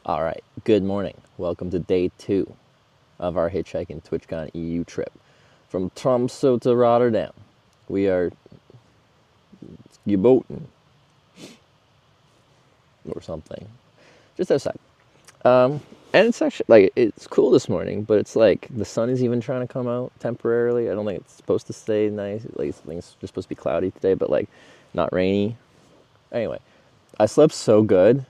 All right, good morning. Welcome to day 2 of our Hitchhiking TwitchCon EU trip. From Tromsø to Rotterdam, we are geboten or something, just outside. And it's actually, like, it's cool this morning, but it's like the sun is even trying to come out temporarily. I don't think it's supposed to stay nice. Like, I think it's just supposed to be cloudy today, but like not rainy. Anyway, I slept so good.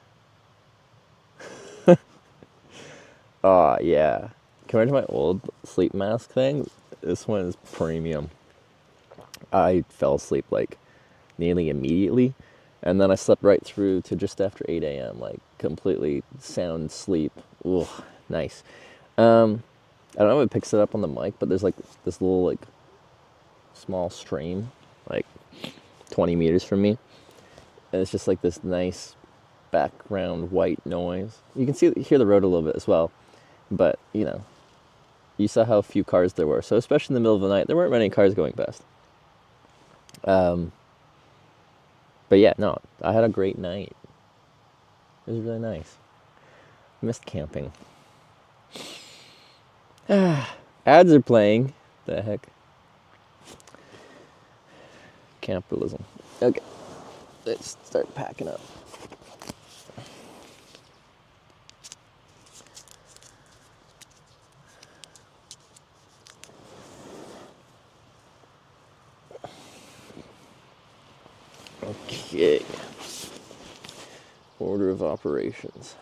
Oh, yeah. Compared to my old sleep mask thing, this one is premium. I fell asleep like nearly immediately, and then I slept right through to just after 8 a.m., like completely sound sleep. Ooh, nice. I don't know if it picks it up on the mic, but there's like this little like small stream, like 20 meters from me. And it's just like this nice background white noise. You can hear the road a little bit as well, but you saw how few cars there were. So especially in the middle of the night, there weren't many cars going past. But yeah, no, I had a great night. It was really nice. Missed camping. Ads are playing. The heck? Camperlism. Okay, let's start packing up. Okay. Order of operations.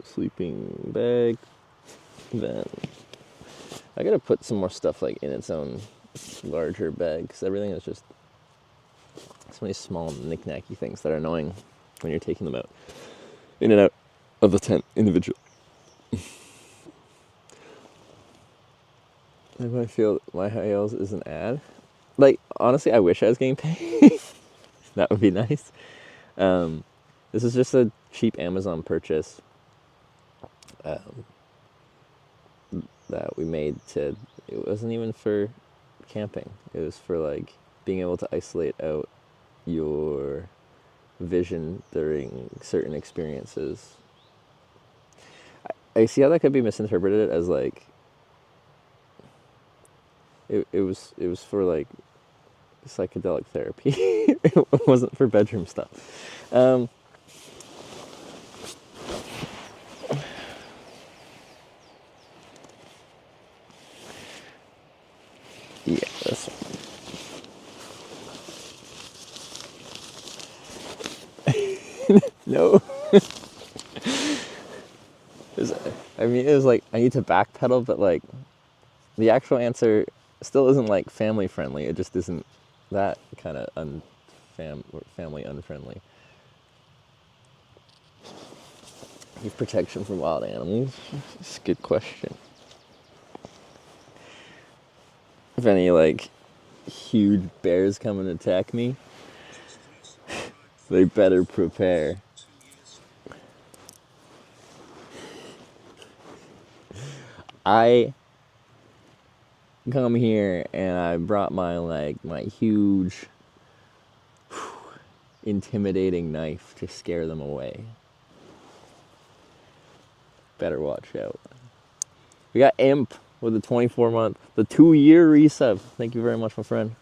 Sleeping bag. Then I gotta put some more stuff like in its own larger bag because everything is just so many small knick-knacky things that are annoying when you're taking them out in and out of the tent individually. If I feel my high heels is an ad, like honestly, I wish I was getting paid. That would be nice. This is just a cheap Amazon purchase that we made to. It wasn't even for camping. It was for like being able to isolate out your vision during certain experiences. I see how that could be misinterpreted as like it was for like psychedelic therapy. It wasn't for bedroom stuff. Yeah, that's no. It was like I need to backpedal, but like the actual answer still isn't like family friendly. It just isn't that kind of family unfriendly. Give protection from wild animals. It's a good question. If any like huge bears come and attack me, they better prepare. I come here and I brought my huge intimidating knife to scare them away. Better watch out. We got Imp with the 24-month, the 2-year resub. Thank you very much, my friend.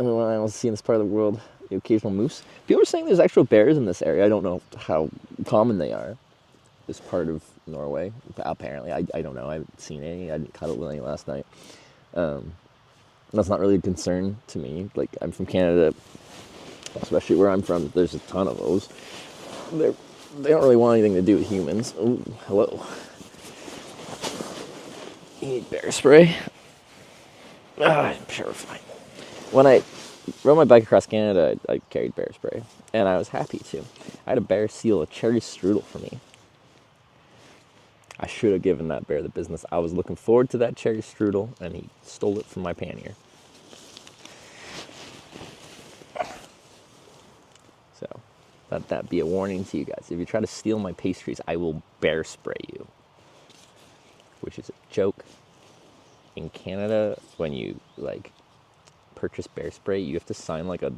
Anyone else see in this part of the world the occasional moose? People are saying there's actual bears in this area. I don't know how common they are. This part of Norway, apparently. I don't know. I haven't seen any. I didn't cuddle with any last night. That's not really a concern to me. Like, I'm from Canada, especially where I'm from. There's a ton of those. They don't really want anything to do with humans. Ooh, hello. You need bear spray? I'm purified. When I rode my bike across Canada, I carried bear spray, and I was happy to. I had a bear seal a cherry strudel for me. I should have given that bear the business. I was looking forward to that cherry strudel, and he stole it from my pannier. So, let that be a warning to you guys. If you try to steal my pastries, I will bear spray you. Which is a joke. In Canada, when you, like, purchase bear spray, you have to sign like a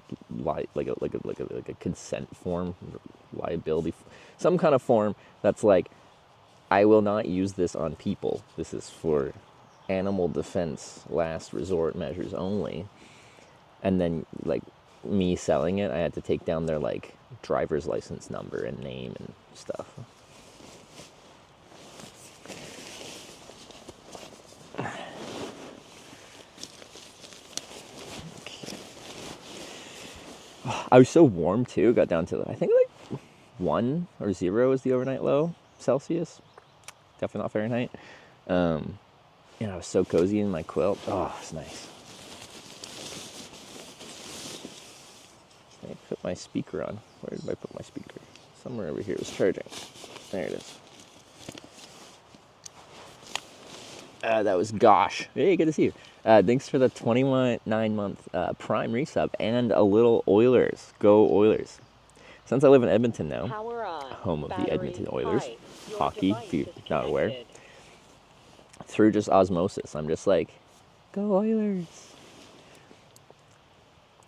consent form, liability, some kind of form that's like, I will not use this on people. This is for animal defense, last resort measures only. And then like me selling it, I had to take down their like driver's license number and name and stuff. I was so warm too. Got down to I think like 1 or 0 is the overnight low Celsius. Definitely not Fahrenheit. And I was so cozy in my quilt. Oh, it's nice. I put my speaker on. Where did I put my speaker? Somewhere over here. It was charging. There it is. That was Gosh. Hey, good to see you. Thanks for the 29-month Prime resub and a little Oilers. Go Oilers. Since I live in Edmonton now, home of the Edmonton Oilers, hockey, if you're not aware, through just osmosis, I'm just like, go Oilers.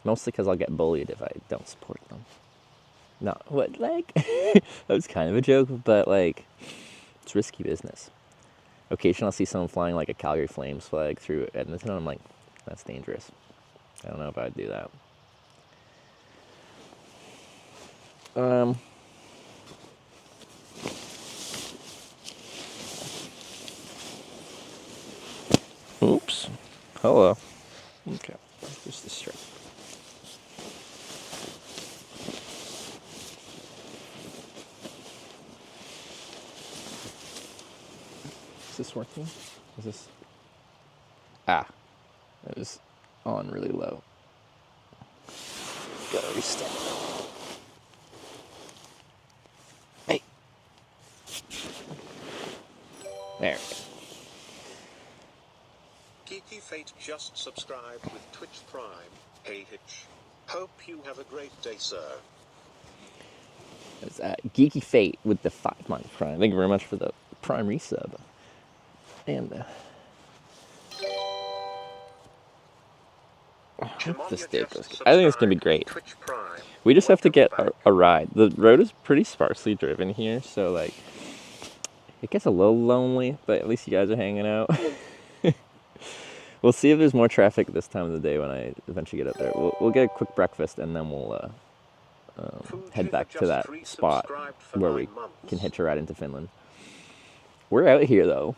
Mostly because I'll get bullied if I don't support them. Not what, like, that was kind of a joke, but like, it's risky business. Occasionally I'll see someone flying like a Calgary Flames flag through Edmonton, and I'm like, that's dangerous. I don't know if I'd do that. Oops. Hello. Okay. Just the strip. Is this working? Is this? Ah. It was on really low. Gotta restart. Hey. There. Geeky Fate just subscribed with Twitch Prime. Hey Hitch. Hope you have a great day, sir. It's Geeky Fate with the 5-month Prime. Thank you very much for the Prime resub. And I hope this day goes good. I think it's going to be great. We just have to get a ride. The road is pretty sparsely driven here, so like it gets a little lonely, but at least you guys are hanging out. We'll see if there's more traffic this time of the day when I eventually get up there. We'll get a quick breakfast and then we'll head back to that spot where we can hitch a ride into Finland. We're out here though.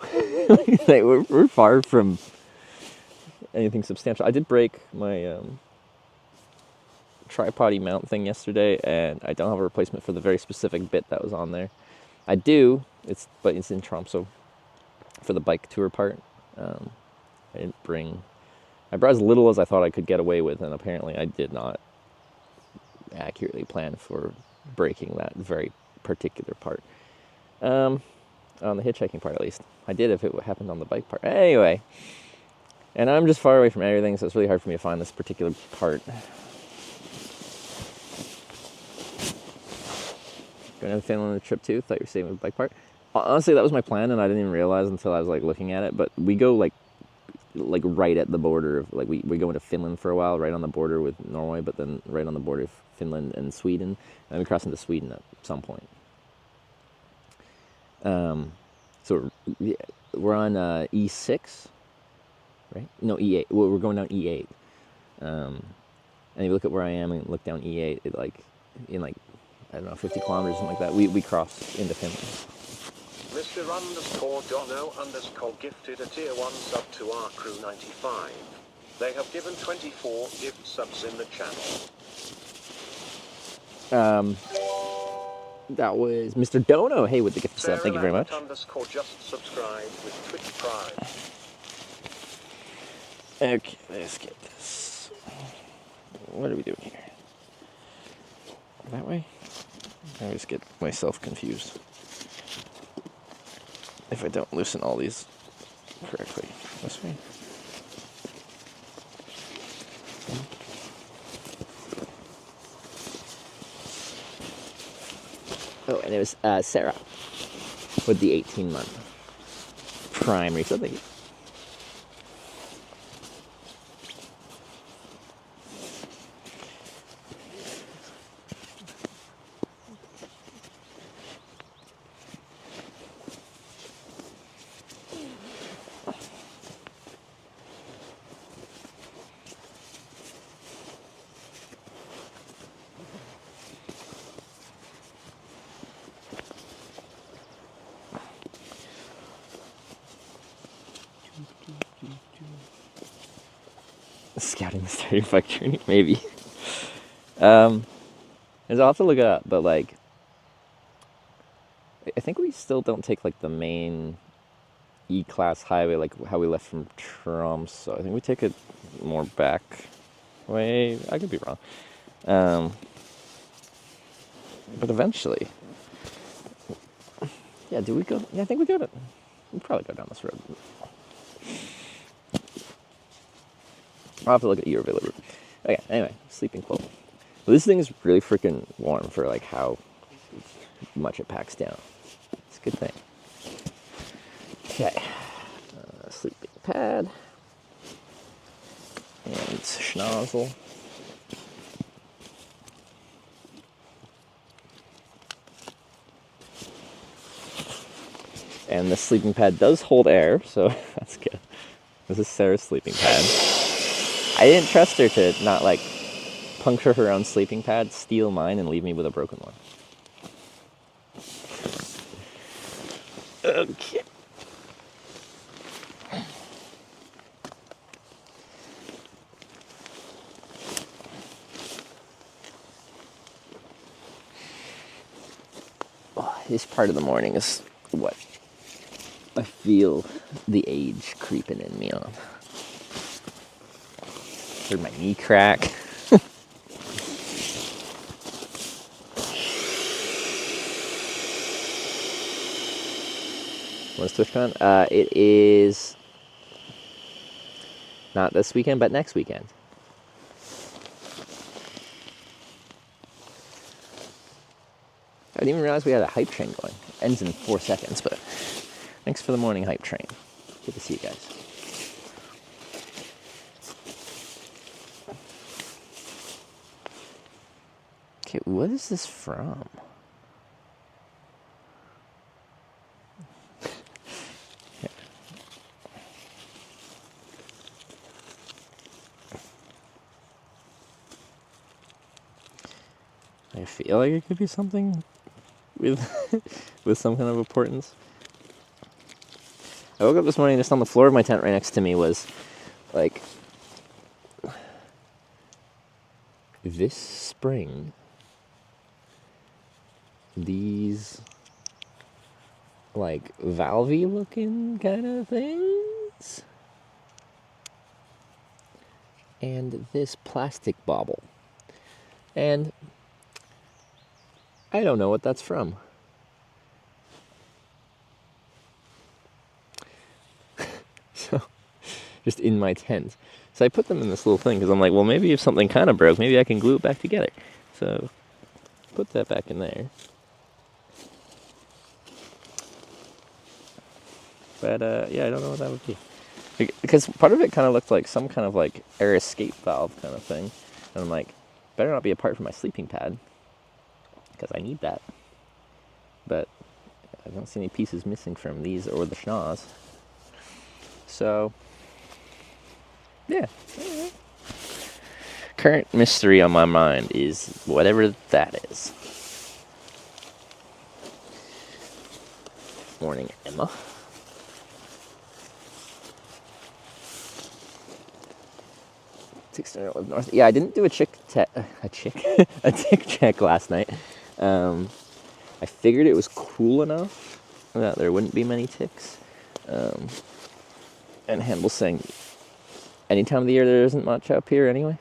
Like, we're far from anything substantial. I did break my tripod mount thing yesterday, and I don't have a replacement for the very specific bit that was on there. I do, but it's in Tromsø for the bike tour part. I didn't bring. I brought as little as I thought I could get away with, and apparently I did not accurately plan for breaking that very particular part. On the hitchhiking part, at least. I did if it happened on the bike part. Anyway. And I'm just far away from everything, so it's really hard for me to find this particular part. Going to Finland on the trip too? Thought you were saving the bike part. Honestly, that was my plan, and I didn't even realize until I was like looking at it. But we go like right at the border of, like, we go into Finland for a while, right on the border with Norway, but then right on the border of Finland and Sweden, and we cross into Sweden at some point. So we're on E6, right? No, E8. Well, we're going down E8. And if you look at where I am and look down E8, it like in like, I don't know, 50 kilometers, something like that, we cross into Finland. Mr. _Dono_ gifted a tier 1 sub to our crew 95. They have given 24 gift subs in the channel. That was Mr. Dono. Hey, with the gift sub. Thank you very much. Just subscribe with Twitch Prime. Okay, let's get this. What are we doing here? That way? I always get myself confused if I don't loosen all these correctly. This way? Oh, and it was Sarah with the 18-month Prime resub. Thank you. Scouting the starting bike journey, maybe. I'll have to look it up, but like, I think we still don't take like the main E-class highway, like how we left from Tromsø. I think we take it more back way. I could be wrong. But eventually, yeah. Do we go? Yeah, I think we go to. We probably go down this road. I'll have to look at your route. Okay. Anyway, sleeping quilt. Well, this thing is really freaking warm for like how much it packs down. It's a good thing. Okay. Sleeping pad and schnozzle. And the sleeping pad does hold air, so that's good. This is Sarah's sleeping pad. I didn't trust her to not like puncture her own sleeping pad, steal mine, and leave me with a broken one. Okay. Oh, this part of the morning is what I feel the age creeping in me on. Heard my knee crack. When's TwitchCon? It is not this weekend, but next weekend. I didn't even realize we had a hype train going. Ends in 4 seconds, but thanks for the morning hype train. Good to see you guys. Okay, what is this from? I feel like it could be something with with some kind of importance. I woke up this morning, just on the floor of my tent right next to me was like, this spring, these like valvey looking kind of things, and this plastic bauble, and I don't know what that's from. So, just in my tent. So I put them in this little thing because I'm like, well, maybe if something kind of broke, maybe I can glue it back together. So, put that back in there. But, yeah, I don't know what that would be. Because part of it kind of looked like some kind of, like, air escape valve kind of thing. And I'm like, better not be apart from my sleeping pad. Because I need that. But I don't see any pieces missing from these or the schnoz. So, yeah. Current mystery on my mind is whatever that is. Morning, Emma. Live north. Yeah, I didn't do a tick check last night. I figured it was cool enough that there wouldn't be many ticks. And Handel's saying any time of the year there isn't much up here anyway.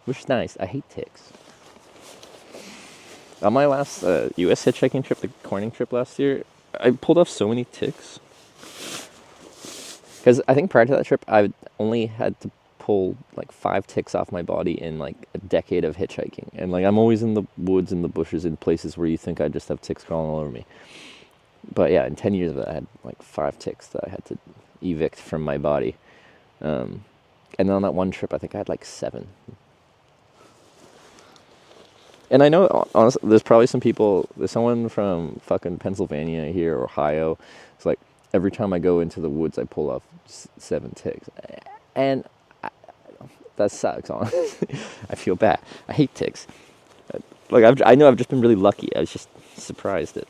Which is nice. I hate ticks. On my last U.S. hitchhiking trip, the Corning trip last year, I pulled off so many ticks. Because I think prior to that trip, I only had to pull like 5 ticks off my body in like a decade of hitchhiking. And like I'm always in the woods and the bushes in places where you think I just have ticks crawling all over me. But yeah, in 10 years of that, I had like 5 ticks that I had to evict from my body. And then on that one trip, I think I had like 7. And I know, honestly, there's probably there's someone from fucking Pennsylvania here, or Ohio. It's like, every time I go into the woods, I pull off 7 ticks. And that sucks, honestly. I feel bad. I hate ticks. Like, I know I've just been really lucky. I was just surprised at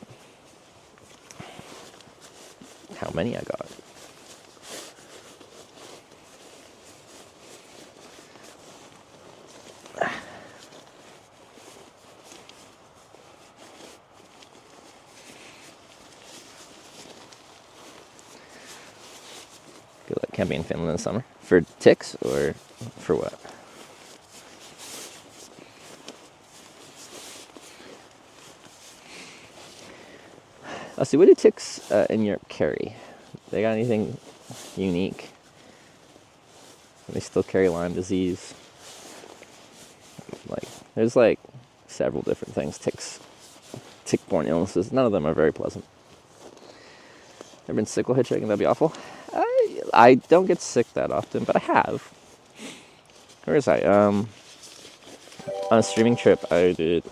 how many I got. Can't be in Finland in the summer. For ticks or for what? Let's see, what do ticks in Europe carry? They got anything unique? They still carry Lyme disease. Like, there's like several different things, tick-borne illnesses. None of them are very pleasant. Ever been sick while hitchhiking? That'd be awful. I don't get sick that often, but I have. Where is I? On a streaming trip, I did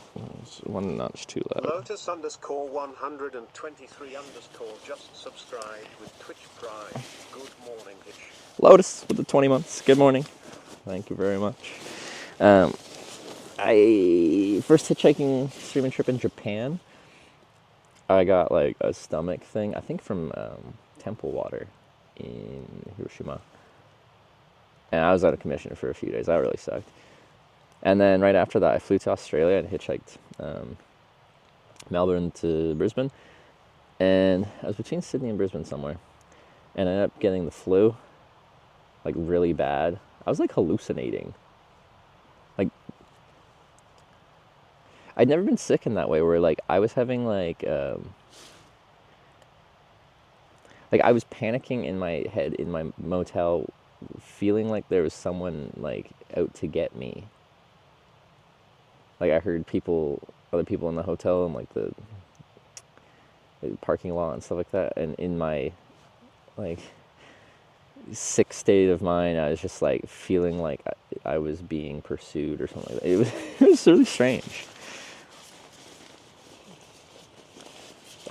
one notch too loud. Lotus _ 123 _ just subscribed with Twitch Prime. Good morning, Hitch. Lotus with the 20 months. Good morning. Thank you very much. I first hitchhiking streaming trip in Japan. I got like a stomach thing, I think from Temple Water in Hiroshima. And I was out of commission for a few days. That really sucked. And then right after that, I flew to Australia and hitchhiked Melbourne to Brisbane. And I was between Sydney and Brisbane somewhere. And I ended up getting the flu, like really bad. I was like hallucinating. Like, I'd never been sick in that way where like I was having like I was panicking in my head in my motel, feeling like there was someone like out to get me. Like I heard other people in the hotel and like the parking lot and stuff like that. And in my like sick state of mind, I was just like feeling like I was being pursued or something like that. It was really strange.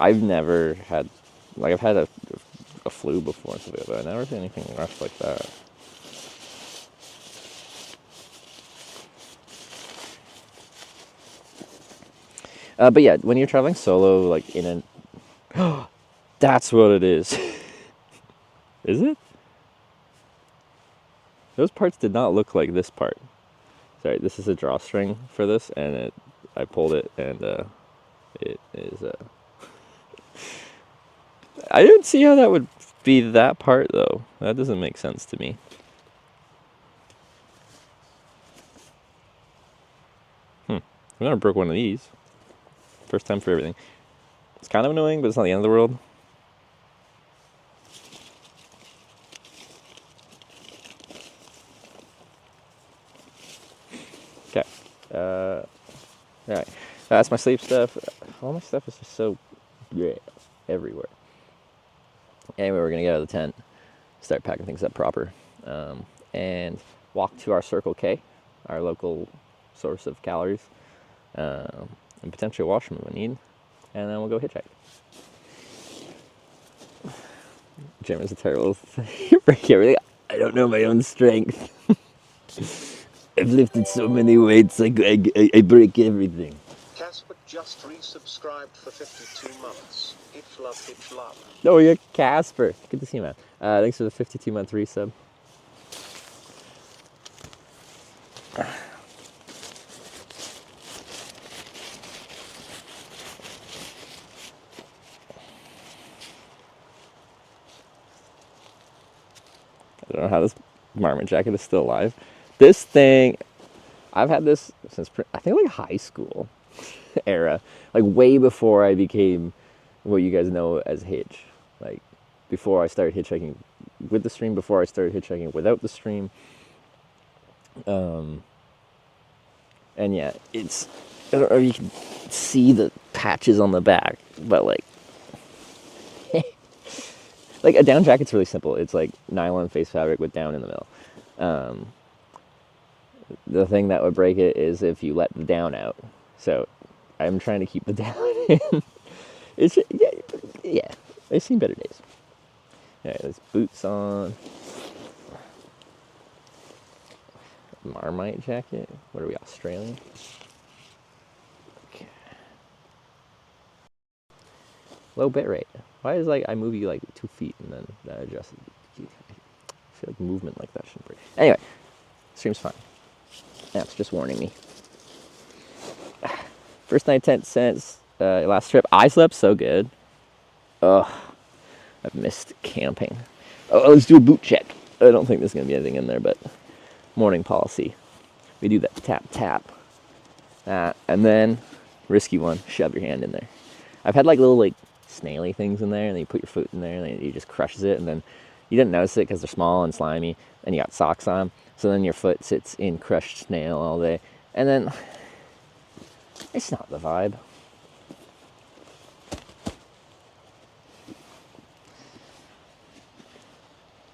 I've never had, like I've had a flu before and stuff like that, but I've never had anything rough like that. But yeah, when you're traveling solo, like in an... That's what it is. Is it? Those parts did not look like this part. Sorry, this is a drawstring for this, and I pulled it, and it is... I didn't see how that would be that part, though. That doesn't make sense to me. I never broke one of these. First time for everything. It's kind of annoying, but it's not the end of the world. Okay. Alright. That's my sleep stuff. All my stuff is just so everywhere. Anyway, we're going to get out of the tent, start packing things up proper, and walk to our Circle K, our local source of calories, and potentially a washroom if we need, and then we'll go hitchhike. Jim is a terrible break everything. I don't know my own strength. I've lifted so many weights, I break everything. Casper just resubscribed for 52 months. Hitch love, Hitch love. Oh, you're Casper. Good to see you, man. Thanks for the 52-month resub. I don't know how this marmot jacket is still alive. This thing, I've had this since I think like high school era, like way before I became what you guys know as Hitch. Like before I started hitchhiking with the stream, before I started hitchhiking without the stream. And yeah, it's, I don't know if you can see the patches on the back, but like, like a down jacket's really simple. It's like nylon face fabric with down in the middle. The thing that would break it is if you let the down out. So I'm trying to keep the down in. It's yeah. I've seen better days. Alright, there's boots on. Marmite jacket. What are we, Australian? Okay. Low bit rate. Why is like I move you like 2 feet and then that adjusted? I feel like movement like that shouldn't break. Anyway, stream's fine. App's just warning me. First night tent since last trip. I slept so good. Ugh, I've missed camping. Oh, let's do a boot check. I don't think there's going to be anything in there, but morning policy. We do that tap, tap. And then, risky one, shove your hand in there. I've had like little like snaily things in there, and then you put your foot in there, and then you just crushes it, and then you didn't notice it because they're small and slimy, and you got socks on, so then your foot sits in crushed snail all day, and then it's not the vibe.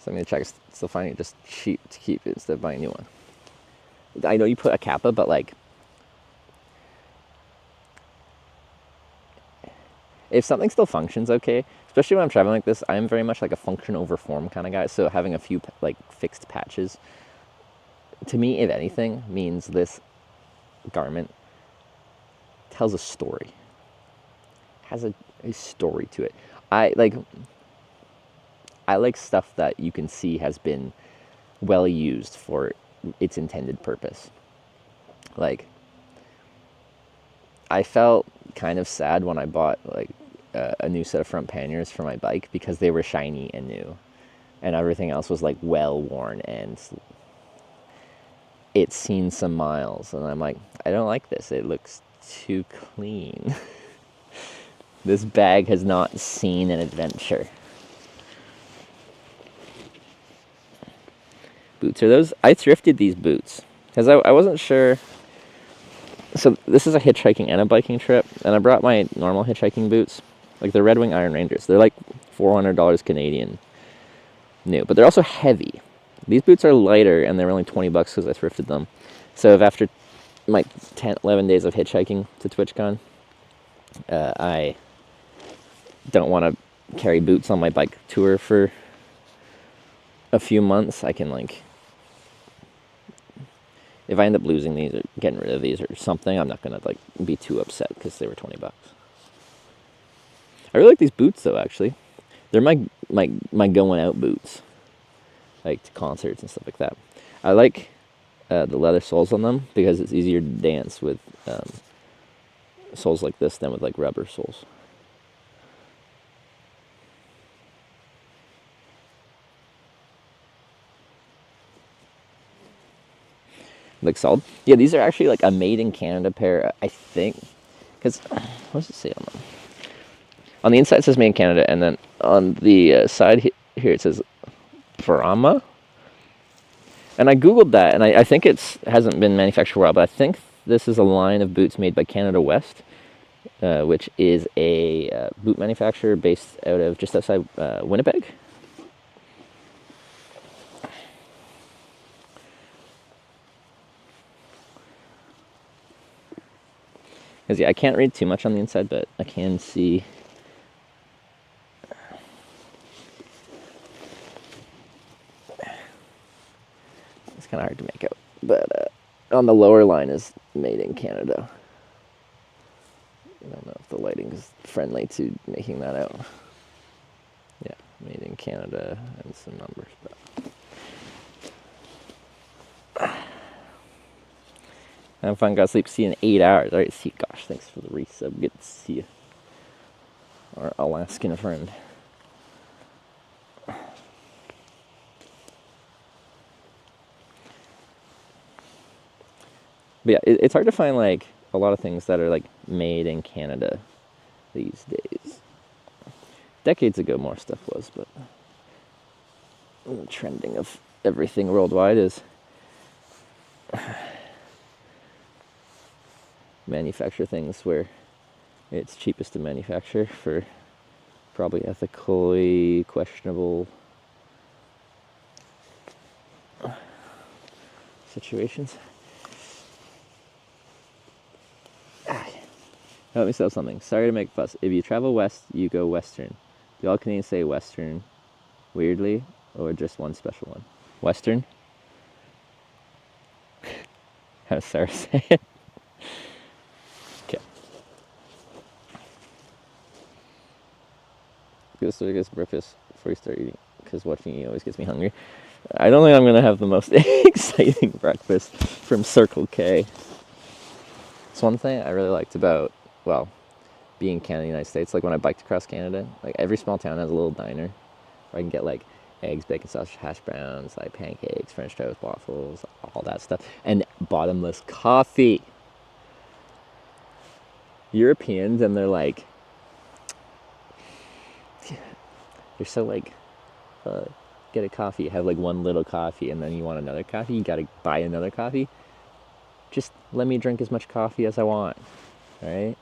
So I'm gonna try to still finding it just cheap to keep it instead of buying a new one. I know you put a kappa, but like, if something still functions okay, especially when I'm traveling like this, I'm very much like a function over form kind of guy. So having a few like fixed patches, to me, if anything, means this garment tells a story, has a story to it. I like stuff that you can see has been well used for its intended purpose. Like, I felt kind of sad when I bought like a new set of front panniers for my bike because they were shiny and new, and everything else was like well worn and it's seen some miles, and I'm like, I don't like this. It looks too clean. This bag has not seen an adventure. Boots, are those? I thrifted these boots because I wasn't sure. So this is a hitchhiking and a biking trip, and I brought my normal hitchhiking boots, like the Red Wing Iron Rangers. They're like $400 Canadian new, but they're also heavy. These boots are lighter, and they're only $20 because I thrifted them. So if after my 10, 11 days of hitchhiking to TwitchCon, I don't want to carry boots on my bike tour for a few months, I can like, if I end up losing these or getting rid of these or something, I'm not gonna like be too upset because they were $20. I really like these boots though. Actually, they're my going out boots, like to concerts and stuff like that. I like the leather soles on them because it's easier to dance with soles like this than with like rubber soles. let's Like solid. Yeah, these are actually like a made in Canada pair, I think. Because, what does it say on them? On the inside it says made in Canada, and then on the side here it says Brahma. And I googled that, and I think it hasn't been manufactured for a while, but I think this is a line of boots made by Canada West, which is a boot manufacturer based out of just outside Winnipeg. Because yeah, I can't read too much on the inside, but I can see. It's kind of hard to make out, but on the lower line is made in Canada. I don't know if the lighting is friendly to making that out. Yeah, made in Canada and some numbers. But have fun, got sleep. See you in 8 hours. Alright, see you. Gosh, thanks for the resub. Good to see you. Our Alaskan friend. But yeah, it's hard to find like a lot of things that are like made in Canada these days. Decades ago more stuff was, but the trending of everything worldwide is manufacture things where it's cheapest to manufacture for probably ethically questionable situations. Let me say something. Sorry to make fuss. If you travel west, you go western. Do all Canadians say western weirdly, or just one special one? Western? How does Sarah say it? Okay. Go to get breakfast before you start eating, because watching you always gets me hungry. I don't think I'm going to have the most exciting breakfast from Circle K. It's one thing I really liked about, well, being in Canada, United States, like when I biked across Canada, like every small town has a little diner where I can get like eggs, bacon, sausage, hash browns, like pancakes, French toast, waffles, all that stuff, and bottomless coffee. Europeans, and they're like, they're so like, get a coffee, have like one little coffee, and then you want another coffee, you gotta buy another coffee. Just let me drink as much coffee as I want, right?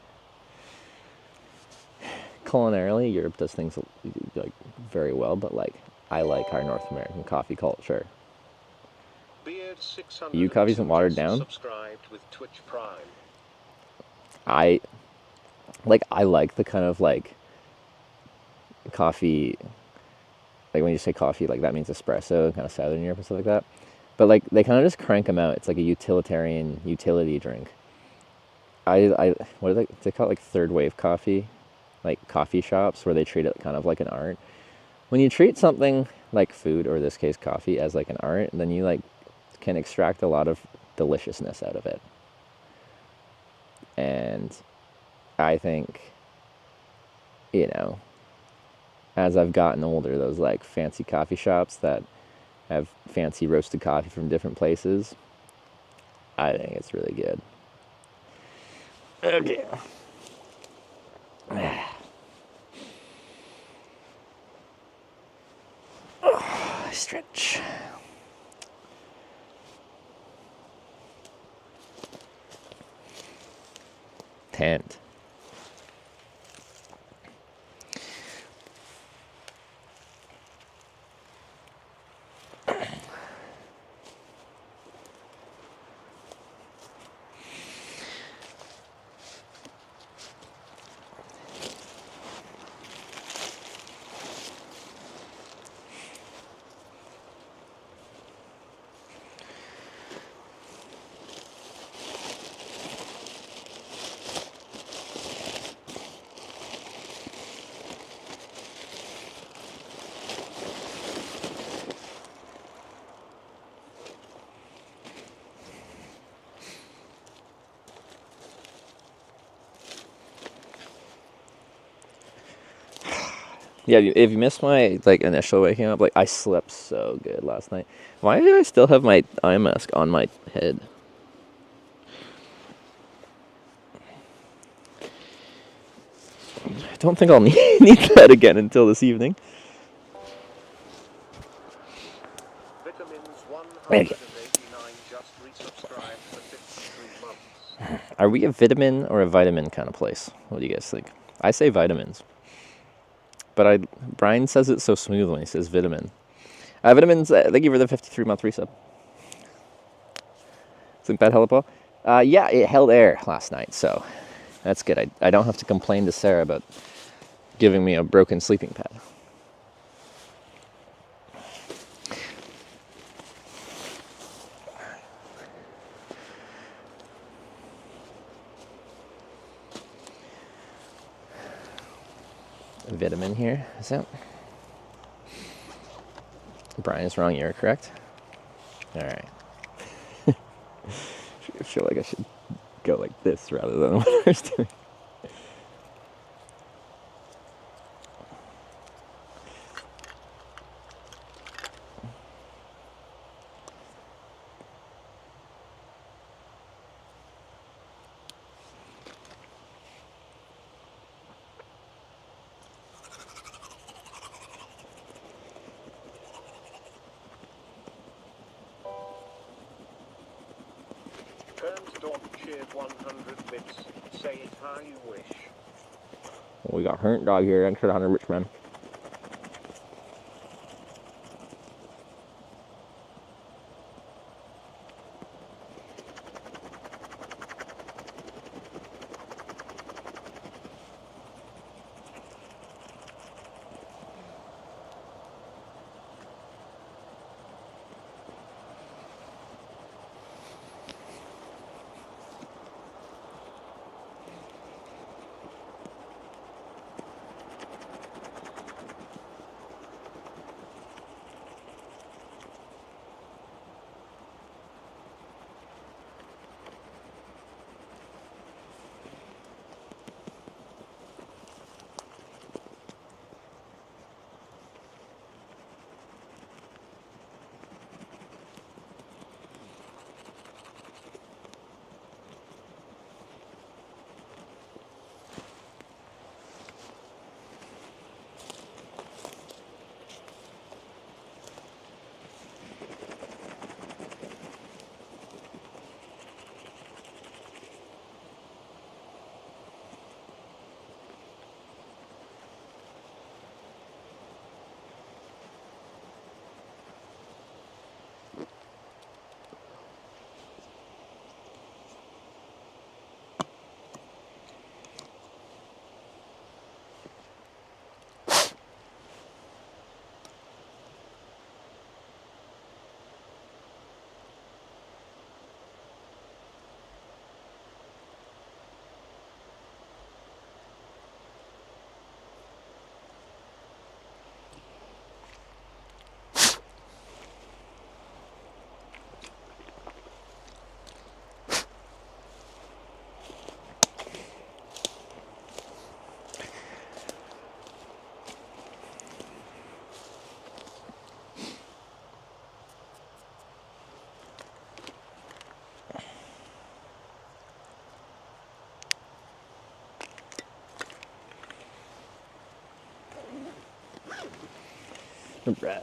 Culinarily, Europe does things like very well, but like I like our North American coffee culture. Beard 600 You coffee isn't watered down. Subscribed with Twitch Prime. I like the kind of like coffee, like when you say coffee, like that means espresso, kind of Southern Europe and stuff like that. But like they kind of just crank them out. It's like a utilitarian utility drink. I what are they call it, like third wave coffee, like coffee shops where they treat it kind of like an art. When you treat something like food, or in this case coffee, as like an art, then you like can extract a lot of deliciousness out of it. And I think, as I've gotten older, those like fancy coffee shops that have fancy roasted coffee from different places, I think it's really good. Okay. Stretch. Tent. Yeah, if you missed my like initial waking up, like I slept so good last night. Why do I still have my eye mask on my head? I don't think I'll need that again until this evening. Vitamins 189 just resubscribed for 53 months. Are we a vitamin or a vitamin kind of place? What do you guys think? I say vitamins. But Brian says it so smooth when he says vitamin. Vitamins, thank you for the 53-month resub. Think that held up well? Yeah, it held air last night, so that's good. I don't have to complain to Sarah about giving me a broken sleeping pad. Vitamin here, is that? Brian is wrong, you're correct. Alright. I feel like I should go like this rather than what I was doing. Cheered 100 bits. Say it how you wish. We got Hurt Dog here, extra 100 rich man. Right.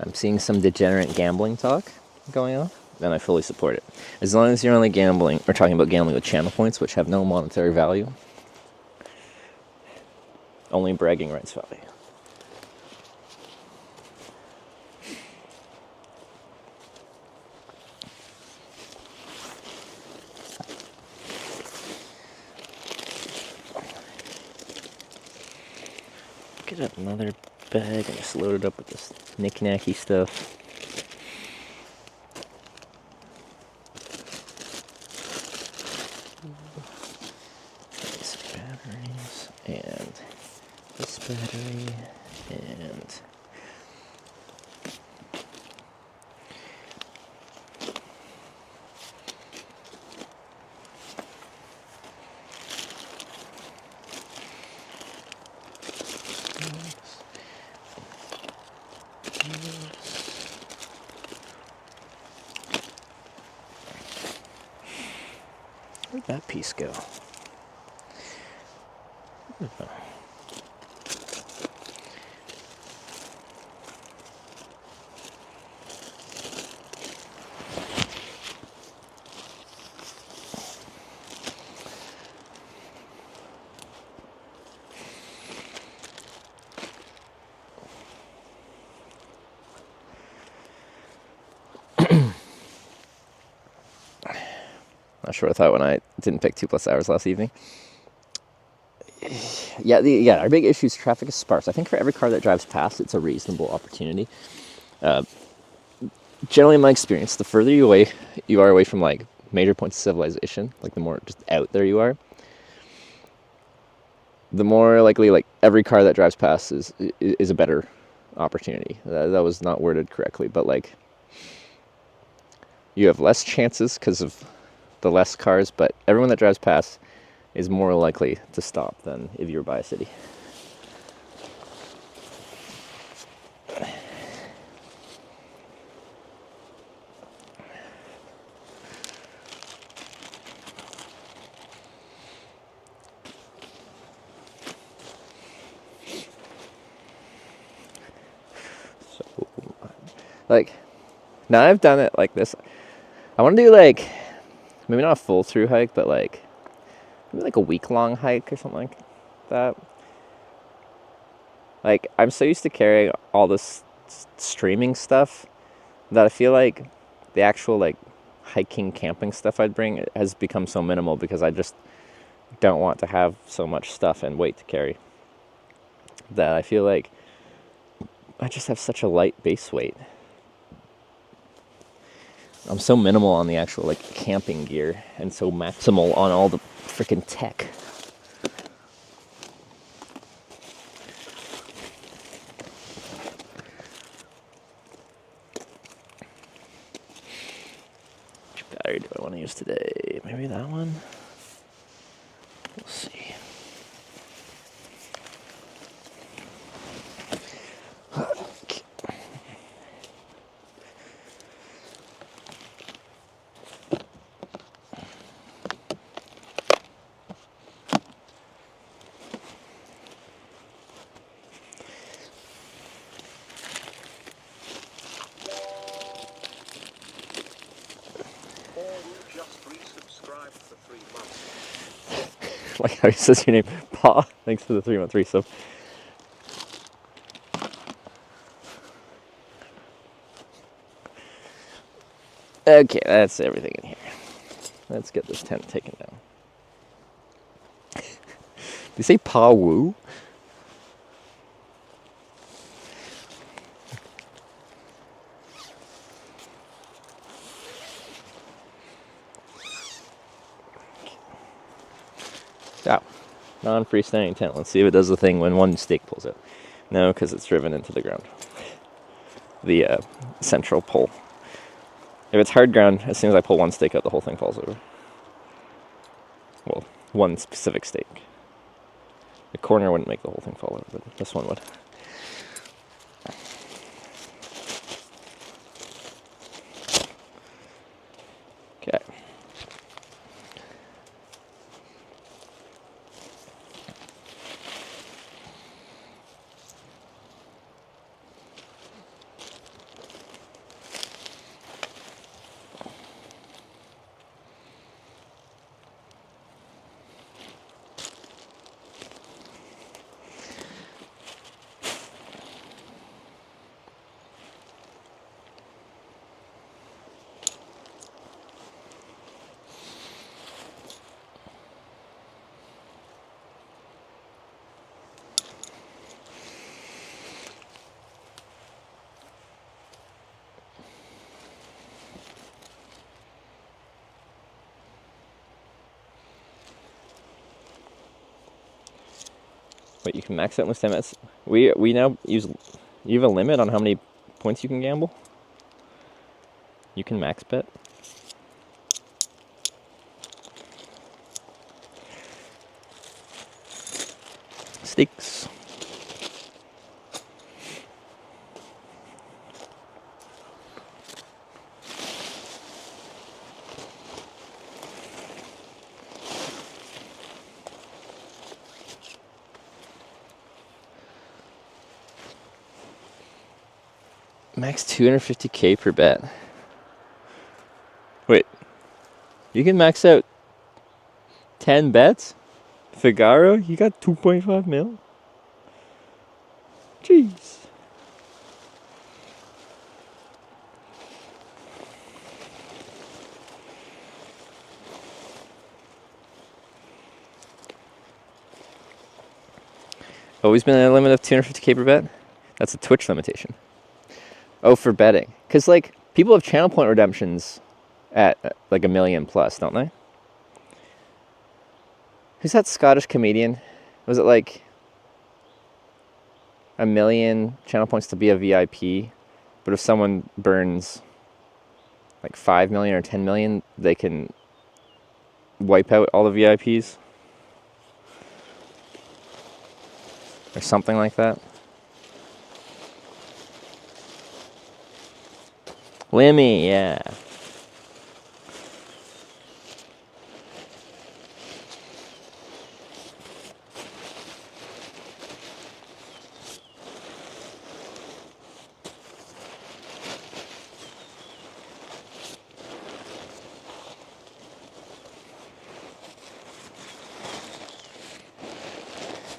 I'm seeing some degenerate gambling talk going on, and I fully support it. As long as you're only gambling, or talking about gambling with channel points, which have no monetary value, only bragging rights value. Get up another bag and just load it up with this knick-knacky stuff. These batteries and this battery and where'd that piece go? Not sure what I thought when I didn't pick 2+ hours last evening. Yeah, our big issue is traffic is sparse. I think for every car that drives past, it's a reasonable opportunity. Generally, in my experience, the further you are away from like major points of civilization, like the more just out there you are, the more likely like every car that drives past is a better opportunity. That was not worded correctly, but like you have less chances because of the less cars, but everyone that drives past is more likely to stop than if you were by a city. So, like, now I've done it like this. I want to do like, maybe not a full through hike, but like, maybe like a week-long hike or something like that. Like, I'm so used to carrying all this streaming stuff that I feel like the actual like hiking, camping stuff I'd bring has become so minimal because I just don't want to have so much stuff and weight to carry. That I feel like I just have such a light base weight. I'm so minimal on the actual like camping gear and so maximal on all the freaking tech. Which battery do I want to use today? Maybe that one? We'll see. Like how he says your name, Paw. Thanks for the 3-month resub. Okay, that's everything in here. Let's get this tent taken down. Did you say Pa Woo? Oh, non-freestanding tent. Let's see if it does the thing when one stake pulls out. No, because it's driven into the ground. The central pole. If it's hard ground, as soon as I pull one stake out, the whole thing falls over. Well, one specific stake. The corner wouldn't make the whole thing fall over, but this one would. Okay. Wait, you can max out in 10 minutes? We now use... You have a limit on how many points you can gamble? You can max bet? Stakes. Max 250k per bet. Wait, you can max out 10 bets? Figaro, you got 2.5 mil? Jeez. Always been a limit of 250k per bet? That's a Twitch limitation. Oh, for betting. Because, like, people have channel point redemptions at, like, 1 million plus, don't they? Who's that Scottish comedian? Was it, like, 1 million channel points to be a VIP? But if someone burns, like, 5 million or 10 million, they can wipe out all the VIPs? Or something like that. Lemmy, yeah.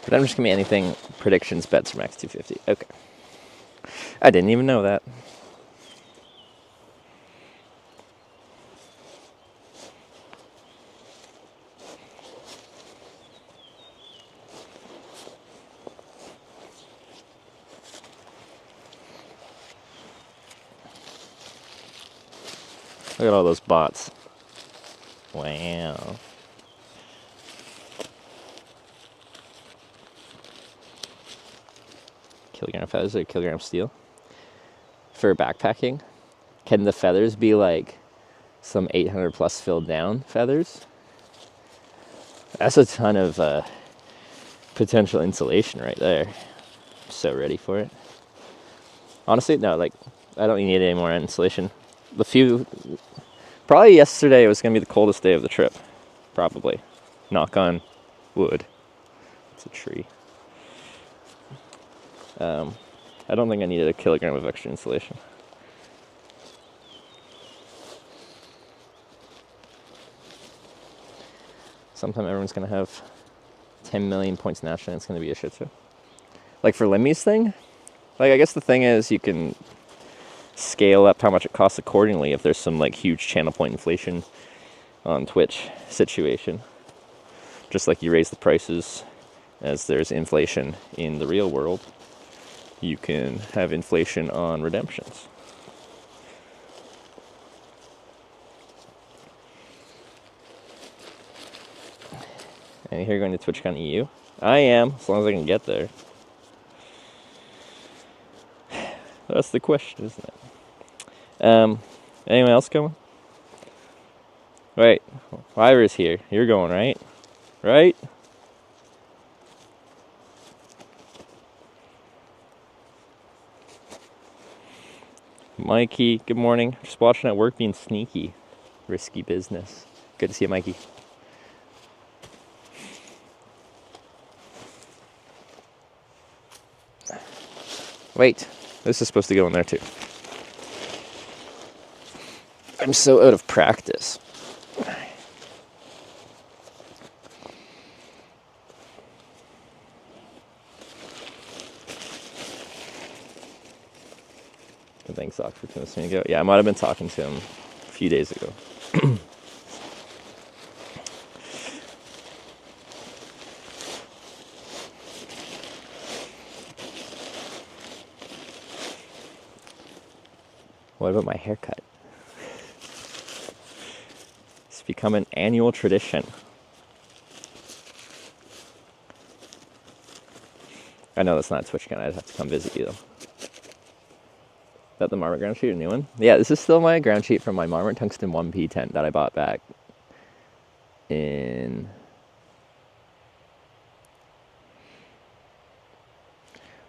But I'm just gonna be anything predictions bets for max 250. Okay. I didn't even know that. Look at all those bots. Wow. Kilogram feathers or kilogram steel? For backpacking, can the feathers be like some 800 plus filled down feathers? That's a ton of potential insulation right there. I'm so ready for it. Honestly, no, like, I don't need any more insulation. Probably yesterday was going to be the coldest day of the trip. Probably. Knock on wood. It's a tree. I don't think I needed a kilogram of extra insulation. Sometime everyone's going to have 10 million points nationally, and it's going to be a shit show. Like for Lemmy's thing, like I guess the thing is you can scale up how much it costs accordingly if there's some like huge channel point inflation on Twitch situation. Just like you raise the prices as there's inflation in the real world, you can have inflation on redemptions. And here going to TwitchCon EU? I am, as long as I can get there. That's the question, isn't it? Anyone else going? Wait, Ira's here. You're going, right? Right? Mikey, good morning. Just watching at work being sneaky. Risky business. Good to see you, Mikey. Wait, this is supposed to go in there too. I'm so out of practice. Thanks, Doc, for tuning me ago. Yeah, I might have been talking to him a few days ago. What about my haircut? It's become an annual tradition. I know that's not TwitchCon. I'd have to come visit you though. Is that the Marmot ground sheet, a new one? Yeah, this is still my ground sheet from my Marmot Tungsten 1P tent that I bought back in...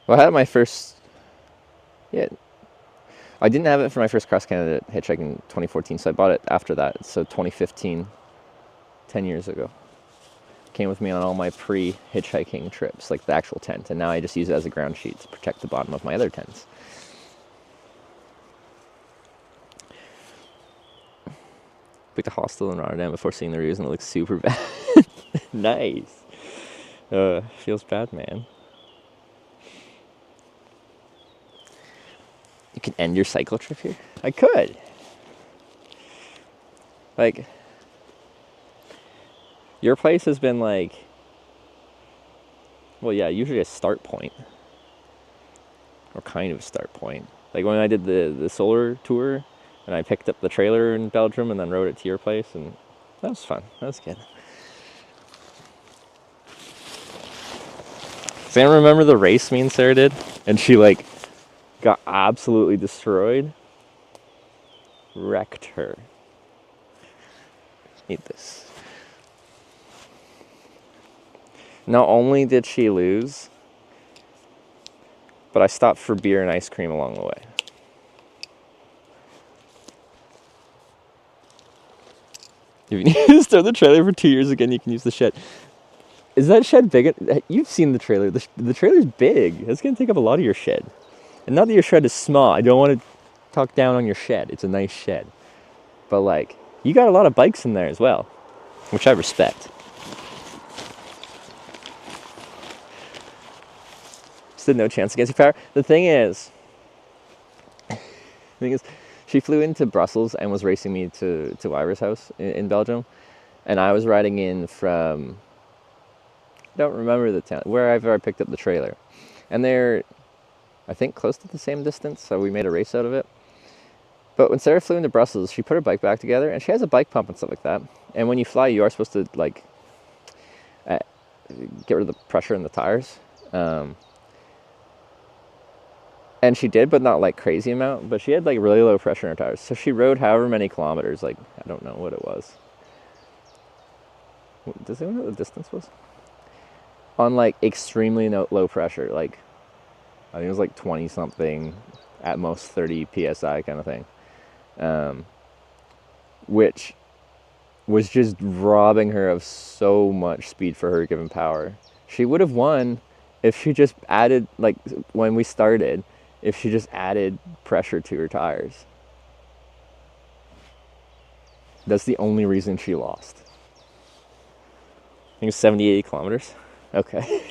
Well, I had my first... Yeah, I didn't have it for my first cross-Canada hitchhike in 2014, so I bought it after that. So 2015, 10 years ago. Came with me on all my pre-hitchhiking trips, like the actual tent. And now I just use it as a ground sheet to protect the bottom of my other tents. Booked a hostel in Rotterdam before seeing the reviews and it looks super bad. Nice. Feels bad, man. You can end your cycle trip here? I could. Like, your place has been like, well, yeah, usually a start point. Or kind of a start point. Like when I did the solar tour, and I picked up the trailer in Belgium and then rode it to your place, and that was fun. That was good. Does anyone remember the race me and Sarah did? And she, like, got absolutely destroyed. Wrecked her. Eat this. Not only did she lose, but I stopped for beer and ice cream along the way. If you need to store the trailer for 2 years again, you can use the shed. Is that shed big? You've seen the trailer. The trailer's big. It's going to take up a lot of your shed. And not that your shed is small. I don't want to talk down on your shed. It's a nice shed. But, like, you got a lot of bikes in there as well, which I respect. Stood no chance against your power. The thing is, she flew into Brussels and was racing me to Ira's house in Belgium. And I was riding in from, I don't remember the town, wherever I picked up the trailer. And they're, I think, close to the same distance, so we made a race out of it. But when Sarah flew into Brussels, she put her bike back together, and she has a bike pump and stuff like that. And when you fly, you are supposed to, like, get rid of the pressure in the tires. And she did, but not like crazy amount. But she had like really low pressure in her tires. So she rode however many kilometers, like, I don't know what it was. Does anyone know what the distance was? On like extremely low pressure. Like, I think it was like 20 something, at most 30 PSI kind of thing. Which was just robbing her of so much speed for her given power. She would have won if she just added, like when we started, if she just added pressure to her tires. That's the only reason she lost. I think it's 70, 80 kilometers. Okay.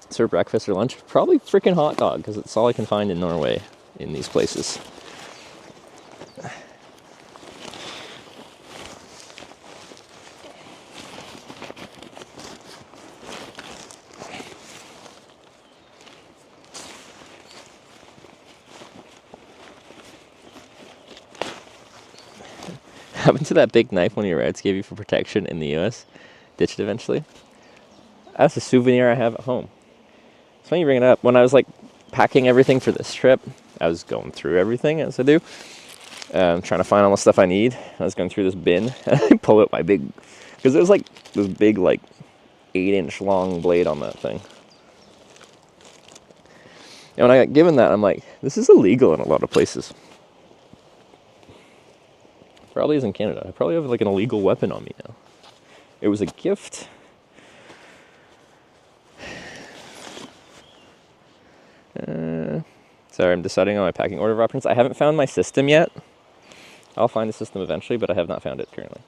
Serve breakfast or lunch? Probably freaking hot dog, because it's all I can find in Norway in these places. Happened to that big knife one of your rides gave you for protection in the US? Ditched eventually? That's a souvenir I have at home. It's funny you bring it up. When I was like packing everything for this trip, I was going through everything as I do, trying to find all the stuff I need. I was going through this bin and I pull out my big, because there was like this big like 8-inch long blade on that thing. And when I got given that, I'm like, this is illegal in a lot of places. Probably is in Canada. I probably have like an illegal weapon on me now. It was a gift. Sorry, I'm deciding on my packing order of options. I haven't found my system yet. I'll find the system eventually, but I have not found it currently.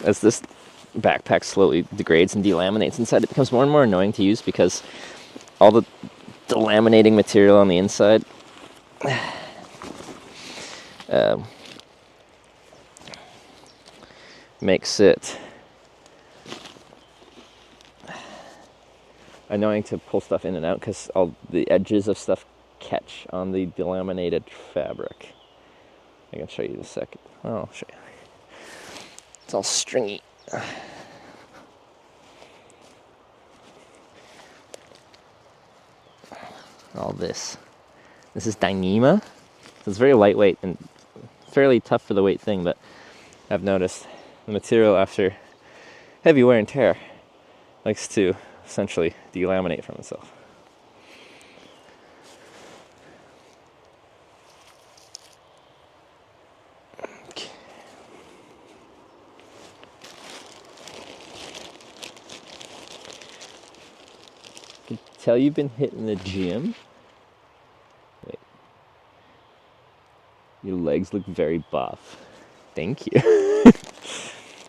As this backpack slowly degrades and delaminates inside, it becomes more and more annoying to use because all the delaminating material on the inside makes it annoying to pull stuff in and out because all the edges of stuff catch on the delaminated fabric. I can show you in a second. Oh, I'll show you. It's all stringy. All this. This is Dyneema. So it's very lightweight and fairly tough for the weight thing, but I've noticed the material after heavy wear and tear likes to essentially delaminate from itself. Tell you've been hitting the gym. Wait. Your legs look very buff. Thank you.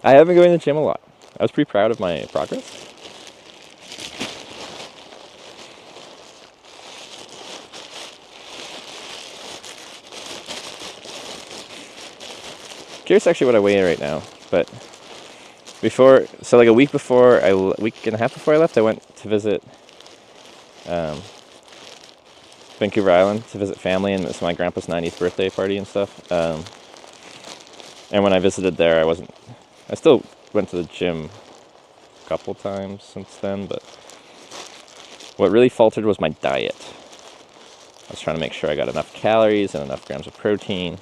I have been going to the gym a lot. I was pretty proud of my progress. Curious actually what I weigh right now, but before, so like a week and a half before I left, I went to visit Vancouver Island to visit family, and it's my grandpa's 90th birthday party and stuff. And when I visited there, I still went to the gym a couple times since then, but what really faltered was my diet. I was trying to make sure I got enough calories and enough grams of protein,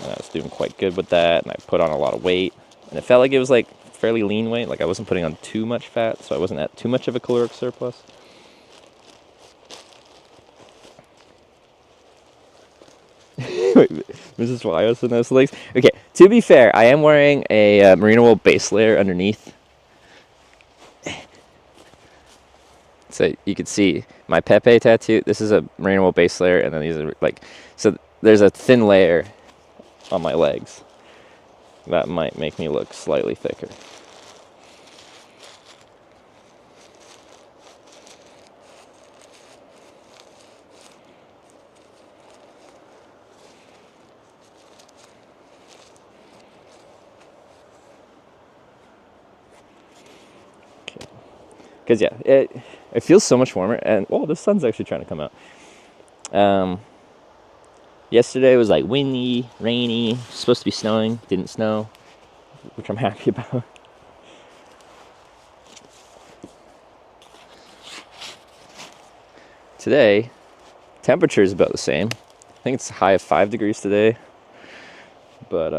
and I was doing quite good with that, and I put on a lot of weight, and it felt like it was like fairly lean weight, like I wasn't putting on too much fat, so I wasn't at too much of a caloric surplus. Wait, Mrs. Y also knows the legs. Okay, to be fair, I am wearing a merino wool base layer underneath. So you can see my Pepe tattoo. This is a merino wool base layer, and then these are like, so there's a thin layer on my legs. That might make me look slightly thicker. Because yeah, it feels so much warmer, and the sun's actually trying to come out. Yesterday was like windy, rainy, supposed to be snowing, didn't snow, which I'm happy about. Today, temperature is about the same. I think it's a high of 5 degrees today, but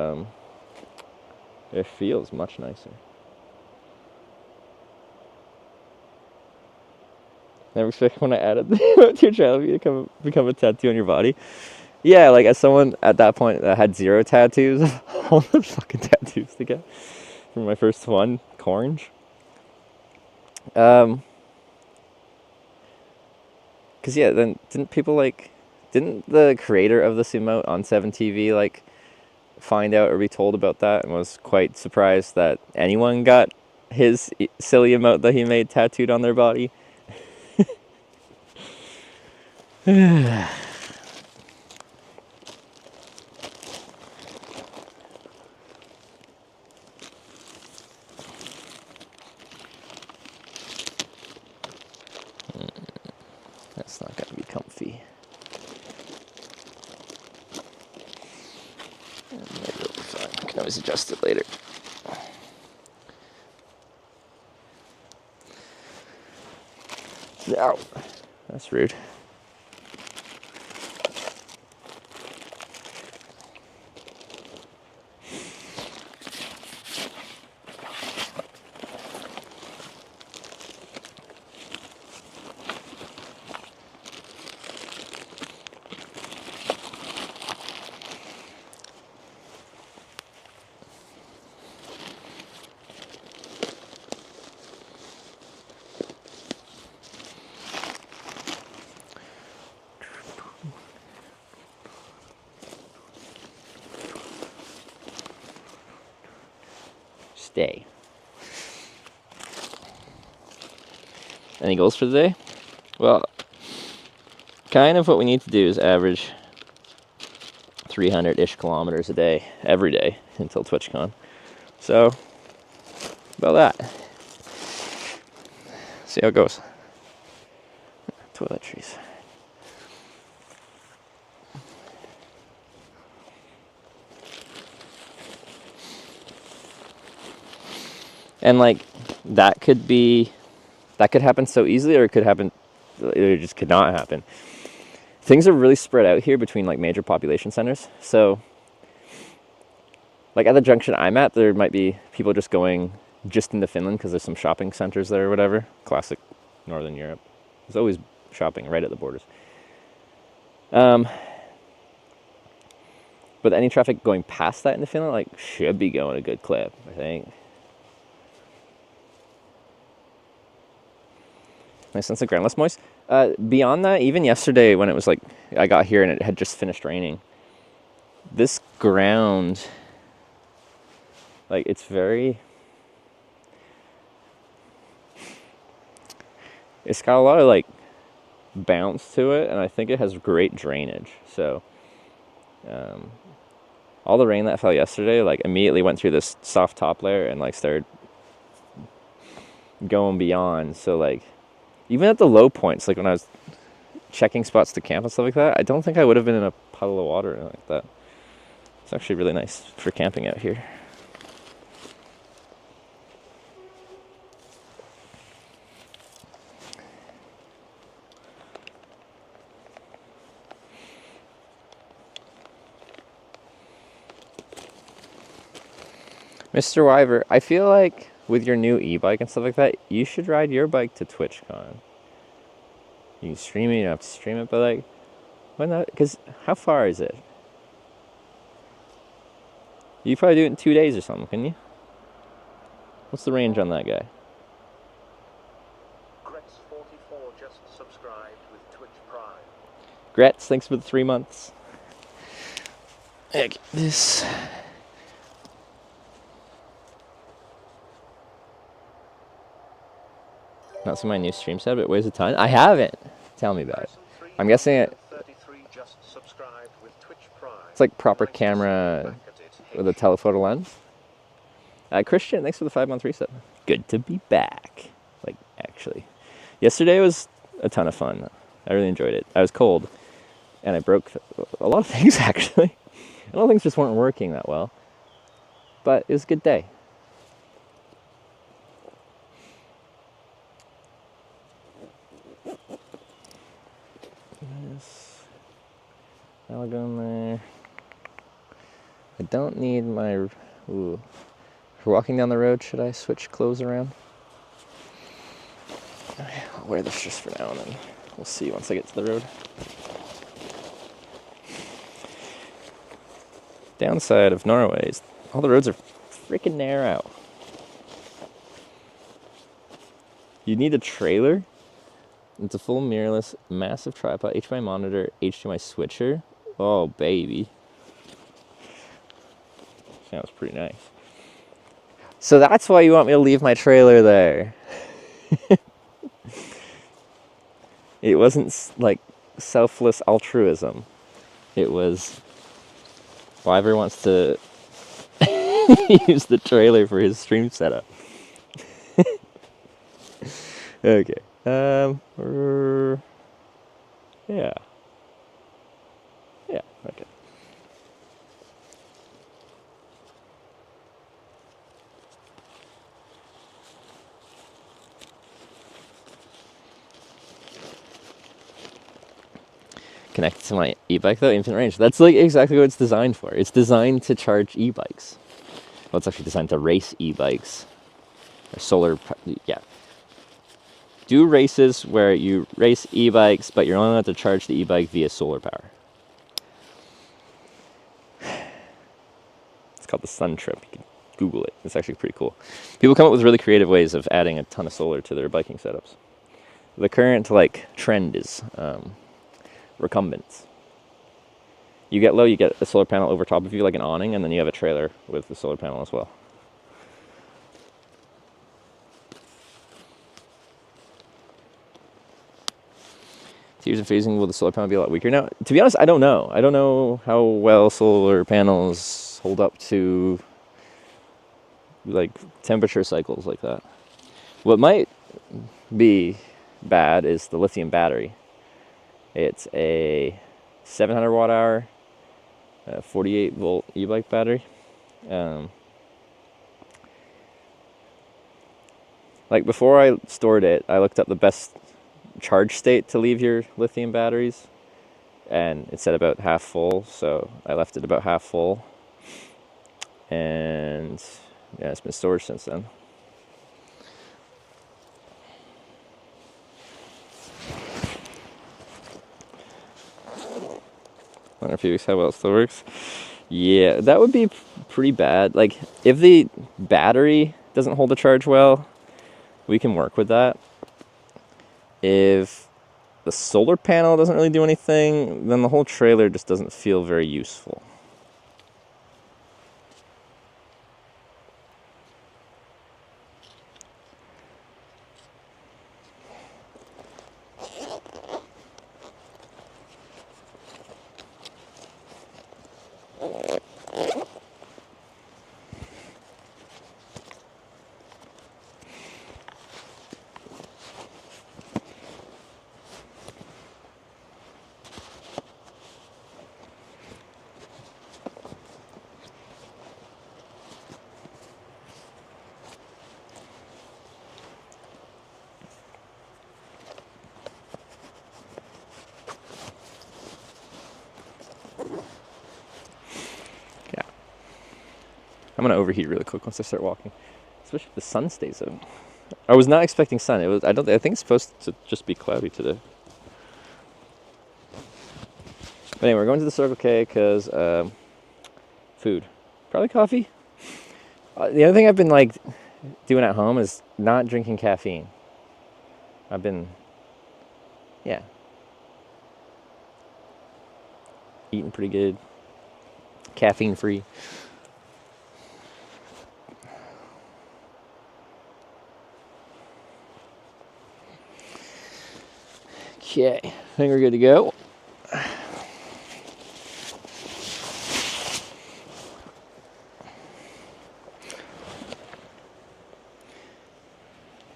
it feels much nicer. Never expected when I added to your channel to become a tattoo on your body. Yeah, like as someone at that point that had 0 tattoos, all the fucking tattoos to get from my first one, Orange. Cause yeah, then didn't the creator of this emote on 7TV like find out or be told about that, and was quite surprised that anyone got his silly emote that he made tattooed on their body. to be comfy. And maybe it'll be fine. I can always adjust it later. Ow, that's rude. Stay. Any goals for the day? Well, kind of what we need to do is average 300-ish kilometers a day, every day, until TwitchCon. So, about that. See how it goes. Toiletries. And like, that could happen so easily, or it could happen, it just could not happen. Things are really spread out here between like major population centers. So like at the junction I'm at, there might be people just going just into Finland because there's some shopping centers there or whatever. Classic Northern Europe. There's always shopping right at the borders. But any traffic going past that into Finland, like, should be going a good clip, I think. My sense of ground less moist. Beyond that, even yesterday when it was like, I got here and it had just finished raining, this ground, like, it's got a lot of like bounce to it, and I think it has great drainage. So all the rain that fell yesterday like immediately went through this soft top layer and like started going beyond. So like even at the low points, like when I was checking spots to camp and stuff like that, I don't think I would have been in a puddle of water or like that. It's actually really nice for camping out here. Mr. Wyver, I feel like with your new e-bike and stuff like that, you should ride your bike to TwitchCon. You can stream it, you don't have to stream it, but like, why not? Because how far is it? You probably do it in 2 days or something, couldn't you? What's the range on that guy? Gretz44 just subscribed with Twitch Prime. Gretz, thanks for the 3 months. Heck, this. Not seen my new stream set, but it weighs a ton. I haven't. Tell me about it. I'm guessing it's like proper camera with a telephoto lens. Christian, thanks for the 5-month reset. Good to be back. Like, actually. Yesterday was a ton of fun. I really enjoyed it. I was cold, and I broke a lot of things, actually. A lot of things just weren't working that well. But it was a good day. I'll go in there. I don't need my... Ooh. For walking down the road, should I switch clothes around? I'll wear this just for now, and then we'll see once I get to the road. Downside of Norway is all the roads are freaking narrow. You need a trailer. It's a full mirrorless, massive tripod, HDMI monitor, HDMI switcher. Oh, baby. Sounds pretty nice. So that's why you want me to leave my trailer there. It wasn't like selfless altruism. It was Wyver wants to use the trailer for his stream setup. Okay. Yeah. Yeah, okay. Connected to my e-bike though, infinite range. That's like exactly what it's designed for. It's designed to charge e-bikes. Well, it's actually designed to race e-bikes. Or solar, yeah. Do races where you race e-bikes, but you're only allowed to charge the e-bike via solar power. It's called the Sun Trip. You can Google it. It's actually pretty cool. People come up with really creative ways of adding a ton of solar to their biking setups. The current like trend is recumbents. You get low, you get a solar panel over top of you like an awning, and then you have a trailer with the solar panel as well. Tears and phasing, will the solar panel be a lot weaker now? To be honest, I don't know. I don't know how well solar panels hold up to like temperature cycles like that. What might be bad is the lithium battery. It's a 700 watt hour, 48 volt e-bike battery. Like before I stored it, I looked up the best charge state to leave your lithium batteries, and it said about half full, so I left it about half full, and yeah, it's been stored since then. Wonder if you how well it still works. Yeah, that would be pretty bad. Like if the battery doesn't hold the charge well, we can work with that. If the solar panel doesn't really do anything, then the whole trailer just doesn't feel very useful. Yeah. I'm gonna overheat really quick once I start walking, especially if the sun stays out. I was not expecting sun. It was. I think it's supposed to just be cloudy today. But anyway, we're going to the Circle K because food, probably coffee. The other thing I've been like doing at home is not drinking caffeine. I've been, yeah, eating pretty good, caffeine free. Okay, I think we're good to go.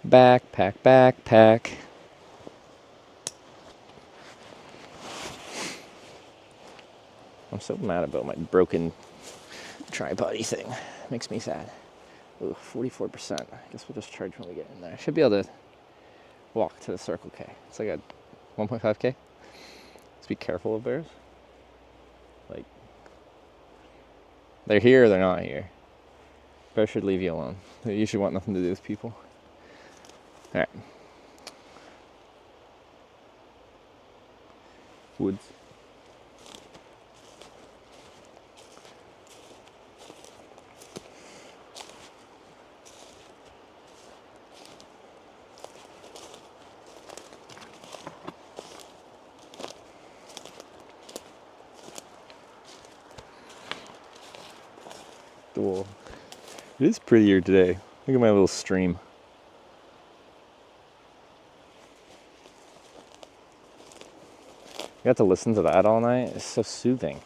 Backpack, backpack. I'm so mad about my broken tripod thing. Makes me sad. Ooh, 44%. I guess we'll just charge when we get in there. I should be able to walk to the Circle K. It's like a 1.5K. Let's be careful of bears. Like, they're here or they're not here. Bears should leave you alone. They usually want nothing to do with people. Alright. Woods. Cool. It is prettier today. Look at my little stream. You got to listen to that all night. It's so soothing.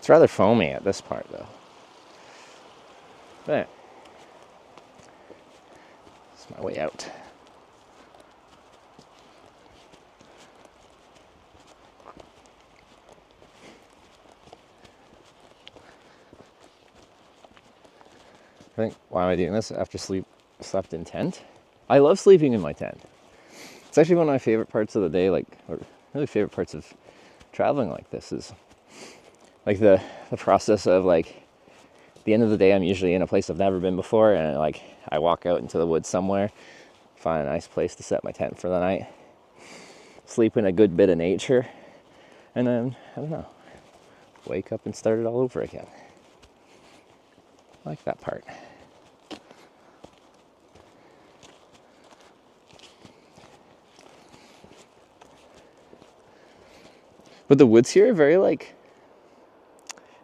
It's rather foamy at this part though. But it's my way out. I think, why am I doing this after slept in tent? I love sleeping in my tent. It's actually one of my favorite parts of the day, like, or really favorite parts of traveling like this is like the process of like, the end of the day, I'm usually in a place I've never been before, and like I walk out into the woods somewhere, find a nice place to set my tent for the night, sleep in a good bit of nature, and then, I don't know, wake up and start it all over again. I like that part. But the woods here are very like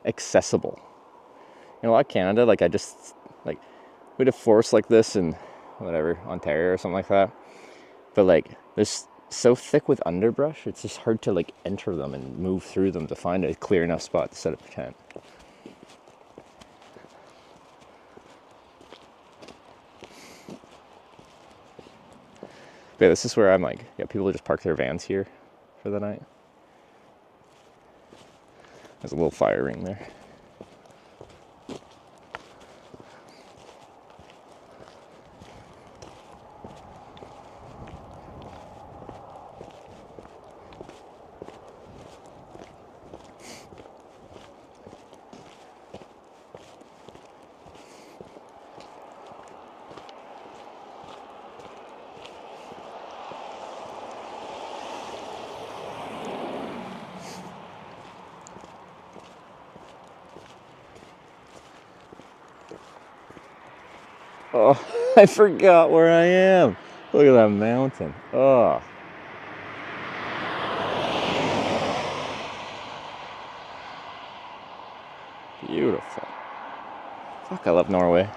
accessible. You know, like Canada, like I just like we had a forest like this in whatever, Ontario or something like that. But like there's so thick with underbrush, it's just hard to like enter them and move through them to find a clear enough spot to set up a tent. But yeah, this is where I'm like, yeah, people just park their vans here for the night. There's a little fire ring there. Oh, I forgot where I am. Look at that mountain. Oh. Beautiful. Fuck, I love Norway.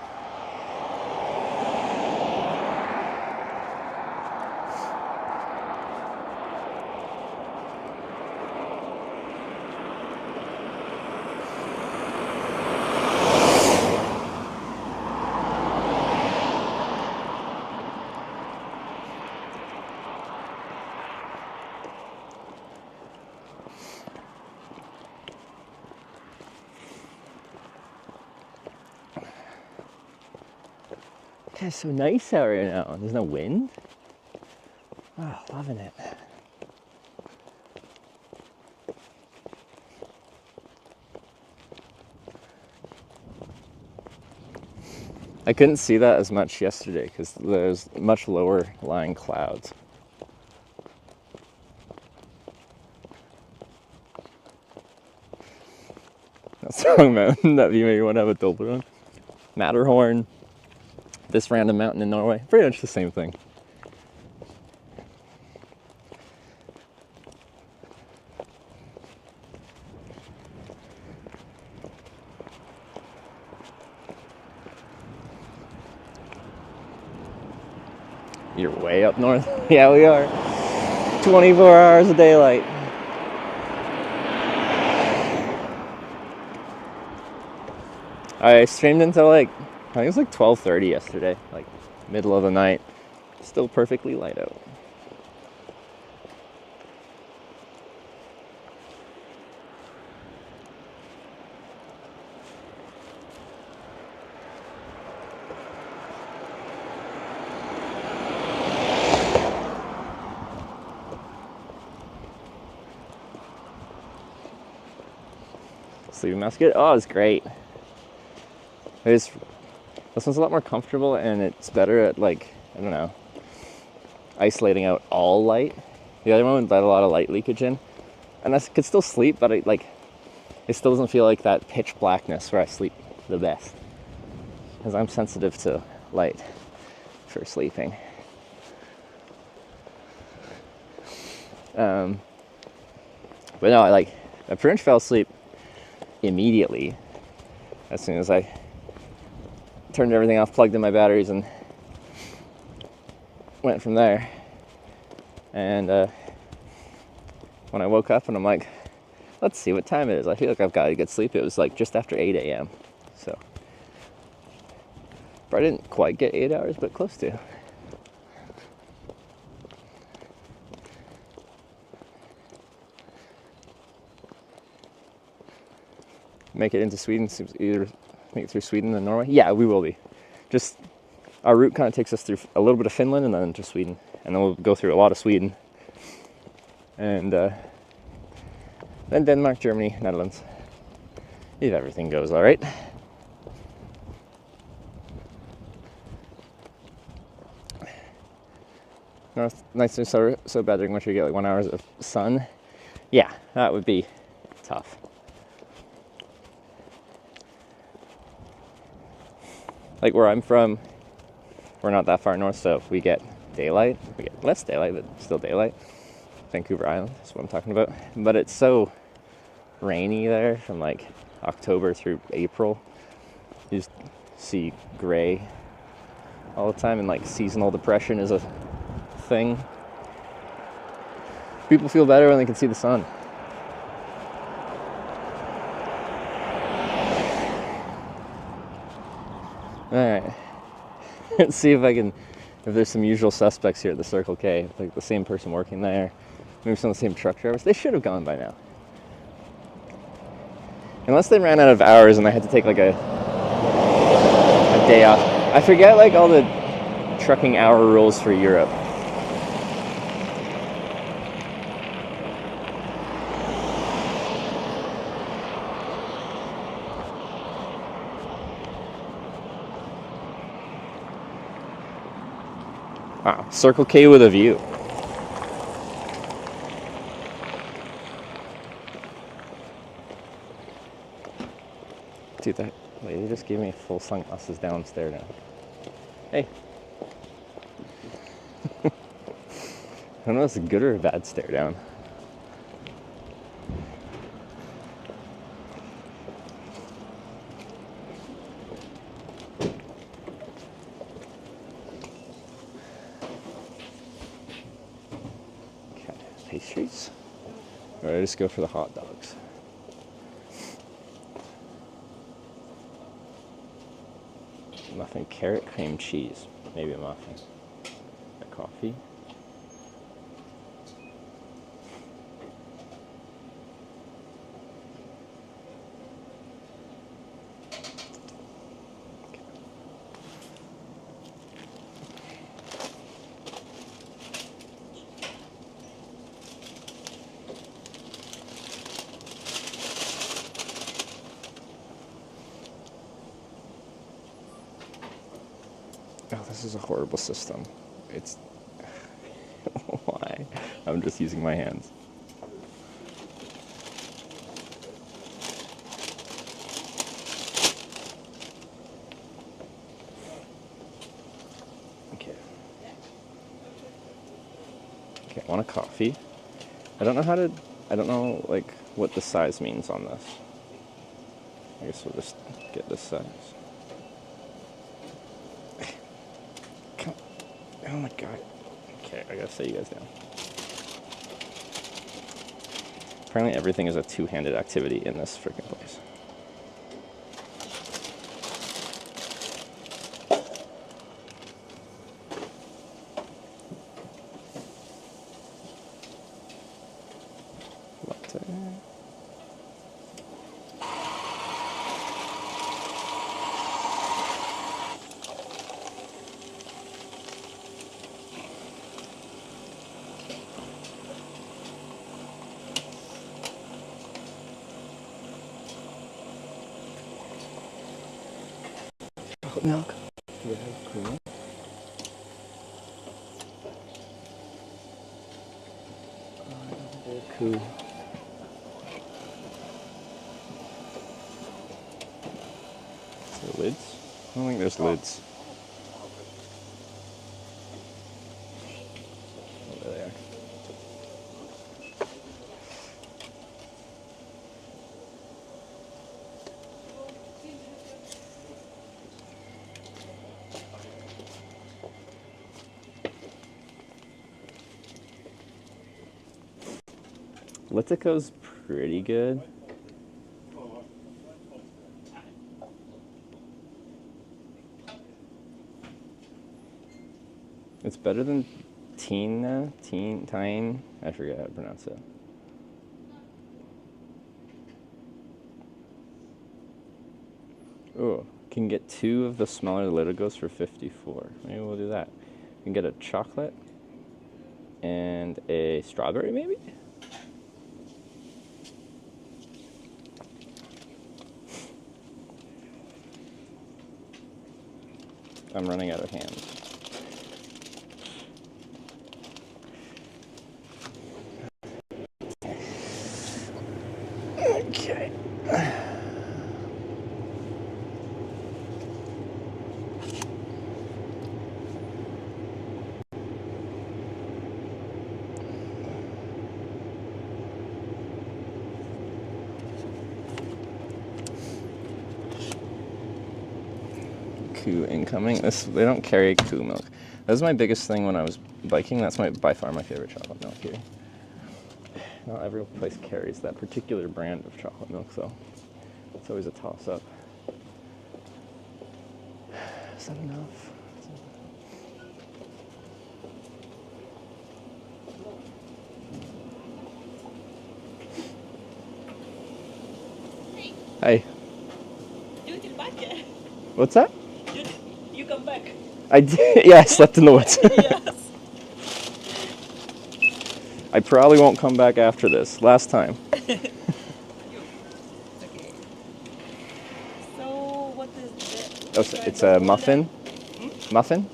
It's so nice out right now. There's no wind. Oh, loving it. I couldn't see that as much yesterday because there's much lower lying clouds. That's the wrong mountain that you maybe want to have a double on. Matterhorn. This random mountain in Norway. Pretty much the same thing. You're way up north. Yeah, we are. 24 hours of daylight. I streamed until like, I think it was like 12:30 yesterday, like middle of the night. Still perfectly light out. Sleeping mask good? Oh, it's great. This one's a lot more comfortable and it's better at like, I don't know, isolating out all light. The other one would let a lot of light leakage in. And I could still sleep, but it still doesn't feel like that pitch blackness where I sleep the best. Because I'm sensitive to light for sleeping. But no, I pretty much fell asleep immediately as soon as I turned everything off, plugged in my batteries, and went from there. And when I woke up and I'm like, let's see what time it is. I feel like I've got a good sleep. It was like just after 8 a.m. So probably didn't quite get 8 hours, but close to. Make it into Sweden, either make it through Sweden and Norway. Yeah, we will be. Just our route kind of takes us through a little bit of Finland and then into Sweden, and then we'll go through a lot of Sweden, and then Denmark, Germany, Netherlands. If everything goes all right. No, it's nice and so bad during winter you get like 1 hour of sun. Yeah, that would be tough. Like where I'm from, we're not that far north, so we get daylight. We get less daylight, but still daylight. Vancouver Island, that's what I'm talking about. But it's so rainy there from like October through April. You just see gray all the time, and like seasonal depression is a thing. People feel better when they can see the sun. Alright, let's see if there's some usual suspects here at the Circle K, like the same person working there, maybe some of the same truck drivers. They should have gone by now. Unless they ran out of hours and I had to take like a day off. I forget like all the trucking hour rules for Europe. Wow, Circle K with a view. Dude, that lady just gave me full sunglasses downstairs now. Hey. I don't know if it's a good or a bad stare down. Okay, pastries. Or I just go for the hot dogs. Muffin, carrot, cream cheese. Maybe a muffin. A coffee. Oh, this is a horrible system. It's... Why? I'm just using my hands. Okay. Okay, I want a coffee. I don't know, like, what the size means on this. I guess we'll just get this size. Oh my god. Okay, I gotta set you guys down. Apparently everything is a two-handed activity in this freaking place. Milk. Yeah, cool. Cool. Is there lids? I don't think there's lids. Oh, there they are. Litico's pretty good. It's better than Tine. I forget how to pronounce it. Oh, can get 2 of the smaller little ghosts for 54. Maybe we'll do that. We can get a chocolate and a strawberry, maybe? I'm running out of hands. Okay. Coup incoming. They don't carry coup milk. That was my biggest thing when I was biking. That's by far my favorite chocolate milk here. Not every place carries that particular brand of chocolate milk, so it's always a toss-up. Is that enough? Hey. Du är tillbaka. What's that? You come back. I did. Yeah, I slept in the woods. Yes. I probably won't come back after this. Last time. Okay. So what is Oh, so it's a muffin. Muffin?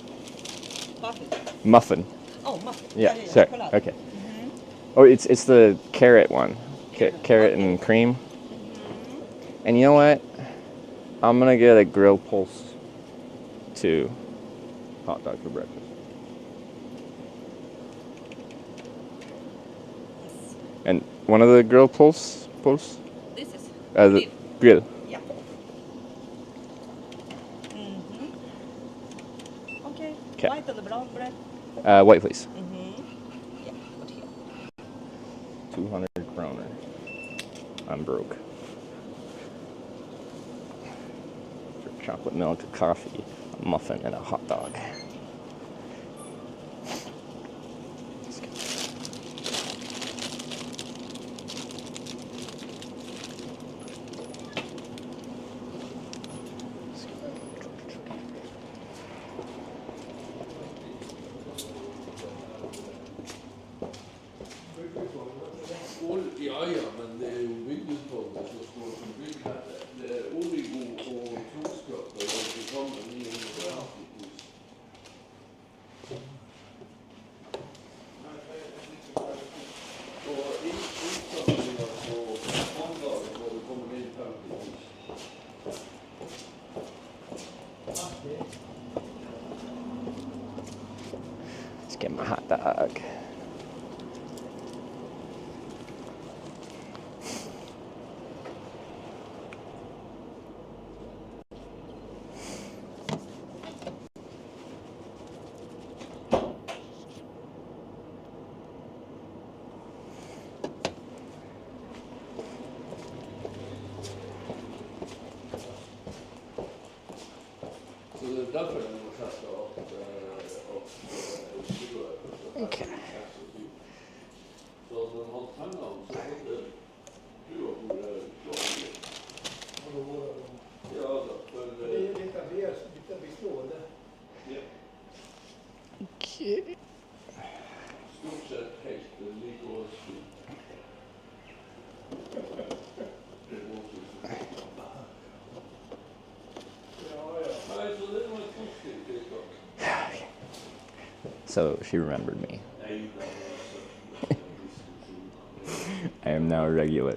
Muffin. Muffin. Oh, muffin. Yeah. Sorry. Okay. Oh, it's the carrot one. Carrot and cream. And you know what? I'm gonna get a grill pulse 2 hot dog for breakfast. And one of the grill pulse? This is The grill. Yeah. Okay. Okay. White or brown bread? White, please. Yeah, put here. 200 kroner. I'm broke. For chocolate milk, coffee, a muffin, and a hot dog. Ja, men det är ju bygdutgången som står som byggnad. Det är Origo och Tromsø och det kommer 950 000. Och inställningar på måndagen då det kommer 950 000. Let's get my hot dog. Så det är därför den är kasta upp Okay. Så när man har pengar så är det du och borde klara. Ja, för det är lite bestående. Ja. Okay. Stort sett helt lika och So she remembered me. I am now a regular.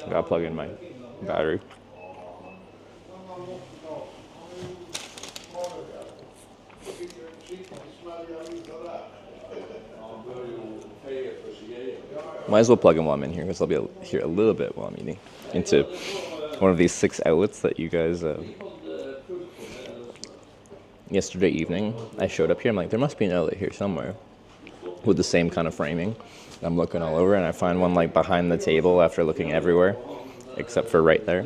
Gotta plug in my battery. Might as well plug in while I'm in here because I'll be here a little bit while I'm eating into one of these 6 outlets that you guys. Yesterday evening, I showed up here. I'm like, there must be an outlet here somewhere with the same kind of framing. I'm looking all over and I find one like behind the table after looking everywhere, except for right there.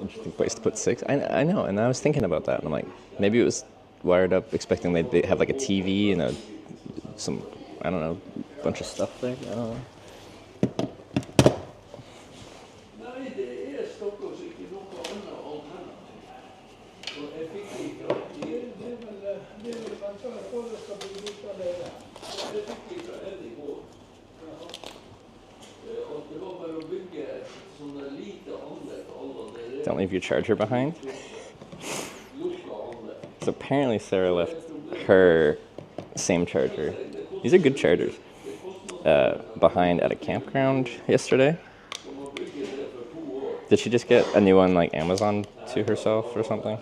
Interesting place to put 6. I know, and I was thinking about that, and I'm like, maybe it was wired up expecting they'd have like a TV and some, I don't know, bunch of stuff there. I don't know. Nej, det är Stockholms inte något annat alternativ. Och jag fick inte, det är väl man tar på det ska bli lite där. Jag fick inte en igår. Och det var bara att bygga sådana lite anlägg alla där. Don't leave your charger behind. So apparently Sarah left her same charger. These are good chargers. Behind at a campground yesterday. Did she just get a new one like Amazon to herself or something?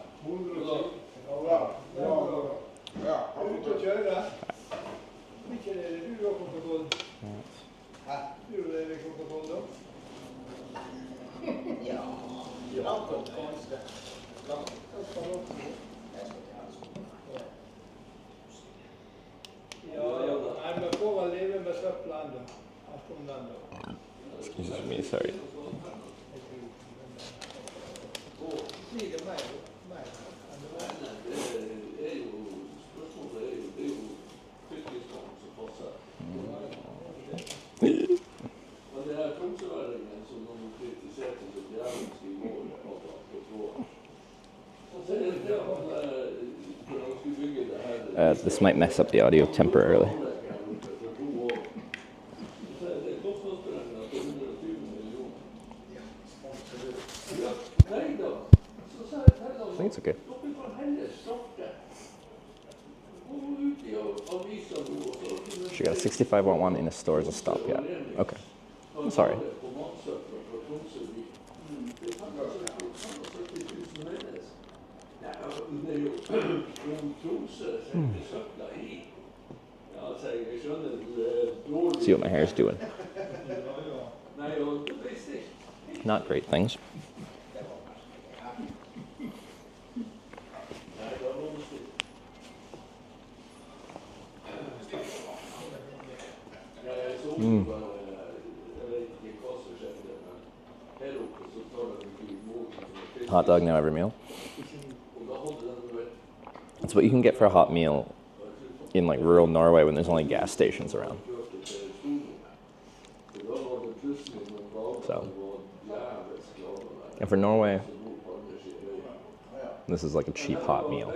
Excuse me, sorry. This might mess up the audio temporarily. I think it's okay. She got a 65 watt one in a store as a stop, yeah. Okay. I'm sorry. See what my hair is doing. Not great things. Hot dog now every meal. That's what you can get for a hot meal in like rural Norway when there's only gas stations around. So, and for Norway, this is like a cheap hot meal.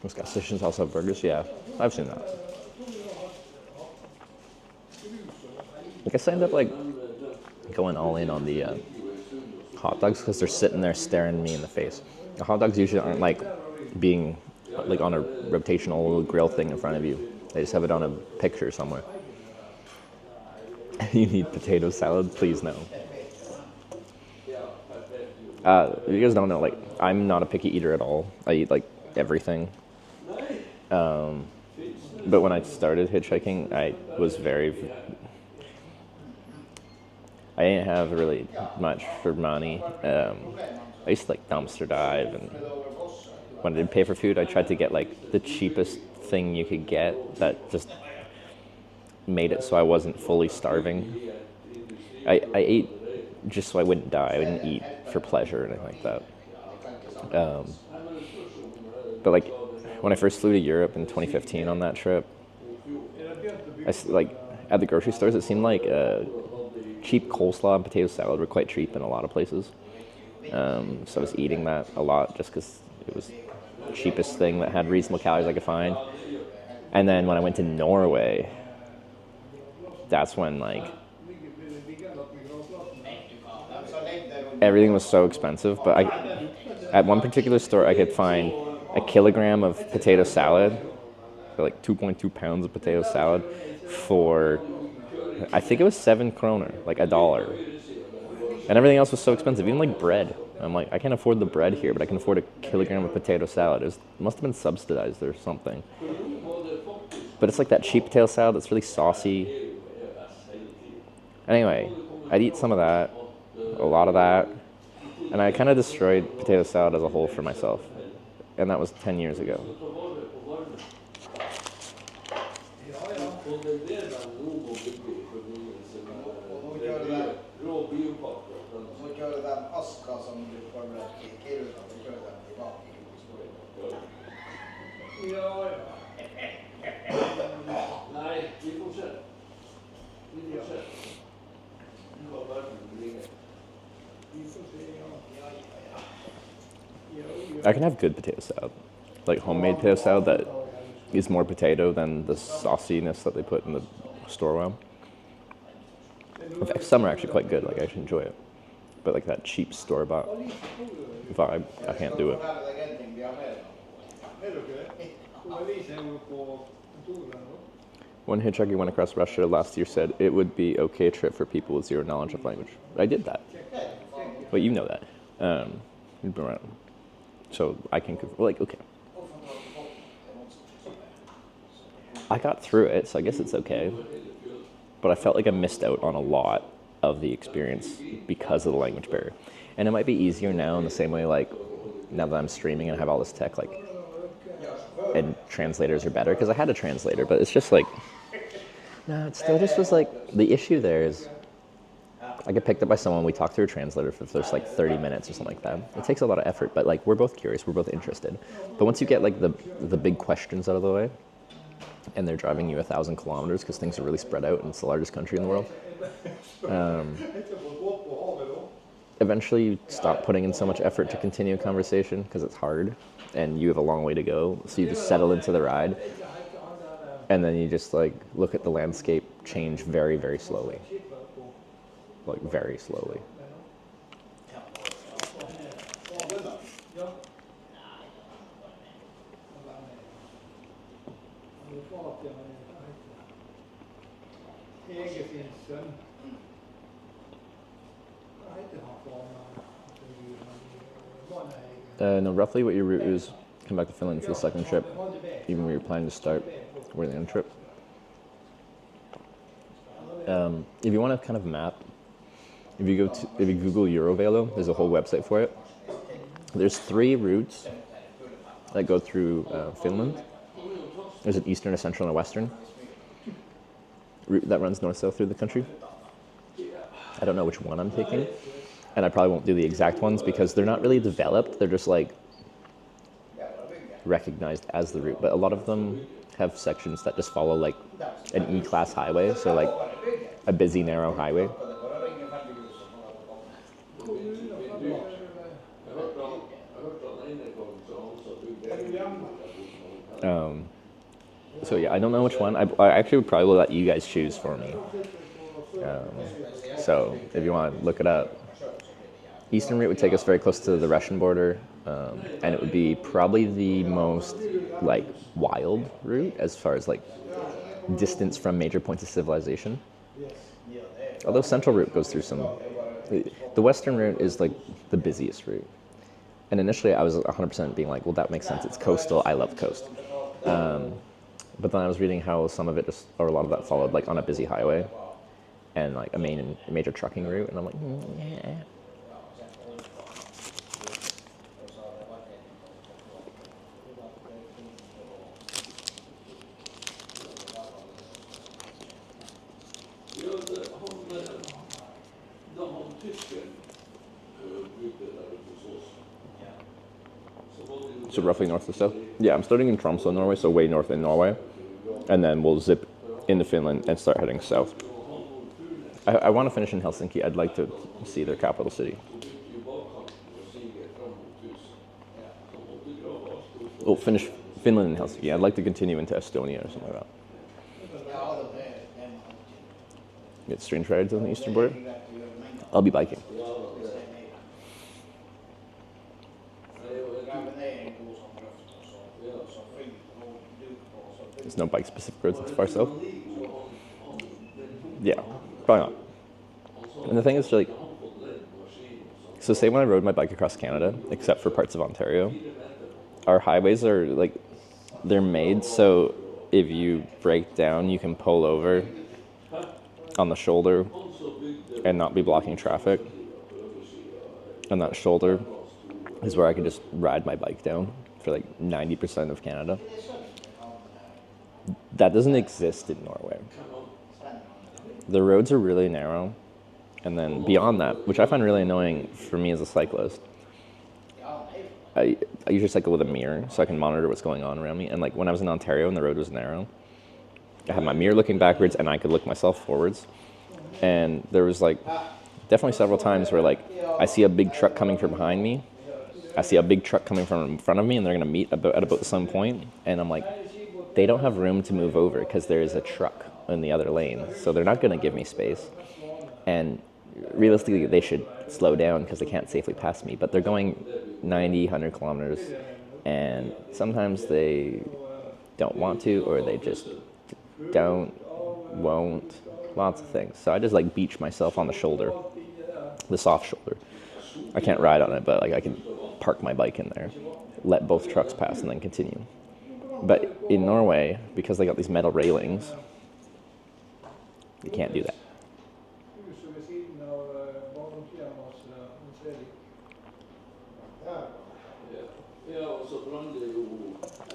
Those gas stations also have burgers. Yeah, I've seen that. I guess I end up like going all in on the hot dogs because they're sitting there staring me in the face. The hot dogs usually aren't like being like on a rotational grill thing in front of you. They just have it on a picture somewhere. You need potato salad? Please no. You guys don't know, like, I'm not a picky eater at all. I eat, like, everything. But when I started hitchhiking, I didn't have really much for money. I used to, like, dumpster dive, and when I did pay for food, I tried to get, like, the cheapest thing you could get that just made it so I wasn't fully starving. I ate just so I wouldn't die. I didn't eat for pleasure or anything like that. But like when I first flew to Europe in 2015 on that trip, like at the grocery stores, it seemed like cheap coleslaw and potato salad were quite cheap in a lot of places. So I was eating that a lot just because it was the cheapest thing that had reasonable calories I could find. And then when I went to Norway, that's when like everything was so expensive. But at one particular store I could find a kilogram of potato salad, for like 2.2 pounds of potato salad for, I think it was 7 kroner, like $1. And everything else was so expensive, even like bread. I'm like, I can't afford the bread here, but I can afford a kilogram of potato salad. It must have been subsidized or something. But it's like that cheap potato salad that's really saucy. Anyway, I'd eat some of that, a lot of that, and I kind of destroyed potato salad as a whole for myself. And that was 10 years ago. I can have good potato salad, like homemade potato salad that is more potato than the sauciness that they put in the store well. In fact, some are actually quite good, like I actually enjoy it. But like that cheap store-bought vibe, I can't do it. One hitchhiker went across Russia last year said it would be okay trip for people with zero knowledge of language. I did that. Well, you know that. You've been around. So I can, like, okay. I got through it, so I guess it's okay. But I felt like I missed out on a lot of the experience because of the language barrier. And it might be easier now in the same way, like, now that I'm streaming and I have all this tech, like, and translators are better, because I had a translator, but it's just like, no, it still just was like, the issue there is, I get picked up by someone, we talk through a translator for just like 30 minutes or something like that. It takes a lot of effort, but like, we're both curious, we're both interested. But once you get like the big questions out of the way, and they're driving you 1,000 kilometers because things are really spread out and it's the largest country in the world, eventually you stop putting in so much effort to continue a conversation because it's hard and you have a long way to go. So you just settle into the ride, and then you just like look at the landscape change very, very slowly. Like very slowly. No, roughly what your route is, come back to Finland for the second trip, even where you're planning to start, where the end trip. If you want to kind of map, if you Google Eurovelo, there's a whole website for it. There's 3 routes that go through Finland. There's an eastern, a central, and a western route that runs north-south through the country. I don't know which one I'm taking, and I probably won't do the exact ones because they're not really developed. They're just like recognized as the route, but a lot of them have sections that just follow like an E-class highway, so like a busy, narrow highway. So yeah, I don't know which one. I actually would probably let you guys choose for me. So if you want to look it up, eastern route would take us very close to the Russian border, and it would be probably the most like wild route as far as like distance from major points of civilization. Although central route goes through some. The western route is like the busiest route. And initially I was 100% being like, well, that makes sense. It's coastal. I love coast. But then I was reading how some of it just, or a lot of that followed like on a busy highway and like a major trucking route. And I'm like, yeah. So roughly north to south? Yeah, I'm starting in Tromsø, Norway, so way north in Norway. And then we'll zip into Finland and start heading south. I want to finish in Helsinki. I'd like to see their capital city. Well, finish Finland and Helsinki. I'd like to continue into Estonia or something like that. Get strange rides on the eastern border. I'll be biking. There's no bike-specific roads that's far south. Yeah, probably not. And the thing is, like, so say when I rode my bike across Canada, except for parts of Ontario, our highways are, like, they're made so if you break down, you can pull over on the shoulder and not be blocking traffic. And that shoulder is where I can just ride my bike down for, like, 90% of Canada. That doesn't exist in Norway. The roads are really narrow, and then beyond that, which I find really annoying for me as a cyclist, I usually cycle with a mirror so I can monitor what's going on around me. And like when I was in Ontario and the road was narrow, I had my mirror looking backwards and I could look myself forwards. And there was like definitely several times where like I see a big truck coming from behind me, I see a big truck coming from in front of me, and they're gonna meet at about some point, and I'm like, they don't have room to move over because there is a truck in the other lane, so they're not going to give me space. And realistically, they should slow down because they can't safely pass me. But they're going 90, 100 kilometers, and sometimes they don't want to, or they just won't, lots of things. So I just like beach myself on the shoulder, the soft shoulder. I can't ride on it, but like I can park my bike in there, let both trucks pass, and then continue. But in Norway, because they got these metal railings, you can't do that.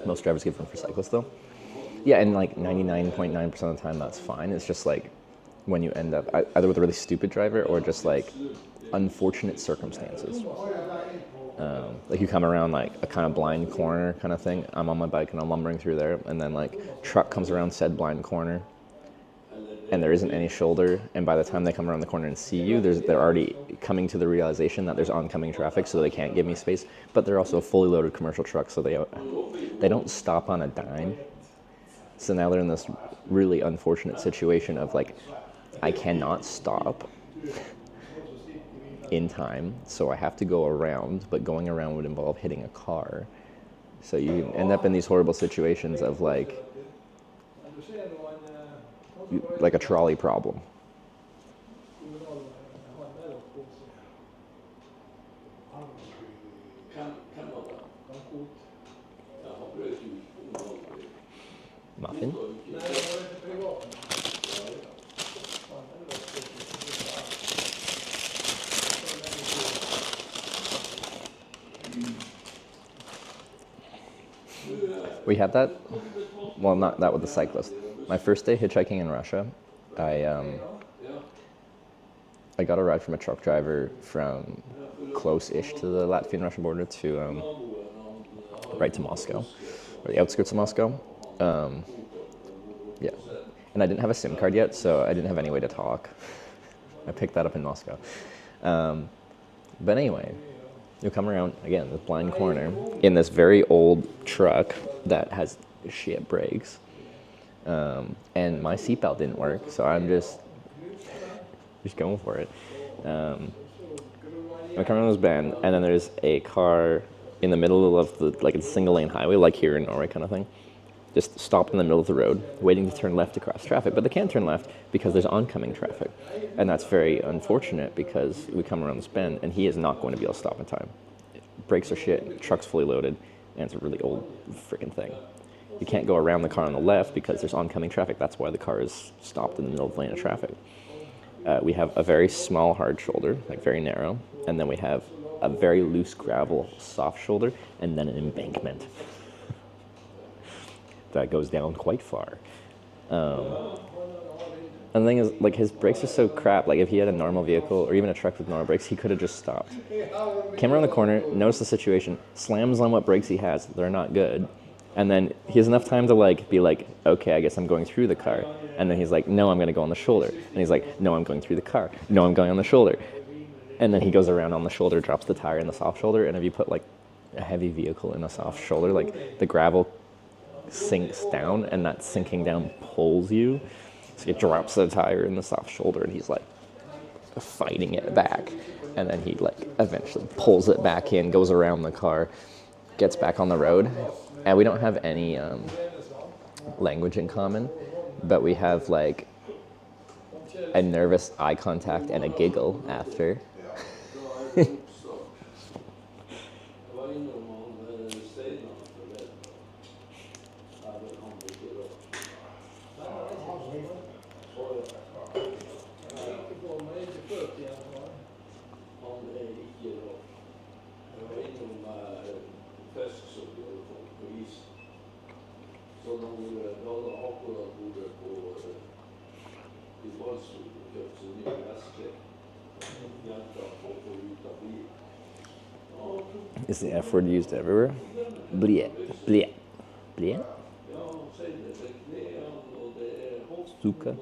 Most drivers give them for cyclists, though. Yeah, and like 99.9% of the time, that's fine. It's just like when you end up either with a really stupid driver or just like unfortunate circumstances. Like you come around like a kind of blind corner kind of thing. I'm on my bike and I'm lumbering through there, and then like truck comes around said blind corner, and there isn't any shoulder. And by the time they come around the corner and see you, they're already coming to the realization that there's oncoming traffic, so they can't give me space. But they're also a fully loaded commercial truck, so they don't stop on a dime. So now they're in this really unfortunate situation of like, I cannot stop in time, so I have to go around, but going around would involve hitting a car. So you end up in these horrible situations of like a trolley problem. Muffin? We had that, well, not that with the cyclist. My first day hitchhiking in Russia, I got a ride from a truck driver from close-ish to the Latvian-Russian border to right to Moscow, or the outskirts of Moscow. Yeah, and I didn't have a SIM card yet, so I didn't have any way to talk. I picked that up in Moscow. But anyway, you come around, again, this blind corner, in this very old truck that has shit brakes. And my seatbelt didn't work, so I'm just going for it. I come around this bend, and then there's a car in the middle of the, like a single lane highway, like here in Norway kind of thing, just stopped in the middle of the road, waiting to turn left to cross traffic. But they can't turn left because there's oncoming traffic. And that's very unfortunate because we come around this bend, and he is not going to be able to stop in time. Brakes are shit, truck's fully loaded, and it's a really old freaking thing. You can't go around the car on the left because there's oncoming traffic. That's why the car is stopped in the middle of the lane of traffic. We have a very small hard shoulder, like very narrow, and then we have a very loose gravel soft shoulder, and then an embankment that goes down quite far. And the thing is, like, his brakes are so crap. Like, if he had a normal vehicle or even a truck with normal brakes, he could have just stopped. Came around the corner, noticed the situation, slams on what brakes he has. They're not good. And then he has enough time to like be like, okay, I guess I'm going through the car. And then he's like, no, I'm gonna go on the shoulder. And he's like, no, I'm going through the car. No, I'm going on the shoulder. And then he goes around on the shoulder, drops the tire in the soft shoulder. And if you put like a heavy vehicle in a soft shoulder, like the gravel sinks down, and that sinking down pulls you. So he drops the tire in the soft shoulder, and he's like fighting it back. And then he like eventually pulls it back in, goes around the car, gets back on the road. And we don't have any language in common, but we have like a nervous eye contact and a giggle after. Is the F word used everywhere? Bleh, bleh, bleh. Suka.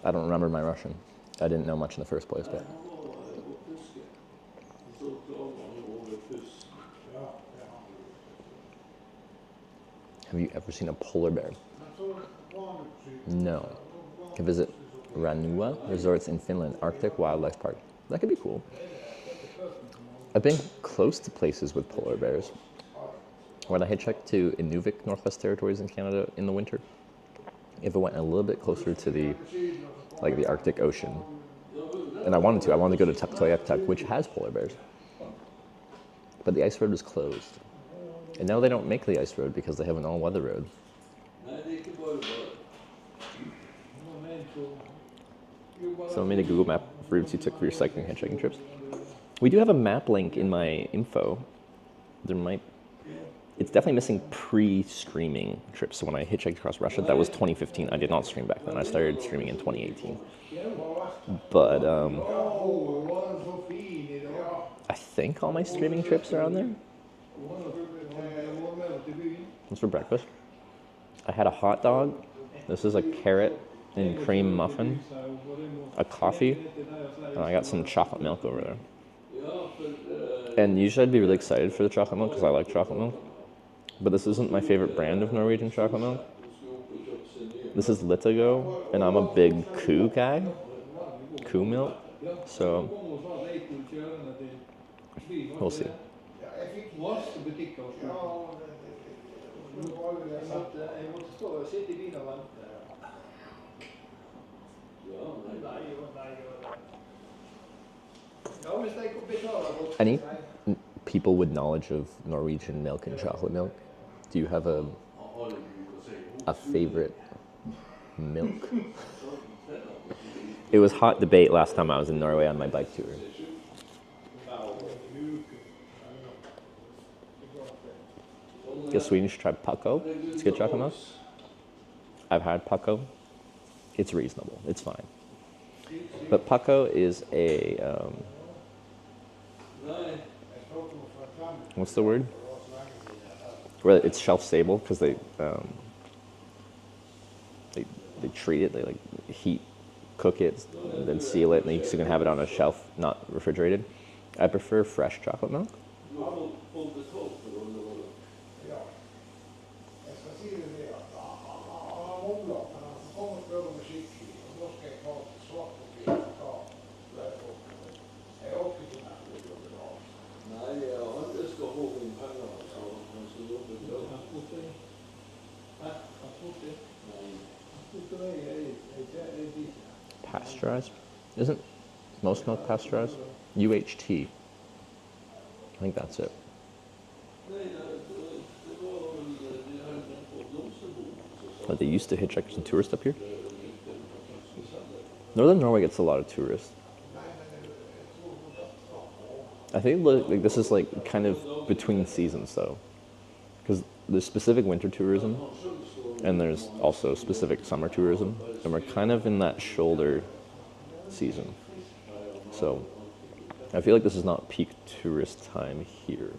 I don't remember my Russian. I didn't know much in the first place, but. Have you ever seen a polar bear? No. You can visit Ranua Resorts in Finland, Arctic Wildlife Park. That could be cool. I've been close to places with polar bears. When I hitchhiked to Inuvik, Northwest Territories in Canada in the winter, if it went a little bit closer to the Arctic Ocean, and I wanted to go to Tuktoyaktuk, which has polar bears, but the ice road was closed. And now they don't make the ice road because they have an all-weather road. So I made a Google map of routes you took for your cycling hitchhiking trips. We do have a map link in my info. It's definitely missing pre-streaming trips. So when I hitchhiked across Russia, that was 2015. I did not stream back then. I started streaming in 2018. But I think all my streaming trips are on there. What's for breakfast? I had a hot dog. This is a carrot and cream muffin, a coffee, and I got some chocolate milk over there. And usually I'd be really excited for the chocolate milk because I like chocolate milk. But this isn't my favorite brand of Norwegian chocolate milk. This is Litago, and I'm a big Koo guy. Koo milk. So, we'll see. Any people with knowledge of Norwegian milk and chocolate milk, do you have a favorite milk? It was hot debate last time I was in Norway on my bike tour. Guess Sweden should try Pucko. It's good chocolate milk. I've had Pucko. It's reasonable. It's fine. But Pucko is a what's the word? Where it's shelf stable because they treat it. They like heat, cook it, and then seal it, and so you can have it on a shelf, not refrigerated. I prefer fresh chocolate milk. Pasteurized? Isn't most milk pasteurized? UHT. I think that's it. Are they used to hitchhikers and tourists up here? Northern Norway gets a lot of tourists. I think like this is like kind of between seasons though, because there's specific winter tourism, and there's also specific summer tourism, and we're kind of in that shoulder season. So I feel like this is not peak tourist time here.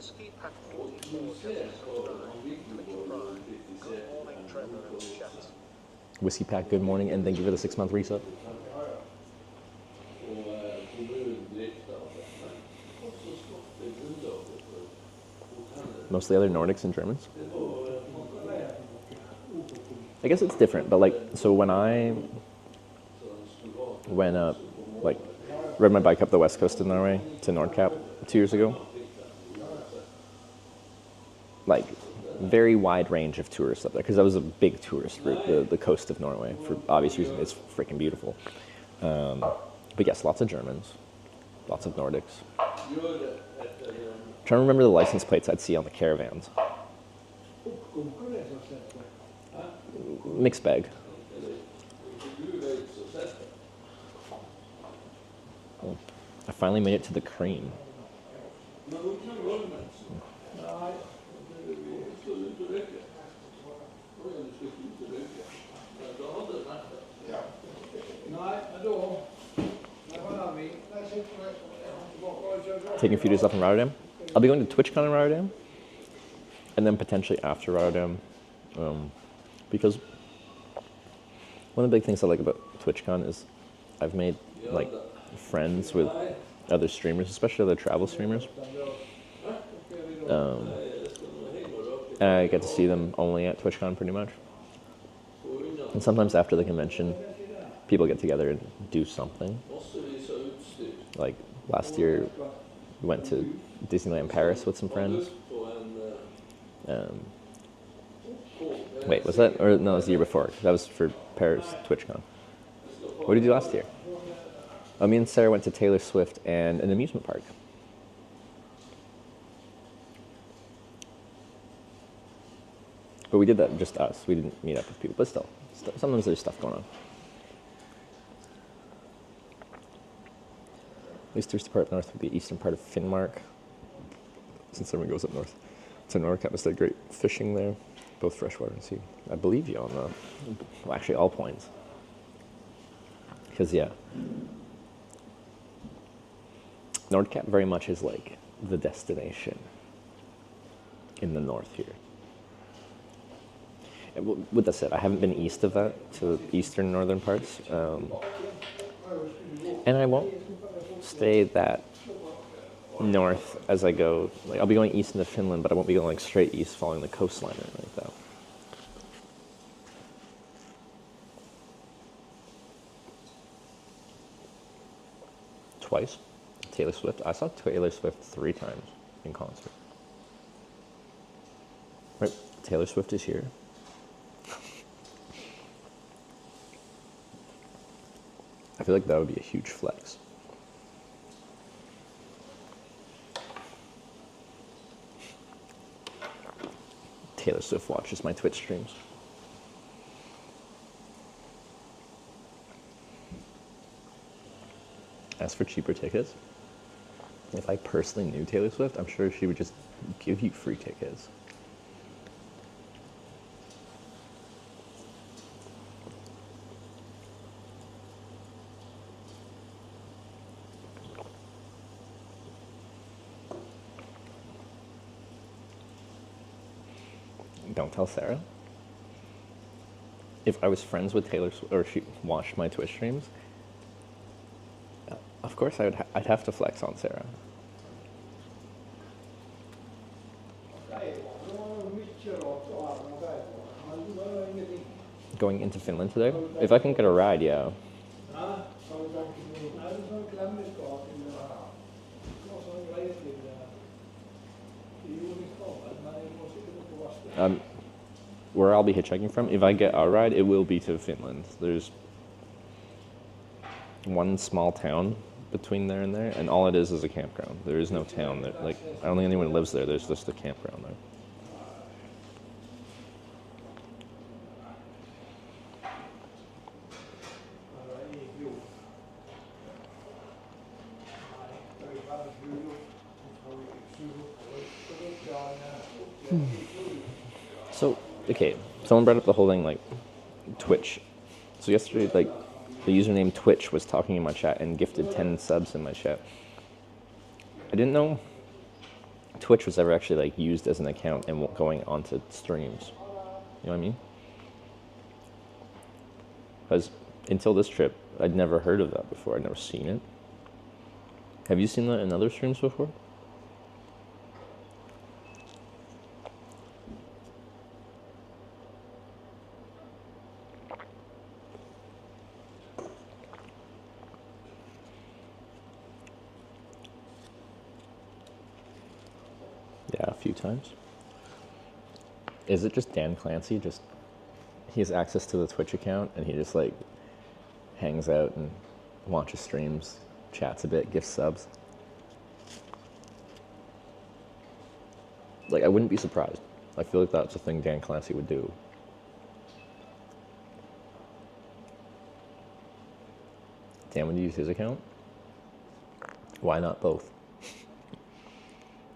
Whiskey Pack 44 just subscribed. Twitch Prime. Good morning, Trevor and chat. Whiskey Pack, good morning, and thank you for the 6-month reset. Mostly other Nordics and Germans. I guess it's different, but like, so when I went up, like, rode my bike up the west coast of Norway to Nordkapp 2 years ago, like, very wide range of tourists up there, because that was a big tourist route, the coast of Norway, for obvious reasons. It's freaking beautiful. But yes, lots of Germans, lots of Nordics. Trying to remember the license plates I'd see on the caravans. Mixed bag. Oh, I finally made it to the cream. Taking a few days off in Rotterdam. I'll be going to TwitchCon in Rotterdam, and then potentially after Rotterdam, because one of the big things I like about TwitchCon is I've made like friends with other streamers, especially other travel streamers, and I get to see them only at TwitchCon pretty much. And sometimes after the convention, people get together and do something. Like last year, we went to Disneyland Paris with some friends. Wait, was that? Or no, it was the year before. That was for Paris TwitchCon. What did you do last year? Oh, me and Sarah went to Taylor Swift and an amusement park. But we did that just us. We didn't meet up with people. But still, sometimes there's stuff going on. Least touristy part up north would be the eastern part of Finnmark. Since everyone goes up north to Nordkapp, it's like great fishing there, both freshwater and sea. I believe you on well, actually all points. Because yeah, Nordkapp very much is like the destination in the north here. And with that said, I haven't been east of that to the eastern northern parts, and I won't stay that north as I go. Like I'll be going east into Finland, but I won't be going like straight east following the coastline or anything like that. Twice. Taylor Swift. I saw Taylor Swift 3 times in concert. Right, Taylor Swift is here. I feel like that would be a huge flex. Taylor Swift watches my Twitch streams. As for cheaper tickets, if I personally knew Taylor Swift, I'm sure she would just give you free tickets. Don't tell Sarah. If I was friends with Taylor Swift, or she watched my Twitch streams, of course I'd have to flex on Sarah. Going into Finland today? If I can get a ride, yeah. Where I'll be hitchhiking from, if I get a ride, it will be to Finland. There's one small town between there and there, and all it is a campground. There is no town there. Like, I don't think anyone lives there. There's just a campground there. So, okay, someone brought up the whole thing, like, Twitch. So yesterday, like, the username Twitch was talking in my chat and gifted 10 subs in my chat. I didn't know Twitch was ever actually like used as an account and going onto streams. You know what I mean? Because until this trip, I'd never heard of that before. I'd never seen it. Have you seen that in other streams before? Yeah, a few times. Is it just Dan Clancy? Just he has access to the Twitch account and he just like hangs out and watches streams, chats a bit, gives subs. Like I wouldn't be surprised. I feel like that's a thing Dan Clancy would do. Dan would use his account? Why not both?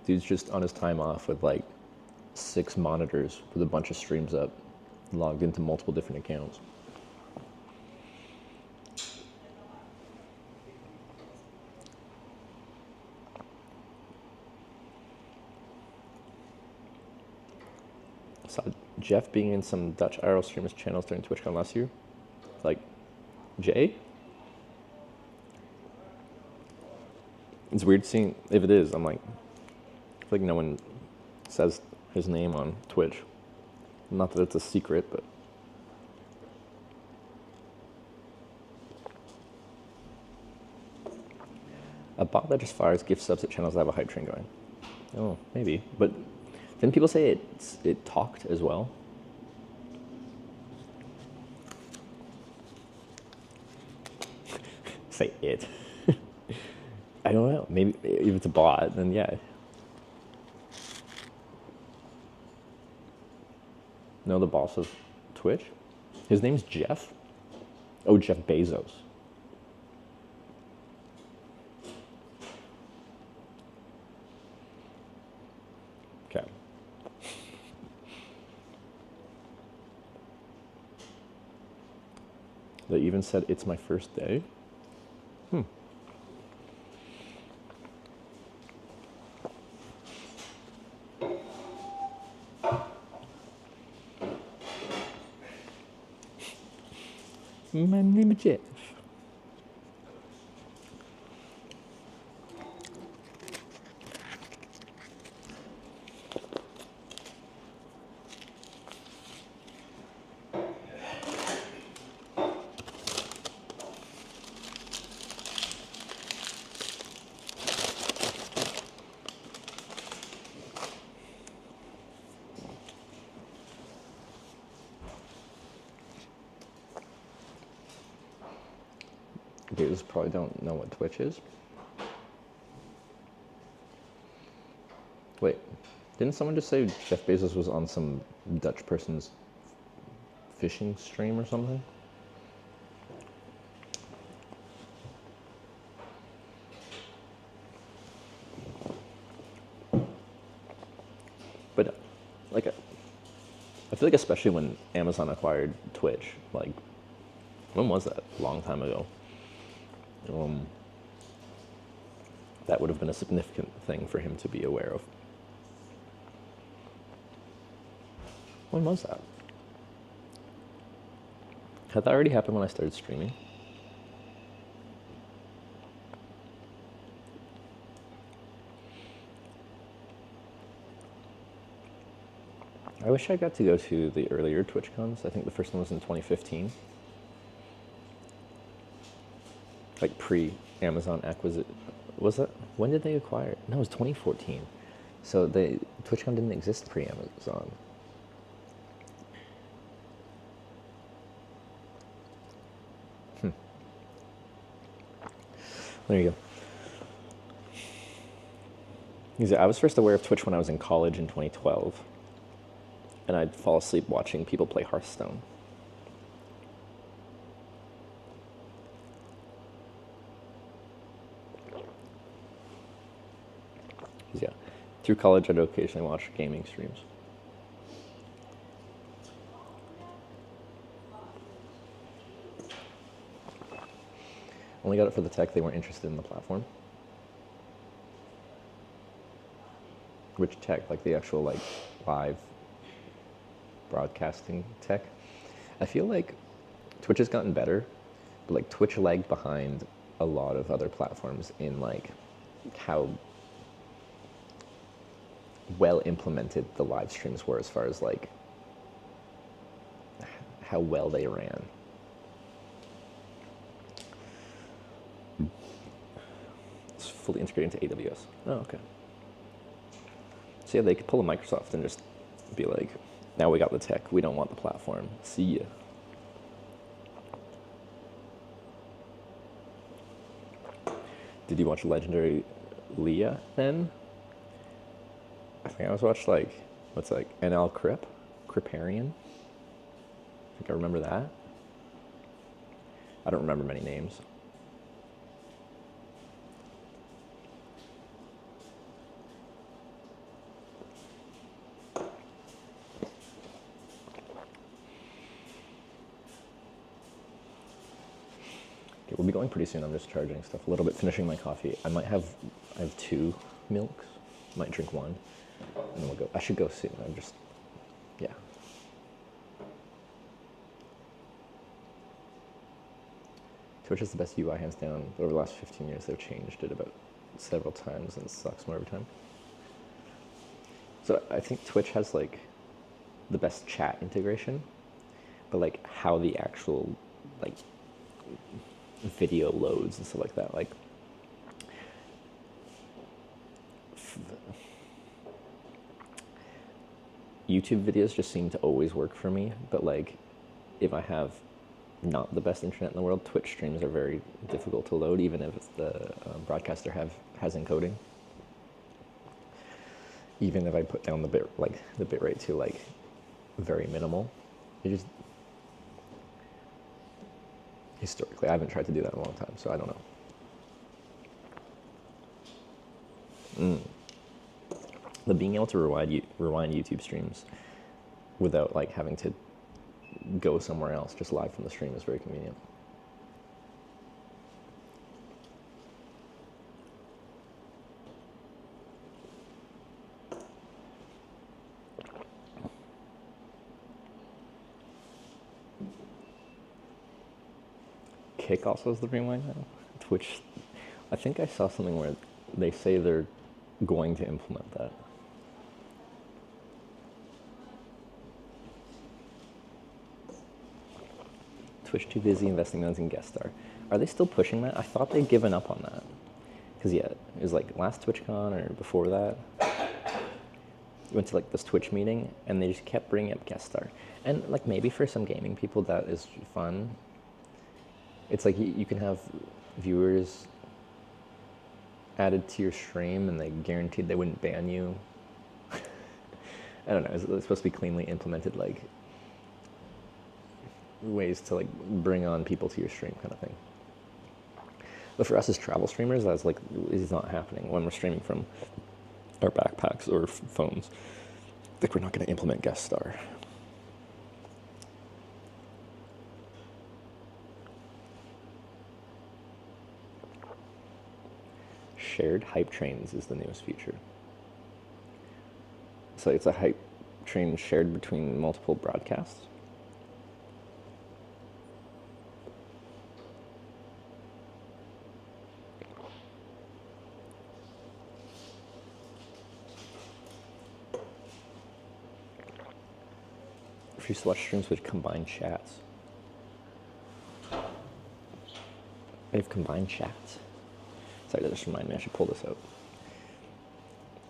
Dude's just on his time off with like 6 monitors with a bunch of streams up, logged into multiple different accounts. Saw Jeff being in some Dutch IRL streamers channels during TwitchCon last year. Like, Jay? It's weird seeing, if it is, I'm like, I feel like no one says his name on Twitch. Not that it's a secret, but. A bot that just fires gift subs at channels that have a hype train going. Oh, maybe. But didn't people say it talked as well? Say it. I don't know. Maybe if it's a bot, then yeah. No, the boss of Twitch? His name's Jeff? Oh, Jeff Bezos. Okay. They even said it's my first day? My name is Jeff. Viewers probably don't know what Twitch is. Wait, didn't someone just say Jeff Bezos was on some Dutch person's fishing stream or something? But, like, I feel like especially when Amazon acquired Twitch, like, when was that? A long time ago. That would have been a significant thing for him to be aware of. When was that? Had that already happened when I started streaming? I wish I got to go to the earlier TwitchCons. I think the first one was in 2015. Like pre-Amazon acquisition. Was that? When did they acquire it? No, it was 2014. So TwitchCon didn't exist pre-Amazon. There you go. I was first aware of Twitch when I was in college in 2012. And I'd fall asleep watching people play Hearthstone. Yeah, through college I'd occasionally watch gaming streams. Only got it for the tech, they weren't interested in the platform. Twitch tech, like the actual like live broadcasting tech. I feel like Twitch has gotten better, but like Twitch lagged behind a lot of other platforms in like how well implemented the live streams were as far as like how well they ran. It's fully integrated into AWS. Oh, okay. So yeah, they could pull a Microsoft and just be like, now we got the tech, we don't want the platform. See ya. Did you watch Legendary Leah then? I think I was watched like, what's like, NL Criparian? I think I remember that. I don't remember many names. Okay, we'll be going pretty soon. I'm just charging stuff a little bit, finishing my coffee. I have 2 milks. Might drink 1, and then we'll go. I should go soon. Yeah. Twitch is the best UI hands down. Over the last 15 years, they've changed it about several times, and it sucks more every time. So I think Twitch has like the best chat integration, but like how the actual like video loads and stuff like that, like YouTube videos just seem to always work for me, but like if I have not the best internet in the world, Twitch streams are very difficult to load, even if it's the broadcaster has encoding. Even if I put down the bit rate to like very minimal, it just historically I haven't tried to do that in a long time, so I don't know. The being able to rewind YouTube streams without like having to go somewhere else, just live from the stream, is very convenient. Kick also has the rewind now. Twitch, I think I saw something where they say they're going to implement that. Twitch too busy investing millions in guest star. Are they still pushing that? I thought they'd given up on that. Because yeah, it was like last TwitchCon or before that. You went to like this Twitch meeting and they just kept bringing up guest star. And like maybe for some gaming people that is fun. It's like you can have viewers added to your stream and they guaranteed they wouldn't ban you. I don't know, it's supposed to be cleanly implemented, like ways to like bring on people to your stream kind of thing. But for us as travel streamers, that's like, is not happening when we're streaming from our backpacks or phones. Like we're not going to implement guest star. Shared hype trains is the newest feature. So it's a hype train shared between multiple broadcasts. If you used to watch streams with combined chats. They have combined chats. Sorry, that just reminded me I should pull this out.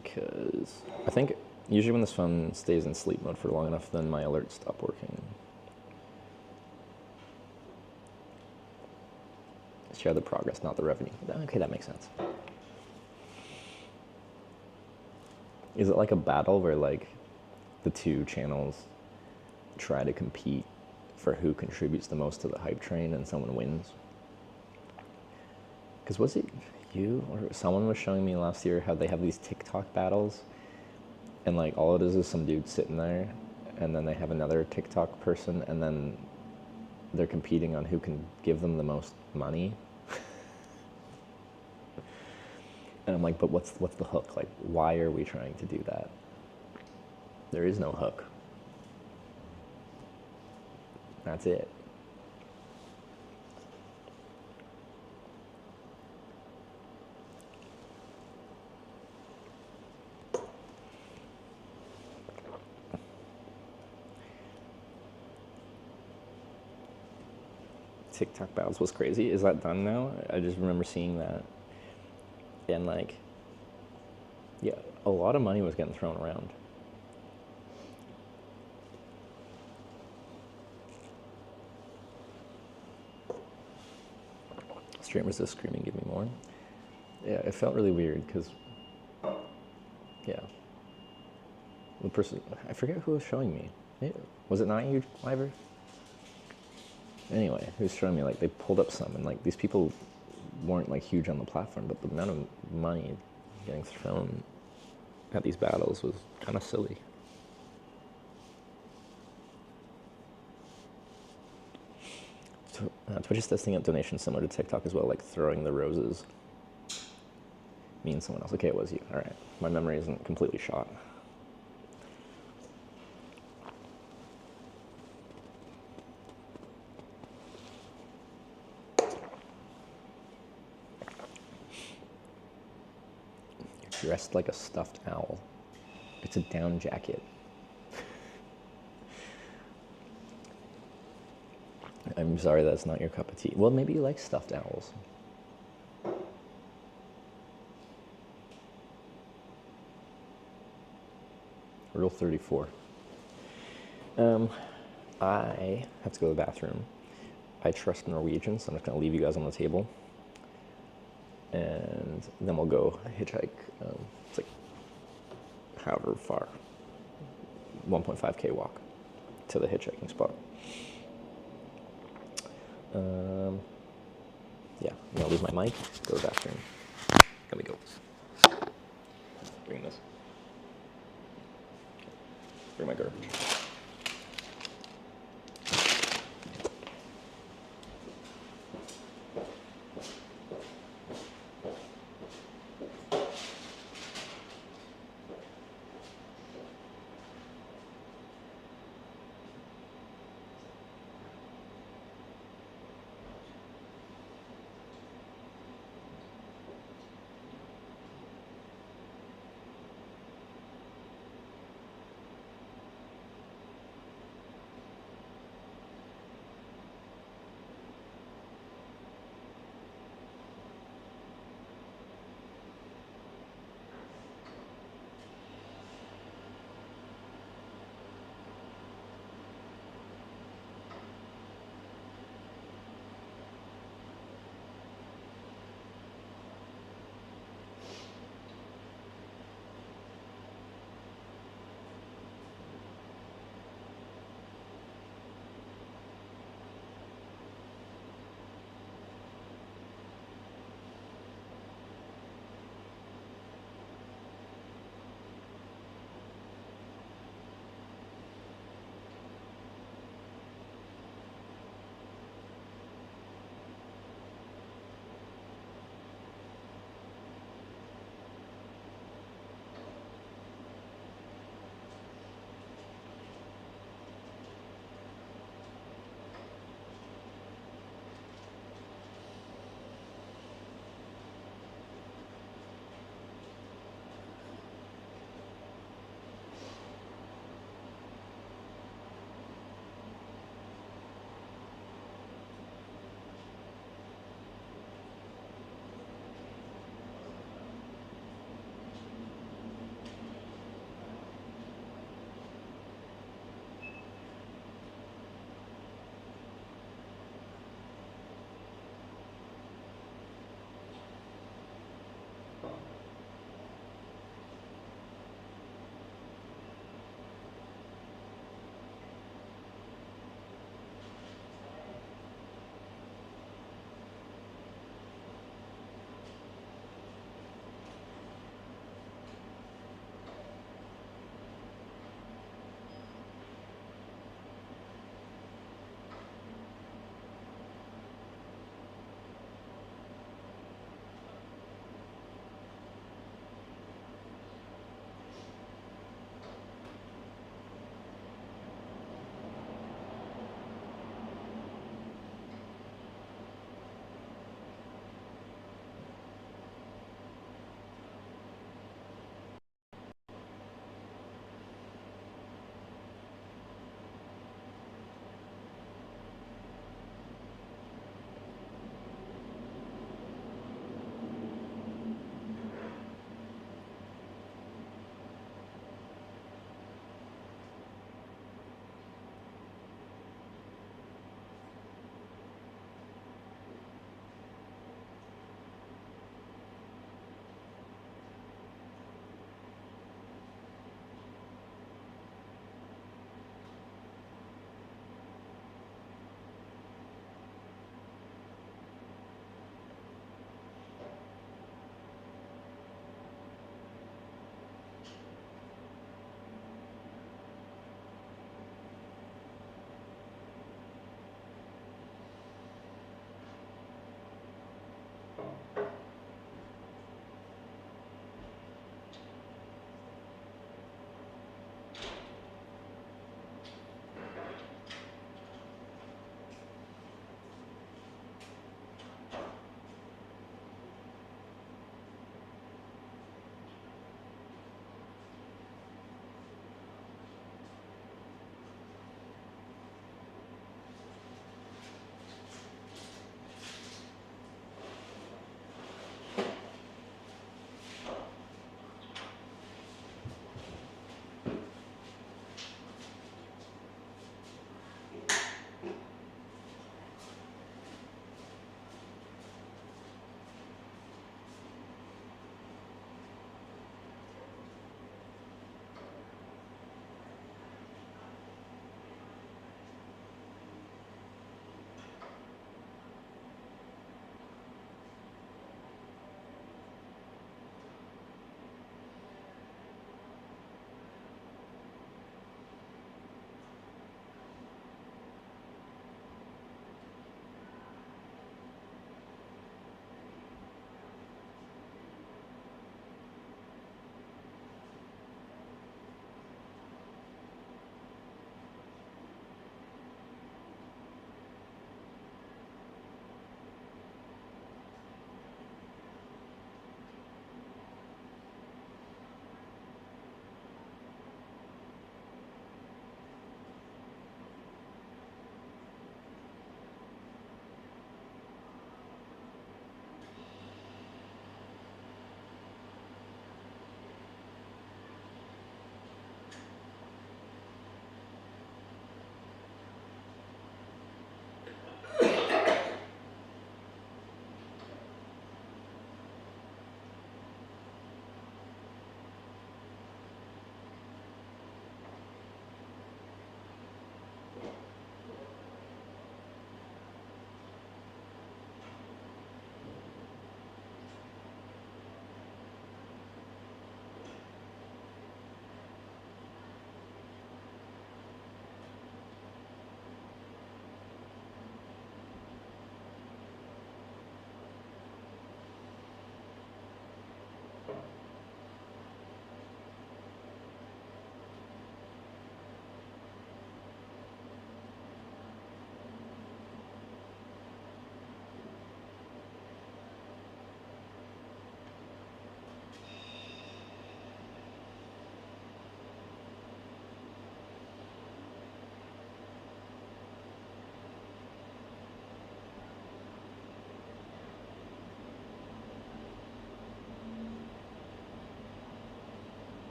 Because I think usually when this phone stays in sleep mode for long enough, then my alerts stop working. Share the progress, not the revenue. Okay, that makes sense. Is it like a battle where like the two channels try to compete for who contributes the most to the hype train and someone wins? Because was it you or someone was showing me last year how they have these TikTok battles and like all it is some dude sitting there and then they have another TikTok person and then they're competing on who can give them the most money. And I'm like, but what's the hook? Like, why are we trying to do that? There is no hook. That's it. TikTok battles was crazy. Is that done now? I just remember seeing that. And like, yeah, a lot of money was getting thrown around. Streamers just screaming, give me more. Yeah, it felt really weird because, yeah. The person, I forget who was showing me. Was it not you, Ivor? Anyway, who was showing me, like, they pulled up some, and like, these people weren't like huge on the platform, but the amount of money getting thrown at these battles was kind of silly. Twitch is testing out donations similar to TikTok as well, like throwing the roses means someone else. Okay, it was you. All right, my memory isn't completely shot. You're dressed like a stuffed owl. It's a down jacket. I'm sorry that's not your cup of tea. Well, maybe you like stuffed owls. Rule 34. I have to go to the bathroom. I trust Norwegian, so I'm just going to leave you guys on the table. And then we'll go hitchhike. It's like however far. 1.5K walk to the hitchhiking spot. Yeah, I'm gonna leave my mic, go to the bathroom. Let me go. Bring this. Bring my garbage.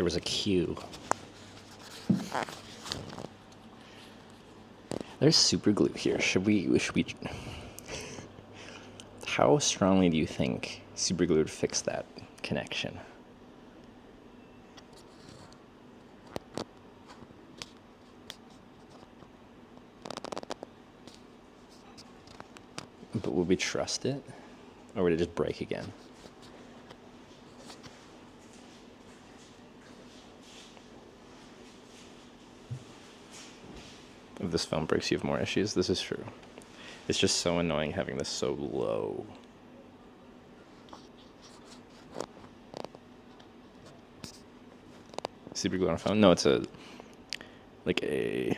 there was a queue. There's super glue here. Should we... How strongly do you think super glue would fix that connection? But would we trust it? Or would it just break again? If this film breaks, you have more issues. This is true. It's just so annoying having this so low. Super glue on a phone? No, it's a... like a...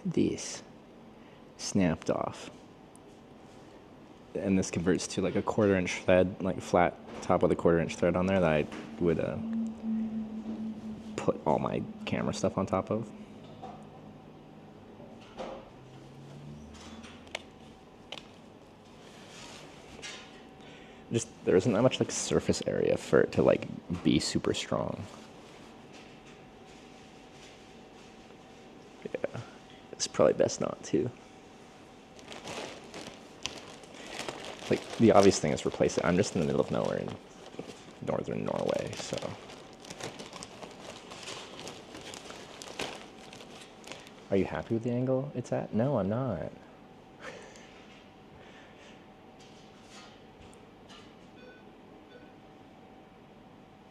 this snapped off, and this converts to like a 1/4 inch thread, like flat top with a 1/4 inch thread on there that I would put all my camera stuff on top of. Just there isn't that much like surface area for it to like be super strong. Yeah, it's probably best not to. Like the obvious thing is replace it. I'm just in the middle of nowhere in northern Norway, so. Are you happy with the angle it's at? No, I'm not.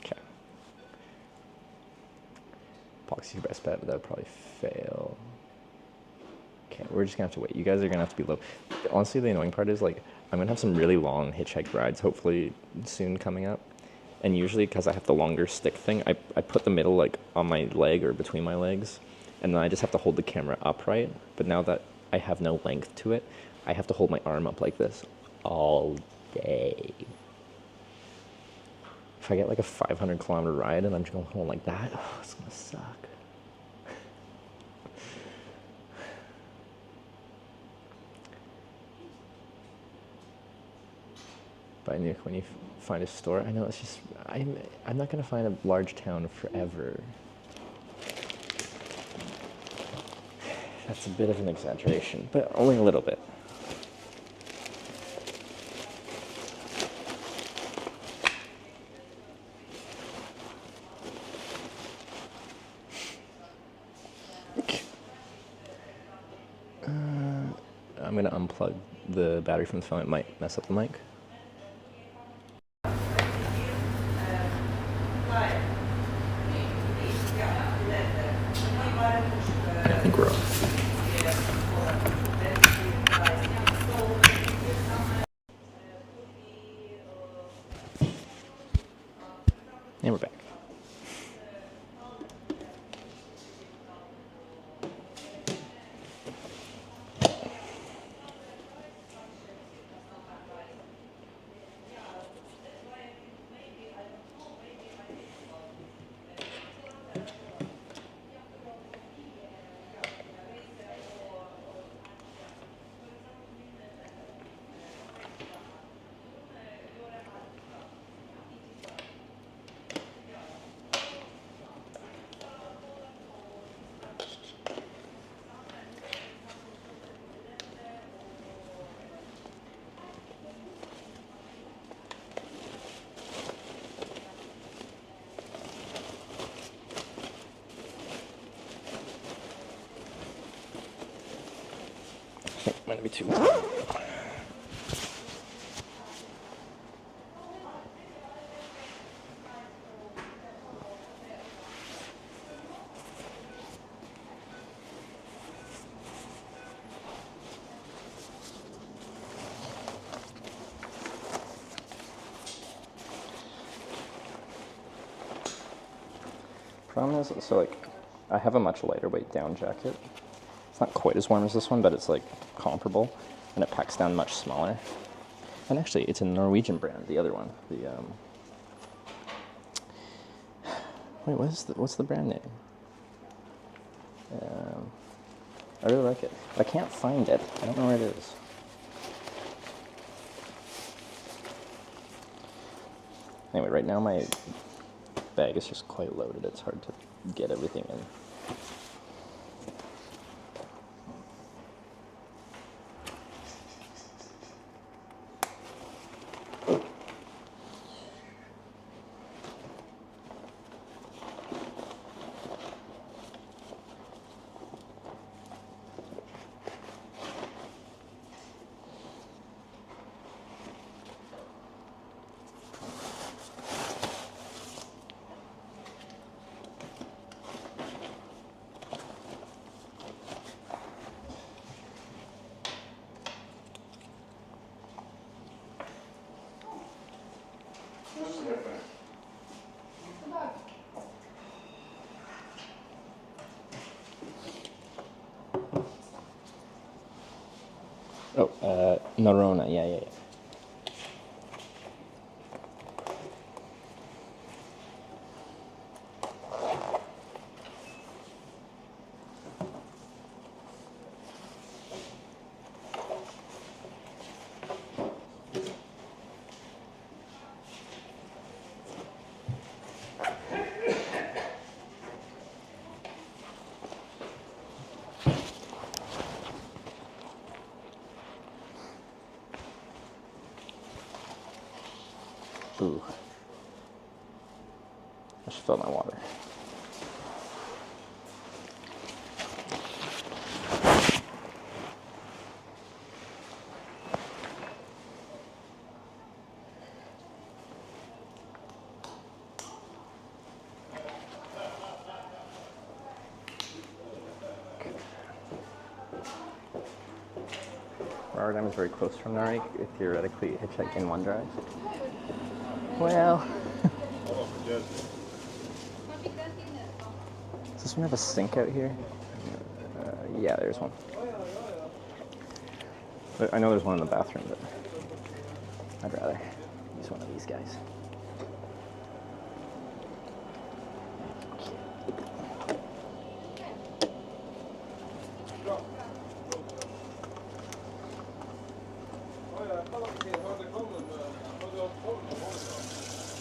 Okay. Epoxy best bet, but that would probably fail. Okay, we're just gonna have to wait. You guys are gonna have to be low. Honestly, the annoying part is like, I'm gonna have some really long hitchhike rides, hopefully soon coming up. And usually, because I have the longer stick thing, I put the middle like on my leg or between my legs, and then I just have to hold the camera upright. But now that I have no length to it, I have to hold my arm up like this all day. If I get like a 500-kilometer ride and I'm just going home like that, oh, it's gonna suck. Buy Nuke when you find a store. I know, it's just, I'm not gonna find a large town forever. That's a bit of an exaggeration, but only a little bit. I'm gonna unplug the battery from the phone. It might mess up the mic. I think we're on. And we're back. Might be too. problem is, so like, I have a much lighter weight down jacket. It's not quite as warm as this one, but it's like comparable, and it packs down much smaller. And actually, it's a Norwegian brand, the other one. The wait, what's the brand name? I really like it. I can't find it. I don't know where it is. Anyway, right now my bag is just quite loaded. It's hard to get everything in. Oh, Norona, yeah. Ooh. I should fill my water. Rotterdam is very close from Narvik. Theoretically, hitchhike in one drive. Well, does this one have a sink out here? Yeah, there's one. But I know there's one in the bathroom, but I'd rather use one of these guys.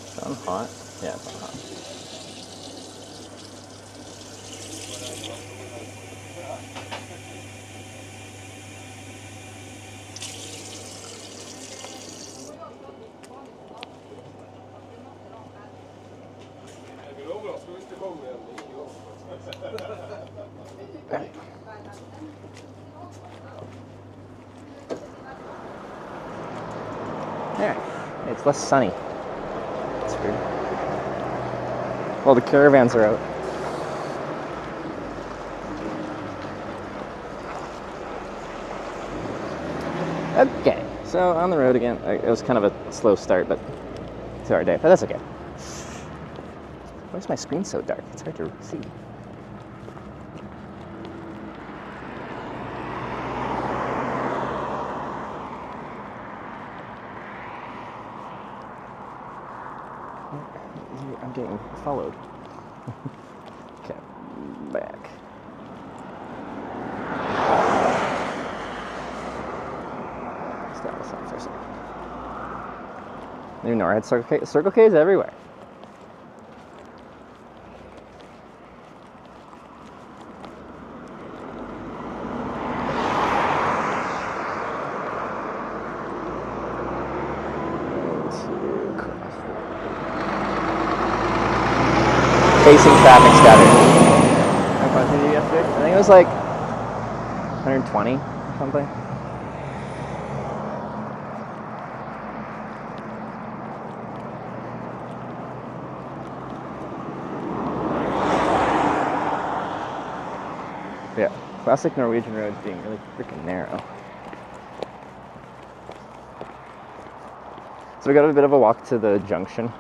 It's on hot? Yeah, it's on hot. There. It's less sunny. That's weird. Well, the caravans are out. Okay, so on the road again. It was kind of a slow start, but it's our day. But that's okay. Why is my screen so dark? It's hard to see. I'm getting followed. Okay, back. Stay on the side for a second. You know, I had Circle K's everywhere. Facing traffic scatter. How much did you yesterday? I think it was like 120 or something. Yeah, classic Norwegian roads being really freaking narrow. So we got a bit of a walk to the junction.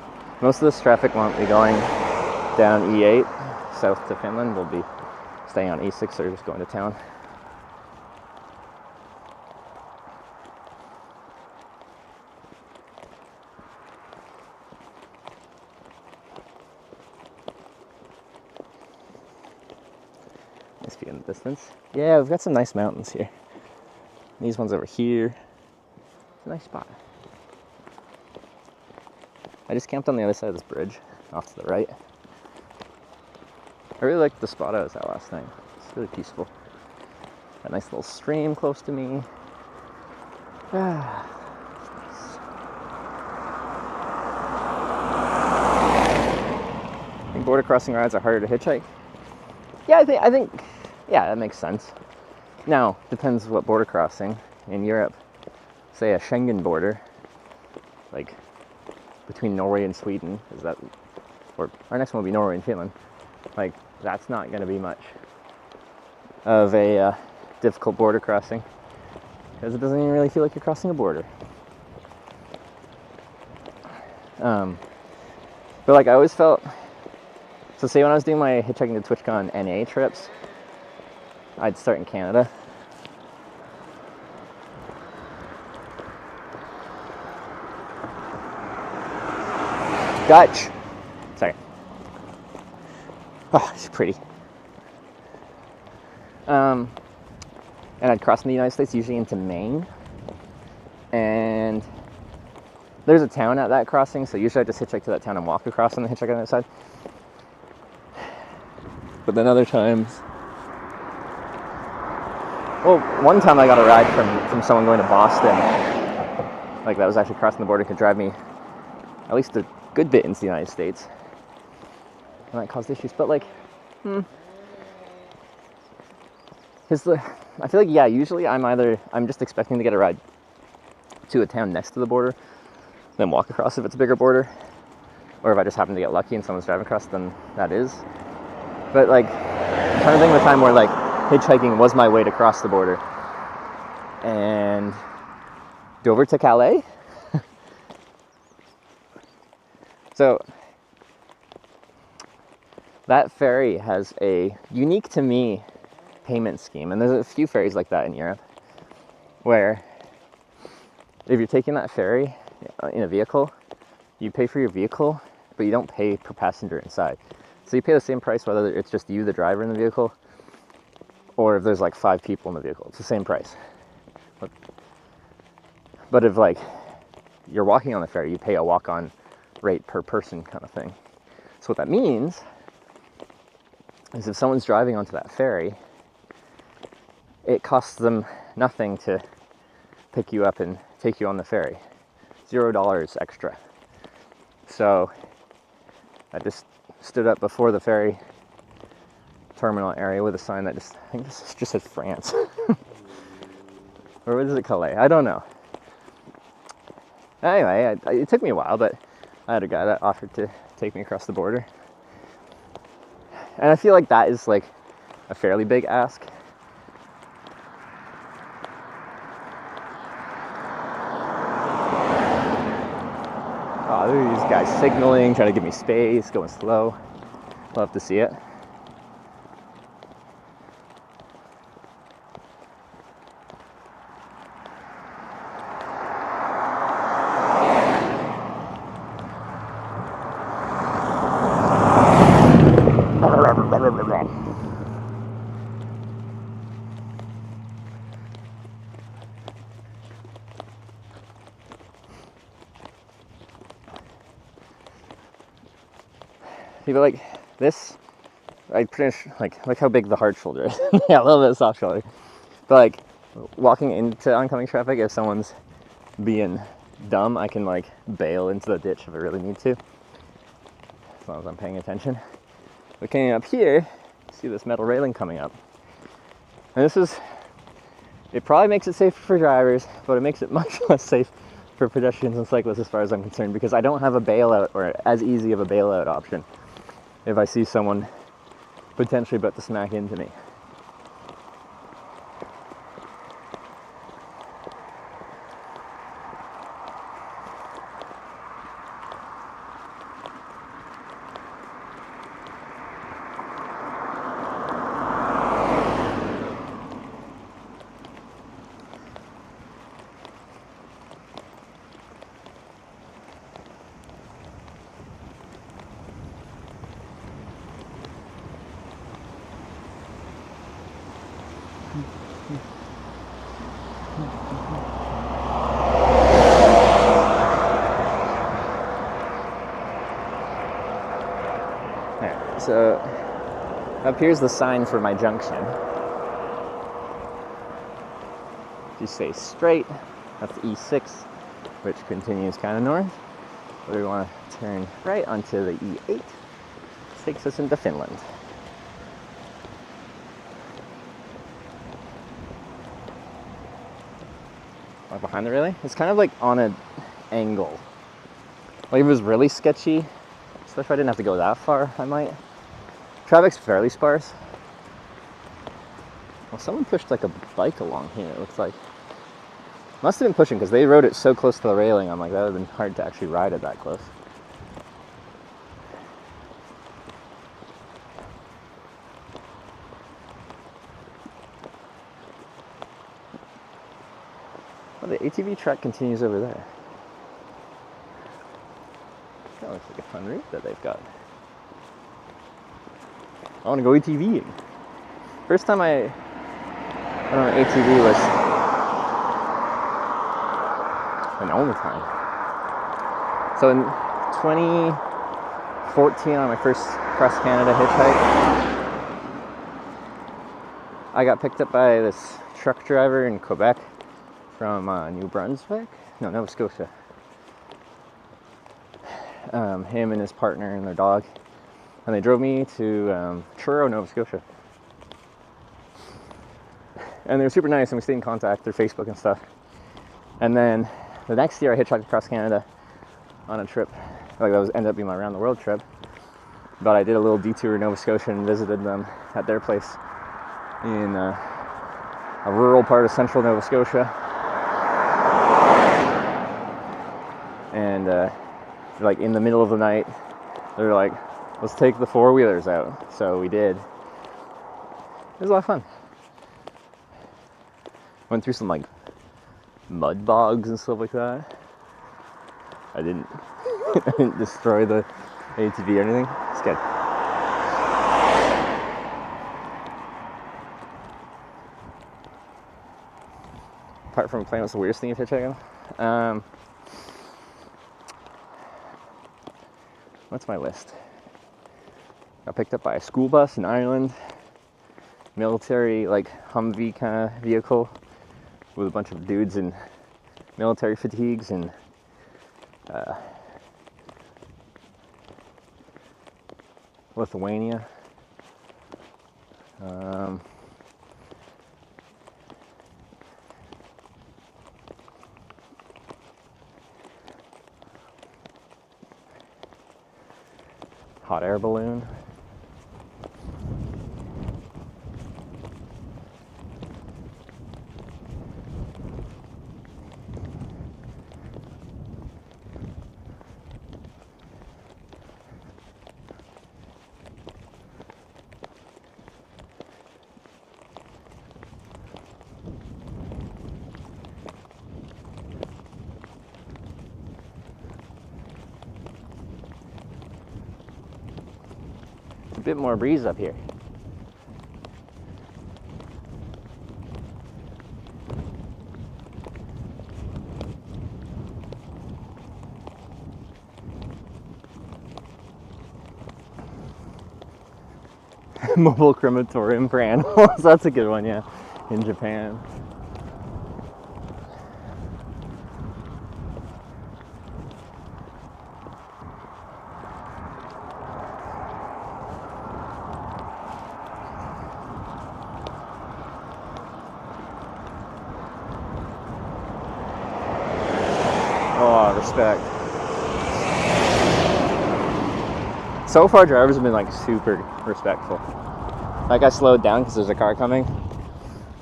Most of this traffic won't be going down E8, south to Finland, we'll be staying on E6 or just going to town. Nice view in the distance. Yeah, we've got some nice mountains here. These ones over here. It's a nice spot. I just camped on the other side of this bridge, off to the right. I really liked the spot I was at last night. It's really peaceful. A nice little stream close to me. Ah, nice. I think border crossing rides are harder to hitchhike. Yeah, I think, yeah, that makes sense. Now, depends what border crossing. In Europe, say a Schengen border, like between Norway and Sweden, is that, or our next one will be Norway and Finland. Like, that's not going to be much of a difficult border crossing, because it doesn't even really feel like you're crossing a border. But like, I always felt, so say when I was doing my Hitchhiking to TwitchCon NA trips, I'd start in Canada. Dutch. Sorry. Oh, it's pretty. And I'd cross in the United States, usually into Maine. And there's a town at that crossing, so usually I just hitchhike to that town and walk across and then hitchhike on the other side. But then other times, well, one time I got a ride from someone going to Boston. Like, that was actually crossing the border, could drive me at least a good bit into the United States. And that caused issues. But like, because I feel like, yeah, usually I'm just expecting to get a ride to a town next to the border, then walk across if it's a bigger border. Or if I just happen to get lucky and someone's driving across, then that is. But like, I'm trying to think of a time where like hitchhiking was my way to cross the border. And Dover to Calais. So that ferry has a unique to me payment scheme, and there's a few ferries like that in Europe, where if you're taking that ferry in a vehicle, you pay for your vehicle, but you don't pay per passenger inside. So you pay the same price whether it's just you, the driver, in the vehicle, or if there's like 5 people in the vehicle. It's the same price. But if like you're walking on the ferry, you pay a walk-on rate per person kind of thing. So what that means is if someone's driving onto that ferry, it costs them nothing to pick you up and take you on the ferry. $0 extra. So I just stood up before the ferry terminal area with a sign that I think this just said France. Or what is it, Calais? I don't know. Anyway, it took me a while, but I had a guy that offered to take me across the border. And I feel like that is like a fairly big ask. Oh, there are these guys signaling, trying to give me space, going slow. Love to see it. People like this, I pretty much like how big the hard shoulder is. Yeah, a little bit of soft shoulder. But like walking into oncoming traffic, if someone's being dumb, I can like bail into the ditch if I really need to, as long as I'm paying attention. Looking up here, see this metal railing coming up. And it probably makes it safer for drivers, but it makes it much less safe for pedestrians and cyclists as far as I'm concerned, because I don't have a bailout, or as easy of a bailout option, if I see someone potentially about to smack into me. Alright, so up here's the sign for my junction. If you stay straight, that's E6, which continues kind of north. But we want to turn right onto the E8. Takes us into Finland. Like behind the railing, it's kind of like on an angle. Like if it was really sketchy, especially if I didn't have to go that far, I might. Traffic's fairly sparse. Well, someone pushed like a bike along here, it looks like. Must have been pushing because they rode it so close to the railing. I'm like, that would have been hard to actually ride it that close. Oh, the ATV track continues over there. That looks like a fun route that they've got. I want to go ATVing. First time I went on an ATV was an only time. So in 2014, on my first cross Canada hitchhike, I got picked up by this truck driver in Quebec from New Brunswick, no, Nova Scotia. Him and his partner and their dog, and they drove me to Truro, Nova Scotia. And they were super nice, and we stayed in contact through Facebook and stuff. And then the next year, I hitchhiked across Canada on a trip. Like that was ended up being my around the world trip. But I did a little detour in Nova Scotia and visited them at their place in a rural part of central Nova Scotia. And like in the middle of the night, they were like, let's take the four-wheelers out. So we did. It was a lot of fun. Went through some like mud bogs and stuff like that. I didn't I didn't destroy the ATV or anything. It's good. Apart from playing, what's the weirdest thing you've hitchhiking? What's my list? Got picked up by a school bus in Ireland. Military, like Humvee kind of vehicle with a bunch of dudes in military fatigues and Lithuania. Hot air balloon. A bit more breeze up here. Mobile crematorium for animals. That's a good one, yeah. In Japan. Oh, respect. So far, drivers have been like super respectful. Like I slowed down because there's a car coming,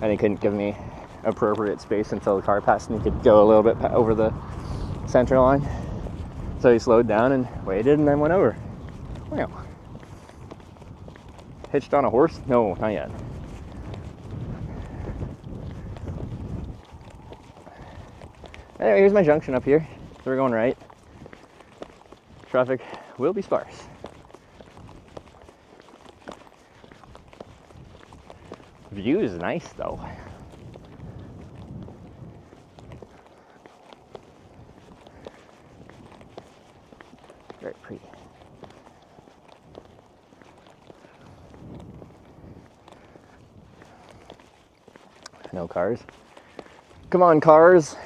and he couldn't give me appropriate space until the car passed, and he could go a little bit over the center line. So he slowed down and waited, and then went over. Wow. Hitched on a horse? No, not yet. Anyway, here's my junction up here. So we're going right. Traffic will be sparse. View is nice though. Very pretty. No cars. Come on, cars.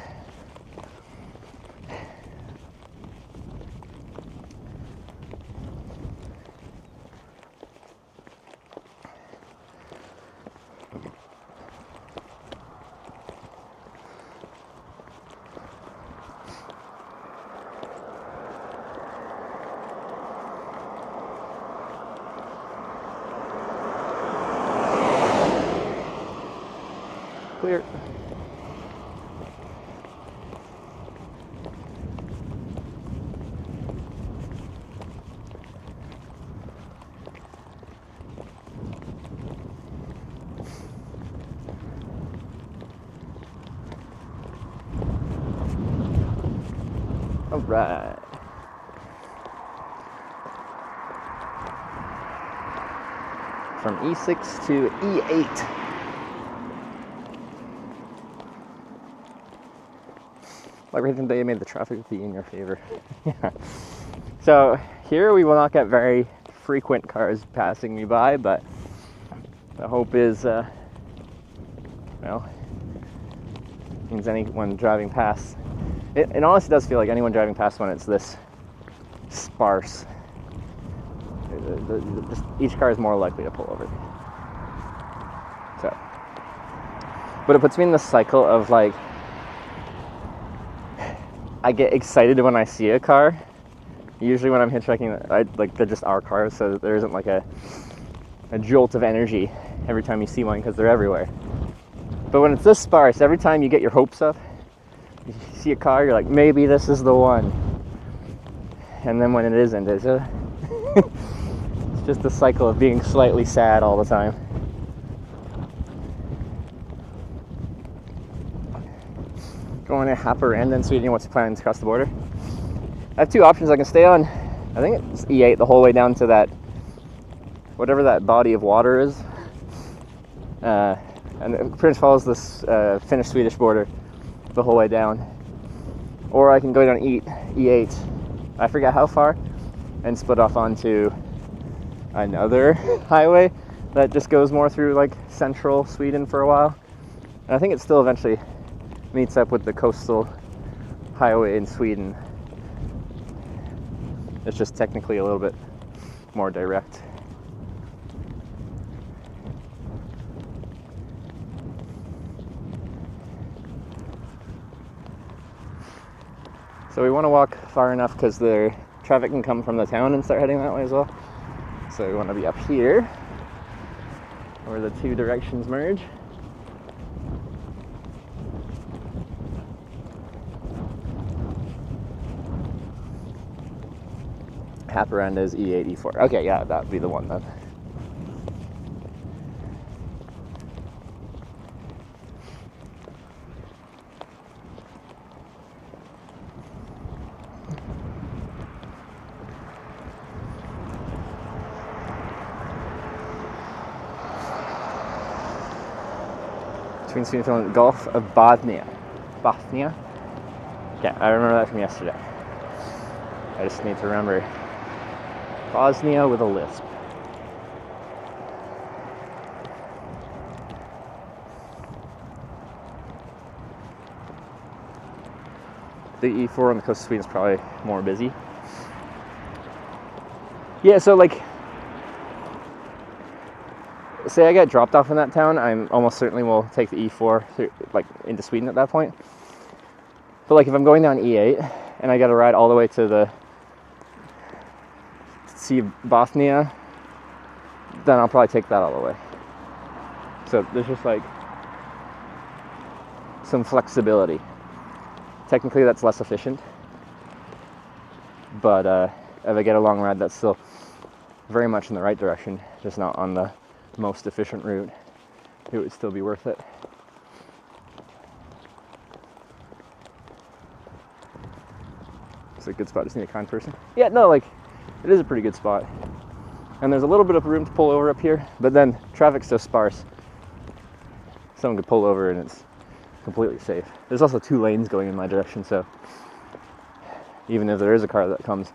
Clear. All right. From E6 to E8. Like everything they made the traffic be in your favor. Yeah. So here we will not get very frequent cars passing me by, but the hope is, well, means anyone driving past. It honestly does feel like anyone driving past when it's this sparse. Each car is more likely to pull over. So, but it puts me in the cycle of like, I get excited when I see a car. Usually when I'm hitchhiking, like they're just our cars, so there isn't like a jolt of energy every time you see one because they're everywhere. But when it's this sparse, every time you get your hopes up, you see a car, you're like, maybe this is the one. And then when it isn't, it's just a cycle of being slightly sad all the time. Going to Haparanda in Sweden. What's your plans across the border? I have two options. I can stay on, I think it's E8 the whole way down to that, whatever that body of water is. And it pretty much follows this Finnish-Swedish border the whole way down. Or I can go down E8, I forget how far, and split off onto another highway that just goes more through like central Sweden for a while. And I think it still eventually meets up with the coastal highway in Sweden. It's just technically a little bit more direct. So we want to walk far enough because the traffic can come from the town and start heading that way as well. So we want to be up here where the two directions merge. Haparanda is E8, E4. Okay, yeah, that would be the one then. Between Sweden and Finland, Gulf of Bothnia. Bothnia? Okay, I remember that from yesterday. I just need to remember Bosnia with a lisp. The E4 on the coast of Sweden is probably more busy. Yeah, so like, say I get dropped off in that town, I'm almost certainly will take the E4 through, like into Sweden at that point. But like if I'm going down E8 and I got to ride all the way to the Sea of Bothnia, then I'll probably take that all the way. So there's just like some flexibility. Technically that's less efficient, but if I get a long ride that's still very much in the right direction, just not on the most efficient route, it would still be worth it. It's a good spot, just need a kind person. Yeah, no, like, it is a pretty good spot. And there's a little bit of room to pull over up here, but then traffic's so sparse. someone could pull over and it's completely safe. There's also 2 lanes going in my direction, so even if there is a car that comes,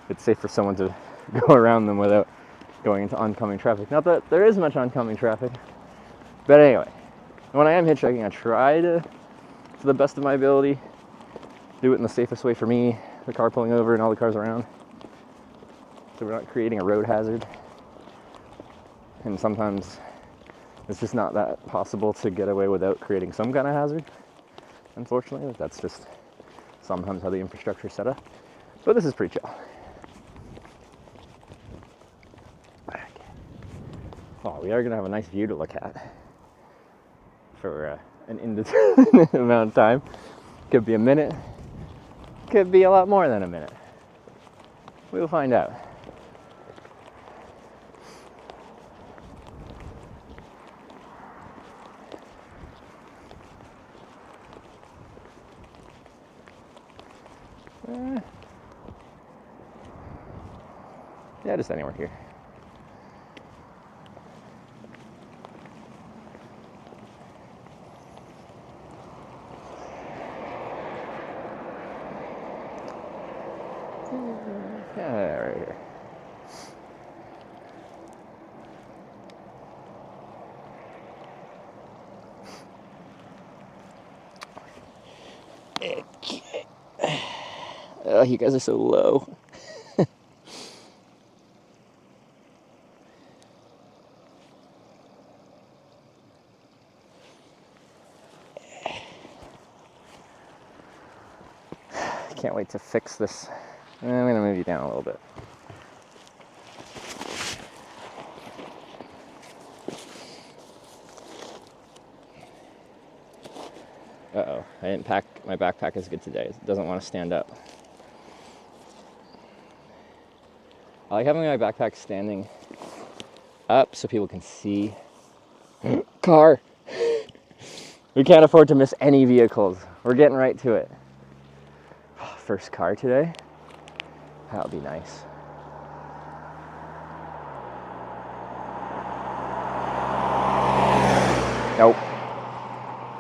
it's safe for someone to go around them without going into oncoming traffic. Not that there is much oncoming traffic, but anyway, when I am hitchhiking, I try to, to the best of my ability, do it in the safest way for me, the car pulling over and all the cars around, so we're not creating a road hazard. And sometimes it's just not that possible to get away without creating some kind of hazard, unfortunately. That's just sometimes how the infrastructure is set up. But this is pretty chill. Oh, we are going to have a nice view to look at for an indeterminate amount of time. Could be a minute, could be a lot more than a minute. We'll find out. Yeah, just anywhere here. Yeah, right here. Okay. Oh, you guys are so low. Can't wait to fix this. I'm gonna move you down a little bit. Uh-oh, I didn't pack my backpack as good today. It doesn't want to stand up. I like having my backpack standing up so people can see. Car! We can't afford to miss any vehicles. We're getting right to it. First car today? That would be nice. Nope.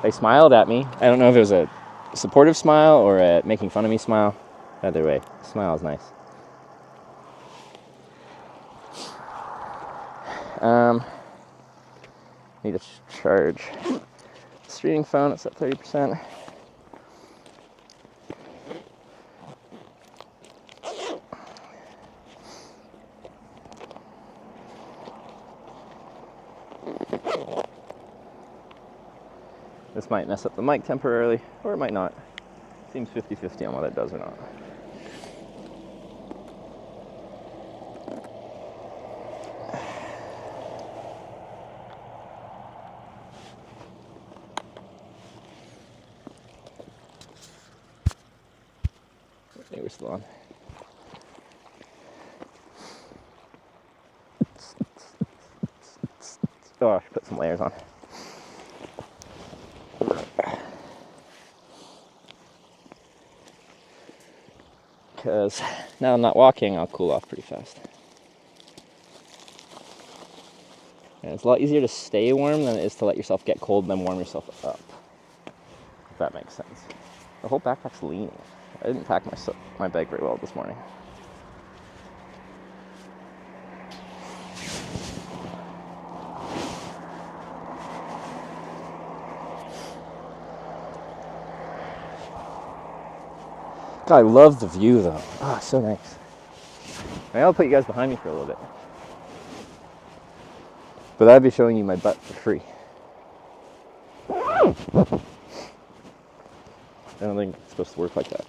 They smiled at me. I don't know if it was a supportive smile or a making fun of me smile. Either way, smile is nice. Need to charge the streaming phone. It's at 30%. This might mess up the mic temporarily, or it might not. Seems 50-50 on whether it does or not. Okay, we're still on. Oh, I should put some layers on. Because now I'm not walking, I'll cool off pretty fast. And it's a lot easier to stay warm than it is to let yourself get cold and then warm yourself up. If that makes sense. The whole backpack's leaning. I didn't pack my bag very well this morning. God, I love the view though. Ah, oh, so nice. Maybe I'll put you guys behind me for a little bit. But I'd be showing you my butt for free. I don't think it's supposed to work like that.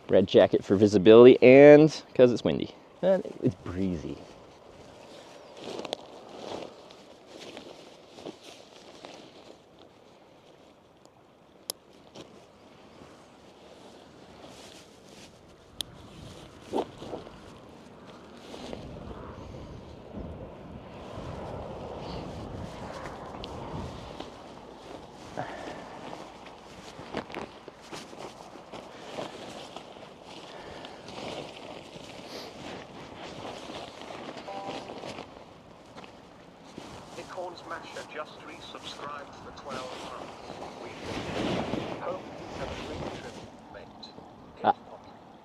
Red jacket for visibility and because it's windy. And it's breezy. Smasher just resubscribed for 12 months. We hope you have a great trip, mate.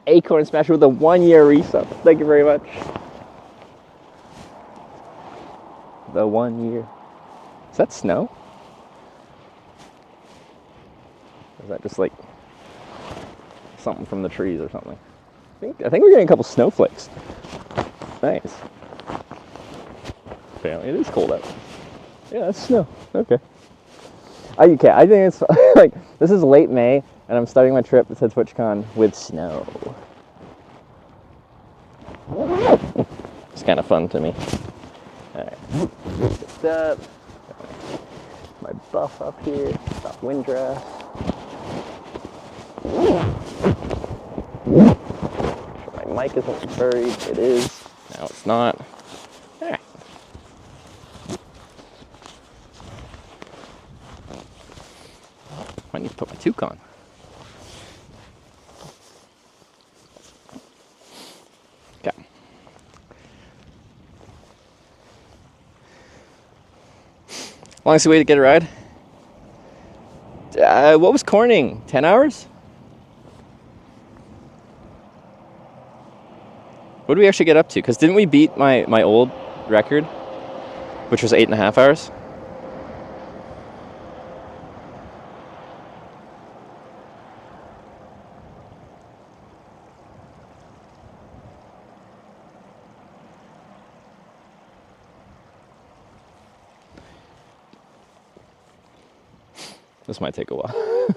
Acorn Smasher with a 1-year resub. Thank you very much. The 1 year. Is that snow? Or is that just like something from the trees or something? I think we're getting a couple snowflakes. Nice. Apparently it is cold out. Yeah, that's snow. Okay. Okay, I think it's like, this is late May, and I'm starting my trip to TwitchCon with snow. It's kind of fun to me. Alright. Just up. My buff up here. Stop winddraft. My mic isn't buried. It is. Now it's not. Alright. I need to put my toque on. Okay. Longest way to get a ride? What was Corning? 10 hours? What did we actually get up to? Because didn't we beat my old record, which was 8.5 hours? This might take a while.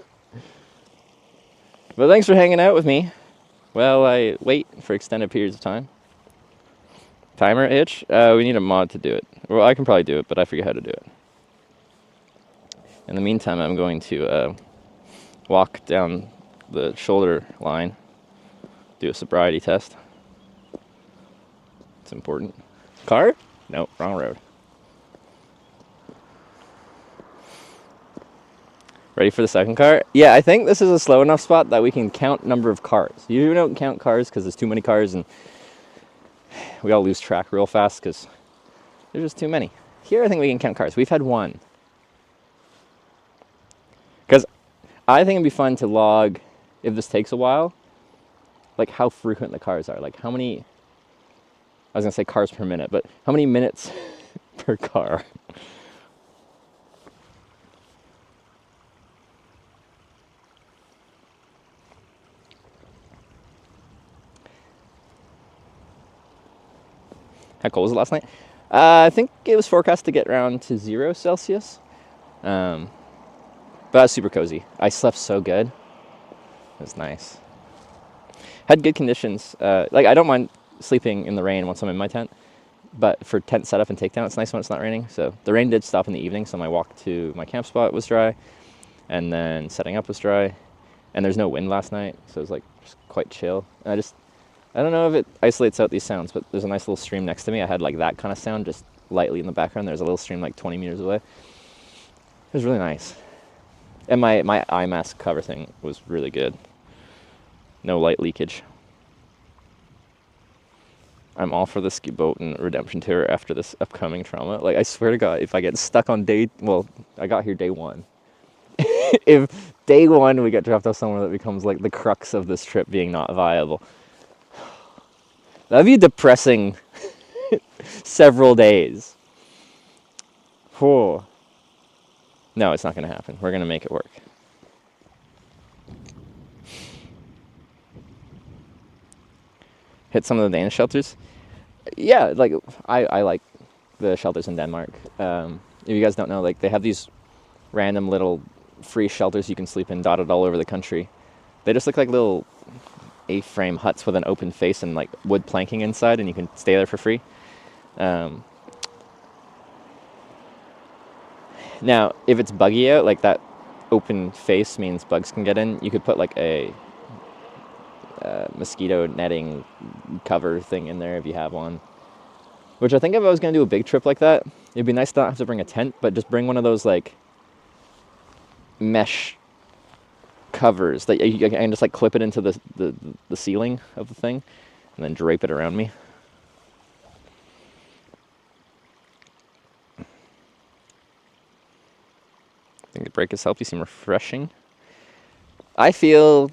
But thanks for hanging out with me while I wait for extended periods of time. Timer itch? We need a mod to do it. Well, I can probably do it, but I forget how to do it. In the meantime, I'm going to walk down the shoulder line, do a sobriety test. It's important. Car? No, wrong road. Ready for the second car? Yeah, I think this is a slow enough spot that we can count number of cars. Usually we don't count cars because there's too many cars and we all lose track real fast because there's just too many. Here I think we can count cars. We've had one. Because I think it'd be fun to log, if this takes a while, like how frequent the cars are. Like how many, I was going to say cars per minute, but how many minutes per car? How cold was it last night? I think it was forecast to get around to 0 Celsius. But that's super cozy. I slept so good. It was nice. Had good conditions. Like I don't mind sleeping in the rain once I'm in my tent. But for tent setup and takedown, it's nice when it's not raining. So the rain did stop in the evening, so my walk to my camp spot was dry. And then setting up was dry. And there's no wind last night, so it was like just quite chill. And I don't know if it isolates out these sounds, but there's a nice little stream next to me. I had like that kind of sound just lightly in the background. There's a little stream like 20 meters away. It was really nice. And my eye mask cover thing was really good. No light leakage. I'm all for the ski boat and redemption tour after this upcoming trauma. Like I swear to God, if I get stuck on I got here day 1. If day 1 we get dropped off somewhere that becomes like the crux of this trip being not viable. That'd be depressing several days. Whew. No, it's not going to happen. We're going to make it work. Hit some of the Danish shelters. Yeah, like I like the shelters in Denmark. If you guys don't know, like they have these random little free shelters you can sleep in dotted all over the country. They just look like little A-frame huts with an open face and like wood planking inside, and you can stay there for free. Now, if it's buggy out, like that open face means bugs can get in, you could put like a mosquito netting cover thing in there if you have one. Which I think if I was going to do a big trip like that, it'd be nice to not have to bring a tent, but just bring one of those like mesh covers that you can just like clip it into the ceiling of the thing and then drape it around me. think the break has helped. You seem refreshing. I feel...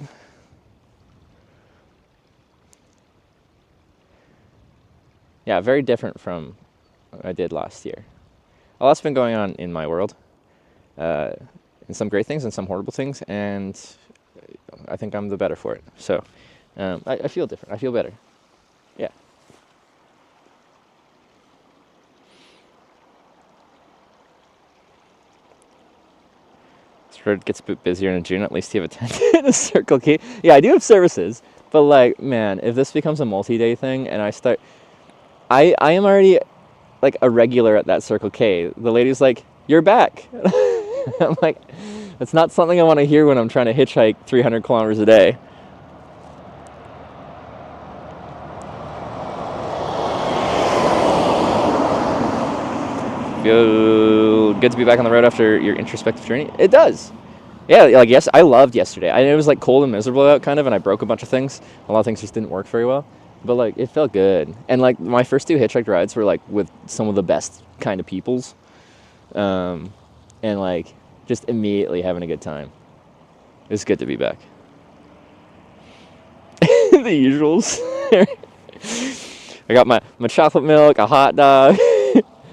Yeah, very different from what I did last year. A lot's been going on in my world. And some great things and some horrible things, and I think I'm the better for it. So, I feel different. I feel better. Yeah. It gets a bit busier in June. At least you have attended a Circle K. Yeah, I do have services, but like, man, if this becomes a multi-day thing and I start, I am already like a regular at that Circle K. The lady's like, "You're back." I'm like, that's not something I want to hear when I'm trying to hitchhike 300 kilometers a day. Feel good to be back on the road after your introspective journey? It does. Yeah, like, yes, I loved yesterday. It was like cold and miserable out kind of, and I broke a bunch of things. A lot of things just didn't work very well, but like it felt good. And like my first 2 hitchhike rides were like with some of the best kind of peoples, and like just immediately having a good time. It's good to be back. The usuals. I got my chocolate milk, a hot dog,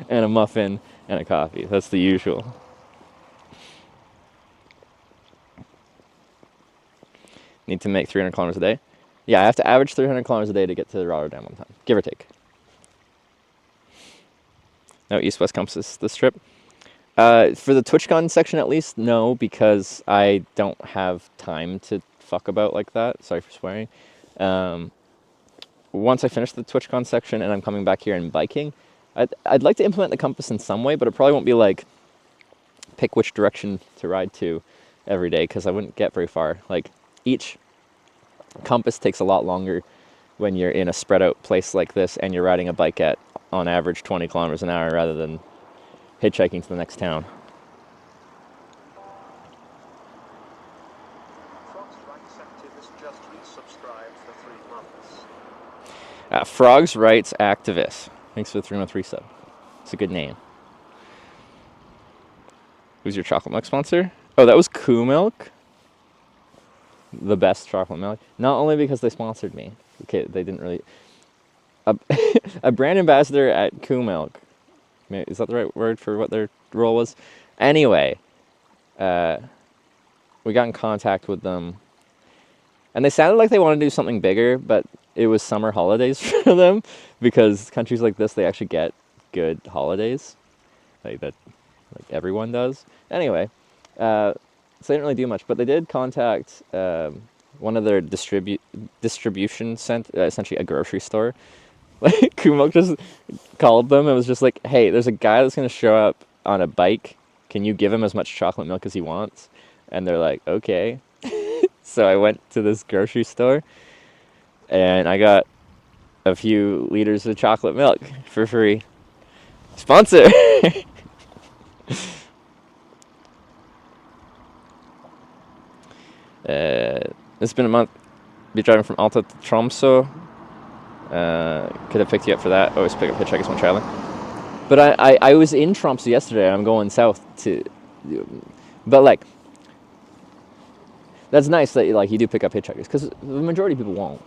and a muffin, and a coffee. That's the usual. Need to make 300 kilometers a day. Yeah, I have to average 300 kilometers a day to get to Rotterdam on time, give or take. No east-west compasses this trip. For the TwitchCon section at least, no, because I don't have time to fuck about like that. Sorry for swearing. Once I finish the TwitchCon section and I'm coming back here and biking, I'd like to implement the compass in some way, but it probably won't be like pick which direction to ride to every day, because I wouldn't get very far. Like, each compass takes a lot longer when you're in a spread out place like this and you're riding a bike at, on average, 20 kilometers an hour rather than hitchhiking to the next town. Frogs Rights Activist just resubscribed for 3 months. Frogs Rights Activist. Thanks for the 3-month resub. It's a good name. Who's your chocolate milk sponsor? Oh, that was Koo Milk. The best chocolate milk. Not only because they sponsored me. Okay, they didn't really... A brand ambassador at Koo Milk. Is that the right word for what their role was? Anyway, we got in contact with them. And they sounded like they wanted to do something bigger, but it was summer holidays for them. Because countries like this, they actually get good holidays. Like everyone does. Anyway, so they didn't really do much, but they did contact one of their distribution essentially a grocery store. Like, Kumok just called them and was just like, "Hey, there's a guy that's going to show up on a bike. Can you give him as much chocolate milk as he wants?" And they're like, "Okay." So I went to this grocery store and I got a few liters of chocolate milk for free. Sponsor! It's been a month. Be driving from Alta to Tromsø. Could have picked you up for that. Always pick up hitchhikers when traveling. But I was in Tromsø yesterday. I'm going south to... But, like... That's nice that like you do pick up hitchhikers, because the majority of people won't.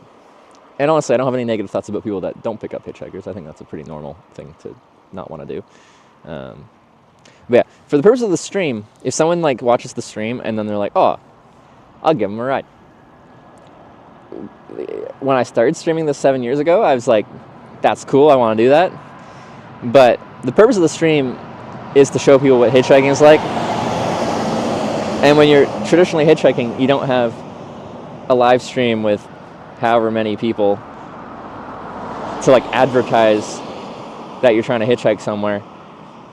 And honestly, I don't have any negative thoughts about people that don't pick up hitchhikers. I think that's a pretty normal thing to not want to do. But yeah, for the purpose of the stream, if someone like watches the stream and then they're like, "Oh, I'll give them a ride." When I started streaming this 7 years ago, I was like, "That's cool. I want to do that." But the purpose of the stream is to show people what hitchhiking is like. And when you're traditionally hitchhiking, you don't have a live stream with however many people to like advertise that you're trying to hitchhike somewhere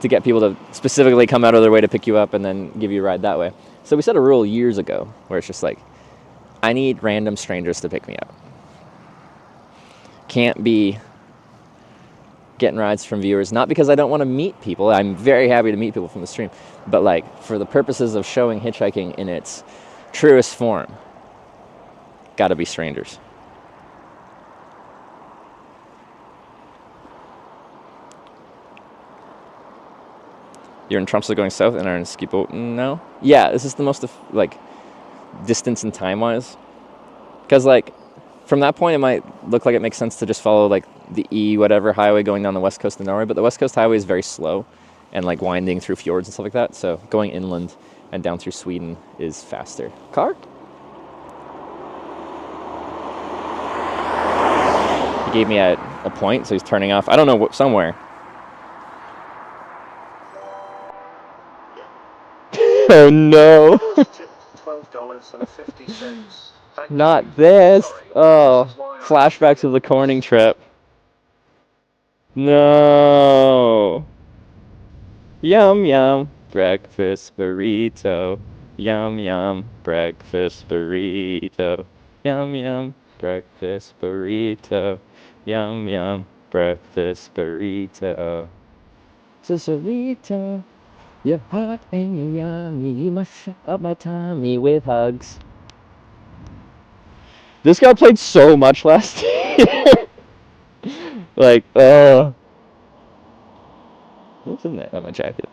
to get people to specifically come out of their way to pick you up and then give you a ride that way. So we set a rule years ago where it's just like, I need random strangers to pick me up. Can't be getting rides from viewers, not because I don't want to meet people. I'm very happy to meet people from the stream, but like for the purposes of showing hitchhiking in its truest form, gotta be strangers. You're in Tromsø going south and are in Skiboten now? Yeah, this is the most, like, distance and time-wise. Because, like, from that point, it might look like it makes sense to just follow, like, the whatever highway going down the west coast of Norway, but the west coast highway is very slow and, like, winding through fjords and stuff like that, so going inland and down through Sweden is faster. Car? He gave me a point, so he's turning off. I don't know, somewhere. Oh no! $12.50. Not this! Oh, flashback to the Corning trip. No! Yum yum, breakfast burrito. Yum yum, breakfast burrito. Yum yum, breakfast burrito. Yum yum, breakfast burrito. Cicerito, you're hot and you're yummy. You must shut up my tummy with hugs. This got played so much last year. Like, what's in that on my jacket?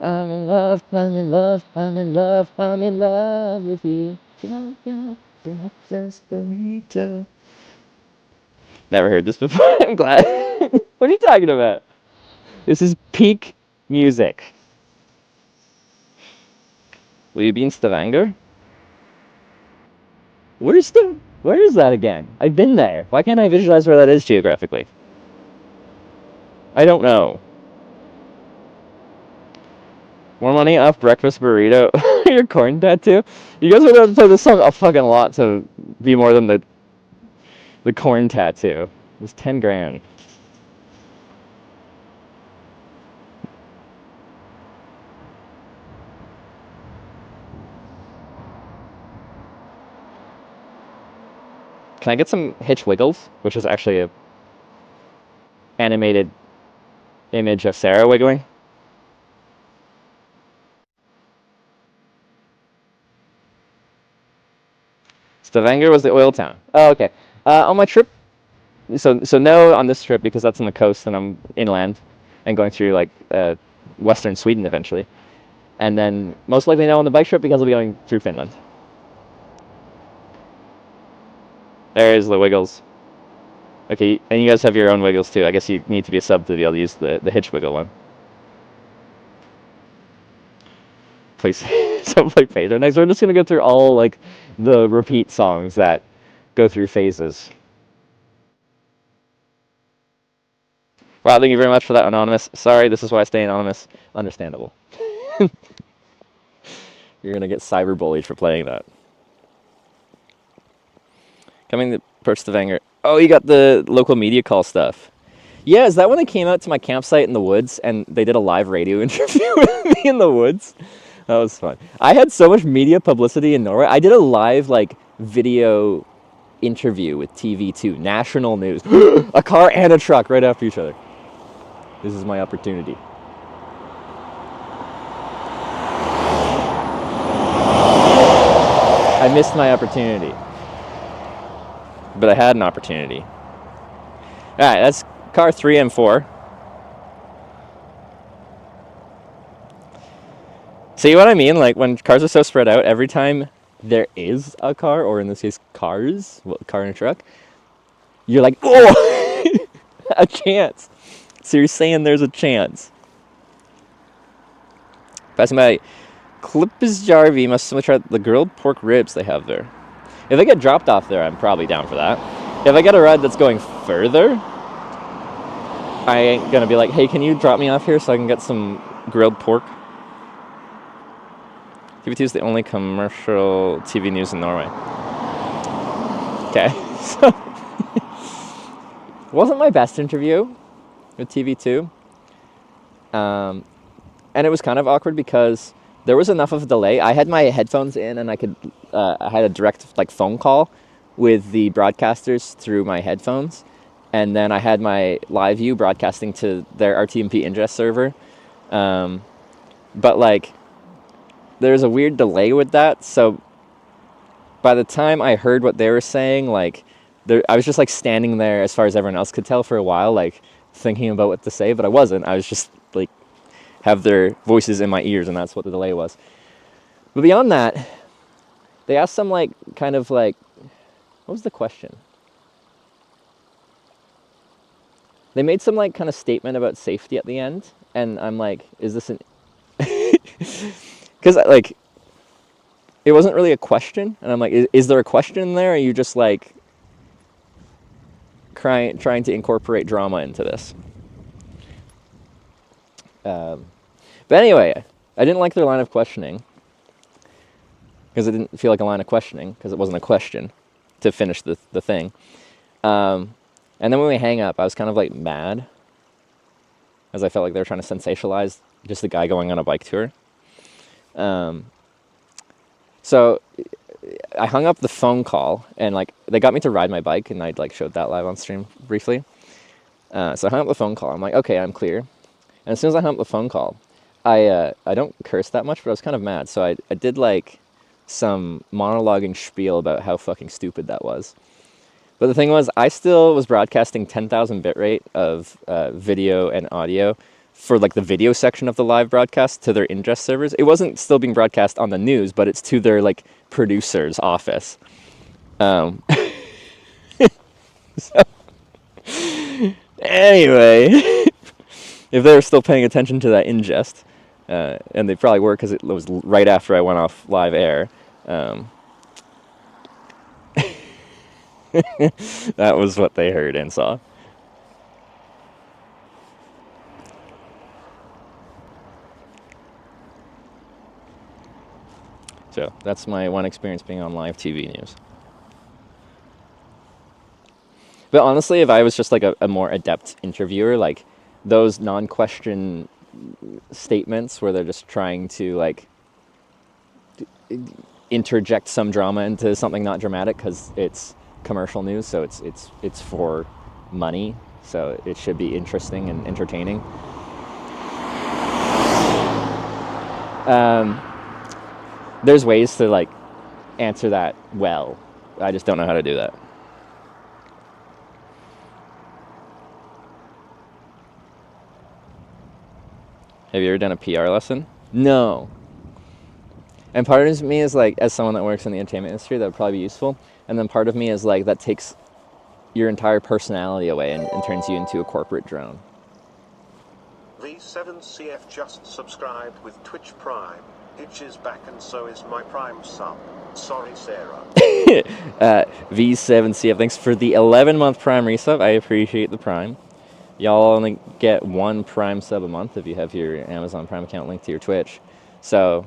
I'm in love, I'm in love, I'm in love, I'm in love with you. Yum, yum, breakfast burrito. Never heard this before. I'm glad. What are you talking about? This is peak music. Will you be in Stavanger? Where is that again? I've been there. Why can't I visualize where that is geographically? I don't know. More money off breakfast burrito. Your corn tattoo? You guys would have to play this song a fucking lot to be more than the corn tattoo. It was 10 grand. Can I get some Hitch Wiggles? Which is actually a animated image of Sarah wiggling. Stavanger was the oil town. Oh, okay. On my trip, so no on this trip because that's on the coast and I'm inland and going through like western Sweden eventually. And then most likely no on the bike trip because I'll be going through Finland. There's the Wiggles. Okay, and you guys have your own Wiggles too. I guess you need to be a sub to be able to use the Hitch Wiggle one. Please, so play Phaser next. We're just gonna go through all like the repeat songs that go through phases. Wow, thank you very much for that, Anonymous. Sorry, this is why I stay anonymous. Understandable. You're gonna get cyberbullied for playing that. Coming to Stavanger. Oh, you got the local media call stuff. Yeah, is that when they came out to my campsite in the woods and they did a live radio interview with me in the woods? That was fun. I had so much media publicity in Norway. I did a live like video interview with TV2, national news. A car and a truck right after each other. This is my opportunity. I missed my opportunity. But I had an opportunity. Alright, that's car 3 and 4. See what I mean? Like when cars are so spread out, every time there is a car, or in this case cars, well, car and a truck, you're like, oh, a chance. So you're saying there's a chance. Passing by Klippesjarvi, must try the grilled pork ribs they have there. If I get dropped off there, I'm probably down for that. If I get a ride that's going further, I ain't gonna be like, hey, can you drop me off here so I can get some grilled pork? TV2 is the only commercial TV news in Norway. Okay, so wasn't my best interview with TV2. And it was kind of awkward because there was enough of a delay. I had my headphones in and I had a direct like phone call with the broadcasters through my headphones. And then I had my live view broadcasting to their RTMP ingest server. But like, there's a weird delay with that. So by the time I heard what they were saying, like I was just like standing there as far as everyone else could tell for a while, like thinking about what to say, but I wasn't. I was just like have their voices in my ears, and that's what the delay was. But beyond that, they asked some like kind of like, what was the question? They made some like kind of statement about safety at the end, and I'm like, is this an? Because like, it wasn't really a question, and I'm like, is there a question in there? Or are you just like trying to incorporate drama into this? But anyway, I didn't like their line of questioning because it didn't feel like a line of questioning because it wasn't a question to finish the thing. And then when we hang up, I was kind of like mad, as I felt like they were trying to sensationalize just the guy going on a bike tour. So I hung up the phone call, and like they got me to ride my bike, and I like showed that live on stream briefly. So I hung up the phone call. I'm like, okay, I'm clear. And as soon as I hung up the phone call, I don't curse that much, but I was kind of mad. So I did like some monologuing spiel about how fucking stupid that was. But the thing was, I still was broadcasting 10,000 bitrate of video and audio for like the video section of the live broadcast to their ingest servers. It wasn't still being broadcast on the news, but it's to their like producer's office. So, anyway, if they were still paying attention to that ingest, and they probably were because it was right after I went off live air. That was what they heard and saw. So that's my one experience being on live TV news. But honestly, if I was just like a more adept interviewer, like those non-question statements where they're just trying to like interject some drama into something not dramatic because it's commercial news, so it's for money, so it should be interesting and entertaining. There's ways to like answer that well. I just don't know how to do that. Have you ever done a PR lesson? No. And part of me is like, as someone that works in the entertainment industry, that would probably be useful. And then part of me is like, that takes your entire personality away and turns you into a corporate drone. V7CF just subscribed with Twitch Prime. Hitch is back and so is my Prime sub. Sorry, Sarah. V7CF, thanks for the 11-month Prime resub. I appreciate the Prime. Y'all only get one Prime sub a month if you have your Amazon Prime account linked to your Twitch. So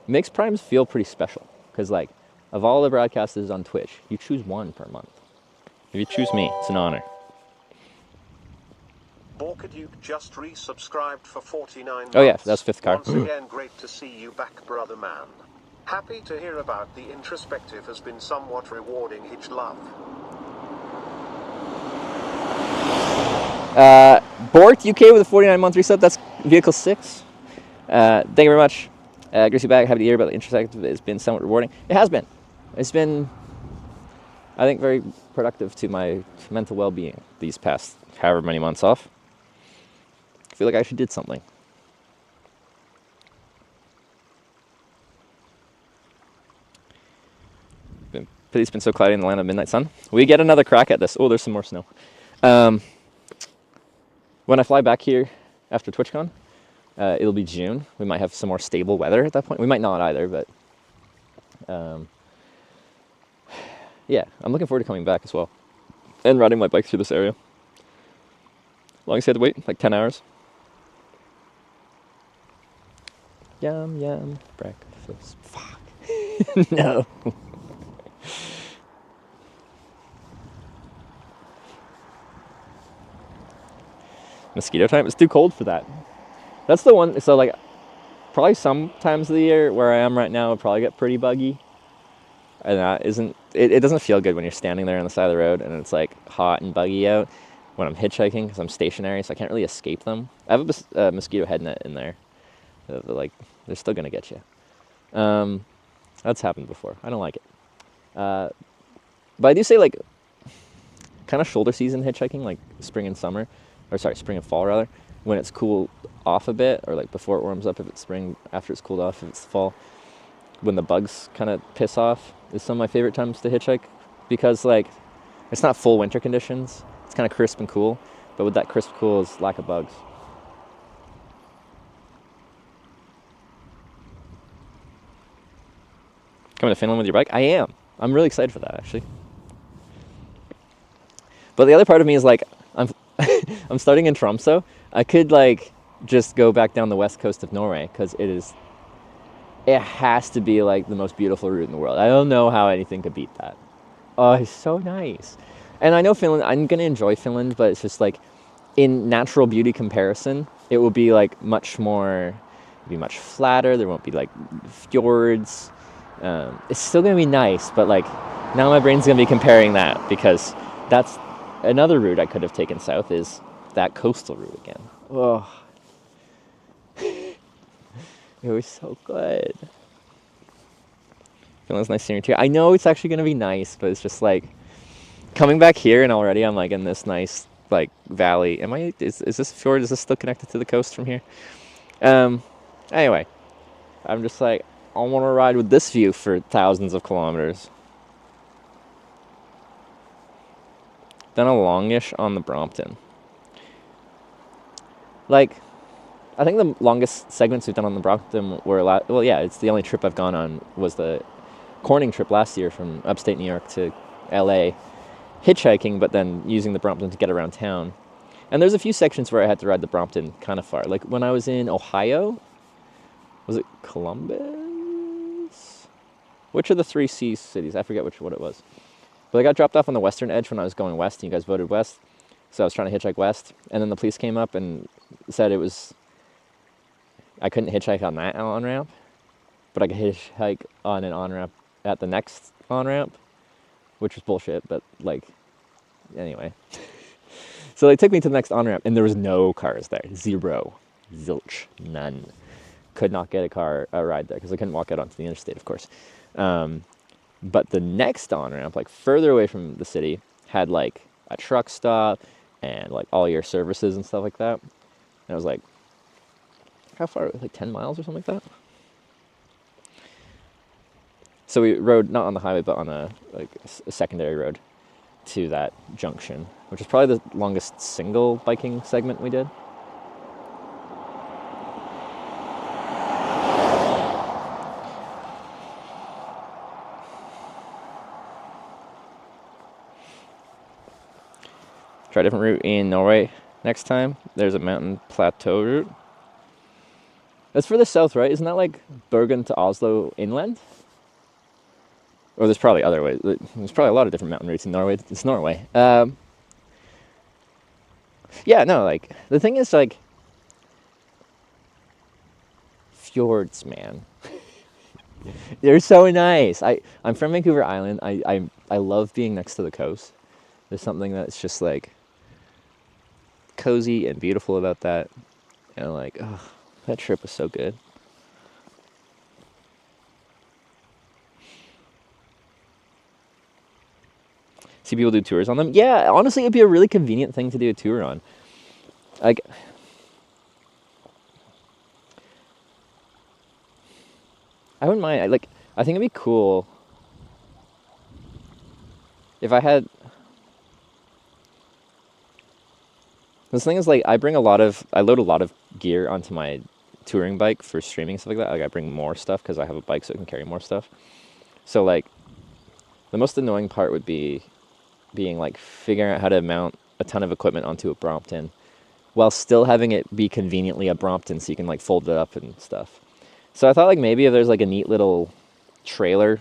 makes Primes feel pretty special, because like of all the broadcasters on Twitch, you choose one per month. If you choose me, it's an honor. Borkaduke just resubscribed for 49 months. Oh yeah, that's fifth car. Once again, great to see you back, brother man. Happy to hear about the introspective has been somewhat rewarding. Hitch love. Bort UK with a 49-month resub. That's vehicle 6. Thank you very much. Greasy Bag, happy to hear about the introspective. It's been somewhat rewarding. It has been. It's been, I think, very productive to my mental well-being these past however many months off. I feel like I actually did something. It's been so cloudy in the land of midnight sun. We get another crack at this. Oh, there's some more snow. When I fly back here after TwitchCon, it'll be June. We might have some more stable weather at that point. We might not either, but yeah, I'm looking forward to coming back as well and riding my bike through this area. Long as you had to wait, like 10 hours. Yum, yum, breakfast. Fuck. No. Mosquito time? It's too cold for that. That's the one, so like, probably some times of the year where I am right now would probably get pretty buggy. And that isn't, it doesn't feel good when you're standing there on the side of the road and it's like hot and buggy out when I'm hitchhiking because I'm stationary, so I can't really escape them. I have a mosquito head net in there. They're like, they're still gonna get you. That's happened before. I don't like it. But I do say like, kind of shoulder season hitchhiking, like spring and summer, or sorry, spring and fall rather, when it's cooled off a bit, or like before it warms up if it's spring, after it's cooled off if it's fall, when the bugs kind of piss off, is some of my favorite times to hitchhike, because like it's not full winter conditions, it's kind of crisp and cool, but with that crisp cool is lack of bugs. Coming to Finland with your bike? I am. I'm really excited for that, actually. But the other part of me is like, I'm I'm starting in Tromsø. I could like just go back down the west coast of Norway, because it has to be like the most beautiful route in the world. I don't know how anything could beat that. Oh, it's so nice. And I know Finland, I'm gonna enjoy Finland, but it's just like, in natural beauty comparison, it will be like much more, it'll be much flatter. There won't be like fjords. It's still gonna be nice, but like now my brain's gonna be comparing that, because that's another route I could have taken south, is that coastal route again. Oh, it was so good. Finland's nice scenery too. I know it's actually gonna be nice, but it's just like coming back here and already I'm like in this nice like valley. Is this fjord? Is this still connected to the coast from here? Anyway, I'm just like, I want to ride with this view for thousands of kilometers. Done a longish on the Brompton. Like, I think the longest segments we've done on the Brompton were well, yeah, it's the only trip I've gone on was the Corning trip last year from upstate New York to LA, hitchhiking, but then using the Brompton to get around town. And there's a few sections where I had to ride the Brompton kind of far. Like when I was in Ohio, was it Columbus? Which of the 3 C cities? I forget what it was. But I got dropped off on the western edge when I was going west, and you guys voted west. So I was trying to hitchhike west, and then the police came up and said I couldn't hitchhike on that on-ramp, but I could hitchhike on an on-ramp at the next on-ramp, which was bullshit, but like, anyway. So they took me to the next on-ramp, and there was no cars there. Zero. Zilch. None. Could not get a ride there, because I couldn't walk out onto the interstate, of course. But the next on-ramp, like further away from the city, had like a truck stop and like all your services and stuff like that. And I was like, how far? Like 10 miles or something like that? So we rode not on the highway, but on a secondary road to that junction, which is probably the longest single biking segment we did. Try a different route in Norway next time. There's a mountain plateau route. That's further south, right? Isn't that like Bergen to Oslo inland? Or there's probably other ways. There's probably a lot of different mountain routes in Norway. It's Norway. Yeah, no, like, the thing is, like, fjords, man. They're so nice. I'm from Vancouver Island. I love being next to the coast. There's something that's just, like, cozy and beautiful about that. And, like, oh, that trip was so good. See people do tours on them. Yeah, honestly, it'd be a really convenient thing to do a tour on. Like, I wouldn't mind. I think it'd be cool if I had. This thing is, like, I load a lot of gear onto my touring bike for streaming, stuff like that. Like, I bring more stuff because I have a bike so it can carry more stuff. So, like, the most annoying part would be being, like, figuring out how to mount a ton of equipment onto a Brompton while still having it be conveniently a Brompton so you can, like, fold it up and stuff. So I thought, like, maybe if there's, like, a neat little trailer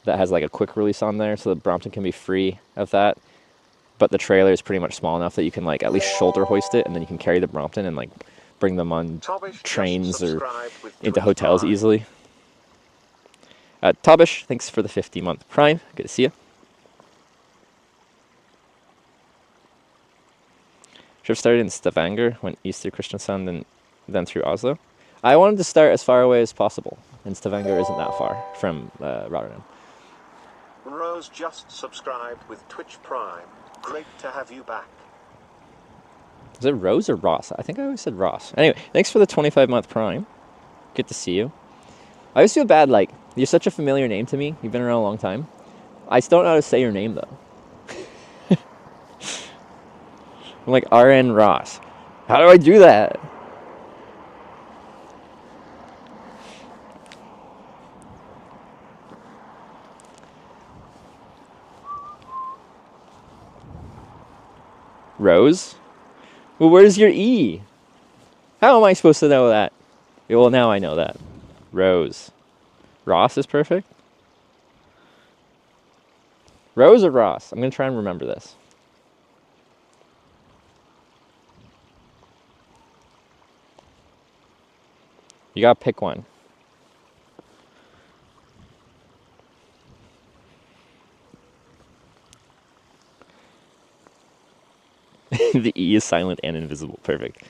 that has, like, a quick release on there so the Brompton can be free of that, but the trailer is pretty much small enough that you can, like, at least shoulder hoist it, and then you can carry the Brompton and, like, bring them on trains or into hotels easily. Tobish, thanks for the 50-month Prime. Good to see you. Trip started in Stavanger, went east through Kristiansand, then through Oslo. I wanted to start as far away as possible, and Stavanger isn't that far from Rotterdam. Rose just subscribed with Twitch Prime. Great to have you back. Is it Rose or Ross? I think I always said Ross. Anyway, thanks for the 25-month Prime. Good to see you. I always feel bad, like, you're such a familiar name to me. You've been around a long time. I still don't know how to say your name, though. I'm like, RN Ross. How do I do that? Rose? Well, where's your E? How am I supposed to know that? Well, now I know that. Rose. Ross is perfect? Rose or Ross? I'm going to try and remember this. You got to pick one. The E is silent and invisible. Perfect.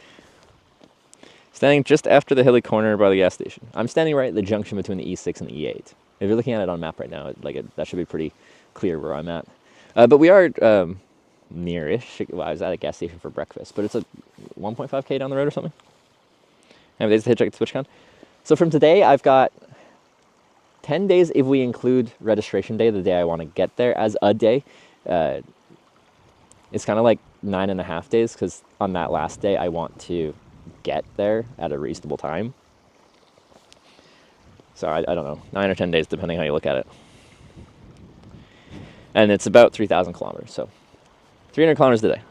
Standing just after the hilly corner by the gas station. I'm standing right at the junction between the E6 and the E8. If you're looking at it on a map right now, that should be pretty clear where I'm at. But we are near-ish. Well, I was at a gas station for breakfast, but it's a 1.5K down the road or something. Anyway, there's the Hitchhiking to TwitchCon. So from today, I've got 10 days if we include registration day, the day I want to get there, as a day. It's kind of like 9.5 days, because on that last day, I want to get there at a reasonable time. So I don't know, 9 or 10 days, depending how you look at it. And it's about 3,000 kilometers, so 300 kilometers a day.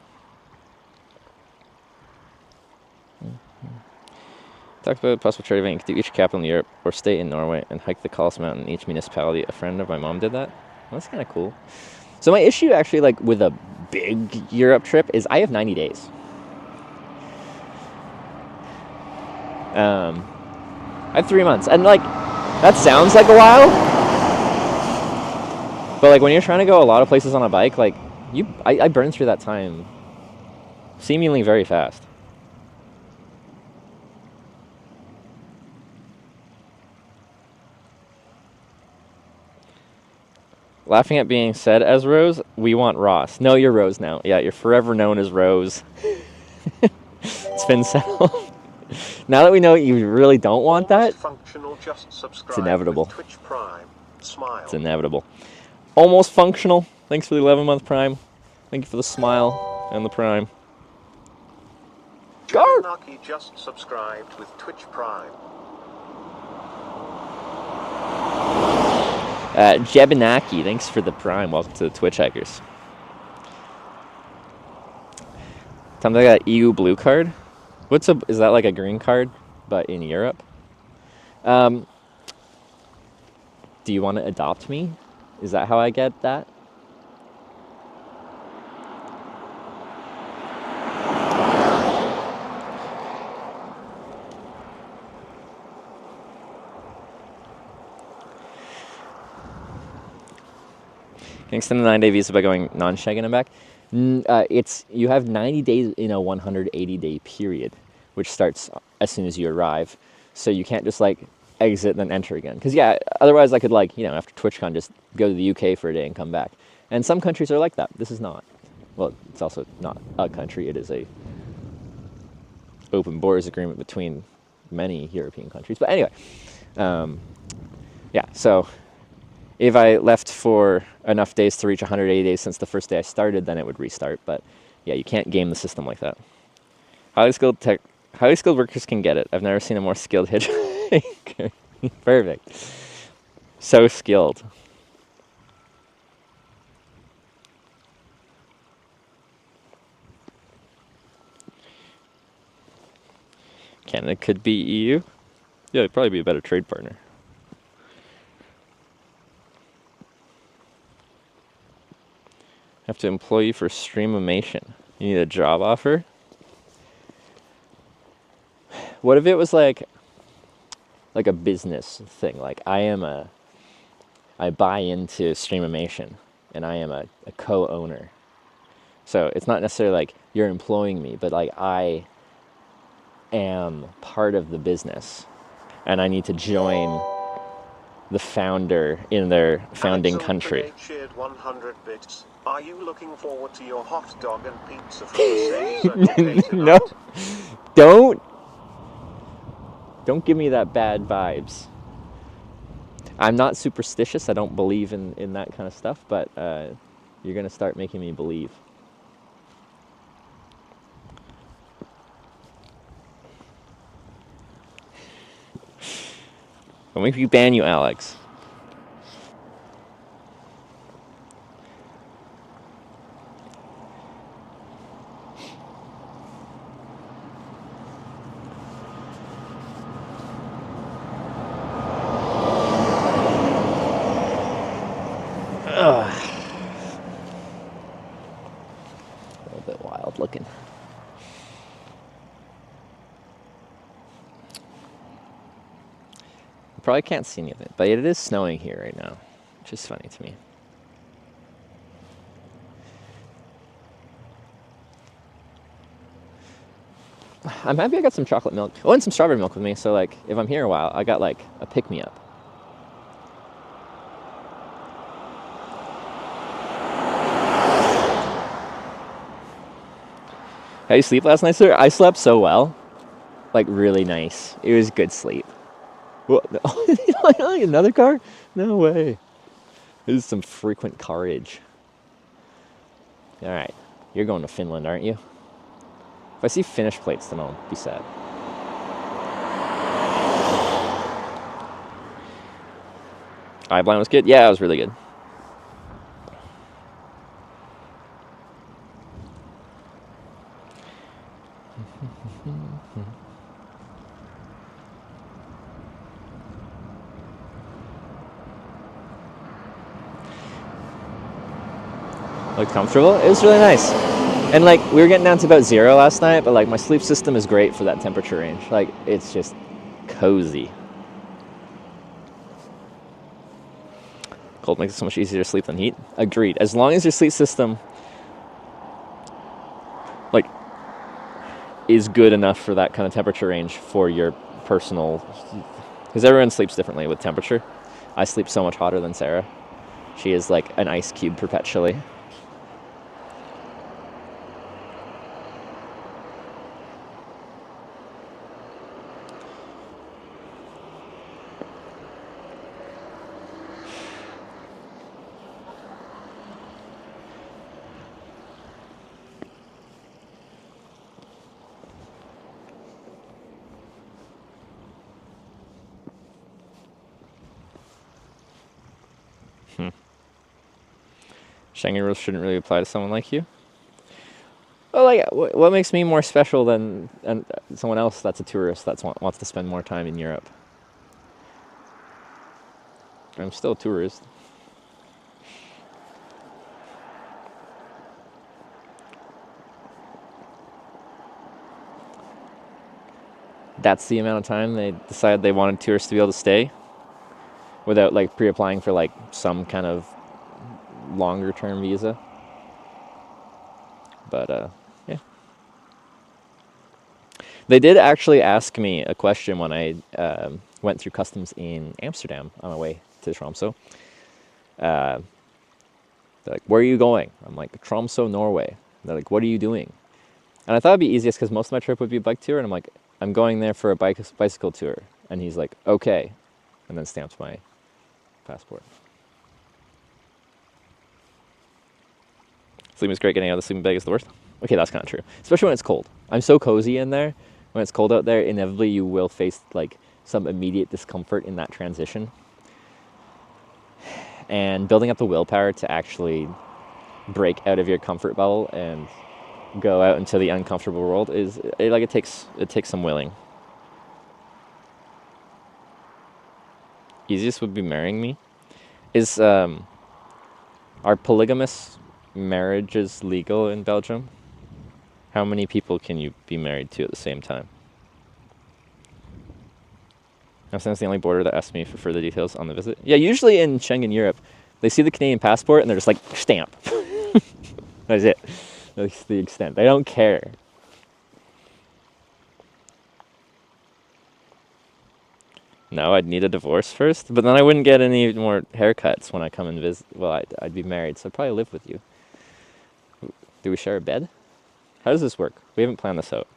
Talked about possible trade event. You could do each capital in Europe or state in Norway and hike the Colossus Mountain in each municipality. A friend of my mom did that. Well, that's kind of cool. So my issue actually, like, with a big Europe trip is I have 90 days. I have 3 months. And, like, that sounds like a while. But, like, when you're trying to go a lot of places on a bike, like, I burn through that time seemingly very fast. Laughing at being said as Rose, we want Ross. No, you're Rose now. Yeah, you're forever known as Rose. It's been settled. Now that we know you really don't want that, it's inevitable. Twitch Prime. Smile. It's inevitable. Almost functional. Thanks for the 11-month Prime. Thank you for the smile and the Prime. Naki just subscribed with Twitch Prime. Jebinaki, thanks for the Prime. Welcome to the Twitch Hikers. Tell me I got EU blue card. Is that like a green card, but in Europe? Do you want to adopt me? Is that how I get that? Can extend the 9-day visa by going non-Schengen and back. You have 90 days in a 180-day period, which starts as soon as you arrive. So you can't just like exit and then enter again. Because yeah, otherwise I could after TwitchCon just go to the UK for a day and come back. And some countries are like that. This is not. Well, it's also not a country. It is a open borders agreement between many European countries. But anyway, yeah. So if I left for enough days to reach 180 days since the first day I started, then it would restart. But yeah, you can't game the system like that. Highly skilled workers can get it. I've never seen a more skilled hitchhiker. Perfect. So skilled. Canada could be EU. Yeah, it'd probably be a better trade partner. Have to employ you for streamimation. You need a job offer? What if it was like a business thing? Like I buy into streamimation and I am a co-owner. So it's not necessarily like you're employing me, but like I am part of the business and I need to join the founder in their founding Alex country. Grenade shared 100 bits. Are you looking forward to your hot dog and pizza from the same Circle K No, tonight? don't give me that bad vibes. I'm not superstitious. I don't believe in that kind of stuff, but you're going to start making me believe. I'll make you ban you, Alex. Ugh. A little bit wild looking. You probably can't see any of it, but it is snowing here right now, which is funny to me. I'm happy I got some chocolate milk. Oh, and some strawberry milk with me, so like if I'm here a while, I got like a pick-me-up. How you sleep last night, sir? I slept so well. Like, really nice. It was good sleep. What? Another car? No way. This is some frequent carage. Alright. You're going to Finland, aren't you? If I see Finnish plates, then I'll be sad. Eye blind was good? Yeah, it was really good. Looked comfortable. It was really nice. And like we were getting down to about 0 last night, but like my sleep system is great for that temperature range. Like it's just cozy. Cold makes it so much easier to sleep than heat. Agreed. As long as your sleep system like is good enough for that kind of temperature range for your personal, because everyone sleeps differently with temperature. I sleep so much hotter than Sarah. She is like an ice cube perpetually. Schengen rules shouldn't really apply to someone like you. Well, like, what makes me more special than someone else that's a tourist that wants to spend more time in Europe? I'm still a tourist. That's the amount of time they decided they wanted tourists to be able to stay without like pre-applying for like some kind of longer term visa. But yeah, they did actually ask me a question when I went through customs in Amsterdam on my way to Tromsø. They're like, where are you going? I'm like, Tromsø, Norway. And they're like, what are you doing? And I thought it'd be easiest because most of my trip would be a bike tour, and I'm like, I'm going there for a bicycle tour. And he's like, okay, and then stamps my passport. Sleeping is great, getting out of the sleeping bag is the worst. Okay, that's kind of true. Especially when it's cold. I'm so cozy in there. When it's cold out there, inevitably you will face like some immediate discomfort in that transition. And building up the willpower to actually break out of your comfort bubble and go out into the uncomfortable world it takes some willing. Easiest would be marrying me. Is are polygamous marriages legal in Belgium? How many people can you be married to at the same time? Amsterdam's the only border that asked me for further details on the visit. Yeah, usually in Schengen Europe, they see the Canadian passport and they're just like, stamp. That's it. That's the extent. They don't care. No, I'd need a divorce first, but then I wouldn't get any more haircuts when I come and visit. Well, I'd be married, so I'd probably live with you. Do we share a bed? How does this work? We haven't planned this out.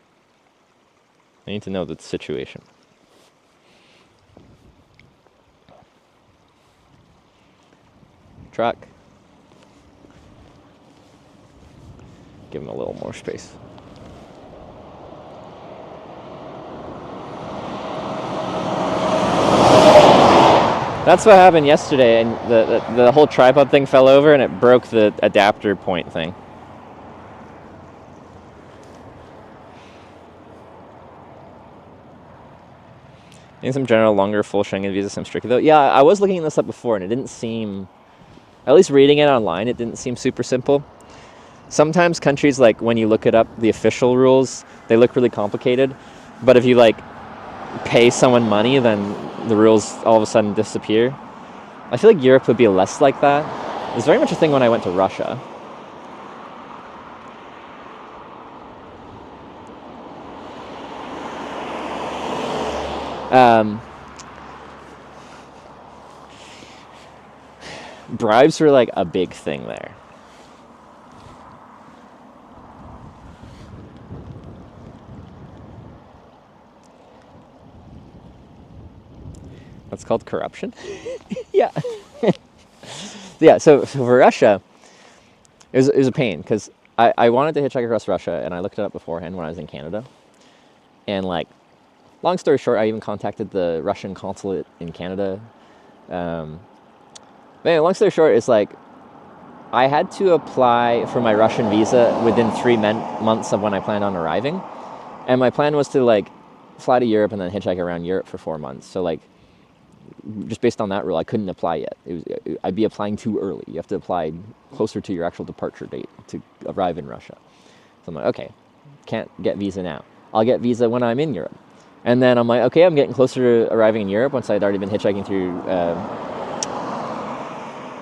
I need to know the situation. Truck. Give him a little more space. That's what happened yesterday, and the whole tripod thing fell over and it broke the adapter point thing. Need some general longer full Schengen visa seems tricky though. Yeah, I was looking this up before and it didn't seem, at least reading it online, it didn't seem super simple. Sometimes countries, like when you look it up, the official rules, they look really complicated. But if you like pay someone money, then the rules all of a sudden disappear. I feel like Europe would be less like that. It was very much a thing when I went to Russia. Bribes were like a big thing there. That's called corruption? Yeah. Yeah, so for Russia, it was a pain, because I wanted to hitchhike across Russia, and I looked it up beforehand when I was in Canada. And, like, long story short, I even contacted the Russian consulate in Canada. But anyway, long story short, it's like, I had to apply for my Russian visa within 3 months of when I planned on arriving. And my plan was to, like, fly to Europe and then hitchhike around Europe for 4 months. So, like, just based on that rule, I couldn't apply yet. I'd be applying too early. You have to apply closer to your actual departure date to arrive in Russia. So I'm like, okay, can't get visa now. I'll get visa when I'm in Europe. And then I'm like, okay, I'm getting closer to arriving in Europe once I'd already been hitchhiking through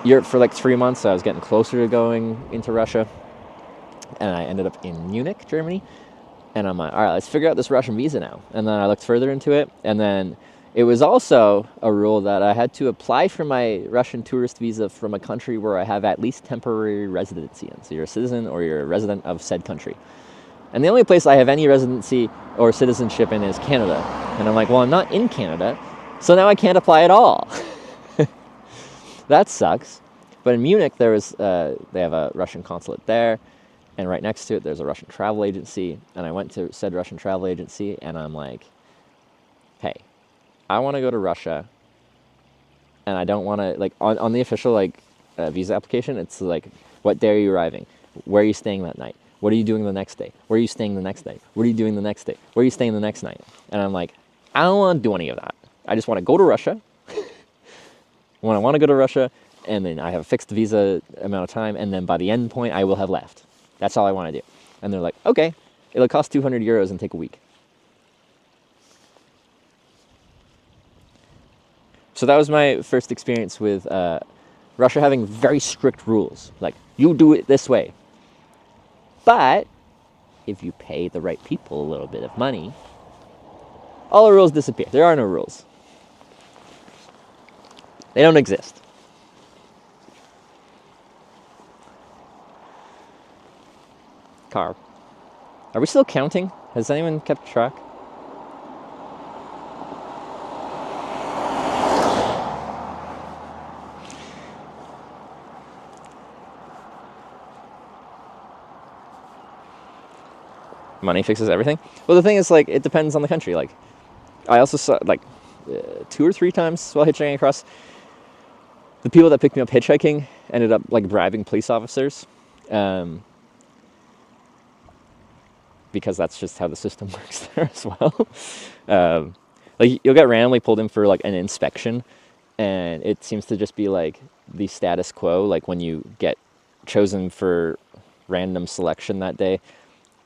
Europe for like 3 months. So I was getting closer to going into Russia. And I ended up in Munich, Germany. And I'm like, all right, let's figure out this Russian visa now. And then I looked further into it. And then it was also a rule that I had to apply for my Russian tourist visa from a country where I have at least temporary residency in. So you're a citizen or you're a resident of said country. And the only place I have any residency or citizenship in is Canada. And I'm like, well, I'm not in Canada, so now I can't apply at all. That sucks. But in Munich, there was they have a Russian consulate there, and right next to it, there's a Russian travel agency. And I went to said Russian travel agency, and I'm like, hey, I want to go to Russia, and I don't want to, like, on the official, like, visa application, it's like, what day are you arriving? Where are you staying that night? What are you doing the next day? Where are you staying the next day? What are you doing the next day? Where are you staying the next night? And I'm like, I don't want to do any of that. I just want to go to Russia. When I want to go to Russia, and then I have a fixed visa amount of time, and then by the end point, I will have left. That's all I want to do. And they're like, okay, it'll cost 200 euros and take a week. So that was my first experience with Russia having very strict rules. Like, you do it this way. But if you pay the right people a little bit of money, all the rules disappear. There are no rules. They don't exist. Car. Are we still counting? Has anyone kept track? Money fixes everything. Well, the thing is, like, it depends on the country. Like, I also saw, like, 2 or 3 times while hitchhiking across, the people that picked me up hitchhiking ended up, like, bribing police officers, because that's just how the system works there as well. Like, you'll get randomly pulled in for, like, an inspection, and it seems to just be, like, the status quo. Like, when you get chosen for random selection that day,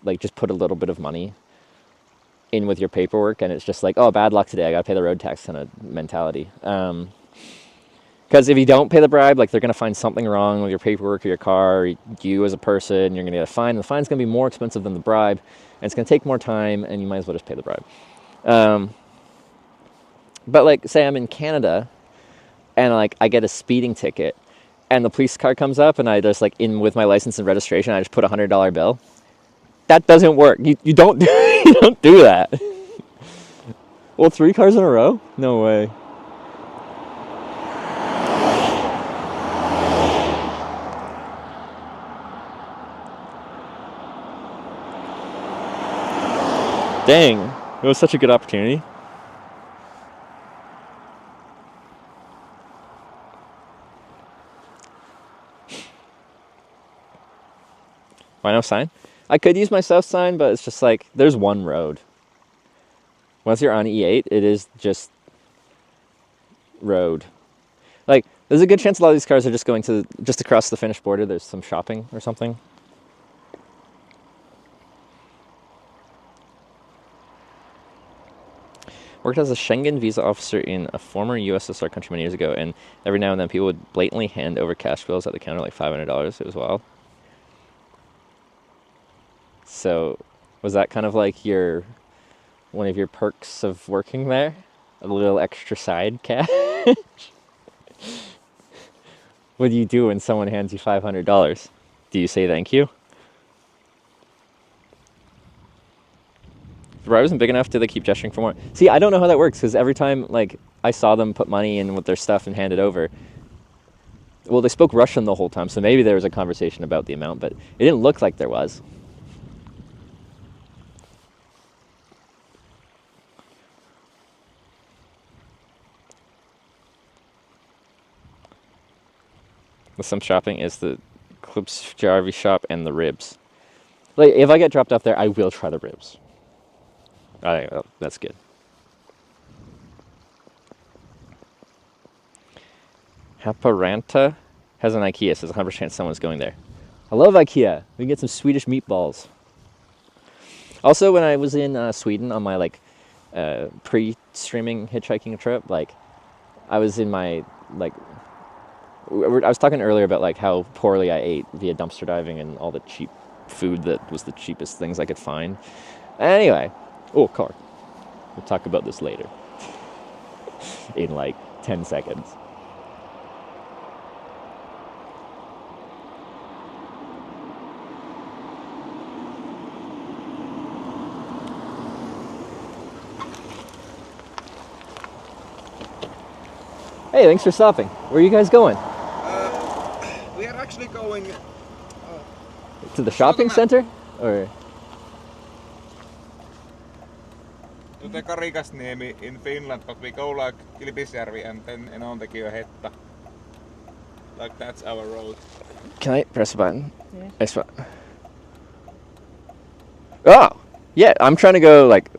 like, just put a little bit of money in with your paperwork, and it's just like, oh, bad luck today, I gotta pay the road tax kind of mentality. Because if you don't pay the bribe, like, they're gonna find something wrong with your paperwork or your car, or you as a person, you're gonna get a fine. The fine's gonna be more expensive than the bribe, and it's gonna take more time, and you might as well just pay the bribe. But like, say I'm in Canada, and like I get a speeding ticket, and the police car comes up, and I just like in with my license and registration, I just put $100 bill. That doesn't work. You don't do you don't do that. Well, 3 cars in a row? No way. Dang, it was such a good opportunity. Why no sign? I could use my south sign, but it's just like, there's one road. Once you're on E8, it is just road. Like, there's a good chance a lot of these cars are just going to, just across the Finnish border, there's some shopping or something. Worked as a Schengen visa officer in a former USSR country many years ago, and every now and then people would blatantly hand over cash bills at the counter, like $500. It was wild. So, was that kind of like one of your perks of working there? A little extra side cash? What do you do when someone hands you $500? Do you say thank you? The ride wasn't big enough, do they keep gesturing for more? See, I don't know how that works, because every time like I saw them put money in with their stuff and hand it over, well, they spoke Russian the whole time, so maybe there was a conversation about the amount, but it didn't look like there was. Some shopping is the Clips Jarvie shop and the ribs. Like, if I get dropped off there, I will try the ribs. Oh, that's good. Haparanta has an IKEA, so there's a 100% chance someone's going there. I love IKEA. We can get some Swedish meatballs. Also, when I was in Sweden on my like pre-streaming hitchhiking trip, like I was in my like. I was talking earlier about like how poorly I ate via dumpster diving and all the cheap food that was the cheapest things I could find. Anyway, oh, car. We'll talk about this later. In like 10 seconds. Hey, thanks for stopping. Where are you guys going? We are actually going To the shopping center? Or to the Karikasniemi in Finland, but we go like Kilpisjärvi and then Enontekiö-Hetta. Like that's our road. can I press a button? Yeah. Press button. Oh! Yeah, I'm trying to go like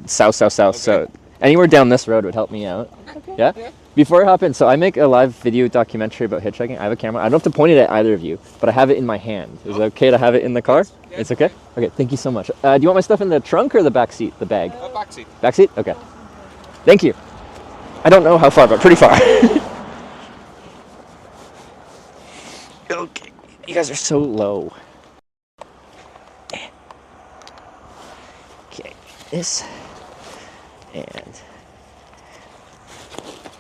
south. Okay. So anywhere down this road would help me out. Okay. Yeah? Before I hop in, so I make a live video documentary about hitchhiking. I have a camera. I don't have to point it at either of you, but I have it in my hand. Is it okay to have it in the car? Yes, It's okay? Okay, thank you so much. Do you want my stuff in the trunk or the back seat? The bag? Backseat. Back seat? Okay. Thank you. I don't know how far, but pretty far. Okay. You guys are so low. Okay. This. And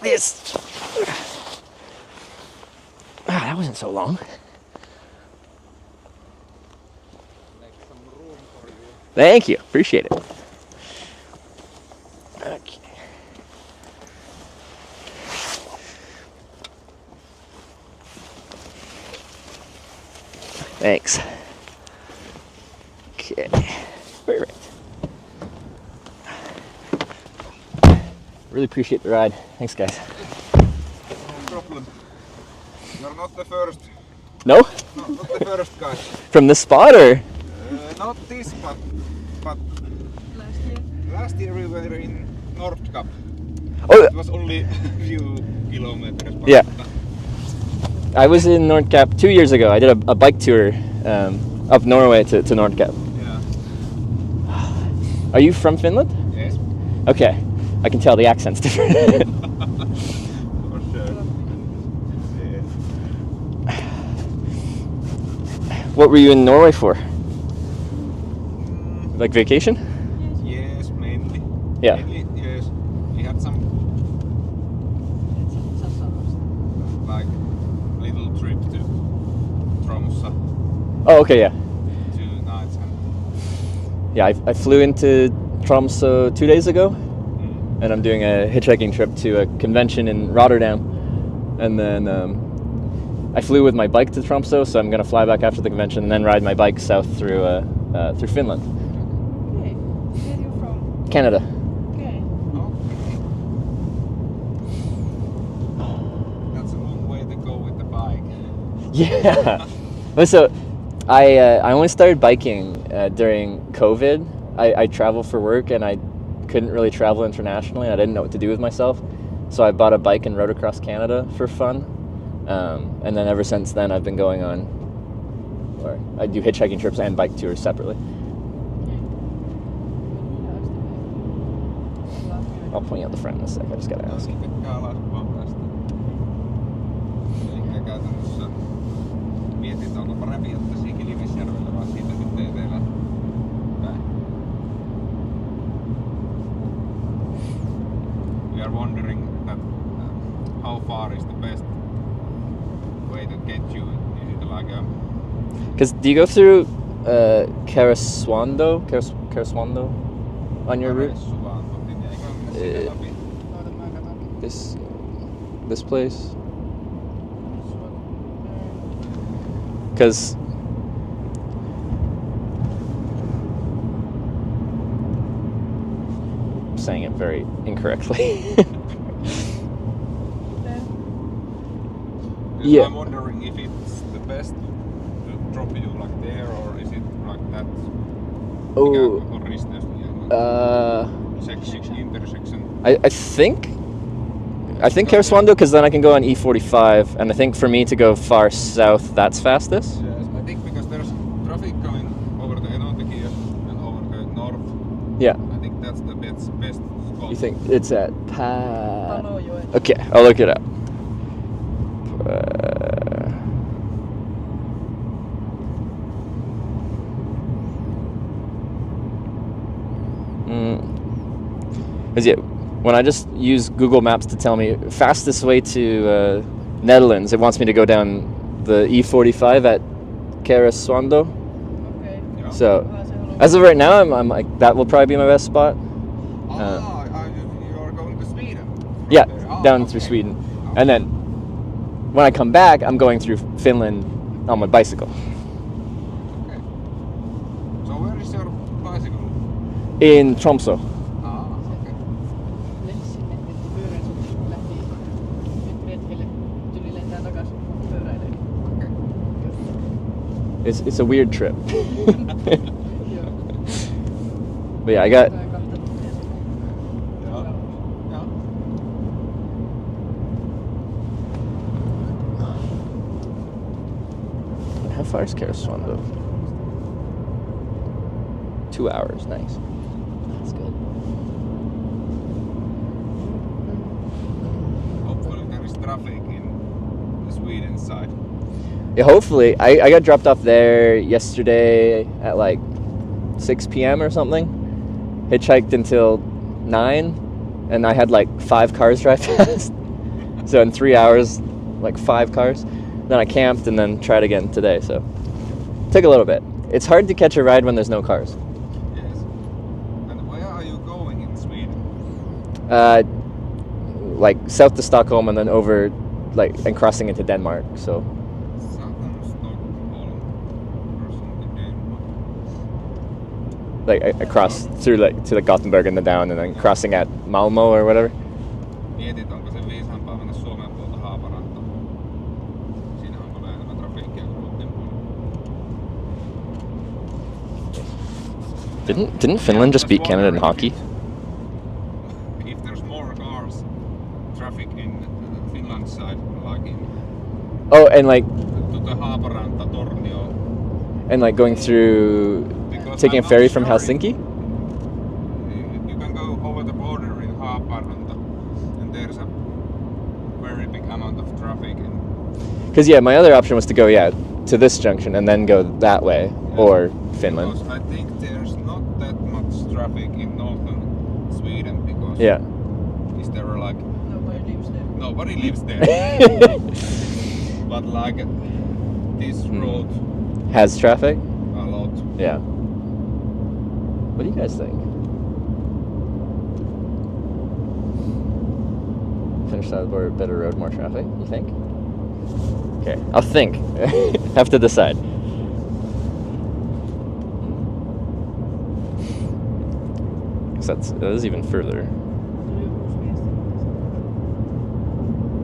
this. Ah, that wasn't so long. Make some room for you. Thank you. Appreciate it. Okay. Thanks. Okay. Perfect. Really appreciate the ride. Thanks, guys. No problem. You're not the first. No? No, not the first guy. From this spot or? Not this, but Last year. last year we were in Nordkapp. Oh, It was only a few kilometers. But Yeah. I was in Nordkapp 2 years ago. I did a bike tour up Norway to Nordkapp. Yeah. Are you from Finland? Yes. Okay. I can tell the accent's different. For sure. Yeah. What were you in Norway for? Like vacation? Yes, mainly. Yeah. Mainly, yes. We had some Tromsø Oh, okay, yeah. 2 nights. Yeah, I flew into Tromsø 2 days ago, and I'm doing a hitchhiking trip to a convention in Rotterdam. And then I flew with my bike to Tromsø, so I'm going to fly back after the convention and then ride my bike south through Finland. Okay. Where are you from? Canada. Okay. That's a long way to go with the bike. Yeah. So I only started biking during COVID. I travel for work and I couldn't really travel internationally. I didn't know what to do with myself. So I bought a bike and rode across Canada for fun. And then ever since then I've been going on, or I do hitchhiking trips and bike tours separately. I'll point you out the front in a sec. I just gotta ask. Pitää alas vaan tästä. Eikä käytännössä mietin, että onko parempi ottaa siinä Kilpisjärvellä vaan siitä sitten etelään päin. We are wondering that how far is the best way to get you? Is it like a... Because do you go through Karesuando on your route? This place? Because I'm saying it very incorrectly. Yeah. I'm wondering if it's the best to drop you like there, or is it like that? Oh, Mikä on risteys? Intersection. I think Karesuando, because then I can go on E45, and I think for me to go far south, that's fastest. Yes, I think because there's traffic coming over the Enontekiö and over the north. Yeah. I think that's the best spot. You think it's at Palojoen. Okay, I'll look it up. Because yeah, when I just use Google Maps to tell me fastest way to Netherlands, it wants me to go down the E45 at Karesuando. Okay. Yeah. So as of right now, I'm like that will probably be my best spot. You are going to Sweden? From Yeah, there. down Okay. through Sweden, and then when I come back, I'm going through Finland on my bicycle. Okay. So where is your bicycle? In Tromsø. Okay. Sinne pyörän sun lähti nyt retkelle. Tyli lentää takaisin pyöräilemään. Okay. It's a weird trip. Joo. But yeah, I got Tää 2 tuntia. Yeah. Yeah. how far is Karesuando? 2 hours, nice. That's good. Hopefully there is traffic in the Sweden side. Yeah, hopefully. I got dropped off there yesterday at like 6 p.m. or something. Hitchhiked until 9, and I had like 5 cars drive past. So in 3 hours, like 5 cars. Then I camped and then tried again today, so took a little bit. It's hard to catch a ride when there's no cars. Yes. And where are you going in Sweden? Like south to Stockholm and then over, like, and crossing into Denmark, so. Southern Stockholm or something. Like across through like to like Gothenburg and then down and then crossing at Malmo or whatever. Mietit, onko se viisaampaa mennä Suomen puolta Haaparantaan? Siinähän on paljon enemmän trafiikkia kuin Ruotsin puolella. Didn't Finland just beat Canada in hockey? If there's more cars, traffic in Finland side, like in Oh, and like to the Haaparanta, Tornio. and like going through Because taking I'm a ferry not from sure Helsinki. You can go over the border in Haaparanta, and there's a very big amount of traffic. Because yeah, my other option was to go to this junction and then go that way or Finland. Because I think there's not that much traffic in northern Sweden because is there like Nobody lives there. nobody lives there. But like this road Has traffic? a lot. Yeah. What do you guys think? Finish that border, better road, more traffic, you think? Okay, I'll think. Have to decide. So that is even further. Tuli uusi viesti.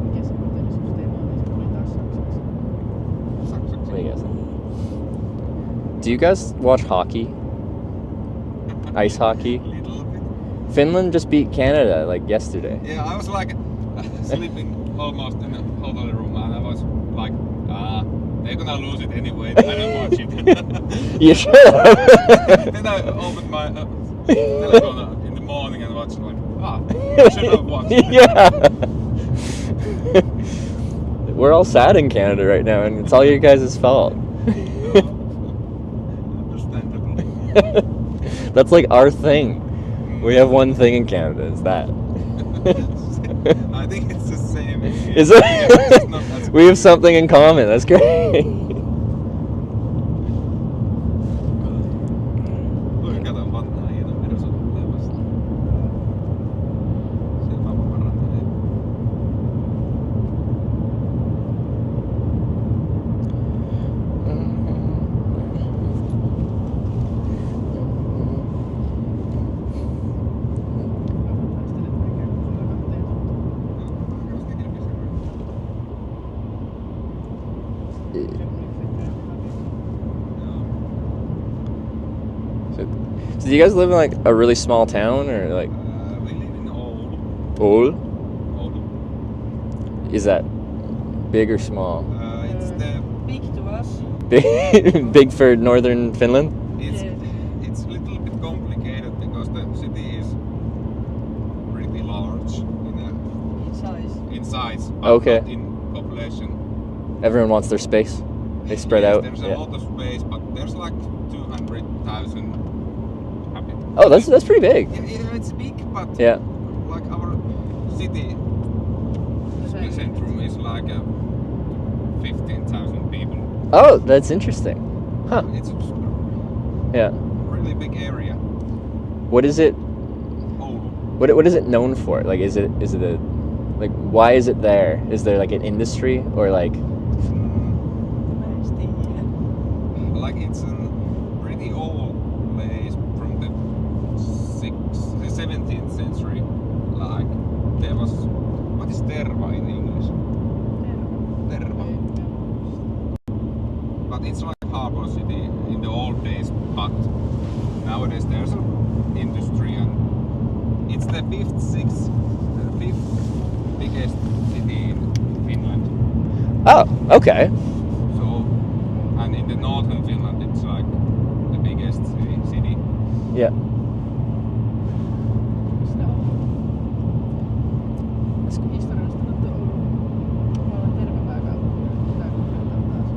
Mikä se hotellisuusteema on, niin se tuli taas saksaksi. What do you guys think? Do you guys watch hockey? Ice hockey? Little bit. Finland just beat Canada like yesterday. Yeah, I was like sleeping almost in a hotel room and I was like, they're gonna lose it anyway, I don't watch it. You should have. Then I opened my telephone in the morning and watched like, I should have watched it. Yeah. We're all sad in Canada right now, and it's all you guys' fault. Understandable. That's like our thing. We have one thing in Canada, it's that. I think it's the same. Is It's it? not as We have something in common, that's great. Kato vanhaa hieno persoon tulee vastaan. Se vapaa parantaa. So do you guys live in like a really small town or like We live in Oulu. Oulu? Oulu. Is that big or small? It's the Big to us. Big for northern Finland? it's Yeah. it's a little bit complicated because the city is pretty large In size. in size, but Okay. not in population. Everyone wants their space. They spread Yes, out. There's a Yeah. lot of space, but there's like 200,000 inhabitants. Oh, that's pretty big. Yeah, it's big, but Yeah. like our city centrum is like 15,000 people. Oh, that's interesting. Huh. It's a Yeah. really big area. What is it? Oulu. What is it known for? Like, is it a like why is it there? Is there like an industry or like? Like it's a pretty old place from the 17th century. Like there was, what is terva in English? Terva. But it's like harbor city in the old days. But nowadays there's an industry and it's the fifth biggest city in Finland. Oh, okay. So, and in the northern Finland, it's like the biggest city. Yeah. Sitä on. Historiallisesti tuttu Oulu. Maailman tervepääkaupunki. Pitää googlettaa taas.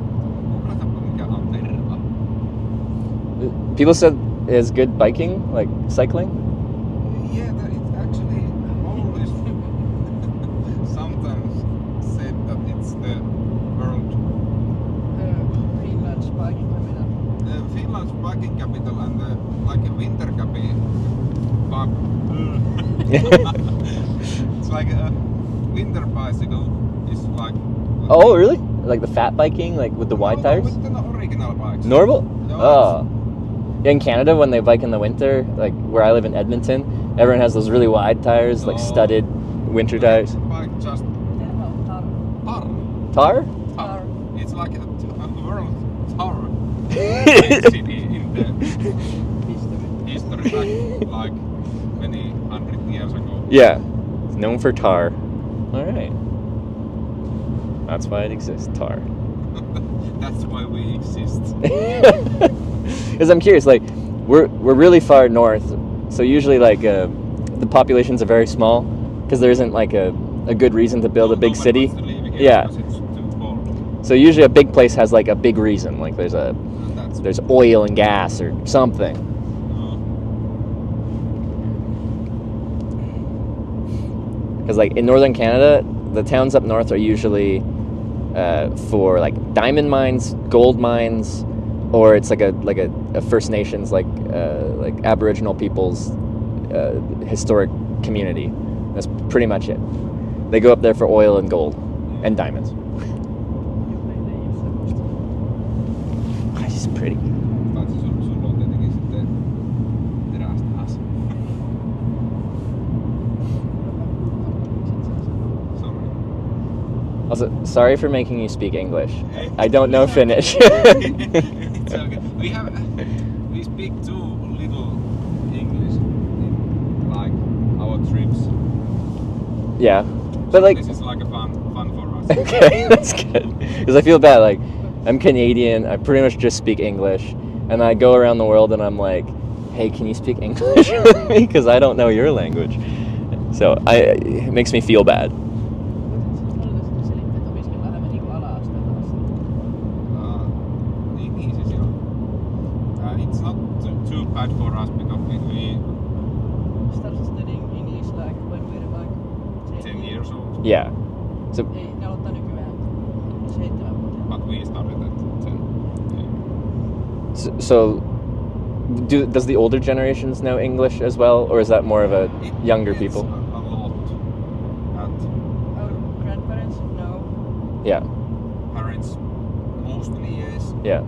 Googletapa mikä on terva. People said it's good biking, like cycling. Yeah, it's actually always sometimes said that it's the world, Finland's biking capital. Finland's biking capital and the like a winter capital. It's like a winter bicycle is like. Oh, really? Like the fat biking, like with the wide tires? With the original bikes. Normal? No, Oh. Yeah, in Canada, when they bike in the winter, like where I live in Edmonton, everyone has those really wide tires, like Oh. studded winter tires. Bike just Terva on tar. Tar? Tar. It's like a world tar city in the history like many hundred years ago. Yeah. It's known for tar. All right. That's why it exists, tar. That's why we exist. Because I'm curious, like we're really far north, so usually like the populations are very small because there isn't like a good reason to build a big Nobody city. wants to live here Yeah. because it's too cold. So usually a big place has like a big reason, like And that's there's oil and gas or something. Because like in northern Canada, the towns up north are usually for like diamond mines, gold mines, or it's like a First Nations like Aboriginal people's historic community. That's pretty much it. They go up there for oil and gold and diamonds. She's pretty. Sulla on tietenkin sitten terästämässä. Sorry. Also, sorry for making you speak English. I don't know Finnish. It's okay. We speak too little English in like our trips. Yeah, but like, This is like a fun for us. okay, that's good. Because I feel bad. Like, I'm Canadian. I pretty much just speak English, and I go around the world, and I'm like, "Hey, can you speak English with me? Because I don't know your language." So it makes me feel bad. It's not too bad for us because we Started studying English like when we were like 10 years old, Yeah. So Ei, ne aloittaa nykyään 7-vuotiaana. but we started at 10. so does the older generations know English as well, or is that more of a younger It's people? a lot. At Our grandparents? No. Yeah. parents, mostly yes, Yeah.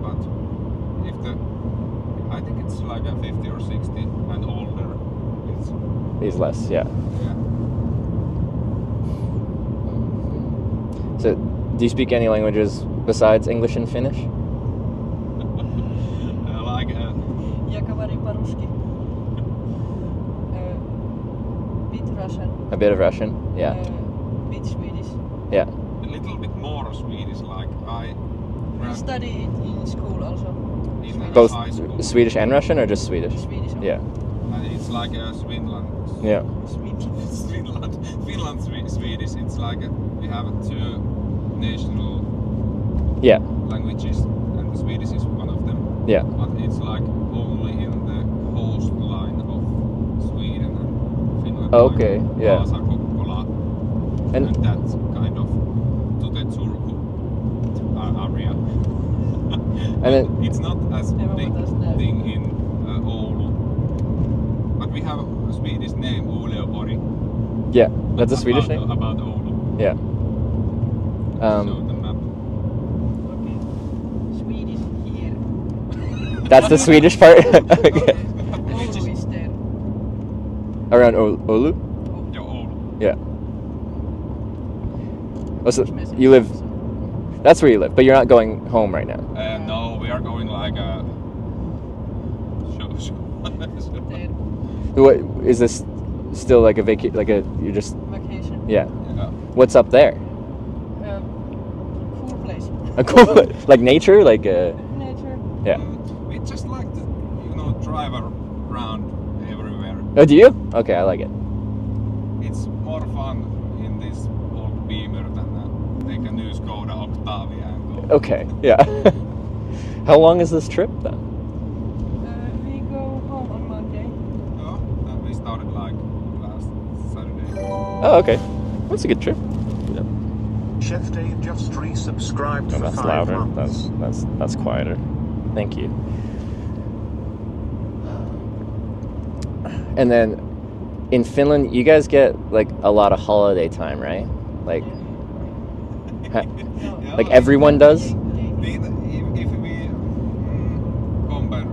but I think it's like a 50 or 60 and older. Is less. Yeah. Yeah. So do you speak any languages besides English and Finnish? Like Ja kaveri paruski. Bit Russian. A bit of Russian. Yeah. Bit Swedish. Yeah. a little bit more Swedish. Like We study it in school also. in Both high school. Swedish and Russian, or just Swedish? Swedish. Also. Yeah. And it's like a Finland. Yeah. Finland Swedish. It's like we have two national Yeah. languages, and the Swedish is one of them. Yeah. But it's like only in the coastline of Sweden and Finland. Oh, okay, yeah. Vaasa, Kokkola, And and that kind of to the Turku area. and then It's not as Never big was there. thing in Oulu. But we have a Swedish name, Uleåborg. yeah, that's a Swedish name. About Oulu. Yeah. Show the map. Okay. Swedish here. That's the Swedish part. Okay. Oulu is there. Around Oulu. Ja, Oulu. Yeah. Oh, so you live. That's where you live, but you're not going home right now. No, we are going like a show. There. What is this? Still like a you're just Vacation. yeah. Yeah. What's up there? Cool place. A cool like nature, like Nature. yeah. We just like to, drive around everywhere. Oh, do you? Okay, I like it. It's more fun in this old Beamer than take a new Skoda Octavia and go. Okay, yeah. How long is this trip then? We go home on Monday. Yeah, and we started like last Saturday. Oh, okay. That's a good trip. Chef Dave just resubscribed Oh, for that's 5 louder. months. That's quieter. Thank you. And then in Finland, you guys get like a lot of holiday time, right? Like, like everyone does. If we compare,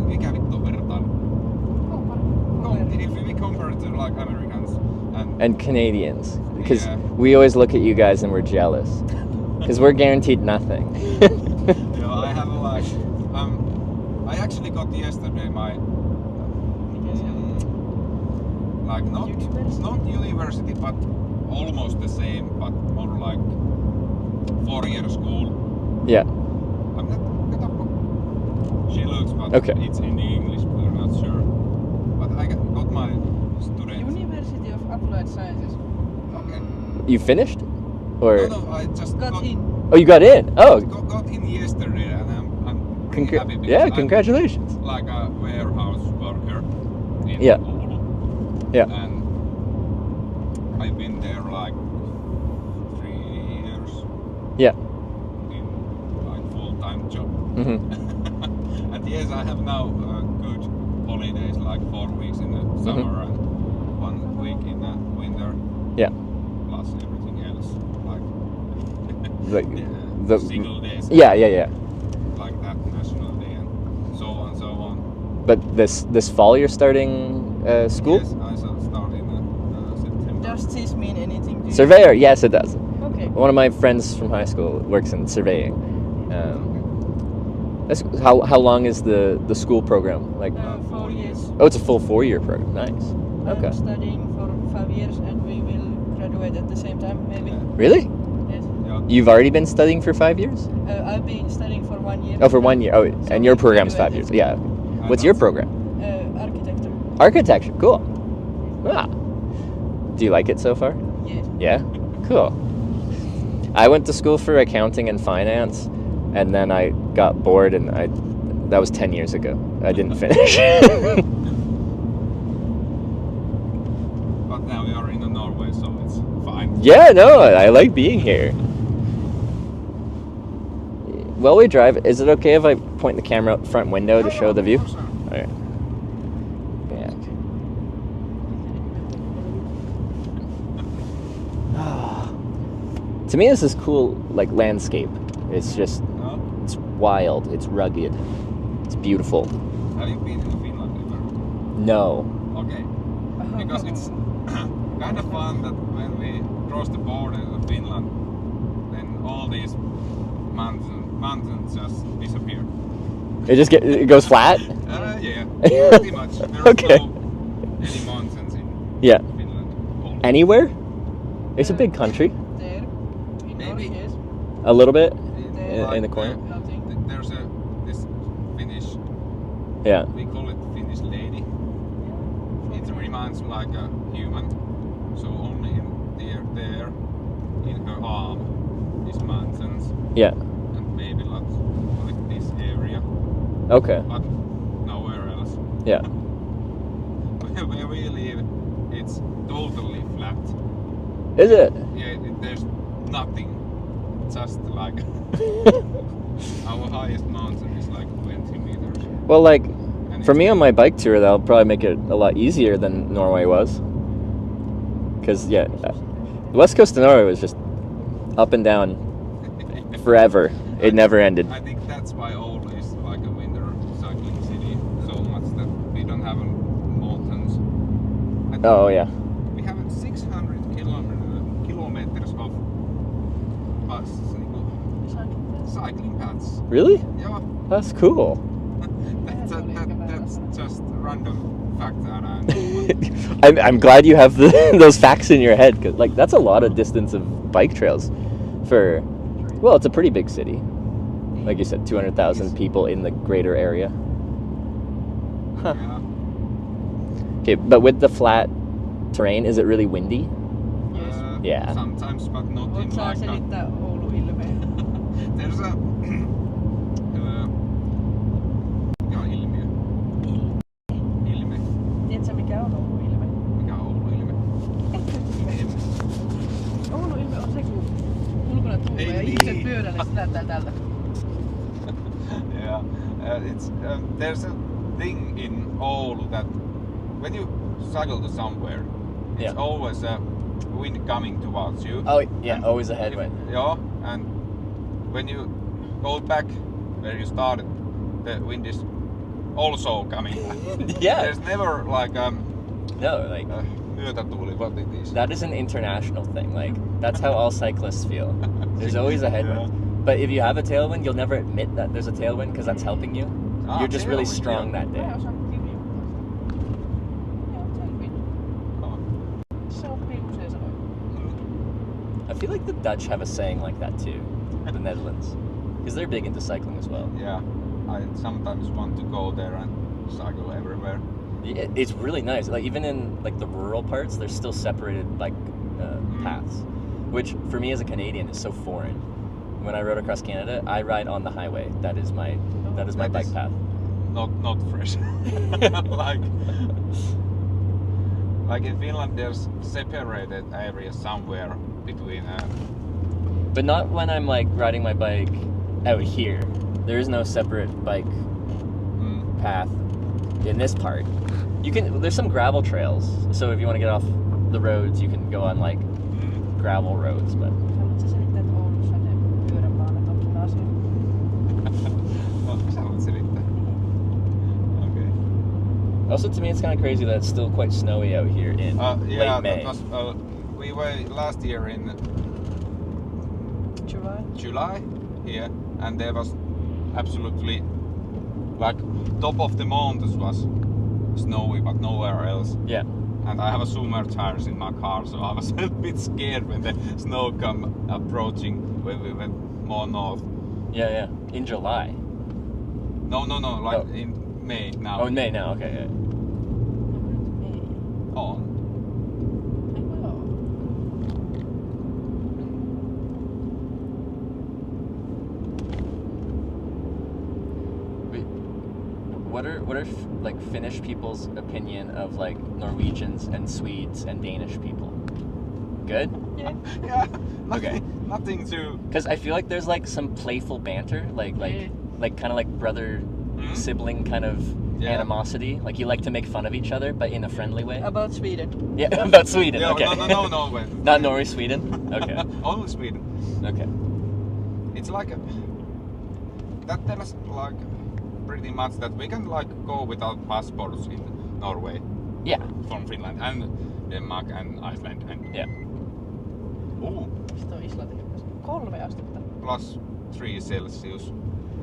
mikä vittu vertaan? If we compare to like Americans And Canadians, because Yeah. we always look at you guys and we're jealous, because we're guaranteed nothing. I have like I actually got yesterday my like not university but almost the same, but more like 4-year school. Yeah. I'm not she looks, but Okay. it's in English, but I'm not sure. But I got my student. University of Applied Sciences. Okay. You finished, or No, I just Got in. oh, you got in? Oh, got in yesterday, and I'm pretty happy because yeah, I'm congratulations. like a warehouse worker in Yeah. Oulu. Yeah. And I've been there like 3 Yeah. in like full-time job. Mm-hmm. And yes, I have now good holidays, like 4 weeks in the summer and 1 week in the winter. Yeah. Plus everything else, Like the single days. Yeah, yeah, yeah. Like that National Day and so on. But this fall you're starting school? Yes, I shall start in September. Does this mean anything to you? Surveyor, yes, it does. Okay. One of my friends from high school works in surveying. How long is the school program? Like, 4 years. oh, it's a full 4-year program. Nice. Okay. I'm studying for 5 years and we will graduate at the same time, maybe. Really? Yes. Yeah. You've already been studying for 5 years? I've been studying for 1 year. Oh, for 1 year. Oh, So and your we program's 5 years. graduated. Yeah. What's your program? Architecture. Architecture. Cool. Ah. Do you like it so far? Yes. Yeah? Cool. I went to school for accounting and finance, and then I got bored, and that was 10 years ago. I didn't finish. But now we are in Norway, so it's fine. Yeah, no, I like being here. While we drive, is it okay if I point the camera out the front window to show the view? Alright. Back. To me, this is cool, like landscape. It's just, No? it's wild, it's rugged, it's beautiful. Have you been in Finland ever? No. Okay. Because it's kind of fun that when we cross the border to Finland, then all these mountains just disappear. It goes flat? Yeah, pretty much. There Okay. are no any mountains in Yeah. Finland. Only. Anywhere? It's a big country. There. In Maybe. North, yes. A little bit There. in the corner. Nothing. There's this Finnish, Yeah. we call it Finnish lady. It reminds like a human. So only in there in her arm is mountains Yeah. and maybe like this area, Okay. but nowhere else. Yeah. Where we live, it's totally flat. Is it? Yeah, there's nothing. Just like our highest mountain is like 20 meters. Well, like And for it's me on my bike tour, that'll probably make it a lot easier than Norway was. Because yeah, the west coast of Norway was just up and down forever. It never ended. I think that's why Oulu is like a winter cycling city so much that we don't have mountains. I think Oh yeah. we have 600 kilometers of cycling paths. Really? Yeah, That's cool. that's just a random fact that I know. I'm glad you have those facts in your head, because like that's a lot of distance of bike trails for, well, it's a pretty big city. Like you said, 200,000 people in the greater area. Huh. Yeah. Okay, but with the flat terrain, is it really windy? Yes. Yeah. Sometimes, but not in Voit sä like a, selittää Oulu-ilmeen? there's a mikä on ilmiö? Ilme. Tiedätkö mikä on Oulu-ilme? Mikä on Oulu-ilme? Oulu-ilme on se, kun ulkona tuulee ja Ei ihmiset niin. pyöräilee, niin se näyttää tältä. Yeah, it's there's a thing in Oulu that when you cycle to somewhere, it's Yeah. always a wind coming towards you. Oh yeah, And always a headwind. Yeah, and when you go back where you started, the wind is also coming back. Yeah. There's never like No, like myötätuuli, what it is. that is an international thing. Like that's how all cyclists feel. There's always a headwind. But if you have a tailwind, you'll never admit that there's a tailwind because that's helping you. Ah, You're just really tailwind, strong yeah. that day. Mä en osaa kirjoittaa. Joo, selvin. Oh. Se oppii usein sanoja. I feel like the Dutch have a saying like that too. The Netherlands, because they're big into cycling as well. Yeah, I sometimes want to go there and cycle everywhere. It's really nice. Like even in like the rural parts, they're still separated like paths, which for me as a Canadian is so foreign. When I rode across Canada, I ride on the highway. That is my That bike is- path. Not fresh. like in Finland, there's separated areas somewhere between But not when I'm like riding my bike out here. There is no separate bike path in this part. There's some gravel trails, so if you want to get off the roads, you can go on like gravel roads. But Haluatko selittää, että Oulussa ne pyöräpaanet on punaisia? Sä haluat selittää? Okay. also, to me, it's kind of crazy that it's still quite snowy out here in Yeah, late May. that was, we were last year in July here, and there was absolutely like top of the mountains was snowy, but nowhere else. Yeah. And I have a summer tires in my car, so I was a bit scared when the snow come approaching when we went more north. Yeah. In July. No, like in May now. Oh, in May now. Okay. Yeah. On. Ei voi olla. Wait, what are like Finnish people's opinion of like Norwegians and Swedes and Danish people? Good? Yeah. Yeah. Okay. Nothing to. Because I feel like there's like some playful banter, like kind of like brother sibling kind of animosity. Like you like to make fun of each other, but in a friendly way. About Sweden. Yeah, about Sweden. Yeah, Okay. no way. Not Norway, Sweden. Okay. Only Sweden. Okay. It's like that tells like pretty much that we can like go without passports in Norway Yeah. from Finland and Denmark and Iceland and Yeah. Sitten on Islanti 3 astetta. +3 Celsius.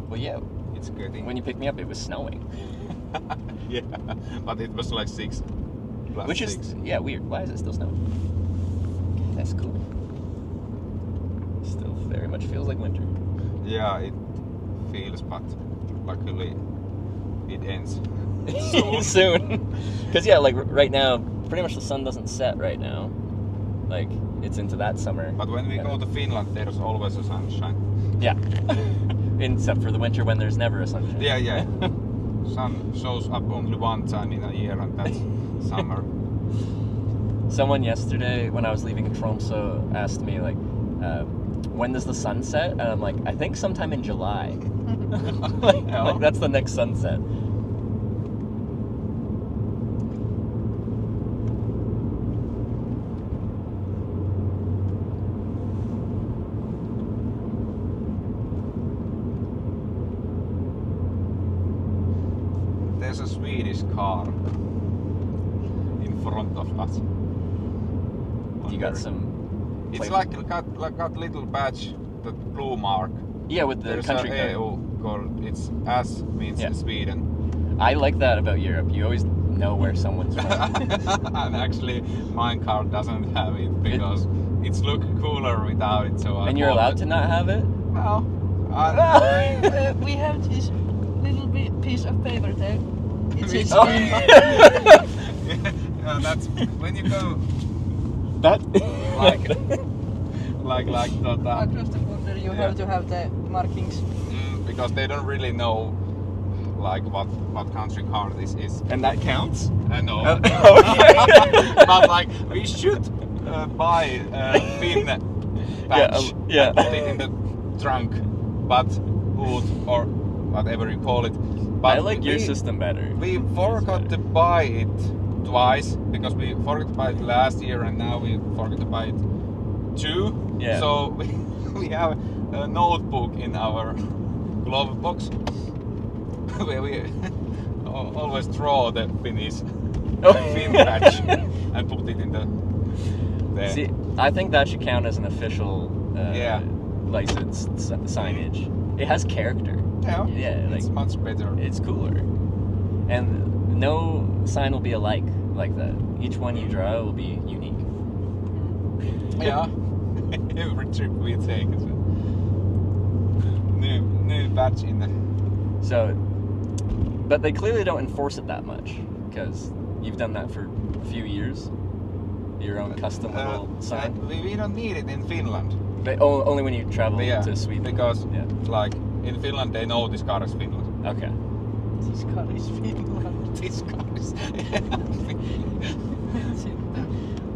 Well, yeah. It's getting. When you picked me up, it was snowing, Yeah, but it was like 6. which +6. is weird. Why is it still snowing? That's cool. Still very much feels like winter. Yeah, it feels, but luckily it ends Soon. Because like right now, pretty much the sun doesn't set right now. Like it's into that summer. But when we go to Finland, there's always a sunshine. Yeah. Except for the winter when there's never a sunshine. Yeah. Sun shows up only one time in a year, and that's summer. Someone yesterday, when I was leaving Tromsø, asked me like, when does the sun set? And I'm like, I think sometime in July. like that's the next sunset. There's a Swedish car in front of us. You got some. It's like got little badge, the blue mark. Yeah, with the There's country a code. EU called. It's S means Sweden. I like that about Europe. You always know where someone's from. And actually, my car doesn't have it because it's look cooler without it. So And you're allowed to not have it? No. We have this little piece of paper there. It's Oh. Yeah, that's when you go That. like across the border. You have to have the markings. because they don't really know like what country car this is. And that counts? I know. Okay. But like we should buy a Finn patch and put it in the trunk, but hood or whatever you call it. But I like your system better. We forgot to buy it twice because we forgot to buy it last year and now we forgot to buy it too. Yeah. So we have a notebook in our glove box where we always draw the Finnish Finn patch and put it in there. See, I think that should count as an official licensed signage. It has character. Yeah, like it's much better. it's cooler. And no sign will be alike like that. Each one you draw will be unique. Yeah. Every trip we take is a new badge in the. So, but they clearly don't enforce it that much because you've done that for a few years. Your own custom little sign. We don't need it in Finland. But only when you travel to Sweden. Because like in Finland they know this car is Finland. Okay. This car is Finland. This car is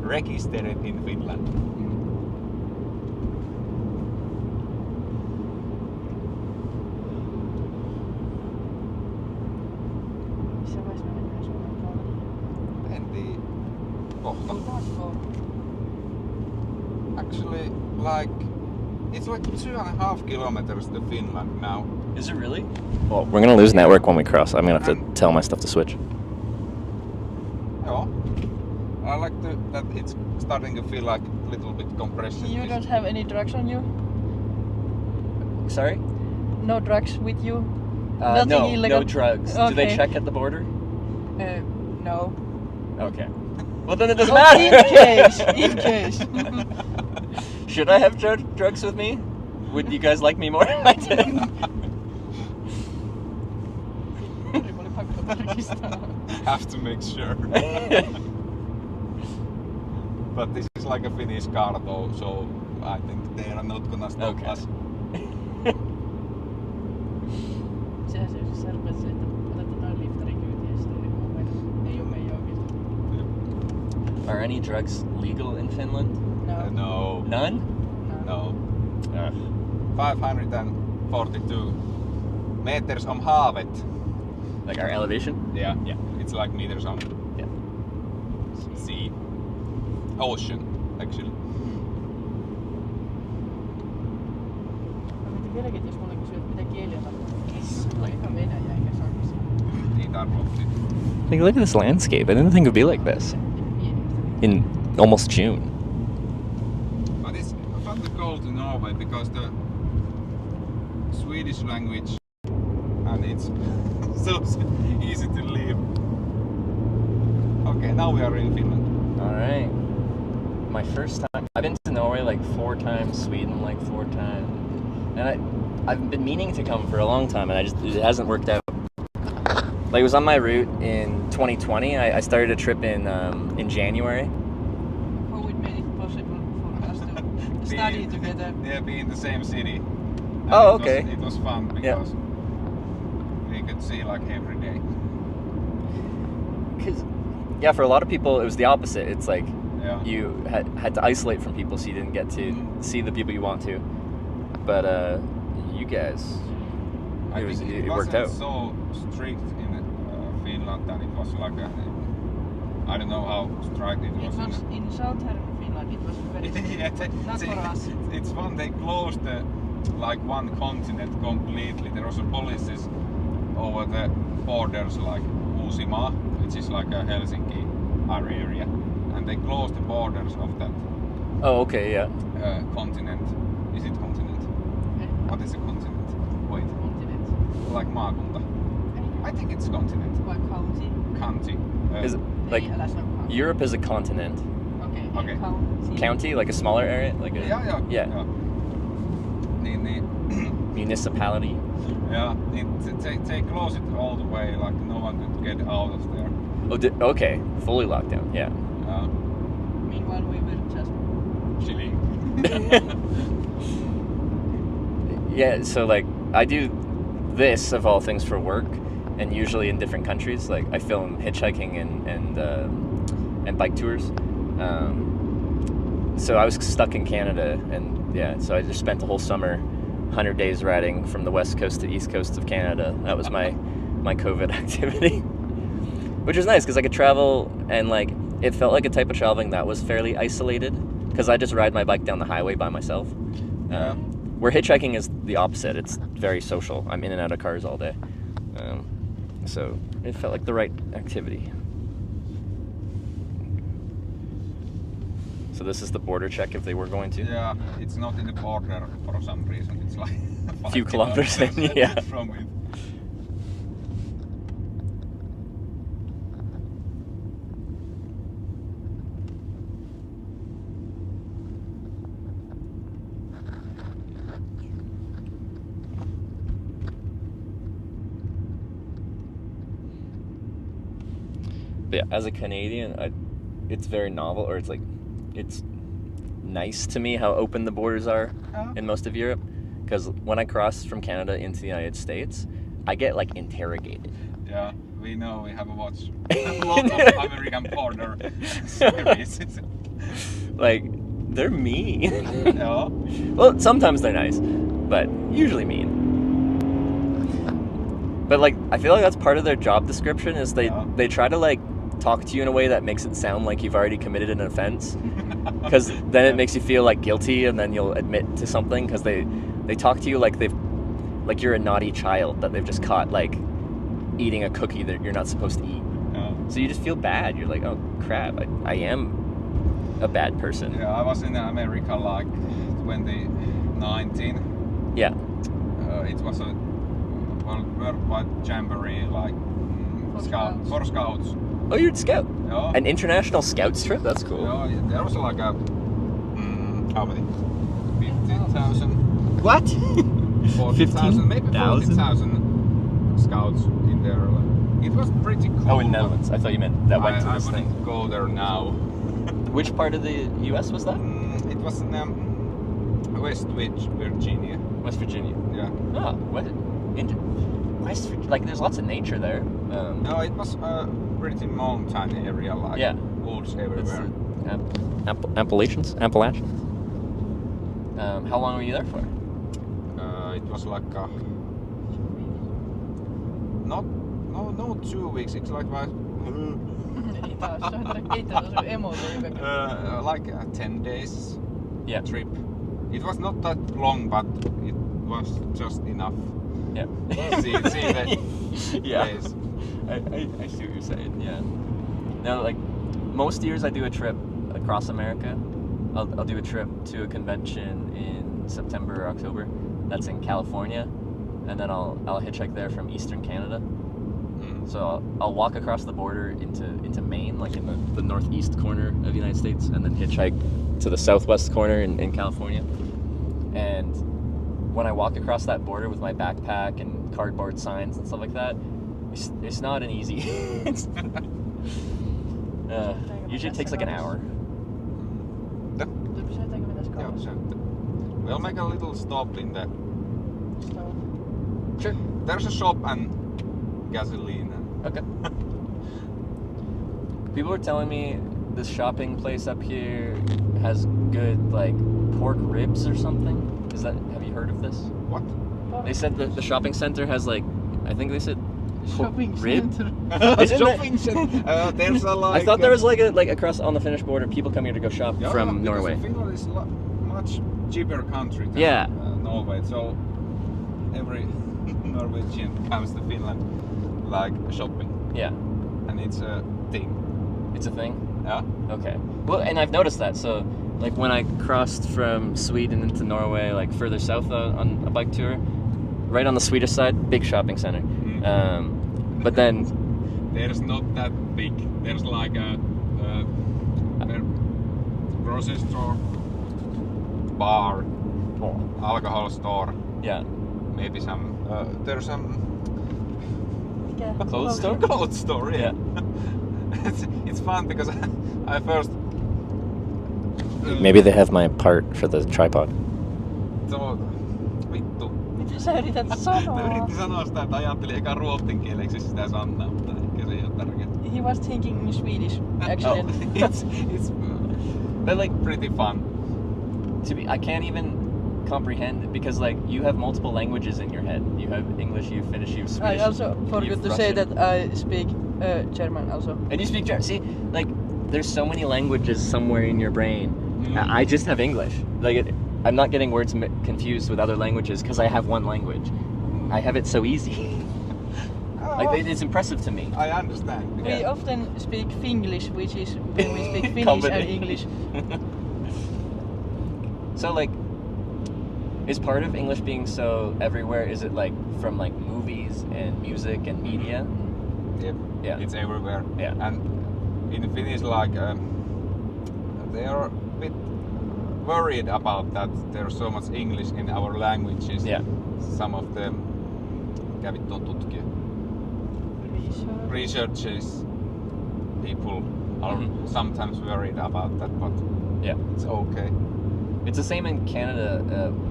registered in Finland. kohta. Taas on. Actually, like, it's like 2.5 kilometers to Finland now. Is it really? Well, we're gonna lose network when we cross. I'm gonna have to tell my stuff to switch. Yeah. I like that it's starting to feel like a little bit compression. You don't have any drugs on you? Sorry? No drugs with you? Nothing no, illegal? no drugs. Do they Okay. check at the border? No. Okay. Well, then it doesn't But matter. in case. Should I have drugs with me? Would you guys like me more if I did? Oli pakko tarkistaa. Have to make sure. But this is like a Finnish car though, so I think they are not gonna stop Okay. us. Sehän se jos sä rupeat se, että otatte noin liftarin kyytiin ja sitten ei oo meidän oikeesti. Are any drugs legal in Finland? No. None? No. Ugh. 542 meters on havet. Like our elevation? Yeah. Yeah. It's like meters on Yeah. sea. Ocean, actually. Mä mietin vieläkin, että jos mulle kysyy, että mitä kieliä mä puhun. Mulla on ihan venäjä eikä saksia. Ei tarvitse. Like, look at this landscape. I didn't think it would be like this in almost June. But it's fun to go to Norway because the Swedish language and it's so easy to leave. Okay, now we are in Finland. All right. My first time. I've been to Norway like 4 times, Sweden like 4 times, and I've been meaning to come for a long time, and it hasn't worked out. Like, it was on my route in 2020. I started a trip in January. COVID made it possible for us to study together. Yeah, be in the same city. And Oh, okay. It was fun because we could see like every day. Cause, yeah, for a lot of people it was the opposite. It's like Yeah. you had to isolate from people, so you didn't get to see the people you want to. But you guys, I it think it worked wasn't out. so strict in Finland that it was like I don't know how strict it It was. was in southern Finland, it was very Yeah, not for us. it's fun. They closed like one continent completely. There was a policies over the borders, like Uusimaa, which is like a Helsinki area, and they closed the borders of that Oh, okay, yeah. continent. Is it continent? What is a continent? Wait, Continent. like maakunta. I think it's continent. Vai county? County. Is it, like, Ei, älä sano county. Europe is a continent. Okei, Okay. county. County, like a smaller area, like a Yeah. Niin. municipality. Yeah, they closed it all the way, like no one could get out of there. Oh, okay, fully locked down. Yeah. Meanwhile we were just Chilling. Yeah. So like, I do this of all things for work, and usually in different countries. Like, I film hitchhiking and bike tours. So I was stuck in Canada, and yeah, so I just spent the whole summer, 100 days riding from the west coast to east coast of Canada. That was my COVID activity, which was nice because I could travel, and like, it felt like a type of traveling that was fairly isolated because I just ride my bike down the highway by myself. Where hitchhiking is the opposite. It's very social. I'm in and out of cars all day. So it felt like the right activity. So this is the border check if they were going to. Yeah, it's not in the border for some reason. It's like A few kilometers in, yeah. From it. But yeah, as a Canadian, it's very novel, or it's nice to me how open the borders are in most of Europe. Because when I cross from Canada into the United States, I get like interrogated. Yeah, we know. We have watched a lot of American border series. Like, they're mean. Yeah. Well, sometimes they're nice, but usually mean. But like, I feel like that's part of their job description is they try to like talk to you in a way that makes it sound like you've already committed an offense, because then it makes you feel like guilty, and then you'll admit to something because they talk to you like you're a naughty child that they've just caught like eating a cookie that you're not supposed to eat. So you just feel bad. You're like, oh crap, I am a bad person. Yeah, I was in America like 2019. Yeah. It was a worldwide jamboree, like for scouts. Oh, you're a scout. Yeah. An international scouts trip? That's cool. Yeah, there was like a how many? 50,000. What? 40,000, maybe 50,000? 40,000 scouts in there. It was pretty cool. Oh, in Netherlands. I thought you meant that went to I this wouldn't thing. go there now. Which part of the U.S. was that? It was in West Virginia. West Virginia. Yeah. Oh, what? West Virginia. Like, there's lots of nature there. No, it was a pretty mountain area, like Yeah. woods everywhere. Appalachians. How long were you there for? It was like no 2 weeks. It's like like a 10 days trip. It was not that long, but it was just enough. Yeah. see the Yeah. place. I see what you're saying. Yeah. Now, like most years, I do a trip across America. I'll do a trip to a convention in September or October. That's in California, and then I'll hitchhike there from Eastern Canada. So I'll walk across the border into Maine, like in the northeast corner of the United States, and then hitchhike to the southwest corner in California. And when I walk across that border with my backpack and cardboard signs and stuff like that, it's not an easy. Usually it takes like an hour. We'll make a little stop in the. Sure. There's a shop and gasoline. Okay. People were telling me this shopping place up here has good like pork ribs or something. Have you heard of this? What? They said that the shopping center has like, I think they said Shopping rib. center. Shopping center. There's a like. I thought there was like across on the Finnish border, people come here to go shop from Norway. Finland is much cheaper country than Norway, so every Norwegian comes to Finland like shopping. Yeah. And it's a thing. It's a thing? Yeah. Okay. Well, and I've noticed that. So, like when I crossed from Sweden into Norway, like further south on a bike tour, right on the Swedish side, big shopping center. But then there's not that big. There's like a grocery store, bar, alcohol store. Yeah. Maybe some. There's some. Clothes store? Clothes store, yeah. It's fun because I first. Maybe they have my part for the tripod. So, vittu. Mitä sä yrität sanoa? Mä yritin sanoa sitä, että ajattelin eka ruotsin kieleksi sitä sanaa, mutta ehkä se ei ole tärkeää. He was thinking in Swedish, actually. It's but like pretty fun. I can't even comprehend it because like you have multiple languages in your head. You have English, you have Finnish, you have Swedish. I also forgot to say that I speak German also. And you speak German. See, like there's so many languages somewhere in your brain. I just have English. Like I'm not getting words confused with other languages because I have one language. I have it so easy. Like it's impressive to me. I understand. We often speak Finglish, which is when we speak Finnish and English. So like, is part of English being so everywhere? Is it like from like movies and music and media? Yep. Yeah. It's everywhere. Yeah. And in Finnish, like they are a bit worried about that. There's so much English in our languages. Yeah. Some of them kävit tuon tutkia. Researchers, people are sometimes worried about that, but yeah, it's okay. It's the same in Canada.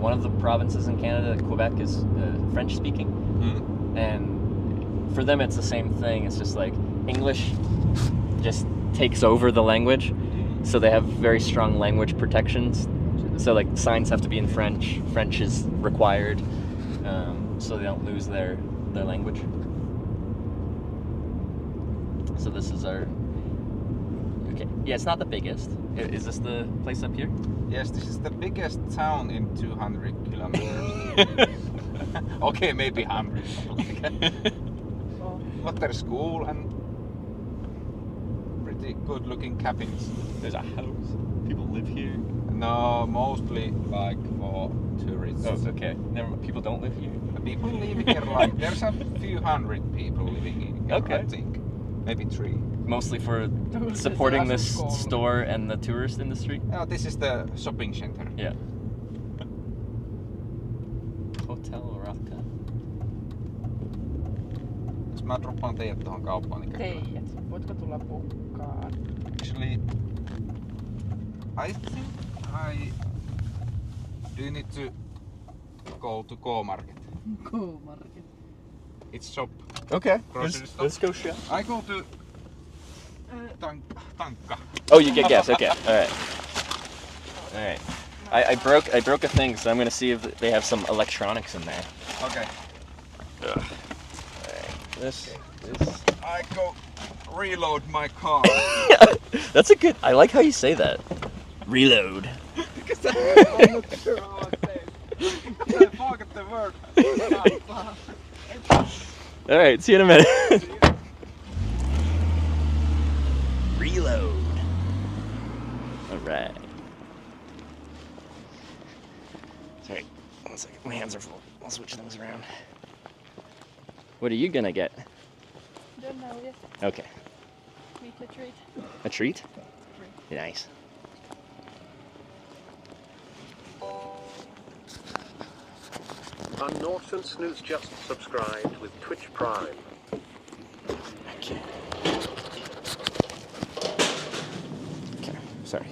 One of the provinces in Canada, Quebec, is French speaking, and for them it's the same thing. It's just like English just takes over the language, so they have very strong language protections. So like signs have to be in French. French is required, so they don't lose their language. So this is our Okay. Yeah, it's not the biggest. Is this the place up here? Yes, this is the biggest town in 200 kilometers. Okay, maybe 100. Oh, But there's school and pretty good looking cabins. There's a house. People live here. No, mostly like for tourists. Oh, okay. Never. People don't live here. People live here like there's a few hundred people living here. Okay. I think maybe 3. Mostly for Tourists supporting are this so cool. store and the tourist industry. Oh, this is the shopping center. Yeah. Hotel Raka. Jos mä droppaan teidät tuohon kauppaan, niin käydään. teijät. Voitko tulla mukaan? Actually, I think I do need to go to K-Market. K-Market. It's shop. Okay. Grocery store. Let's go shop. I go to tankka. Oh, you get gas. Okay. All right. All right. I broke a thing, so I'm gonna see if they have some electronics in there. Okay. Ugh. All right. This is. I go reload my car. That's a good. I like how you say that. Reload. Because I'm not sure how I say it. I forgot the word. All right. See you in a minute. Reload. All right. Sorry. 1 second. My hands are full. I'll switch things around. What are you gonna get? Don't know yet. Okay. Meet a treat. A treat? Nice. Norton Snooze just subscribed with Twitch Prime. Okay. Okay. Sorry.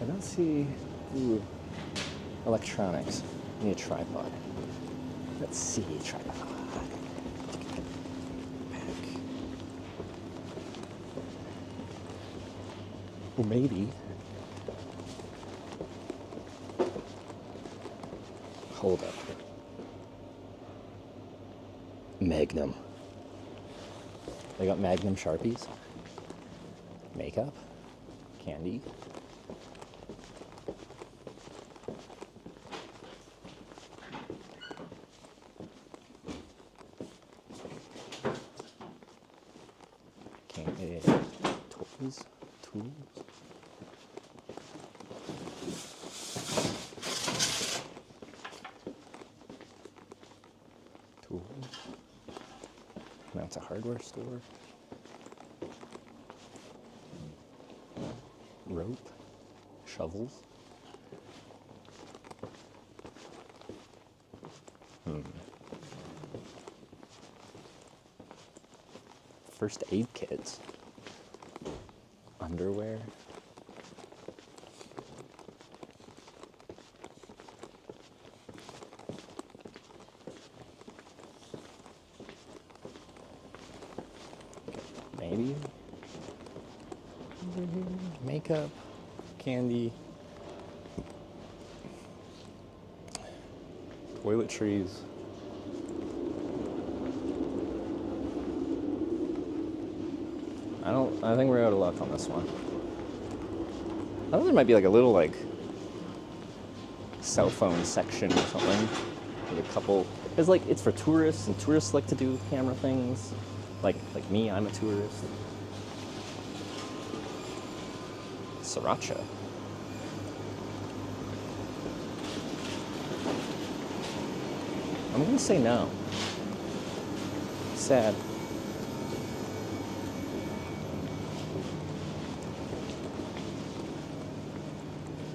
I don't see electronics. I need a tripod. Let's see, tripod. Back. Or maybe. Hold up. Magnum. They got Magnum Sharpies. Makeup. Candy. Toys. Tools. Tools. Now it's a hardware store. Rope. Shovels. First aid kits. Underwear. Maybe. Makeup. Candy. Toiletries. I think we're out of luck on this one. I think there might be like a little like cell phone section or something. Like a couple. It's like it's for tourists, and tourists like to do camera things. Like me, I'm a tourist. Sriracha. I'm gonna say no. Sad.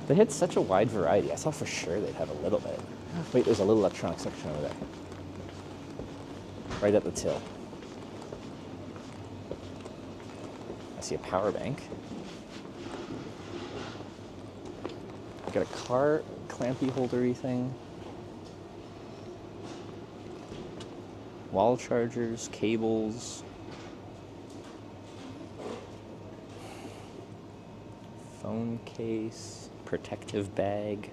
They had such a wide variety. I thought for sure they'd have a little bit. Wait, there's a little electronic section over there. Right at the till. I see a power bank. I got a car clampy holdery thing. Wall chargers, cables. Phone case, protective bag.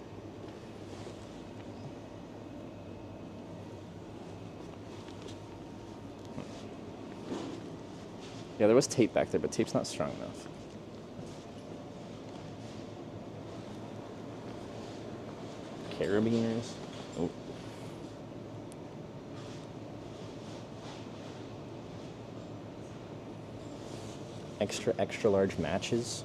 Yeah, there was tape back there, but tape's not strong enough. Carabiners. Oh. Extra large matches.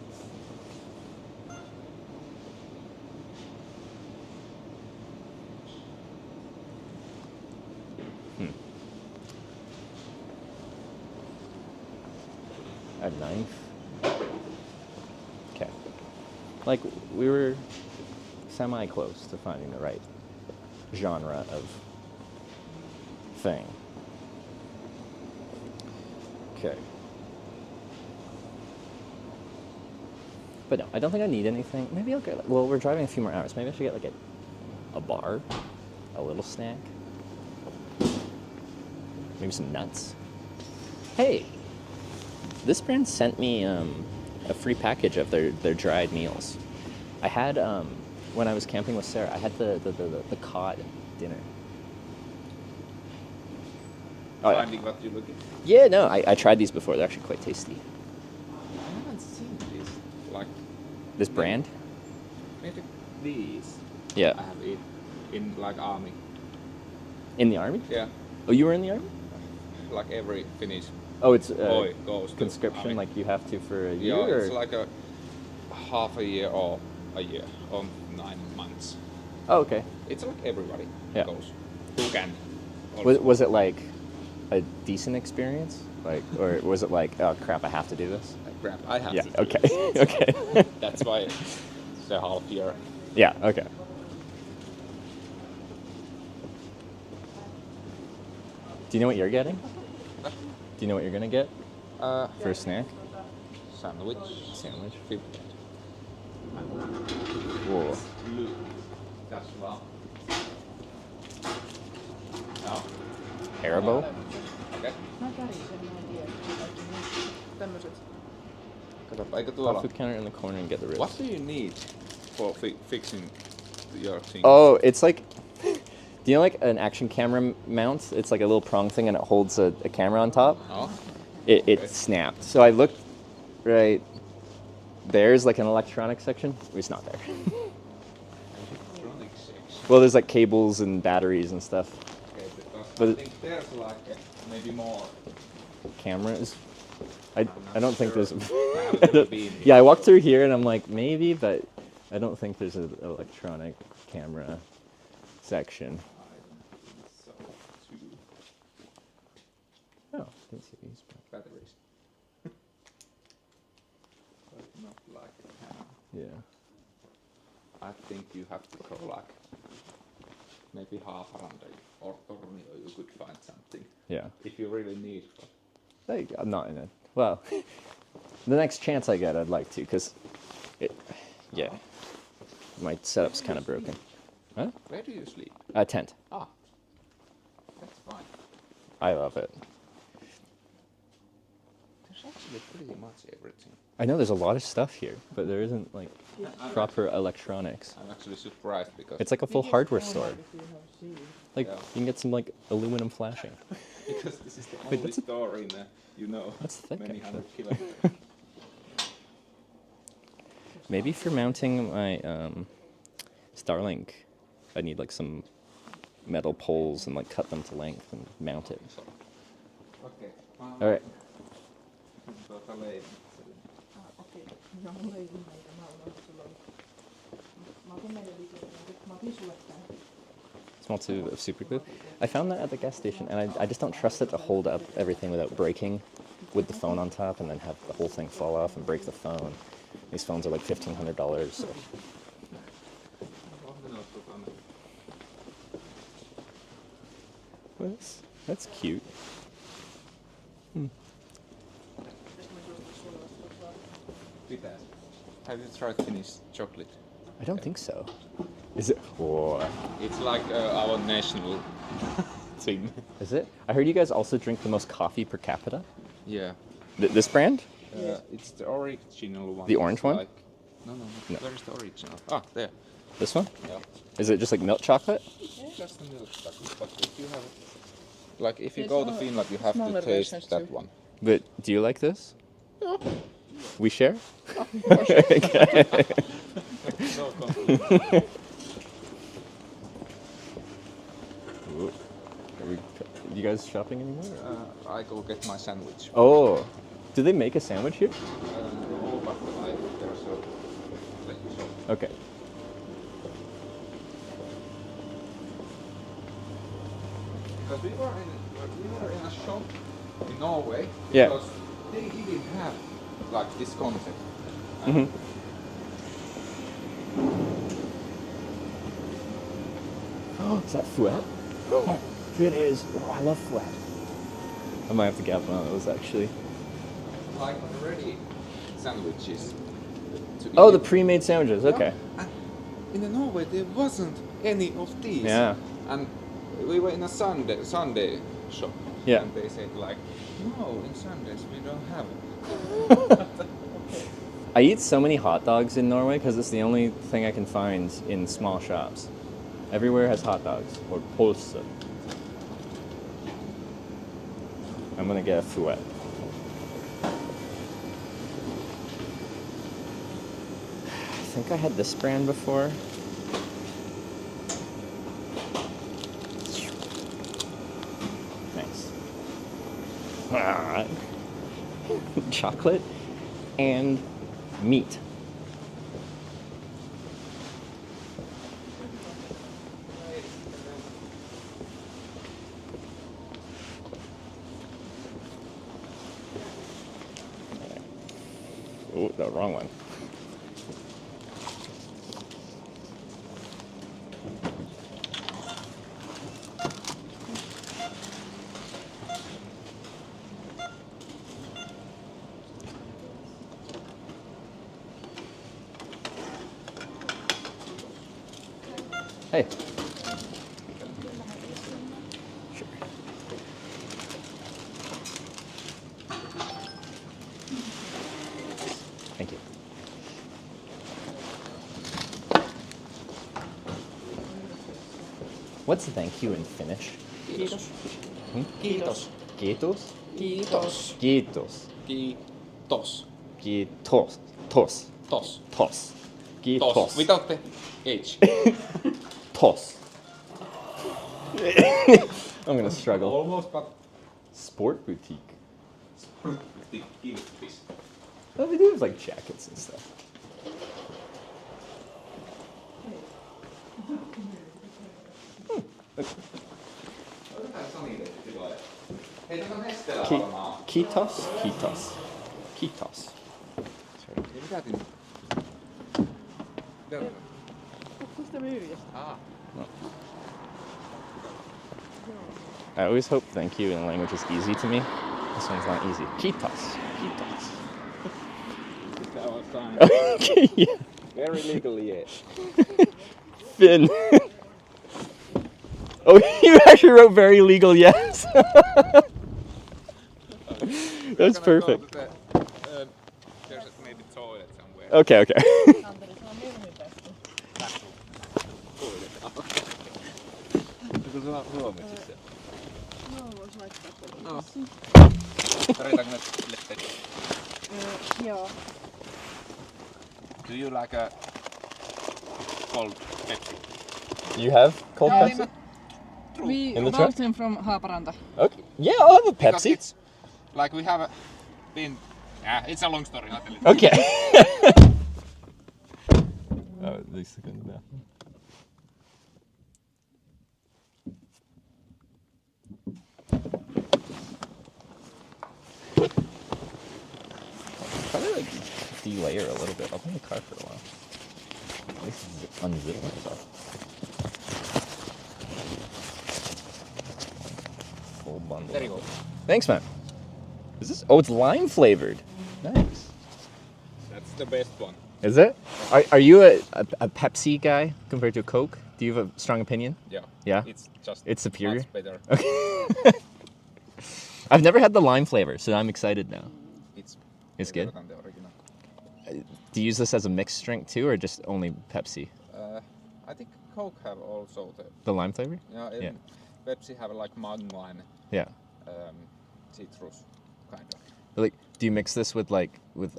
A knife. Okay. Like, we were semi-close to finding the right genre of thing. Okay. But no, I don't think I need anything. Maybe I'll get, well, we're driving a few more hours. Maybe I should get like a bar, a little snack. Maybe some nuts. Hey! This brand sent me a free package of their dried meals. I had, when I was camping with Sarah, I had the cod dinner. Oh, yeah. Finding what you're looking for. Yeah, no, I tried these before. They're actually quite tasty. I haven't seen this. Like This brand? maybe these. Yeah. I have it in like army. In the army? Yeah. Oh, you were in the army? Like every Finnish Oh, it's boy goes to conscription, army. like you have to for a year? Yeah, it's or? like a half a year or a year or 9 months. Oh, okay. It's like everybody Yeah. goes who can. Was it like a decent experience? Like, or was it like, oh crap, I have to do this? Crap, I have Yeah, to do okay, this. okay. That's why it's a half year. Yeah, okay. Do you know what you're getting? Do you know what you're gonna get for a snack? Sandwich. Sandwich. Whoa. Whoa. That's well. No. Haribo? Okay. Mä kärisen, mä en tiedä. Kaikki muut tämmöset. Katsopa, eikö tuolla? Food counter in the corner and get the ribs. What do you need for fixing your thing? Oh, it's like, do you know like an action camera mount? It's like a little prong thing and it holds a camera on top. Oh. It snapped. So I looked right. There's like an electronic section. It's not there. Electronic section. Well, there's like cables and batteries and stuff. Okay, because But I it- think there's like maybe more. Cameras. I don't think there's. have to be in here. Yeah, I walked through here and I'm like maybe, but I don't think there's an electronic camera section. So, two Oh, didn't see these. batteries. But not like a camera. Yeah. I think you have to go like maybe half around or you could find something Yeah. if you really need. Like, I'm not in it. Well, the next chance I get, I'd like to, because yeah, my setup's kind of broken. Huh? Where do you sleep? Tent. Ah, that's fine. I love it. There's actually pretty much everything. I know there's a lot of stuff here, but there isn't like proper electronics. I'm actually surprised because It's like a full hardware store. Like Yeah. you can get some like aluminum flashing. because this is the Wait, only that's a- store in That's thick, many actually. hundred kilometers. Maybe for mounting my Starlink, I need like some metal poles and like cut them to length and mount it. So, okay. All right. Okei. Ja mulla ei näitä. Mä oon silloin. Mä otan meidän videoita. Mä otin sulle tän. Small tube of super glue. I found that at the gas station, and I just don't trust it to hold up everything without breaking with the phone on top and then have the whole thing fall off and break the phone. These phones are like $1,500. So. That's cute. Have you tried Finnish chocolate? I don't think so. Is it? Whoa. It's like our national thing. Is it? I heard you guys also drink the most coffee per capita. Yeah. This brand? It's the original one. The orange It's one? Like, no. No. Where is the original? Ah, there. This one? Yeah. Is it just like milk chocolate? Just the milk chocolate. But if you have, like, if you There's go to a Finland, you have to smaller taste versions that too. one. But do you like this? No. We share? So complicated. Ooh. You guys shopping anymore? I go get my sandwich. Oh, do they make a sandwich here? No, but there's a place shop. Okay. Because we were in a shop in Norway. Yeah. Because they didn't have like this concept. Mm-hmm. Oh, is that fouet? Oh, it is. Oh, I love fouet. I might have to get one of those actually. Like ready sandwiches. To Oh, eat. the pre-made sandwiches. Okay. And in Norway there wasn't any of these. Yeah. And we were in a Sunday shop. Yeah. And they said like, no, in Sundays we don't have it. I eat so many hot dogs in Norway because it's the only thing I can find in small shops. Everywhere has hot dogs or pølse. I'm gonna get a fouet. I think I had this brand before. Nice. Chocolate and meat. Oh, the wrong one. Hey. Sure. Thank you. What's thank you in Finnish? Kiitos. Kiitos. Kiitos? Kiitos. Kiitos. Kiitos. Kiitos. Tos. Tos. Tos. Kiitos. Tos. Without the H. Tos. I'm gonna struggle. Almost, but Sport boutique. the Kilpis. Oh, they do have like jackets and stuff. Otetaan Sani tiloille. Hei, tässä on Hestelä Ki- varmaan. Kiitos. Kiitos. Kiitos. Sorry. Ei mitään tinni. Mitä on? Onko sitä myyjästä? I always hope thank you in language is easy to me. This one's not easy. Kiitos. Kiitos. That was fine. Okay, yeah. Very legally, yes. Finn. Oh, you actually wrote very legal yes. That's perfect. There's maybe toilet somewhere. Okay, okay. Anteri, se on hirveän tästä. Onko sulla suomeksi se? Joo, vois laittaa tuolla. No. Tarvitaanko me leppeitä? Joo. Do you like a cold Pepsi? You have cold Yeah, Pepsi? We In the bought truck? them from Haaparanta. Okay. Yeah, I'll have a Because Pepsi. it's like we have been. It's a long story. I'll tell you. Okay. Oh, these seconds now. Probably like delayer a little bit. I'll be in the car for a while. At least unzip myself. Full bundle. There you go. Thanks, man. Is this? Oh, it's lime flavored. Nice. That's the best one. Is it? Are you a Pepsi guy compared to a Coke? Do you have a strong opinion? Yeah. Yeah? It's just. It's superior? Much better. Okay. I've never had the lime flavor, so I'm excited now. It's. It's good? better than the original. Do you use this as a mixed drink too, or just only Pepsi? I think Coke have also The lime flavor? yeah. Yeah. Pepsi have like mango and Yeah. citrus. kind of. Like, do you mix this with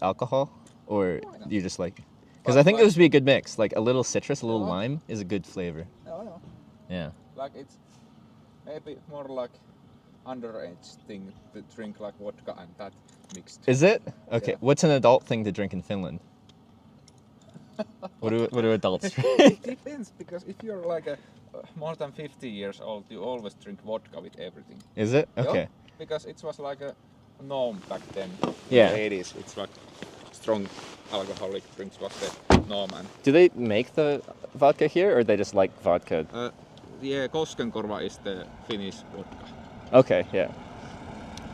alcohol, or Why not? do you just like? Because But I think like- this would be a good mix. Like a little citrus, a little Yeah. lime is a good flavor. No. Yeah. Like it's maybe more like underage thing to drink like vodka and that mixed. Is it? Okay. Yeah. What's an adult thing to drink in Finland? What do adults drink? It depends because if you're like more than 50 years old, you always drink vodka with everything. Is it? Yeah, Okay. because it was like a norm back then. Yeah. In the 80s, it's like strong alcoholic drinks was the norm. And Do they make the vodka here, or they just like vodka? yeah, Koskenkorva is the Finnish vodka. Okay. Yeah.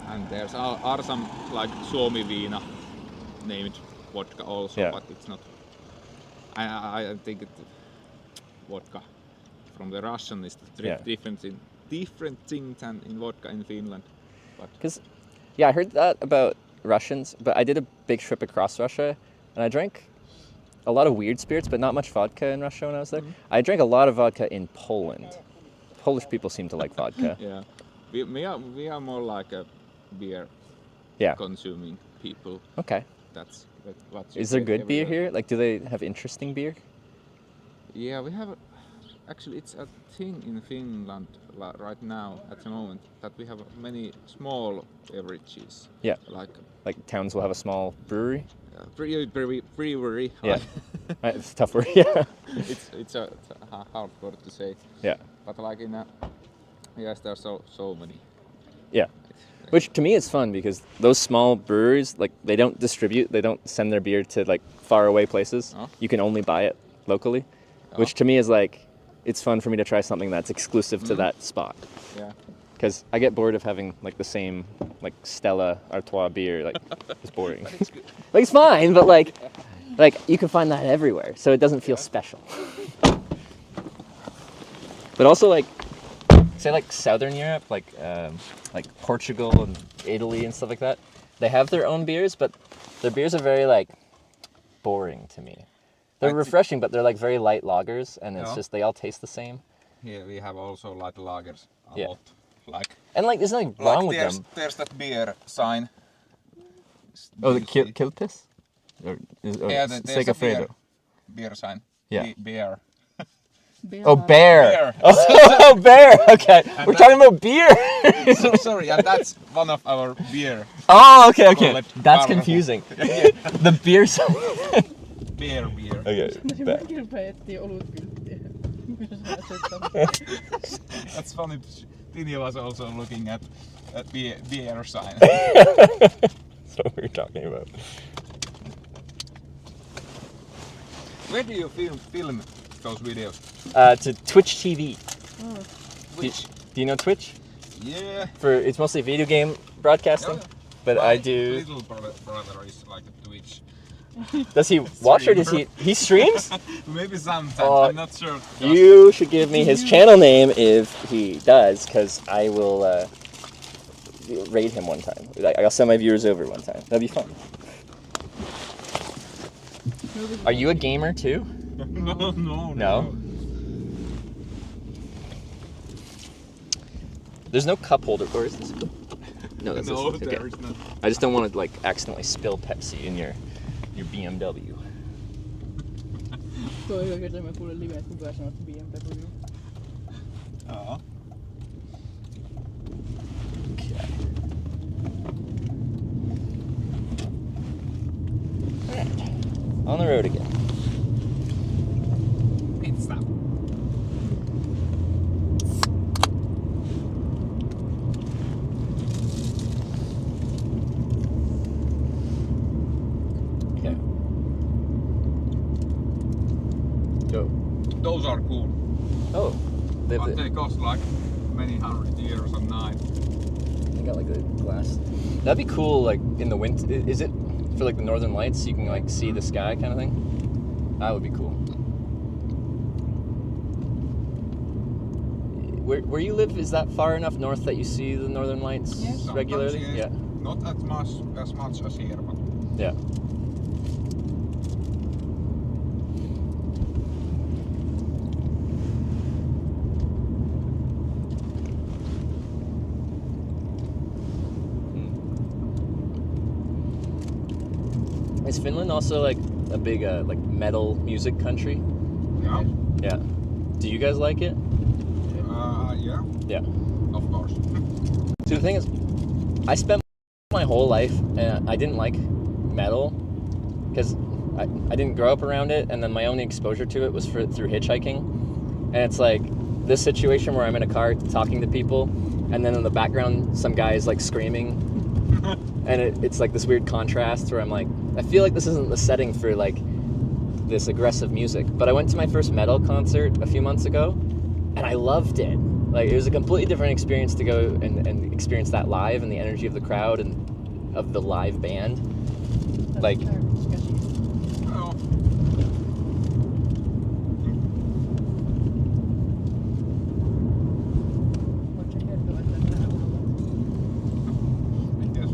And there's are some like Suomi Viina named vodka also, Yeah. but it's not. I think vodka from the Russian is Yeah. different thing than in vodka in Finland. But Because, yeah, I heard that about Russians, but I did a big trip across Russia, and I drank a lot of weird spirits, but not much vodka in Russia when I was there. I drank a lot of vodka in Poland. Polish people seem to like vodka. yeah, we are more like a beer Yeah. consuming people. Okay. That's what you Is there get good beer everywhere. here? Like, do they have interesting beer? Yeah, we have. Actually, it's a thing in Finland right now at the moment that we have many small beverages. Yeah. Like Towns will have a small brewery. brewery. Yeah. It's a tough word. Yeah. it's a hard word to say. Yeah. But like yes, there are so many. Yeah. Which to me is fun because those small breweries, like, they don't distribute, they don't send their beer to like far away places. Oh. You can only buy it locally, Oh. which to me is like, it's fun for me to try something that's exclusive to that spot. Yeah. Because I get bored of having like the same like Stella Artois beer. Like, it's boring. It's good. Like, it's fine, but like you can find that everywhere, so it doesn't feel special. But also, like, say like Southern Europe, like Portugal and Italy and stuff like that, they have their own beers, but their beers are very like boring to me. They're refreshing, but they're like very light lagers, and it's Yeah. just they all taste the same. Here we have also light lagers a Yeah. lot. Like And like, there's nothing wrong with them. there's that beer sign. Oh, the You see? kill piss? Or Yeah, there's a Segafredo. beer sign. Yeah. Beer. Oh, bear. Bear. Oh, bear. Okay, we're talking about beer. So sorry, and that's one of our beer. Oh, okay. Call it That's Carnival. confusing. The beer. Beer. Okay. Mäkin rupean etsiä olutkylttiä. That's funny. Tini was also looking at beer sign. That's what we're talking about. Where do you film those videos? To Twitch TV. Which? Do you know Twitch? Yeah. It's mostly video game broadcasting, Yeah. but My I do. little brother is like a Twitch. Does he watch or does he streams? Maybe sometimes. Oh, I'm not sure. You should give me his channel name if he does, because I will raid him one time. I'll send my viewers over one time. That'd be fun. Are you a gamer too? No. There's no cup holder, or is this? No, that's No, okay. there is not. I just don't want to like accidentally spill Pepsi in your BMW. Tuo on hyvä kertaa, mä kuulen live, että kukaan sanoo, että BMW. Oh. Okay. Alright. On the road again. Pizza. Okay. Go. Those are cool. Oh. But they cost like many €100 a night. They got like the glass. That'd be cool, like in the winter. Is it for like the northern lights? You can like see the sky, kind of thing. That would be cool. Where you live, is that far enough north that you see the northern lights Yes. regularly? Sometimes, Yeah. Not as much as here, but Yeah. Is Finland also like a big like metal music country? Yeah. Yeah. Do you guys like it? Yeah. Yeah. Of course. So the thing is, I spent my whole life and I didn't like metal because I didn't grow up around it, and then my only exposure to it was through hitchhiking. And it's like this situation where I'm in a car talking to people, and then in the background some guy is like screaming, and it's like this weird contrast where I'm like, I feel like this isn't the setting for like this aggressive music. But I went to my first metal concert a few months ago, and I loved it. Like, it was a completely different experience to go and experience that live, and the energy of the crowd and of the live band. Like, Oh. Yes,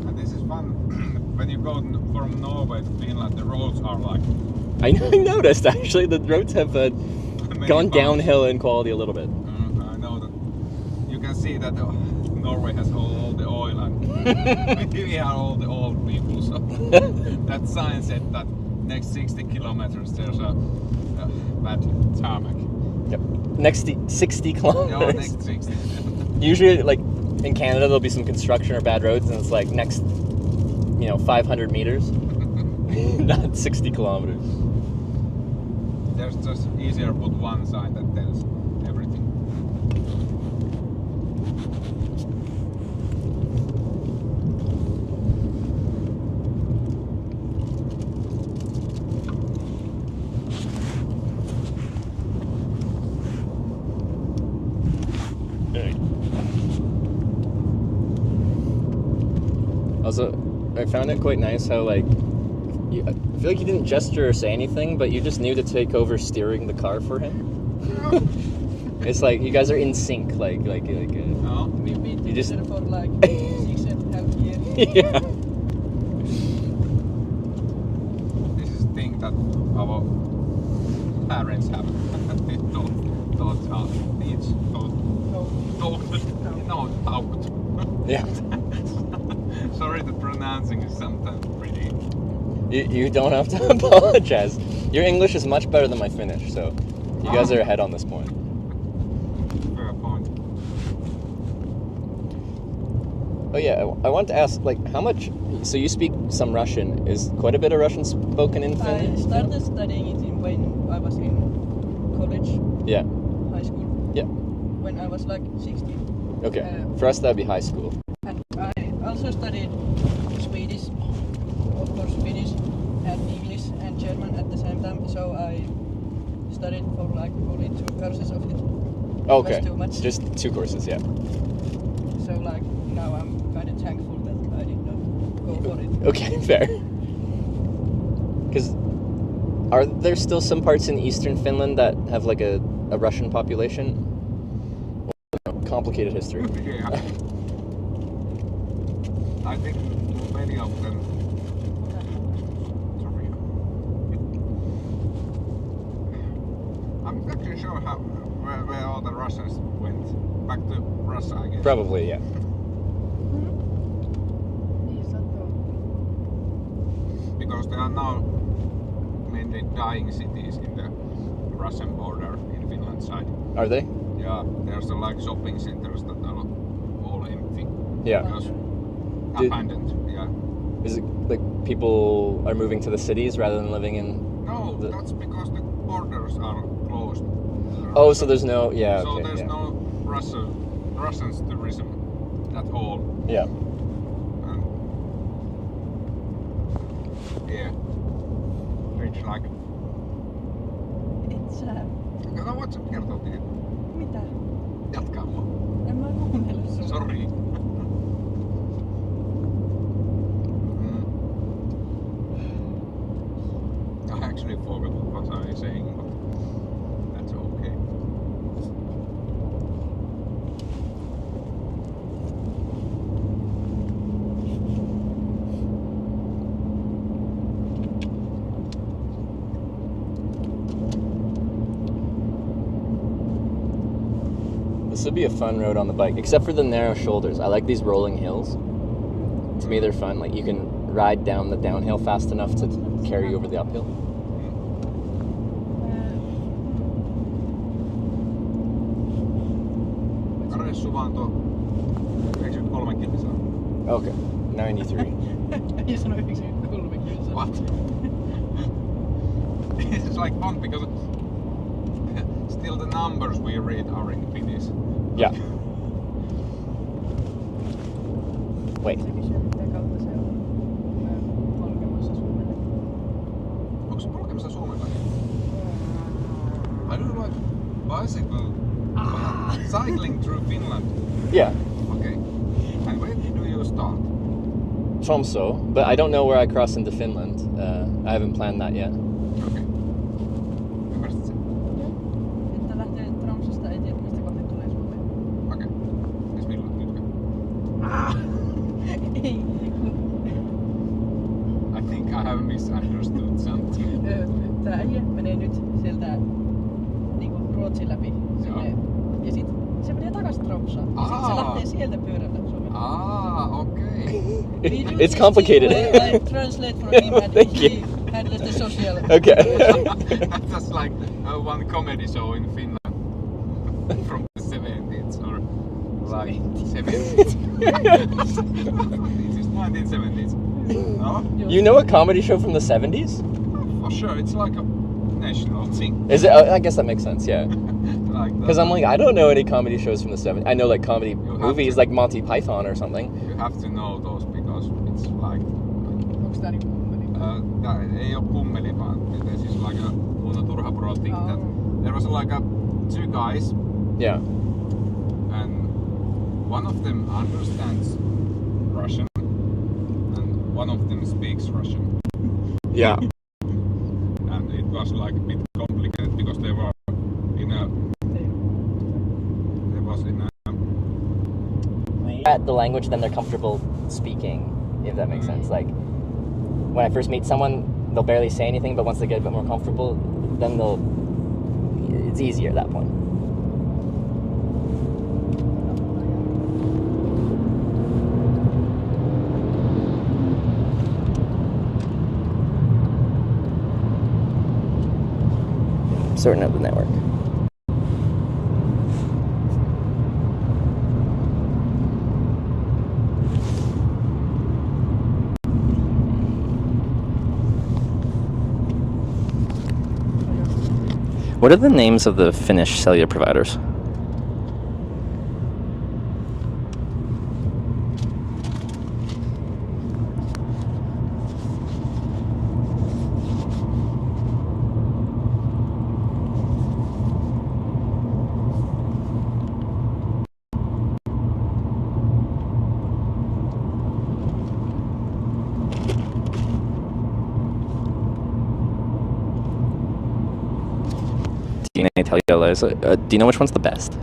and this is fun. When you go from Norway to Finland, the roads are like I noticed actually the roads have gone downhill in quality a little bit. I know that. You can see that Norway has all the oil and we are all the old people. So that sign said that next 60 kilometers there's a bad tarmac. Yep. Next 60 kilometers. No, next 60. Usually, like in Canada, there'll be some construction or bad roads, and it's like next, 500 meters, not 60 kilometers. There's just easier put one sign that tells everything. Also, I found it quite nice how I feel like you didn't gesture or say anything, but you just knew to take over steering the car for him. It's like you guys are in sync, like. No. We've been You just- together for like 6.5 years. Yeah. This is a thing that our parents have. They don't teach. Out. Yeah. Sorry, the pronouncing is sometimes pretty. You don't have to apologize. Your English is much better than my Finnish, so you guys are ahead on this point. Fair point. Oh yeah, I want to ask, like, how much? So you speak some Russian. Is quite a bit of Russian spoken in I Finland? started studying it when I was in college, Yeah. high school. Yeah. When I was like 16. Okay. For us, that'd be high school. And I also studied Swedish, of course Swedish, and English and German at the same time. So I studied for like only 2 courses of it. Okay. That's too much. Just 2 courses, yeah. So like now I'm kind of thankful that I did not go for it. Okay, fair. Because are there still some parts in eastern Finland that have like a Russian population? Complicated history. Yeah. I think many of them. Sorry. I'm not actually sure where all the Russians went. Back to Russia, I guess. Probably, yeah. Because there are now mainly dying cities in the Russian border in Finland side. Are they? Yeah, there's like shopping centers that are all empty. Yeah. Because Did- abandoned, yeah. Is it like people are moving to the cities rather than living in? No, that's because the borders are closed. Oh, so there's no. Yeah. So Okay. there's Yeah. no Russian tourism at all. Yeah. And yeah. Hitchhiking. It's Kato, voit sä kertoa niitä? mitä? Jatkaa mua. En mä kuunnellut sua. Sorry. I actually forgot what I was saying, but that's okay. This would be a fun road on the bike, except for the narrow shoulders. I like these rolling hills. To me, they're fun. Like you can ride down the downhill fast enough to carry you over the uphill? Reissu vaan tuo 93 kilsaa. Okay, 93. Ei sano 93 kilsaa. What? It's like fun because still the numbers we read are in Finnish. Yeah. Wait. Se kysyy, mitä kautta se on polkemassa Suomelle. Onko se polkemassa Suomella? I do like bicycle. Cycling through Finland. Yeah. Okay. And where do you start? Tromsø, but I don't know where I cross into Finland. I haven't planned that yet. Okay. Ymmärsit sen? Että lähtee Tromsøsta, ei tiedä mistä kohti tulee Suomeen. Okei. Miss milloin nytkö? Ei. I think I have misunderstood something. Tää äijä menee nyt sieltä niinku Ruotsin läpi sinne. Ja sit se menee takas Tromsaan. Ja sit se lähtee sieltä pyörällä Suomeen. Okay. It's complicated. I translate for him and Thank he you. handles the social. Okay. That's like one comedy show in Finland from the 70s or like 70s. This is 1970s. No? You know a comedy show from the 70s? For sure, it's like a national thing. Is it? I guess that makes sense, yeah. Like Because I'm like, I don't know any comedy shows from the 70s. I know like comedy have movies to. like Monty Python or something. You have to know those because it's like Onks tää niinku kummeli? tää ei oo kummeli vaan it's just like a Uno Turha Pro thing that there was like a two guys Yeah. and one of them understands Russian and one of them speaks Russian Yeah. and it was like a bit complicated because they were in a At the language, then they're comfortable speaking, if that makes sense. Like when I first meet someone, they'll barely say anything, but once they get a bit more comfortable, then it's easier at that point. Sorting out the network. What are the names of the Finnish cellular providers? Tell you, Eliza, do you know which one's the best?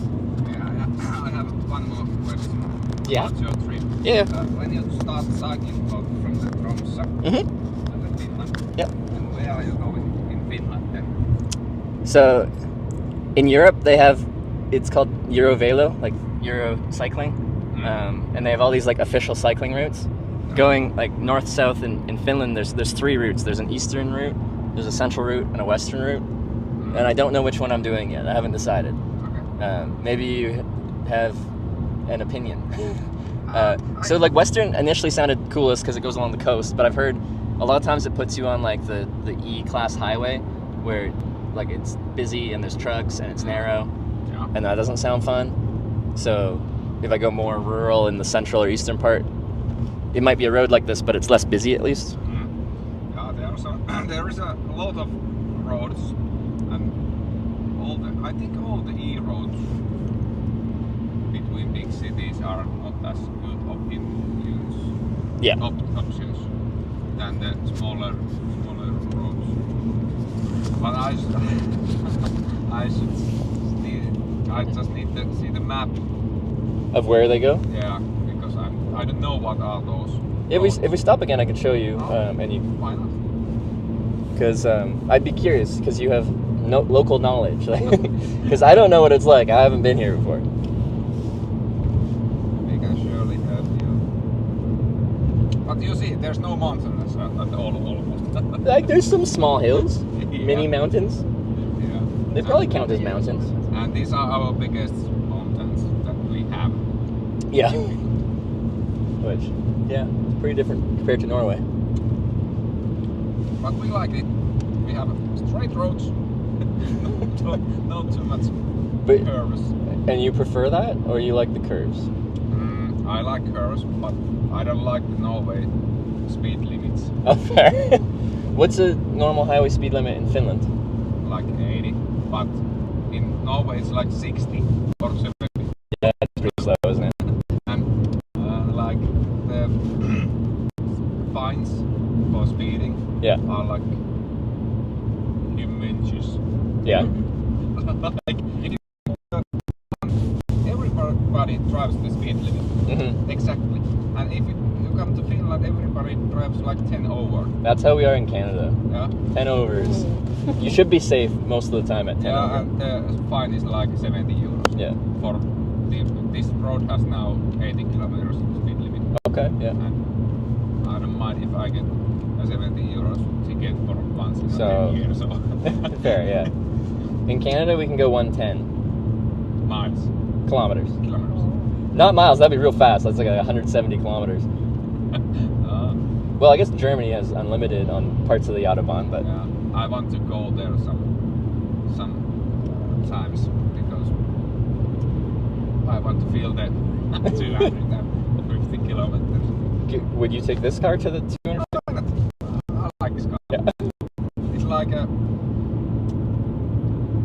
I have one more question. Yeah. About your trip. Yeah. When you start cycling from the Tromsø Mm-hmm. and the Finland, Yep. and where are you going in Finland then? So, in Europe, they have, it's called Eurovelo, like Euro cycling. And they have all these like official cycling routes. Going like north-south in Finland, there's three routes. There's an eastern route, there's a central route, and a western route. And I don't know which one I'm doing yet. I haven't decided. Okay. Maybe you have an opinion. So like western initially sounded coolest because it goes along the coast, but I've heard a lot of times it puts you on like the E-class highway where like it's busy and there's trucks and it's narrow, Yeah. and that doesn't sound fun. So if I go more rural in the central or eastern part, it might be a road like this, but it's less busy at least. Yeah, there is a lot of roads, and I think all the E-roads between big cities are not as good options. Yeah. Options than the smaller roads. But I just need to see the map. Of where they go? Yeah, because I don't know what are those. If we stop again, I can show you, and you, Why not? because I'd be curious because you have no local knowledge, because I don't know what it's like. I haven't been here before. We can surely help you. But you see, there's no mountains at all almost. Like there's some small hills, Yeah. mini mountains. Yeah. They probably count as mountains. And these are our biggest mountains that we have. Yeah. Which, yeah, it's pretty different compared to Norway. But we like it. We have straight roads. not too much But- curves. And you prefer that, or you like the curves? I like curves, but I don't like the Norway speed limits. Oh, fair. What's a normal highway speed limit in Finland? Like 80, but in Norway it's like 60 or 70. Yeah, it's pretty slow, isn't it? And like the fines for speeding Yeah. are like humongous. Yeah. Like if you everybody drives the speed limit hmm exactly, and if you come to Finland, everybody drives like 10 over. That's how we are in Canada. Yeah, 10 overs. You should be safe most of the time at 10 yeah, over. and the fine is like 70 euros. Yeah. For this road has now 80 kilometers speed limit, Okay, yeah. and I don't mind if I get a 70 euros ticket for once in So- a 10 years. So Fair, yeah. In Canada, we can go 110 miles, kilometers. kilometers. Not miles, that'd be real fast. That's like 170 kilometers. Well, I guess Germany has unlimited on parts of the Autobahn, but Yeah, I want to go there some times because I want to feel that 250 kilometers. would you take this car to the 200? Why not? I like this car. Yeah. It's like a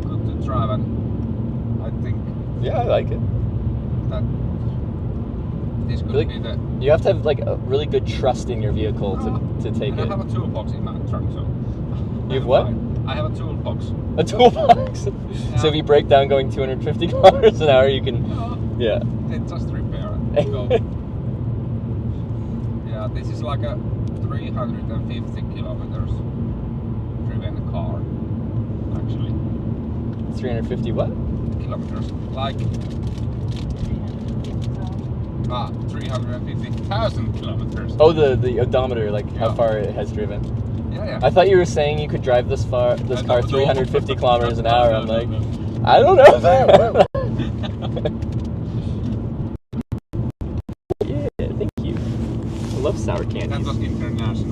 good to drive, and I think Yeah, I like it. that this could Really? be the. You have to have like a really good trust in your vehicle to take And I it. have a toolbox in my trunk, so. You have what? I have a toolbox. A toolbox. So if you break down going 250 kilometers an hour, you can. Yeah. They just repair it. So, yeah, this is like a 350 kilometers driven car, actually. 350 what? Kilometers. Like 350,000 kilometers. Oh, the odometer, like how Yeah. far it has driven. Yeah. I thought you were saying you could drive this car No, 350 kilometers an hour. I'm No, like, no. I don't know. Yeah, thank you. I love sour That candies. was international.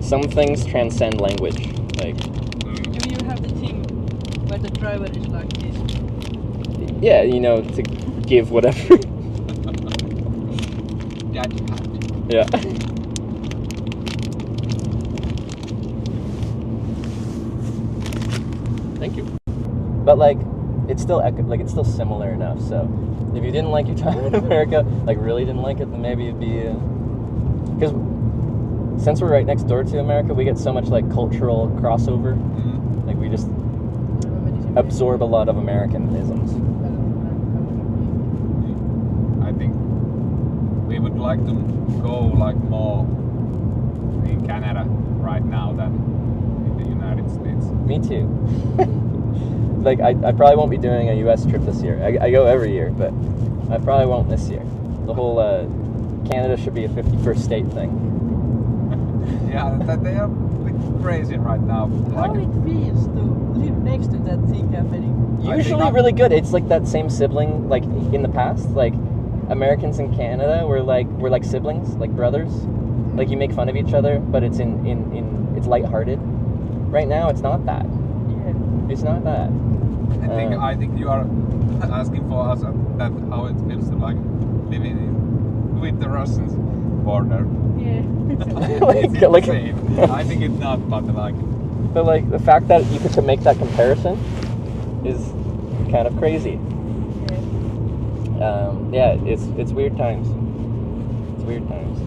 Some things transcend language. Like, Do you have the thing where the driver is like this? yeah, you know, to give whatever. Daddy hat. Yeah. Thank you. But like, it's still it's still similar enough. So, if you didn't like your time in America, like really didn't like it, then maybe it'd be because since we're right next door to America, we get so much like cultural crossover. Like we just absorb a lot of Americanisms. I think we would like to go like more in Canada right now than in the United States. Me too. Like I probably won't be doing a U.S. trip this year. I go every year, but I probably won't this year. The whole Canada should be a 51st state thing. Yeah, that they are a bit crazy right now. How it feels to live next to that thing happening? Usually really good. It's like that same sibling, like in the past, like Americans in Canada were like siblings, like brothers. Like you make fun of each other, but it's it's lighthearted. Right now, it's not that. Yeah. It's not that. I think you are asking for us that how it feels to like living with the Russians border. Yeah. It's Like- insane. I think it's not, but like But like the fact that you could make that comparison is kind of crazy. Yeah, it's weird times. It's weird times.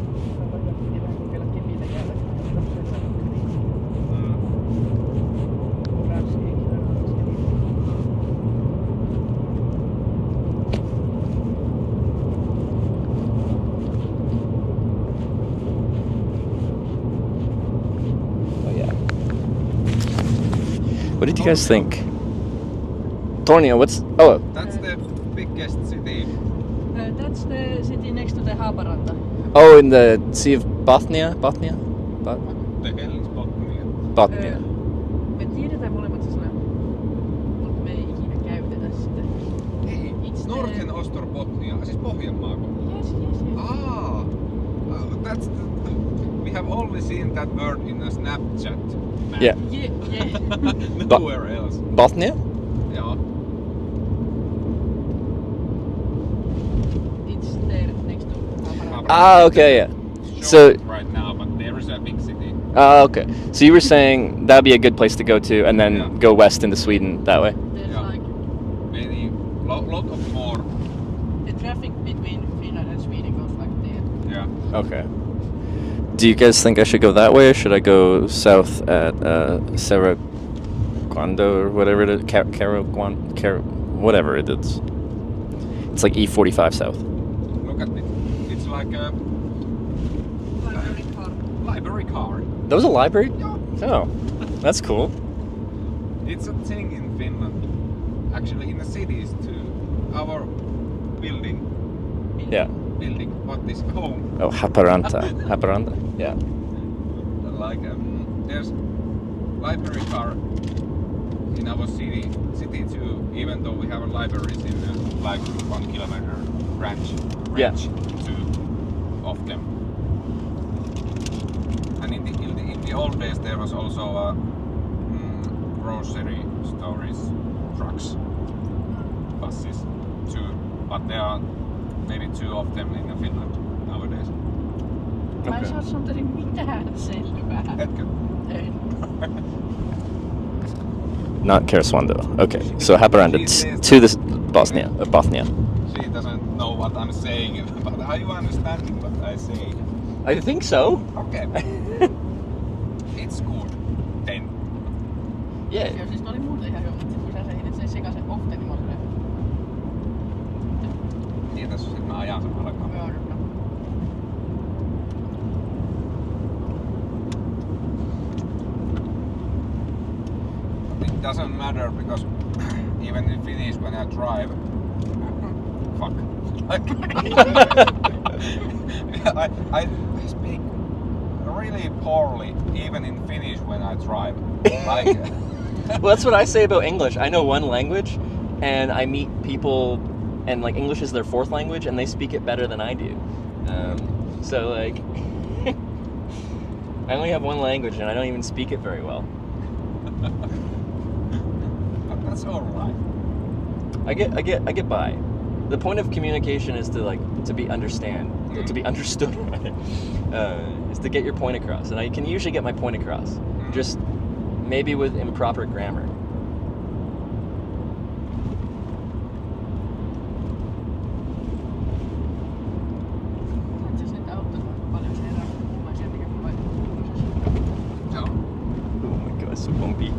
Oh yeah. did you guys think? Tornio, what's... Oh, That's the biggest city. That's the city next to the Haaparanta. oh, in the Sea of Bothnia? Bothnia? What the hell is Botnia? Bothnia. Me tiedetään molemmat se sana, mutta me ei ikinä käytetä sitä. Ei, Northern Osterbotnia, siis Pohjanmaako. Yes. Ah, that's the, we have only seen that word in a Snapchat map. Yeah. Yeah. Nowhere else. Bothnia? Yeah. It's there next to Haaparanta. Ah, okay, yeah. Short So- right now, but there is a big city. Okay. So you were saying that'd be a good place to go to, and then Yeah. go west into Sweden that way. There's Yeah. like Many, lot of more. the traffic between Finland and Sweden goes like there. Yeah. Okay. Do you guys think I should go that way, or should I go south at Saraguando or whatever it is? Whatever it is. It's like E45 south. Look at it. It's like a Library car. library card. That was a library? Yeah. Oh, that's cool. It's a thing in Finland. Actually, in the cities too. Our building, Yeah. what is home? Oh, Haparanta. Haparanta. Yeah. Like there's library car in our city too. Even though we have a libraries in like 1 kilometer range Yeah. two of them. And in the old days there was also grocery stores, trucks, buses too. But there are maybe 2 of them in Finland nowadays. Mä en Okay. saa sulta mitään selvää. Etkö? Ei. Not Karesuando. Okay. So Haparanda to this Bothnia. She doesn't know what I'm saying, but are you understanding what I say? I think so. Okay. It's good then. Yeah. Joo, siis oli muuten ihan hyvä, mutta kun sä heität sen sekaisen often, niin mä olin silleen, Tietäis, että mä ajan samalla joo, kameralla. joo. It doesn't matter because even in Finnish when I drive, fuck. I speak really poorly even in Finnish when I drive. Like, Well, that's what I say about English. I know one language, and I meet people, and like English is their 4th language, and they speak it better than I do. So like, I only have one language, and I don't even speak it very well. but that's alright. I get by. The point of communication is to be understood, is to get your point across, and I can usually get my point across, just maybe with improper grammar. Itse asiassa niitä auttanut paljon se erää muunlaisia tekemään. So, Oh my god, so bumpy.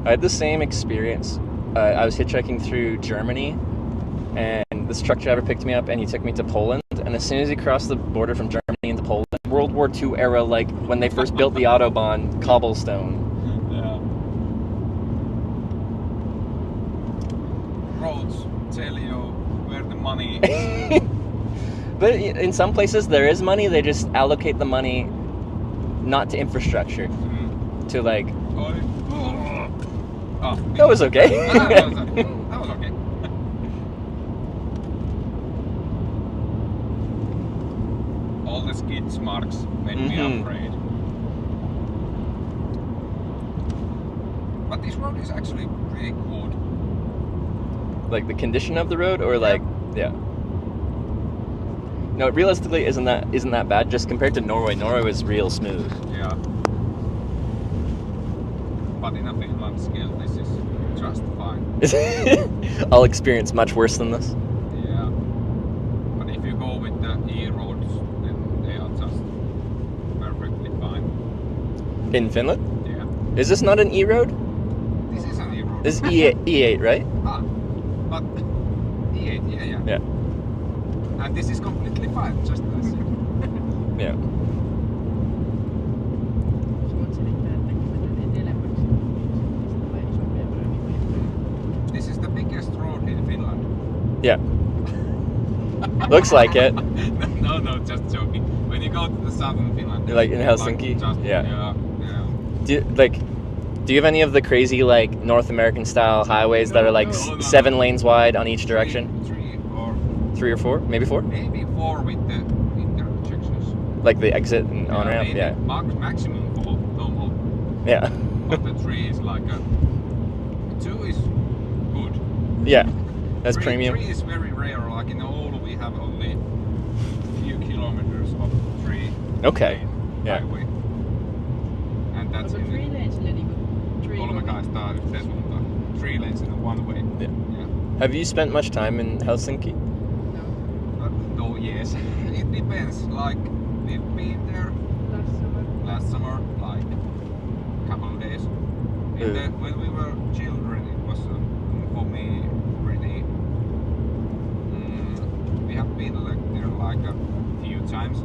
I had the same experience. I was hitchhiking through Germany, and this truck driver picked me up, and he took me to Poland. And as soon as he crossed the border from Germany into Poland, World War II era, like when they first built the Autobahn, cobblestone. yeah. Roads tell you where the money is. But in some places there is money. They just allocate the money not to infrastructure, to like. Oh, That was okay. that was okay. All the skid marks made me afraid. But this road is actually pretty good. Like the condition of the road, or like yeah. No, realistically, isn't that bad? Just compared to Norway, Norway was real smooth. Yeah. But in a Finland scale, this is just fine. I'll experience much worse than this. Yeah. But if you go with the E-roads, then they are just perfectly fine. In Finland, Yeah. is this not an E road? This is an E-road. This is E8, right? Ah, but E8, yeah. Yeah. And this is completely fine, just as Yeah. Voit selittää, että Yeah. Looks like it. No, just joking. When you go to the southern Finland, Like in it's Helsinki? just, Yeah. yeah. Do you have any of the crazy like North American style highways that are like No. 7 lanes wide on each direction? Three or 3 or 4? Maybe 4? maybe 4 with the intersections. Like the exit and on ramp? Maybe Yeah. Maximum 4, no more. Yeah. But the 3 is like a 2 is good. Yeah. That's 3 premium. 3 is very rare. Like in Oulu, we have only a few kilometers of 3 Okay. lane Yeah. highway. And that's Mutta in the 3 lanes niin kuin 3 kaistaa yhteen suuntaan. 3 lanes in a one way. Yeah. Yeah. Have you spent much time in Helsinki? No, yes. It depends. Like we've been there last summer, like a couple of days. When we were children, it was for me really. We have been there like a few times,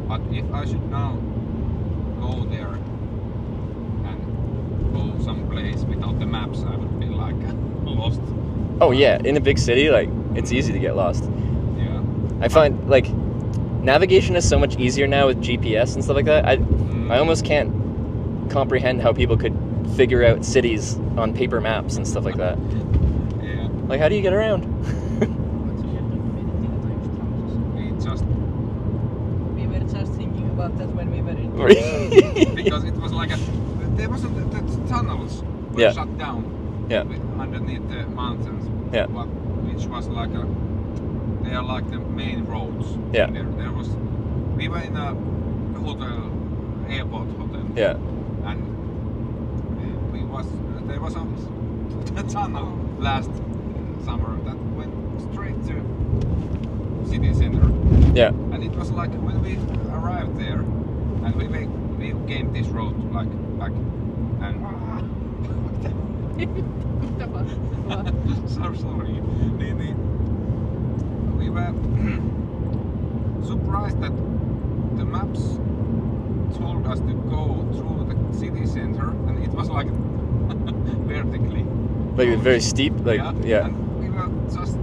but if I should now go there and go someplace without the maps, I would be like lost. Oh yeah, in a big city, like it's easy to get lost. Yeah. I find like navigation is so much easier now with GPS and stuff like that. I almost can't comprehend how people could figure out cities on paper maps and stuff like that. Yeah. Like, how do you get around? We just We were just thinking about that when we were in because it was like there was the tunnels were Yeah. shut down. Yeah. Underneath the mountains. Yeah. Which was like they are like the main roads. Yeah. We were in a hotel, airport hotel. Yeah. And there was a tunnel last summer that went straight to city center. Yeah. And it was like when we arrived there and we came this road like back and so sorry. We were surprised that the maps told us to go through the city center and it was like vertically. Like very steep, like yeah. And we were just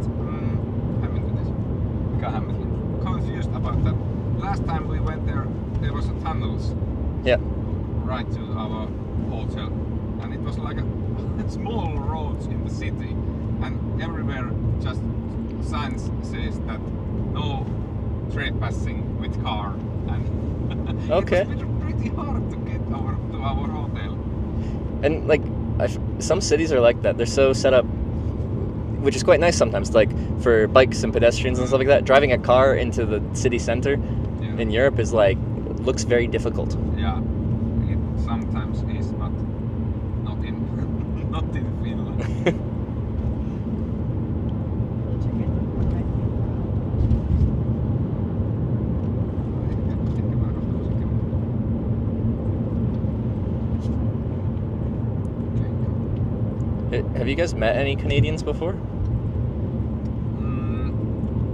confused about that. Last time we went there was a tunnels Yeah. right to our hotel, and it was like a small roads in the city, and everywhere just signs says that no trespassing with car, and Okay. it was pretty hard to get to our hotel. And like some cities are like that. They're so set up, which is quite nice sometimes, like for bikes and pedestrians and stuff like that. Driving a car into the city center in Europe is like looks very difficult. Yeah, it sometimes is, but not in not in Finland. Have you guys met any Canadians before?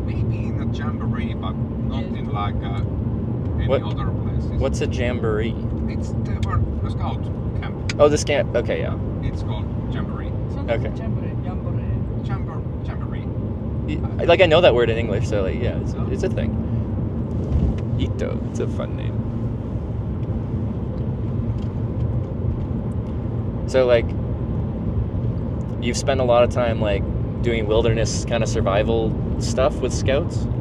Maybe in a jamboree, but not in like any other places. What's a jamboree? It's the scout camp. Oh, this camp. Okay, yeah. It's called jamboree. Okay. Jamboree. Like I know that word in English, so like yeah, it's a thing. Ito, it's a fun name. So like, you've spent a lot of time like doing wilderness kind of survival stuff with scouts. We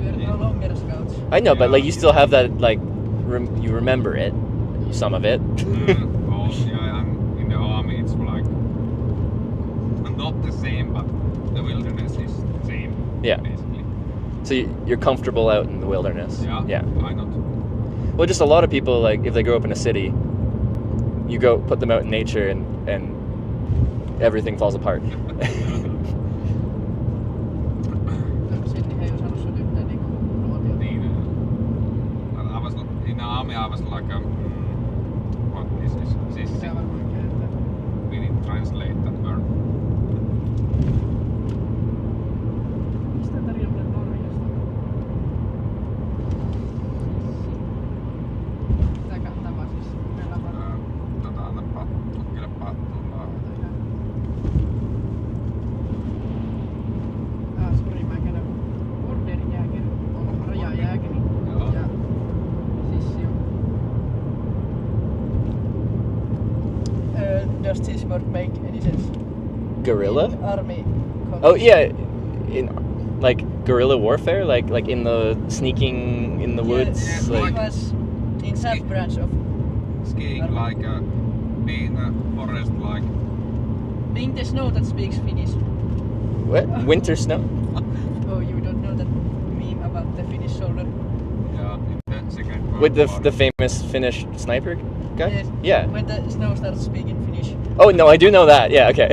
are no longer scouts. I know, but like you still have that like you remember it, some of it. Well, yeah, I'm in the army. It's like not the same, but the wilderness is the same. Yeah. Basically. So you're comfortable out in the wilderness. Yeah. Yeah. Why not? Well, just a lot of people like if they grow up in a city, you go put them out in nature and everything falls apart. I was in the army. I was like, what is this? We didn't translate that word. word make any sense. Guerrilla? In army. Oh yeah, in like guerrilla warfare, like in the sneaking in the woods. Yeah, like- it was in that branch of Skiing like being in a forest like. being the snow that speaks Finnish. What? Winter snow? Oh, you don't know that meme about the Finnish soldier? Yeah, in the second World With War. the famous Finnish sniper guy? Yes. Yeah. When the snow starts speaking Finnish. Oh no, I do know that. Yeah. Okay.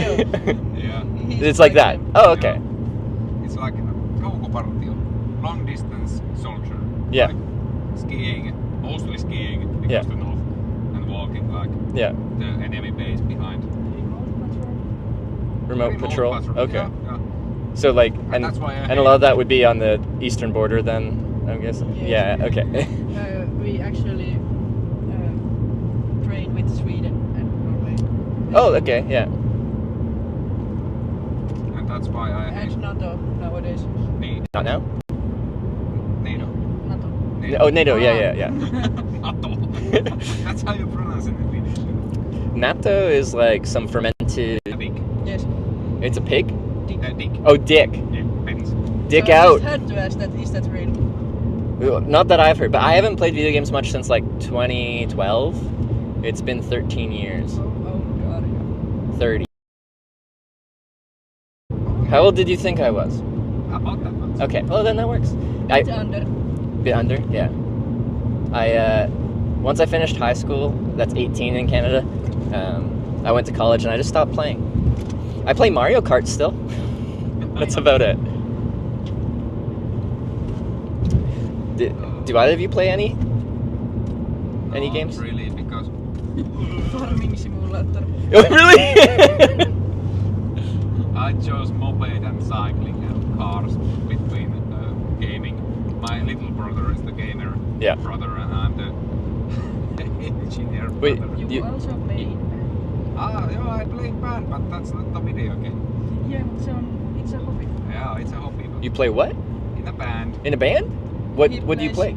Yeah. He's It's like that. them. Oh okay. It's like a kaukopartio, long distance soldier. Yeah. Like skiing, mostly skiing because Yeah. the north, and walking like Yeah. the enemy base behind. Remote patrol. Okay. Yeah, yeah. So like, and that's why I and a lot of that would be on the eastern border then, I'm guessing. Yes. Yeah. Okay. We actually train with Sweden and Norway. Oh, okay. Yeah. And that's why I hate And NATO nowadays. NATO. Not now. NATO. NATO. Oh, NATO. Yeah. NATO. That's how you pronounce it in Finnish. Natto is like some fermented. Dick. Yes. It's a pig. Dick. Oh, dick. Yeah, penis. Dick so I out. just had to ask that, is that real? Not that I've heard, but I haven't played video games much since like 2012. It's been 13 years. Oh god. 30. How old did you think I was? About that much. Okay, well then that works. It's under. Bit under, yeah. Once I finished high school, that's 18 in Canada, I went to college and I just stopped playing. I play Mario Kart still. That's about it. Do either of you play any Not games? Really, because Farming simulator. Really? I chose moped and cycling and cars between gaming. My little brother is the gamer Yeah. brother, and I'm the engineer Wait, brother. You also play in Yeah, I play band, but that's not a video game. yeah, it's a hobby. Yeah, it's a hobby. You play what? In a band, In a band? What He do you play?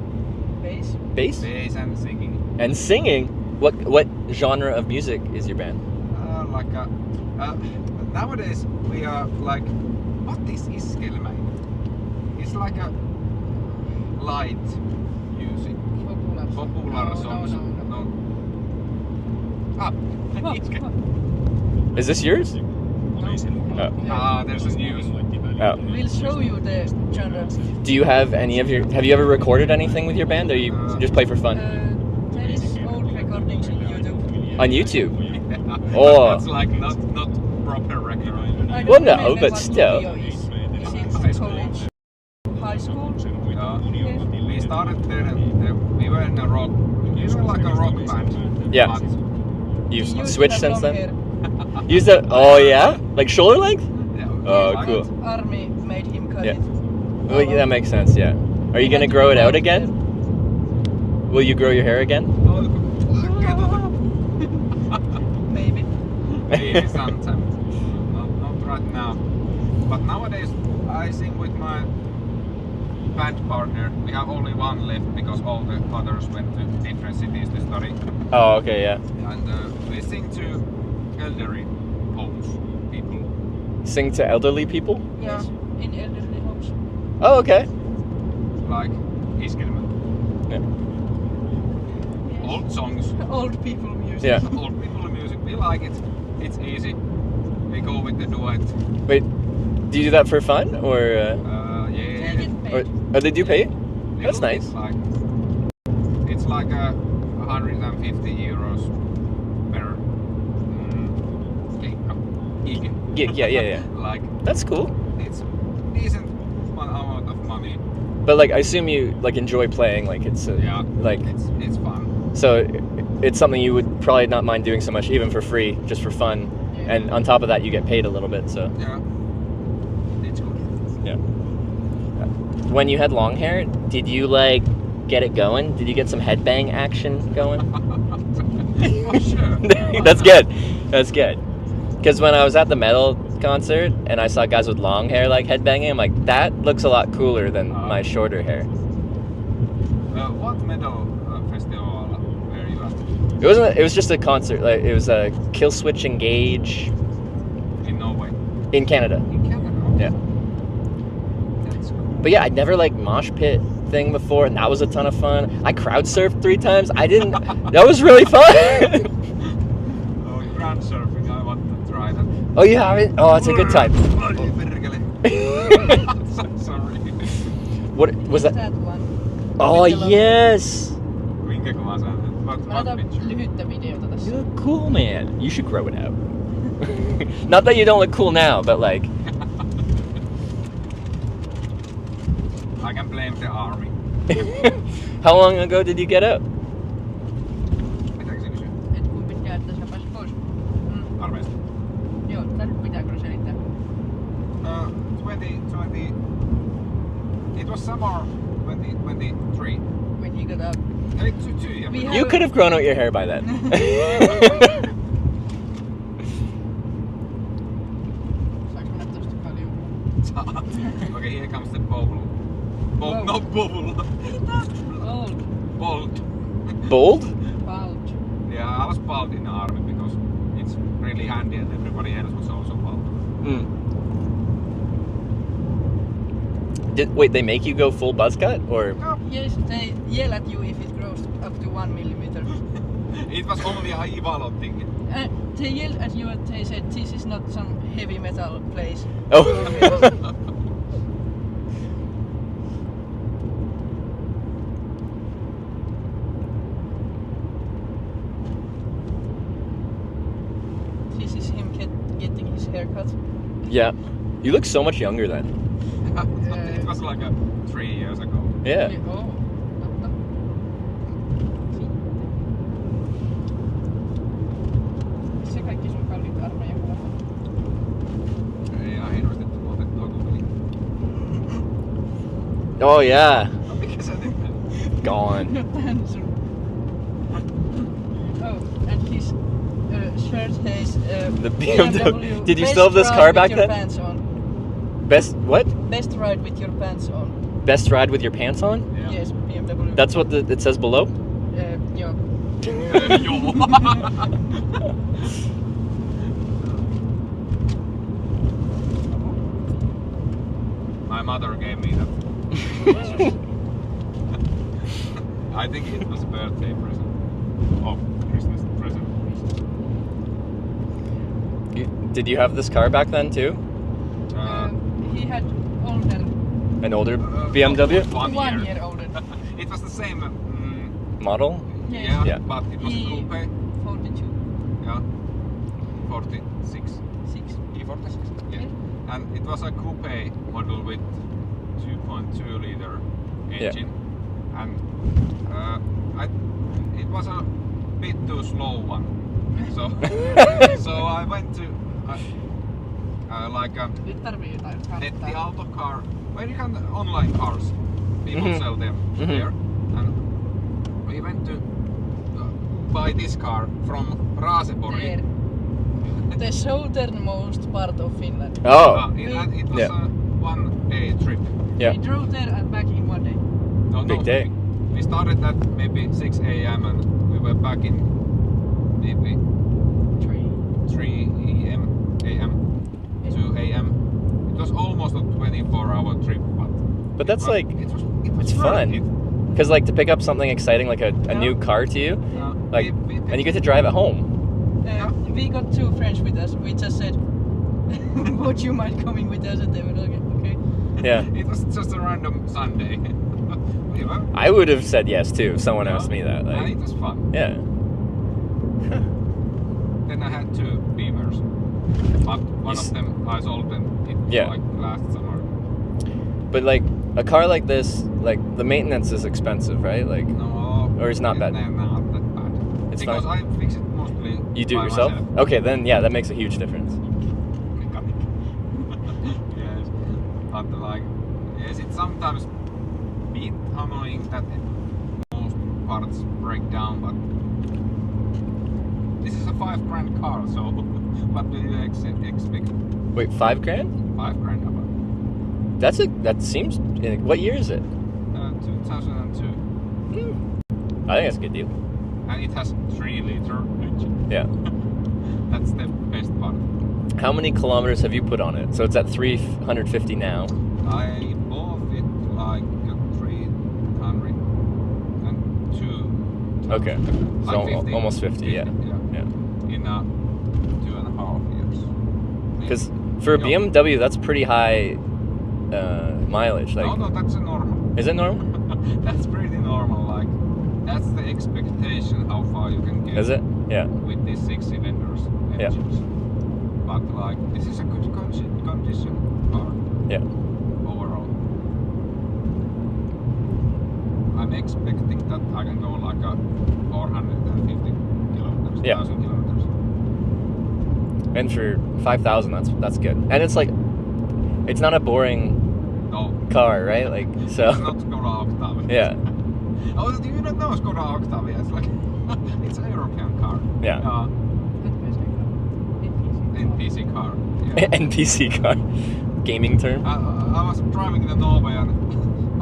plays Bass. Bass? bass and singing. And singing? What genre of music is your band? Nowadays we are like, what is iskelmäinen? It's like a light music, popular songs. No. Ah, Oh, iskel. oh. Is this yours? Yeah. There's a news. Oh. We'll show you the genre. Do you have any of your? Have you ever recorded anything with your band, or you just play for fun? There is old recordings on YouTube. On YouTube? Oh. That's like not proper record. I don't Well, no, remember but what still. video is it High school. college? High school? Yeah. We started there. We were in a rock. We were like a rock band. Yeah. But You've He used to switched have since long then? hair. Use that? Oh yeah, like shoulder length? yeah, Oh, like cool. Army made him cut Yeah. it. Well, yeah, that makes sense. Yeah. Are you gonna grow it out again? Will you grow your hair again? Maybe. Maybe sometime. Not right now. But nowadays I sing with my band partner. We have only one left because all the others went to different cities to study. Oh, okay, yeah. And we sing to elderly homes people. Sing to elderly people? Yes, in elderly homes. Oh, okay. Like iskelmä. Yeah. Yes. Old songs. Old people music. Yeah. Old people music. We like it. It's easy. We go with the duet. Wait, do you do that for fun, or They Yeah. get paid. they do pay you? That's Little nice. bit like, it's like 150 euros per gig. Yeah. Like, That's cool. it's decent amount of money. But like, I assume you like enjoy playing. Like it's Yeah. like It's fun. so. It's something you would probably not mind doing so much, even for free, just for fun. Yeah. And on top of that, you get paid a little bit. So Yeah. It's good. yeah. When you had long hair, did you like get it going? Did you get some headbang action going? For sure. That's good. That's good. Because when I was at the metal concert and I saw guys with long hair like headbanging, I'm like, that looks a lot cooler than my shorter hair. What metal festival were you at? It wasn't. It was just a concert. Like it was a Kill Switch Engage In Norway. in Canada. In Canada. Yeah. That's cool. But yeah, I'd never like mosh pit thing before, and that was a ton of fun. I crowd surfed 3 times. I didn't. That was really fun. Oh, ground surfing. I want to try that. Oh, you haven't? Oh, it's a good time. Ai, perkele. So sorry. What was that? That one. Oh yes. Kuinka kova sä olet? Mä What otan picture? lyhyttä videota tässä. You look cool, man. You should grow it out. Not that you don't look cool now, but like. I can blame the army. How long ago did you get out? Pitääkö se kysyä? Et kun pitkään, että sä pääsit pois. Armeijasta. Joo, tai nyt pitääkö selittää? 2020. It was summer 2023. When you got out. Eli 2 years We ago. have- You could have grown out your hair by then. Saanko mä näyttää sitä paljon? Okay, here comes the bubble. Wow. No bubble. Old. Bold. Bold? Bulge. Yeah, I was bald in the army because it's really handy and everybody else was also bald. Mm. Wait, they make you go full buzz cut, or? Yes, they yell at you if it grows up to 1 millimeter. It was only a Ivalo thing. They yelled at you and they said this is not some heavy metal place. Oh. This is him getting his haircut. Yeah. You look so much younger then. It was like 3 years ago. Yeah. Oh. Se kaikki sun kalliit armeijan kuvat. Ei ihan hirveästi otettua kuitenkin. Oh yeah. No mikä sä tykkää? Gone. No tän sun. Oh, and his shirt says The BMW. Did you still have this car back with your then? pants on. Best what? Best ride with your pants on. Best ride with your pants on? Yeah. Yes, BMW. That's what it says below. Joo. Joo. My mother gave me that. I think it was a birthday present. Oh, Christmas present. Did you have this car back then too? He had older, An older BMW 1 1 year. year older. It was the same. model? Yes. Yeah, Yeah. but it was He- coupe. 42. Yeah, 46. 6. E46. Yeah. Yeah. And it was a coupe model with 2.2 liter engine, and it was a bit too slow one. So so I went to Nyt tarvii jotain at the karttaa. auto car where you can online cars. People Mhm. sell them Mhm. there, and we went to buy this car from Raasepori. There. The southernmost part of Finland. Oh. It was Yeah. a 1 day trip. Yeah. We drove there and back in 1 day. No, Big day. We started at maybe 6 a.m. and we were back in maybe 3 a.m. 2 a.m. It was almost a 24-hour trip, But that's like it was it's worth fun. it. Because like to pick up something exciting like a Yeah. new car to you, like we and you get to drive at home. We got 2 friends with us. We just said, would you mind coming with us? And they were like, okay. Yeah. It was just a random Sunday. We were, I would have said yes too if someone asked me that. and Like, it was fun. yeah. Then I had 2 Beamers, but one of them I sold them Yeah. like last summer. But like a car like this, like the maintenance is expensive, right? Like No, Or it's not bad? No, not that bad. It's because fine. I fix it mostly you do it by yourself? myself. Okay, then yeah, that makes a huge difference. Mechanic. Yes, but like, yes, it's sometimes bit annoying that most parts break down, but this is a $5,000 car, so what do you expect? Wait, $5,000? $5,000 about That seems. What year is it? 2002. I think that's a good deal. And it has 3-liter engine. Yeah. That's the best part. How many kilometers have you put on it? So it's at 350 now. I bought it like 302. Okay. So Like 50. almost 50, yeah. Yeah. In 2.5 years. Because for a BMW, that's pretty high mileage. Like, No, that's a normal. is it normal? That's pretty normal. Like, that's the expectation how far you can get. Is it? Yeah. With these 6 cylinders Yeah. engines. But like, this is a good condition car Yeah. overall. I'm expecting that I can go like a 450 kilometers, Yeah. 1,000 kilometers. And for 5,000, that's good. And it's like, it's not a boring No, car, right? Like, so. it's not Skoda Octavia. Yeah. Oh, do you not know Skoda Octavia? It's like, it's a European car. Yeah. NPC car. Yeah. NPC car. Gaming term. I was driving in Norway and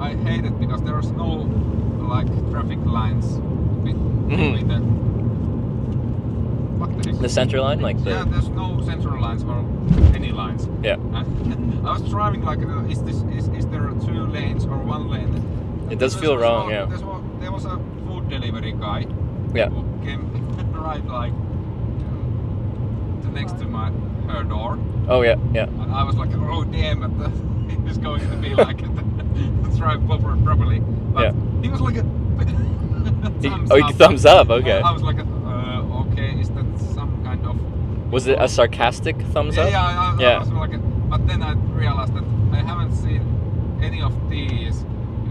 I hate it because there's no like traffic lines between the what the heck? The center line, like the. Yeah, there's no central lines or any lines. Yeah. I was driving like, is there 2 lanes or 1 lane? It does feel wrong, yeah. There was a food delivery guy Yeah. who came right like next to her door. Oh yeah, yeah. And I was like, oh damn it, it's going to be like drive properly. But Yeah. he was like a thumbs Oh, up. thumbs up. Okay. I was like, okay, is that some kind of? Was it a sarcastic thumbs up? Yeah, Yeah. I was like, but then I realized that I haven't seen any of these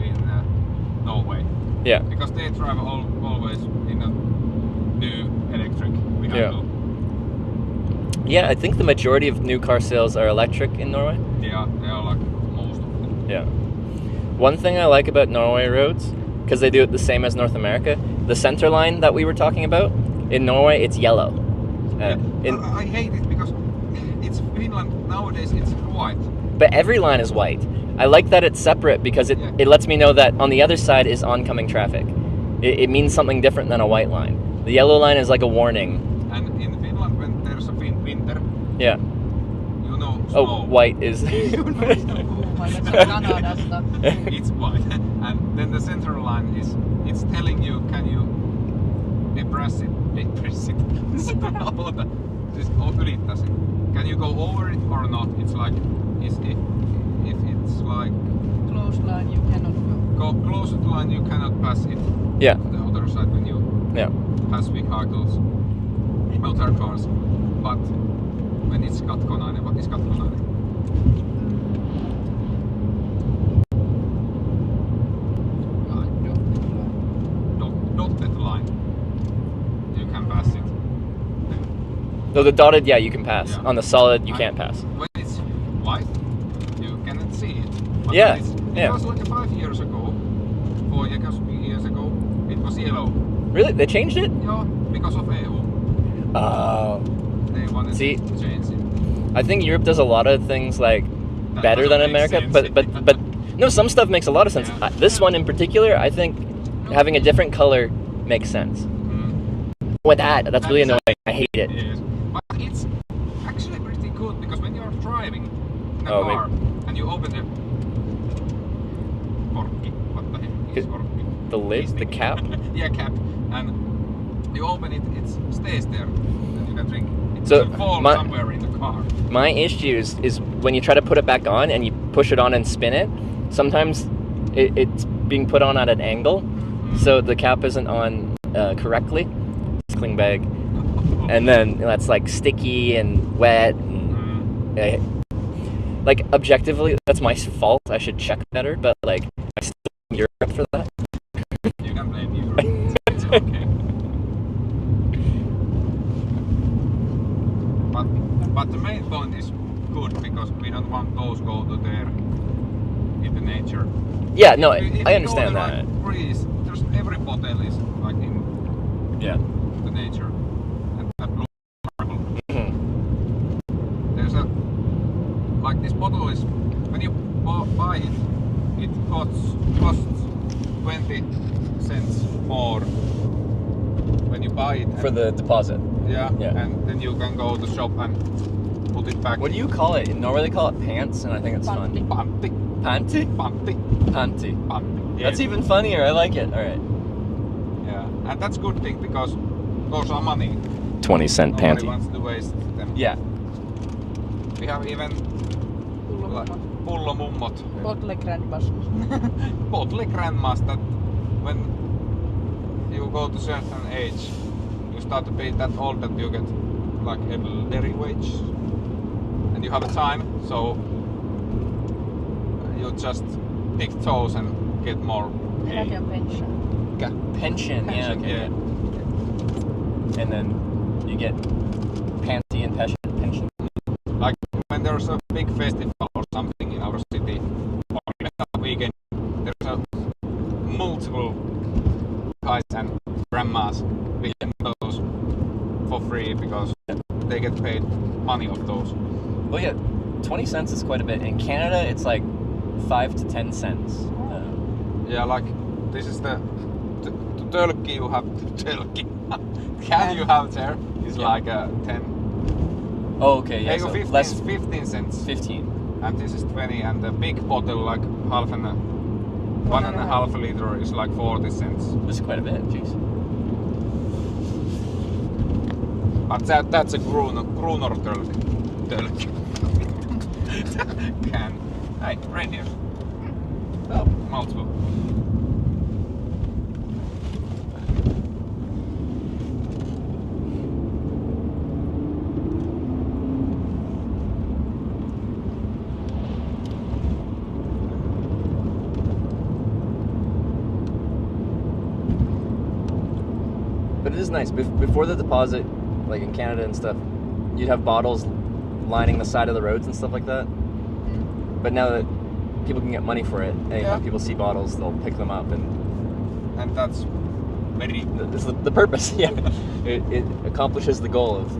in Norway. Yeah. Because they drive always in a new electric vehicle. Yeah, I think the majority of new car sales are electric in Norway. They are like most of them. Yeah. One thing I like about Norway roads, because they do it the same as North America, the center line that we were talking about, in Norway it's yellow. I hate it because it's Finland nowadays, it's white. But every line is white. I like that it's separate because it lets me know that on the other side is oncoming traffic. It means something different than a white line. The yellow line is like a warning. And in Finland, when there's a winter, Yeah. you know, Oh, snow. white is. You know, it's white. And then the center line it's telling you, can you depress it? Can you go over it or not? It's like, if it's like Close line, you cannot go. close to the line, you cannot pass it. Yeah. The other side when you Yeah. pass vehicles, motor cars. But when it's katkonainen, what is katkonainen? Dotted line. You can pass it. No, the dotted, yeah, you can pass. Yeah. On the solid, you can't pass. When it's white, you cannot see it. But Yeah, when yeah. it was like 5 years ago, 4 years ago, it was yellow. Really? They changed it? Yeah, because of EU. Oh. They wanted See? to change it. I think Europe does a lot of things like That better than doesn't make America, sense. but no, some stuff makes a lot of sense. Yeah. This one in particular, I think having a different color makes sense. Mm. With that's really annoying. I hate it. Yes. But it's actually pretty good because when you're driving in a Oh, car and you open the korkki, what the heck is korkki? The lid, the cap. Yeah, cap. And you open it, it stays there. And you can drink. It So, doesn't fall my- somewhere in the car. My issue is when you try to put it back on and you push it on and spin it, sometimes it's being put on at an angle, so the cap isn't on correctly. Cling bag. And then that's like sticky and wet. And, like objectively, that's my fault. I should check better, but like I still blame Europe for that. You can blame you. It's okay. But the main point is good because we don't want those go to there in the nature. Yeah, no, If I you understand go to, that. Like, trees, there's every bottle is like in Yeah. the nature. And that blue marble. Mhm. There's a like this bottle is when you buy it, it costs 20 cents more when you buy it. For the deposit. Yeah, Yeah. and then you can go to shop and put it back. What do you call it? In Norway they call it pants, and I think it's fun. Pantti. Panty? Pantti. Panty. Pantti. That's even funnier. I like it. All right. Yeah, and that's good thing because those are money. 20-cent Nobody wants to waste them. Yeah. We have even like pullomummot, Bottle grandmas. bottle grandmas that when you go to certain age, you start to be that old that you get like elderly wage, and you have a time, so you just pick toes and get more pay. Like a pension. Pension. Yeah. Okay. Yeah. And then you get panty and pension. Like when there's a big festival or something in our city, or even a weekend, there's a multiple guys and grandmas we get those for free because they get paid money of those. Well, yeah, 20 cents is quite a bit. In Canada, it's like 5 to 10 cents. Yeah, like this is the tölkki you have. Tölkki. Can you have there is like 10. Oh, okay, yeah. Hey, So 15, less 15 cents. 15. And this is 20, and the big bottle like one and a half liter is like 40 cents. That's quite a bit. Jeez. But that's a kruunor tölkki. Can. Hey, reindeer. Oh, multiple. But it is nice. Before the deposit, like in Canada and stuff, you'd have bottles lining the side of the roads and stuff like that. But now that people can get money for it, and Yeah. when people see bottles, they'll pick them up, and that's very this is the purpose. Yeah, it accomplishes the goal of.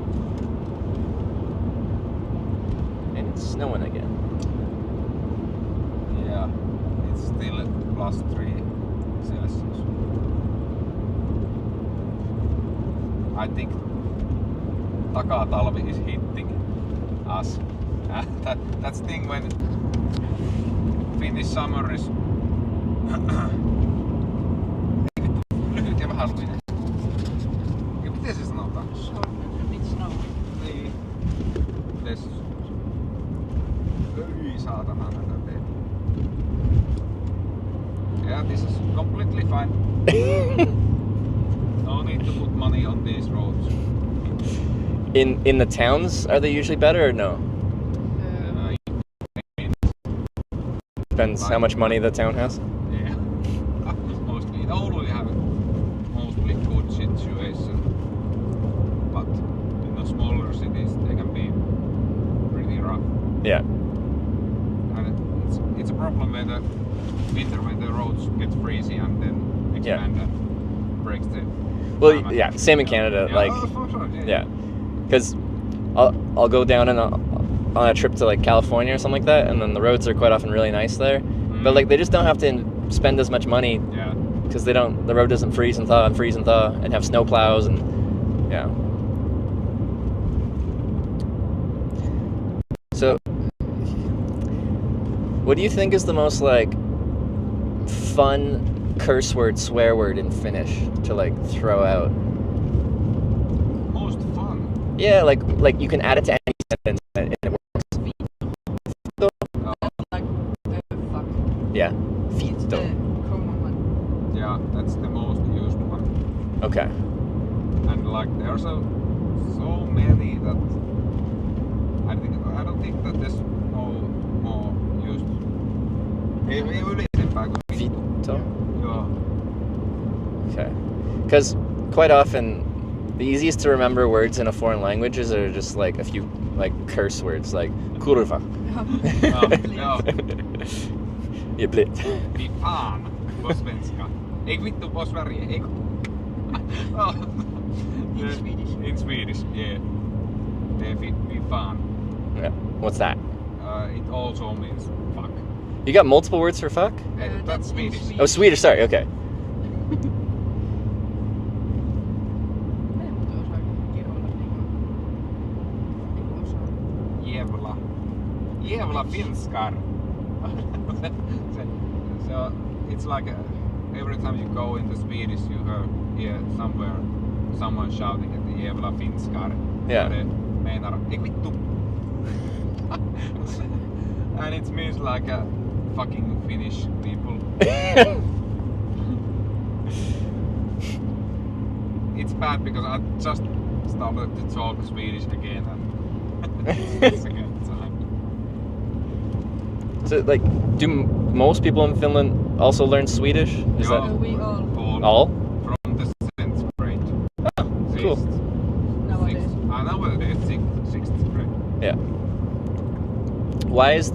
And it's snowing again. yeah. It's still +3 Celsius. I think takatalvi is hitting us. That's thing when Finnish summer is lyhyt ja vähän luminen. Ja miten se sanotaan? Short and a bit snow. Niin. Less. Ei saatana näitä teet. Yeah, this is completely fine. No need to put money on these roads. In the towns, are they usually better or no? Depends how much money the town has. Yeah. Mostly in Oulu you have mostly good situation. But in the smaller cities they can be pretty rough. Yeah. And it's a problem when the winter when the roads get freezy and then expand and breaks the Well, climate. yeah, same in Canada. Yeah, Like, oh, for sure, yeah, because I'll go down on a trip to like California or something like that, and then the roads are quite often really nice there. But like they just don't have to spend as much money Yeah. because the road doesn't freeze and thaw and have snow plows and yeah. So, what do you think is the most like fun curse word, swear word in Finnish to like throw out? Most fun. Yeah, like you can add it to any sentence and it works. Like, fuck. Yeah. It's the Fito. common one. Yeah, that's the most used one. Okay. And like there's so many that I don't think that there's no more used. Ei yleisempää kuin Fito. Joo. Okay. Because quite often, the easiest to remember words in a foreign languages are just like a few like curse words, like kurva. Joo. Ja blit. Fy fan på svenska. Ei vittu på Sverige. Ei. Oh. In Swedish. In Swedish, yeah. Fy fan. Yeah. What's that? It also means fuck. You got multiple words for fuck? That's Swedish. Oh, Swedish. Sorry. Okay. jävla finskar. So it's like every time you go into Swedish, you hear somewhere someone shouting at the jävla finskar. Yeah. Det menar ei vittu. And it means like fucking Finnish people. It's bad because I just started to talk Swedish again and it's a good time. So, like, do most people in Finland also learn Swedish? Is Yeah. that We all all? From the 7th grade. Oh, cool. nowadays. Nowadays 6th grade. Yeah. Why is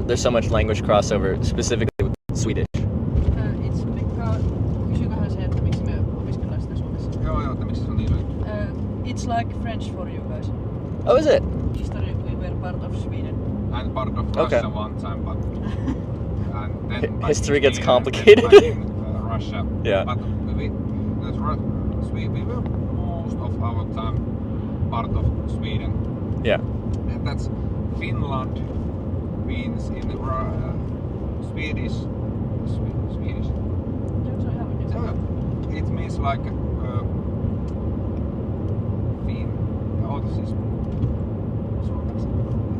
there so much language crossover specifically with Swedish? It's because kysyköhän se, että miksi me opiskellaan sitä Suomessa. Joo, että miksi se on niin lyhyt? It's like French for you guys. Oh, is it? Historically, we were part of Sweden. I'm part of Okay. Russia one time, but and then back History in gets Sweden, complicated. then back in Russia. Yeah. But we were most of our time part of Sweden, Yeah. and that's Finland means in Swedish. Swedish. Joo, se on ihan oikein. Yeah, it means like Fin. Siis Suomeksi.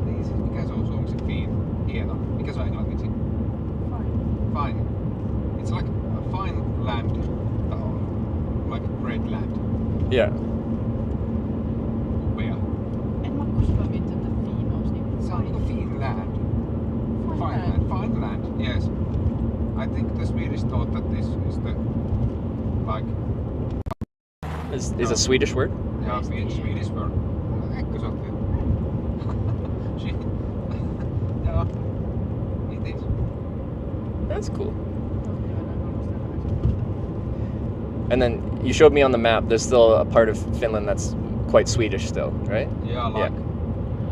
niin siis mikä se on suomeksi Fin? Hieno. Mikä se on englanniksi? Fine. Fine. It's like a fine land, like a great land. Yeah. Upea. En mä koskaan miettinyt, että Fiina olisi niin Se on niinku Finland. Fine land. Yes. I think the Swedish thought that this is the like Is a Swedish word? yeah Swedish word. Eikö se otti? Yeah. It is. That's cool. And then you showed me on the map. There's still a part of Finland that's quite Swedish still, right? Yeah, like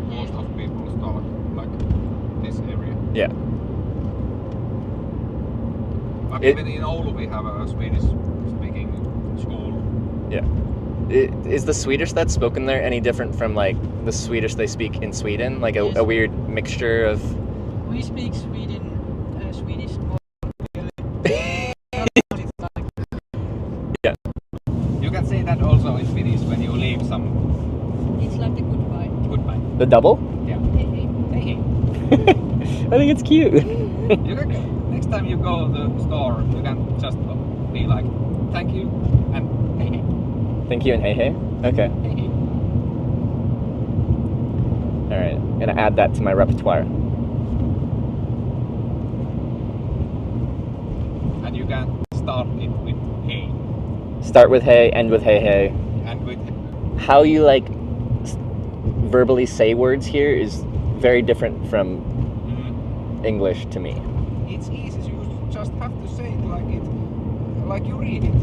most of people start like this area. Yeah. But It- even in Oulu we have a Swedish speaking school. Yeah. Is the Swedish that's spoken there any different from like the Swedish they speak in Sweden? Like a, Yes. a weird mixture of. We speak Swedish more. Yeah. You can say that also in Finnish when you leave some It's like the goodbye. goodbye. The double? Yeah. Hey, hey. Hey. I think it's cute. You can, next time you go to the store, you can just be like, thank you and hey hey. Thank you and hey hey. Okay. Hey hey. All right. I'm gonna add that to my repertoire. And you can start it with hey Start with hey, end with hey hey. and with How you like verbally say words here is very different from English to me. it's easy. You just have to say it like you read it.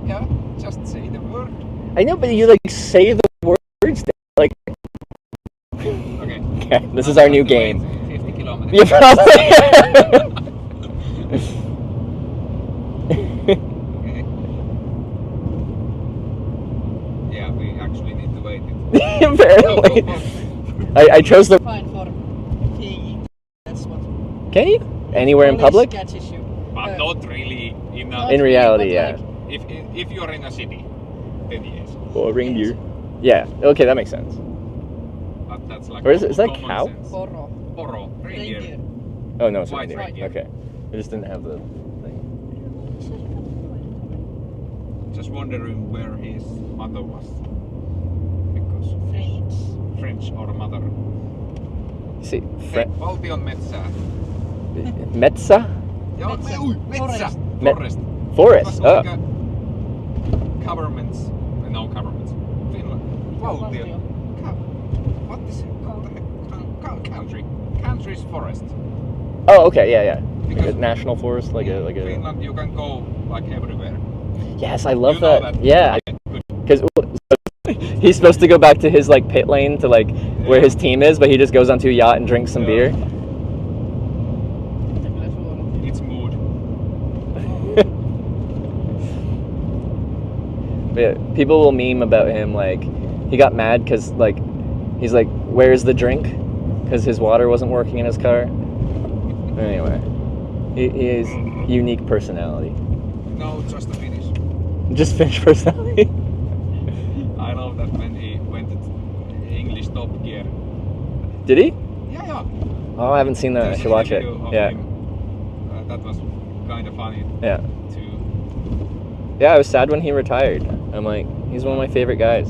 Yeah, just say the word. I know, but you like say the words like. Okay. Okay, this is our new game. 50 kilometers. Yeah, probably. Okay. Yeah, we actually need to wait it. Apparently, I chose the. Fine for hey. That's what. Can you anywhere in Police public? catches you. But not really in Not a, In really, reality, but yeah. like, if you're in a city, then yes. Or reindeer. Yeah. Okay, that makes sense. But that's like Or is that common cow? sense. Poro. Poro, reindeer. Reindeer. Oh no, it's White reindeer. reindeer. Okay, I just didn't have the thing. Just wondering where his mother was. Because French or mother. See, Hei, valtion metsää. Metsa, Joo, Metsä. metsä. Me- Forest. forest. That's Oh, like governments. No governments. Finland. Valtio. What is it called? Country. Country's forest. oh, okay, yeah, yeah. Like Because a national forest, like a. Finland, you can go like everywhere. Yes, I love You know that. that. Yeah, Good. because he's supposed to go back to his like pit lane to like where his team is, but he just goes onto a yacht and drinks some beer. It's mood. But yeah, people will meme about him like he got mad because like he's like, "Where's the drink?" because his water wasn't working in his car. Anyway, he is unique personality. No, just a Finnish. Just Finnish personality. I love that when he went to English Top Gear. Did he? Yeah. Oh, I haven't seen that. I There's should an watch it. interview of Yeah. him. That was kind of funny Yeah. too. Yeah, I was sad when he retired. I'm like, he's one of my favorite guys.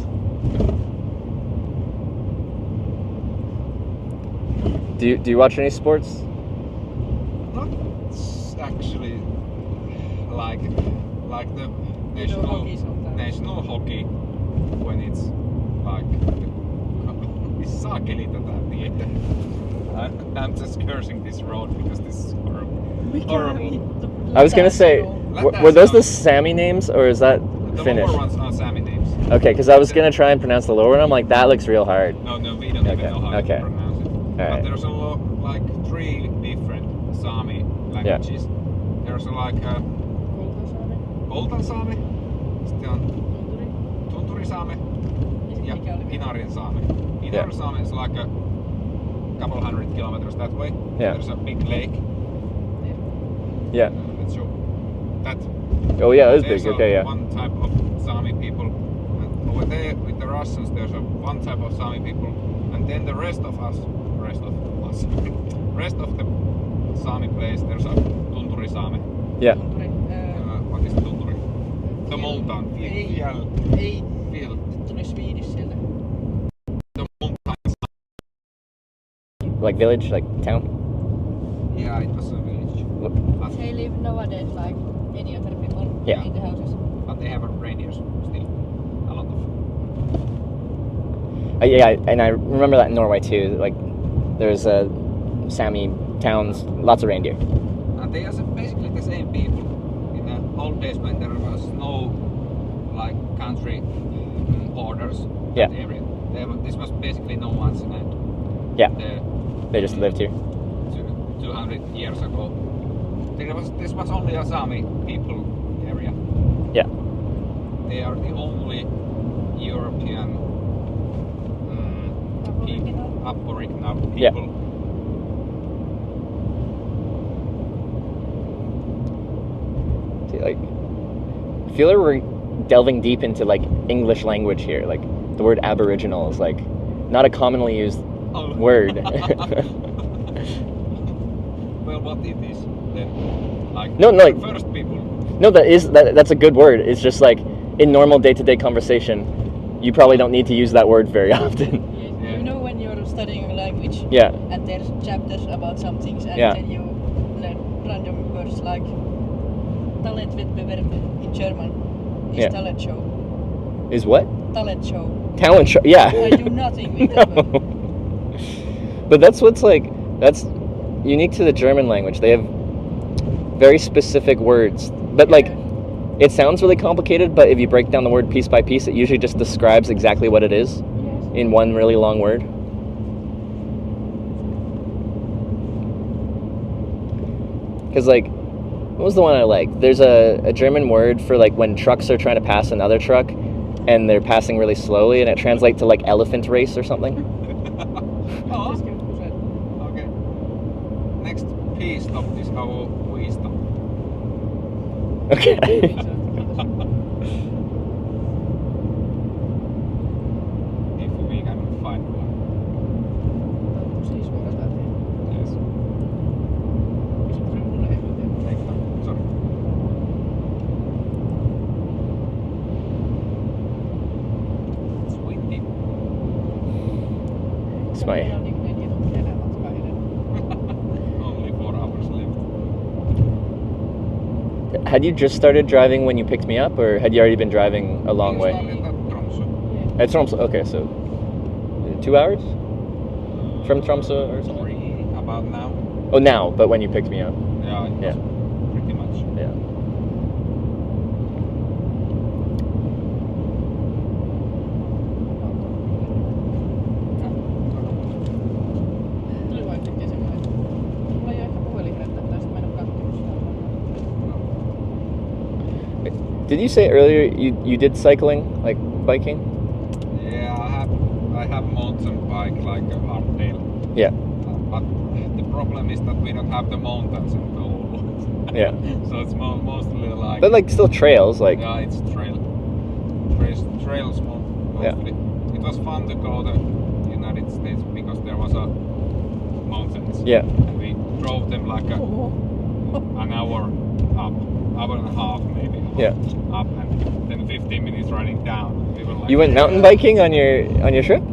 Do you watch any sports? Not actually like the hockey sometimes. national hockey when it's like saakeli tätä tietä. I'm just cursing this road because this is horrible. I was gonna say, were those the Sami names or is that The Finnish? lower ones are Sami names. Okay, because I was gonna try and pronounce the lower one. I'm like, that looks real hard. No, we don't even know how Okay. to pronounce it. Alright. But there's like 3 different Sami languages. There's like Koltan Sami, sitten on Tunturi Sami ja Inarin Sami. Inarin Sami is like a couple hundred kilometers that way. Yeah. There's a big lake. Yeah. Let's show that. Oh yeah, it was There's big. Okay, yeah. one type of Sami people. And over there with the Russians, there's one type of Sami people, and then the rest of the Sami place, there's a Tunturi Sami. Yeah. What is Tunturi? The mountain. Ei, Field. tuli Swedish sieltä. The mountain. Like village, like town. Yeah, it was a village. They live nowadays like any other people Yeah. in the houses. But they have reindeers still. A lot of. Yeah, and I remember that in Norway too. Like, there's Sami towns, lots of reindeer. And they are basically the same people. In the old days when there was no like country borders Yeah. area, this was basically no one's land. Yeah. They just lived here. 200 years ago. This was only a Sami people area. Yeah. They are the only European aboriginal people. Yeah. See, like, I feel like we're delving deep into like English language here. Like, the word Aboriginal is like not a commonly used word. Well, what it is then? Like No, like- first people. No, that's a good word. It's just like in normal day-to-day conversation, you probably don't need to use that word very often. Yeah. You know when you're studying a language Yeah. and there's chapters about some things and Yeah. then you learn random words like Talentwettbewerb in German is Yeah. talent show. Is what? Talent show. Talent show. Yeah. I do nothing with that word. But that's that's unique to the German language. They have very specific words. But like, it sounds really complicated, but if you break down the word piece by piece, it usually just describes exactly what it is Yes. in one really long word. Because like, what was the one I like? There's a German word for like when trucks are trying to pass another truck and they're passing really slowly, and it translates to like elephant race or something. Oh, okay. Next piece stop is our wisdom. Okay. If we can find one. Yes. Take time. Sorry. It's windy. It's my Only 4 hours left. Had you just started driving when you picked me up, or had you already been driving a long way? Started at Tromsø. At Tromsø. Okay, so 2 hours from Tromsø or something. 3 about now. Oh, now, but when you picked me up. Yeah, it was Yeah. pretty much. Yeah. Tuli vaan yhtäkkiä semmoinen. Mulla ei ole ehkä puhelinherättää, tai sit mä en oo kattonut sitä. Did you say earlier you did cycling, like biking? Yeah, I have mountain bike like a hardtail. Yeah. problem is that we don't have the mountains in the Oulu. Yeah. So it's mostly like. But like still trails, like. Yeah, it's trails mostly. Yeah. It was fun to go to United States because there was a mountains. Yeah. And we drove them like an hour up, hour and a half maybe. Yeah. Up and then 15 minutes riding down. We were like, You went mountain biking on your trip?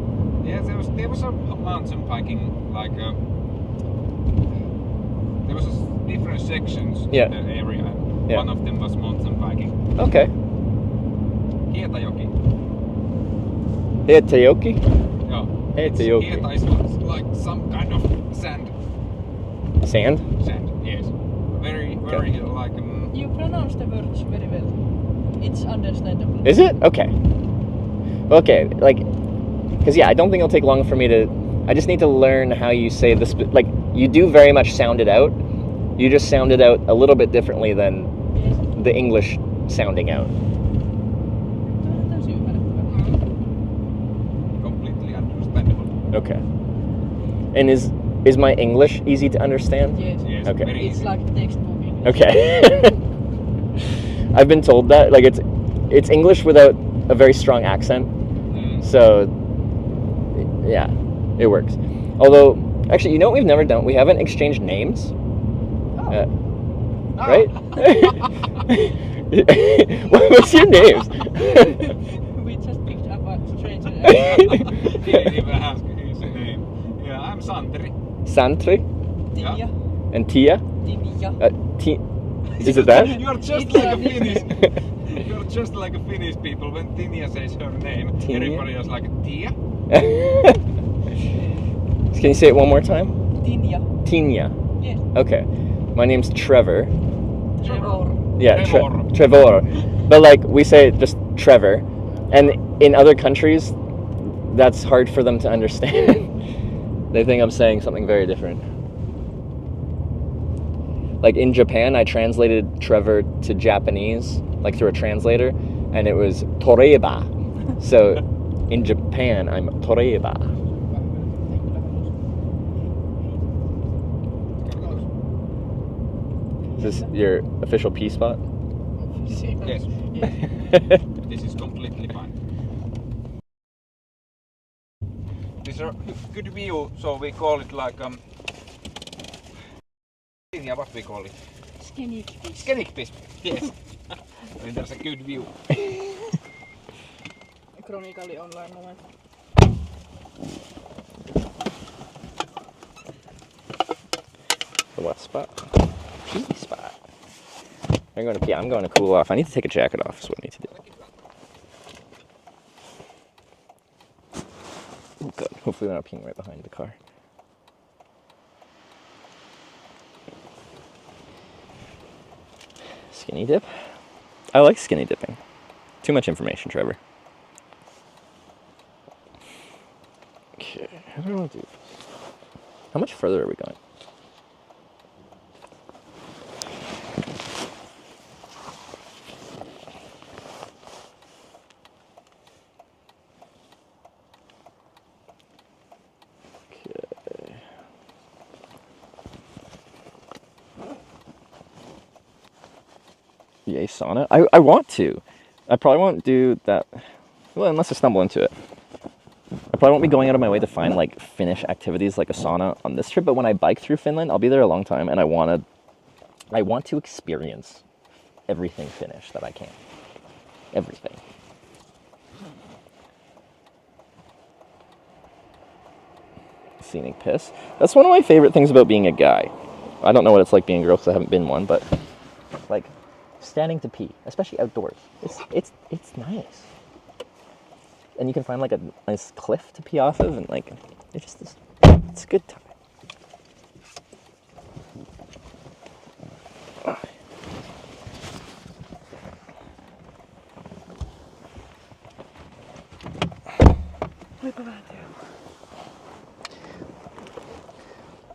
Yeah, there was a mountain biking like there was different sections Yeah. in the area. Yeah. One of them was mountain biking. Okay. Hietajoki. Hitchhiking? Yeah. Hitchhiking. Hieta is like some kind of sand. Sand? Sand, yes. Very like. You pronounce the words very well. It's understandable. Is it? Okay. Okay, like, because yeah, I don't think it'll take long for me to. I just need to learn how you say this. Like, you do very much sound it out. You just sound it out a little bit differently than Yes. the English sounding out. Täysin ymmärrettävää. Completely understandable. Okay. And is my English easy to understand? Yes. Yes, Okay. very It's easy. like textbook English. Okay. I've been told that like it's English without a very strong accent. So yeah, it works. Although actually, you know what we've never done? We haven't exchanged names. Oh. Right? What's your names? We just picked up a stranger. Didn't even ask his name. Yeah, I'm Santeri. Santri Tinja. and Tia. Tinja. Is it that? You're just It's like a a Finnish. You're just like a Finnish people. When Tinja says her name, Tinja? everybody is like Tia. Can you say it one more time? Tinja. Tinia. Yes. Okay. My name's Trevor. Trevor. Yeah, Trevor. Trevor. But like we say it just Trevor. And in other countries, that's hard for them to understand. They think I'm saying something very different. Like in Japan, I translated Trevor to Japanese, like through a translator, and it was Toreba. So in Japan, I'm Toreba. Is this your official pee spot? Yes. This is completely fine. This is a good view, so we call it like yeah, what we call it? Skenikpis. Yes. When there's a good view. Chronically online moment. The what spot? Pee spot. I'm going to pee. I'm going to cool off. I need to take a jacket off. Is what I need to do. Oh, good. Hopefully we're not peeing right behind the car. Skinny dip? I like skinny dipping. Too much information, Trevor. Okay, how do I want to do this? How much further are we going? Okay. Yay, sauna. I want to. I probably won't do that. Well, unless I stumble into it. I probably won't be going out of my way to find like Finnish activities like a sauna on this trip. But when I bike through Finland, I'll be there a long time, and I want to experience everything Finnish that I can. Everything. Scenic piss. That's one of my favorite things about being a guy. I don't know what it's like being a girl because I haven't been one, but like standing to pee, especially outdoors. It's nice. And you can find like a nice cliff to pee off of, and like it's a good time.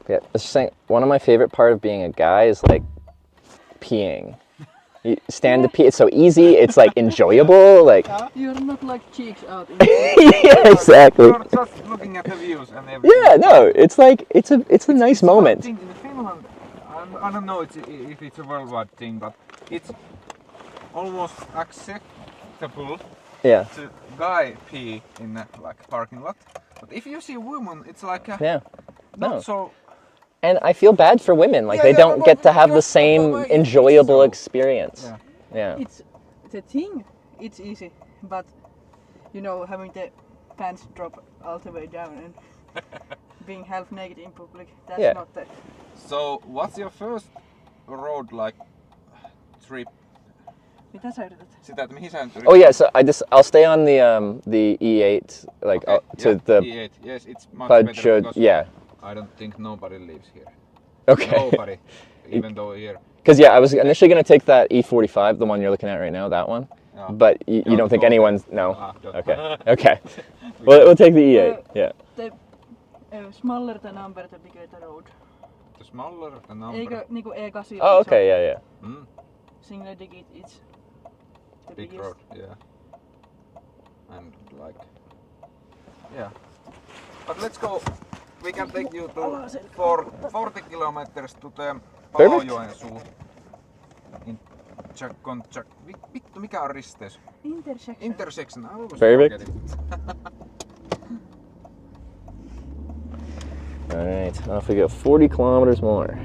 Yeah, it's just saying, one of my favorite part of being a guy is like peeing. You stand to pee. It's so easy. It's like enjoyable. Like You're not like cheeks out. yeah, exactly. You're just looking at the views and everything. Yeah, no, it's like it's a nice moment. In Finland, I don't know if it's a worldwide thing, but it's almost acceptable Yeah, to guy pee in a like parking lot. But if you see a woman, it's like yeah. not No. so. And I feel bad for women. Like Yeah, they yeah, don't but get to have the just- same but it's enjoyable so- experience. Yeah. Yeah. It's the thing. It's easy, but you know, having the pants drop all the way down and being half naked in public. That's Yeah. not the. So, what's your first road like trip? Mitä sä yrität? Sitä, että mihin sä nyt Oh yeah, so I'll stay on the E8 like to the E8. Yes, it's much better because yeah. I don't think nobody lives here. Okay. Nobody, even though here. Because yeah, I was initially gonna take that E45, the one you're looking at right now, that one. Yeah. But you Don't don't think go anyone's no. Don't. Okay. Okay. We'll take the E8. Yeah. The smaller the number, the bigger the road. The smaller the number. Eikö niinku E8? Oh, okay. Yeah, yeah. Mm, Single digit, it's the big biggest. road, yeah. And like, yeah. But let's go. We can take you to 40 kilometers to the Palojoensuu. Vittu, mikä on risteys? Intersection. Intersection. I always Perfect. forget it. All right. Off we go. 40 kilometers more.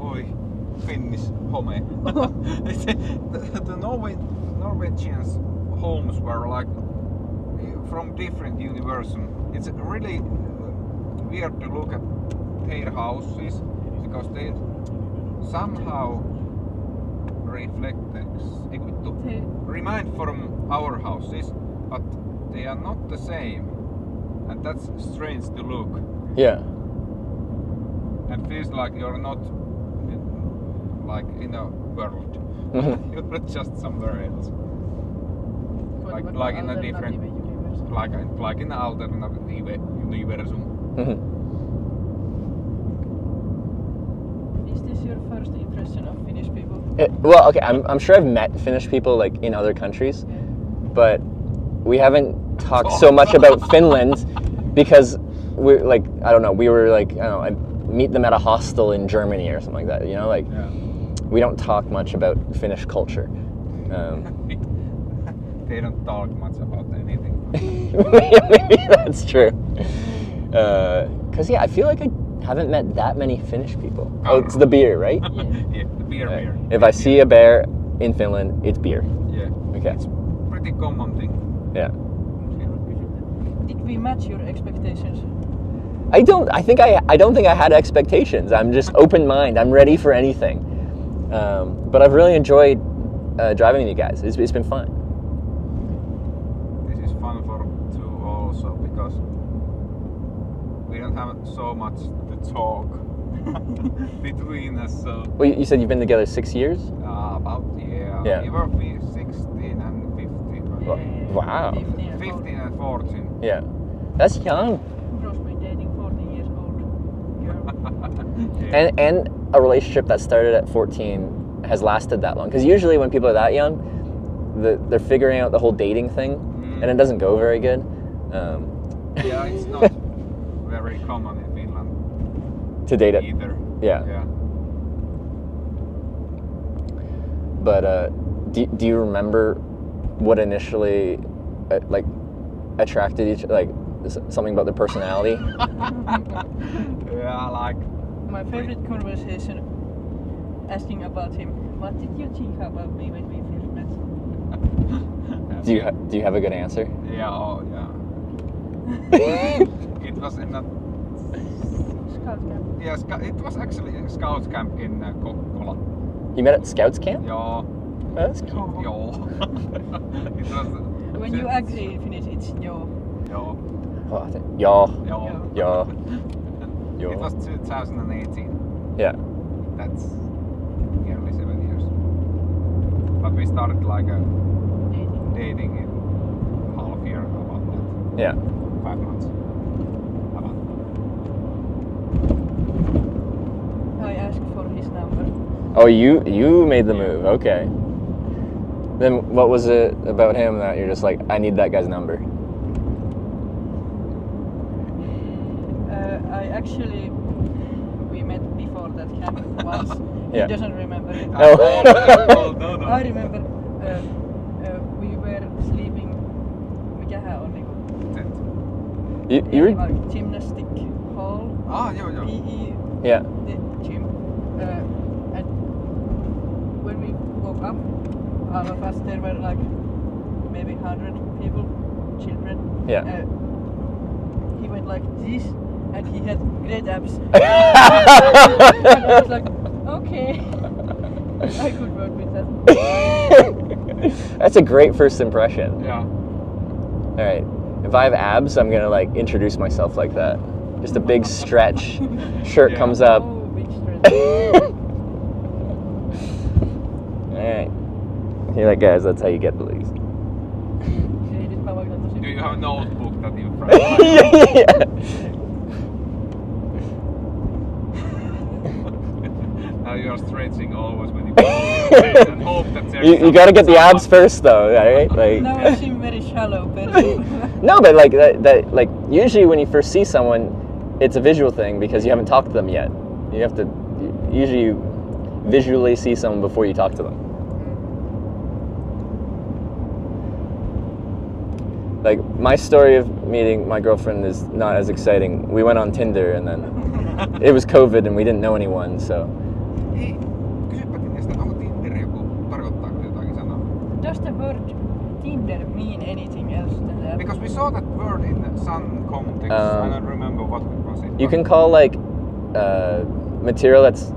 Oi, Finnish home. The Norwegians homes were like from different universes. It's really weird to look at their houses because they somehow remind from our houses, but they are not the same, and that's strange to look. Yeah. And feels like you're not in a world. You're just somewhere else. Like in a different, like in an alternative universum. Is this your first impression of Finnish people? Well, okay. I'm sure I've met Finnish people like in other countries, but we haven't talked so much about Finland because we're like I don't know. We were like I don't know. I meet them at a hostel in Germany or something like that. You know, like we don't talk much about Finnish culture. They don't talk much about anything. Maybe that's true. Cause yeah, I feel like I haven't met that many Finnish people. Oh, it's the beer, right? Yeah, the beer. If I see a bear in Finland, it's beer. Yeah. Okay. It's pretty common thing. Yeah. Did we match your expectations? I don't think I had expectations. I'm just open mind. I'm ready for anything. But I've really enjoyed driving with you guys. It's been fun. This is fun for two also because we don't have so much to talk between us. So Well, you said you've been together 6 years? about Yeah. We were 16 and 15. Wow. 15 and 14. Yeah. That's young. Bro's been dating 14 years old girl. Yeah. And a relationship that started at 14 has lasted that long. Because usually when people are that young, they're figuring out the whole dating thing, and it doesn't go very good. Yeah, it's not very common in Finland To date it. either. Yeah. Yeah. But do you remember what initially like attracted each like something about their personality? Yeah, like My favorite conversation asking about him. What did you think about me when we first met? Do you have a good answer? yeah, oh yeah. It was in a Scout camp. it was actually a Scouts camp in Kokkola. You met at Scouts camp? Yeah. That's cool. Yeah. It was. When you agree in Finnish, it's yo. Yeah. Ja. Yeah. Ja. It was Ja. 2018. Yeah. That's nearly 7 years. But we started like a dating in half year about that. Yeah. 5 months. About. his number. Oh, you made the move. Okay. Then what was it about him that you're just like, I need that guy's number? We met before that camp once. Yeah. He doesn't remember it. Oh. No. I remember we were sleeping. Mikähän on niinku? You were? Gymnastic hall. Joo. PE. Yeah. The gym. And when we woke up, all of us there were like maybe 100 people, children. Yeah. He went like this, and he had great abs. And I was like, okay, I could work with that. That's a great first impression. Yeah. All right. If I have abs, I'm gonna like introduce myself like that. Just a big stretch. Shirt Yeah. comes up. Oh, big stretch. All right. You're like, guys, that's how you get the leagues. Do you have a notebook that you front? Yeah. Now you are stretching always when you go and hope that there's You gotta get the abs first, though, right? Like. Now I seem very shallow person. No, but like that like usually when you first see someone, it's a visual thing because you haven't talked to them yet. You have to usually you visually see someone before you talk to them. Like my story of meeting my girlfriend is not as exciting. We went on Tinder and then it was COVID and we didn't know anyone, so. Ei, kysypä Tindestä, onko Tinder joku, tarkoittaako jotakin sanaa? Does the word Tinder mean anything else than that? Because we saw that word in some context, I don't remember what it was. You can call like material that's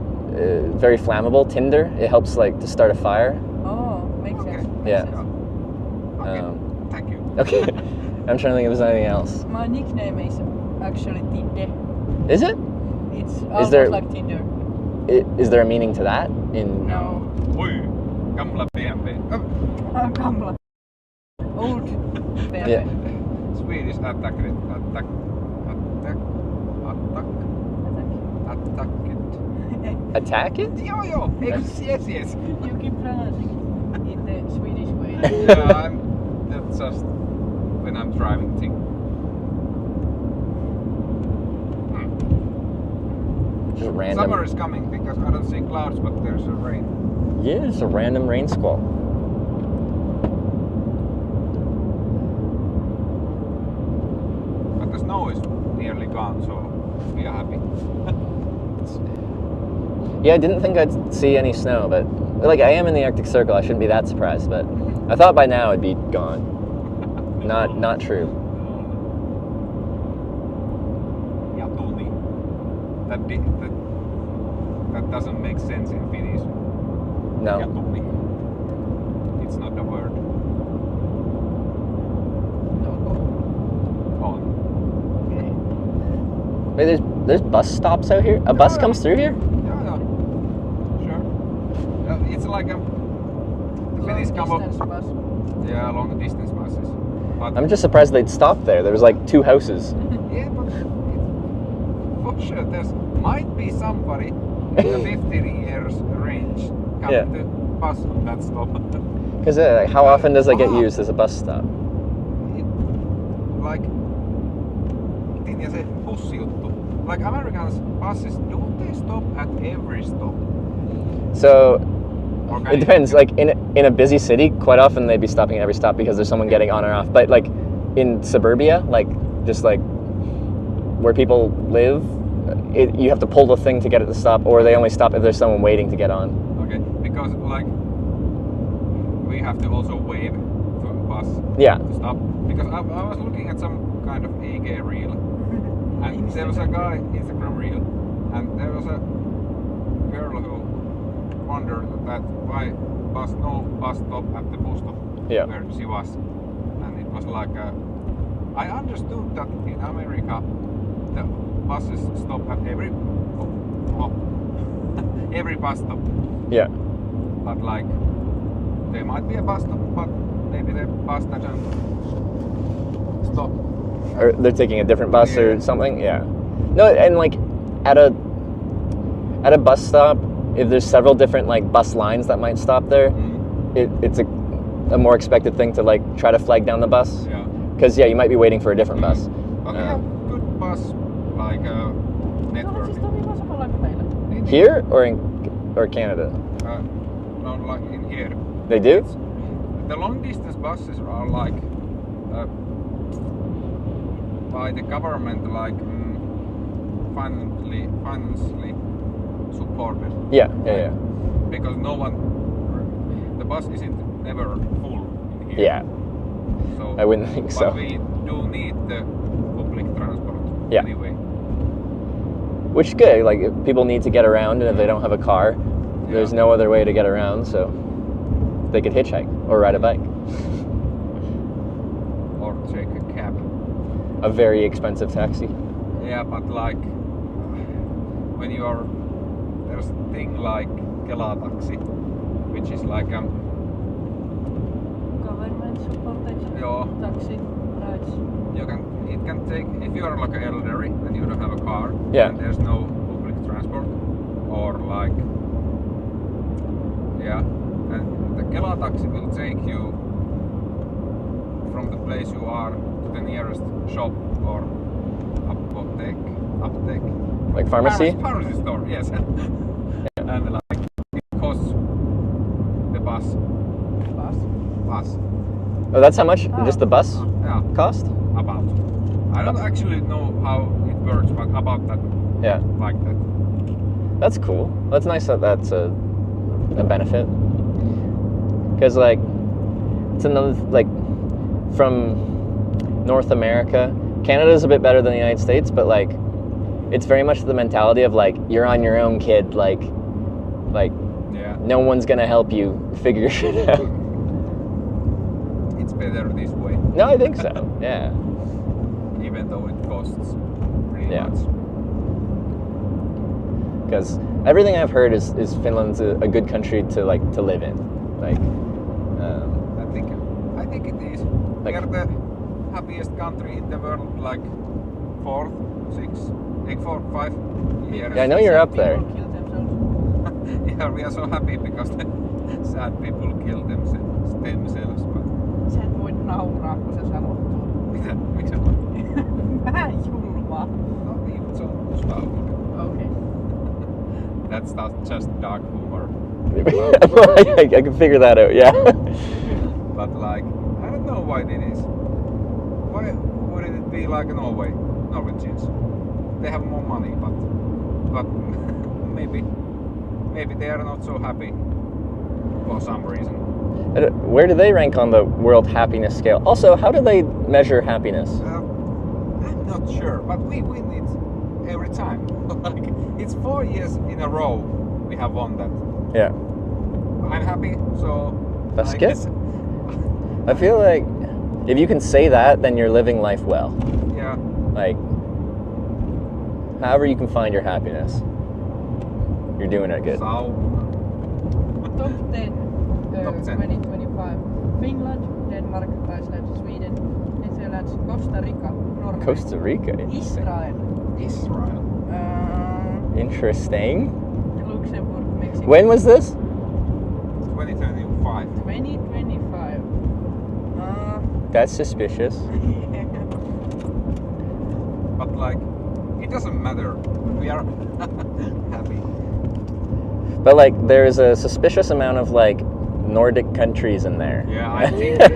very flammable Tinder. It helps like to start a fire. Oh, makes sense. Yeah. Okay, thank you. Okay. I'm trying to think if there's anything else. My nickname is actually Tinder. Is it? It's almost there- like Tinder. Is there a meaning to that? In No. Oi, gamla BMW. Gamla. Old baby. Yeah. Swedish attack it. Attack it? Joo, yes. You keep pronouncing it in the Swedish way. Yeah, that's just when I'm driving thing. Just random. Summer is coming because I don't see clouds, but there's a rain. Yeah, it's a random rain squall. But the snow is nearly gone, so we are happy. Yeah, I didn't think I'd see any snow, but like I am in the Arctic Circle, I shouldn't be that surprised. But I thought by now it'd be gone. Not true. Ja tuli. That doesn't make sense in Finnish. Ja No. tuli. It's not a word. On. Okay. Wait, there's bus stops out here. A bus comes through here. Yeah. Sure. It's like a Finnish come up. Distance bus. Yeah, long distance buses. But I'm just surprised they'd stop there. There was like 2 houses. yeah, but for sure there's might be somebody in the 15 years range coming Yeah. to bus that stop. Because how often does it get used as a bus stop? Like ja se bussijuttu. Like Americans buses, don't they stop at every stop? So Okay. it depends. Like in a busy city, quite often they'd be stopping at every stop because there's someone getting on or off. But like in suburbia, like just like where people live, you have to pull the thing to get at the stop, or they only stop if there's someone waiting to get on. Okay, because like we have to also wave to a bus Yeah. to stop. Because I was looking at some kind of EG reel, and there was a guy Instagram reel, and there was a girl who wondered that why no bus stop at the bus stop Yeah. where she was, and it was like I understood that in America the buses stop at every every bus stop. Yeah. But like, there might be a bus stop, but maybe the bus doesn't stop. Or they're taking a different bus Yeah. or something. Yeah. No, and like at a bus stop, if there's several different like bus lines that might stop there, it's a more expected thing to like try to flag down the bus. Yeah. Because you might be waiting for a different bus. But we have good bus like network. Siis toimii vaan samalla kuin meillä. Here or Canada? No, like in here. They do? The long distance buses are like by the government, like financially supported. Yeah. Because the bus isn't never full in here. Yeah. So I wouldn't think so. But we do need the public transport anyway. Which is good. Like if people need to get around, and if they don't have a car, there's no other way to get around, so they could hitchhike or ride a bike. Or take a cab. A very expensive taxi. Yeah, but like when you are, there's a thing like Kela taxi, which is like Government supported Yeah. taxi rides. it can take, if you are like an elderly and you don't have a car, and there's no public transport, or like and the Kela taxi will take you from the place you are to the nearest shop or aptek. Like pharmacy? Pharmacy store, yes. And like it costs the bus. Oh, that's how much? Just the bus Yeah, cost? about. I don't actually know how it works, but about that. Yeah. Like that. That's cool. That's nice that that's a benefit. Because like it's another like from North America, Canada's a bit better than the United States, but like it's very much the mentality of like you're on your own, kid. Like no one's gonna help you figure shit out. It's better this way. No, I think so. Yeah. Even though it costs pretty Yeah. much. Because everything I've heard is Finland's a good country to like to live in. Like, I think it is. We are the happiest country in the world, like 5 years. yeah, I know you're up there. People kill themselves. Yeah, we are so happy because the sad people kill themselves. But Sä et voi nauraa, kun se sanoo tuon. miksi on? Vähän julmaa. No niin, se on nostalgia. Okay. That's just dark humor. I can figure that out. Yeah. But like, I don't know why it is. Why wouldn't it be like Norwegians? They have more money, but maybe they are not so happy for some reason. Where do they rank on the world happiness scale? Also, how do they measure happiness? I'm not sure, but we win it every time. Like, it's 4 years in a row we have won that. Yeah. I'm happy, so That's I good. guess- I feel like if you can say that, then you're living life well. Yeah. Like, however you can find your happiness, you're doing it good. So, Top 10, Top 10. 2025. Finland, Denmark, Iceland, Sweden, Netherlands, Costa Rica, Norway, Costa Rica. Israel, Israel. Interesting. Luxembourg, Mexico. When was this? 2025. 2025. That's suspicious. But like, it doesn't matter. We are happy. But like, there's a suspicious amount of like Nordic countries in there. Yeah, I think that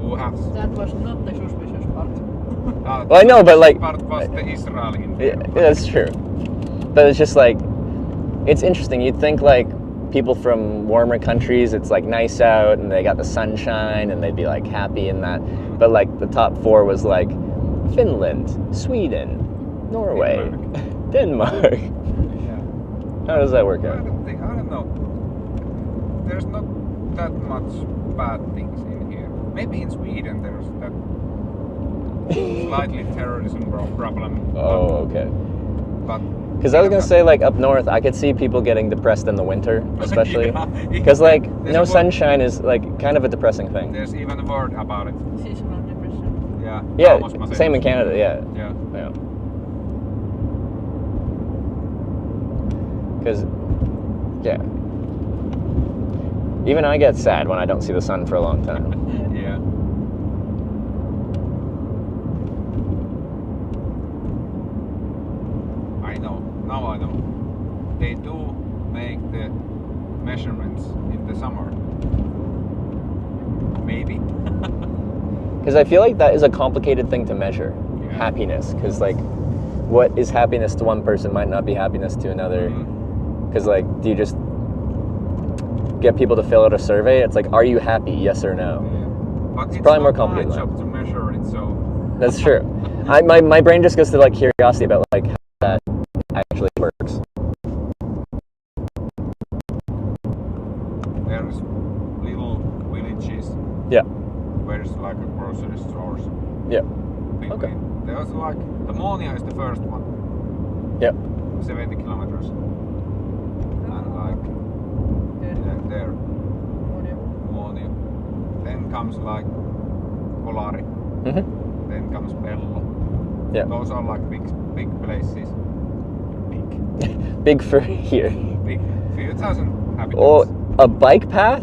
who has. That was not the suspicious part. Well, I know, but like, part was the Israel in yeah, there. that's true. But it's just like, it's interesting. You'd think like people from warmer countries, it's like nice out and they got the sunshine and they'd be like happy in that. But like the top 4 was like Finland, Sweden, Norway, Denmark. Yeah. How does that work I out? don't know. There's not that much bad things in here. Maybe in Sweden there's that slightly terrorism problem. Oh, okay. But Because I was gonna say, like up north, I could see people getting depressed in the winter, especially Yeah. because like There's no a sunshine is like kind of a depressing thing. there's even a word about it. Seasonal depression. Yeah. Yeah, Almost same in Canada. Yeah, Yeah. yeah. Because Yeah. Even I get sad when I don't see the sun for a long time. Yeah. I know. Now I know. They do make the measurements in the summer. Maybe. Because I feel like that is a complicated thing to measure. Yeah. Happiness. Because, like, what is happiness to one person might not be happiness to another. Because, like, do you just get people to fill out a survey? It's like, are you happy? Yes or no? But it's probably more not complicated my than job to measure it, so That's true. My brain just goes to, like, curiosity about, like, how that actually works. there's little villages Yeah. where there's like a grocery stores. Yeah. Between. Okay. There's like the Monia is the first one. Yep. 70 kilometers. And like there, Monia. Then comes like Kolari. Mm-hmm. Then comes Pello. Yeah. Those are like big places. Big for here. Big. Few thousand habitants. Oh, a bike path?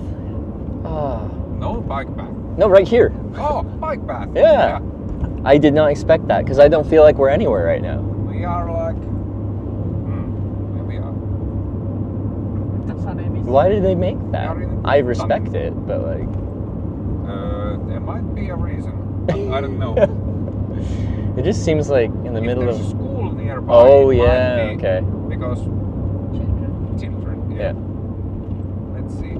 Oh. No bike path. No, right here. Oh, bike path. Yeah. I did not expect that because I don't feel like we're anywhere right now. We are like. Where we are. Why did they make that? We are in I respect Sunny. it, but like. There might be a reason. I don't know. It just seems like in the If middle there's of. a school nearby. Oh it might yeah. be Okay. Because children. Yeah. Let's see.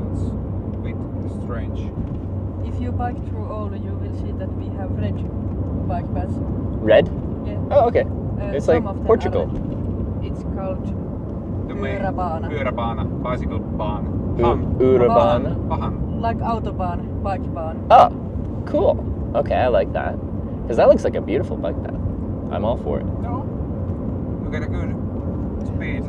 That's a bit strange. If you bike through Oulu, you will see that we have red bike paths. Red? Yeah. Oh, okay. It's some like of them Portugal. are red. It's called The main Pyöräbana. Pyöräbana, bicycle baan. Urabana. Pahan. Like autobahn, bike bahn. Oh, cool. Okay, I like that. Because that looks like a beautiful bike path. I'm all for it. No. You get a good speed.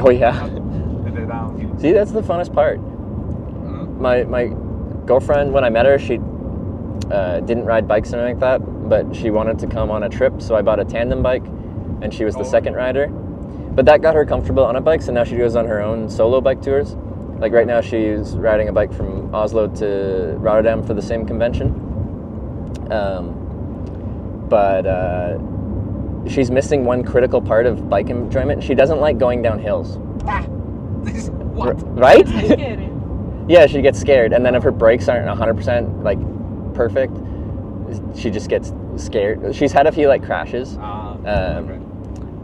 Oh yeah. With the downhill. See, that's the funnest part. Mm. My girlfriend, when I met her, she didn't ride bikes or anything like that, but she wanted to come on a trip, so I bought a tandem bike, and she was the Oh. second rider. But that got her comfortable on a bike, so now she goes on her own solo bike tours. Like right now, she's riding a bike from Oslo to Rotterdam for the same convention. But she's missing one critical part of bike enjoyment. She doesn't like going down hills. This what? Right? It's scary. Yeah, she gets scared, and then if her brakes aren't 100% like perfect, she just gets scared. She's had a few like crashes, Okay.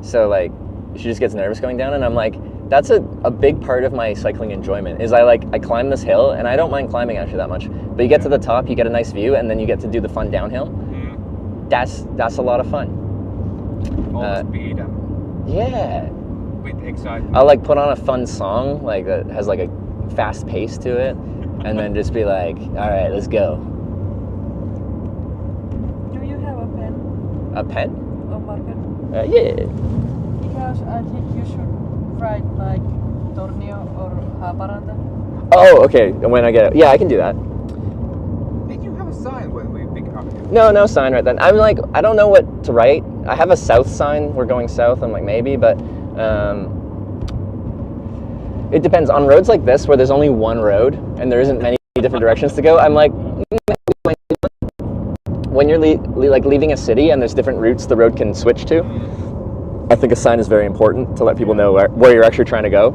so like she just gets nervous going down, and I'm like, that's a big part of my cycling enjoyment is I climb this hill, and I don't mind climbing actually that much, but you get to the top, you get a nice view, and then you get to do the fun downhill. That's a lot of fun. All speed and Yeah. with excitement. I'll like put on a fun song like that has like a fast pace to it, and then just be like, all right, let's go. Do you have a pen A pen? or marker? Yeah. Because I think you should write like Tornio or Haaparanta. Oh, okay. When I get it, yeah, I can do that. Did you have a sign when we pick up? No sign right then. I'm like, I don't know what to write. I have a south sign. We're going south. I'm like, maybe, but it depends. On roads like this, where there's only one road and there isn't many different directions to go, I'm like, when you're like leaving a city and there's different routes the road can switch to, I think a sign is very important to let people know where you're actually trying to go.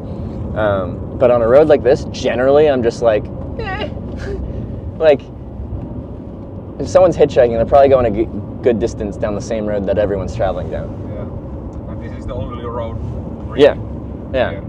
But on a road like this, generally, I'm just like, like, if someone's hitchhiking, they're probably going a good distance down the same road that everyone's traveling down. Yeah. And this is the only road. Really. Yeah. Yeah.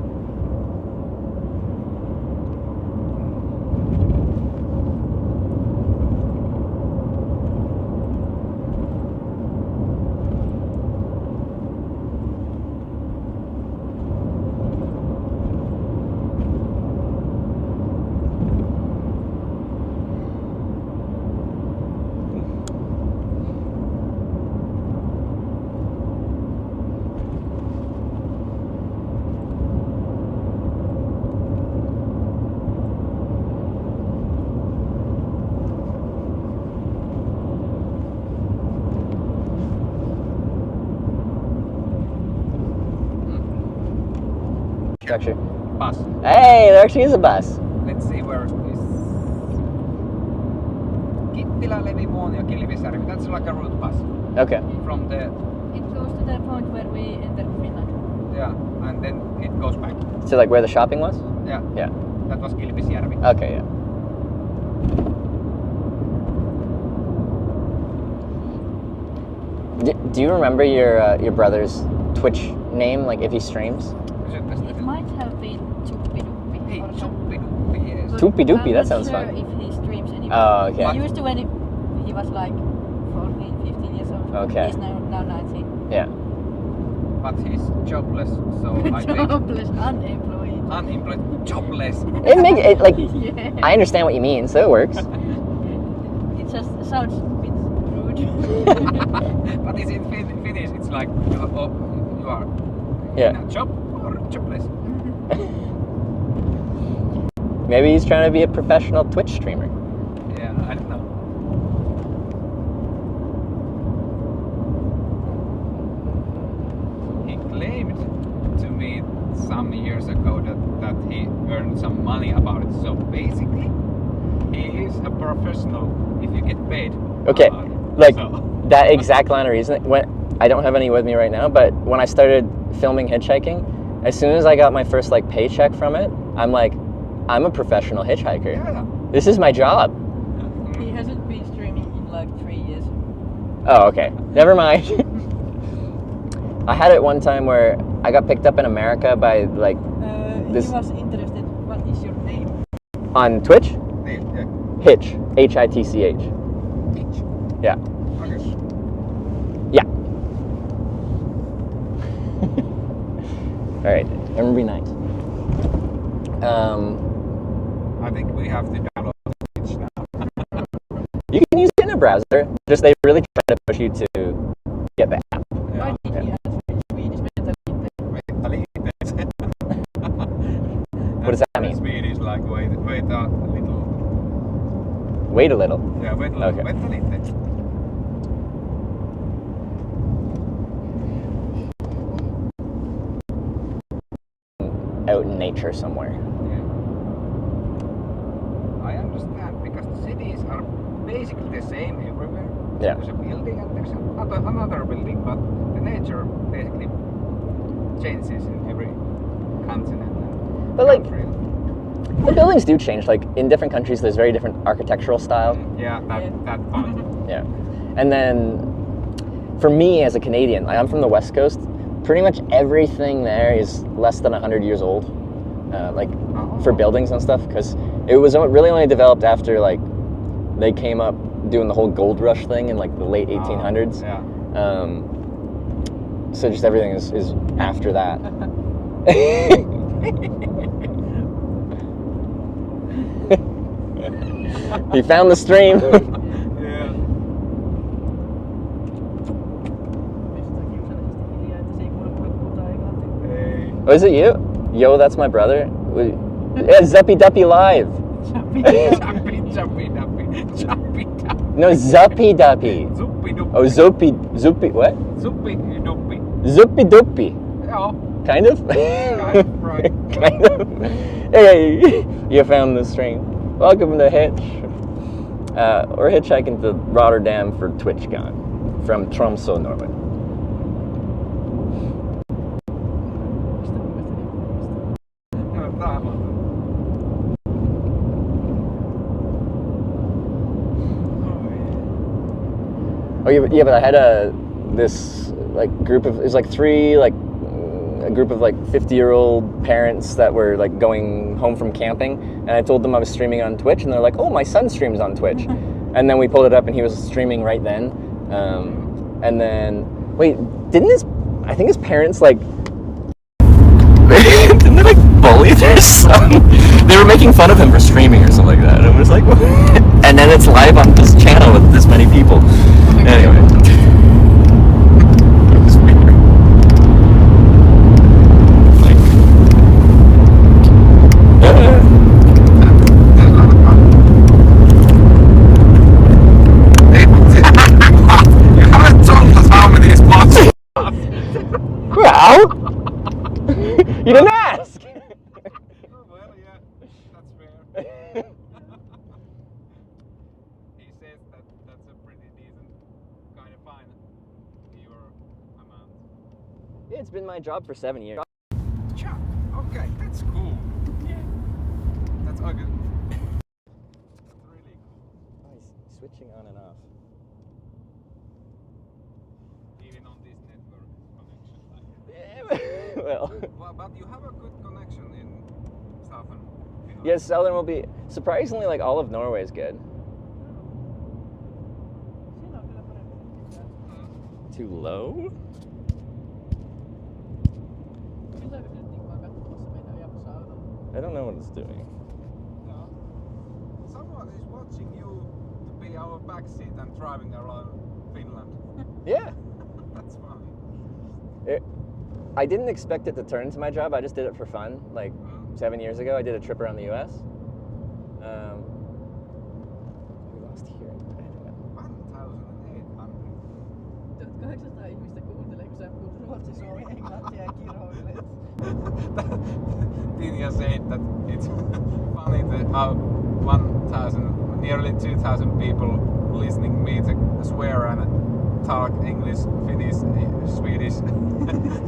structure. Bus. Hey, there actually is a bus. Let's see where is this. Kittilä, Levimuonio, Kilpisjärvi. That's like a route bus Okay. from the It goes to the point where we enter Finland. and then it goes back. So like where the shopping was? Yeah, Yeah. that was Kilpisjärvi. Okay, yeah. Do you remember your brother's Twitch name, like if he streams? It might have been Tuppi Duppi. Hey, or something. Tuppi, yes. But Tupi Dupi, I'm that not sounds sure fun. if he streams anymore. Oh, okay. He used to when he was like 14, 15 years old. Okay. He's now 19. Yeah. But he's jobless, so I think Jobless, unemployed. unemployed, jobless. It make it like Yeah. I understand what you mean, so it works. It just sounds a bit rude. But it's in Finnish, it's like you are Yeah. in a job or jobless. Maybe he's trying to be a professional Twitch streamer. Yeah, I don't know. He claimed to me some years ago that he earned some money about it. So basically, he is a professional if you get paid. Okay, about it. like So- that exact line of reasoning. When I don't have any with me right now, but when I started filming hitchhiking, as soon as I got my first like paycheck from it, I'm like, I'm a professional hitchhiker. Yeah. This is my job. He hasn't been streaming in like 3 years. Oh, okay. Never mind. I had it one time where I got picked up in America by like This- He was interested. What is your name? on Twitch. Yeah. Hitch. Hitch. Hitch. Yeah. Okay. Yeah. All right. Everyone be nice. I think we have to download Hitch now. You can use it in a browser. Just they really try to push you to get the app. Why did he answer in Swedish? What does that mean? Swedish, like wait a little. Wait a little. Yeah, wait a little. Okay. Wait a little. Out in nature somewhere. Yeah. I understand because the cities are basically the same everywhere. Yeah. There's a building and there's another building, but the nature basically changes in every continent. And But, like, country. The buildings do change. Like in different countries, there's very different architectural style. Yeah, that fun. Yeah. And then for me as a Canadian, like, I'm from the West Coast. Pretty much everything there is less than 100 years old, like for buildings and stuff, because it was really only developed after like they came up doing the whole gold rush thing in like the late 1800s. Yeah. So just everything is after that. He found the stream. Yeah. Hey. Oh, is it you? Yo, that's my brother. Yeah, Zuppy Duppy Live. Jumpy duppy. No, Zuppy Duppy. Zuppi duppi. Oh, Zoopy, what? Zuppi duppi. Zoopy Doopy. Yeah. Kind of? Kind of, right. Kind of. Hey, you found the stream. Welcome to Hitch. We're hitchhiking to Rotterdam for TwitchCon from Tromsø, Norway. Oh yeah, but I had this like group of, it was like three, like a group of like 50-year-old parents that were like going home from camping, and I told them I was streaming on Twitch, and they're like, oh, my son streams on Twitch. And then we pulled it up and he was streaming right then. And then, wait, I think his parents like, didn't they like bully their son? They were making fun of him for streaming or something like that. And I was like, what? And then it's live on this channel with this many people. Anyway. It was weird. Like, You haven't told us how many spots. well, you didn't ask. Yeah, it's been my job for 7 years. Chuck. Okay, that's cool. Yeah. That's okay. That's really cool. Oh, he's switching on and off. Even on this network connection. Yeah, well. But you have a good connection in southern Finland. Yes, Southern will be surprisingly like all of Norway is good. Siinä on kyllä parempi. Too low? Pitääkö se nyt niinku vaan katsomassa meitä ajamassa autolla? I don't know what it's doing. Yeah. Someone is watching you to be our backseat and driving around Finland. Yeah. That's funny. I didn't expect it to turn into my job. I just did it for fun. Like 7 years ago, I did a trip around the U.S. We lost here. 1,800. 1800 ihmistä kuuntelee, kun sä puhut ruotsi, suomi, englantia ja kiroilet. Tinja said that it's funny that how 1,000, nearly 2,000 people listening me to swear and talk English, Finnish, Swedish.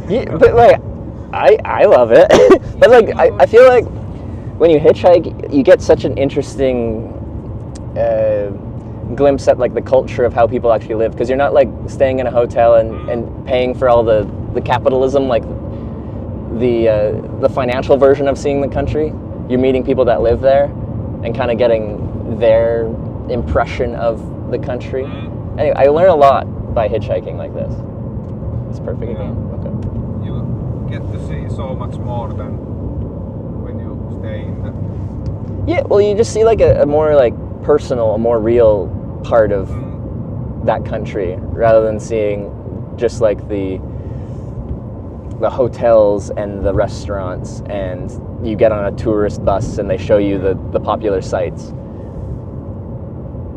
Yeah, but like, I love it. But like, I feel like when you hitchhike, you get such an interesting glimpse at like the culture of how people actually live, because you're not like staying in a hotel and paying for all the capitalism, like the financial version of seeing the country. You're meeting people that live there and kind of getting their impression of the country. Anyway, I learn a lot by hitchhiking like this. It's perfect again. Okay. You get to see so much more than when you stay in the... Yeah, well, you just see like a more like personal, a more real part of that country, rather than seeing just like the hotels and the restaurants, and you get on a tourist bus and they show you the popular sites.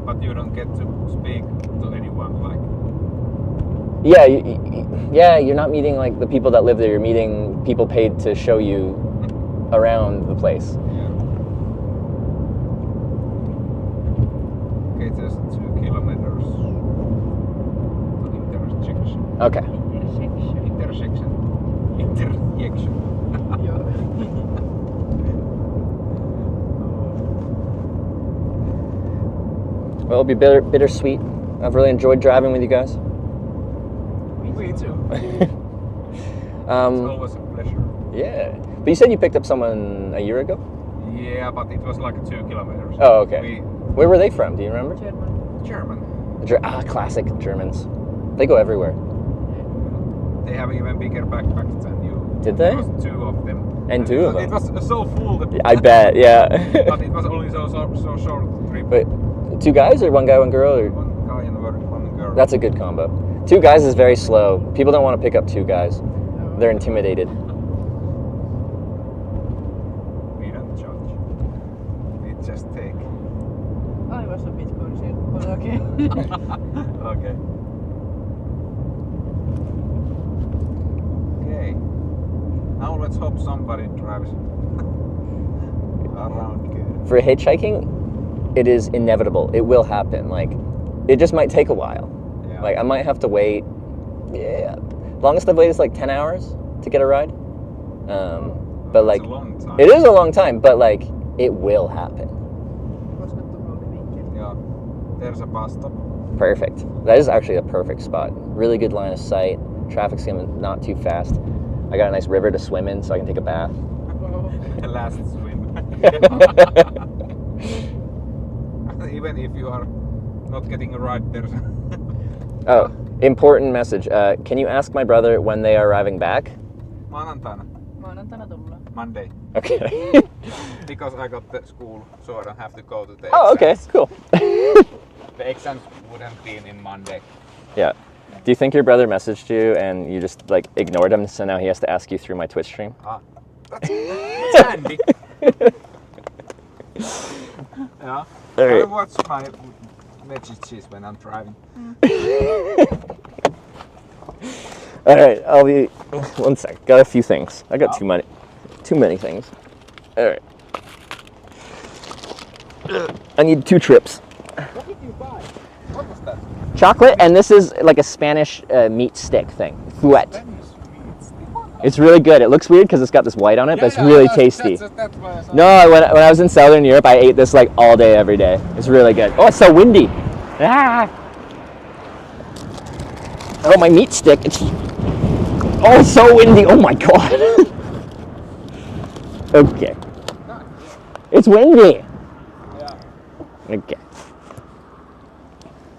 But you don't get to speak to anyone like... Yeah, you're not meeting like the people that live there. You're meeting people paid to show you around the place. Yeah. Okay, just 2 kilometers to intersection. Okay. Intersection. Joo. Well, it'll be bittersweet. I've really enjoyed driving with you guys. Me too. It's always a pleasure. Yeah. But you said you picked up someone a year ago? Yeah, but it was like 2 kilometers. Oh, okay. Where were they from? Do you remember? German. German. Classic Germans. They go everywhere. They have even bigger backpacks than you. Did they? There was 2 of them. And 2 of them? It was so full. I bet, yeah. But it was only so short trip. Wait, 2 guys or 1 guy, 1 girl? Or? 1 guy and 1 girl. That's a good combo. 2 guys is very slow. People don't want to pick up 2 guys. They're intimidated. We don't judge. We just take. I was a bit concerned, but okay. Okay. Okay. Now let's hope somebody drives around good. For hitchhiking, it is inevitable. It will happen. Like, it just might take a while. Yeah. Like, I might have to wait. Yeah. Longest I've waited is like 10 hours to get a ride. But like, It's a long time. it is a long time, but like, it will happen. Yeah. There's a bus stop. Perfect. That is actually a perfect spot. Really good line of sight. Traffic's coming not too fast. I got a nice river to swim in so I can take a bath. The last swim. Even if you are not getting a ride, there's Oh, important message. Can you ask my brother when they are arriving back? Maanantaina. Maanantaina tullaan. Monday. Okay. Because I got the school, so I don't have to go to the Oh, okay, exams. cool. The exams wouldn't be in Monday. Yeah. Do you think your brother messaged you and you just like ignored him, so now he has to ask you through my Twitch stream? That's handy. Yeah. Alright. I watch my messages when I'm driving. All right, I'll be 1 sec. Got a few things. I got too many things. All right. I need 2 trips. What did you buy? What was that? Chocolate, and this is like a Spanish meat stick thing. Fuet. Spanish meat stick. It's really good. It looks weird because it's got this white on it, but it's really tasty. That's why I saw No, when I was in Southern Europe, I ate this like all day, every day. It's really good. Oh, it's so windy. Ah! Oh, my meat stick. It's so windy. Oh my god. Okay. It's windy. Yeah. Okay.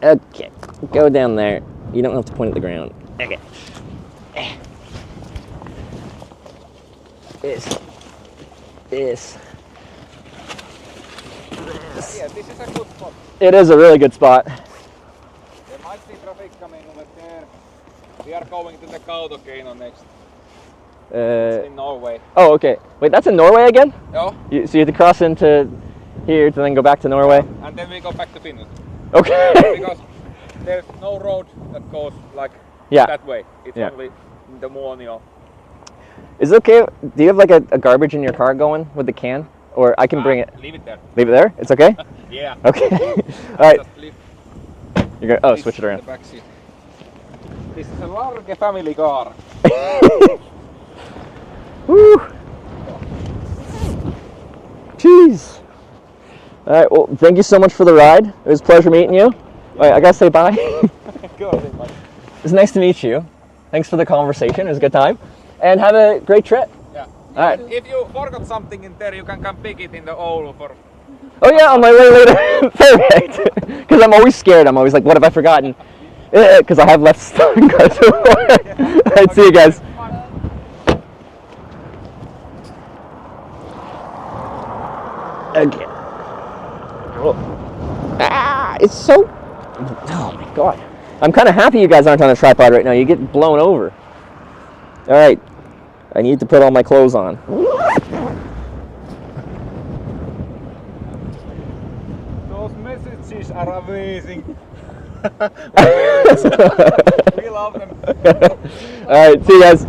Okay. Go down there. You don't have to point at the ground. Okay. This. Yeah, this is a good spot. It is a really good spot. There might be traffic coming over there. We are going to the Kautokeino next. It's in Norway. Oh, okay. Wait, that's in Norway again? Yeah. So you have to cross into here to then go back to Norway? And then we go back to Finland. Okay. Because there's no road that goes like Yeah. that way. It's Yeah. only the Muonio. Is it okay? Do you have like a garbage in your car going with the can? Or I can bring it. Leave it there. Leave it there? It's okay? Yeah. Okay. All right. Just leave You're gonna, this switch it in around. the back seat. This is a large family car. Woo! Jeez. All right. Well, thank you so much for the ride. It was a pleasure meeting you. All right, I gotta say bye. It's nice to meet you. Thanks for the conversation. It was a good time. And have a great trip. Yeah. All right. If you forgot something in there, you can come pick it in the Oulu for. Oh yeah, on my way later. Perfect. Because I'm always scared. I'm always like, what have I forgotten? Because I have left stuff in cars before. All right, see you guys. Okay. Oh. Ah, it's so. Oh my god. I'm kind of happy you guys aren't on a tripod right now. You get blown over. All right. I need to put all my clothes on. Those messages are amazing. We love them. All right, see you guys.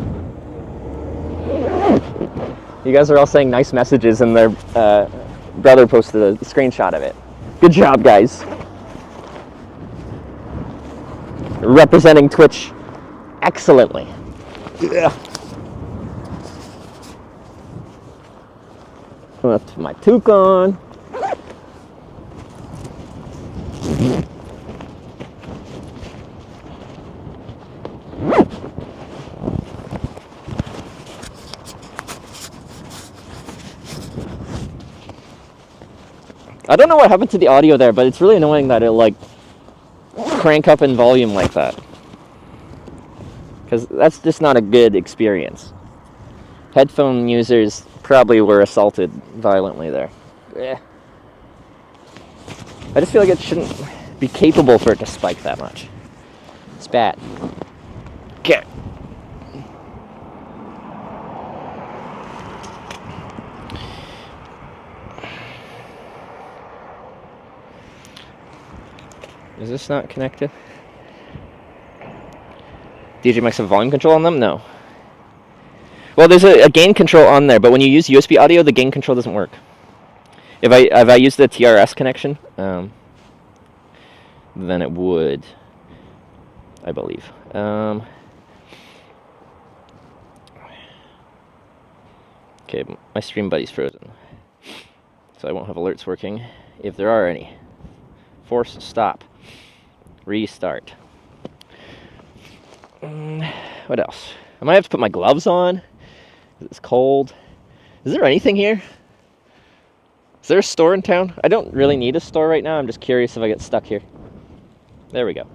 You guys are all saying nice messages, and their brother posted a screenshot of it. Good job, guys. Representing Twitch excellently. Yeah. I'm gonna put my toque on. I don't know what happened to the audio there, but it's really annoying that it'll like crank up in volume like that. Because that's just not a good experience. Headphone users probably were assaulted violently there. Yeah. I just feel like it shouldn't be capable for it to spike that much. It's bad. Okay. Is this not connected? DJ mics have volume control on them? No. Well, there's a gain control on there, but when you use USB audio, the gain control doesn't work. If I use the TRS connection, then it would, I believe. Okay, my stream buddy's frozen, so I won't have alerts working if there are any. Force stop. Restart. What else? I might have to put my gloves on. It's cold. Is there anything here? Is there a store in town? I don't really need a store right now. I'm just curious if I get stuck here. There we go.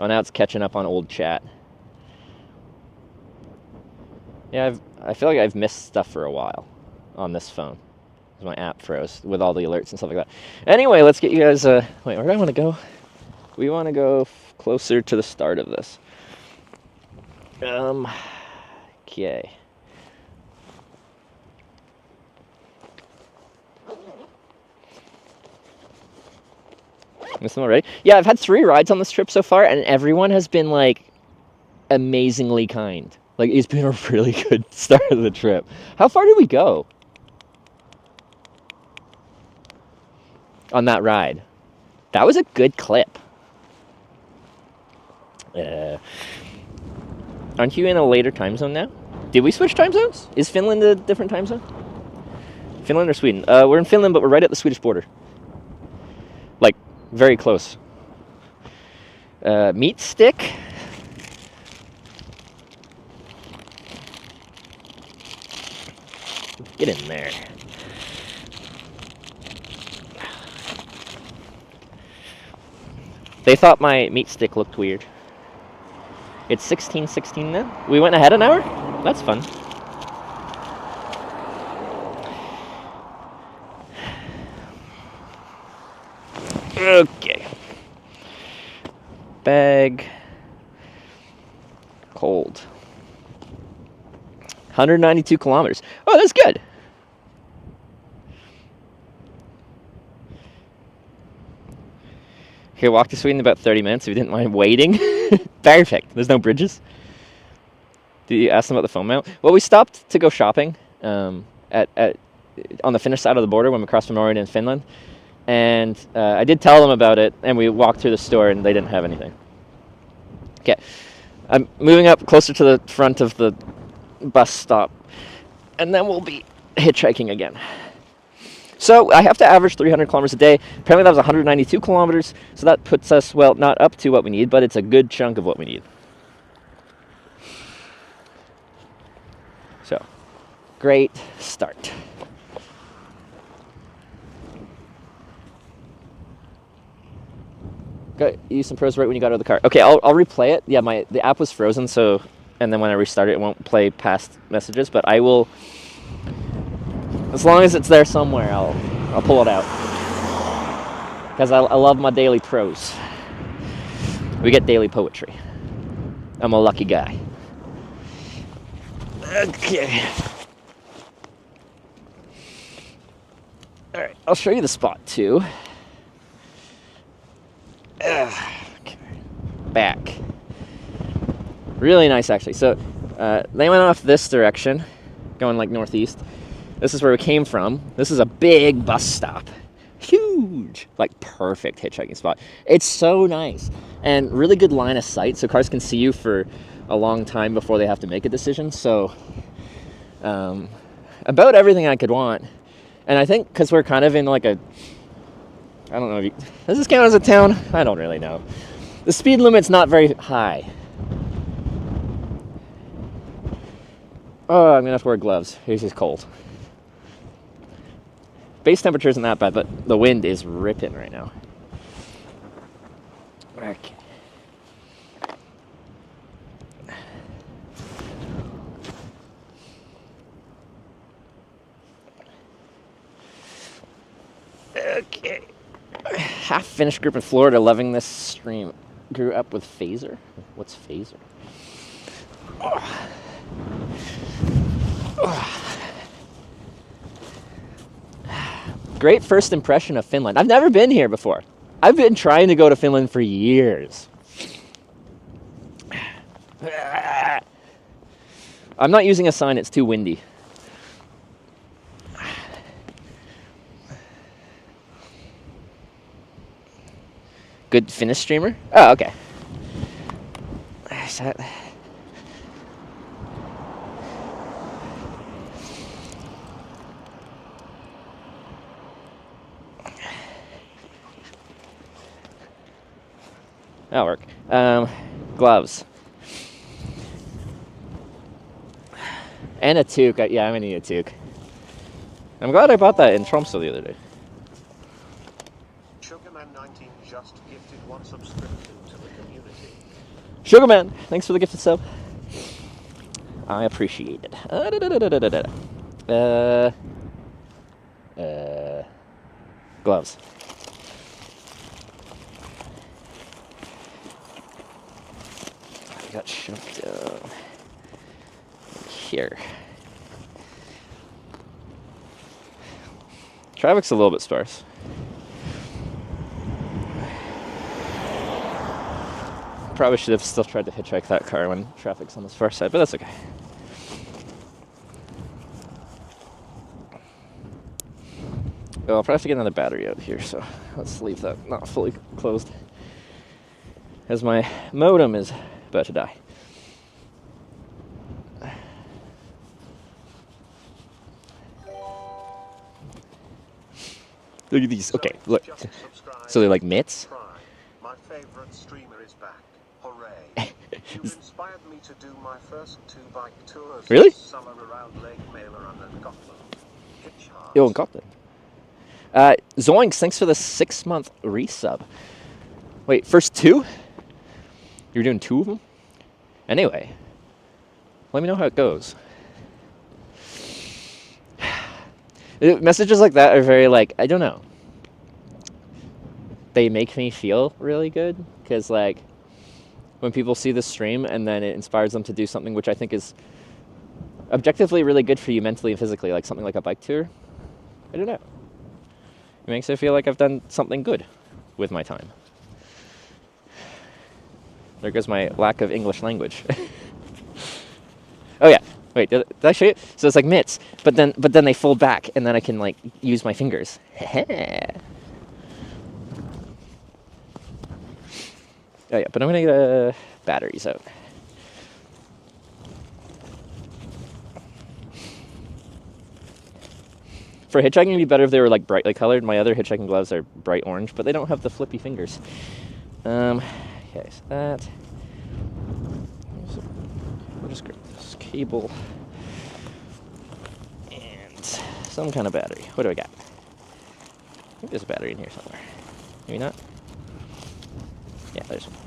Oh, now it's catching up on old chat. Yeah, I feel like I've missed stuff for a while on this phone. My app froze with all the alerts and stuff like that. Anyway, let's get you guys. Wait, where do I want to go? We want to go closer to the start of this. Okay. Is already? Yeah, I've had 3 rides on this trip so far, and everyone has been like amazingly kind. Like, it's been a really good start of the trip. How far did we go on that ride? That was a good clip. Aren't you in a later time zone now? Did we switch time zones? Is Finland a different time zone? Finland or Sweden? We're in Finland, but we're right at the Swedish border. Like, very close. Meat stick. Get in there. They thought my meat stick looked weird. It's 16:16 now. We went ahead an hour? That's fun. Okay. Bag. Cold. 192 kilometers. Oh, that's good. Okay, walk to Sweden in about 30 minutes if you didn't mind waiting. Perfect. There's no bridges. Did you ask them about the phone mount? Well, we stopped to go shopping on the Finnish side of the border when we crossed from Norway and Finland. And I did tell them about it, and we walked through the store, and they didn't have anything. Okay. I'm moving up closer to the front of the bus stop, and then we'll be hitchhiking again. So I have to average 300 kilometers a day. Apparently that was 192 kilometers, so that puts us, well, not up to what we need, but it's a good chunk of what we need. So, great start. Go use some pros right when you got out of the car. Okay, I'll replay it. Yeah, the app was frozen, so, and then when I restart it, it won't play past messages, but I will, as long as it's there somewhere, I'll pull it out. Because I love my daily prose. We get daily poetry. I'm a lucky guy. Okay. Alright, I'll show you the spot too. Okay. Back. Really nice, actually. So, they went off this direction, going like northeast. This is where we came from. This is a big bus stop. Huge. Like, perfect hitchhiking spot. It's so nice. And really good line of sight, so cars can see you for a long time before they have to make a decision. So, about everything I could want. And I think because we're kind of in like a, I don't know, does this count as a town? I don't really know. The speed limit's not very high. Oh, I'm gonna have to wear gloves. It's just cold. Base temperature isn't that bad, but the wind is ripping right now. Okay. Okay. Half Finnish group in Florida loving this stream. Grew up with phaser. What's phaser? Oh. Oh. Great first impression of Finland. I've never been here before. I've been trying to go to Finland for years. I'm not using a sign, it's too windy. Good Finnish streamer? Oh, okay. Is that... That'll work. Gloves. And a toque. Yeah, I'm gonna need a toque. I'm glad I bought that in Tromsø the other day. Sugarman19 just gifted 1 subscription to the community. Sugarman, thanks for the gifted sub. I appreciate it. Gloves. I got shoved down here. Traffic's a little bit sparse. Probably should have still tried to hitchhike that car when traffic's on this far side, but that's okay. Well, I'll probably have to get another battery out here, so let's leave that not fully closed. as my modem is about to die. Look at these. Okay, look. So they're like mitts? My favorite streamer is back. Hooray. You've inspired me to do my first 2 bike tours Really? this summer around Lake Mailer and Gotland. Hitchhiking. Yo, Gotland. Zoinks, thanks for the 6-month resub. Wait, first 2? You're doing 2 of them? Anyway, let me know how it goes. Messages like that are very, like, I don't know. They make me feel really good, because, like, when people see the stream and then it inspires them to do something which I think is objectively really good for you mentally and physically, like something like a bike tour, I don't know. It makes me feel like I've done something good with my time. There goes my lack of English language. Oh yeah, wait, did I show you? So it's like mitts, but then they fold back, and then I can like use my fingers. Oh yeah, but I'm gonna get batteries out. For hitchhiking, it'd be better if they were like brightly colored. My other hitchhiking gloves are bright orange, but they don't have the flippy fingers. Okay, so that. We'll just grab this cable and some kind of battery. What do I got? I think there's a battery in here somewhere. Maybe not. Yeah, there's one.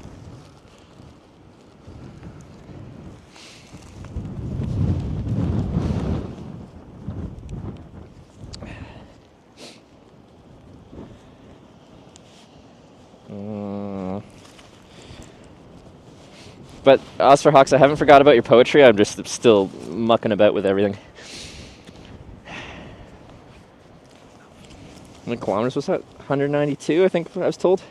But as for Hawks, I haven't forgot about your poetry. I'm just still mucking about with everything. How many kilometers was that? 192, I think I was told.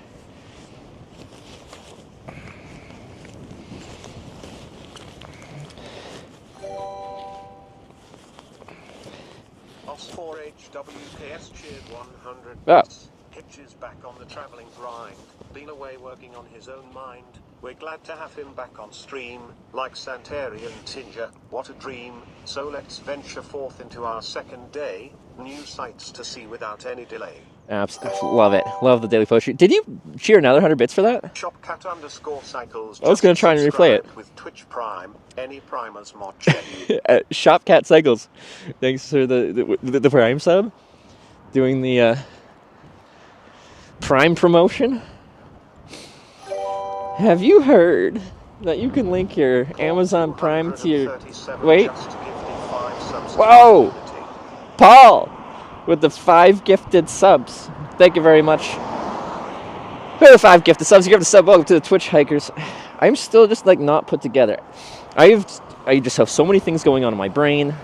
Os4HWKS cheered 100 Oh. bits. Hitch is back on the travelling grind. Been away working on his own mind. We're glad to have him back on stream. Like Santeri and Tinger, what a dream. So let's venture forth into our second day. New sights to see without any delay. Love it. Love the daily poetry. Did you cheer another 100 bits for that? Shopcat_cycles. I was going to try and replay it. With Twitch Prime. Any primers mod check. Shopcat Cycles. Thanks for the Prime sub. Doing the Prime promotion. Have you heard that you can link your Amazon Prime to your... Wait. Whoa! Paul! With the 5 gifted subs. Thank you very much. For the 5 gifted subs, you give the sub welcome to the Twitch Hikers. I'm still just like not put together. I just have so many things going on in my brain.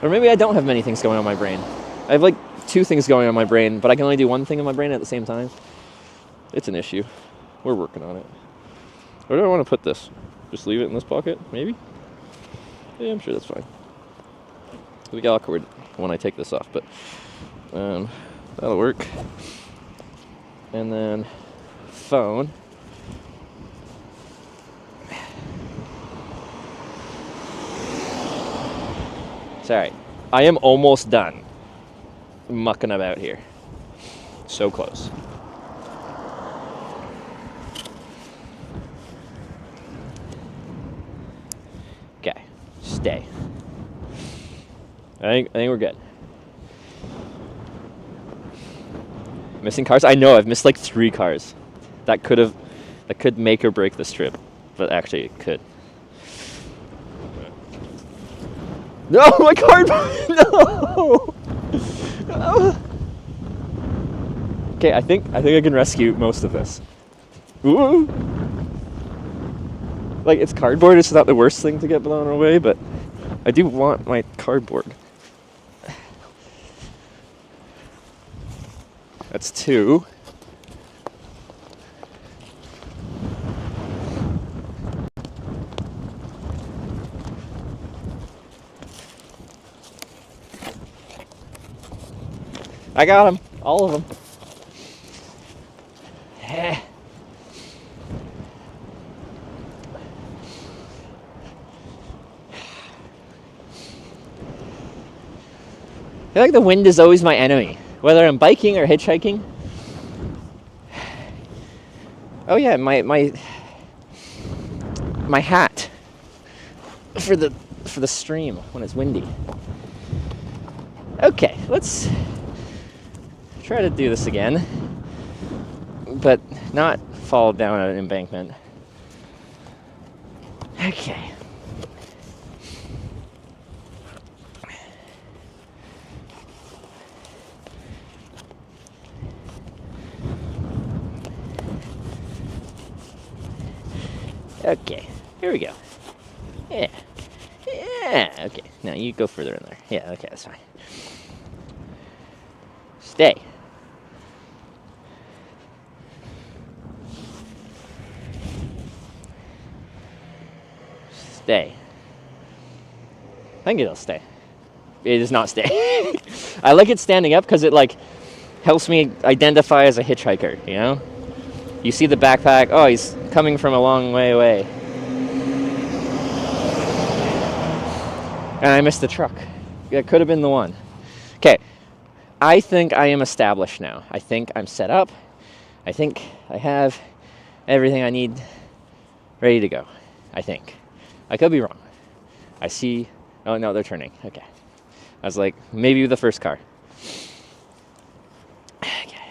Or maybe I don't have many things going on in my brain. I have like 2 things going on in my brain, but I can only do 1 thing in my brain at the same time. It's an issue. We're working on it. Where do I want to put this? Just leave it in this pocket, maybe? Yeah, I'm sure that's fine. It'll get awkward when I take this off, but that'll work. And then phone. Sorry, I am almost done mucking about here. So close. Okay, stay. I think we're good. Missing cars? I know I've missed like 3 cars. That could make or break this trip, but actually it could. No, my card! No! Okay, I think I can rescue most of this. Ooh! Like, it's cardboard, it's not the worst thing to get blown away, but I do want my cardboard. That's 2. I got them, all of them. feel like the wind is always my enemy, whether I'm biking or hitchhiking. Oh yeah, my hat for the stream when it's windy. Okay, let's try to do this again, but not fall down an embankment. Okay. Okay, here we go. Yeah. Yeah, okay. Now you go further in there. Yeah, okay, that's fine. Stay. Stay. I think it'll stay. It does not stay. I like it standing up because it like helps me identify as a hitchhiker, you know? You see the backpack, oh, he's coming from a long way away. And I missed the truck. That could have been the one. Okay, I think I am established now. I think I'm set up. I think I have everything I need ready to go. I think. I could be wrong. I see, oh no, they're turning. Okay. I was like, maybe the first car. Okay.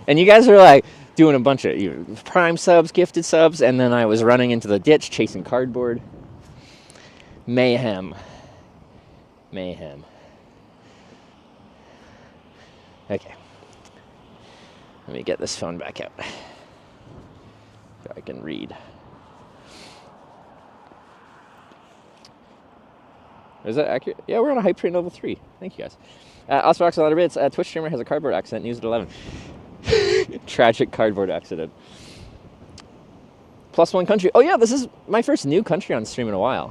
And you guys were like doing a bunch of Prime subs, gifted subs, and then I was running into the ditch chasing cardboard. Mayhem. Mayhem. Okay. Let me get this phone back out so I can read. Is that accurate? Yeah, we're on a hype train level 3. Thank you guys. Osbox a lot of bits. Twitch streamer has a cardboard accident. News at 11. Tragic cardboard accident. +1 country. Oh yeah, this is my first new country on stream in a while.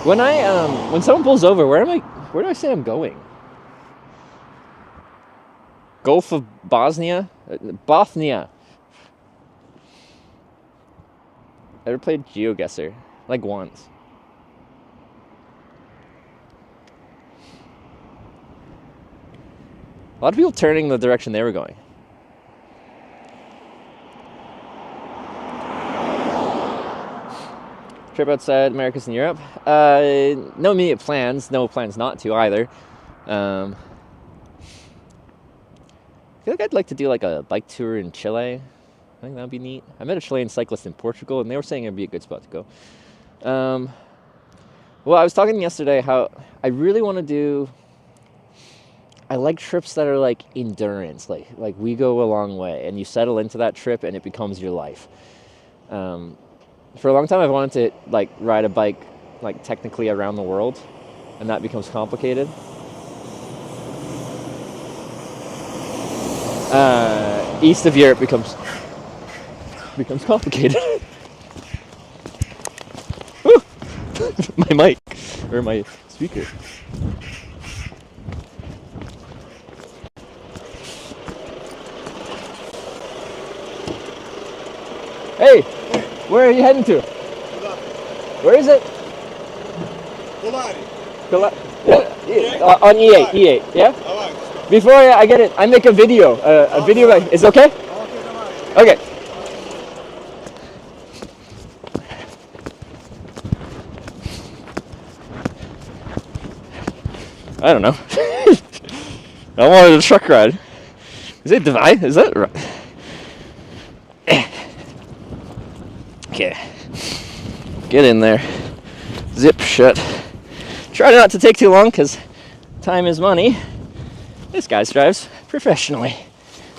When someone pulls over, where do I say I'm going? Gulf of Bosnia? Bothnia. Ever played GeoGuessr? Like once. A lot of people turning the direction they were going. Trip outside Americas and Europe. No immediate plans. No plans not to either. I feel like I'd like to do like a bike tour in Chile. I think that would be neat. I met a Chilean cyclist in Portugal, and they were saying it'd be a good spot to go. Well, I was talking yesterday how I really want to do... I like trips that are like endurance, like we go a long way, and you settle into that trip, and it becomes your life. For a long time, I've wanted to like ride a bike, like technically around the world, and that becomes complicated. East of Europe becomes complicated. My mic or my speaker. Hey, where are you heading to? Where is it? On E8, yeah? Before I get it, I make a video. A video, is it okay? Okay. I don't know. I wanted a truck ride. Is it divide? Is that right? Okay. Get in there. Zip shut. Try not to take too long because time is money. This guy drives professionally.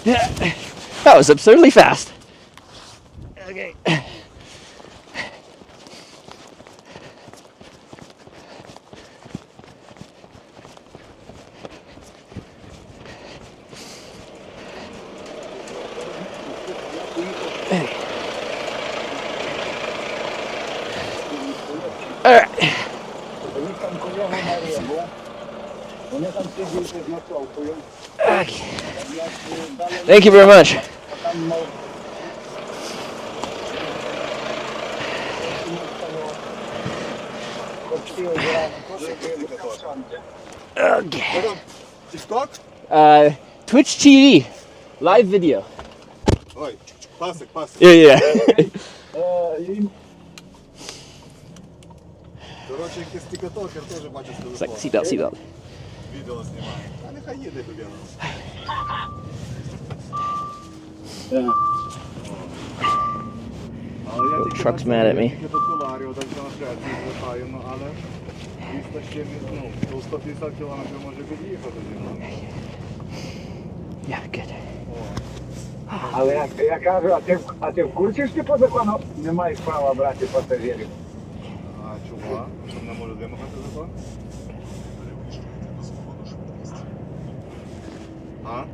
That was absurdly fast. Okay. All right. Okay. Thank you very much. Okay. TikTok? Twitch TV, live video. Ой, пасик. Yeah. Коротше, якийсь тіктокер теж бачив з It's like телефону. seatbelt. Відео знімає. А нехай їде тобі. The truck's mad at me. Я до Коларів, так на шляхі звертаю, але 200 ще, 150 кілометрів може під'їхати зі мною. Yeah, good. Але я кажу, а ти в курсі, що ти по закону не маєш права брати пасажирів? А чого? Що не можу вимагати закон? А?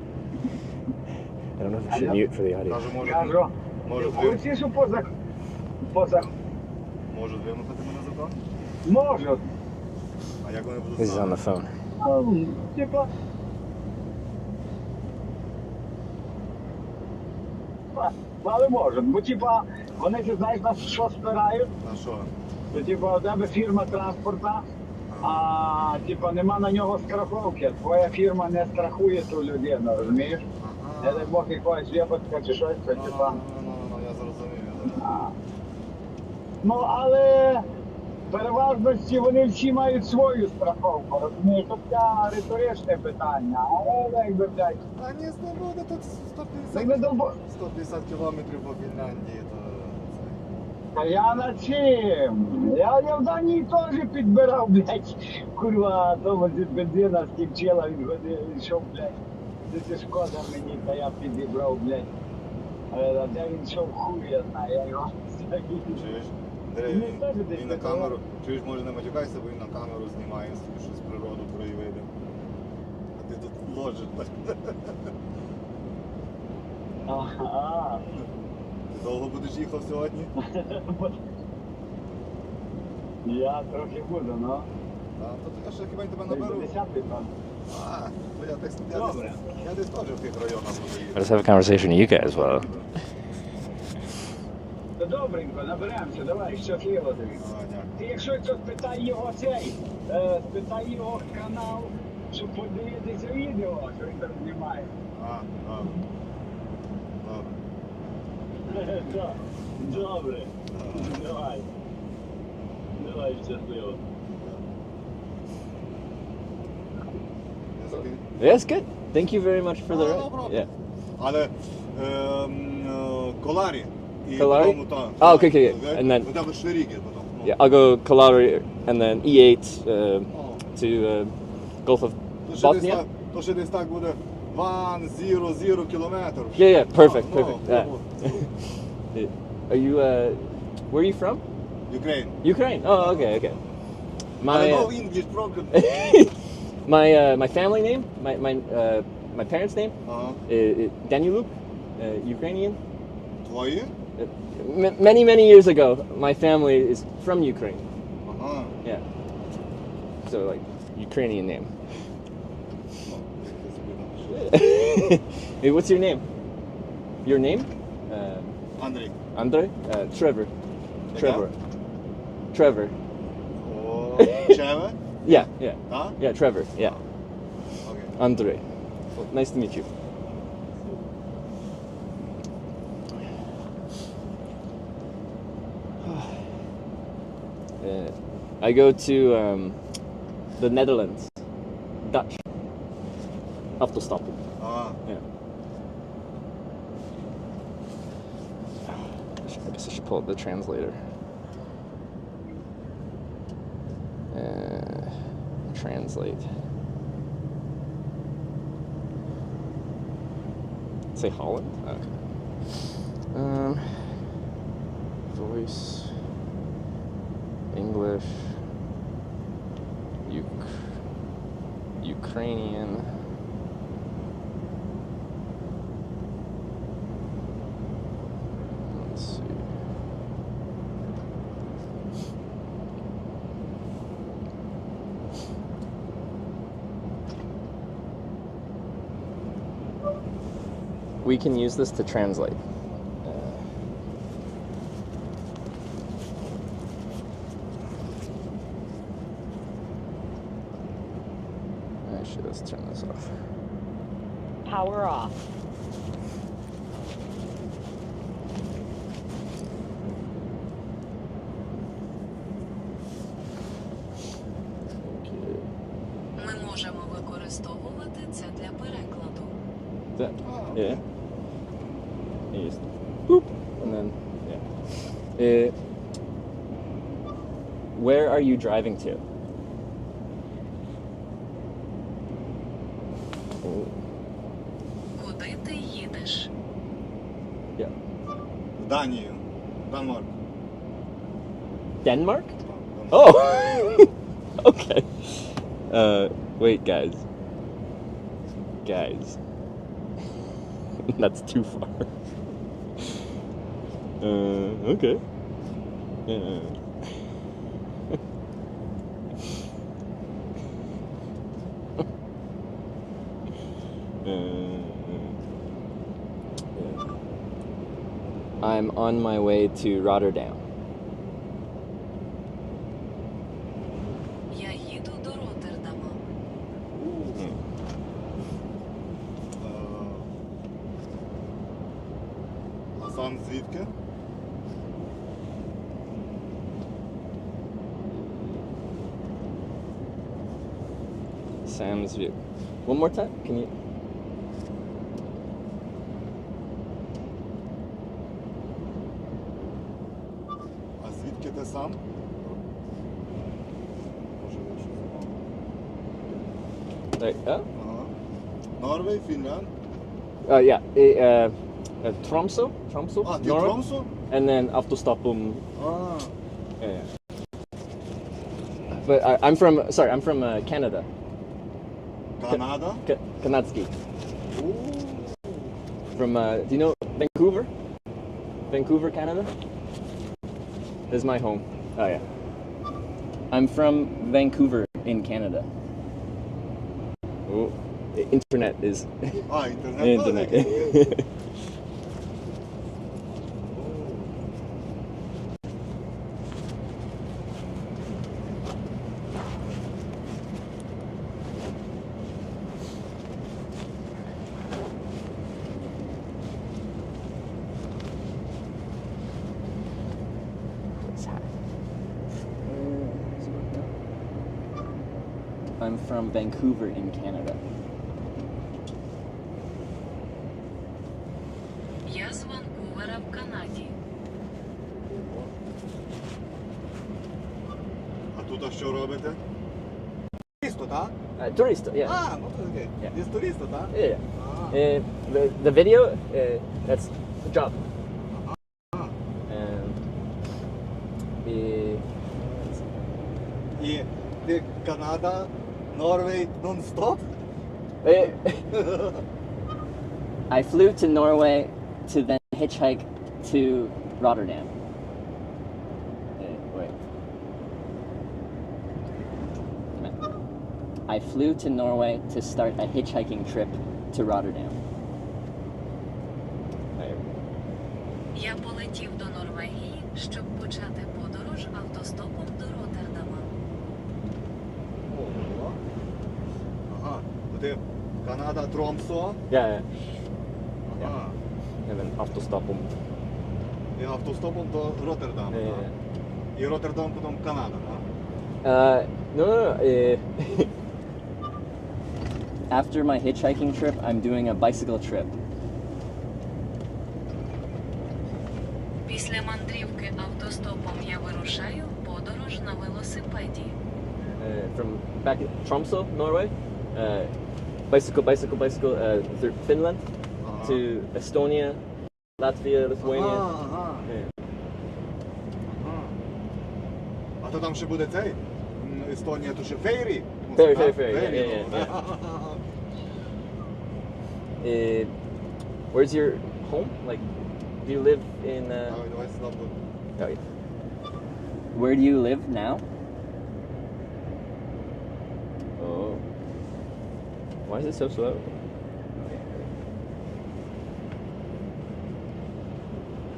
I don't know if I should mute for the audio. Кажу, Кажу, ти можуть в курсі, що по закону вимагати мене закон? можуть? А як вони будуть This is on знати? the phone. Типа. Але можуть, бо типа, вони ти знаєш на що спирають, А що? то типа у тебе фірма транспорта, а типа нема на нього страховки, твоя фірма не страхує ту людину, розумієш? Не дай Бог якогось випадка чи щось, то типа. Я зрозумів. Ну, але переважності вони всі мають свою страховку, розумієш? Тобто риторичне питання, але якби, блядь, А ні, буде тут якби долбо... 150 кілометрів по Фінляндії, то Та я на чим? Я в Данії теж підбирав, блядь, курва, тому зі бензина скінчила, він йшов, блядь, це шкода мені, та я підібрав, блядь. А де він йшов, хуй я знаю, я його чуєш? Андрій, він на камеру, чуєш, може не матюкайся, бо він на камеру знімає, собі щось природу проявити. А ти тут ложиш, так? Ага. Ти довго будеш їхав сьогодні? Я трохи буду, ну. А, то я ще хіба й тебе наберу. 10 там. А, то я десь теж в тих районах буду їхати. Let's have a conversation with you guys while. Та добренько, наберемося, давай, щасливо тобі. А, дякую. Ти якщо що, спитай його цей, спитай його канал, щоб подивитися відео, що він там знімає. А, добре. Добре. Давай. Давай, щасливо. Yeah, it's good. Thank you very much for the No ride. problem. Yeah. Але Коларі і Коларі? потім там. Ah, okay. And then У тебе ще Ріги потім. yeah, I'll go Kalari and then E8 to Gulf of Bosnia. То ще десь так буде 1,0 кілометр. Yeah, perfect. No, Yeah. Are you? Where are you from? Ukraine. Ukraine. Oh, okay. I know English program. My family name, my parents' name, Ага. Daniluk, Ukrainian. Твої? Many years ago, my family is from Ukraine. Ага. Yeah. So like Ukrainian name. Hey, what's your name? Your name? Андрій. Andre? Trevor. Trevor. О, Чеве? Yeah. Так? Yeah, Trevor. Yeah. Окей. Andre. Nice to meet you. I go to the Netherlands. Dutch. Afterstappen. А, Yeah. I guess I should pull up the translator. Translate. Say Holland? Okay. Voice. English. Ukrainian. Let's see. We can use this to translate. Power off. Ми можемо використовувати це для перекладу. That, Ah, yeah. okay. You just boop, and then yeah. Where are you driving to? Oh, Куди ти їдеш? yeah. В Данію. Данмарк. Denmark? Данмарк. Oh, okay. Wait, guys. That's too far. Okay. I'm on my way to Rotterdam. Я їду до Роттердама. А сам звідки? Sam's view. One more time? Can you? А звідки ти сам? Може, я щось мав. Ага. Норвей, Фінлянд. Yeah. Tromsø. А, ти Norway. Тромсу? And then Автостопом. А, Yeah. But I'm from Canada. Канада? Kanadski. О, From do you know Vancouver? Vancouver, Canada? This is my home. Oh yeah. I'm from Vancouver in Canada. Oh, internet is А, інтернет. internet. I'm from Vancouver in Canada. Я з Ванкувера в Канаді. А тут а що робите? Туристо, так? Tourist, yeah. А, ну то окей. Yeah. Є туристо, так? Yeah. А, The video, that's the job. а. And І ти Канада, Норвей, нон-стоп? I flew to Norway to then hitchhike to Rotterdam. Wait. I flew to Norway to start a hitchhiking trip to Rotterdam. Я полетів до Норвегії, щоб почати подорож автостопом до Роттердама. Ого. Ага. То ти Канада, Тромсо. Yeah. Ага. And then автостопом. І автостопом до Роттердаму. Yeah. так? І Роттердам, потім Канада, так? No. After my hitchhiking trip, I'm doing a bicycle trip. Після мандрівки автостопом я вирушаю в подорож на велосипеді. From back at Tromsø, Norway. Bicycle through Finland Ага. to Estonia, Latvia, Lithuania. Ага. Yeah. Ага. А то там ще буде цей? Естонія, то ще фейрі? Фейрі, Так? фейрі, yeah. ну, Where's your home? Like, do you live in? Давай сюди буду. Oh, yeah. Where do you live now? Oh. Why is it so slow?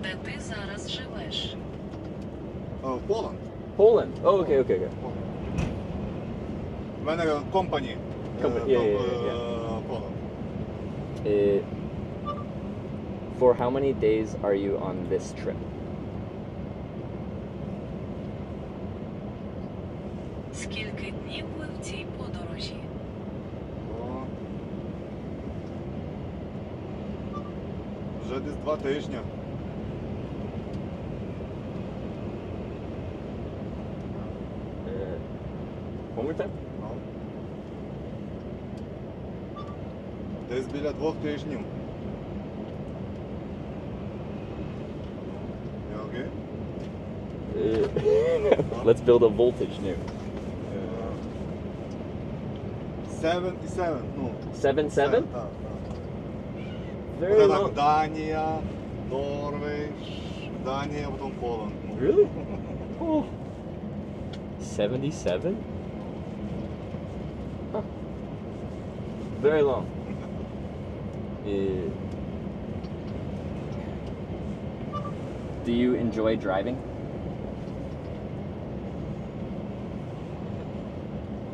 Де ти зараз живеш? Поланд. Poland. Oh, okay. В мене компані. Yeah. Поланд. For how many days are you on this trip? Скільки днів ви в цій подорожі? О, вже десь 2 тижні. One more time? Ну. Десь біля 2 тижнів. You okay? Let's build a voltage new. 77, ну. 7-7? Так, так. Very Це так long. Данія, Норвег, Данія, потім Поланд. Really? Oh. 77? Huh. Very long. Do you enjoy driving?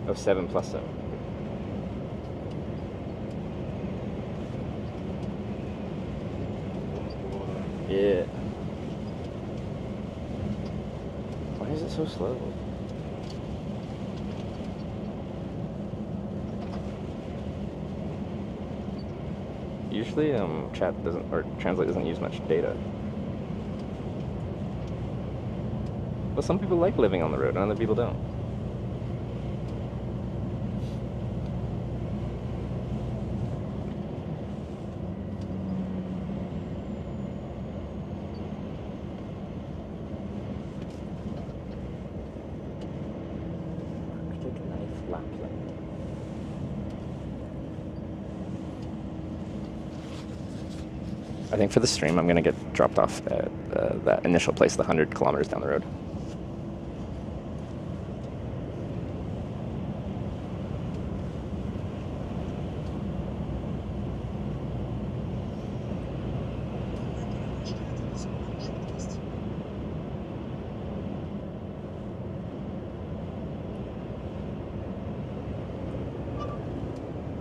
Oh, 7 plus 7. Yeah. Why is it so slow? Usually, chat doesn't, or translate doesn't use much data. But some people like living on the road, and other people don't. Arctic knife Lapland. I think for the stream, I'm gonna get dropped off at that initial place, the 100 kilometers down the road.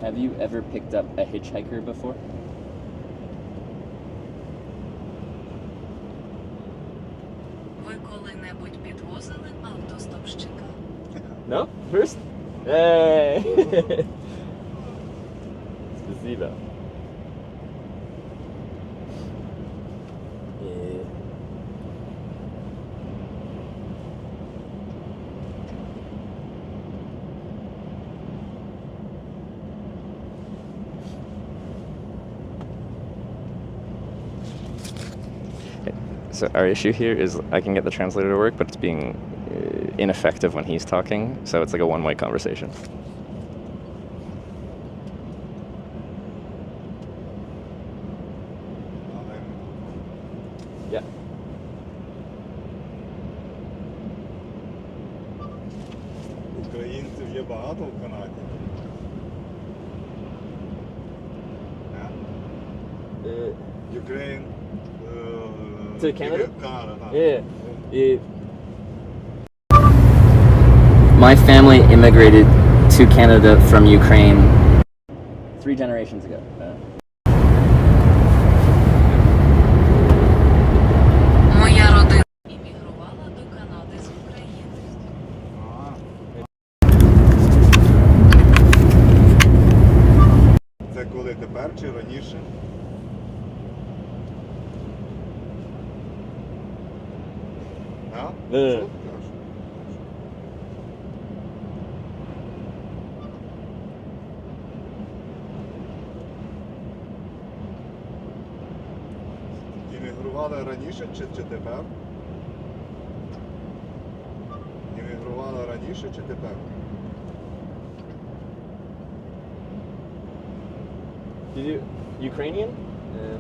Have you ever picked up a hitchhiker before? Ви коли-небудь підвозили автостопщика? No? First? Hey! Спасибо. So our issue here is I can get the translator to work, but it's being ineffective when he's talking, so it's like a one-way conversation. Yeah. Українців є багато в Канаді. Ukraine. To Canada? Canada, так. Yeah. My family immigrated to Canada from Ukraine 3 generations ago. Моя родина іммігрувала до Канади з України. Це коли тепер чи раніше? А? Що ти кажеш? Іммігрували раніше чи тепер? Іммігрували раніше чи тепер? Did you Ukrainian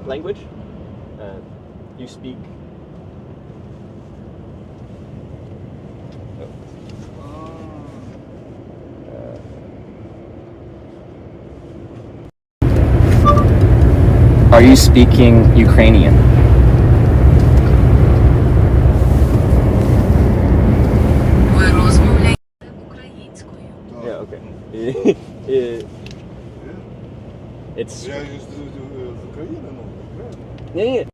language? You speak? Are you speaking Ukrainian? Ви розмовляєте українською. Yeah, okay. It's Я ж з України, ну, правильно?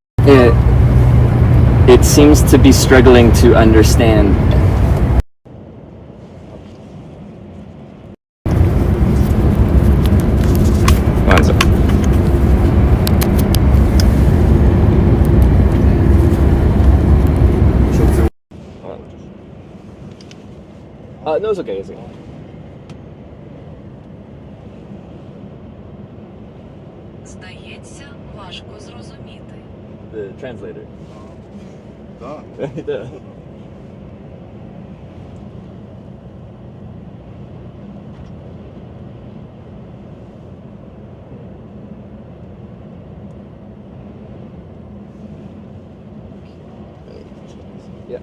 it seems to be struggling to understand. One second. Що це? No, it's okay. It's okay. Здається, важко зрозуміти. The translator. Так. Yeah. Yeah.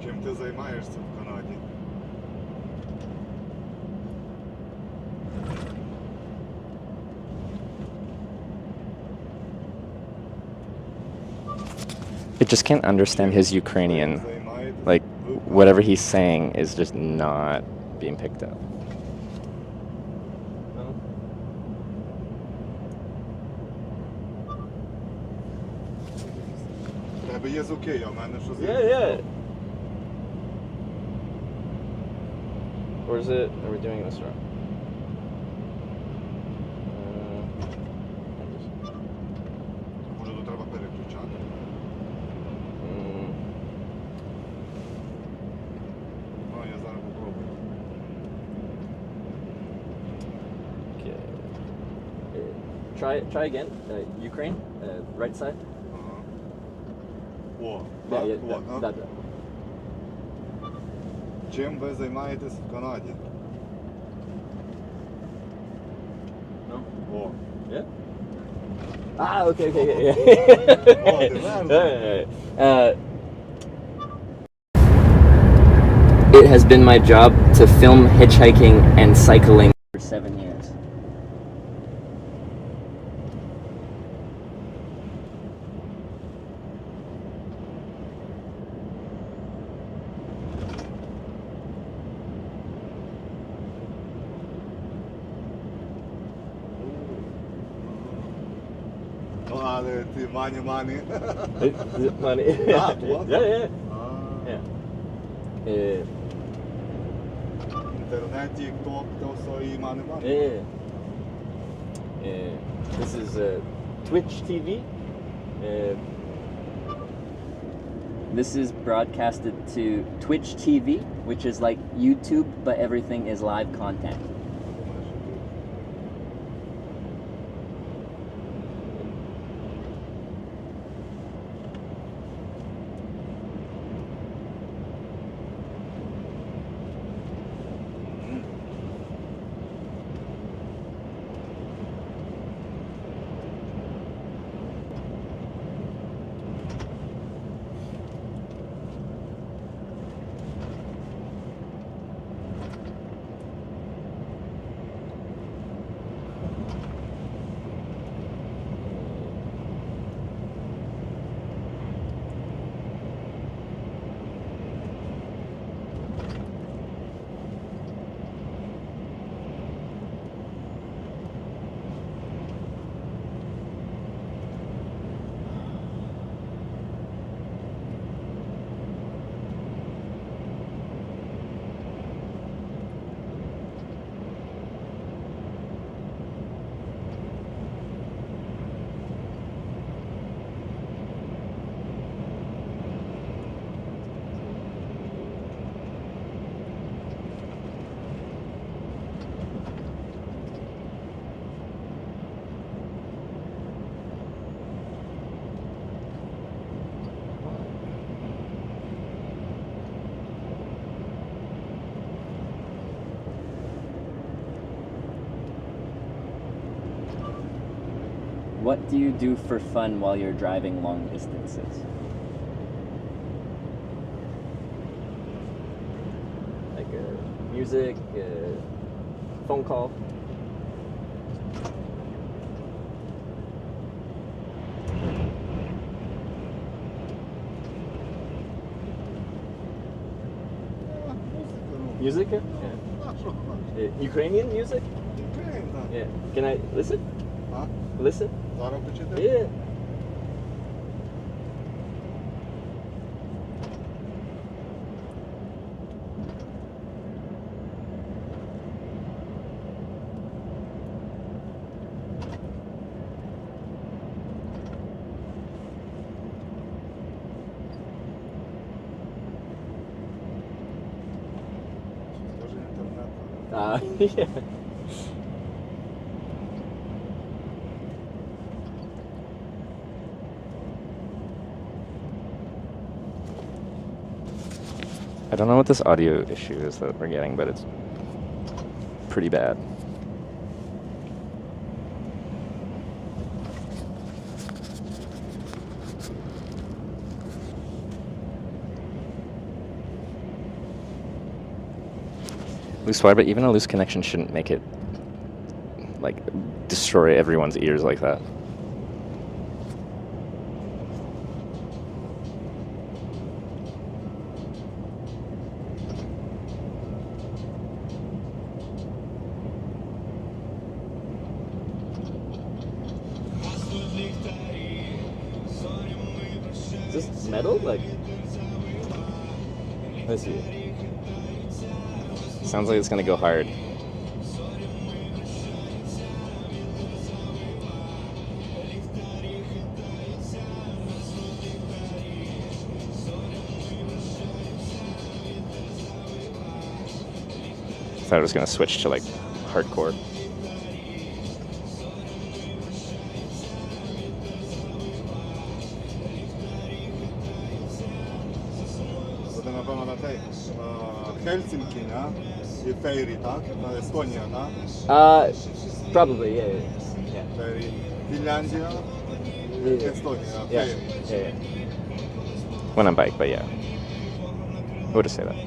Чим ти займаєшся в Канаді? I just can't understand his Ukrainian. Займаєтесь Like, в whatever he's saying is just not being picked up. В тебе є окей, а в мене що за... Yeah. Or is it? Are we doing this wrong? Може, то треба переключати. Ну, я зараз попробую. Okay. Try again. Ukraine, right side. Ага. О, Yeah, так, yeah, от, а? that. Чим ви займаєтесь в Канаді? No. О. Yeah. Ah, okay. Yeah. Oh, the man. Yeah. It has been my job to film hitchhiking and cycling for 7 years. Ну, але ти мані. Is it funny? Ah, what? Yeah. А, Yeah. в інтернеті, TikTok, то все і мані. Yeah. This is Twitch TV. This is broadcasted to Twitch TV, which is like YouTube, but everything is live content. What do you do for fun while you're driving long distances? Like music, phone call? Music? Yeah. Ukrainian music? Ukraine, да. Yeah. Can I listen? А? Listen? Зараз почитати? Yeah. Скажи інтернет. Yeah. I don't know what this audio issue is that we're getting, but it's pretty bad. Loose wire, but even a loose connection shouldn't make it, like, destroy everyone's ears like that. Is this metal? Like, let's see. Sounds like it's gonna go hard. I thought it was gonna switch to like hardcore. Буде, напевно, на той Хельсінкі, а? І Фейрі, так? На Естонія, так? Probably, yeah. Фейрі. Фінляндія, Естонія, Yeah, Фейрі. yeah. When on bike, but yeah. I would have said that.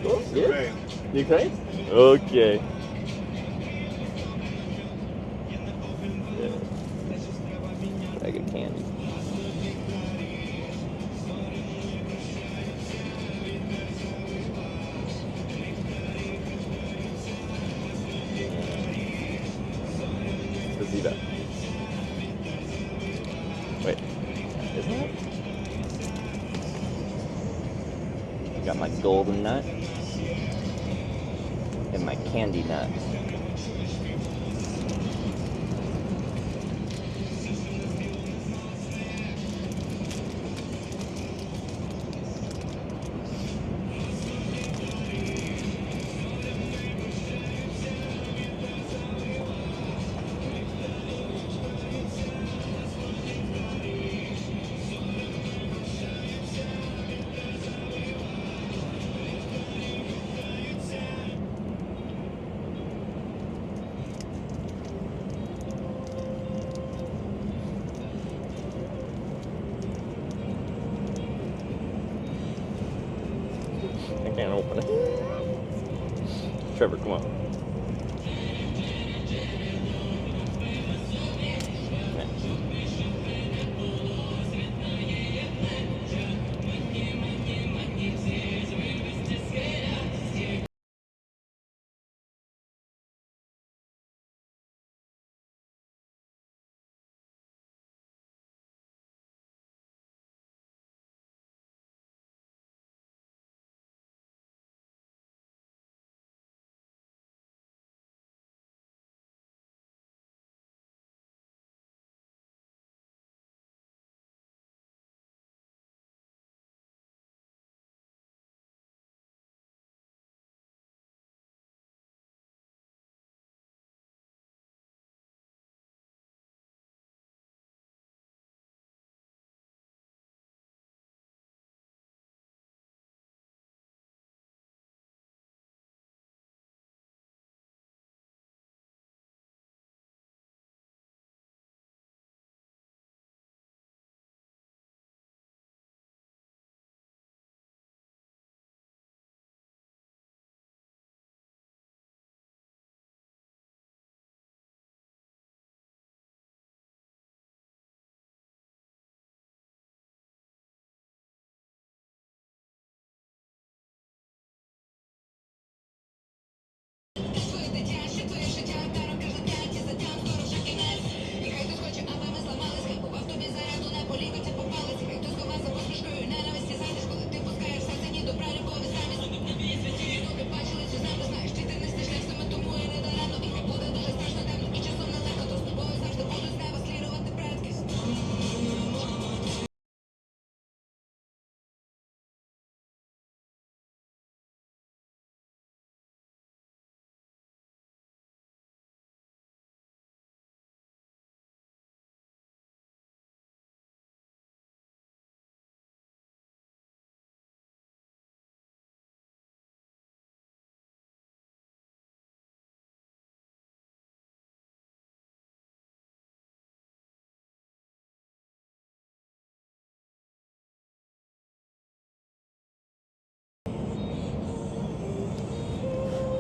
О, Yeah. Ukraine. Ukraine? Okay. Bag of candy. Let's see that. Wait. Isn't it? Got my golden nut and my candy nut. I can't open it. Trevor, come on.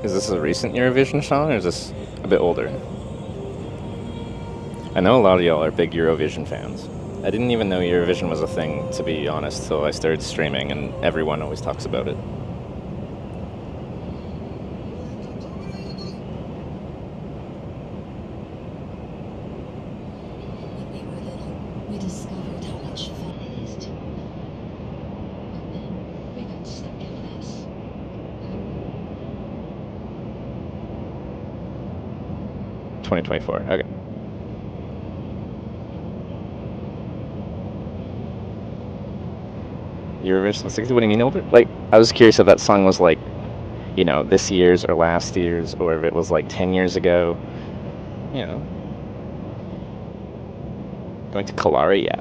Is this a recent Eurovision song, or is this a bit older? I know a lot of y'all are big Eurovision fans. I didn't even know Eurovision was a thing, to be honest, till I started streaming, and everyone always talks about it. When we were little, we discovered how much fun it is to move. But then we got stuck in this. 2024. Okay. Eurovision 60. What do you mean? Like, I was curious if that song was like, you know, this year's or last year's, or if it was like 10 years ago. You know. Going to Kalari, yeah.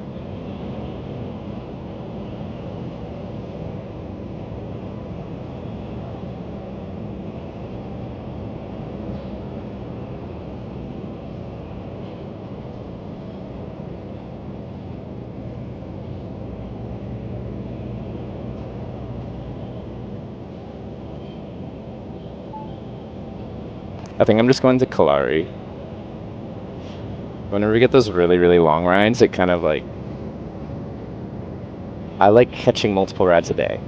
I think I'm just going to Kalari. Whenever we get those really, really long rides, it kind of like... I like catching multiple rides a day.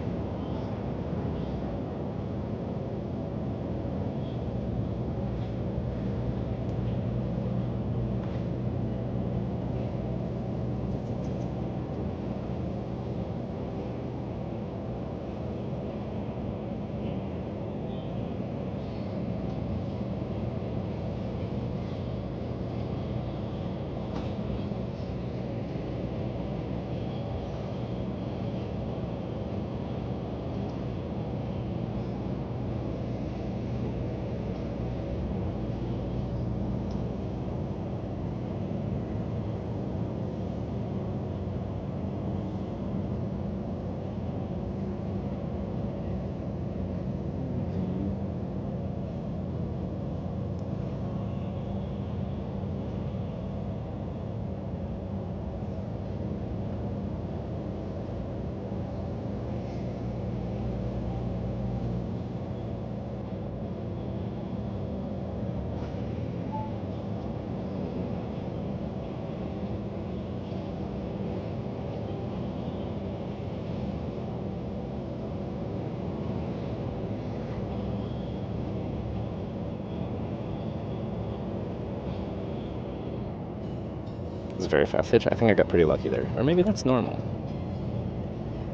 It's a very fast hitch. I think I got pretty lucky there. Or maybe that's normal.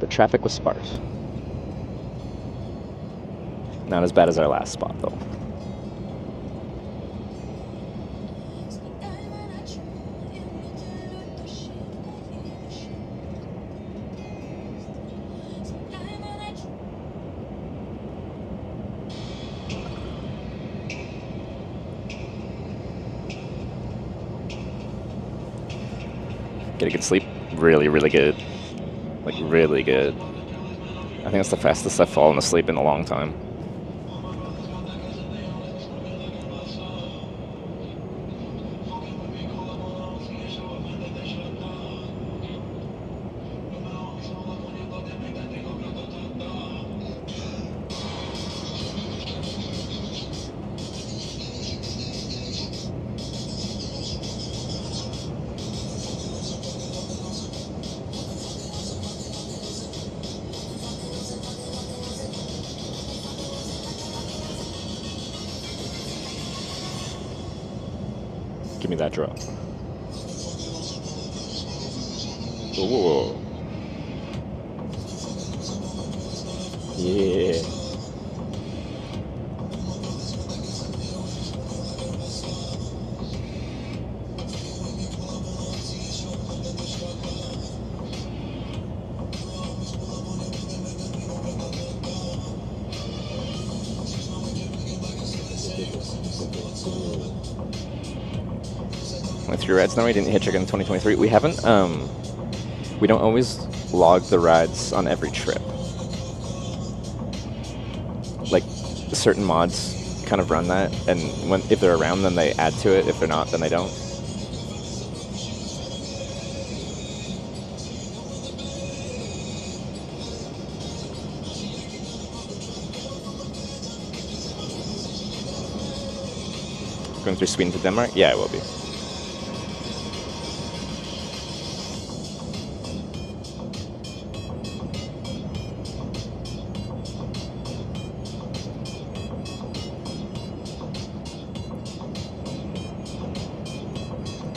The traffic was sparse. Not as bad as our last spot, though. Get a good sleep. Really, really good. Like, really good. I think that's the fastest I've fallen asleep in a long time. Give me that drop. Ooh. Yeah. Went through rides now. We didn't Hitchhiking in 2023. We haven't, we don't always log the rides on every trip. Like, certain mods kind of run that, and if they're around, then they add to it. If they're not, then they don't. Going through Sweden to Denmark? Yeah, I will be.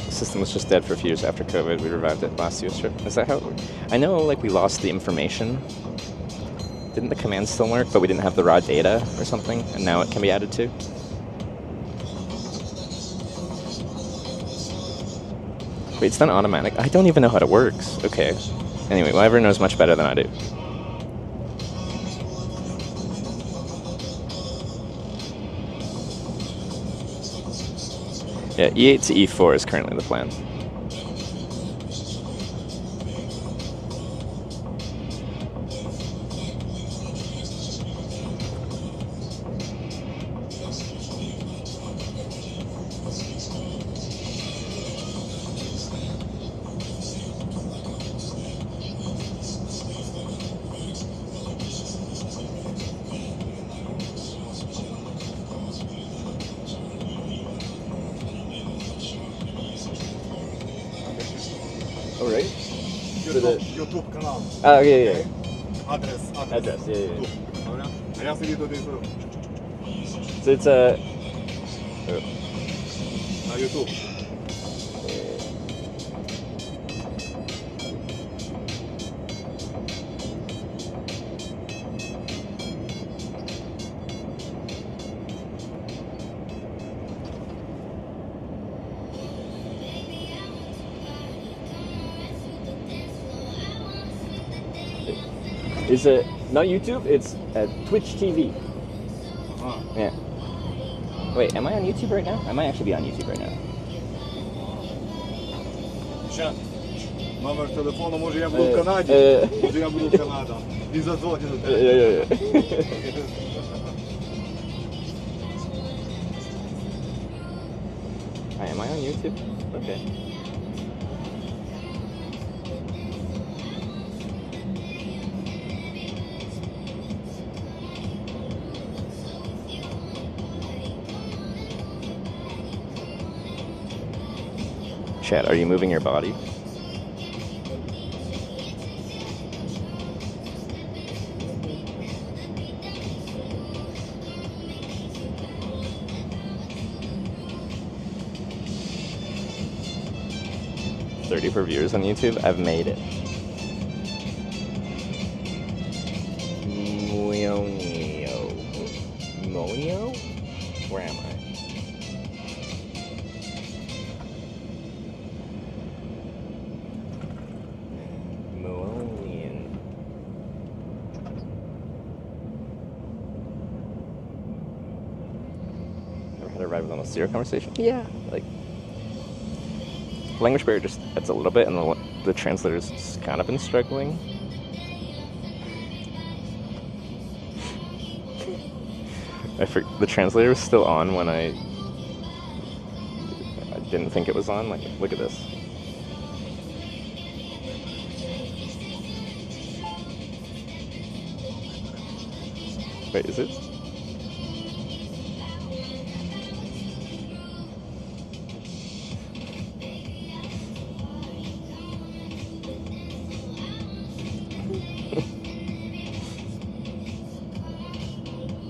The system was just dead for a few years after COVID. We revived it last year's trip. Is that how it worked? I know, like, we lost the information. Didn't the command still work, but we didn't have the raw data or something, and now it can be added to? Wait, it's done automatic? I don't even know how it works. Okay. Anyway, whoever knows much better than I do. Yeah, E8 to E4 is currently the plan. Oh, right? YouTube-kanal. Oh, yeah. Adres. Address, yeah. Dobra? A ja sobie to dejsuję. So it's a... Na YouTube. It's a... Not YouTube, it's Twitch TV. Aha. Yeah. Wait, am I on YouTube right now? I might actually be on YouTube right now. Ще. Номер телефону, може я буду в Канаді. Може я буду в Канаді. І задзвоню до тебе. Yeah. Hi, am I on YouTube? Okay. Chat, are you moving your body? $30 viewers on YouTube. I've made it. Monio? Where am I? Moonian. Ever had a ride with almost zero conversation? Yeah. Like, language barrier just adds a little bit, and the translator's kind of been struggling. The translator was still on when I didn't think it was on. Like, look at this. Wait, is it?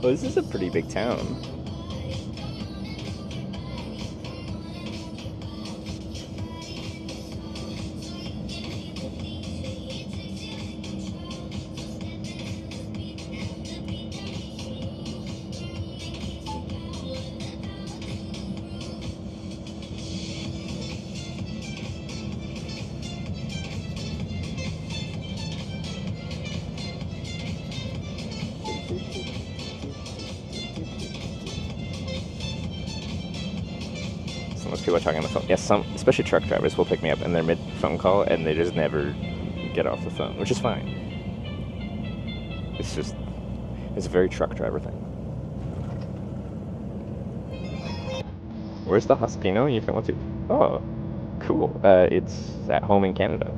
Oh, this is a pretty big town. Most people are talking on the phone. Yes, some, especially truck drivers, will pick me up in their mid-phone call, and they just never get off the phone, which is fine. It's a very truck driver thing. Where's the Hospino you went to? Oh, cool. It's at home in Canada.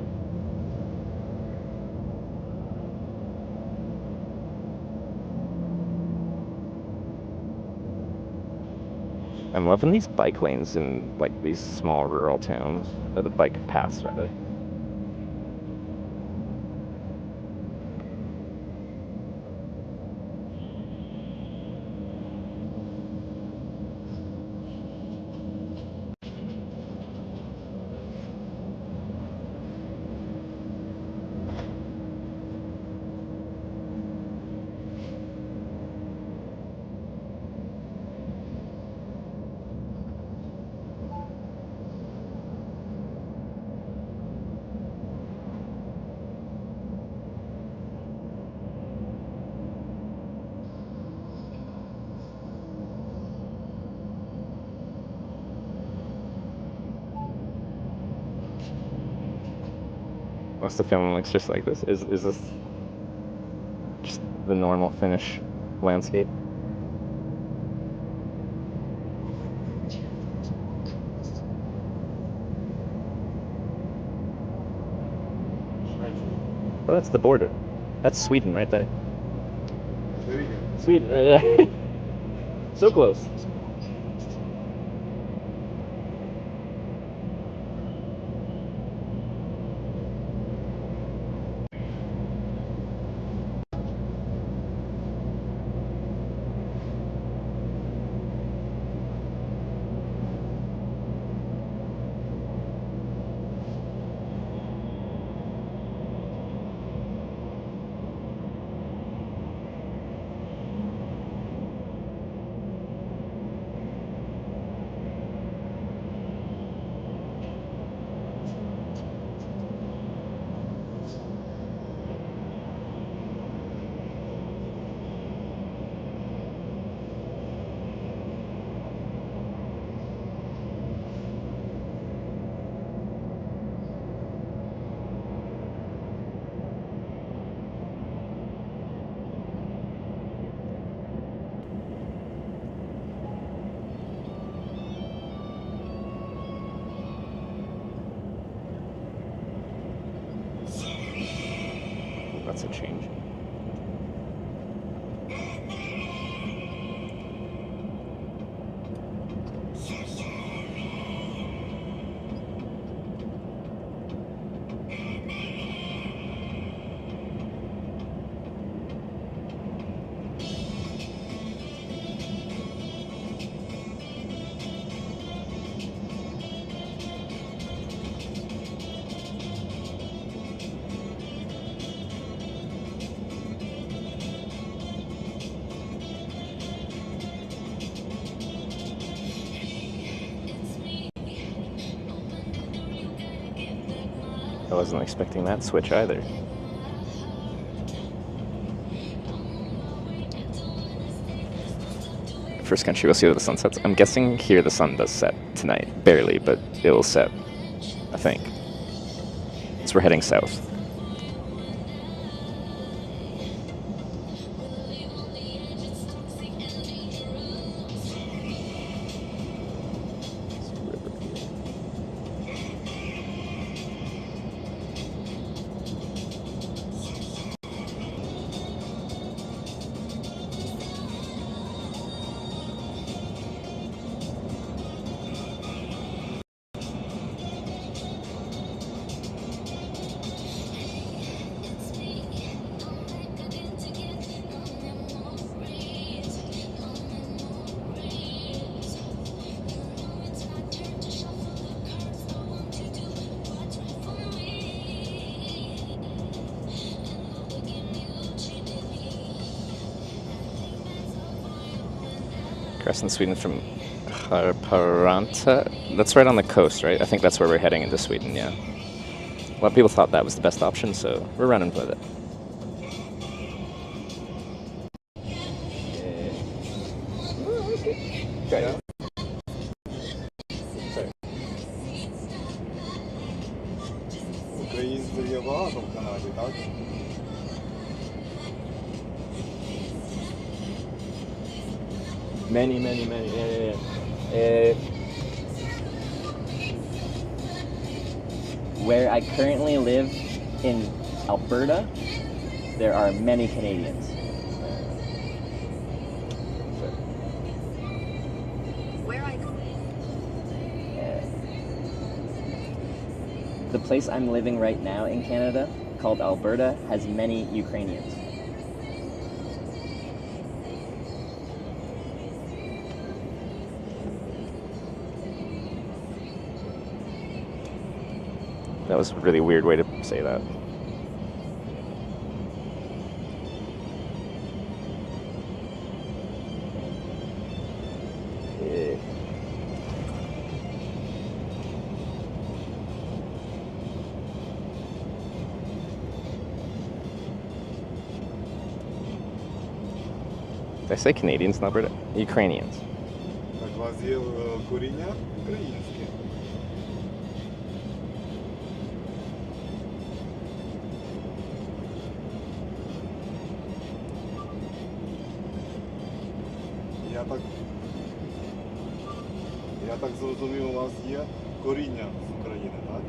I'm loving these bike lanes in like these small rural towns, or the bike paths rather. Most of the film looks just like this. Is this just the normal Finnish landscape? Oh, that's the border. That's Sweden right there. Very good. Sweden right there. So close. That's a change. I wasn't expecting that switch either. First country we'll see where the sun sets. I'm guessing here the sun does set tonight. Barely, but it will set, I think. So we're heading south. Crossing Sweden from Harparanta. That's right on the coast, right? I think that's where we're heading into Sweden, yeah. A lot of people thought that was the best option, so we're running with it. Okay. Sorry. Українців є багато в Канаді, так? Many. Yeah. Where I currently live in Alberta, there are many Canadians. Where I The place I'm living right now in Canada, called Alberta, has many Ukrainians. That was a really weird way to say that. Did I say Canadians in Alberta? Ukrainians. Так, у вас є коріння українське. Я так зрозумів, у вас є коріння з України, так?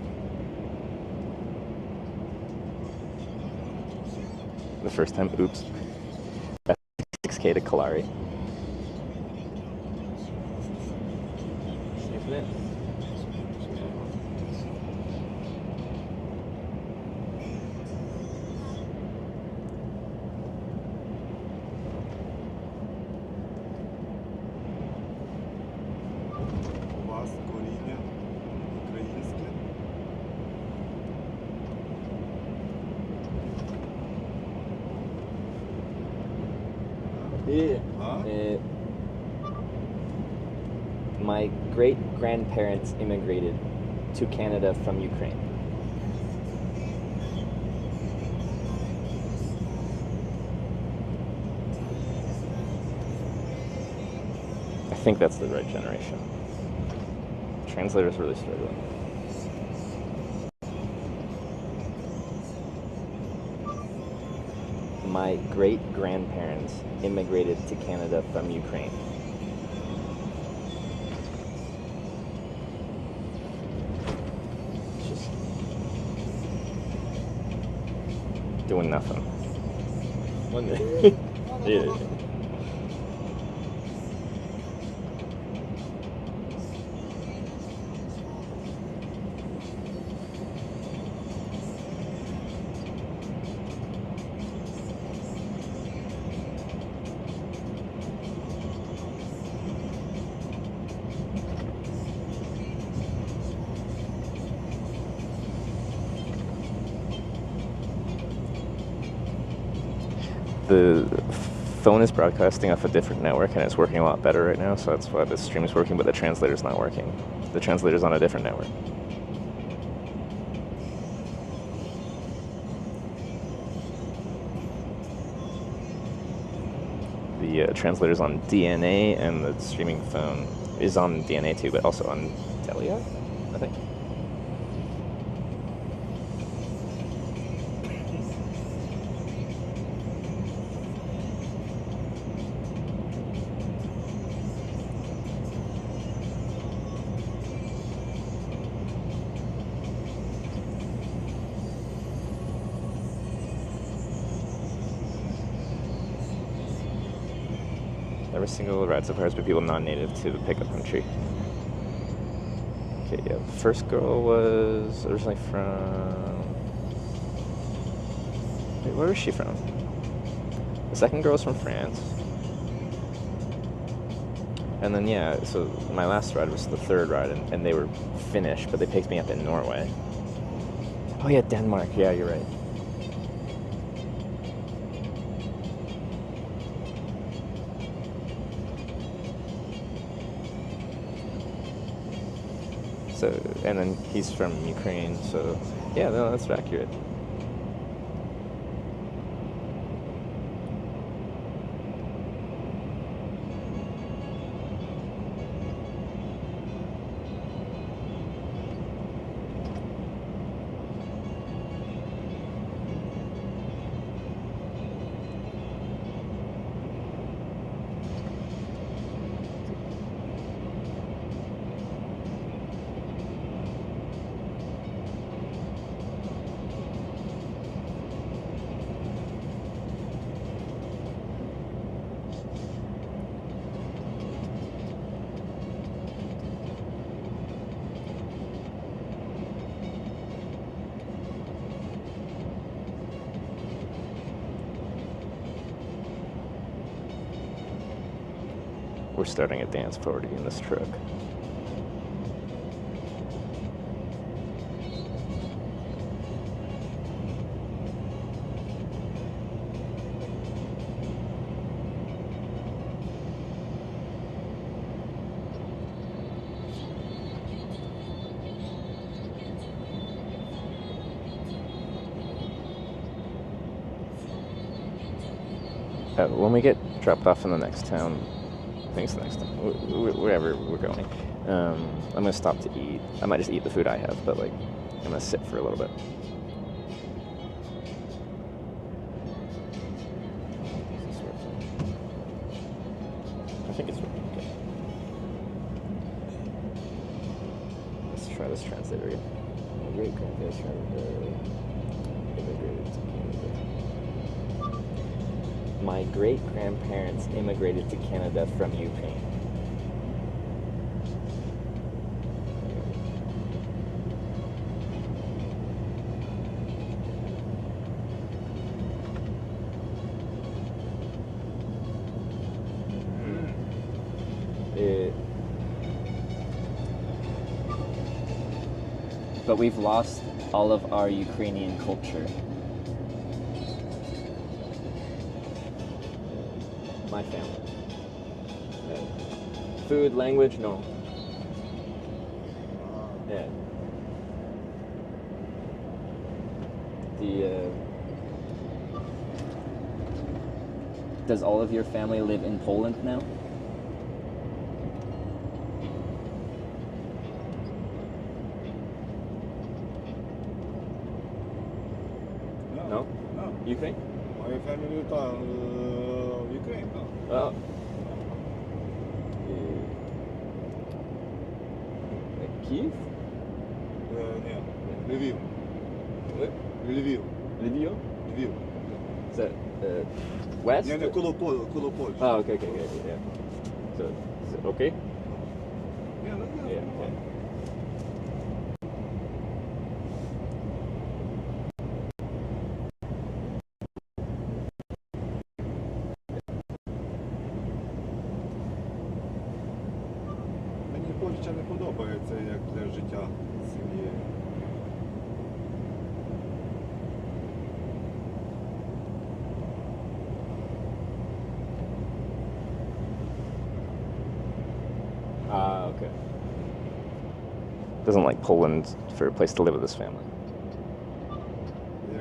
The first time, oops. 6K to Kalari. Sniffing it? У вас коріння українське. My great grandparents immigrated to Canada from Ukraine. I think that's the right generation. Translator's really struggling. My great grandparents immigrated to Canada from Ukraine. Just doing nothing. Yeah. The phone is broadcasting off a different network and it's working a lot better right now, so that's why the stream is working, but the translator's not working. The translator's on a different network. The translator's on DNA and the streaming phone is on DNA too, but also on Telia, I think. Every single ride so far has been people non-native to the pickup country. Okay, yeah. The first girl was originally from... Wait, where is she from? The second girl is from France. And then, yeah, so my last ride was the third ride, and they were Finnish, but they picked me up in Norway. Oh yeah, Denmark. Yeah, you're right. So, and then he's from Ukraine, so yeah, no, that's accurate. we're starting a dance party in this truck. When we get dropped off in the next town, I think it's the next town, wherever we're going, I'm gonna stop to eat. I might just eat the food I have, but like, I'm gonna sit for a little bit. I think it's okay. Let's try this translator again. My great grandparents immigrated to Canada. My great-grandparents immigrated to Canada from Ukraine. But we've lost all of our Ukrainian culture. My family. Food, language, no. Yeah. Does all of your family live in Poland now? No? No. Ukraine? My family is Ukraine, no? Oh. Kyiv? Ні. Львів. What? Lviv. Lviv? Lviv. Is that west? Ні, коло Польщі. Oh, okay, yeah. So, is it okay? Ні, не Yeah, okay. Мені Польща не подобається як для життя сім'ї. Okay. Doesn't like Poland for a place to live with his family.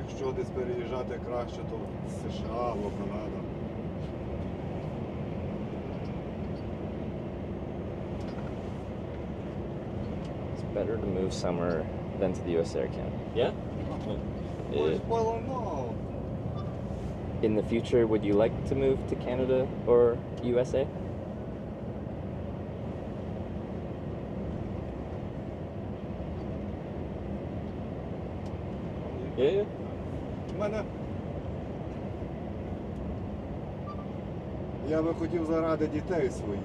Якщо десь переїжджати краще, то в США або Канада. It's better to move somewhere than to the USA or Canada. Yeah? Well, no. In the future, would you like to move to Canada or USA? Yeah. Я би хотів заради дітей своїх.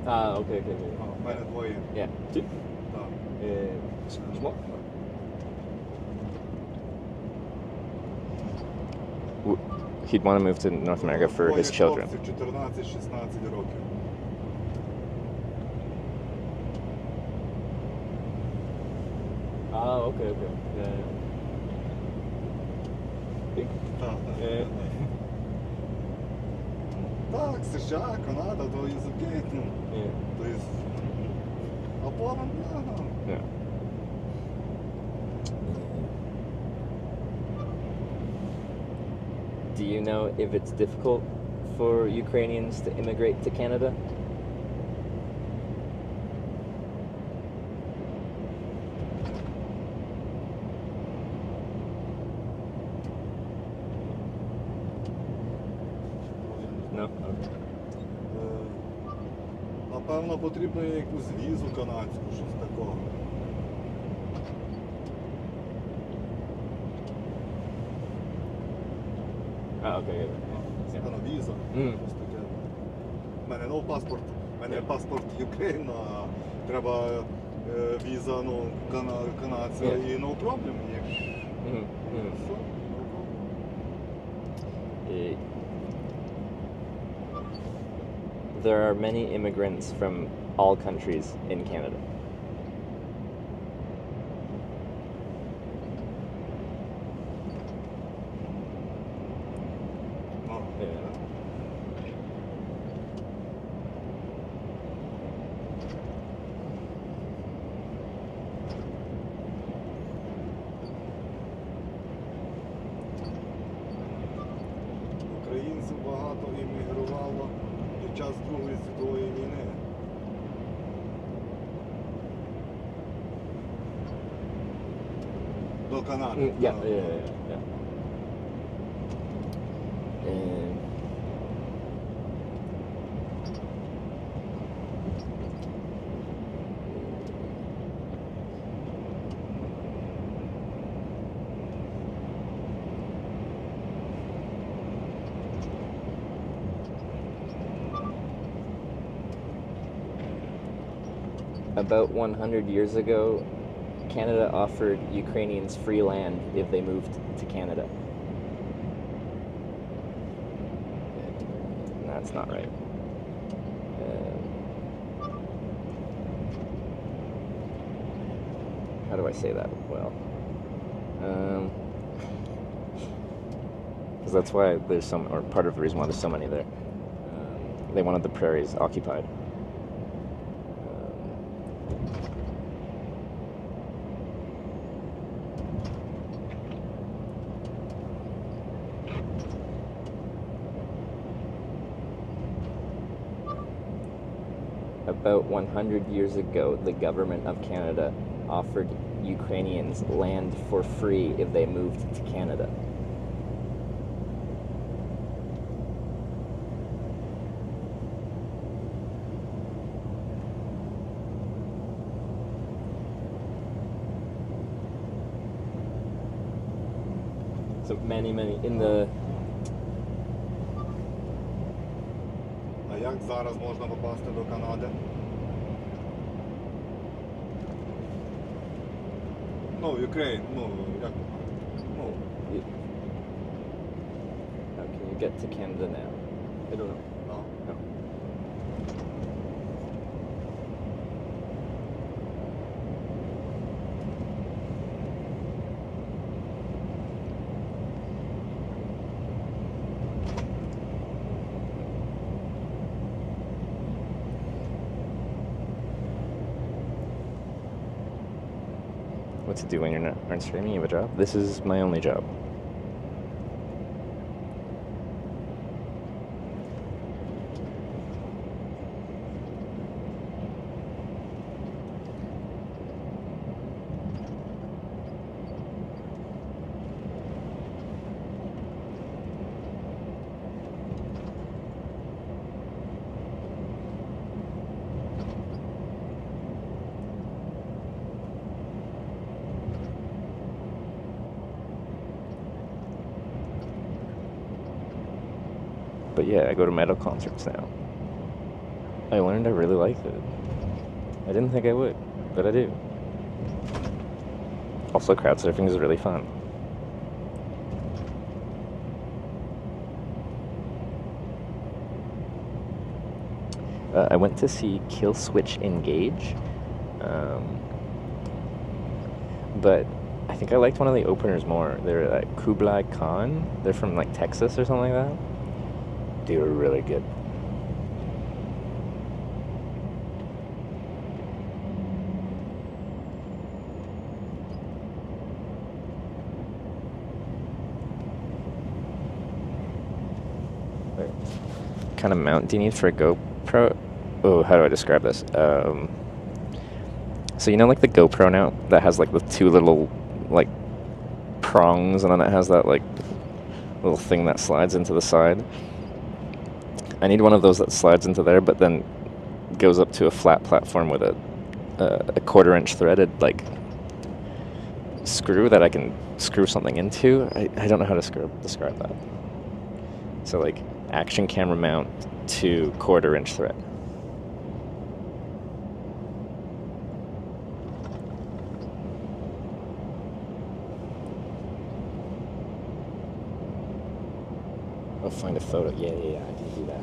Okay. В мене двоє. Yeah. Two? Так. Small? He'd want to move to North America for his children. 14-16 років. Okay. Big? Так. Так, США, Канада, то is okay. Yeah. То is... А Поланд, Yeah. Do you know if it's difficult for Ukrainians to immigrate to Canada? No? Okay. Напевно, потрібно якусь візу канадську, щось такого. Okay. Напевно, віза. Щось таке. У мене паспорт. У мене паспорт України, а треба віза, канадця і no problem. Все, no problem. There are many immigrants from all countries in Canada. Oh. Українців багато іммігрувало під час Другої світової війни. До Канади. Yeah. About 100 years ago, Canada offered Ukrainians free land if they moved to Canada. That's not right. How do I say that well? Because that's why there's some, or part of the reason why there's so many there. They wanted the prairies occupied. About 100 years ago, the government of Canada offered Ukrainians land for free if they moved to Canada. So many in the... А як зараз можна попасти до Канади? Ну, Ukraine, ну, як? Ну, How can you get to Canada now? I don't know. no. No. What to do when you're not aren't streaming? You have a job? This is my only job. But yeah, I go to metal concerts now. I learned I really liked it. I didn't think I would, but I do. Also, crowd surfing is really fun. I went to see Kill Switch Engage, but I think I liked one of the openers more. They're like Kublai Khan. They're from like Texas or something like that. They were really good. What kind of mount do you need for a GoPro? Oh, how do I describe this? So you know like the GoPro now that has like the two little like prongs and then it has that like little thing that slides into the side? I need one of those that slides into there, but then goes up to a flat platform with a 1/4-inch threaded like screw that I can screw something into. I don't know how to describe that. So like action camera mount to 1/4-inch thread. Oh, find a photo. Yeah, I can do that.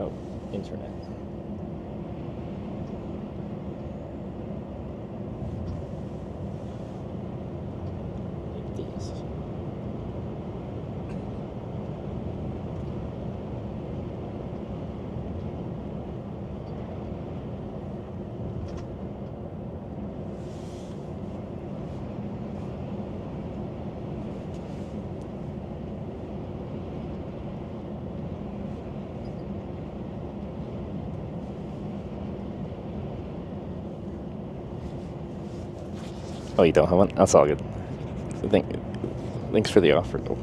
Oh, internet. Like these. Oh, you don't have one? That's all good. Thanks for the offer, though.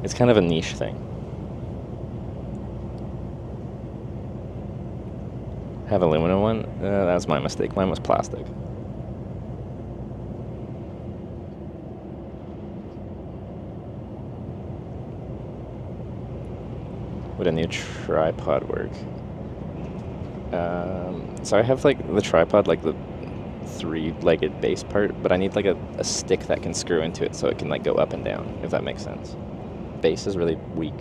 It's kind of a niche thing. Have aluminum one? That's my mistake. Mine was plastic. Would a new tripod work? So I have like the tripod, like the three-legged base part, but I need like a stick that can screw into it so it can like go up and down, if that makes sense. Base is really weak.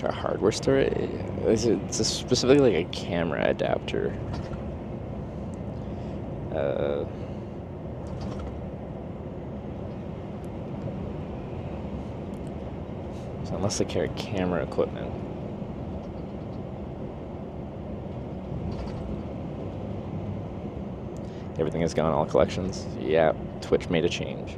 A hardware store. It's specifically like a camera adapter. So unless they carry camera equipment. Everything is gone, all collections. Yeah, Twitch made a change.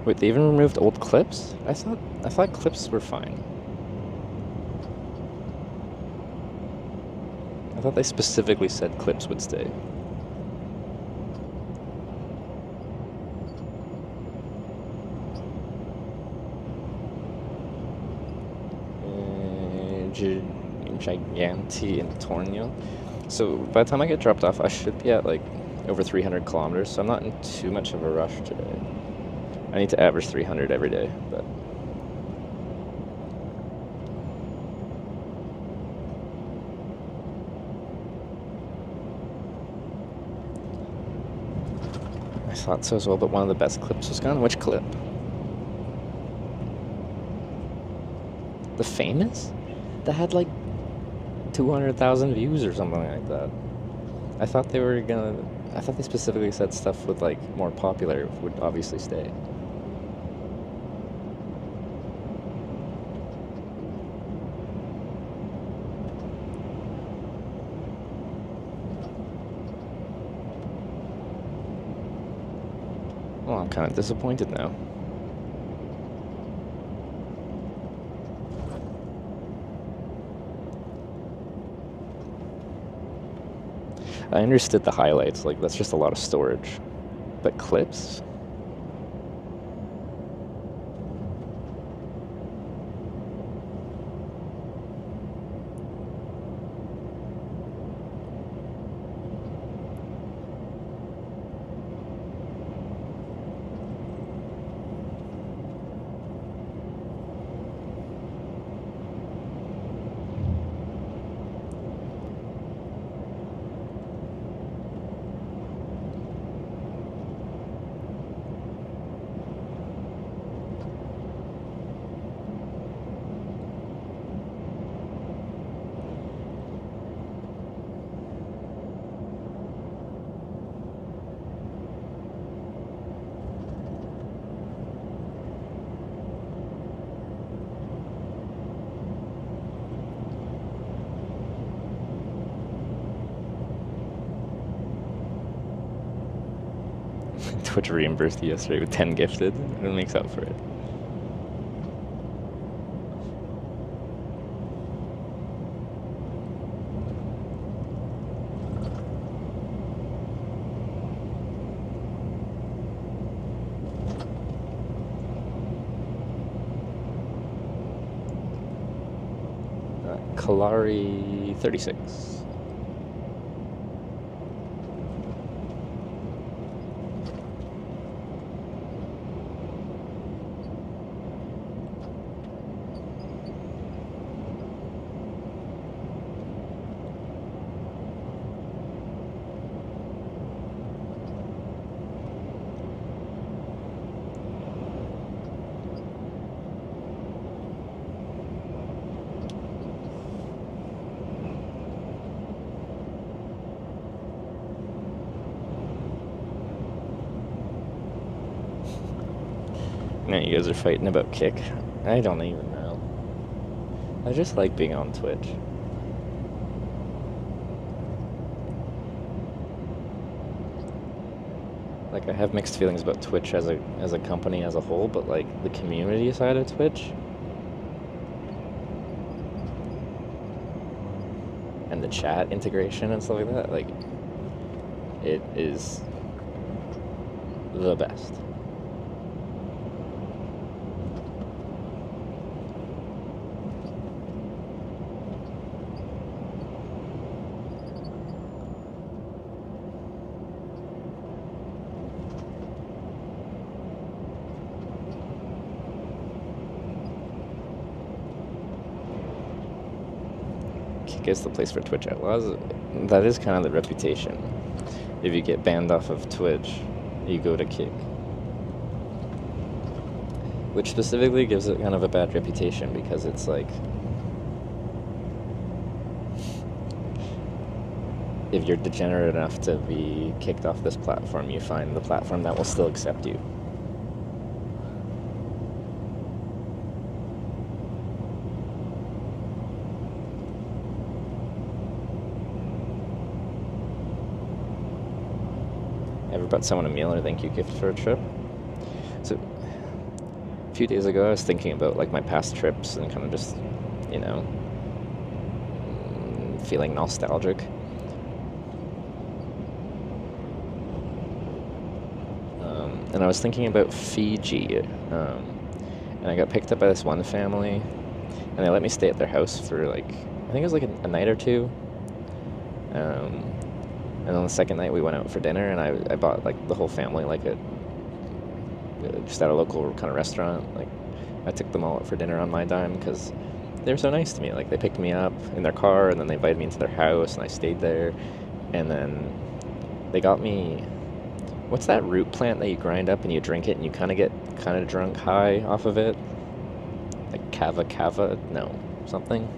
Wait, they even removed old clips? I thought clips were fine. I thought they specifically said clips would stay. Giganti and Tornio. So by the time I get dropped off, I should be at like over 300 kilometers, so I'm not in too much of a rush today. I need to average 300 every day, but I thought so as well, but one of the best clips was gone. Which clip? The famous? That had like 200,000 views or something like that. I thought they were gonna I thought they specifically said stuff with like more popular would obviously stay. Well, I'm kind of disappointed now. I understood the highlights, like that's just a lot of storage. But clips? Twitch reimbursed you yesterday with 10 gifted. It makes up for it. Kalari 36. Now you guys are fighting about kick. I don't even know. I just like being on Twitch. Like I have mixed feelings about Twitch as a company as a whole, but like the community side of Twitch and the chat integration and stuff like that, like it is the best. Is the place for Twitch outlaws. That is kind of the reputation. If you get banned off of Twitch, you go to Kick, which specifically gives it kind of a bad reputation because it's like if you're degenerate enough to be kicked off this platform, you find the platform that will still accept you. Ever bought someone a meal or a thank you gift for a trip? So, a few days ago I was thinking about like my past trips and kind of just, you know, feeling nostalgic. And I was thinking about Fiji. And I got picked up by this one family and they let me stay at their house for like, I think it was like a night or two. And on the second night we went out for dinner and I bought like the whole family like just at a local kind of restaurant. Like I took them all out for dinner on my dime because they were so nice to me. Like they picked me up in their car and then they invited me into their house and I stayed there. And then they got me, what's that root plant that you grind up and you drink it and you kind of get kind of drunk high off of it? Like kava? No, something.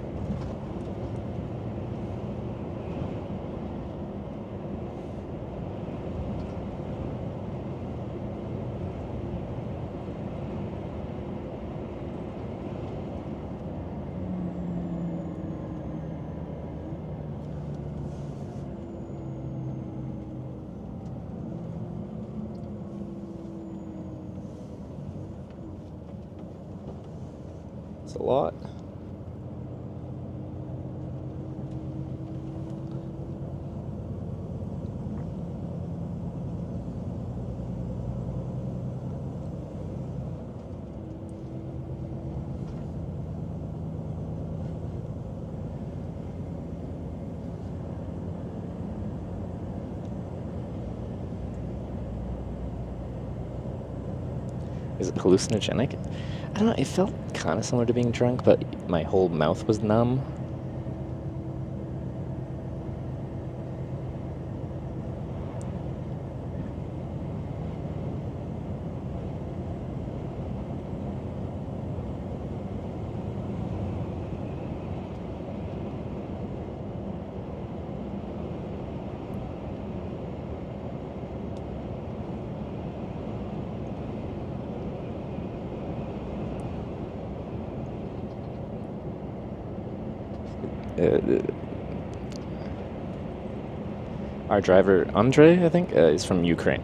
a lot. Is it hallucinogenic? I don't know, it felt kind of similar to being drunk, but my whole mouth was numb. Our driver, Andre, I think, is from Ukraine.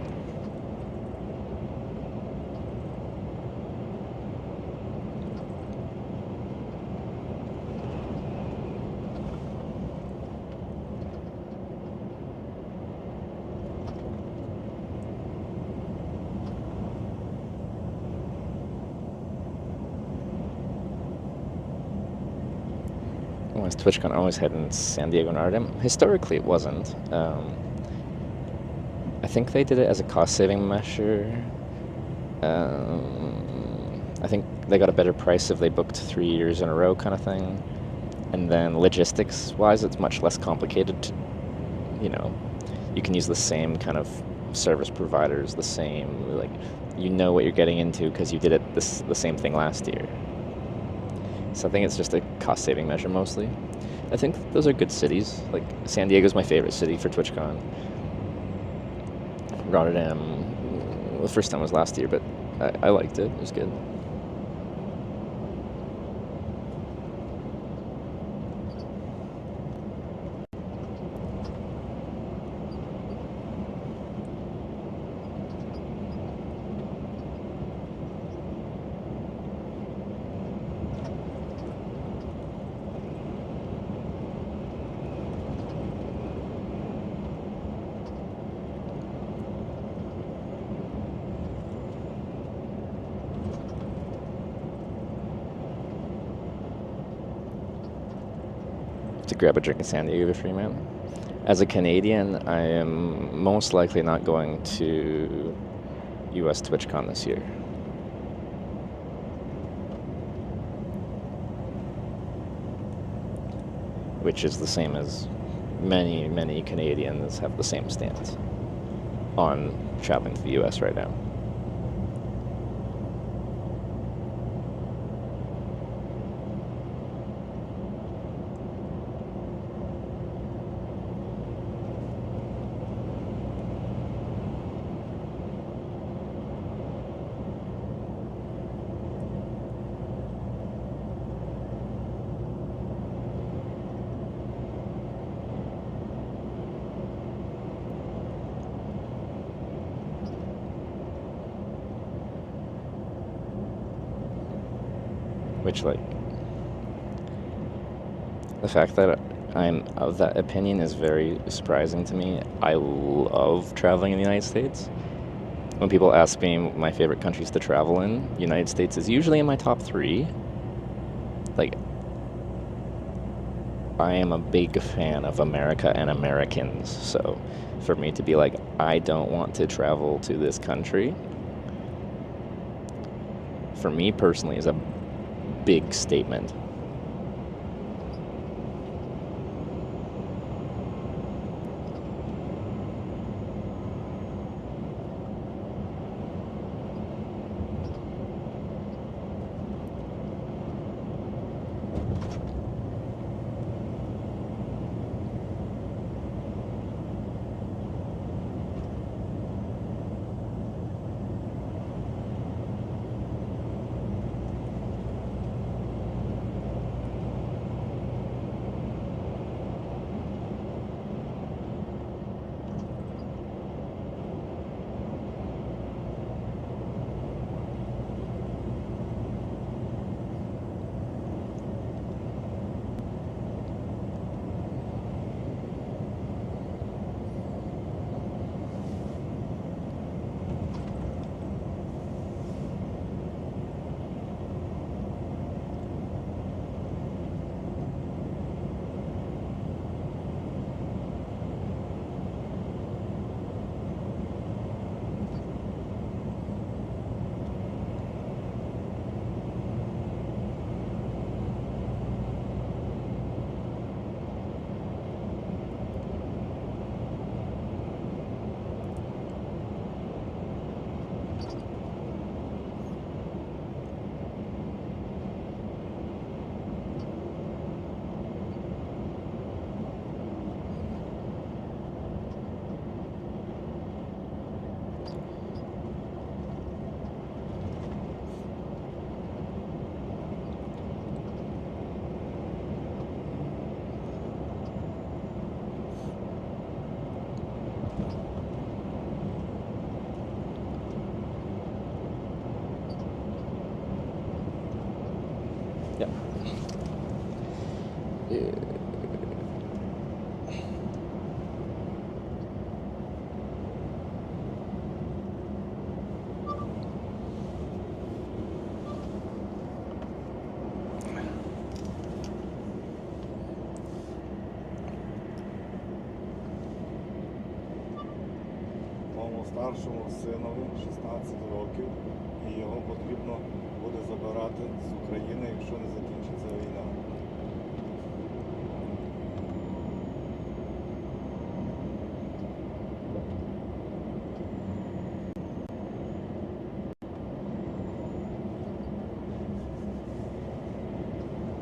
Was TwitchCon always had in San Diego and Rotterdam? Historically, it wasn't. I think they did it as a cost-saving measure. I think they got a better price if they booked 3 years in a row, kind of thing. And then logistics-wise, it's much less complicated. You can use the same kind of service providers, the same, like, you know what you're getting into because you did it the same thing last year. So I think it's just a cost-saving measure mostly. I think those are good cities. Like, San Diego's my favorite city for TwitchCon. Rotterdam, the first time was last year, but I liked it. It was good. To grab a drink in San Diego for free, man. As a Canadian, I am most likely not going to US TwitchCon this year. Which is the same as many, many Canadians have the same stance on traveling to the US right now. Which, like, the fact that I'm of that opinion is very surprising to me. I love traveling in the United States. When people ask me my favorite countries to travel in, United States is usually in my top 3. Like, I am a big fan of America and Americans, so for me to be like, I don't want to travel to this country, for me personally, is a big statement. Yeah. Моєму старшому синові 16 років, і його потрібно буде забирати з України, якщо не закінчиться війна.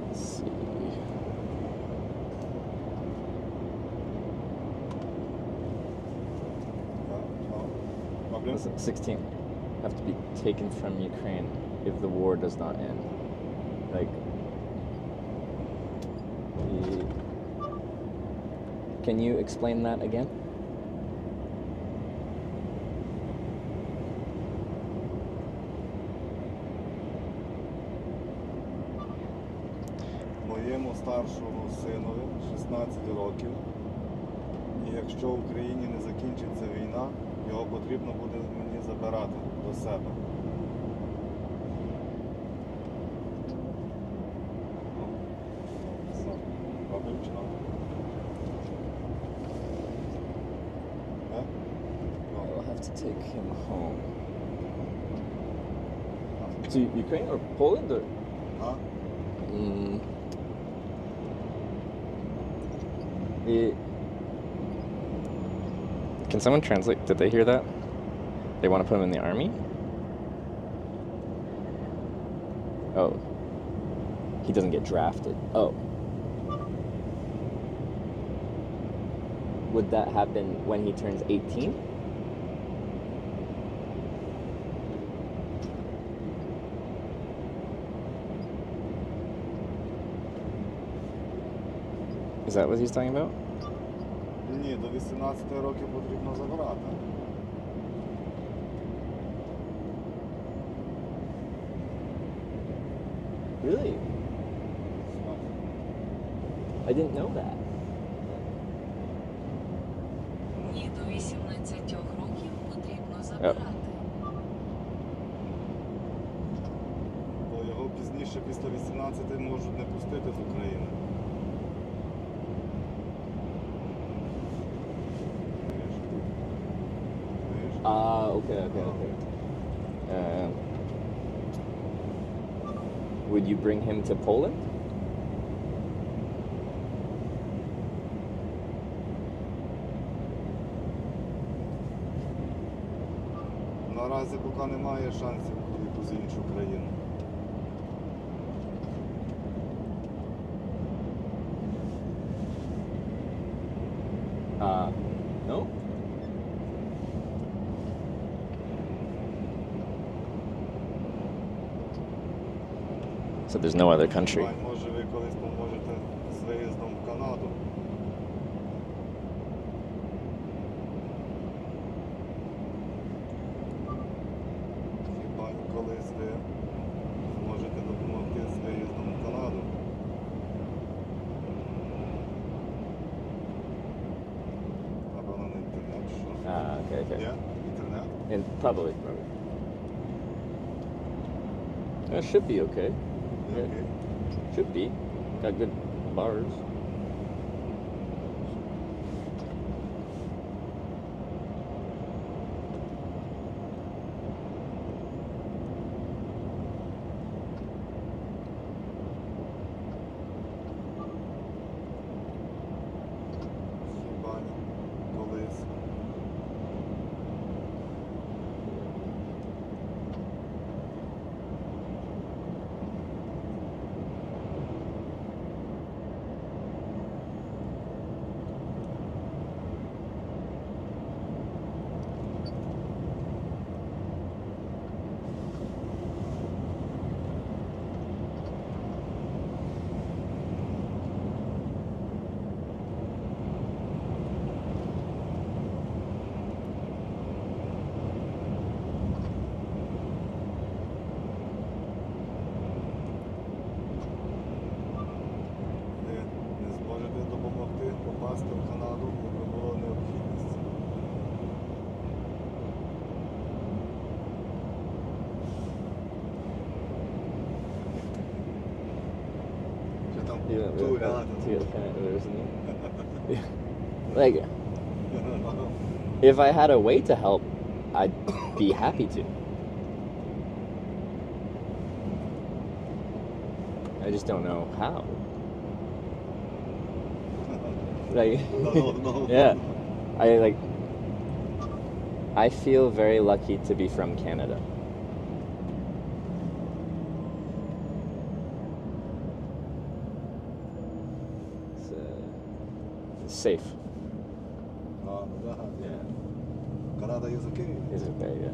Let's see. Проблем? 16 have to be taken from Ukraine if the war does not end. Like, can you explain that again? Моєму старшому синові 16 років, і якщо в Україні не закінчиться війна, його потрібно буде мені забирати до себе. Проблем чи not? I'll have to take him home. To Ukraine or Poland or? Huh? Can someone translate? Did they hear that? They want to put him in the army? Oh. He doesn't get drafted. Oh. Would that happen when he turns 18? Is that what he's talking about? Ні, до 18 років потрібно забирати. Really? I didn't know that. Ні, до 18 років потрібно забирати. Бо його пізніше, після 18, можуть не пустити з України. Okay. Would you bring him to Poland? Наразі поки немає шансів в якусь іншу країну. No? So there's no other country. Може ви колись поможете з виїздом в Канаду? Хіба колись ви зможете допомогти з виїздом в Канаду? Напевно, на інтернет, що? Okay. Є? Інтернет? And probably. It should be okay. Є, окей. Should be. Got good bars. Хіба колись. Like, if I had a way to help, I'd be happy to. I just don't know how. Like, No. yeah, I feel very lucky to be from Canada. It's safe. Yeah. Canada is okay. Is it okay? Yeah.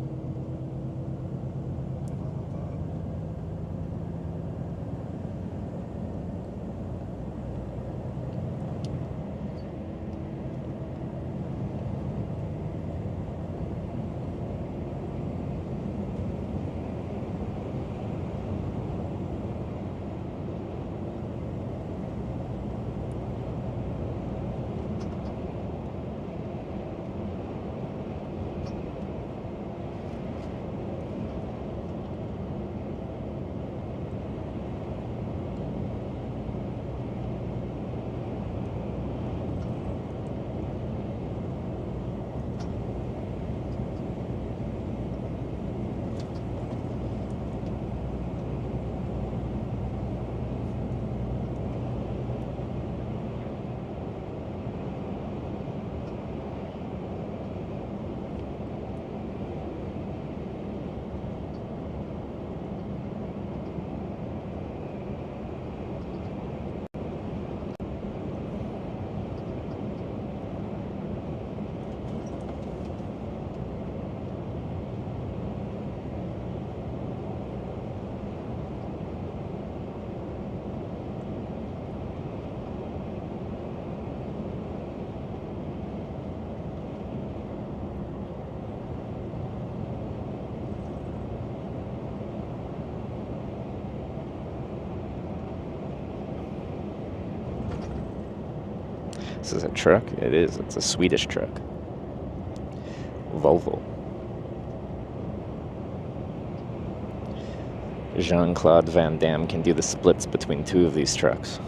This is a truck? It is. It's a Swedish truck. Volvo. Jean-Claude Van Damme can do the splits between two of these trucks.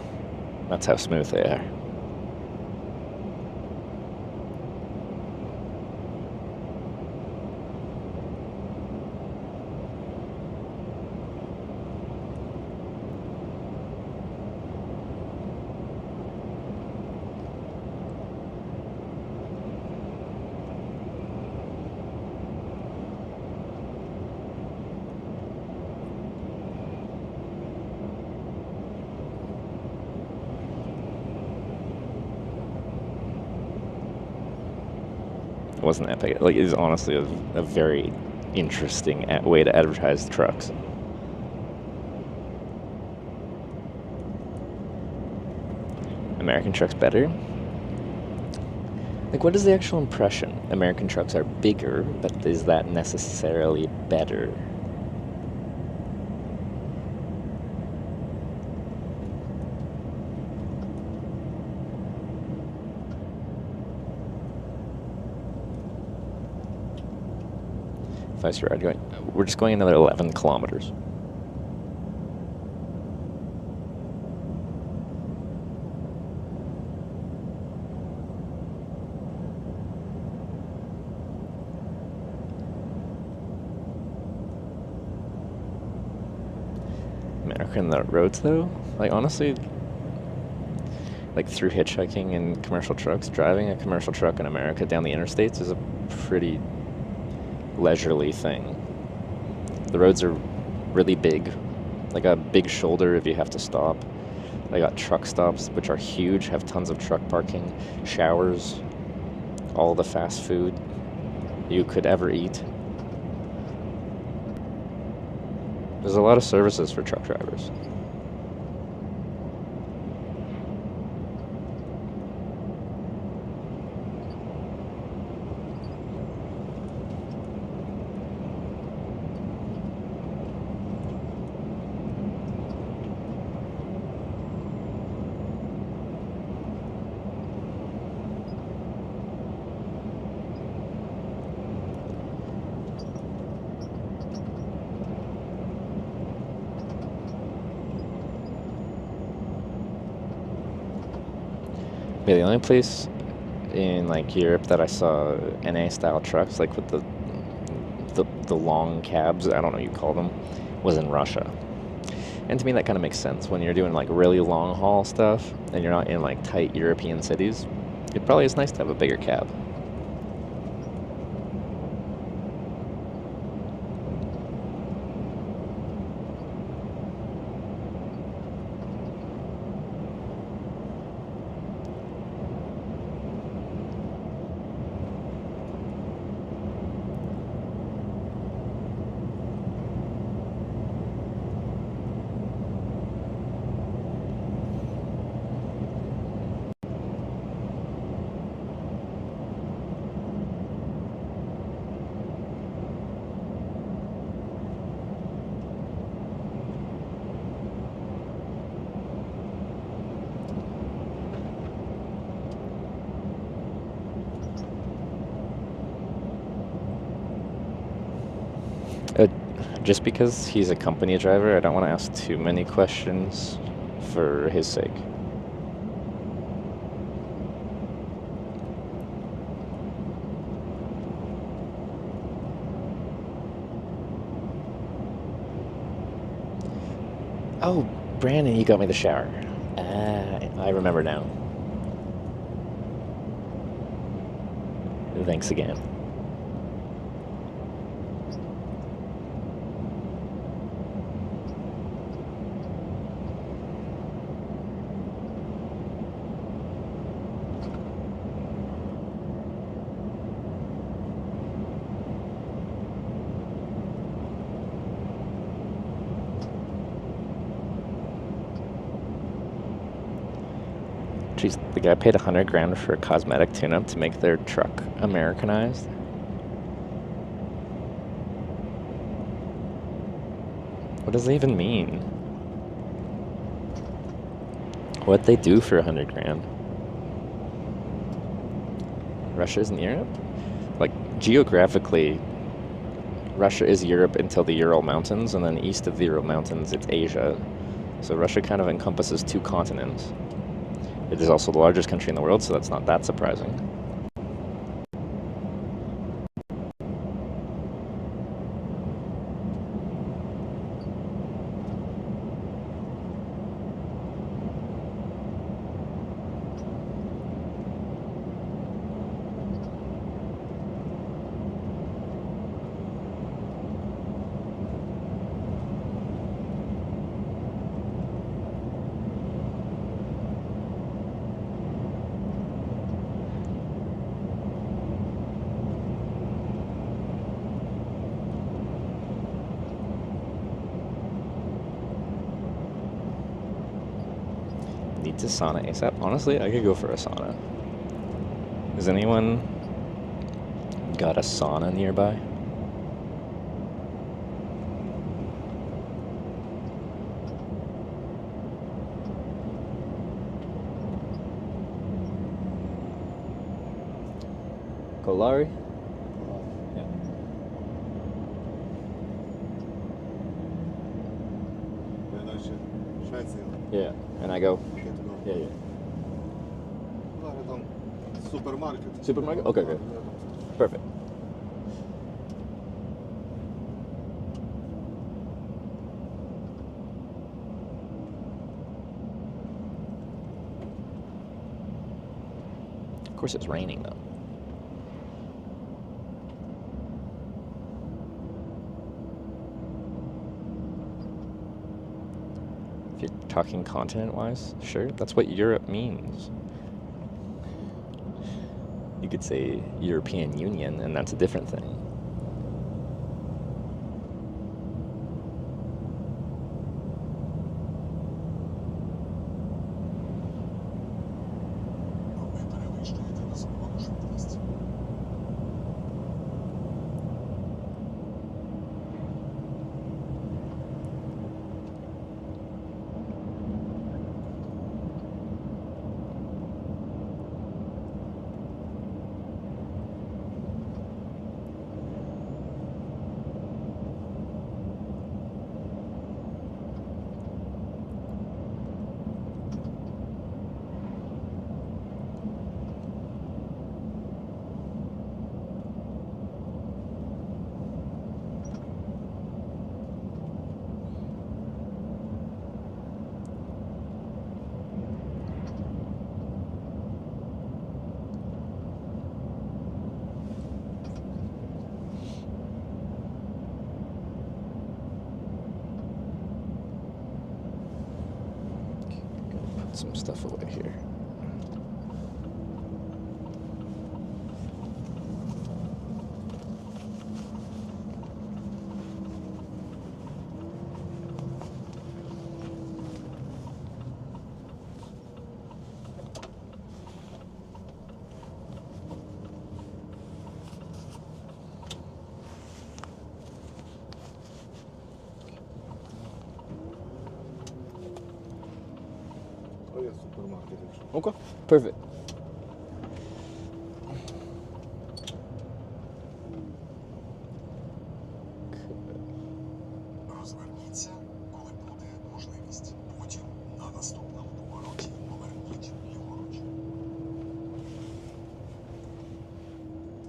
That's how smooth they are. It wasn't epic. Like, it is honestly a very interesting way to advertise trucks. American trucks better? Like, what is the actual impression? American trucks are bigger, but is that necessarily better? If I ride going, we're just going another 11 kilometers. American roads though, like honestly, like through hitchhiking and commercial trucks, driving a commercial truck in America down the interstates is a pretty leisurely thing. The roads are really big, like a big shoulder if you have to stop. They got truck stops, which are huge, have tons of truck parking, showers, all the fast food you could ever eat. There's a lot of services for truck drivers. Yeah, the only place in like Europe that I saw NA style trucks, like with the long cabs, I don't know what you call them, was in Russia. And to me that kind of makes sense. When you're doing like really long haul stuff and you're not in like tight European cities, it probably is nice to have a bigger cab. Just because he's a company driver, I don't want to ask too many questions for his sake. Oh, Brandon, you got me the shower. I remember now. Thanks again. Jeez, the guy paid $100,000 for a cosmetic tune-up to make their truck Americanized. What does that even mean? What'd they do for $100,000? Russia isn't Europe? Like, geographically, Russia is Europe until the Ural Mountains, and then east of the Ural Mountains, it's Asia. So Russia kind of encompasses 2 continents. It is also the largest country in the world, so that's not that surprising. Need to sauna ASAP. Honestly, I could go for a sauna. Has anyone got a sauna nearby? Kolari? Yeah. Yeah, and I go. Yeah, yeah. Supermarket. Supermarket? Okay, good. Perfect. Of course, it's raining though. If you're talking continent-wise, sure, that's what Europe means. You could say European Union, and that's a different thing. some stuff away here. То є супермаркет, якщо. Okay, perfect. Розверніться, коли буде можливість. Потім на наступному повороті поверніть ліворуч.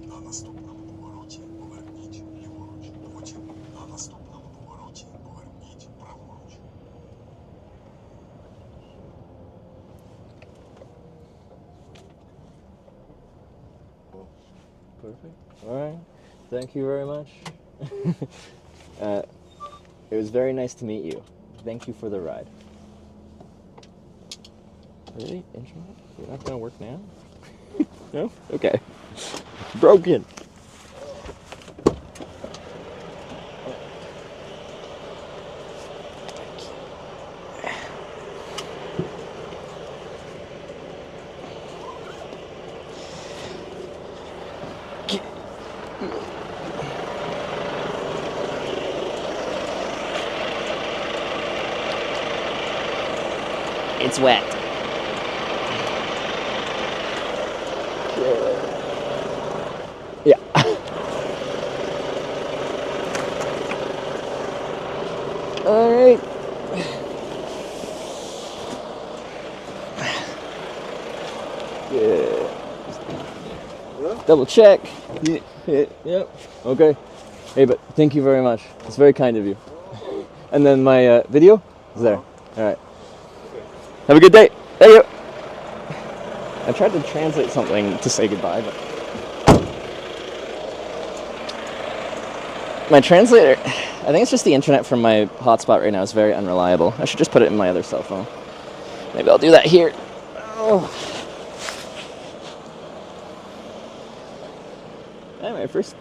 На наступному повороті поверніть ліворуч. Потім на наступному повороті поверніть праворуч. Perfect. All right. Thank you very much. It was very nice to meet you. Thank you for the ride. Really? Internet? You're not gonna work now? No? Okay. Broken. It's wet. Yeah. All right. Yeah. Double check. Yeah. Okay. Hey, but thank you very much. It's very kind of you. And then my video is there. All right. Have a good day. Thank you. I tried to translate something to say goodbye, but my translator, I think it's just the internet from my hotspot right now is very unreliable. I should just put it in my other cell phone. Maybe I'll do that here. Oh. Anyway, first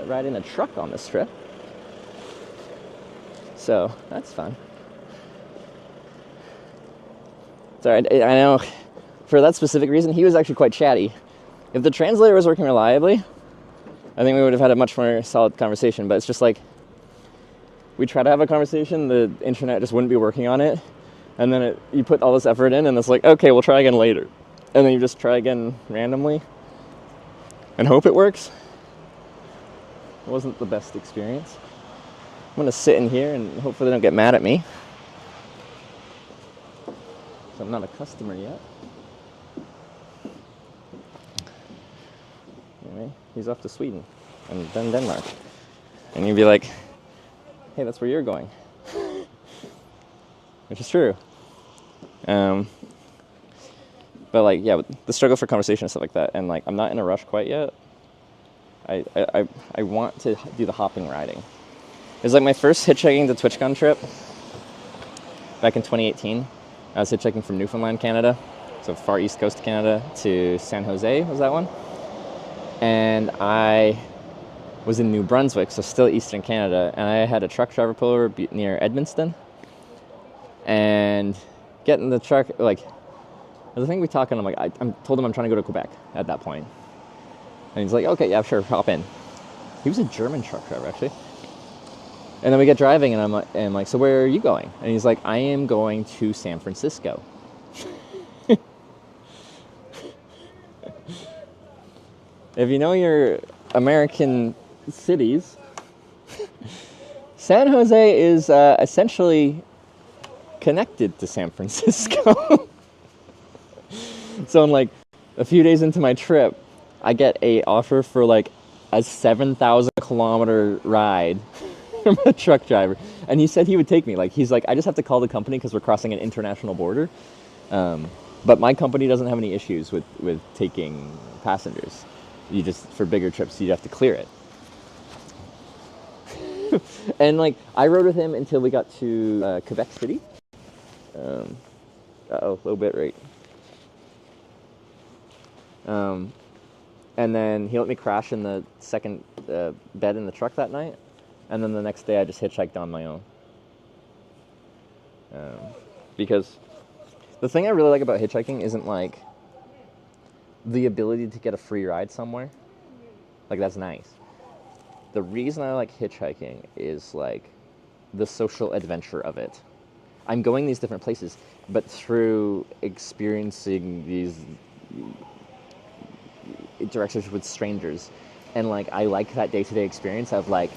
ride in a truck on this trip. So, that's fun. Sorry, I know for that specific reason, he was actually quite chatty. If the translator was working reliably, I think we would have had a much more solid conversation, but it's just like, we try to have a conversation, the internet just wouldn't be working on it, and then you put all this effort in, and it's like, okay, we'll try again later. And then you just try again randomly, and hope it works. It wasn't the best experience. I'm gonna sit in here, and hopefully they don't get mad at me. I'm not a customer yet. Anyway, he's off to Sweden and then Denmark. And you'd be like, hey, that's where you're going. Which is true. But like, yeah, the struggle for conversation and stuff like that. And like, I'm not in a rush quite yet. I want to do the hopping riding. It was like my first hitchhiking to TwitchCon trip back in 2018. I was hitchhiking from Newfoundland, Canada, so far east coast of Canada, to San Jose, was that one? And I was in New Brunswick, so still eastern Canada, and I had a truck driver pull over near Edmundston, and get in the truck, like, I think we talking, I'm like, I told him I'm trying to go to Quebec at that point. And he's like, okay, yeah, sure, hop in. He was a German truck driver, actually. And then we get driving, and I'm like, so where are you going? And he's like, I am going to San Francisco. If you know your American cities, San Jose is essentially connected to San Francisco. So I'm like, a few days into my trip, I get a offer for like a 7,000 kilometer ride from a truck driver, and he said he would take me. Like, he's like, I just have to call the company because we're crossing an international border, but my company doesn't have any issues with taking passengers. You just, for bigger trips, you have to clear it. And like, I rode with him until we got to Quebec City. low bit rate. And then he let me crash in the second bed in the truck that night, and then the next day I just hitchhiked on my own. Because the thing I really like about hitchhiking isn't like the ability to get a free ride somewhere. Like, that's nice. The reason I like hitchhiking is like the social adventure of it. I'm going these different places, but through experiencing these interactions with strangers, and like I like that day-to-day experience of like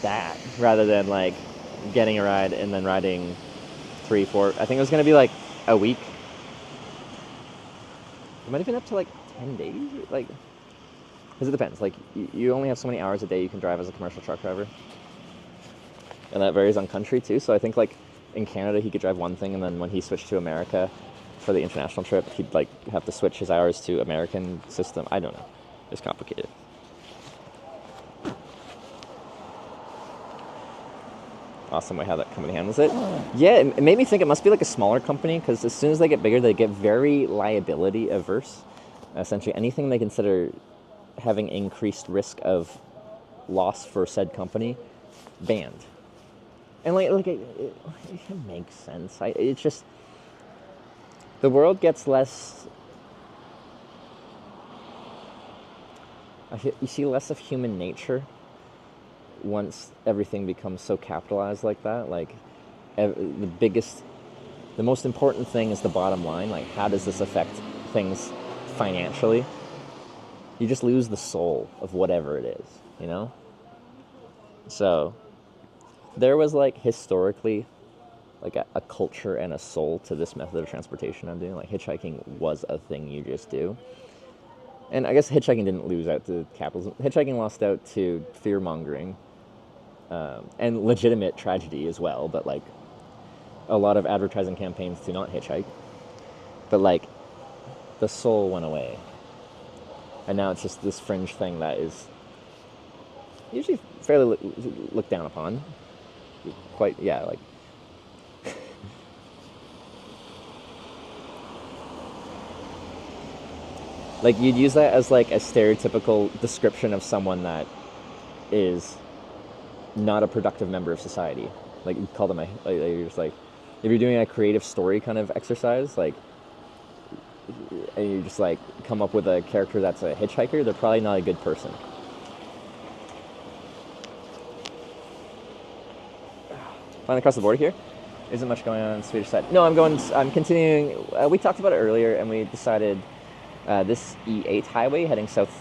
that, rather than like getting a ride and then riding 3, 4. I think it was gonna be like a week. It might have been up to like 10 days, like, because it depends. Like, you only have so many hours a day you can drive as a commercial truck driver, and that varies on country too. So I think like in Canada he could drive one thing, and then when he switched to America for the international trip, he'd like have to switch his hours to American system. I don't know. It's complicated. Awesome way how that company handles it. Yeah, it made me think it must be like a smaller company, because as soon as they get bigger, they get very liability averse. Essentially, anything they consider having increased risk of loss for said company, banned. And like it makes sense. It's just the world gets less. You see less of human nature once everything becomes so capitalized like that. Like, the most important thing is the bottom line. Like, how does this affect things financially? You just lose the soul of whatever it is, you know? So there was like historically like a culture and a soul to this method of transportation I'm doing. Like, hitchhiking was a thing you just do. And I guess hitchhiking didn't lose out to capitalism. Hitchhiking lost out to fear-mongering and legitimate tragedy as well, but like a lot of advertising campaigns to not hitchhike. But like the soul went away. And now it's just this fringe thing that is usually fairly looked down upon. Quite, yeah, like... like, you'd use that as like a stereotypical description of someone that is not a productive member of society. Like, you call them you're just like, if you're doing a creative story kind of exercise, like, and you just like come up with a character that's a hitchhiker, they're probably not a good person. Flying across the border here. Isn't much going on the Swedish side. No, I'm continuing. We talked about it earlier, and we decided this E8 highway heading south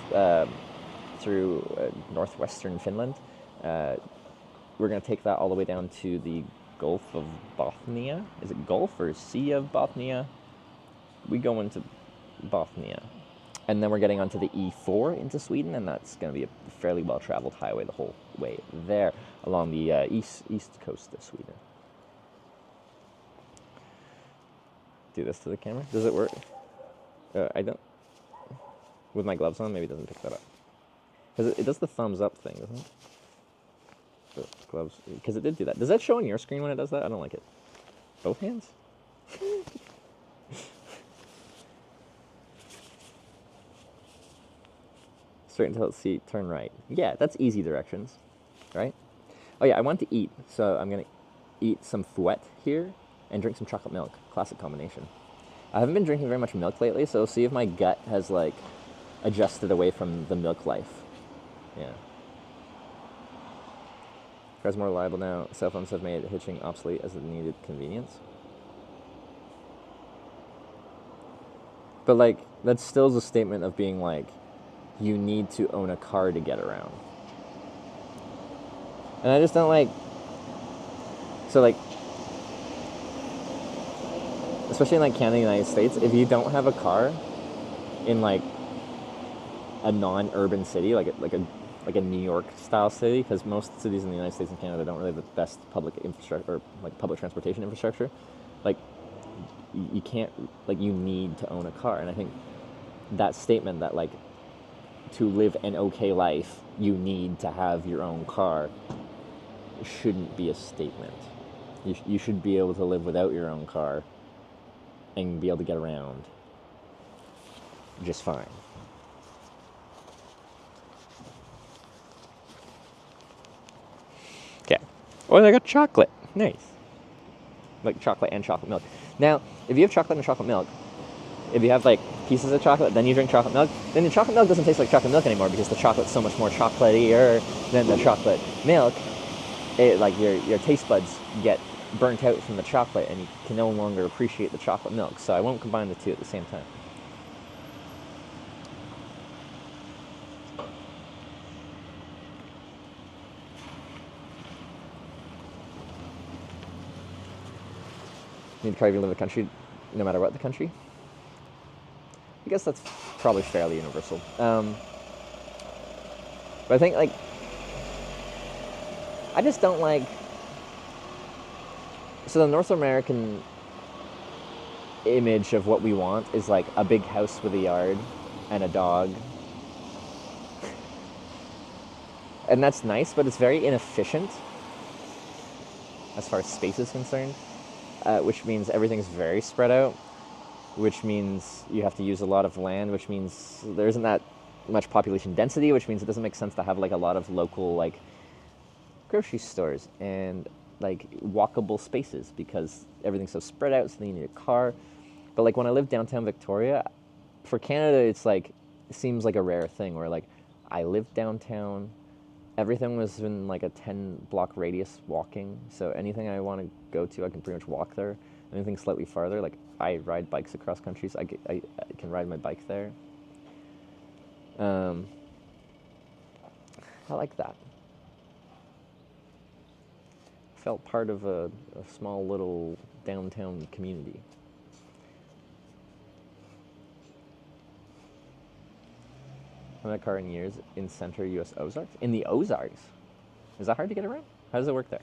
through northwestern Finland. We're going to take that all the way down to the Gulf of Bothnia. Is it Gulf or Sea of Bothnia? We go into Bothnia. And then we're getting onto the E4 into Sweden, and that's going to be a fairly well-traveled highway the whole way there, along the east coast of Sweden. Do this to the camera. Does it work? I don't... With my gloves on, maybe it doesn't pick that up. Because it does the thumbs up thing, doesn't it? The gloves... Because it did do that. Does that show on your screen when it does that? I don't like it. Both hands? Straight until it's see, turn right. Yeah, that's easy directions, right? Oh yeah, I want to eat, so I'm gonna eat some fouette here and drink some chocolate milk. Classic combination. I haven't been drinking very much milk lately, so see if my gut has like adjusted away from the milk life. Yeah. Cars more reliable now. Cell phones have made hitching obsolete as a needed convenience. But like, that still is a statement of being like, you need to own a car to get around. And I just don't like... So like, especially in like Canada and the United States, if you don't have a car in like a non-urban city, like a New York style city, because most cities in the United States and Canada don't really have the best public infrastructure or like public transportation infrastructure, like you can't, like, you need to own a car. And I think that statement that like, to live an okay life you need to have your own car shouldn't be a statement. You should be able to live without your own car and be able to get around just fine. Okay. Oh, they got chocolate. Nice. Like chocolate and chocolate milk. Now, if you have chocolate and chocolate milk, if you have like pieces of chocolate, then you drink chocolate milk, then the chocolate milk doesn't taste like chocolate milk anymore because the chocolate's so much more chocolatey than the chocolate milk. It, like your taste buds get burnt out from the chocolate and you can no longer appreciate the chocolate milk. So I won't combine the two at the same time. Need to probably live in the country no matter what the country. I guess that's probably fairly universal. But I think, like, I just don't like... So the North American image of what we want is, like, a big house with a yard and a dog. And that's nice, but it's very inefficient as far as space is concerned, which means everything's very spread out, which means you have to use a lot of land, which means there isn't that much population density, which means it doesn't make sense to have like a lot of local like grocery stores and like walkable spaces because everything's so spread out, so then you need a car. But like when I lived downtown Victoria, for Canada, it's like, it seems like a rare thing where like I lived downtown, everything was in like a 10-block radius walking, so anything I want to go to, I can pretty much walk there. Anything slightly farther, like I ride bikes across countries, I can ride my bike there. I like that. Felt part of a small little downtown community. I haven't had a car in years in center U.S. Ozarks. In the Ozarks? Is that hard to get around? How does it work there?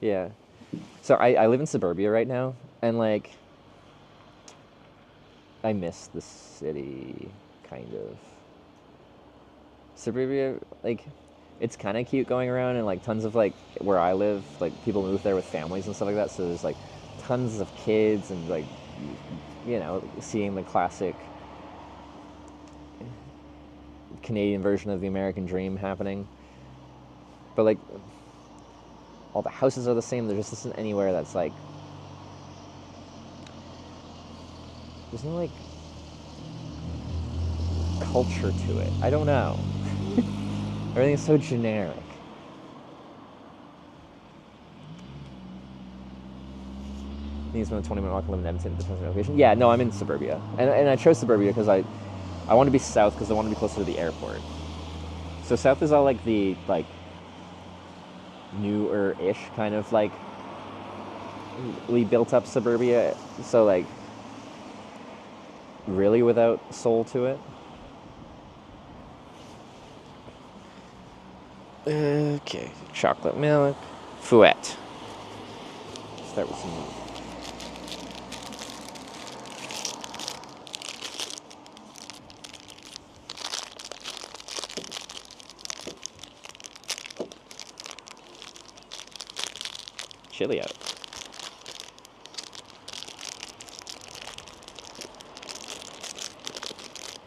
Yeah. So I live in suburbia right now, and like, I miss the city, kind of. Suburbia, like, it's kind of cute going around, and like tons of like, where I live, like people move there with families and stuff like that, so there's like tons of kids and like, you know, seeing the classic Canadian version of the American dream happening. But like, all the houses are the same. There just isn't anywhere that's like, there's no like culture to it. I don't know. Everything's so generic. I think it's been a 20-minute walk. I live in Edmonton at the present location. Yeah, no, I'm in suburbia, and I chose suburbia because I want to be south because I want to be closer to the airport. So south is all like the like newer-ish kind of like we built up suburbia, so like really without soul to it. Okay, chocolate milk, fouette. Start with some milk. Chilly out.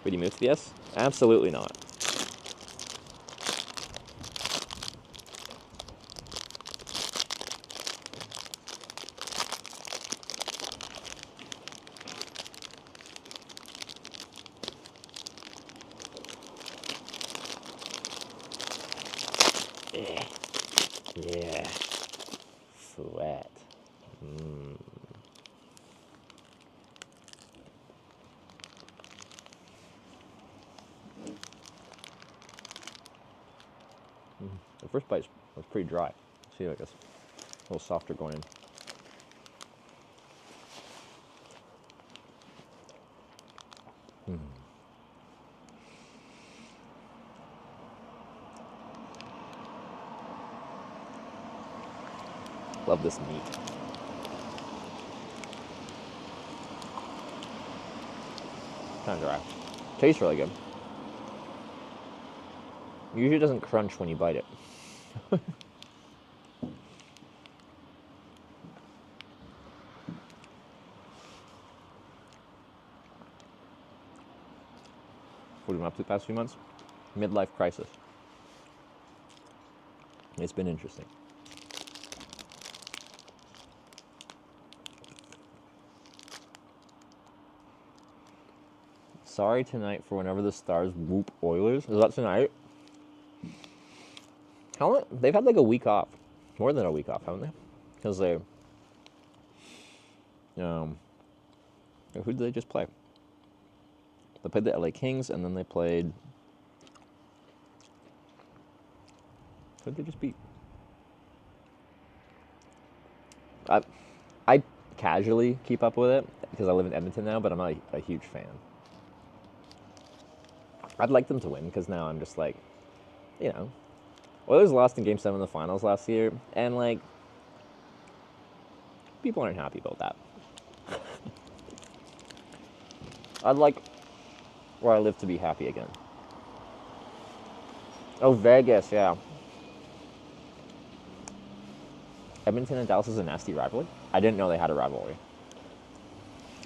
Would you move to the S? Absolutely not. Yeah. Fouette. The first bite was pretty dry. See, like it's a little softer going in. Love this meat. Kind of dry. Tastes really good. Usually doesn't crunch when you bite it. What have you been up to the past few months? Midlife crisis. It's been interesting. Sorry tonight for whenever the Stars whoop Oilers. Is that tonight? How long? They've had like a week off. More than a week off, haven't they? Because they... who did they just play? They played the LA Kings, and then they played... Who did they just beat? I casually keep up with it, because I live in Edmonton now, but I'm not a huge fan. I'd like them to win, because now I'm just like, you know... Oilers lost in Game 7 of the finals last year, and, like, people aren't happy about that. I'd like where I live to be happy again. Oh, Vegas, yeah. Edmonton and Dallas is a nasty rivalry. I didn't know they had a rivalry.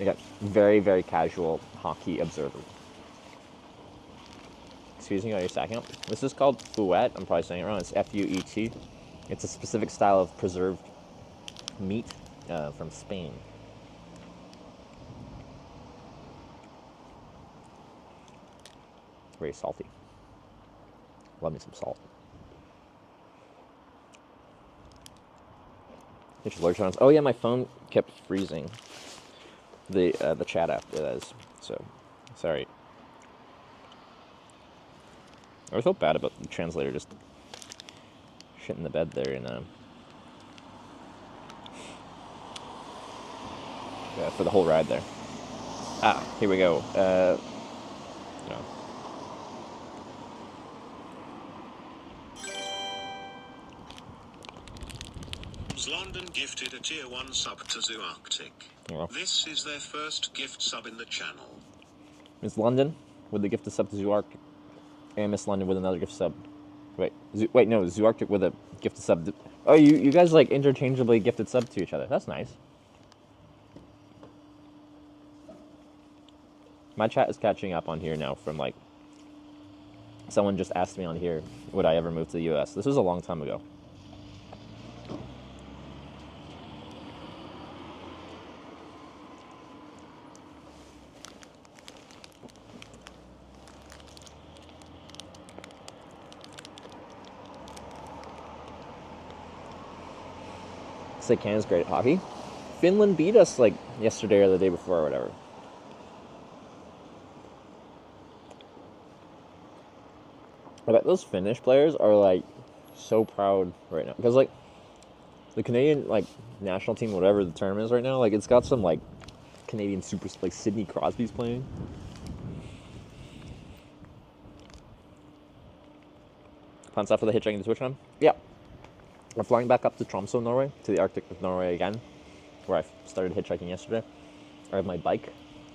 I got very, very casual hockey observer. Excuse me, are you stacking up? This is called fouette. I'm probably saying it wrong. It's F-U-E-T. It's a specific style of preserved meat from Spain. Very salty. Love me some salt. Hitch alert sounds. Oh yeah, my phone kept freezing. The chat app does. So sorry. I felt bad about the translator just shit in the bed there and for the whole ride there. Ah, here we go. No. London gifted a tier 1 sub to Zoo Arctic. Yeah. This is their first gift sub in the channel. Miss London with the gift of sub to Zoo Arctic. And Miss London with another gift sub. Wait, no, Zoo Arctic with a gift sub. Oh, you guys like interchangeably gifted sub to each other. That's nice. My chat is catching up on here now from like someone just asked me on here, would I ever move to the US? This was a long time ago. Say Canada's great at hockey. Finland beat us like yesterday or the day before or whatever. I bet those Finnish players are like so proud right now because like the Canadian like national team, whatever the term is right now, like it's got some like Canadian super like Sidney Crosby's playing. Plans after the hitchhiking to TwitchCon? Yeah. I'm flying back up to Tromsø, Norway, to the Arctic of Norway again, where I started hitchhiking yesterday. I have my bike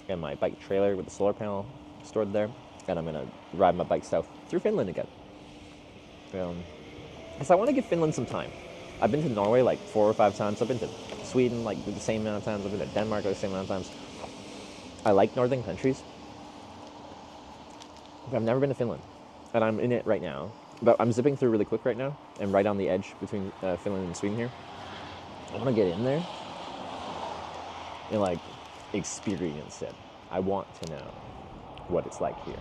and my bike trailer with the solar panel stored there, and I'm going to ride my bike south through Finland again. Because I want to give Finland some time. I've been to Norway like 4 or 5 times. I've been to Sweden like the same amount of times. I've been to Denmark like the same amount of times. I like northern countries, but I've never been to Finland, and I'm in it right now. But I'm zipping through really quick right now, and right on the edge between Finland and Sweden here. I want to get in there and like experience it. I want to know what it's like here.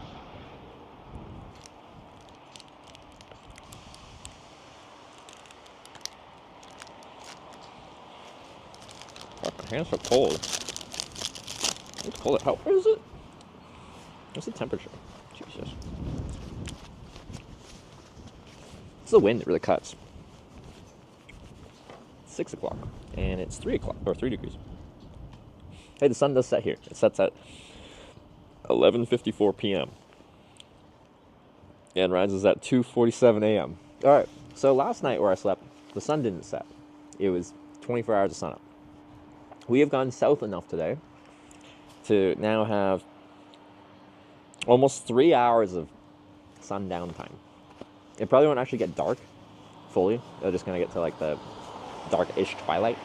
Oh, my hands are cold. It's cold. How is it? What's the temperature? Jesus. It's the wind that really cuts. 6 o'clock, and it's 3 o'clock, or 3 degrees. Hey, the sun does set here. It sets at 11:54 p.m. and rises at 2:47 a.m. All right, so last night where I slept, the sun didn't set. It was 24 hours of sun up. We have gone south enough today to now have almost 3 hours of sundown time. It probably won't actually get dark fully. It'll just kind of get to like the dark-ish twilight.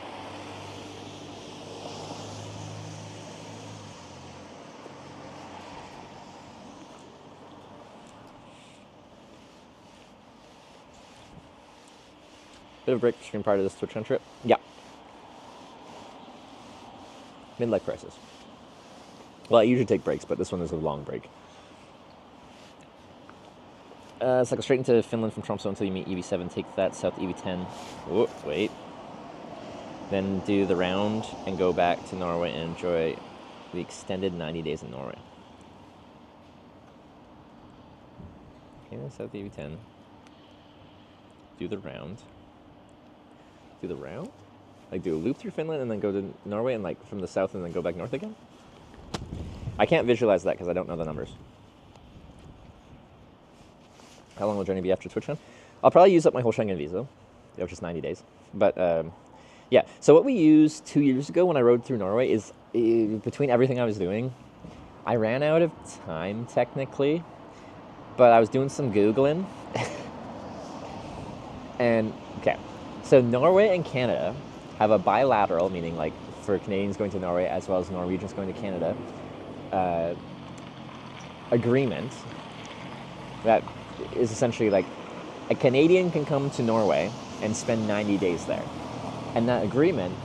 Bit of a break between part of this TwitchCon trip. Yeah. Midlife crisis. Well, I usually take breaks, but this one is a long break. Cycle straight into Finland from Tromsø until you meet EV7. Take that south to EV10. Oh, wait. Then do the round and go back to Norway and enjoy the extended 90 days in Norway. Okay, then south to EV10. Do the round. Do the round? Like do a loop through Finland and then go to Norway and like from the south and then go back north again? I can't visualize that because I don't know the numbers. How long will journey be after TwitchCon? I'll probably use up my whole Schengen visa, which is 90 days. But yeah, so what we used 2 years ago when I rode through Norway is between everything I was doing, I ran out of time technically, but I was doing some Googling. And okay, so Norway and Canada have a bilateral, meaning like for Canadians going to Norway as well as Norwegians going to Canada, agreement that is essentially like a Canadian can come to Norway and spend 90 days there. And that agreement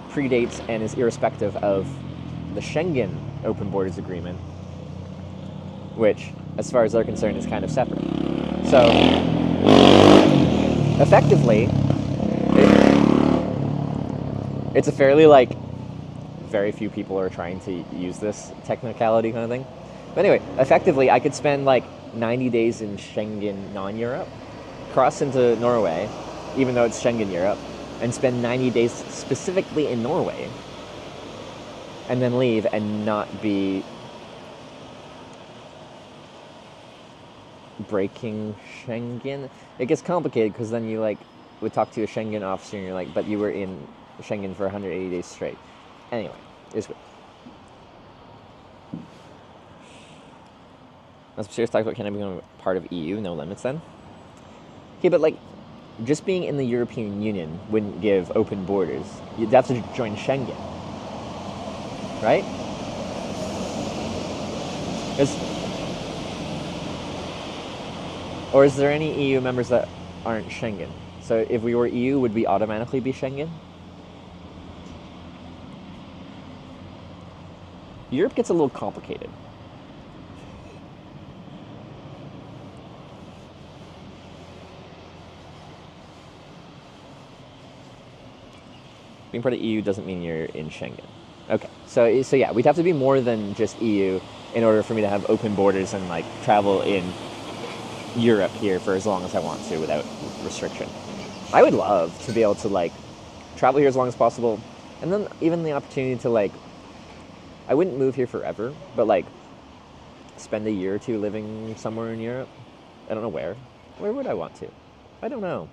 predates and is irrespective of the Schengen Open Borders Agreement, which, as far as they're concerned, is kind of separate. So, effectively, it's a fairly, like, very few people are trying to use this technicality kind of thing. But anyway, effectively, I could spend, like, 90 days in Schengen non-Europe, cross into Norway, even though it's Schengen Europe, and spend 90 days specifically in Norway, and then leave and not be breaking Schengen. It gets complicated because then you like would talk to a Schengen officer and you're like, but you were in Schengen for 180 days straight. Anyway, it's weird. Let's serious talk about Canada becoming part of EU, no limits then. Okay, but like, just being in the European Union wouldn't give open borders. You'd have to join Schengen, right? Or is there any EU members that aren't Schengen? So if we were EU, would we automatically be Schengen? Europe gets a little complicated. Being part of EU doesn't mean you're in Schengen. Okay, so yeah, we'd have to be more than just EU in order for me to have open borders and like travel in Europe here for as long as I want to without restriction. I would love to be able to like travel here as long as possible, and then even the opportunity to like, I wouldn't move here forever, but like spend a year or two living somewhere in Europe. I don't know where. Where would I want to? I don't know.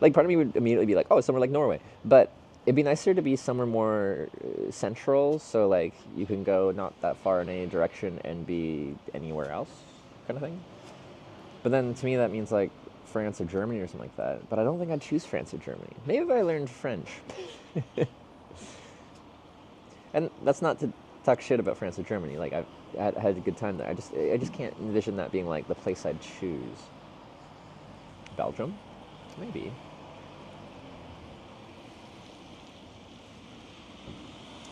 Like, part of me would immediately be like, oh, somewhere like Norway. But it'd be nicer to be somewhere more central, so, like, you can go not that far in any direction and be anywhere else, kind of thing. But then, to me, that means, like, France or Germany or something like that. But I don't think I'd choose France or Germany. Maybe if I learned French. And that's not to talk shit about France or Germany. Like, I've had a good time there. I just can't envision that being, like, the place I'd choose. Belgium? Maybe.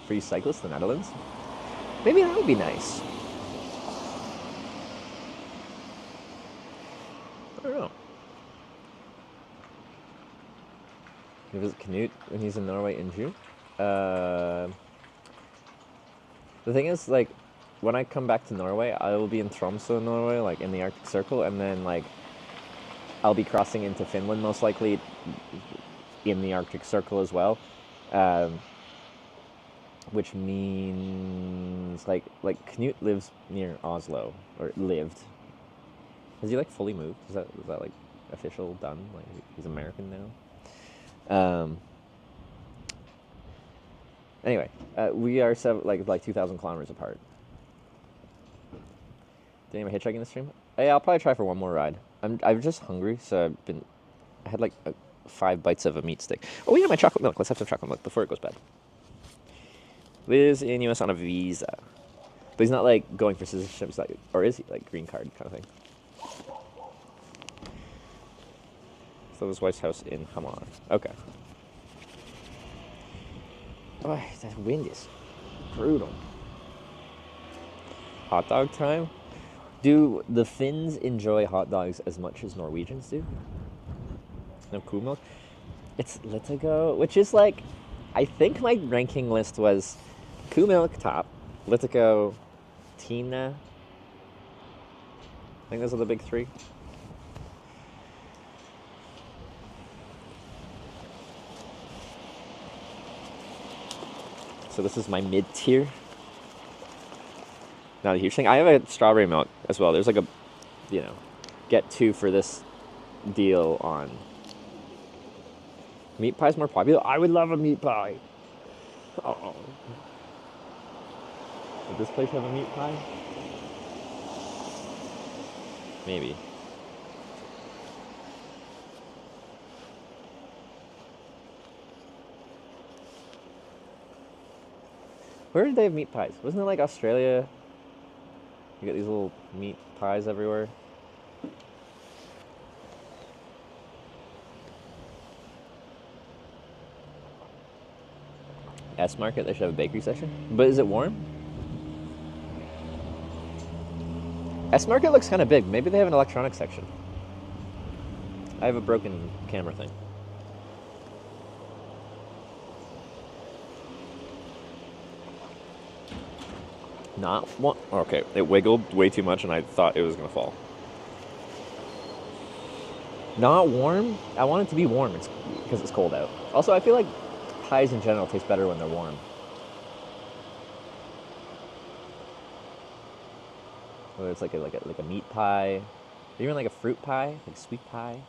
Free cyclists, the Netherlands. Maybe that would be nice. I don't know. You visit Knut when he's in Norway in June. The thing is, like, when I come back to Norway, I will be in Tromsø, Norway, like in the Arctic Circle, and then like I'll be crossing into Finland most likely in the Arctic Circle as well. Which means like Knut lives near Oslo, or lived. Has he like fully moved? Is that like official, done? Like he's American now. Anyway, we are like 2,000 kilometers apart. Doing my hitchhiking this stream? Yeah, I'll probably try for one more ride. I'm just hungry, so I had like 5 bites of a meat stick. Oh yeah, my chocolate milk. Let's have some chocolate milk before it goes bad. Lives in US on a visa, but he's not like going for citizenship. He's like, or is he like green card kind of thing? So his wife's house in Hamar. Okay. Oh, that wind is brutal. Hot dog time? Do the Finns enjoy hot dogs as much as Norwegians do? No cool milk? It's Litigo, which is like, I think my ranking list was Cool Milk top, Litigo, Tina. I think those are the big 3. So this is my mid-tier. Not a huge thing. I have a strawberry milk as well. There's like a, get 2 for this deal on. Meat pie's more popular? I would love a meat pie. Oh. Would this place have a meat pie? Maybe. Where did they have meat pies? Wasn't it like Australia? You get these little meat pies everywhere. S Market, they should have a bakery section. But is it warm? S Market looks kind of big. Maybe they have an electronics section. I have a broken camera thing. Not one. Okay, it wiggled way too much and I thought it was going to fall. Not warm? I want it to be warm because it's cold out. Also, I feel like pies in general taste better when they're warm. Whether it's like a meat pie, or even like a fruit pie, like sweet pie. I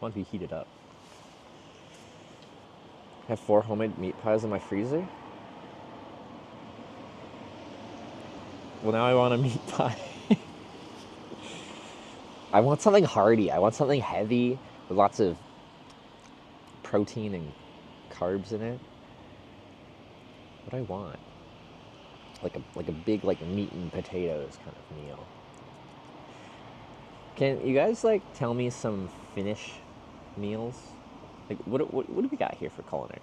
want to be heated up. I have 4 homemade meat pies in my freezer. Well, now I want a meat pie. I want something hearty. I want something heavy with lots of protein and carbs in it. What do I want? Like a big meat and potatoes kind of meal. Can you guys tell me some Finnish meals? Like what do we got here for culinary?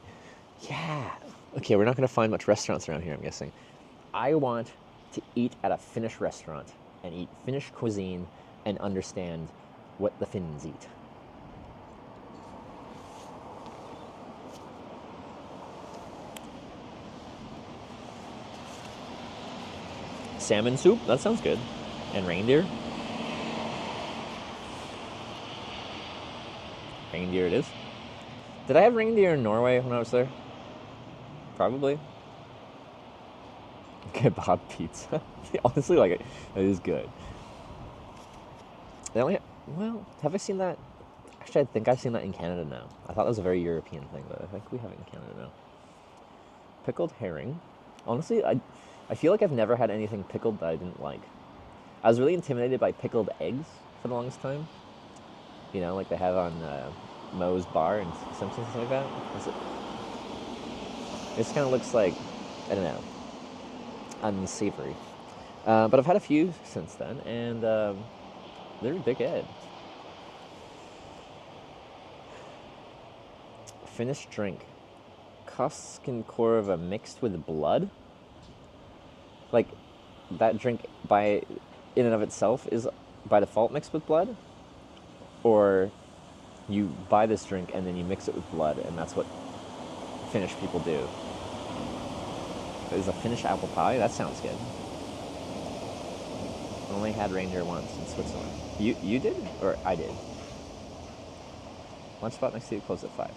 Yeah. Okay, we're not gonna find much restaurants around here, I'm guessing. I want to eat at a Finnish restaurant and eat Finnish cuisine and understand what the Finns eat. Salmon soup? That sounds good. And reindeer? Reindeer it is. Did I have reindeer in Norway when I was there? Probably. Kebab pizza. Honestly, it is good. They only have I seen that? Actually, I think I've seen that in Canada now. I thought that was a very European thing, but I think we have it in Canada now. Pickled herring. Honestly, I feel like I've never had anything pickled that I didn't like. I was really intimidated by pickled eggs for the longest time. Like they have on Moe's Bar and Simpsons and stuff like that. It just kind of looks like, I don't know, unsavory. But I've had a few since then, and they're dickhead. Finnish drink. Koskenkorva mixed with blood? Like, that drink in and of itself is by default mixed with blood? Or you buy this drink and then you mix it with blood, and that's what Finnish people do. Is a Finnish apple pie? That sounds good. Only had reindeer once in Switzerland. You did? Or I did? Lunch spot next to you closed at 5.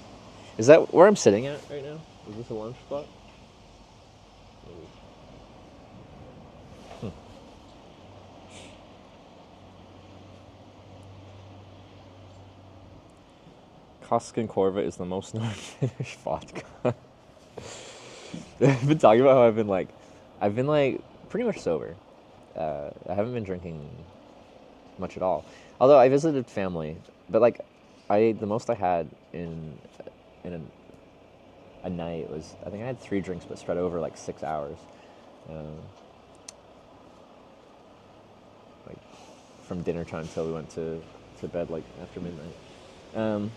Is that where I'm sitting at right now? Is this a lunch spot? Koskenkorva is the most known Finnish vodka. I've been talking about how I've been pretty much sober. I haven't been drinking much at all. Although I visited family, but like the most I had in a night was, I think I had 3 drinks, but spread over like 6 hours. Like from dinner time till we went to bed like after midnight. And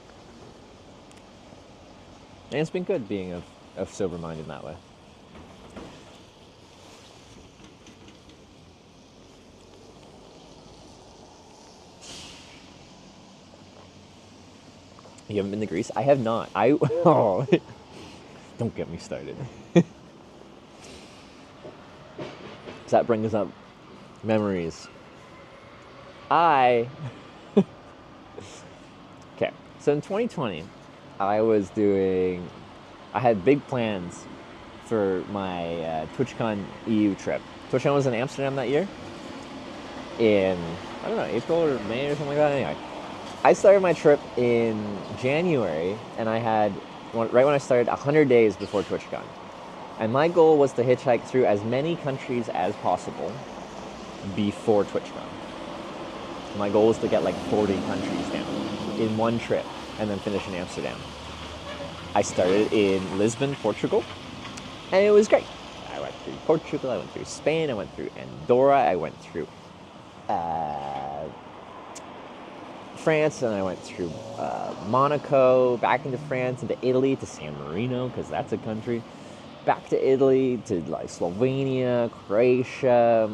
it's been good being of sober minded that way. You haven't been to Greece? I have not. Oh, don't get me started. That brings up memories. Okay, so in 2020, I had big plans for my TwitchCon EU trip. TwitchCon was in Amsterdam that year, in, I don't know, April or May or something like that. Anyway, I started my trip in January, and I had, right when I started, 100 days before TwitchCon. And my goal was to hitchhike through as many countries as possible before TwitchCon. My goal was to get like 40 countries down in one trip and then finish in Amsterdam. I started in Lisbon, Portugal, and it was great. I went through Portugal, I went through Spain, I went through Andorra, I went through France, and I went through Monaco, back into France, into Italy, to San Marino, because that's a country, back to Italy, to like Slovenia, Croatia,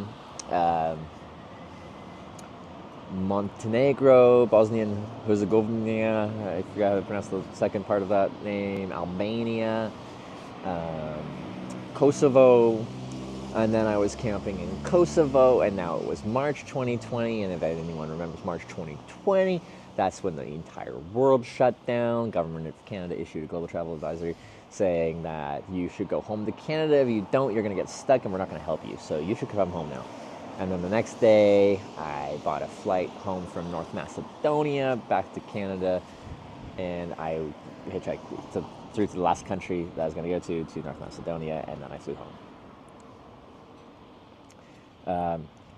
Montenegro, Bosnia and Herzegovina, I forgot how to pronounce the second part of that name, Albania, Kosovo, and then I was camping in Kosovo, and now it was March 2020, and if anyone remembers March 2020, that's when the entire world shut down. Government of Canada issued a global travel advisory saying that you should go home to Canada. If you don't, you're going to get stuck, and we're not going to help you, so you should come home now. And then the next day, I bought a flight home from North Macedonia back to Canada, and I hitchhiked through to the last country that I was going to go to North Macedonia, and then I flew home.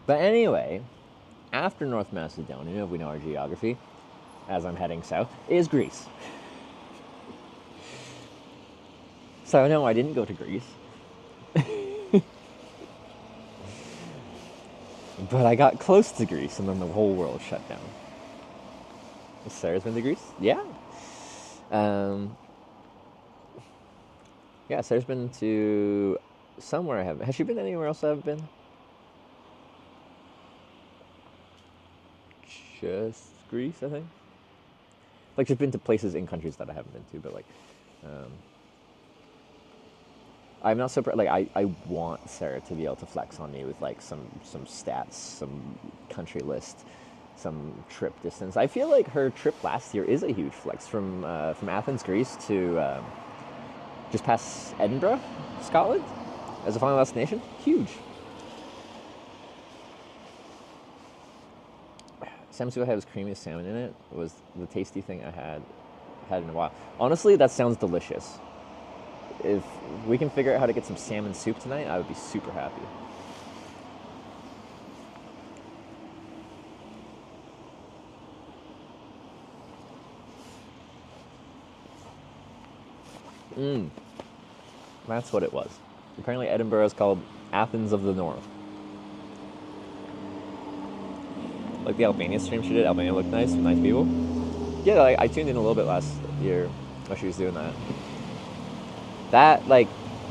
But anyway, after North Macedonia, if we know our geography, as I'm heading south, is Greece. So no, I didn't go to Greece. But I got close to Greece, and then the whole world shut down. Sarah's been to Greece? Yeah. Yeah, Sarah's been to somewhere I haven't. Has she been anywhere else I haven't been? Just Greece, I think. Like, she's been to places in countries that I haven't been to, but like, I'm not surprised. Like, I want Sarah to be able to flex on me with like some stats, some country list, some trip distance. I feel like her trip last year is a huge flex from Athens, Greece to just past Edinburgh, Scotland, as a final destination. Huge. Salmon soup I had was creamy salmon in it. It was the tasty thing I had in a while. Honestly, that sounds delicious. If we can figure out how to get some salmon soup tonight, I would be super happy. That's what it was. Apparently Edinburgh is called Athens of the North. Like the Albania stream she did. Albania looked nice, with nice people. Yeah, I tuned in a little bit last year while she was doing that. That, like,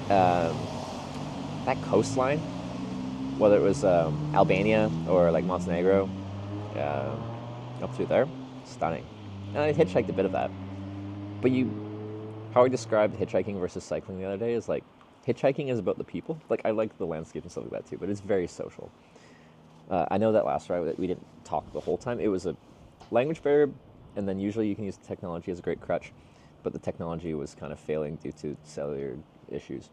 that coastline, whether it was Albania or like Montenegro, up through there, stunning. And I hitchhiked a bit of that. But how I described hitchhiking versus cycling the other day is like, hitchhiking is about the people. Like, I like the landscape and stuff like that too, but it's very social. I know that last ride that we didn't talk the whole time. It was a language barrier, and then usually you can use technology as a great crutch, but the technology was kind of failing due to cellular issues,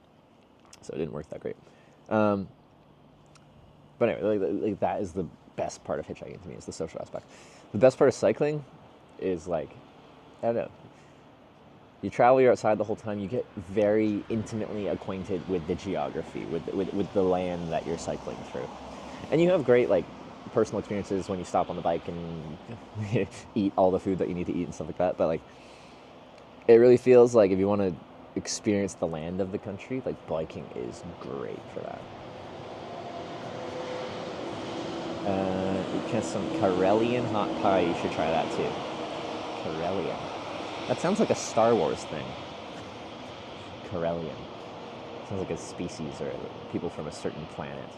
so it didn't work that great. But anyway, like that is the best part of hitchhiking to me, is the social aspect. The best part of cycling is like, I don't know, you travel, you're outside the whole time, you get very intimately acquainted with the geography, with the land that you're cycling through. And you have great like personal experiences when you stop on the bike and eat all the food that you need to eat and stuff like that. But like, it really feels like if you want to experience the land of the country, like biking is great for that. You can some Karelian hot pie. You should try that too. Karelian. That sounds like a Star Wars thing. Karelian. Sounds like a species or people from a certain planet.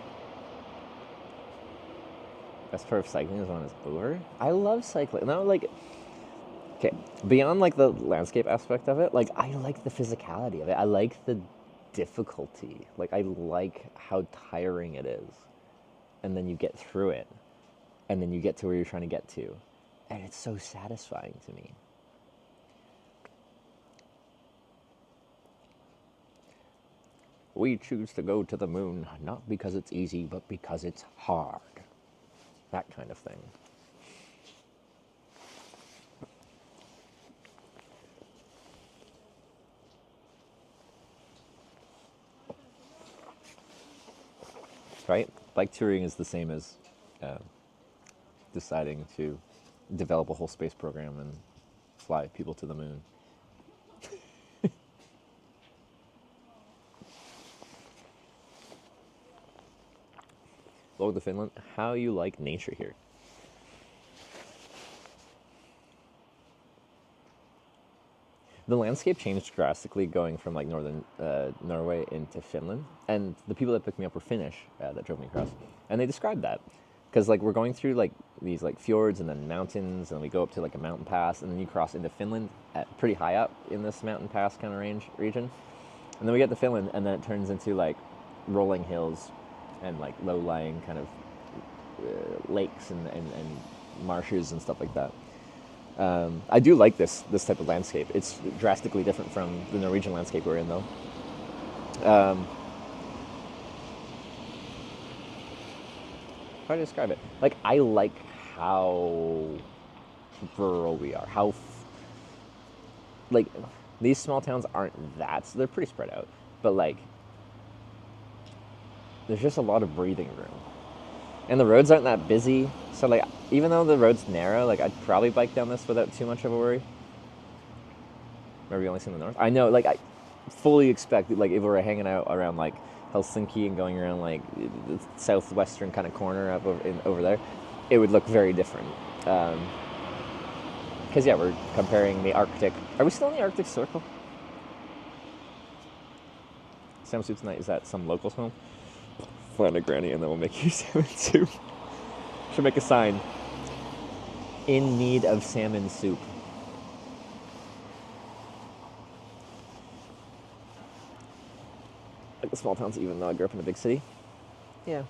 Best part of cycling is when it's over. I love cycling. No, like, okay, beyond like the landscape aspect of it, like I like the physicality of it. I like the difficulty. Like I like how tiring it is. And then you get through it. And then you get to where you're trying to get to. And it's so satisfying to me. We choose to go to the moon, not because it's easy, but because it's hard. That kind of thing. Right? Bike touring is the same as deciding to develop a whole space program and fly people to the moon. Welcome to Finland. How you like nature here? The landscape changed drastically going from like northern Norway into Finland, and the people that picked me up were Finnish that drove me across, and they described that because like we're going through like these like fjords and then mountains, and we go up to like a mountain pass, and then you cross into Finland at pretty high up in this mountain pass kind of region, and then we get to Finland, and then it turns into like rolling hills and like low-lying kind of lakes and marshes and stuff like that. I do like this type of landscape. It's drastically different from the Norwegian landscape we're in, though. How do I describe it? Like, I like how rural we are. How, like, these small towns aren't that, so they're pretty spread out. But, like, there's just a lot of breathing room. And the roads aren't that busy. So, like, even though the road's narrow, like, I'd probably bike down this without too much of a worry. Maybe only seen the north. I know, like, I fully expect, like, if we were hanging out around, like, Helsinki and going around, like, the southwestern kind of corner up over there, it would look very different. Because, yeah, we're comparing the Arctic. Are we still in the Arctic Circle? Salmon soup tonight, is that some local's home? Find a granny and then we'll make you salmon soup. Should make a sign. In need of salmon soup. Like the small towns, even though I grew up in a big city. Yeah.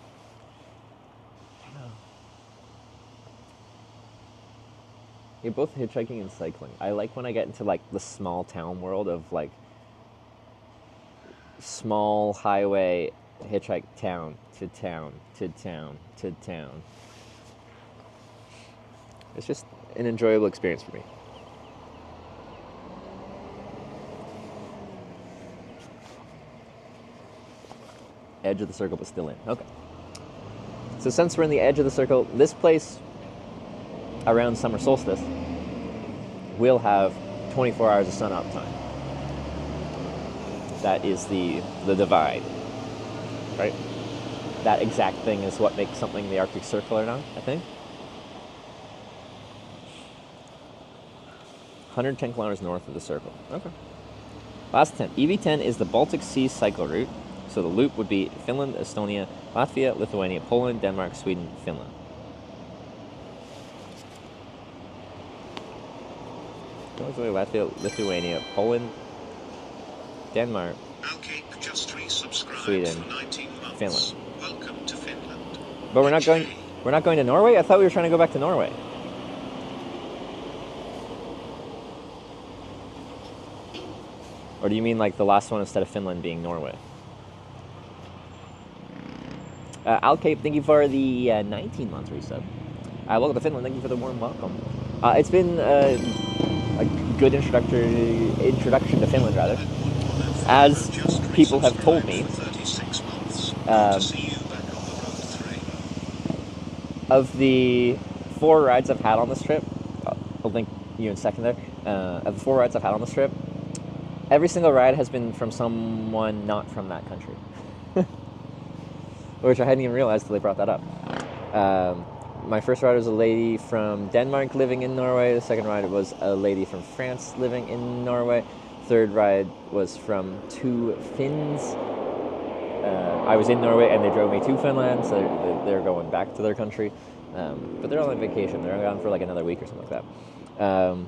You're both hitchhiking and cycling. I like when I get into like the small town world of like small highway hitchhike town to town to town to town. It's just an enjoyable experience for me. Edge of the circle, but still in. Okay. So since we're in the edge of the circle, this place around summer solstice will have 24 hours of sun up time. That is the divide. Right? That exact thing is what makes something the Arctic Circle or not, I think. 110 kilometers north of the circle. Okay. Last 10. EV10 is the Baltic Sea cycle route. So the loop would be Finland, Estonia, Latvia, Lithuania, Poland, Denmark, Sweden, Finland. Latvia, Lithuania, Poland, Denmark, Sweden, Finland. Welcome to Finland. But we're not going to Norway? I thought we were trying to go back to Norway. Or do you mean like the last one instead of Finland being Norway? Alcape, thank you for the 19 months resub. Welcome to Finland, thank you for the warm welcome. It's been a good introduction to Finland, rather. As people have told me, of the 4 rides I've had on this trip, I'll link you in a second there. Of the 4 rides I've had on this trip, every single ride has been from someone not from that country. Which I hadn't even realized till they brought that up. My first ride was a lady from Denmark living in Norway. The second ride was a lady from France living in Norway. Third ride was from 2 Finns. I was in Norway and they drove me to Finland, so they're going back to their country. But they're on vacation. They're gone for like another week or something like that. And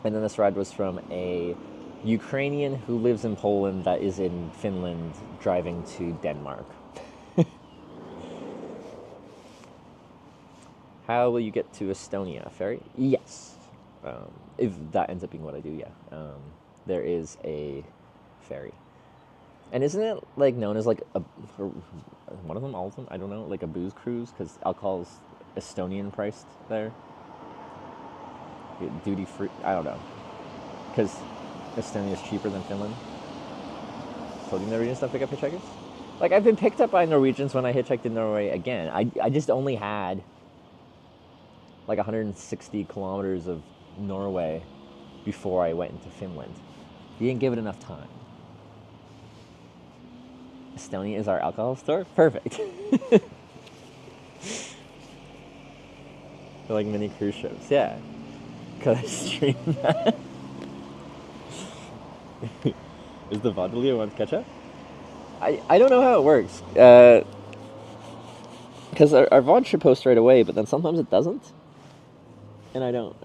then this ride was from a Ukrainian who lives in Poland that is in Finland driving to Denmark. How will you get to Estonia? Ferry? Yes. If that ends up being what I do, yeah. There is a ferry. And isn't it like known as like one of them, all of them? I don't know, like a booze cruise, because alcohol's Estonian priced there. Duty free, I don't know. Because Estonia is cheaper than Finland. Told you Norwegians don't pick up hitchhikers? Like, I've been picked up by Norwegians when I hitchhiked in Norway again. I just only had like 160 kilometers of Norway before I went into Finland. You didn't give it enough time. Estonia is our alcohol store? Perfect. They're like mini cruise ships, yeah. Could I stream that? Is the Vodalio want to catch up? I don't know how it works. Because our VOD should post right away, but then sometimes it doesn't. And I don't.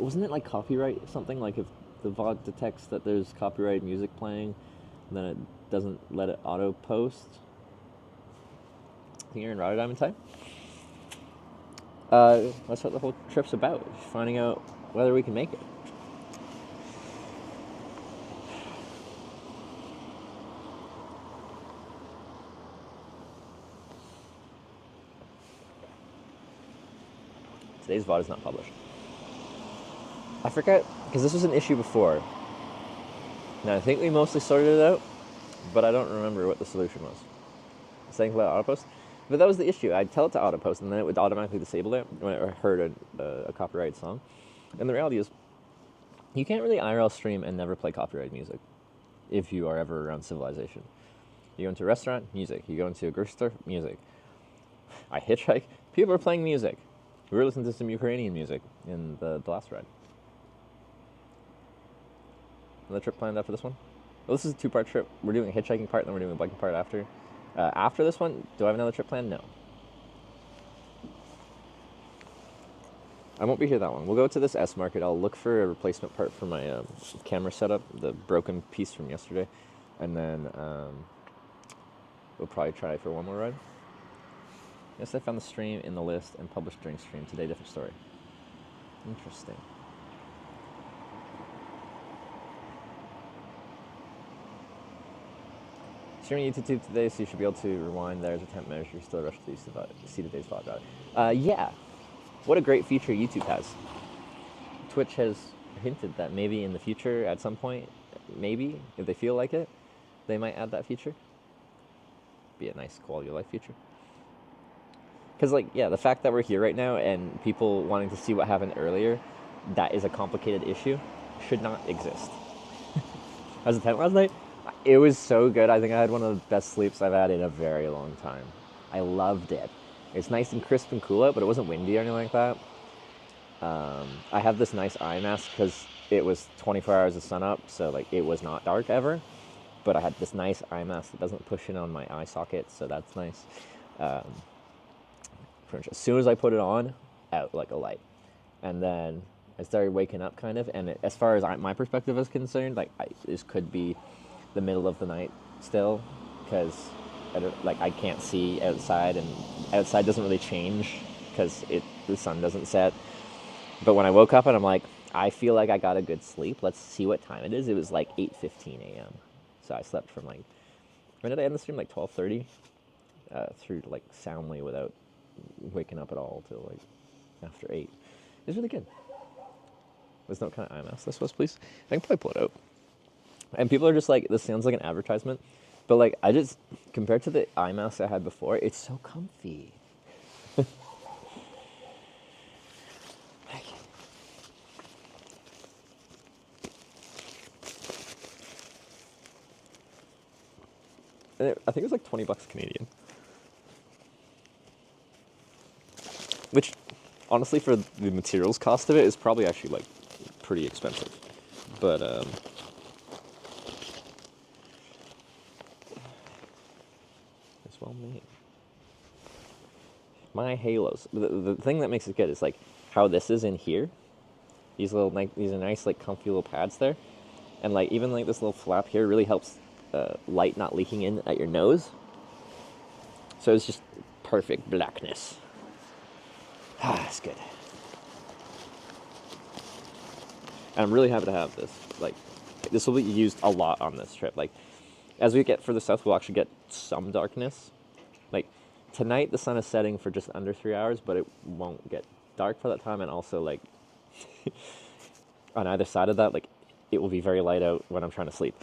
Wasn't it like copyright something? Like if the VOD detects that there's copyright music playing, then it doesn't let it auto post. I think you're in Rotterdam in time. That's what the whole trip's about. Finding out whether we can make it. Today's VOD is not published. I forget, because this was an issue before. Now, I think we mostly sorted it out, but I don't remember what the solution was. Saying about autopost? But that was the issue. I'd tell it to autopost, and then it would automatically disable it when I heard a copyrighted song. And the reality is, you can't really IRL stream and never play copyrighted music if you are ever around civilization. You go into a restaurant, music. You go into a grocery store, music. I hitchhike, people are playing music. We were listening to some Ukrainian music in the last ride. Another trip planned after this one? Well, this is a 2-part trip. We're doing a hitchhiking part, then we're doing a biking part after. After this one, do I have another trip planned? No. I won't be here that long. We'll go to this S Market. I'll look for a replacement part for my camera setup, the broken piece from yesterday. And then we'll probably try for one more ride. Yes, I found the stream in the list and published during stream. Today, different story. Interesting. Streaming YouTube today, so you should be able to rewind there as a temp measure. You're still rushed to see today's VOD. Yeah. What a great feature YouTube has. Twitch has hinted that maybe in the future, at some point, maybe, if they feel like it, they might add that feature. Be a nice quality of life feature. Because, like, yeah, the fact that we're here right now and people wanting to see what happened earlier, that is a complicated issue, should not exist. I was a tent last night. It was so good. I think I had one of the best sleeps I've had in a very long time. I loved it. It's nice and crisp and cool out, but it wasn't windy or anything like that. I have this nice eye mask because it was 24 hours of sun up, so like it was not dark ever. But I had this nice eye mask that doesn't push in on my eye socket, so that's nice. As soon as I put it on, out like a light. And then I started waking up kind of, and as far as my perspective is concerned, like this could be the middle of the night still, because I can't see outside, and outside doesn't really change because the sun doesn't set. But when I woke up and I'm like, I feel like I got a good sleep. Let's see what time it is. It was like 8:15 a.m. So I slept from like, when did I end the stream? Like 12:30 through like soundly without waking up at all till like after 8. It was really good. There's no kind of eye mask this was, please. I can probably pull it out. And people are just like, this sounds like an advertisement. But like, compared to the eye mask I had before, it's so comfy. And I think it was like $20 Canadian. Which, honestly, for the materials cost of it, is probably actually like pretty expensive. But it's well made. My halos. The thing that makes it good is like how this is in here. These are nice like comfy little pads there, and like even like this little flap here really helps light not leaking in at your nose. So it's just perfect blackness. Ah, it's good. And I'm really happy to have this. Like, this will be used a lot on this trip. Like, as we get further south, we'll actually get some darkness. Like, tonight the sun is setting for just under 3 hours, but it won't get dark for that time. And also, like, on either side of that, like, it will be very light out when I'm trying to sleep.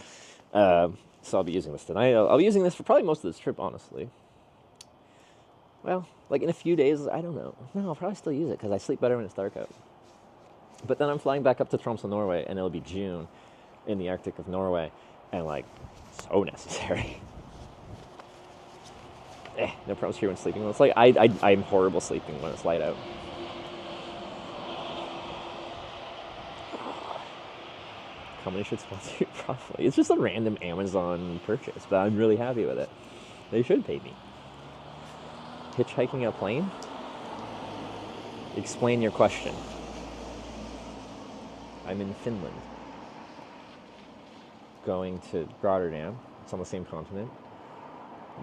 So I'll be using this tonight. I'll be using this for probably most of this trip, honestly. Well, like in a few days, I don't know. No, I'll probably still use it because I sleep better when it's dark out. But then I'm flying back up to Tromsø, Norway, and it'll be June in the Arctic of Norway, and like, so necessary. No problems here when sleeping. It's like I'm horrible sleeping when it's light out. Company should sponsor you properly. It's just a random Amazon purchase, but I'm really happy with it. They should pay me. Hitchhiking a plane? Explain your question. I'm in Finland. Going to Rotterdam. It's on the same continent.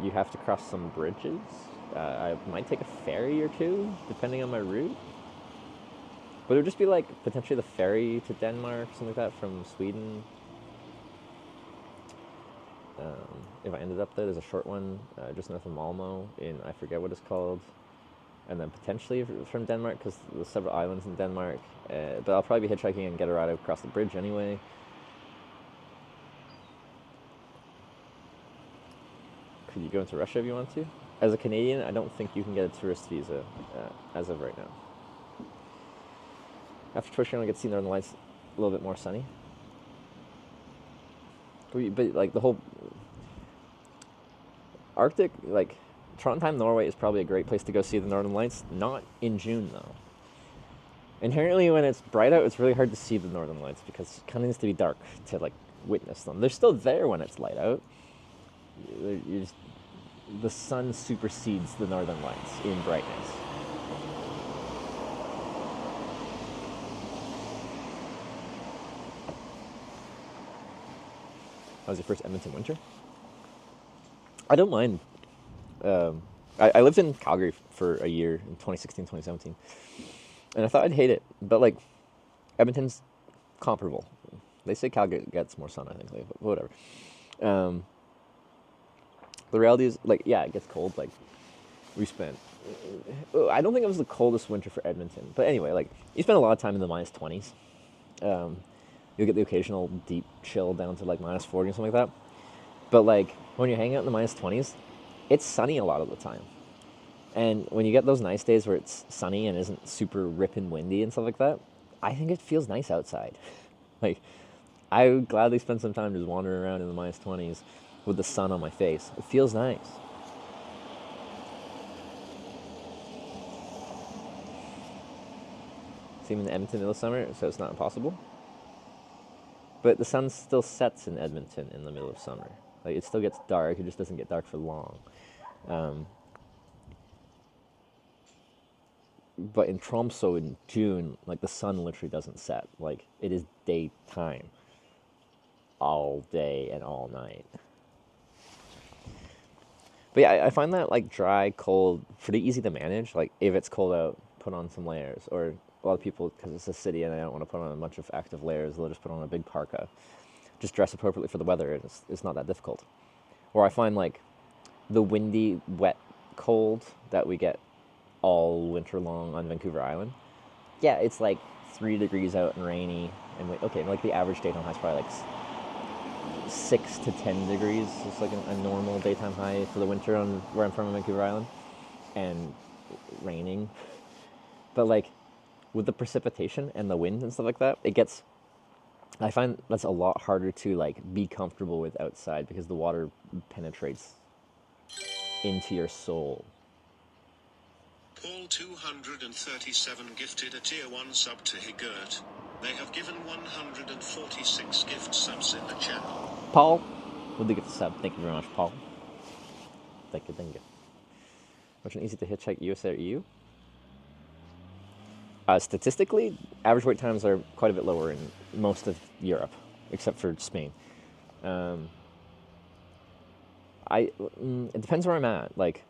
You have to cross some bridges. I might take a ferry or two, depending on my route. But it would just be like potentially the ferry to Denmark, something like that, from Sweden. If I ended up there, there's a short one just north of Malmo in, I forget what it's called. And then potentially from Denmark, because there's several islands in Denmark. But I'll probably be hitchhiking and get a ride across the bridge anyway. Could you go into Russia if you want to? As a Canadian, I don't think you can get a tourist visa as of right now. After TwitchCon, I get to see Northern Lights a little bit more sunny. But like the whole Arctic, like Trondheim, Norway is probably a great place to go see the Northern Lights. Not in June though. Inherently, when it's bright out, it's really hard to see the Northern Lights because it kind of needs to be dark to like witness them. They're still there when it's light out. The sun supersedes the Northern Lights in brightness. How was your first Edmonton winter? I don't mind. I lived in Calgary for a year in 2016, 2017. And I thought I'd hate it. But, like, Edmonton's comparable. They say Calgary gets more sun, I think. Like, but whatever. The reality is, like, yeah, it gets cold. Like, we spent... I don't think it was the coldest winter for Edmonton. But anyway, like, you spend a lot of time in the minus 20s. You'll get the occasional deep chill down to like minus 40 or something like that. But like when you're hanging out in the minus 20s, it's sunny a lot of the time. And when you get those nice days where it's sunny and isn't super ripping windy and stuff like that, I think it feels nice outside. Like, I would gladly spend some time just wandering around in the minus 20s with the sun on my face. It feels nice. See, I'm in Edmonton in the summer, so it's not impossible. But the sun still sets in Edmonton in the middle of summer. Like, it still gets dark, it just doesn't get dark for long. But in Tromsø in June, like, the sun literally doesn't set. Like, it is daytime all day and all night. But yeah, I find that, like, dry, cold, pretty easy to manage. Like, if it's cold out, put on some layers. Or a lot of people, because it's a city and they don't want to put on a bunch of active layers, they'll just put on a big parka. Just dress appropriately for the weather, and it's not that difficult. Or I find, like, the windy, wet cold that we get all winter long on Vancouver Island. Yeah, it's like 3 degrees out and rainy, and like the average daytime high is probably like 6 to 10 degrees. It's like a normal daytime high for the winter on where I'm from on Vancouver Island, and raining. But like with the precipitation and the wind and stuff like that, I find that's a lot harder to like be comfortable with outside because the water penetrates into your soul. Paul 237 gifted a tier 1 sub to Higert. They have given 146 gift subs in the channel. Paul, with the gift sub. Thank you very much, Paul. Thank you. Which one easy to hitchhike, USA or EU? Statistically, average wait times are quite a bit lower in most of Europe, except for Spain. It depends where I'm at, like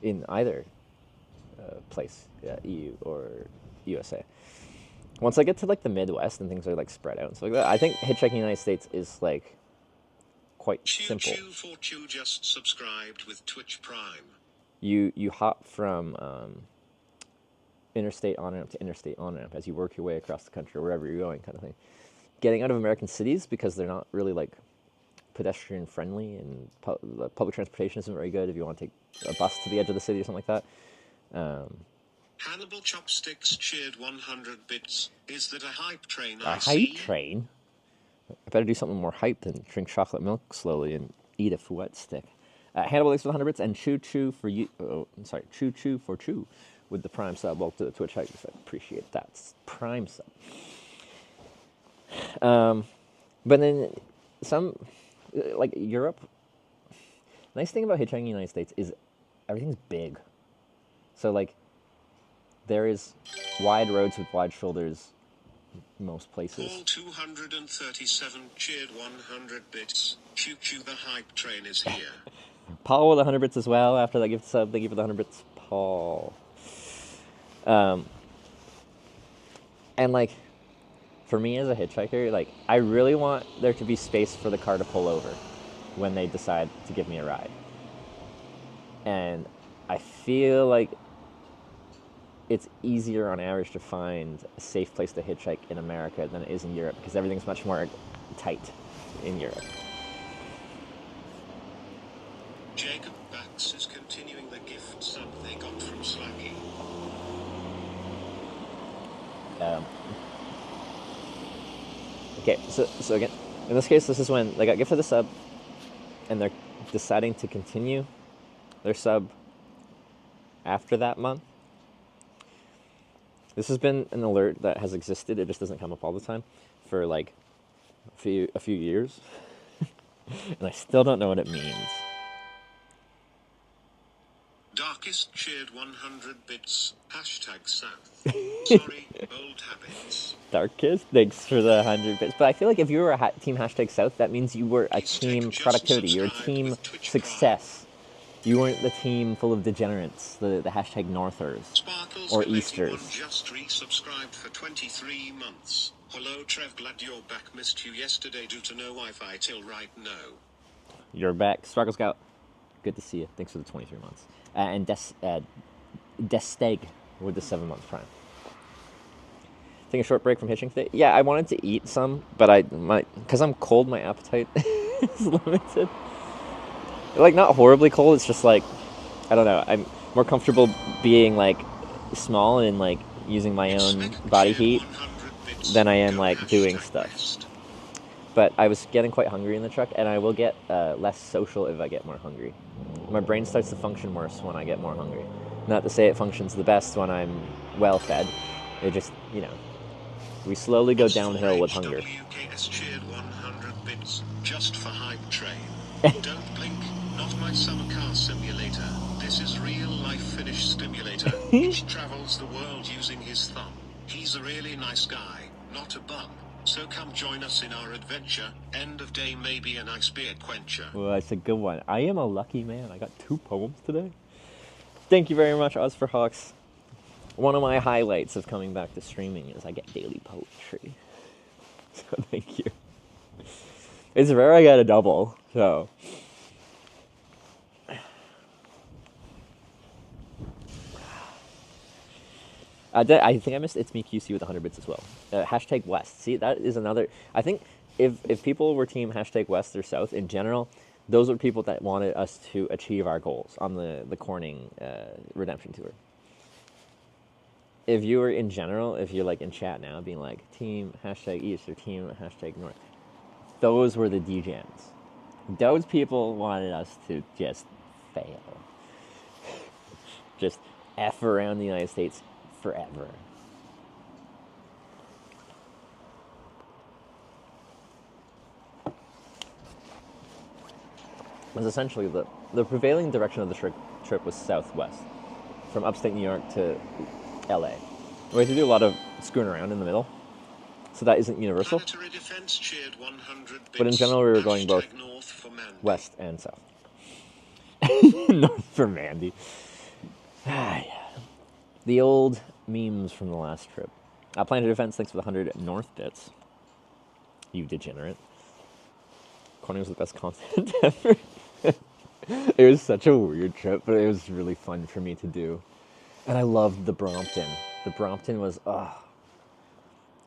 in either place, EU or USA. Once I get to like the Midwest and things are like spread out and stuff like that, I think hitchhiking in the United States is like quite simple. Chew just subscribed with Twitch Prime. You hop from interstate on-ramp to interstate on-ramp as you work your way across the country or wherever you're going, kind of thing. Getting out of American cities because they're not really like pedestrian friendly, and public transportation isn't very good if you want to take a bus to the edge of the city or something like that. Hannibal Chopsticks cheered 100 bits. Is that a hype train? A hype train? I better do something more hype than drink chocolate milk slowly and eat a fouette stick. Hannibal, thanks for the 100 bits, and Choo for Chew with the Prime sub. Welcome to the Twitch hikers. I appreciate that. Prime sub. But then some, like Europe, nice thing about hitchhiking in the United States is everything's big. So like, there is wide roads with wide shoulders most places. Paul 237 cheered 100 bits. Choo the hype train is here. Paul with 100 bits as well. After that gift sub, thank you for the 100 bits, Paul. And like, for me as a hitchhiker, like, I really want there to be space for the car to pull over when they decide to give me a ride. And I feel like it's easier on average to find a safe place to hitchhike in America than it is in Europe, because everything's much more tight in Europe. Jacob Bax is continuing the gift sub they got from Slacky. Okay, so again, in this case, this is when they got gifted the sub, and they're deciding to continue their sub after that month. This has been an alert that has existed. It just doesn't come up all the time for like a few years, and I still don't know what it means. Darkest cheered 100 bits. Hashtag South. Sorry, old habits. Darkest, thanks for the 100 bits. But I feel like if you were a team hashtag South, that means you were a team productivity. You're a team success. You weren't the team full of degenerates, the hashtag Northers Sparkles or Easters. Just resubscribed for 23 months. Hello Trev, glad you're back. Missed you yesterday due to no Wi-Fi till right now. You're back. Sparkle Scout, good to see you. Thanks for the 23 months. And Desteg with the 7-month prime. Taking a short break from hitching today. Yeah, I wanted to eat some, but because I'm cold, my appetite is limited. Like, not horribly cold, it's just like, I don't know, I'm more comfortable being like small and like using my own body heat than I am like doing stuff. But I was getting quite hungry in the truck, and I will get less social if I get more hungry. My brain starts to function worse when I get more hungry. Not to say it functions the best when I'm well fed. It just, you know, we slowly go downhill with hunger. WKS cheered 100 bits just for hype train. Don't blink, not my summer car simulator. This is real life Finnish stimulator. Hitch travels the world using his thumb. He's a really nice guy, not a bum. So come join us in our adventure. End of day may be a nice beer quencher. Well, that's a good one. I am a lucky man. I got 2 poems today. Thank you very much, Oz for Hawks. One of my highlights of coming back to streaming is I get daily poetry. So thank you. It's rare I get a double, so. I think I missed It's Me QC with 100 bits as well. Hashtag West. See, that is another. I think if people were team hashtag West or South in general, those were people that wanted us to achieve our goals on the Corning Redemption Tour. If you were in general, if you're like in chat now being like team hashtag East or team hashtag North, those were the degens. Those people wanted us to just fail. Just F around the United States forever. Was essentially the prevailing direction of the trip was southwest, from upstate New York to LA. We had to do a lot of screwing around in the middle, so that isn't universal. Planetary Defense cheered 100 But in bits. general, we were going both Hashtag north for Mandy. west and south. North for Mandy. Ah, yeah. The old memes from the last trip. Planetary Defense, thanks for the 100 north bits. You degenerate. Corning was the best content ever. It was such a weird trip, but it was really fun for me to do. And I loved the Brompton. The Brompton was,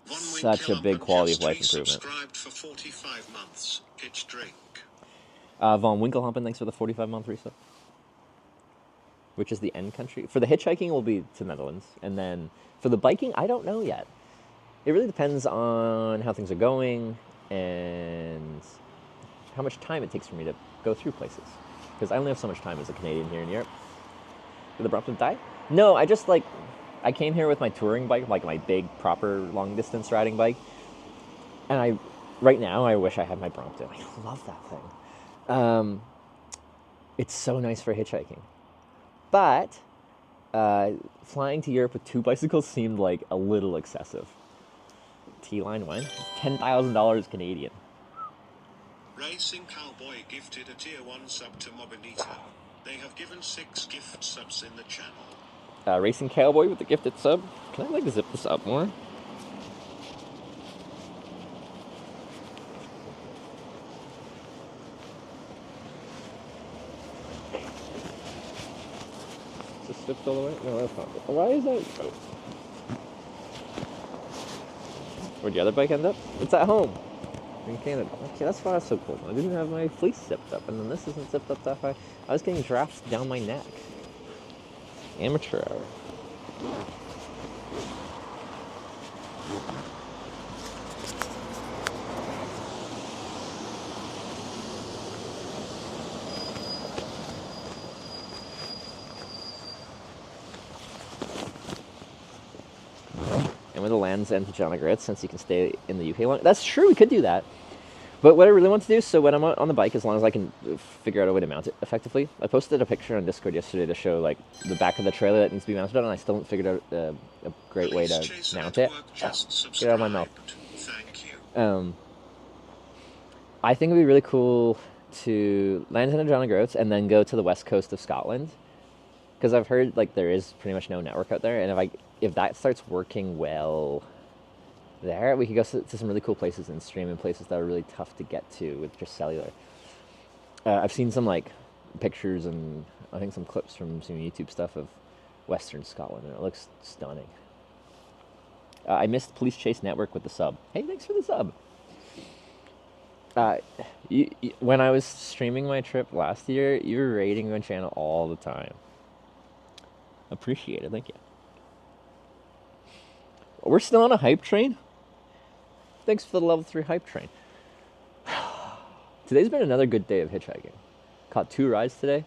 such a big quality of life improvement. Subscribed for 45 months. Hitch drink. Von Winkelhampen, thanks for the 45-month resub. Which is the end country. For the hitchhiking, will be to Netherlands. And then for the biking, I don't know yet. It really depends on how things are going and how much time it takes for me to go through places. Because I only have so much time as a Canadian here in Europe. Did the Brompton die? No, I just I came here with my touring bike, like my big, proper, long-distance riding bike. And right now, I wish I had my Brompton. I love that thing. It's so nice for hitchhiking. But flying to Europe with 2 bicycles seemed like a little excessive. T-Line went $10,000 Canadian. Racing Cowboy gifted a tier 1 sub to Mobinito. They have given 6 gift subs in the channel. Racing Cowboy with the gifted sub. Can I zip this up more? Is this zipped all the way? No, that's not. Why is that? Oh. Where'd the other bike end up? It's at home. In Canada. Okay, that's why that's so cool. I didn't have my fleece zipped up, and then this isn't zipped up that high. I was getting drafts down my neck. Amateur hour. And with the Land's End to John O'Grit, since you can stay in the UK long. That's true, we could do that. But what I really want to do, so when I'm on the bike, as long as I can figure out a way to mount it effectively, I posted a picture on Discord yesterday to show like the back of the trailer that needs to be mounted on, and I still haven't figured out a great way to mount it. Get out of my mouth. Thank you. I think it would be really cool to land in John O'Groats and then go to the west coast of Scotland, because I've heard like there is pretty much no network out there, and if that starts working well there, we could go to some really cool places and stream in places that are really tough to get to with just cellular. I've seen some like pictures and I think some clips from some YouTube stuff of Western Scotland, and it looks stunning. I missed Police Chase Network with the sub. Hey, thanks for the sub. When I was streaming my trip last year, you were raiding my channel all the time. Appreciate it, thank you. We're still on a hype train? Thanks for the level 3 hype train. Today's been another good day of hitchhiking. Caught 2 rides today.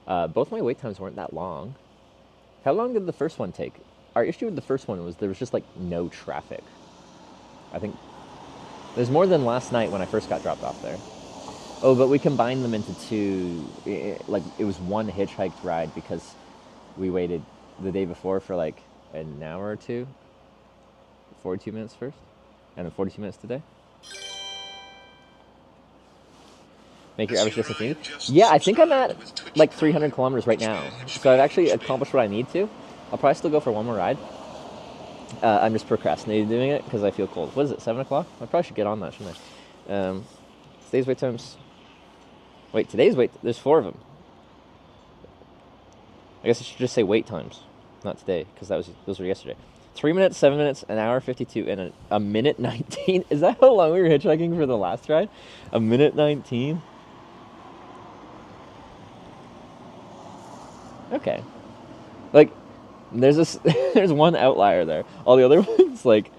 Both my wait times weren't that long. How long did the first one take? Our issue with the first one was there was just like no traffic. I think there's more than last night when I first got dropped off there. Oh, but we combined them into 2. Like it was one hitchhiked ride because we waited the day before for like an hour or 2. 42 minutes first, and then 42 minutes today. Make your average distance needed? Yeah, I think I'm at like 300 kilometers right now. So I've actually accomplished what I need to. I'll probably still go for one more ride. I'm just procrastinating doing it because I feel cold. What is it, 7 o'clock? I probably should get on that, shouldn't I? Today's wait times. Wait, today's wait, there's 4 of them. I guess I should just say wait times, not today, because those were yesterday. 3 minutes, 7 minutes, an hour 52, and a minute 19. Is that how long we were hitchhiking for the last ride? A minute 19? Okay. Like, there's one outlier there. All the other ones, like,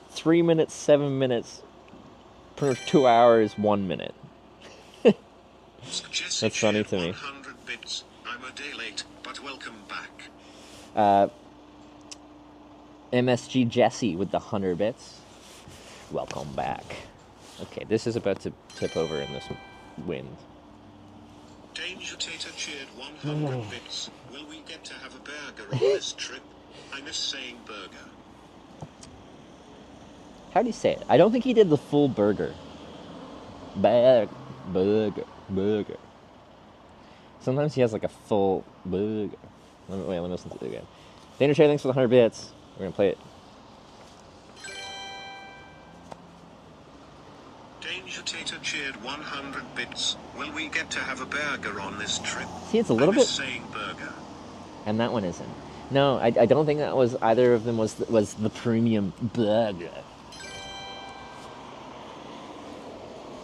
3 minutes, 7 minutes, per 2 hours, 1 minute. That's funny to me. 100 bits. I'm a day late, but welcome back. MSG Jesse with the 100 bits. Welcome back. Okay, this is about to tip over in this wind. Danger Tater cheered 100 bits. Will we get to have a burger on this trip? I miss saying burger. How do you say it? I don't think he did the full burger. Burger. Sometimes he has like a full burger. Let me listen to it again. Danger Tater, thanks for the 100 bits. We're gonna play it. Danger Tater cheered 100 bits. Will we get to have a burger on this trip? See, it's a little bit. Saying burger. And that one isn't. No, I don't think that was either of them was the premium burger.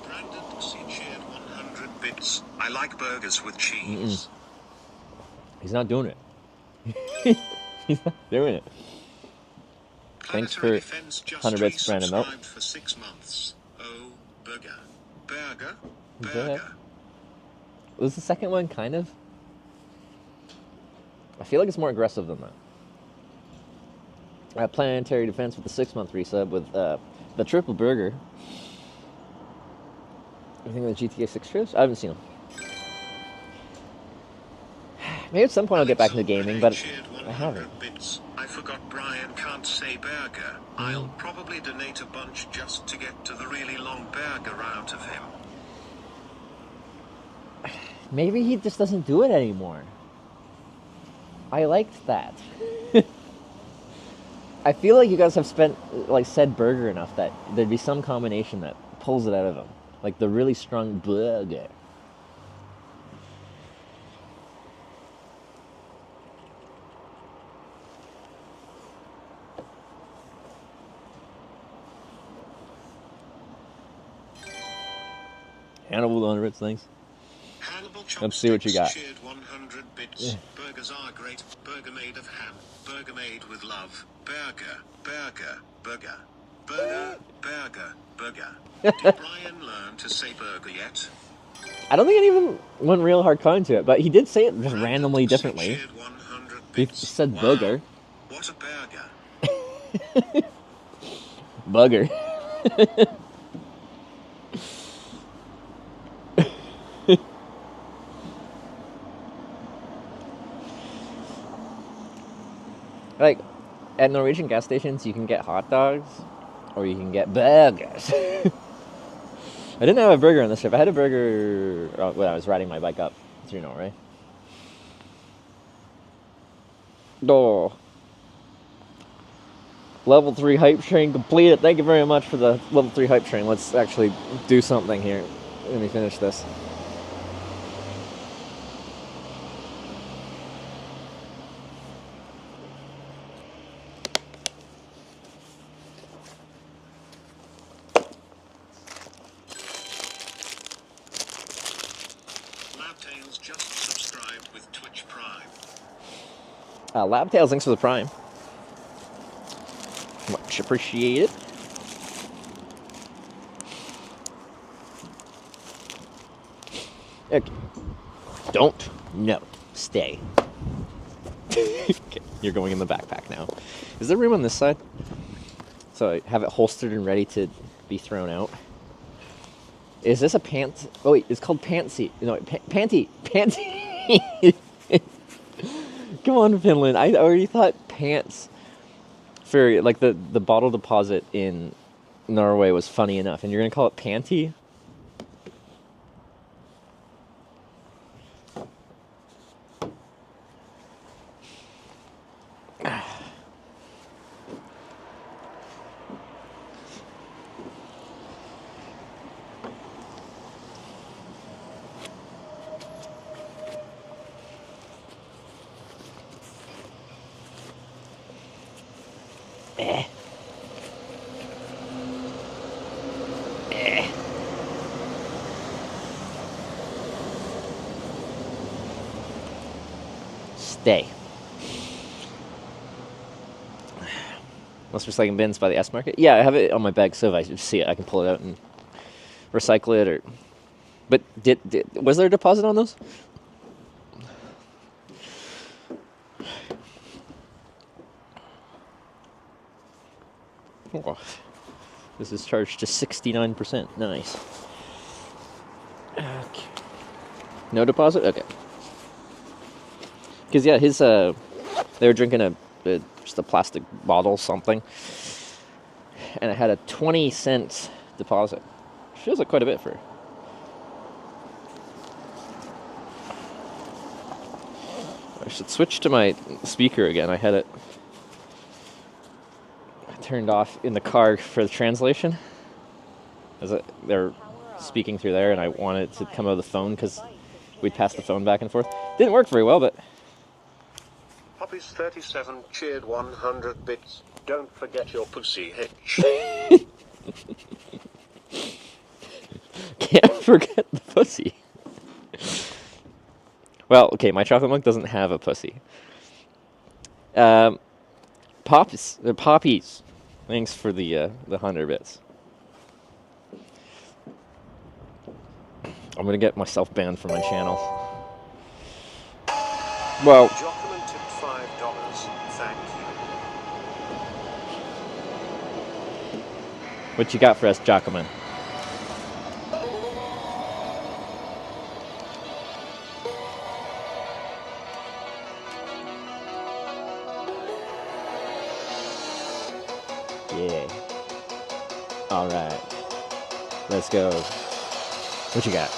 Brandon C cheered 100 bits. I like burgers with cheese. He's not doing it. He's not doing it. Thanks for 100 bits, Brandon. Nope. For 6 months. Oh, burger. Burger. Was the second one kind of? I feel like it's more aggressive than that. Planetary Defense with the 6-month resub with the triple burger. You think of the GTA 6 trips? I haven't seen them. Maybe at some point I'll get back into gaming, but I haven't. I forgot Brian can't say burger. I'll probably donate a bunch just to get to the really long burger out of him. Maybe he just doesn't do it anymore. I liked that. I feel like you guys have said burger enough that there'd be some combination that pulls it out of him. Like the really strong burger. Hannibal 100 bits, thanks. Let's see what you got. 100 bits. Burgers are great. Burger made of ham. Burger made with love. Burger. Did Brian learn to say burger yet? I don't think any of them went real hardcore into it, but he did say it just randomly differently. He said booger. What a burger. Bugger. Like, at Norwegian gas stations, you can get hot dogs, or you can get burgers. I didn't have a burger on this trip. I had a burger when I was riding my bike up through Norway. Oh. Level 3 hype train completed. Thank you very much for the level 3 hype train. Let's actually do something here. Let me finish this. Labtails just subscribed with Twitch Prime. Labtails, thanks for the Prime. Much appreciated. Okay. Don't. No. Stay. Okay. You're going in the backpack now. Is there room on this side? So I have it holstered and ready to be thrown out. Is this a pant? Oh wait, it's called Pantsy. No, Panty. Panty. Come on, Finland. I already thought pants for like the bottle deposit in Norway was funny enough, and you're gonna call it Panty? Stay. Most recycling bins by the S Market. Yeah, I have it on my bag, so if I see it, I can pull it out and recycle it or But was there a deposit on those? Oh, this is charged to 69%. Nice. Okay. No deposit? Okay. Because, yeah, his, they were drinking just a plastic bottle something. And it had a 20-cent deposit. Feels like quite a bit for... I should switch to my speaker again. I had it turned off in the car for the translation. They're speaking through there, and I wanted it to come out of the phone because we'd pass the phone back and forth. Didn't work very well, but... Poppy's 37 cheered 100 bits. Don't forget your pussy, Hitch. Can't forget the pussy. Well, okay, my chocolate mug doesn't have a pussy. Poppies. Thanks for the 100 bits. I'm gonna get myself banned from my channel. Well, Jockman tipped $5. Thank you. what you got for us, Jockman? Yeah. All right. Let's go. What you got?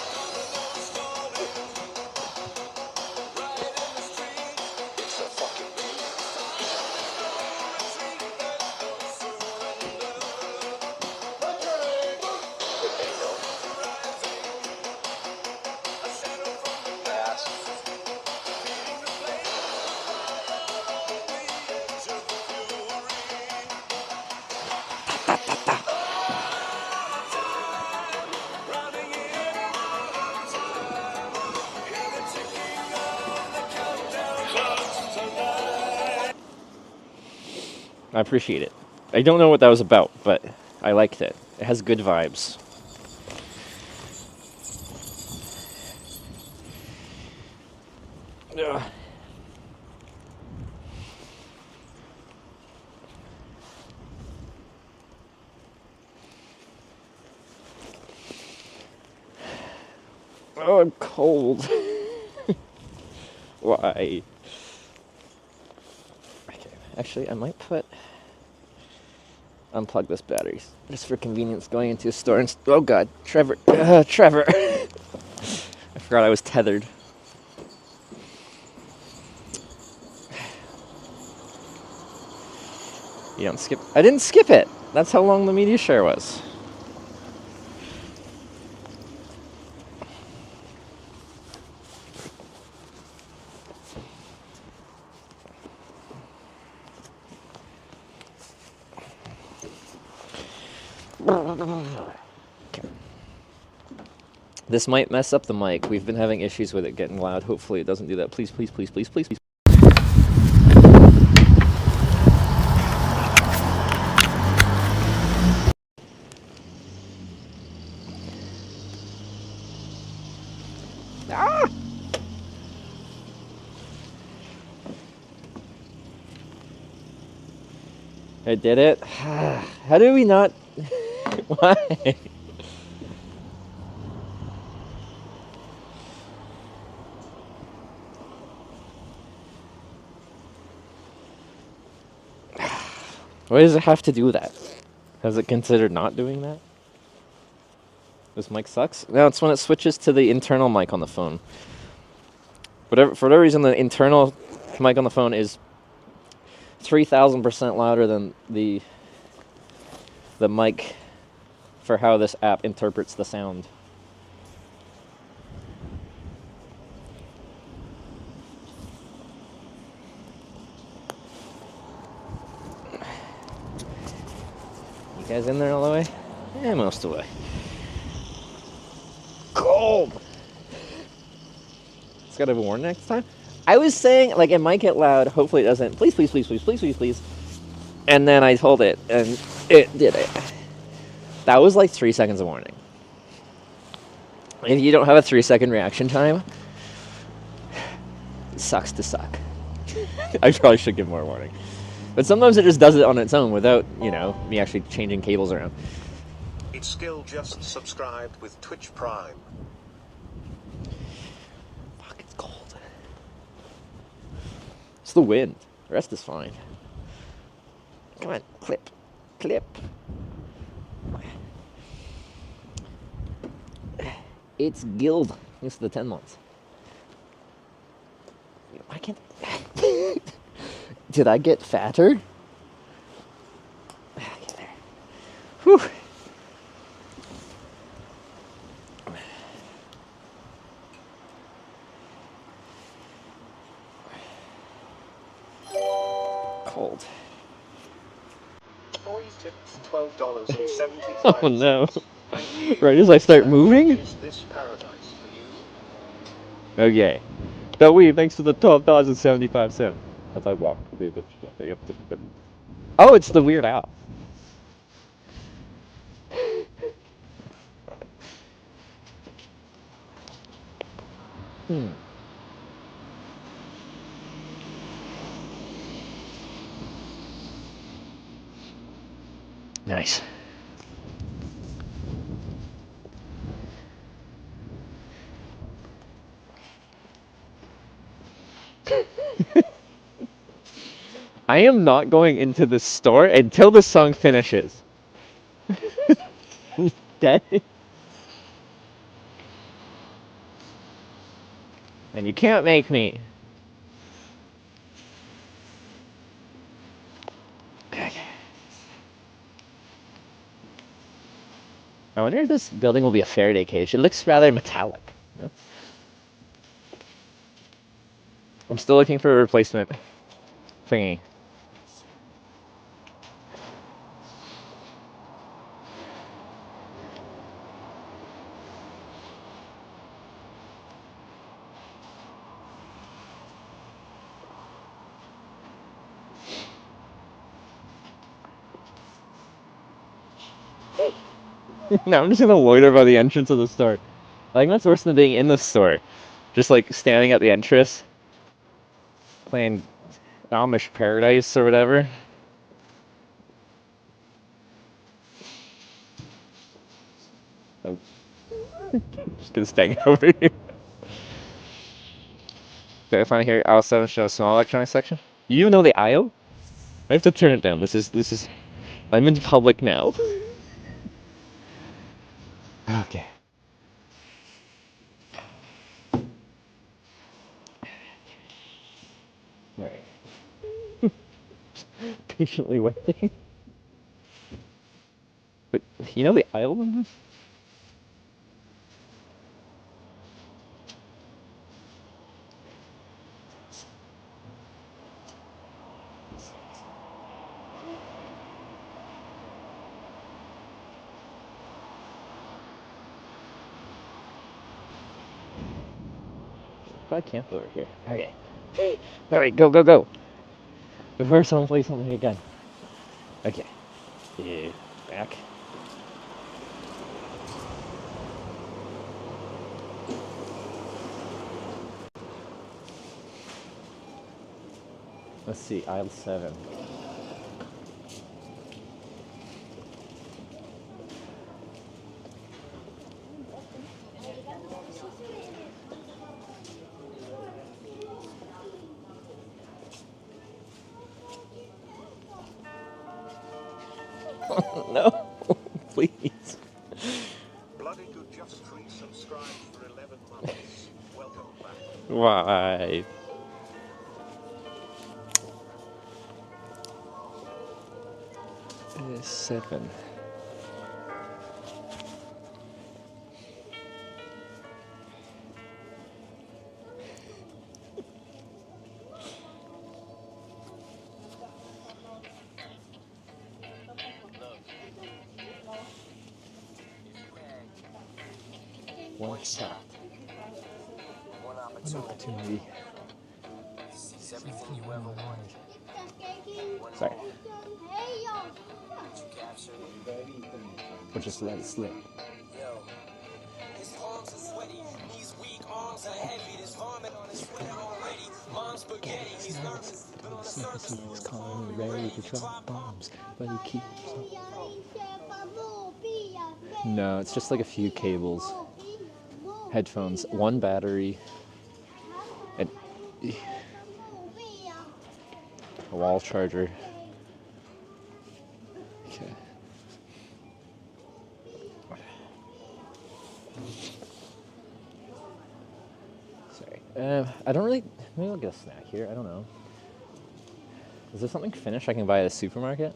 I appreciate it. I don't know what that was about, but I liked it. It has good vibes. Ugh. Oh, I'm cold. Why? Okay, actually, I might unplug this battery just for convenience going into a store and... Oh god, Trevor. Trevor. I forgot I was tethered. You don't skip... I didn't skip it! That's how long the media share was. Okay. This might mess up the mic. We've been having issues with it getting loud. Hopefully it doesn't do that. Please, please, please, please, please, please. Ah! I did it. How do we not... Why? Why does it have to do that? Has it considered not doing that? This mic sucks? No, it's when it switches to the internal mic on the phone. For whatever reason, the internal mic on the phone is 3,000% louder than the mic for how this app interprets the sound. You guys in there all the way? Yeah, most of the way. Cold! It's gotta be warned next time. I was saying, like, it might get loud. Hopefully it doesn't. Please, please, please, please, please, please, please. And then I told it, and it did it. That was like 3 seconds of warning. If you don't have a 3-second reaction time, it sucks to suck. I probably should give more warning. But sometimes it just does it on its own without, you know, me actually changing cables around. It's still just subscribed with Twitch Prime. Fuck, it's cold. It's the wind. The rest is fine. Come on, clip. Clip. It's Guild. It's the 10 months. I can't. Did I get fatter? Get there. Whew. Cold. Boys tipped $12.75. Oh no. Right as I start moving? Is this paradise for you? Okay. But we, thanks to the 12,075 cents. As I walk. Oh, it's the Weird Al. Nice. I am not going into the store until the song finishes. Dead. And you can't make me. I wonder if this building will be a Faraday cage. It looks rather metallic. You know? I'm still looking for a replacement thingy. Now I'm just gonna loiter by the entrance of the store. I think that's worse than being in the store. Just like standing at the entrance, playing Amish Paradise or whatever. I'm just gonna stay over here. Did I finally hear aisle 7 show a small electronics section? You even know the aisle? I have to turn it down. This is. I'm in public now. Okay. Alright. Patiently waiting. But you know the aisle number? I can't over here. Okay. Alright, go, go, go. Before someone plays something again. Okay. Yeah. Back. Let's see, aisle 7. No, please. Bloody good just resubscribed for 11 months. Welcome back. Why? It is 7. One shot. One opportunity. Seize everything you ever wanted. Sorry. Or just let it slip. He's nervous, but on the surface he's calm, ready to drop bombs, but he keeps on. No, it's just like a few cables, headphones, one battery, and a wall charger. Okay. Sorry. I don't really. Maybe I'll get a snack here. I don't know. Is there something Finnish I can buy at a supermarket?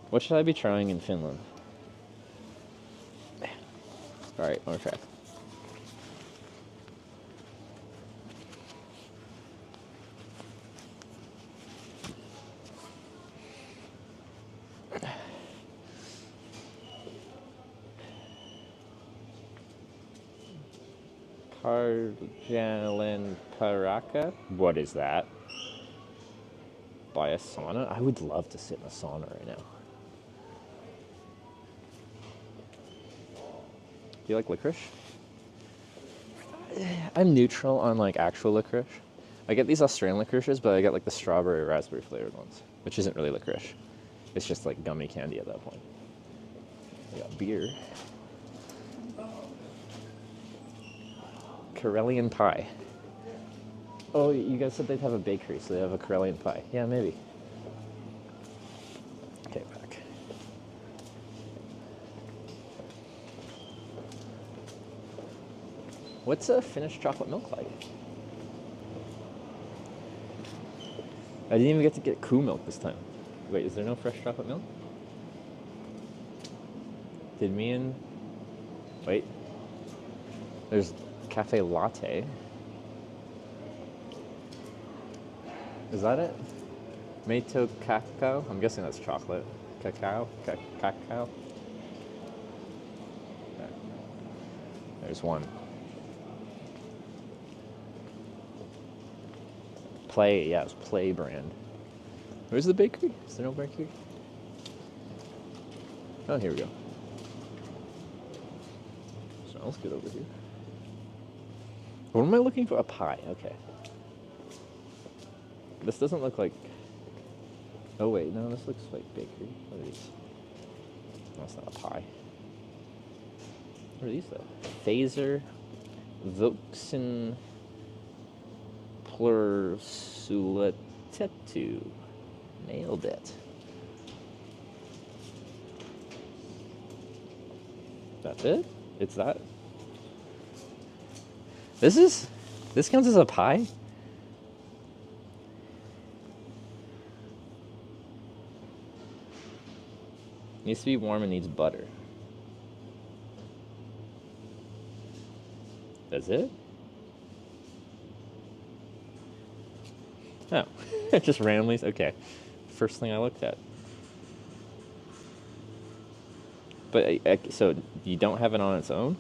What should I be trying in Finland? Alright, more try. Karjalen Paraka? What is that? Buy a sauna? I would love to sit in a sauna right now. Do you like licorice? I'm neutral on like actual licorice. I get these Australian licorices, but I get like the strawberry raspberry flavored ones, which isn't really licorice. It's just like gummy candy at that point. I got beer. Karelian pie. Oh, you guys said they'd have a bakery, so they have a Karelian pie. Yeah, maybe. Okay, back. What's a Finnish chocolate milk like? I didn't even get to get Koo milk this time. Wait, is there no fresh chocolate milk? Did me and... Wait. There's cafe latte. Is that it? Meito cacao? I'm guessing that's chocolate. Cacao? Cacao? Okay. There's one. Play, yeah, it's Play brand. Where's the bakery? Is there no bakery? Oh, here we go. Smells good over here. What am I looking for? A pie, okay. This doesn't look like... Oh wait, no, this looks like bakery. What are these? No, it's not a pie. What are these though? Phaser, Vuxen, Plursuletetu. Nailed it. That's it? It's that? This counts as a pie? Needs to be warm and needs butter. That's it? Oh, just randomly, okay. First thing I looked at. But, so you don't have it on its own?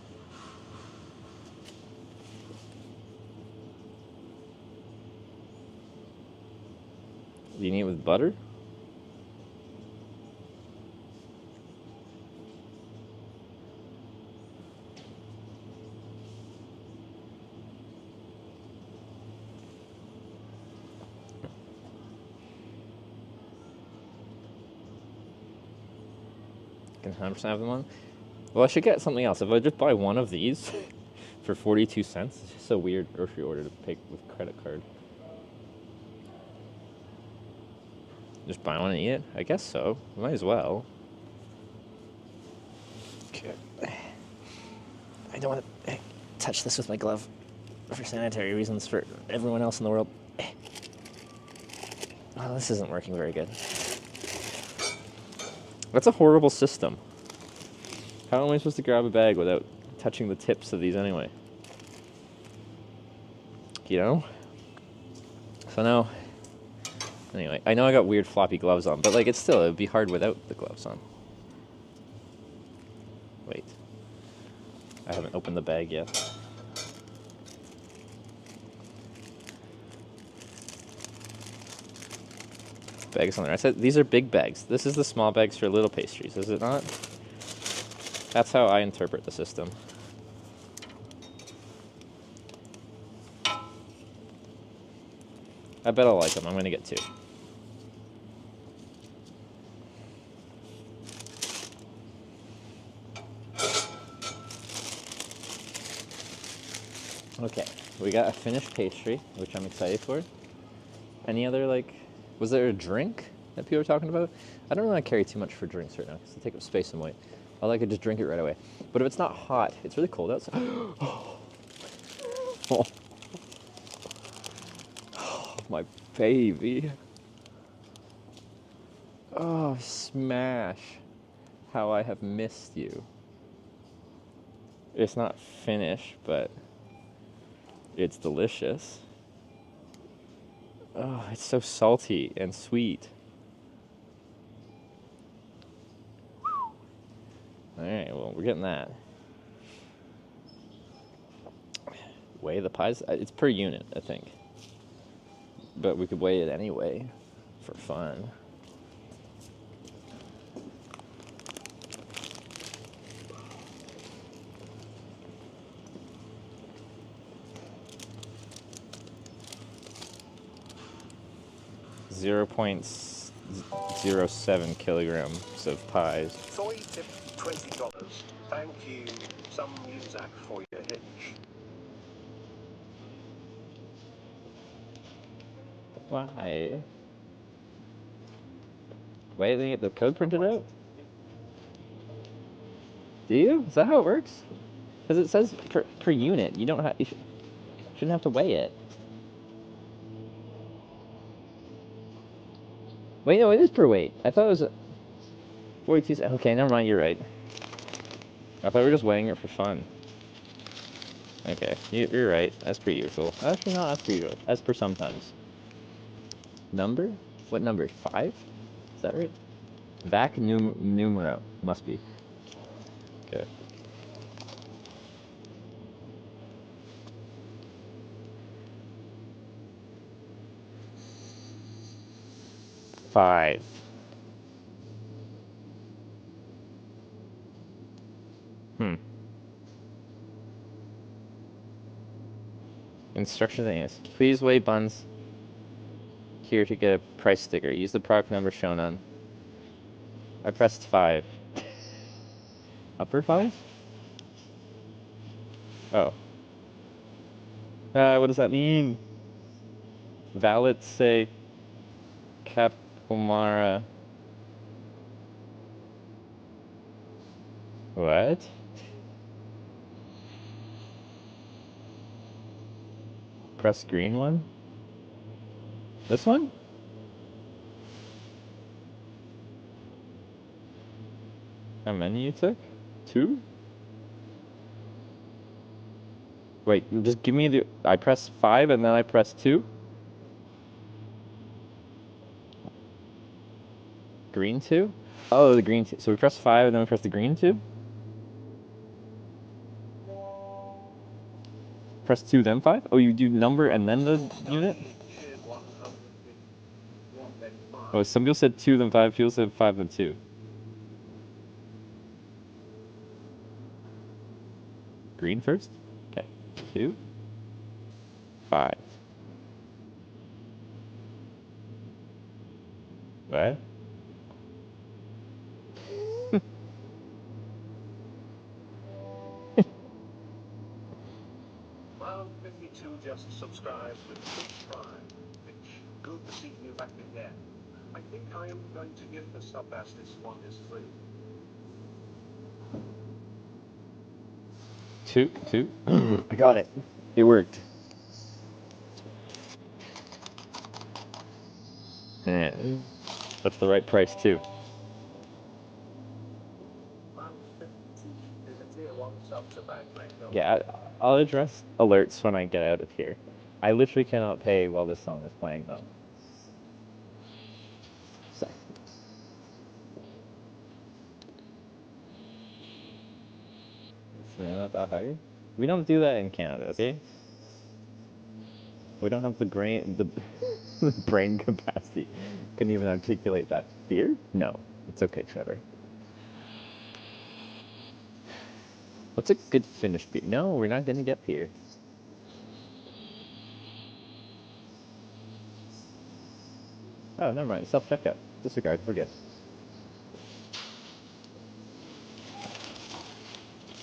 Do you need it with butter? Can 100% have them on? Well, I should get something else. If I just buy one of these for 42 cents, it's just so weird grocery order to pay with credit card. Just buy one and eat it? I guess so. Might as well. Okay. I don't want to touch this with my glove for sanitary reasons for everyone else in the world. Oh, this isn't working very good. That's a horrible system. How am I supposed to grab a bag without touching the tips of these anyway? You know? So now... Anyway, I know I got weird floppy gloves on, but like it would be hard without the gloves on. Wait. I haven't opened the bag yet. Bags on there. I said these are big bags. This is the small bags for little pastries, is it not? That's how I interpret the system. I bet I'll like them. I'm gonna get 2. Okay, we got a finished pastry, which I'm excited for. Any other, like, was there a drink that people were talking about? I don't really carry too much for drinks right now because they take up space and weight. I like to just drink it right away. But if it's not hot, it's really cold outside. Oh, my baby. Oh, smash. How I have missed you. It's not finished, but it's delicious. Oh, it's so salty and sweet. Alright, well, we're getting that. Weigh the pies? It's per unit, I think. But we could weigh it anyway for fun. .07 kilograms of pies. Soy tip $20. Thank you, some music for your hitch. Why? Wait, they get the code printed out? Do you? Is that how it works? Because it says per unit. You don't have. You shouldn't have to weigh it. Wait, no, it is per weight. I thought it was 42. Okay, never mind. You're right. I thought we were just weighing it for fun. Okay, you're right. As per usual. Actually, not as per usual. As per sometimes. Number? What number? 5? Is that right? Back numero. Must be. Okay. Five. Instructions and answers. Please weigh buns here to get a price sticker. Use the product number shown on. I pressed 5. Upper 5? Oh. What does that mean? Valid say Capomara. What? Press green one? This one? How many you took? 2? Wait, just give me the... I press 5 and then I press 2? Green 2? Oh, the green 2. So we press 5 and then we press the green 2? Press 2 then 5? Oh, you do number and then the unit? Oh, some people said 2 then 5, people said 5 then 2. Green first? Okay. 2. 5. What? Well, 52 just subscribed with Twitch Prime. Hitch, good to see you back again. I think I am going to give the sub as this one is free. 2. I got it. It worked. Yeah. That's the right price too. Yeah, I'll address alerts when I get out of here. I literally cannot pay while this song is playing though. So. Not that high. We don't do that in Canada, okay? We don't have the the brain capacity. Couldn't even articulate that. Beer? No. It's okay, Trevor. What's a good Finnish beer? No, we're not gonna get beer. Oh, never mind. Self-checkout. Disregard. We're good.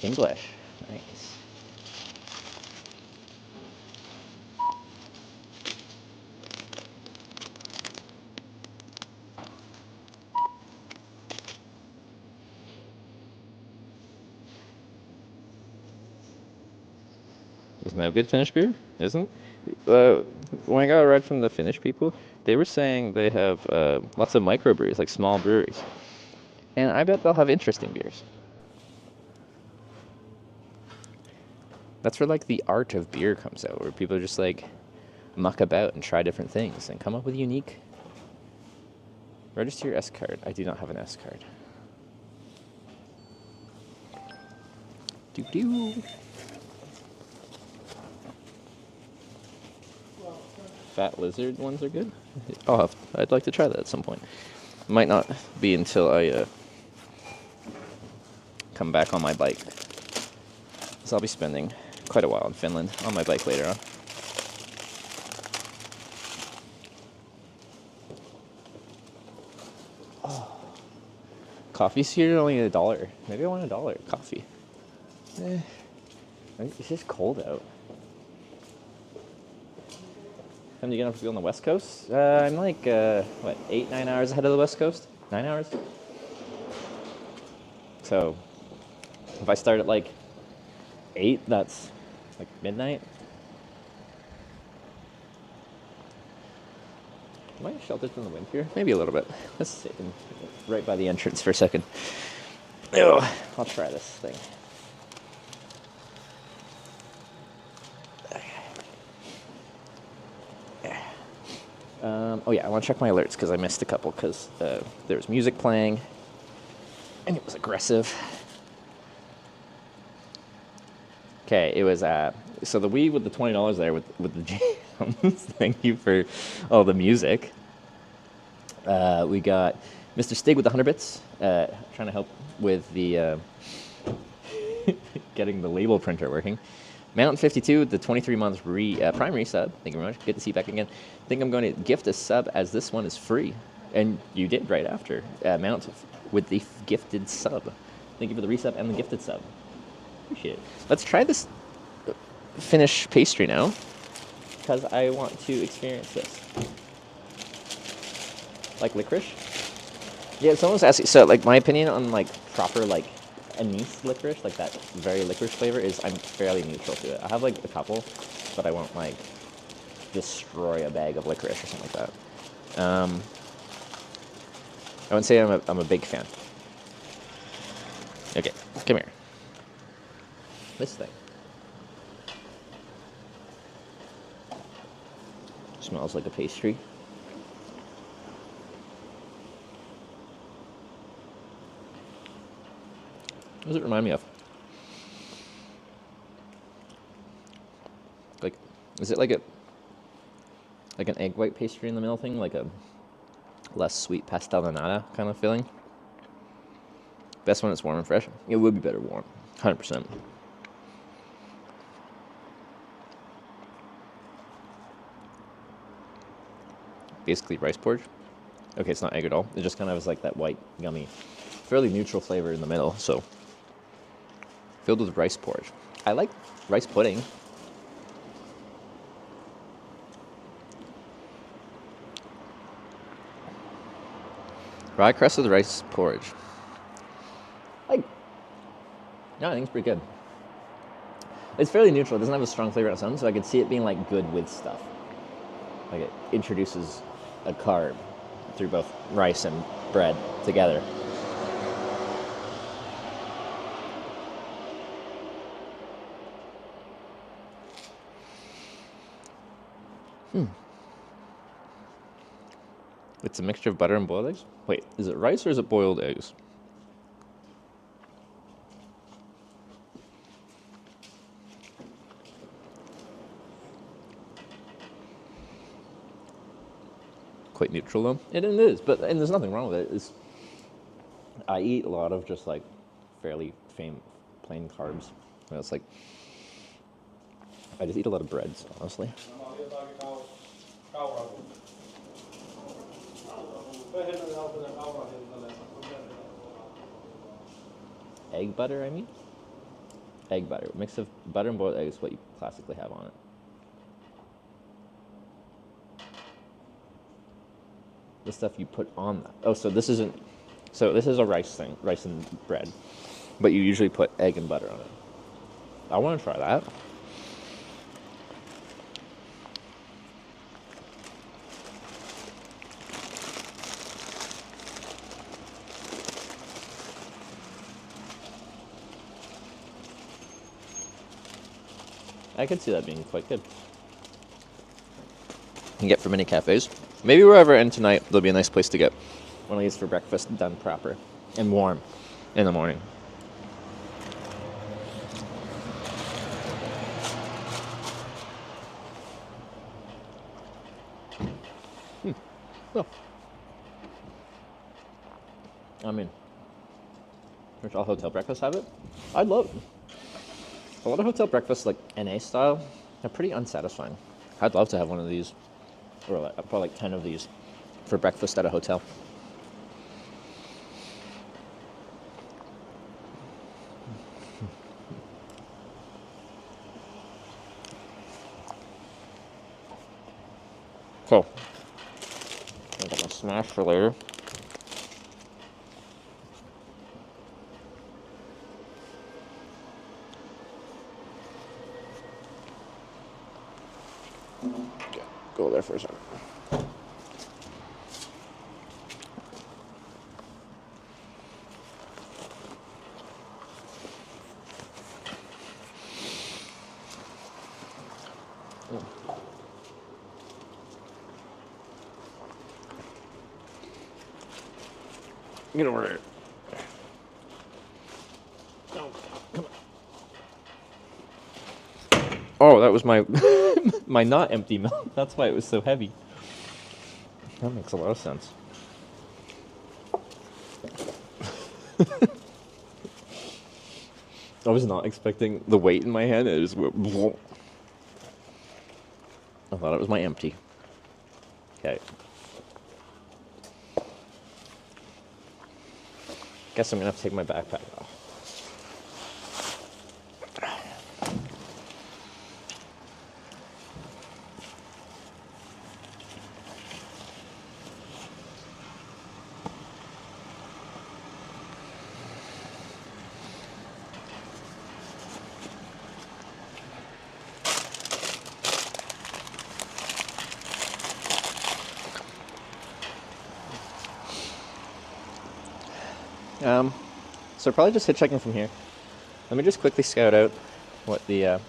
English. Nice. Isn't that a good Finnish beer? Isn't? When I got a ride from the Finnish people, they were saying they have lots of microbreweries, like small breweries. And I bet they'll have interesting beers. That's where like the art of beer comes out, where people just like muck about and try different things and come up with unique. Register your S card. I do not have an S card. Doo-doo. Fat lizard ones are good. I'd like to try that at some point. Might not be until I come back on my bike. So I'll be spending quite a while in Finland on my bike later on. Oh. Coffee's here only $1. Maybe I want $1 coffee. It's just cold out. Time to get up to be on the West Coast? I'm like, 8-9 hours ahead of the West Coast? 9 hours? So, if I start at like 8, that's like midnight. Am I sheltered from the wind here? Maybe a little bit. Let's sit right by the entrance for a second. Ew, I'll try this thing. Oh yeah, I want to check my alerts because I missed a couple because there was music playing and it was aggressive. Okay, it was so the Wii with the $20 there with the jams. Thank you for all the music. We got Mr. Stig with the 100 bits, trying to help with the getting the label printer working. Mountain 52, the 23-month Prime resub. Thank you very much. Good to see you back again. I think I'm going to gift a sub as this one is free. And you did right after. Mount with the gifted sub. Thank you for the resub and the gifted sub. Appreciate it. Let's try this Finnish pastry now, because I want to experience this. Like licorice? Yeah, someone's asking. So, like, my opinion on like proper like anise licorice, like that very licorice flavor, is I'm fairly neutral to it. I have like a couple, but I won't like destroy a bag of licorice or something like that. I wouldn't say I'm a big fan. Okay, come here. This thing smells like a pastry. What does it remind me of? Like, is it like an egg white pastry in the middle thing, like a less sweet pastel de nata kind of feeling? Best when it's warm and fresh. It would be better warm, 100%. Basically rice porridge. Okay, it's not egg at all. It just kind of is like that white, yummy, fairly neutral flavor in the middle, so filled with rice porridge. I like rice pudding. Rye crust with rice porridge. No, I think it's pretty good. It's fairly neutral. It doesn't have a strong flavor on its own, so I could see it being like good with stuff. Like it introduces a carb through both rice and bread together. It's a mixture of butter and boiled eggs? Wait, is it rice or is it boiled eggs? Quite neutral though. It is, and there's nothing wrong with it. I eat a lot of just like fairly plain carbs. It's like I just eat a lot of breads, honestly. Egg butter, I mean? Egg butter. Mix of butter and boiled eggs, what you classically have on it. The stuff you put on that. Oh, so this isn't... So this is a rice thing, rice and bread. But you usually put egg and butter on it. I want to try that. I could see that being quite good. You can get from many cafes. Maybe we're ever in tonight, there'll be a nice place to get one of these for breakfast done proper and warm in the morning. Oh. I mean, which all hotel breakfasts have it. I'd love it. A lot of hotel breakfasts, like NA style, are pretty unsatisfying. I'd love to have one of these, or like, probably like 10 of these, for breakfast at a hotel. So, I'm gonna smash for later. Go there for a second. Get over there. Oh, come on. Oh, that was my my not empty milk. That's why it was so heavy. That makes a lot of sense. I was not expecting the weight in my hand. It just went. I thought it was my empty. Okay. Guess I'm gonna have to take my backpack off. So probably just hitchhiking from here. Let me just quickly scout out what the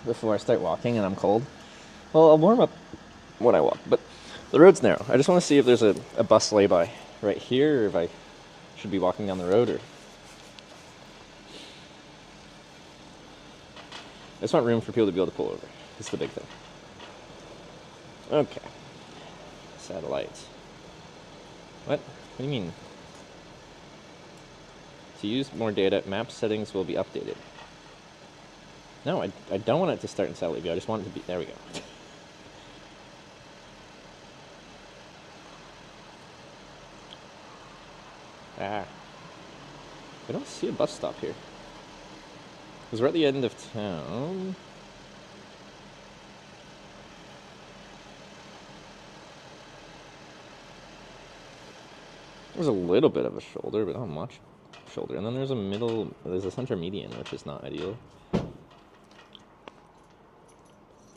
before I start walking and I'm cold. Well, I'll warm up when I walk, but the road's narrow. I just want to see if there's a bus lay-by right here, or if I should be walking down the road, or... I just want room for people to be able to pull over. That's the big thing. Okay. Satellites. What? What do you mean? To use more data, map settings will be updated. No, I don't want it to start in satellite view. I just want it to be... There we go. Ah. I don't see a bus stop here. Because we're at the end of town. There's a little bit of a shoulder, but not much shoulder. And then there's a middle, there's a center median, which is not ideal.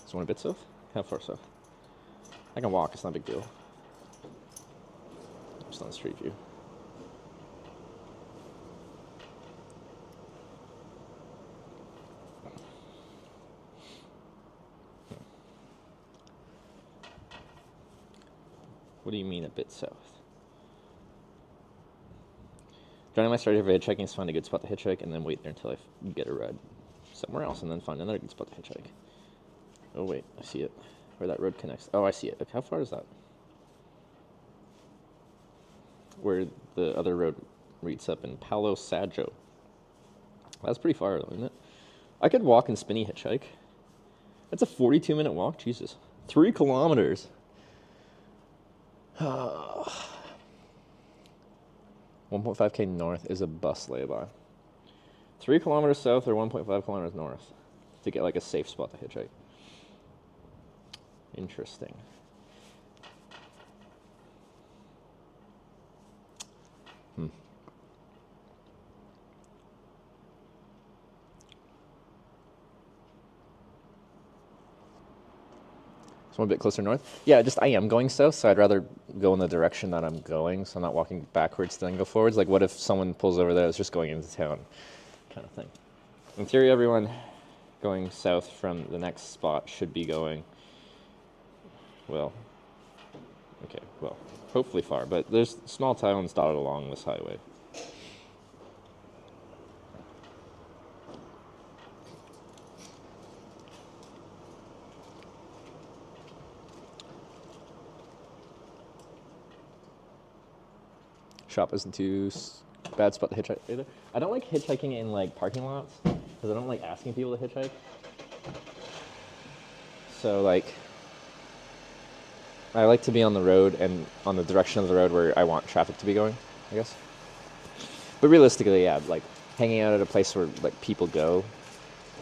So one a bit south? How far south? I can walk, it's not a big deal. Just on street view. What do you mean a bit south? Joining my strategy for hitchhiking is find a good spot to hitchhike and then wait there until I get a ride somewhere else and then find another good spot to hitchhike. Oh wait, I see it. Where that road connects. Oh, I see it. Okay, how far is that? Where the other road meets up in Palo Saggio. That's pretty far though, isn't it? I could walk and spinny hitchhike. That's a 42-minute walk. Jesus. 3 kilometers. 1.5k north is a bus lay-by. 3 kilometers south or 1.5 kilometers north to get like a safe spot to hitchhike. Interesting. So I'm a bit closer north. Yeah, just I am going south, so I'd rather go in the direction that I'm going, so I'm not walking backwards then go forwards. Like, what if someone pulls over there that's just going into town, kind of thing. In theory, everyone going south from the next spot should be going, well, okay, well, hopefully far, but there's small towns dotted along this highway. Shop isn't too bad spot to hitchhike either. I don't like hitchhiking in like parking lots because I don't like asking people to hitchhike. So like, I like to be on the road and on the direction of the road where I want traffic to be going, I guess. But realistically, yeah, like hanging out at a place where like people go.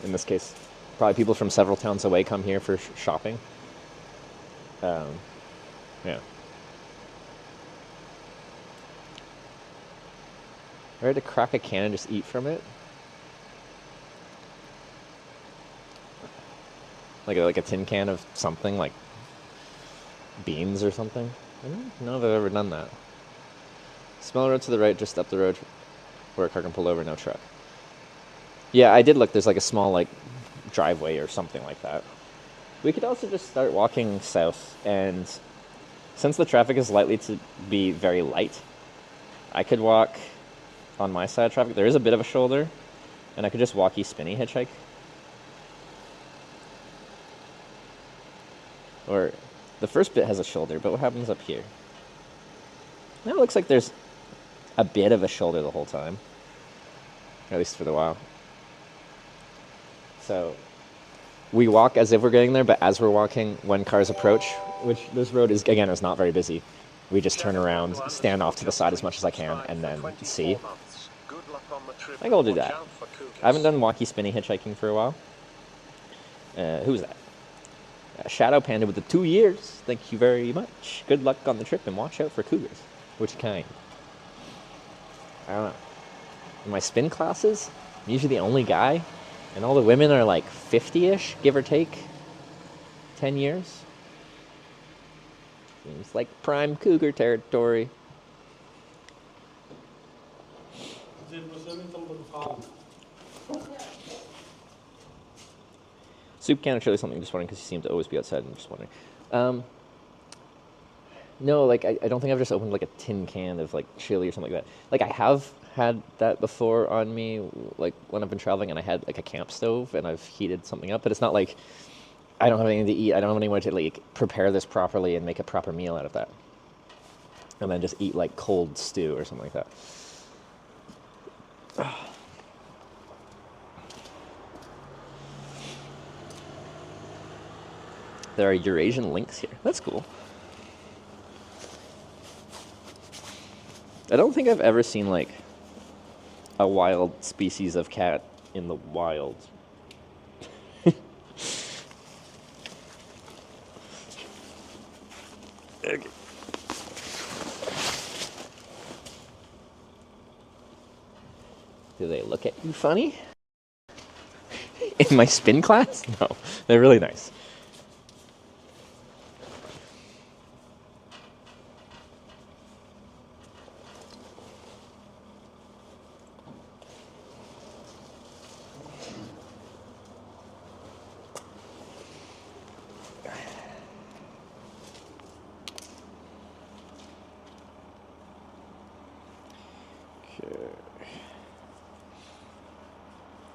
In this case, probably people from several towns away come here for shopping. Yeah. I had to crack a can and just eat from it. Like a tin can of something, like beans or something. I don't know if I've ever done that. Small road to the right, just up the road where a car can pull over, no truck. Yeah, I did look. There's like a small like driveway or something like that. We could also just start walking south, and since the traffic is likely to be very light, I could walk on my side of traffic. There is a bit of a shoulder, and I could just walkie spinny hitchhike. Or the first bit has a shoulder, but what happens up here? Now it looks like there's a bit of a shoulder the whole time, at least for the while. So we walk as if we're getting there, but as we're walking, when cars approach, which this road is again is not very busy, we just turn around, stand off to the side as much as I can, and then see. I think I'll do that. I haven't done walkie spinny hitchhiking for a while. Who's that? Shadow Panda with the 2 years. Thank you very much. Good luck on the trip and watch out for cougars. Which kind? I don't know. In my spin classes, I'm usually the only guy, and all the women are like 50-ish, give or take. 10 years. Seems like prime cougar territory. Soup can or chili something, just wondering, because you seem to always be outside, and just wondering. No, like, I don't think I've just opened, like, a tin can of, like, chili or something like that. Like, I have had that before on me, like, when I've been traveling, and I had, like, a camp stove, and I've heated something up, but it's not like I don't have anything to eat. I don't have anywhere to, like, prepare this properly and make a proper meal out of that. And then just eat, like, cold stew or something like that. There are Eurasian lynx here. That's cool. I don't think I've ever seen, like, a wild species of cat in the wild. Okay. Do they look at you funny? In my spin class? No, they're really nice.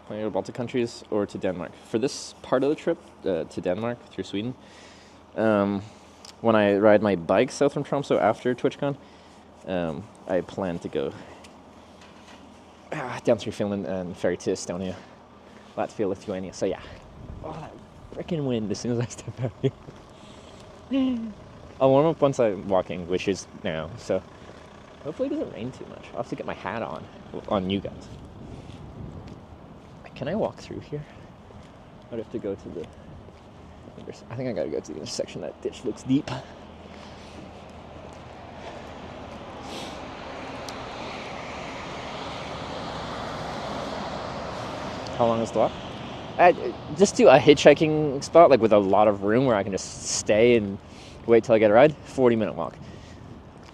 Planning to go to Baltic countries or to Denmark. For this part of the trip, to Denmark through Sweden, when I ride my bike south from Tromsø after TwitchCon, I plan to go down through Finland and ferry to Estonia. Latvia, Lithuania. So yeah. Oh, that freaking wind as soon as I step out here. I'll warm up once I'm walking, which is now. So hopefully it doesn't rain too much. I'll have to get my hat on you guys. Can I walk through here? I'd have to go to the... I think I gotta go to the intersection. That ditch looks deep. How long is the walk? Just do a hitchhiking spot, like with a lot of room where I can just stay and wait till I get a ride. 40-minute walk.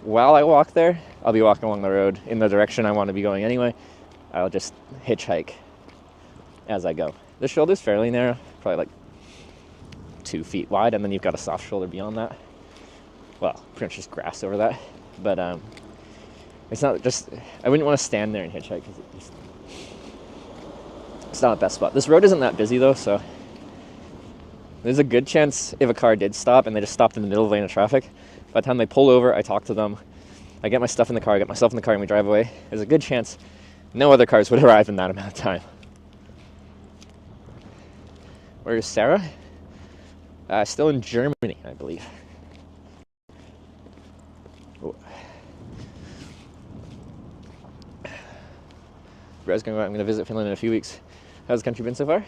While I walk there, I'll be walking along the road in the direction I want to be going anyway. I'll just hitchhike as I go. The shoulder's fairly narrow, probably like 2 feet wide, and then you've got a soft shoulder beyond that. Well, pretty much just grass over that. But it's not just... I wouldn't want to stand there and hitchhike because it's not the best spot. This road isn't that busy though, so there's a good chance if a car did stop and they just stopped in the middle of the lane of traffic, by the time they pull over, I talk to them, I get my stuff in the car, I get myself in the car, and we drive away. There's a good chance no other cars would arrive in that amount of time. Where is Sarah? Still in Germany, I believe. Oh. I'm going to visit Finland in a few weeks. How's the country been so far?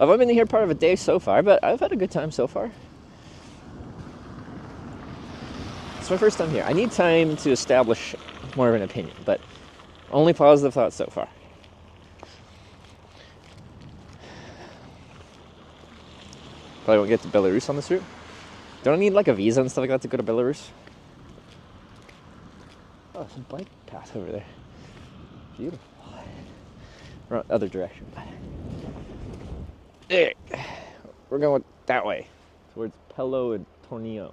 I've only been here part of a day so far, but I've had a good time so far. It's my first time here. I need time to establish more of an opinion, but only positive thoughts so far. Probably won't get to Belarus on this route. Don't I need like a visa and stuff like that to go to Belarus? Oh, there's a bike path over there. Beautiful. Other direction. We're going that way, towards Pelo and Tornio.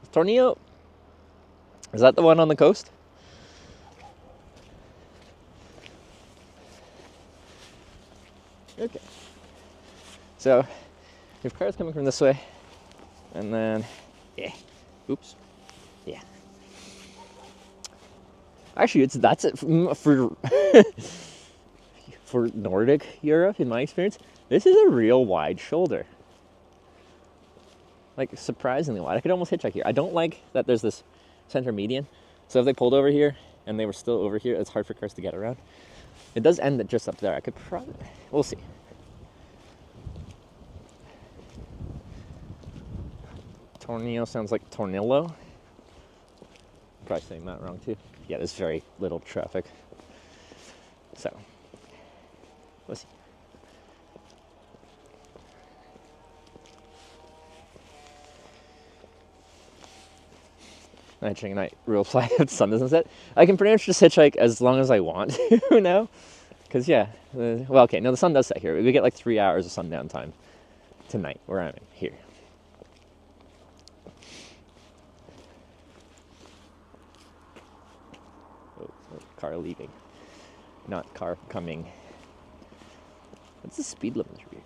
Is Tornio? Is that the one on the coast? Okay. So, we have cars coming from this way, and then, oops, Actually, that's it for for Nordic Europe, in my experience. This is a real wide shoulder. Like, surprisingly wide. I could almost hitchhike here. I don't like that there's this center median. So if they pulled over here and they were still over here, it's hard for cars to get around. It does end just up there. I could probably... We'll see. Tornillo sounds like Tornillo. I'm probably saying that wrong too. Yeah, there's very little traffic. So, let's see. Hitchhiking night, real fly if the sun doesn't set. I can pretty much just hitchhike as long as I want to now. Because, yeah, well, okay, no, the sun does set here. We get like 3 hours of sundown time tonight where I'm here. Oh, car leaving. Not car coming. What's the speed limit here?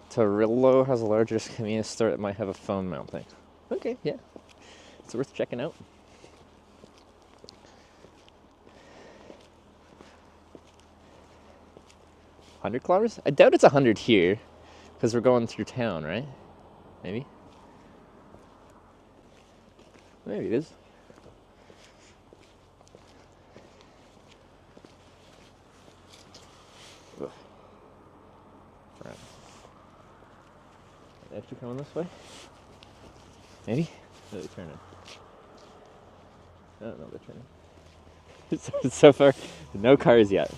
Torillo has the largest convenience store that might have a phone mount thing. Okay, yeah. It's worth checking out. $100 kilometers? I doubt it's 100 here, because we're going through town, right? Maybe? Maybe it is. Ugh. Right. They actually coming this way? Maybe? No, they're turning. I don't know, they're turning. So far, no cars yet.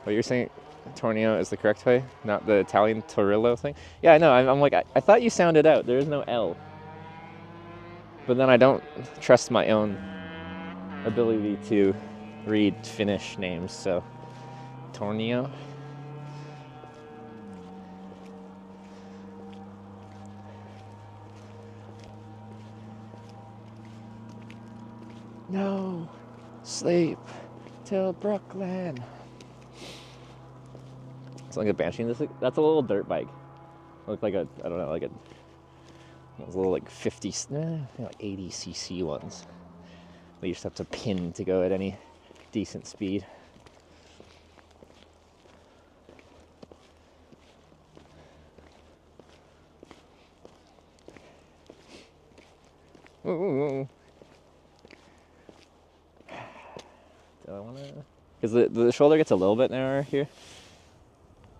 What you're saying, Tornio is the correct way, not the Italian Torillo thing? Yeah, I know. I'm like, I thought you sounded out. There is no L. But then I don't trust my own ability to read Finnish names, so Tornio. No, sleep till Brooklyn. It's like a Banshee. That's a little dirt bike. Looked like a, I don't know, like a little like 50, like 80cc ones. that you just have to pin to go at any decent speed. Ooh. Do I want to? Because the shoulder gets a little bit narrower here.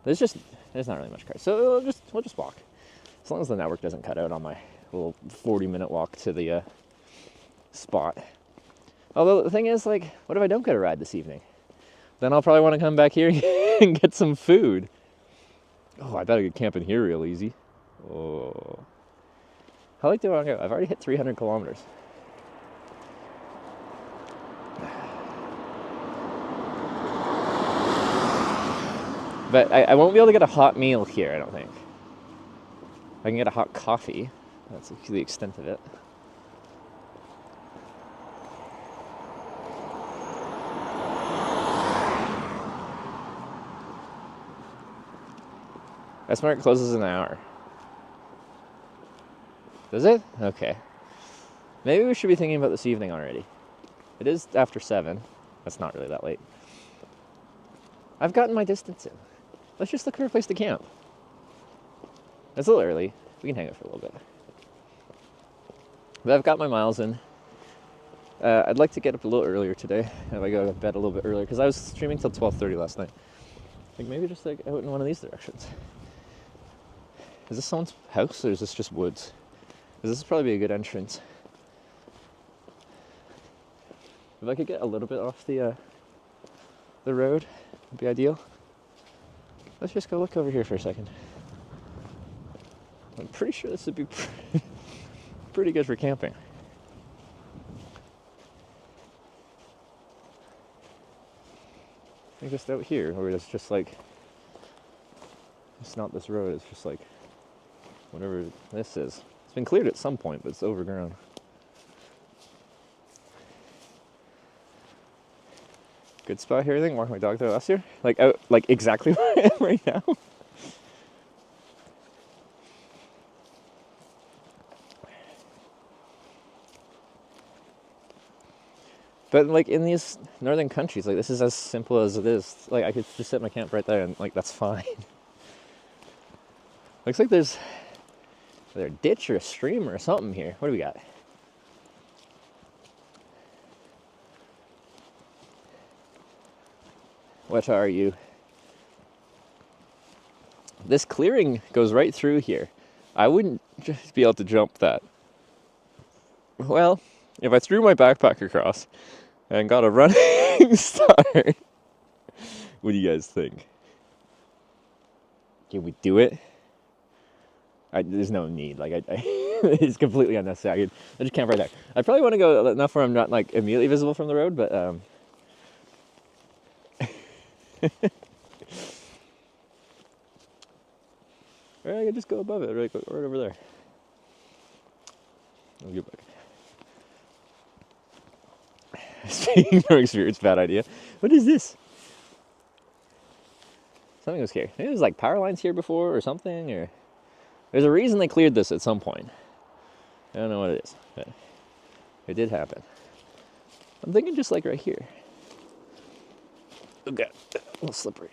There's not really much car, so we'll just walk. As long as the network doesn't cut out on my little 40-minute walk to the spot. Although the thing is, like, what if I don't get a ride this evening? Then I'll probably want to come back here and get some food. Oh, I bet I could camp in here real easy. Oh. How late do I want to go? I've already hit 300 kilometers. But I won't be able to get a hot meal here, I don't think. I can get a hot coffee. That's the extent of it. Smart closes in an hour. Does it? Okay. Maybe we should be thinking about this evening already. It is after 7. That's not really that late. I've gotten my distance in. Let's just look for a place to camp. It's a little early. We can hang out for a little bit. But I've got my miles in. I'd like to get up a little earlier today. If I go to bed a little bit earlier, because I was streaming till 12:30 last night. Like maybe just like out in one of these directions. Is this someone's house or is this just woods? Because this is probably a good entrance. If I could get a little bit off the road, would be ideal. Let's just go look over here for a second. I'm pretty sure this would be pretty good for camping. I think just out here, where it's just like, it's not this road, it's just like, whatever this is. It's been cleared at some point, but it's overgrown. Good spot here, I think. Walked my dog there last year. Like out, like exactly where I am right now. But like in these northern countries, like this is as simple as it is. Like I could just set my camp right there and like that's fine. Looks like there's either a ditch or a stream or something here. What do we got? What are you? This clearing goes right through here. I wouldn't just be able to jump that. Well, if I threw my backpack across and got a running start, what do you guys think? Can we do it? There's no need. Like, it's completely unnecessary. I just camp right there. I probably want to go enough where I'm not like immediately visible from the road, but or I could just go above it, right over there. I'll get back. Speaking from experience, bad idea. What is this? Something was here. Maybe there's like power lines here before or something, or there's a reason they cleared this at some point. I don't know what it is, but it did happen. I'm thinking just like right here. Okay, a little slippery.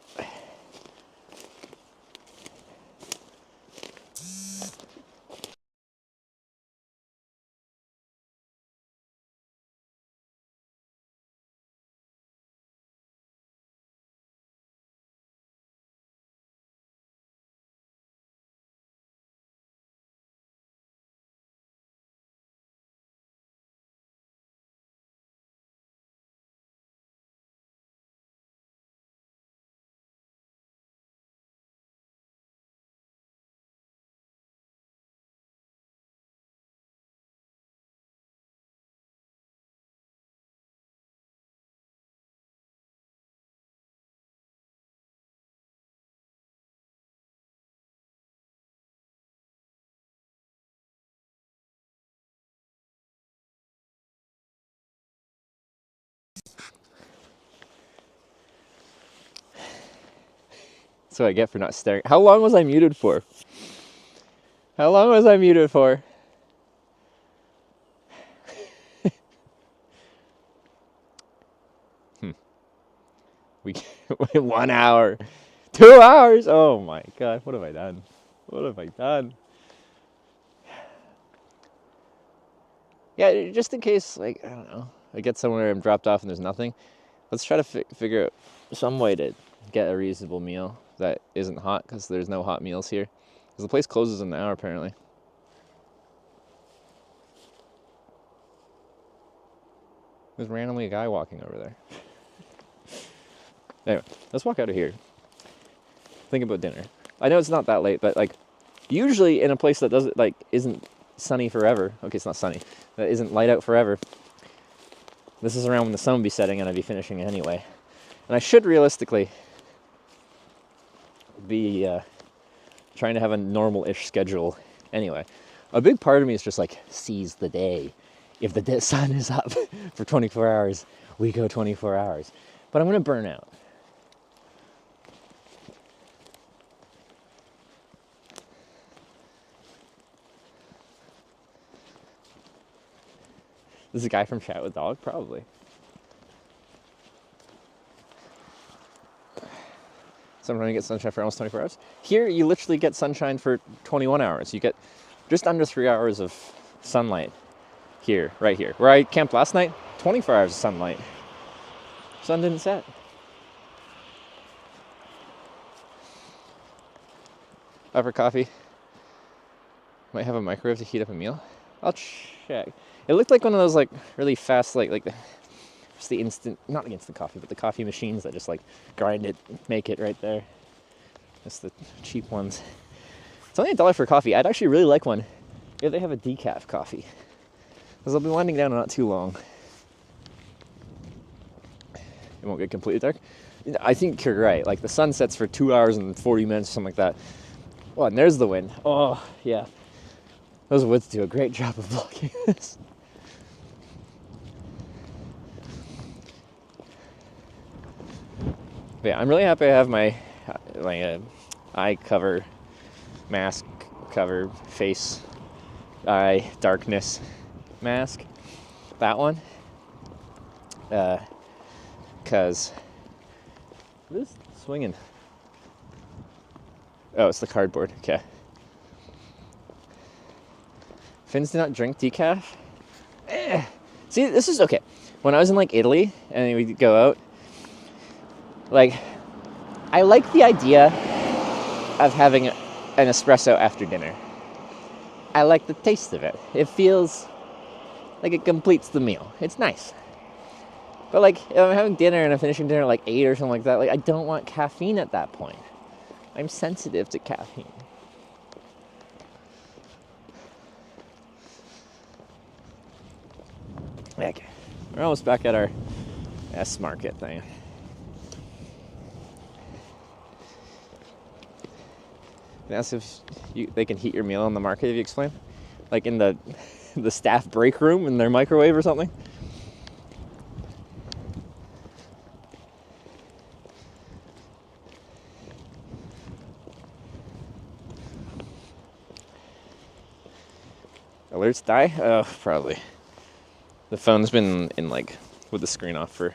That's what I get for not staring. How long was I muted for? How long was I muted for? We 1 hour, 2 hours. Oh my god, what have I done? What have I done? Yeah, just in case, like, I don't know, I get somewhere, I'm dropped off and there's nothing. Let's try to figure out some way to get a reasonable meal that isn't hot, because there's no hot meals here. Because the place closes in an hour, apparently. There's randomly a guy walking over there. Anyway, let's walk out of here. Think about dinner. I know it's not that late, but like, usually in a place that doesn't, like, isn't sunny forever. Okay, it's not sunny. That isn't light out forever. This is around when the sun will be setting and I'd be finishing anyway. And I should realistically be trying to have a normal-ish schedule anyway. A big part of me is just like, seize the day. If the sun is up for 24 hours, we go 24 hours. But I'm going to burn out. This is a guy from Chat with Dog? Probably. So I'm trying to get sunshine for almost 24 hours. Here, you literally get sunshine for 21 hours. You get just under 3 hours of sunlight here, right here. Where I camped last night, 24 hours of sunlight. Sun didn't set. Up for coffee. Might have a microwave to heat up a meal. I'll check. It looked like one of those like really fast, like just the instant, not the instant coffee, but the coffee machines that just like grind it, make it right there. Just the cheap ones. It's only $1 for coffee. I'd actually really like one if they have a decaf coffee, because I'll be winding down not too long. It won't get completely dark. I think you're right. Like the sun sets for 2 hours and 40 minutes, something like that. Oh, and there's the wind. Oh, yeah. Those woods do a great job of blocking this. But yeah, I'm really happy I have my eye cover, mask cover, face, eye darkness mask. That one. Because what is swinging? Oh, it's the cardboard. Okay. Finns do not drink decaf. See, this is okay. When I was in like Italy and we'd go out, like, I like the idea of having an espresso after dinner. I like the taste of it. It feels like it completes the meal. It's nice. But like, if I'm having dinner and I'm finishing dinner at like 8 or something like that, like, I don't want caffeine at that point. I'm sensitive to caffeine. Okay, we're almost back at our S Market thing. And ask if they can heat your meal in the market, if you explain. Like in the staff break room in their microwave or something. Alerts die? Oh, probably. The phone's been in like with the screen off for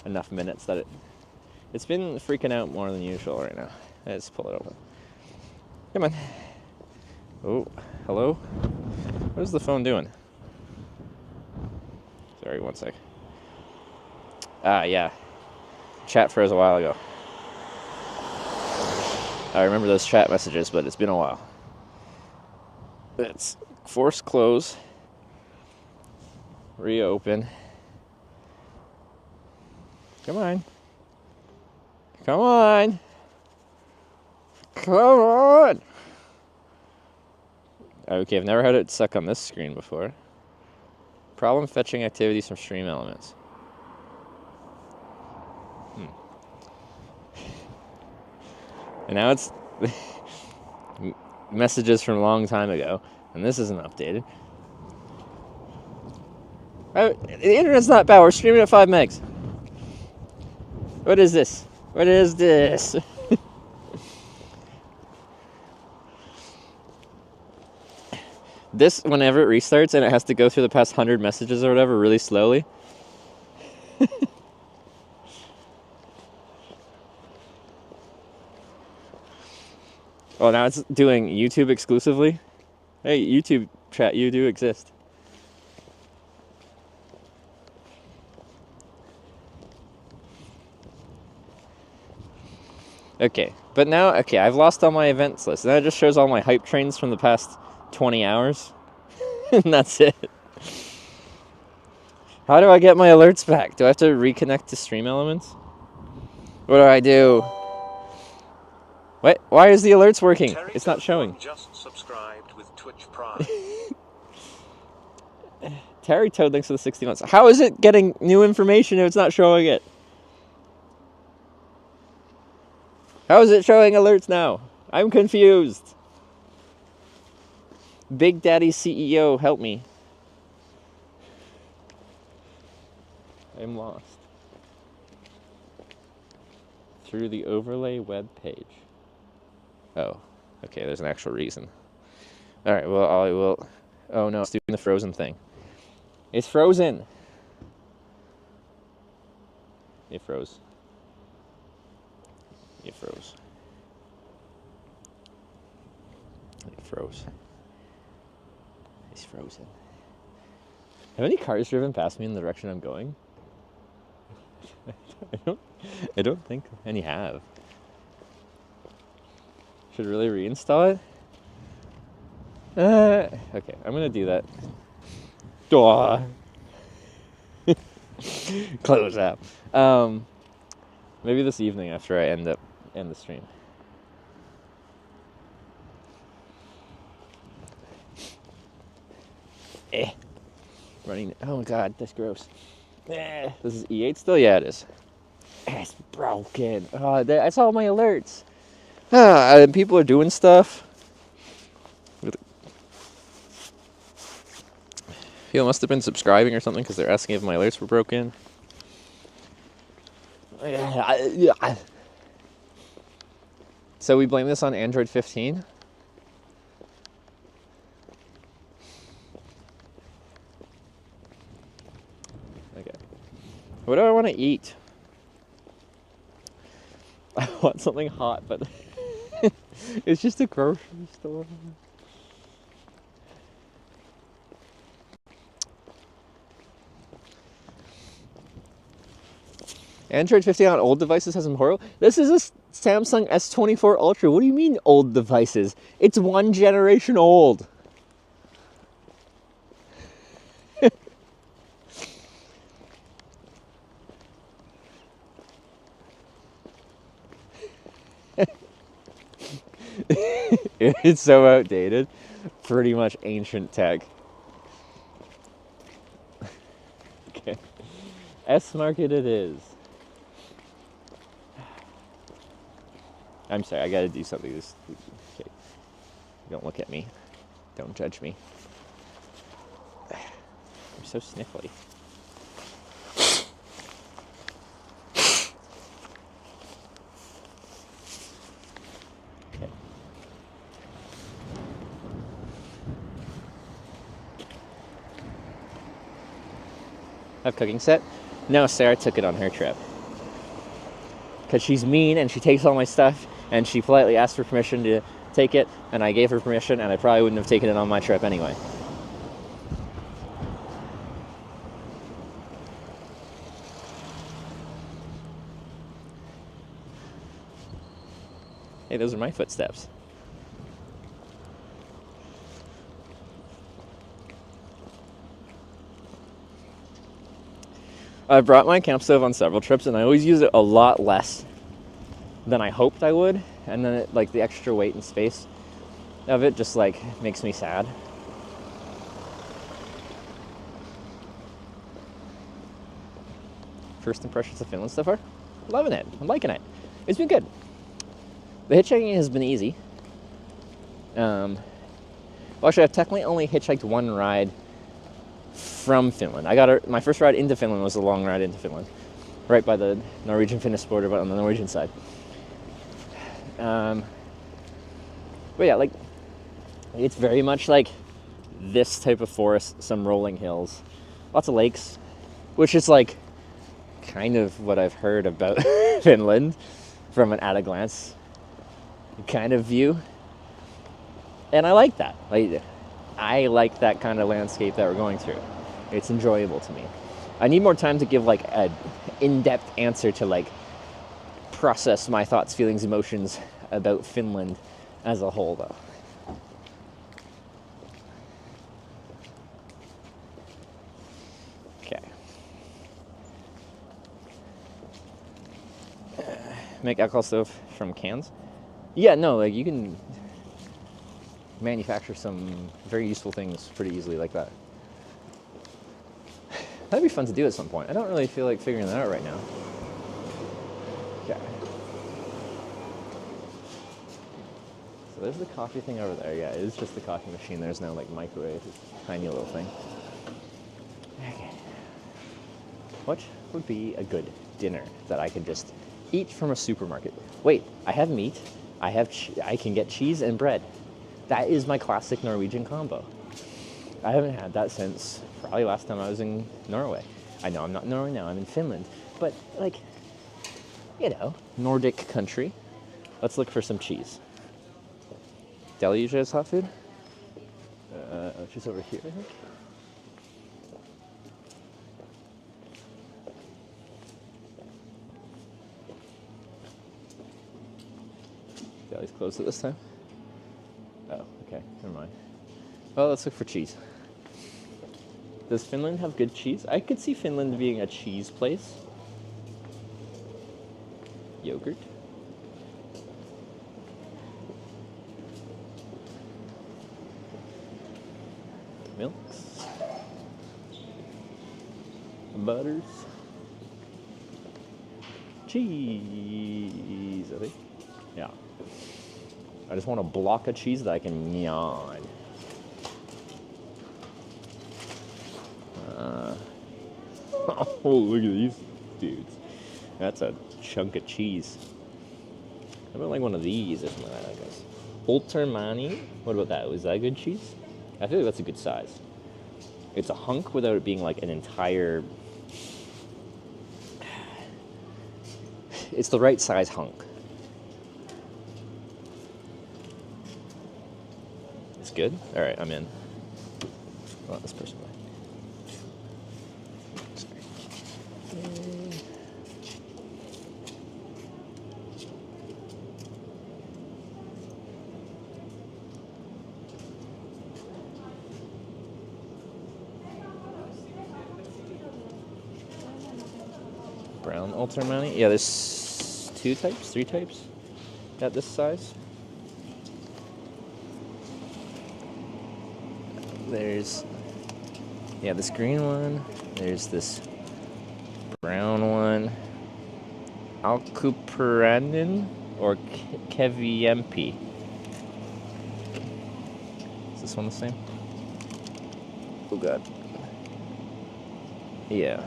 enough minutes that it's been freaking out more than usual right now. Let's pull it open. Come on. Oh, hello? What is the phone doing? Sorry, one sec. Ah, yeah. Chat froze a while ago. I remember those chat messages, but it's been a while. Let's force close. Reopen. Come on. Come on. Come on. Okay, I've never had it suck on this screen before. Problem fetching activities from stream elements. And now it's messages from a long time ago, and this isn't updated. The internet's not bad. We're streaming at 5 megs. What is this? What is this? This, whenever it restarts and it has to go through the past 100 messages or whatever really slowly. Oh, now it's doing YouTube exclusively? Hey, YouTube chat, you do exist. Okay, but now, okay, I've lost all my events list. Now it just shows all my hype trains from the past 20 hours. And that's it. How do I get my alerts back? Do I have to reconnect to Stream Elements? What do I do? What? Why is the alerts working? Terry It's not showing. just subscribed with Twitch Prime. Terry Toad, thanks for the 60 months. How is it getting new information if it's not showing it? How is it showing alerts now? I'm confused. Big Daddy CEO, help me. I'm lost. Through the overlay web page. Oh, okay, there's an actual reason. Alright, well, I will... Oh no, it's doing the frozen thing. It's frozen! It froze. It froze. It froze. It's frozen. Have any cars driven past me in the direction I'm going? I don't think any have. Should really reinstall it? Okay, I'm gonna do that. Duh. Close app. Maybe this evening after I end the stream. Running. Oh god, that's gross. This is E8 still? Yeah, it is. It's broken. Oh, I saw my alerts. And people are doing stuff. People must have been subscribing or something because they're asking if my alerts were broken. So we blame this on Android 15? Okay. What do I want to eat? I want something hot, but it's just a grocery store. Android 15 on old devices has some horror. This is a Samsung S24 Ultra. What do you mean old devices? It's 1 generation old. It's so outdated. Pretty much ancient tech. Okay. S-Market it is. I'm sorry, I gotta do something. Okay. Don't look at me. Don't judge me. I'm so sniffly. Okay. Have cooking set? No, Sarah took it on her trip. Because she's mean and she takes all my stuff and she politely asked for permission to take it and I gave her permission and I probably wouldn't have taken it on my trip anyway. Hey, those are my footsteps. I've brought my camp stove on several trips and I always use it a lot less than I hoped I would, and then it, like the extra weight and space of it just like makes me sad. First impressions of Finland so far? Loving it. I'm liking it. It's been good. The hitchhiking has been easy. Well, actually, I've technically only hitchhiked one ride from Finland. My first ride into Finland was a long ride into Finland, right by the Norwegian-Finnish border, but on the Norwegian side. But yeah, like, it's very much like this type of forest, some rolling hills, lots of lakes, which is like kind of what I've heard about Finland from an at-a-glance kind of view. And I like that. Like, I like that kind of landscape that we're going through. It's enjoyable to me. I need more time to give like a in-depth answer to like process my thoughts, feelings, emotions about Finland as a whole, though. Okay. Make alcohol stove from cans? Yeah, no, like you can manufacture some very useful things pretty easily like that. That'd be fun to do at some point. I don't really feel like figuring that out right now. Okay. So there's the coffee thing over there. Yeah, it is just the coffee machine. There's no like microwave. It's a tiny little thing. Okay. What would be a good dinner that I could just eat from a supermarket? Wait, I have meat. I can get cheese and bread. That is my classic Norwegian combo. I haven't had that since probably last time I was in Norway. I know I'm not in Norway now, I'm in Finland. But like, you know, Nordic country. Let's look for some cheese. Deli usually has hot food? She's over here, I think. Deli's closed at this time? Oh, okay, never mind. Well, let's look for cheese. Does Finland have good cheese? I could see Finland being a cheese place. Yogurt. Milks. Butters. Cheese, I think. Yeah. I just want a block of cheese that I can yawn. Oh, look at these dudes. That's a chunk of cheese. I would like one of these or something like that, I guess. Oltermani? What about that? Is that good cheese? I feel like that's a good size. It's a hunk without it being like an entire... It's the right size hunk. It's good? Alright, I'm in. Well, this person. Brown Ultramani? Yeah, there's 2 types, 3 types at this size. There's, yeah, this green one. There's this brown one. Alkuperäinen or Keviempi. Is this one the same? Oh god. Yeah.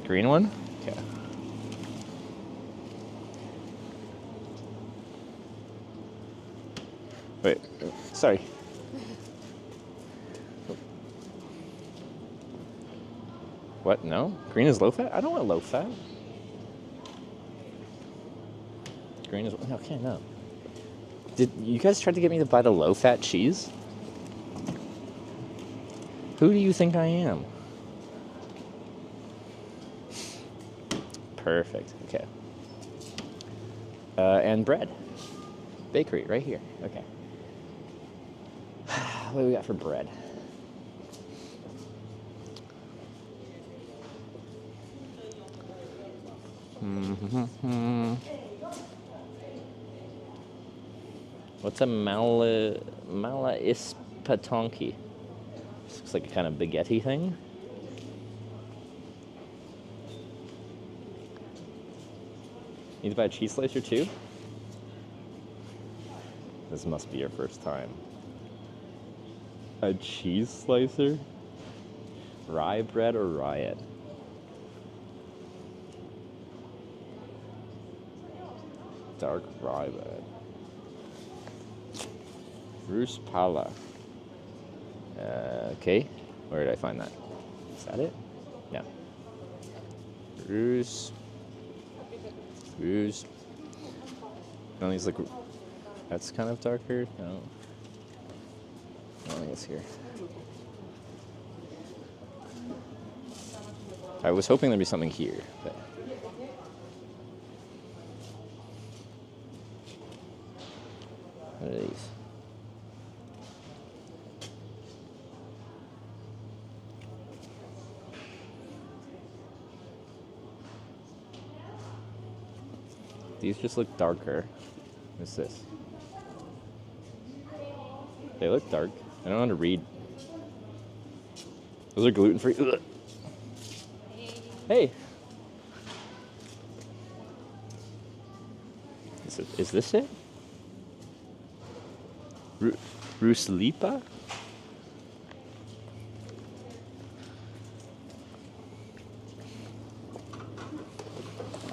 Green one? Okay. Wait, sorry. What? No? Green is low fat? I don't want low fat. Green is... Okay, no. Did you guys try to get me to buy the low fat cheese? Who do you think I am? Perfect. Okay. And bread. Bakery, right here. Okay. What do we got for bread? What's a malaispatonki? Looks like a kind of baguette thing. Need to buy a cheese slicer too? This must be your first time. A cheese slicer? Rye bread or riot? Dark rye bread. Ruspala. Okay. Where did I find that? Is that it? Yeah. Rus. No, these look That's kind of darker. No. I don't think it's here. I was hoping there'd be something here, but. What are these? These just look darker. What's this? They look dark. I don't know how to read. Those are gluten-free. Ugh. Hey. Is this it? Ruslipa?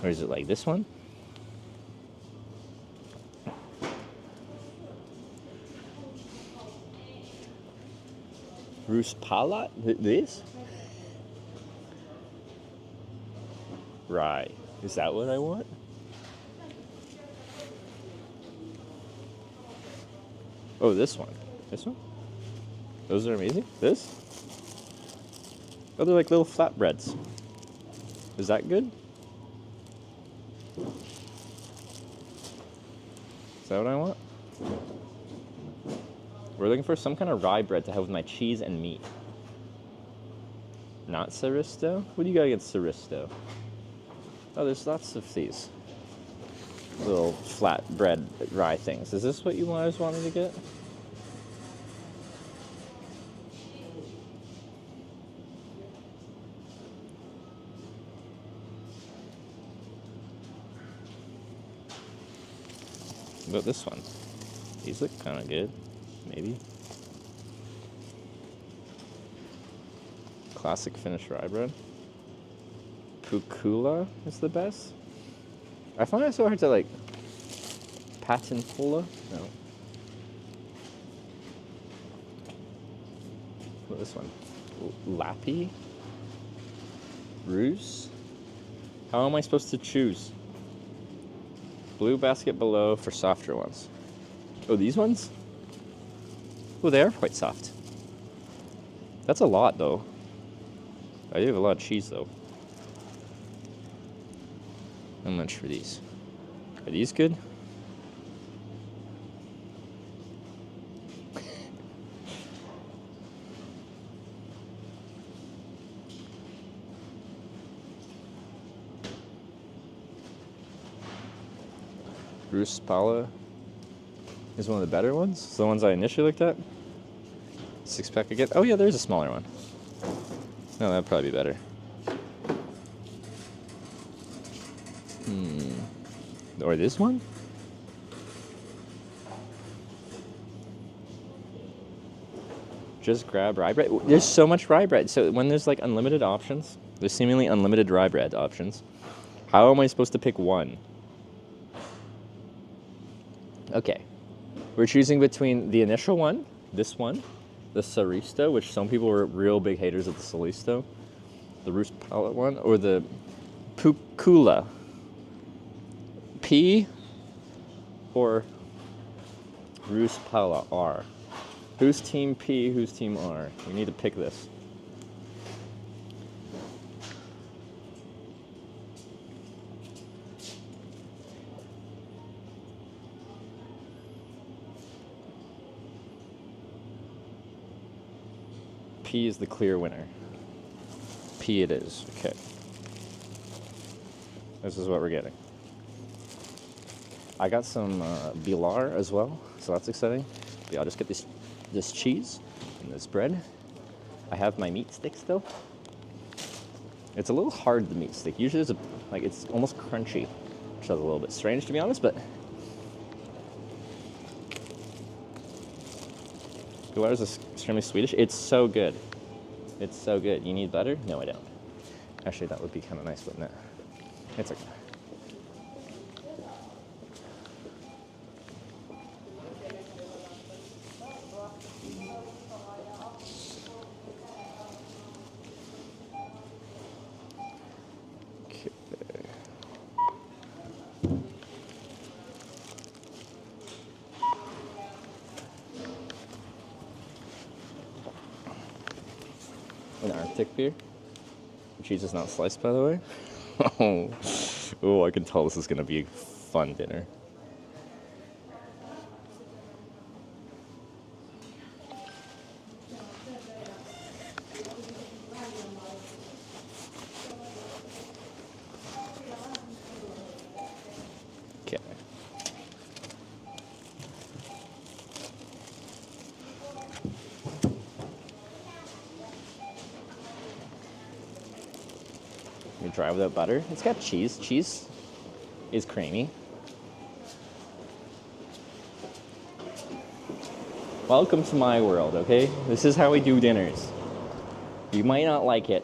Or is it like this one? Ruspalat? This? Right. Is that what I want? Oh, this one. This one? Those are amazing. This? Oh, they're like little flatbreads. Is that good? Is that what I want? We're looking for some kind of rye bread to have with my cheese and meat. Not Saristo? What do you got against Saristo? Oh, there's lots of these little flat bread rye things. Is this what you guys wanted to get? What about this one? These look kind of good. Maybe. Classic Finnish rye bread. Pukula is the best. I find it so hard to like Patinpula. No. What is this one? Lappy? Ruse? How am I supposed to choose? Blue basket below for softer ones. Oh, these ones? Oh, they are quite soft. That's a lot, though. I do have a lot of cheese, though. How much for these? Are these good? Ruspala is one of the better ones. It's the ones I initially looked at. 6-pack again. Oh yeah, there's a smaller one. No, that'd probably be better. Or this one? Just grab rye bread. There's so much rye bread. So when there's like unlimited options, there's seemingly unlimited rye bread options. How am I supposed to pick one? Okay. We're choosing between the initial one, this one, the Saristo, which some people were real big haters of the Saristo, the Roos palette one, or the Pukula. P or Roos palette R. Who's team P, who's team R? We need to pick this. P is the clear winner. P it is. Okay. This is what we're getting. I got some Bilar as well, so that's exciting. But yeah, I'll just get this cheese and this bread. I have my meat stick still. It's a little hard, the meat stick. Usually it's almost crunchy, which is a little bit strange to be honest, but Bilar is extremely Swedish. It's so good. It's so good. You need butter? No, I don't. Actually, that would be kind of nice, wouldn't it? It's okay. Arctic beer. The cheese is not sliced, by the way. Oh, I can tell this is going to be a fun dinner. Okay. You dry without butter. It's got cheese. Cheese is creamy. Welcome to my world, okay? This is how we do dinners. You might not like it,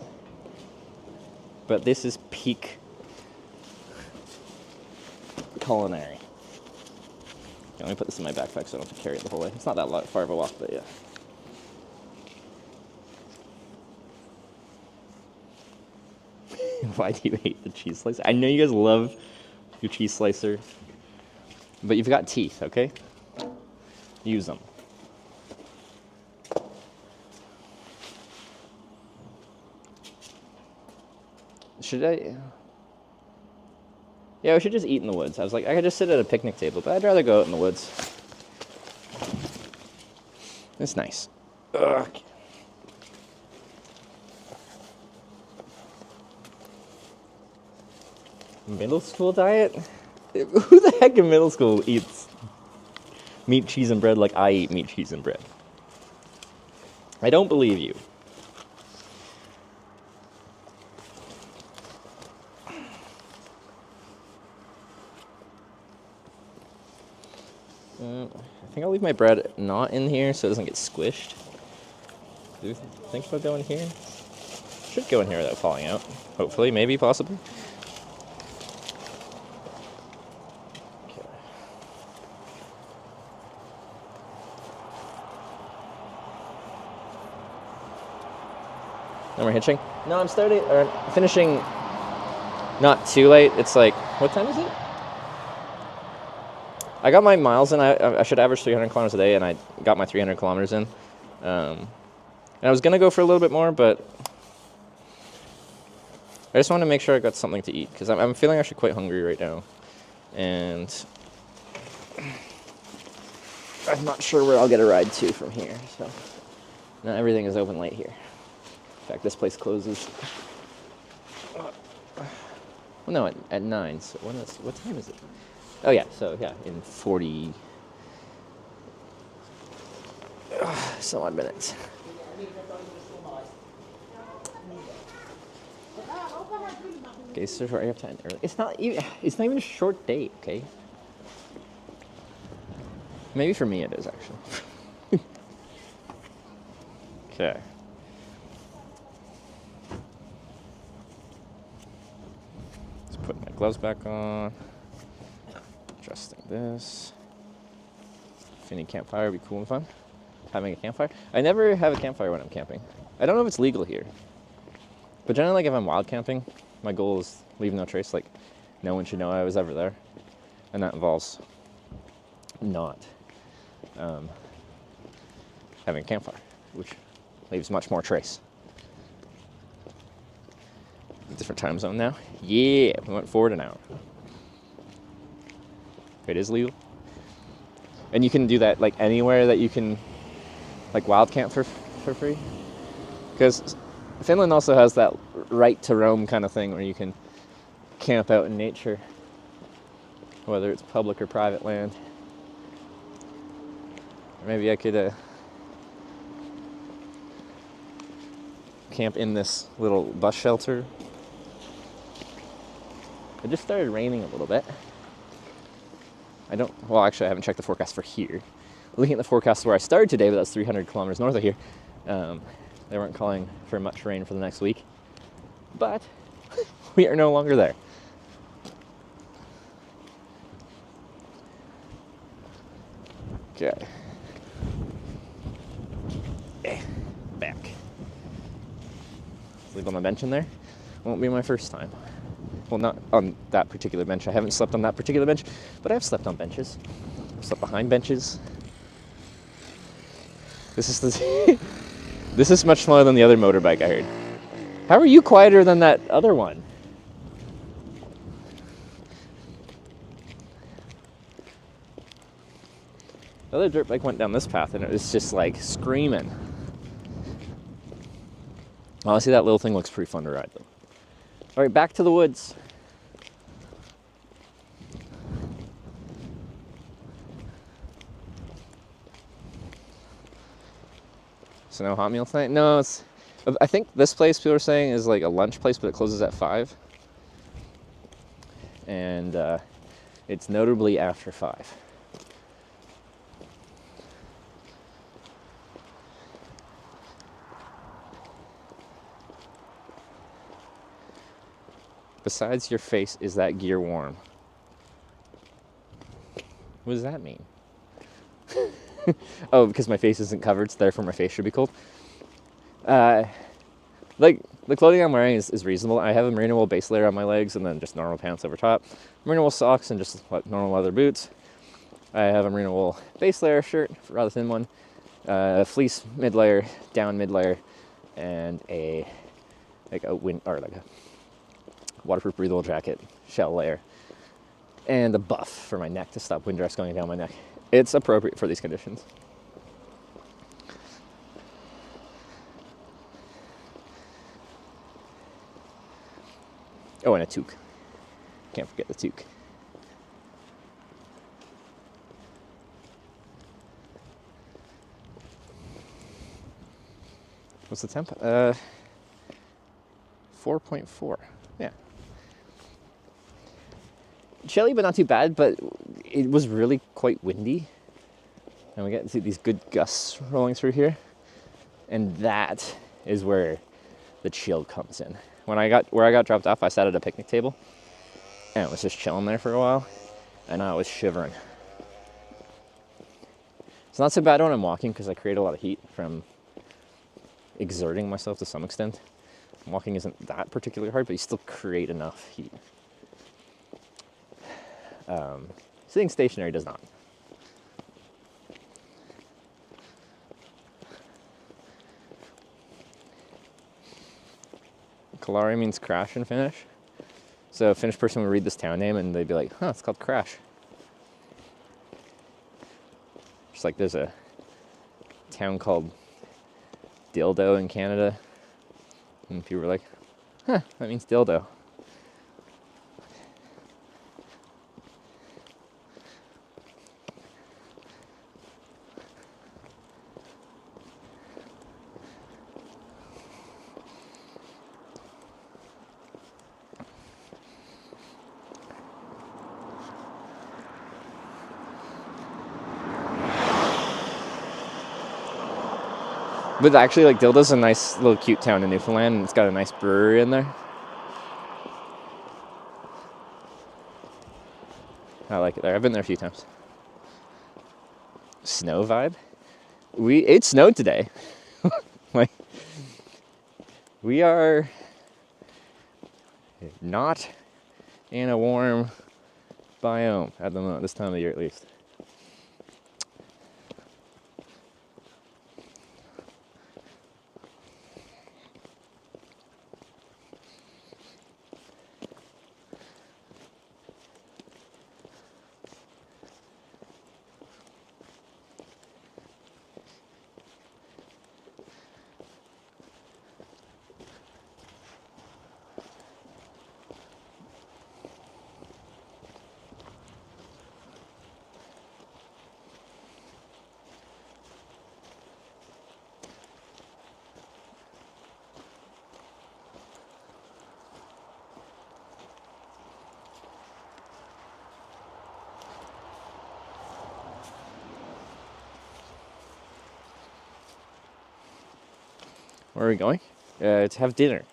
but this is peak culinary. Okay, let me put this in my backpack so I don't have to carry it the whole way. It's not that far of a walk, but yeah. Why do you hate the cheese slicer? I know you guys love your cheese slicer, but you've got teeth, okay? Use them. Should I? Yeah, we should just eat in the woods. I was like, I could just sit at a picnic table, but I'd rather go out in the woods. It's nice. Ugh. Middle school diet? Who the heck in middle school eats meat, cheese, and bread like I eat meat, cheese, and bread? I don't believe you. I think I'll leave my bread not in here so it doesn't get squished. Do you think about going here? Should go in here without falling out. Hopefully, maybe, possibly. Okay. No more hitching? No, I'm finishing not too late. It's like, what time is it? I got my miles in. I should average 300 kilometers a day, and I got my 300 kilometers in. And I was going to go for a little bit more, but I just want to make sure I got something to eat, because I'm feeling actually quite hungry right now. And I'm not sure where I'll get a ride to from here. So not everything is open late here. In fact, this place closes. Well, no, at 9. So what time is it? Oh yeah, so yeah, in 40 some odd minutes. Okay, so I have time early. It's not even a short date, okay? Maybe for me it is actually. Okay. Let's put my gloves back on. Adjusting this. Finny campfire would be cool and fun. Having a campfire. I never have a campfire when I'm camping. I don't know if it's legal here. But generally, like if I'm wild camping, my goal is leave no trace. Like no one should know I was ever there. And that involves not having a campfire, which leaves much more trace. Different time zone now. Yeah, we went forward an hour. It is legal. And you can do that like anywhere that you can like wild camp for free. Because Finland also has that right to roam kind of thing where you can camp out in nature, whether it's public or private land. Or maybe I could camp in this little bus shelter. It just started raining a little bit. Well, actually, I haven't checked the forecast for here. Looking at the forecast where I started today, but that's 300 kilometers north of here, they weren't calling for much rain for the next week. But we are no longer there. Okay. Back. Sleep on the bench in there. Won't be my first time. Well, not on that particular bench. I haven't slept on that particular bench, but I've slept on benches. I've slept behind benches. This is much smaller than the other motorbike I heard. How are you quieter than that other one? The other dirt bike went down this path and it was just like screaming. Honestly, that little thing looks pretty fun to ride though. All right, back to the woods. So no hot meal tonight? No, it's. I think this place people are saying is like a lunch place, but it closes at 5. And it's notably after 5. Besides your face, is that gear warm? What does that mean? Oh, because my face isn't covered, so therefore my face should be cold. Like, the clothing I'm wearing is reasonable. I have a merino wool base layer on my legs and then just normal pants over top. Merino wool socks and just normal leather boots. I have a merino wool base layer shirt, rather thin one. Fleece mid layer, down mid layer, and a waterproof breathable jacket shell layer. And a buff for my neck to stop wind drafts going down my neck. It's appropriate for these conditions. Oh, and a toque. Can't forget the toque. What's the temp? 4.4. Yeah. Chilly, but not too bad, but it was really quite windy. And we get to see these good gusts rolling through here. And that is where the chill comes in. Where I got dropped off, I sat at a picnic table and it was just chilling there for a while, and I was shivering. It's not so bad when I'm walking because I create a lot of heat from exerting myself to some extent. Walking isn't that particularly hard, but you still create enough heat. Sitting stationary does not. Kalari means crash in Finnish. So a Finnish person would read this town name and they'd be like, huh, it's called Crash. Just like there's a town called Dildo in Canada. And people were like, huh, that means dildo. But actually, like, Dildo's a nice little cute town in Newfoundland, and it's got a nice brewery in there. I like it there. I've been there a few times. Snow vibe? It snowed today. Like, we are not in a warm biome at the moment, this time of the year at least. Where are we going? To have dinner.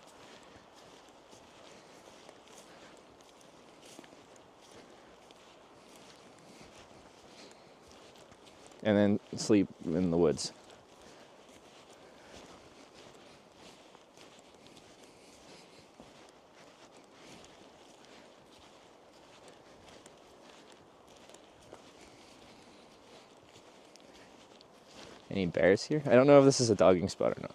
And then sleep in the woods. Any bears here? I don't know if this is a dogging spot or not.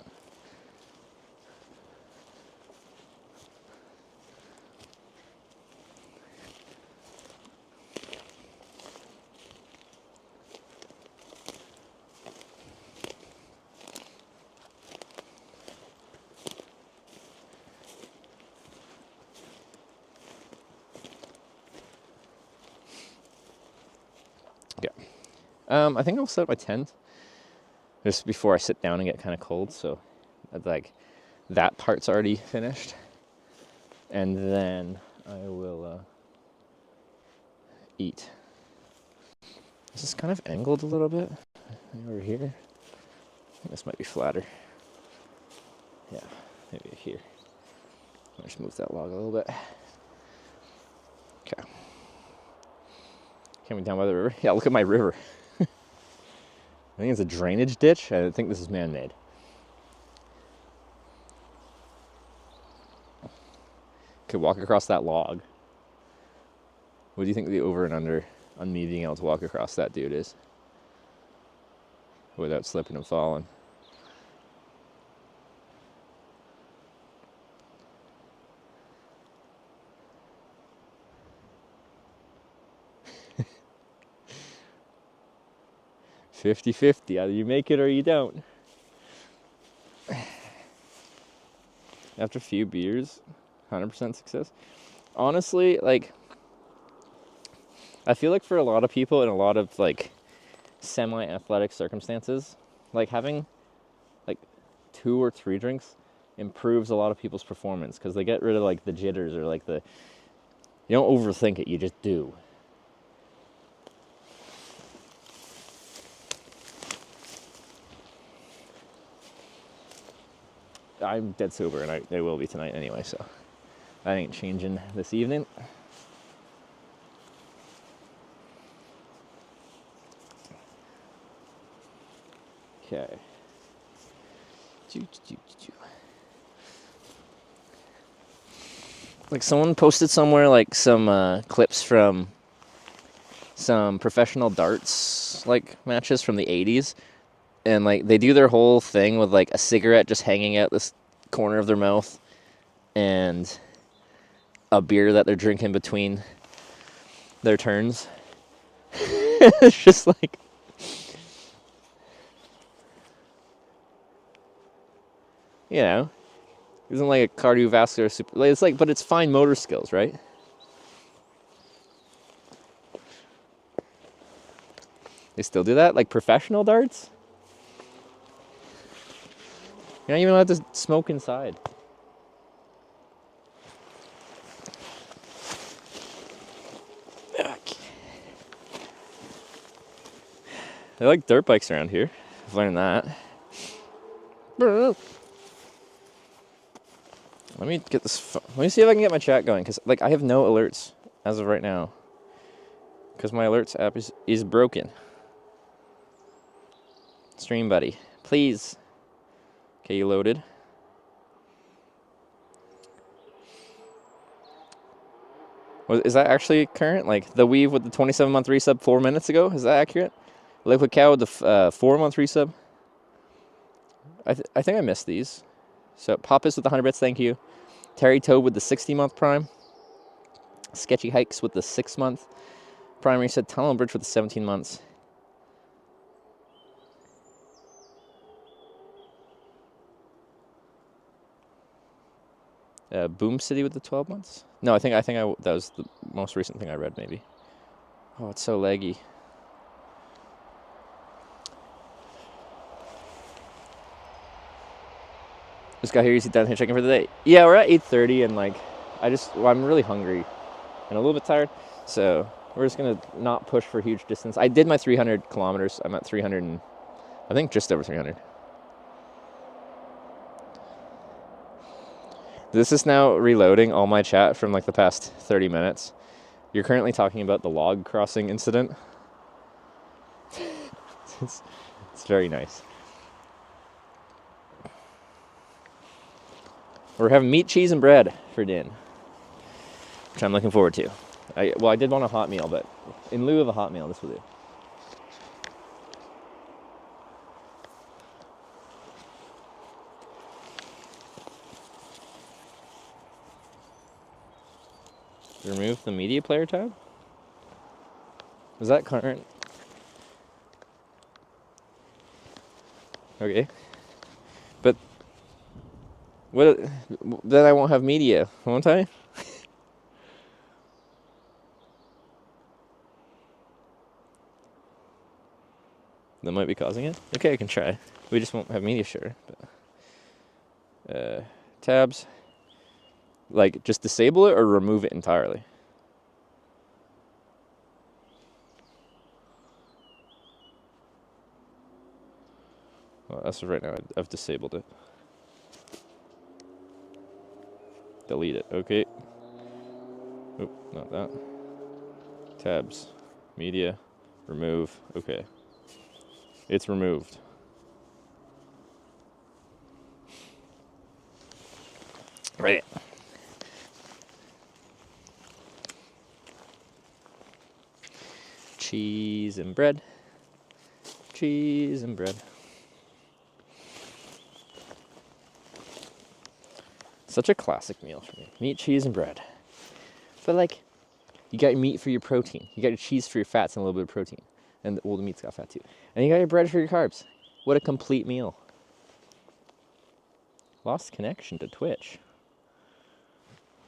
I think I'll set up my tent just before I sit down and get kind of cold, so like that part's already finished. And then I will eat. This is kind of angled a little bit over here. I think this might be flatter. Yeah, maybe here. I'll just move that log a little bit. Okay. Coming down by the river. Yeah, look at my river. I think it's a drainage ditch. I think this is man-made. Could walk across that log. What do you think the over and under on me being able to walk across that dude is? Without slipping and falling. $50-50. Either you make it or you don't. After a few beers, 100% success. Honestly, like, I feel like for a lot of people in a lot of like semi-athletic circumstances, like having like 2 or 3 drinks improves a lot of people's performance because they get rid of like the jitters or like you don't overthink it, you just do. I'm dead sober, and I will be tonight anyway, so that ain't changing this evening. Okay. Like someone posted somewhere like some clips from some professional darts like matches from the 80s. And like they do their whole thing with like a cigarette just hanging out this corner of their mouth and a beer that they're drinking between their turns. It's just like, you know, isn't like a cardiovascular super. Like, it's like, but it's fine motor skills, right? They still do that, like professional darts. You're not even allowed to smoke inside. Okay. They like dirt bikes around here. I've learned that. Let me get this. Let me see if I can get my chat going, because like I have no alerts as of right now, because my alerts app is broken. Stream buddy, please. Okay, you loaded. Is that actually current? Like the Weave with the 27-month resub 4 minutes ago? Is that accurate? Liquid Cow with the 4-month resub? I think I missed these. So Pappas with the 100 bits, thank you. Terry Toad with the 60-month prime. Sketchy Hikes with the 6-month prime reset. Tunnel Bridge with the 17 months. Boom City with the 12 months? No, I think that was the most recent thing I read, maybe. Oh, it's so laggy. This guy here, is he done hitchhiking for the day? Yeah, we're at 8:30, and like, I'm really hungry and a little bit tired, so we're just gonna not push for huge distance. I did my 300 kilometers. I'm at 300, and I think just over 300. This is now reloading all my chat from like the past 30 minutes. You're currently talking about the log crossing incident. It's very nice. We're having meat, cheese, and bread for dinner, which I'm looking forward to. I did want a hot meal, but in lieu of a hot meal, this will do. Remove the media player tab? Is that current? Okay. But what? Then I won't have media, won't I? that might be causing it? Okay, I can try. We just won't have media share. But, tabs. Like, just disable it or remove it entirely? Well, as of right now, I've disabled it. Delete it. Okay. Oh, not that. Tabs. Media. Remove. Okay. It's removed. Right. Cheese and bread. Cheese and bread. Such a classic meal for me. Meat, cheese, and bread. But like, you got your meat for your protein. You got your cheese for your fats and a little bit of protein. And the meat's got fat too. And you got your bread for your carbs. What a complete meal. Lost connection to Twitch.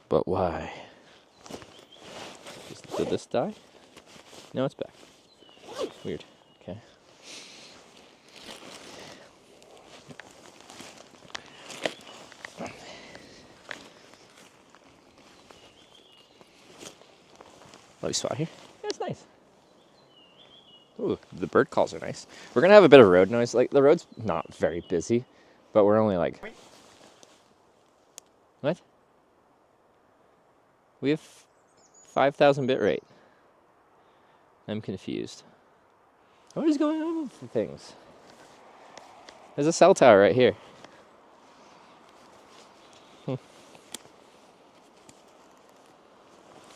But why? Did this die? No, it's back. Weird. Okay. Lovely spot here. Yeah, it's nice. Ooh, the bird calls are nice. We're gonna have a bit of road noise. Like, the road's not very busy, but we're only like... What? We have 5,000 bit rate. I'm confused. What is going on with the things? There's a cell tower right here. It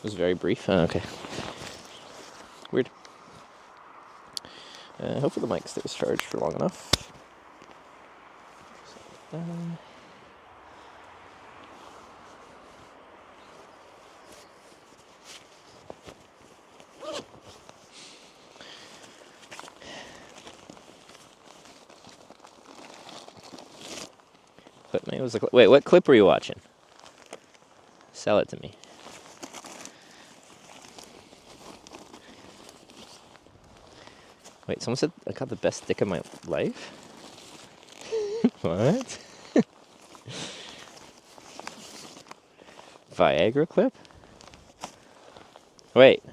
was very brief. Oh, okay. Weird. Hopefully the mic stays charged for long enough. Wait, what clip were you watching? Sell it to me. Wait, someone said I got the best dick of my life? What? Viagra clip? Wait.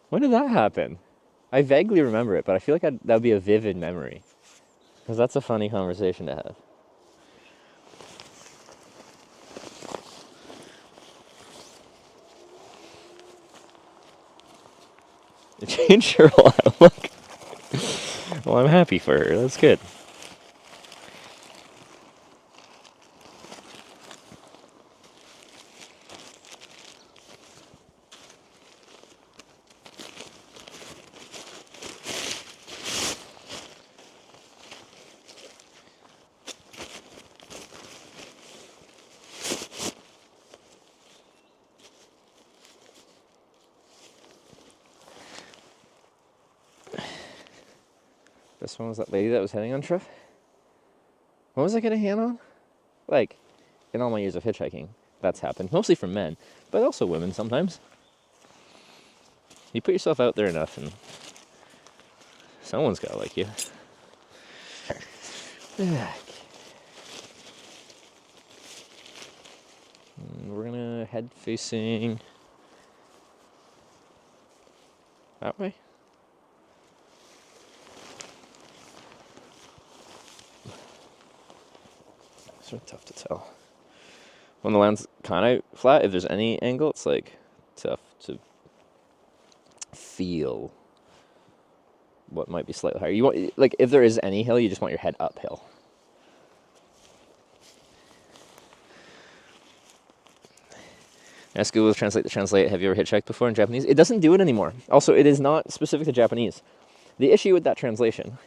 When did that happen? I vaguely remember it, but I feel like that would be a vivid memory. Because that's a funny conversation to have. It changed her whole outlook. Well, I'm happy for her. That's good. This one was that lady that was heading on trip. What was I getting a hand on? Like, in all my years of hitchhiking, that's happened. Mostly from men, but also women sometimes. You put yourself out there enough and someone's gotta like you. We're gonna head facing that way. Sort of tough to tell. When the land's kind of flat, if there's any angle, it's like tough to feel what might be slightly higher. You want, like, if there is any hill, you just want your head uphill. Ask Google to translate. Have you ever hitchhiked before in Japanese? It doesn't do it anymore. Also, it is not specific to Japanese. The issue with that translation,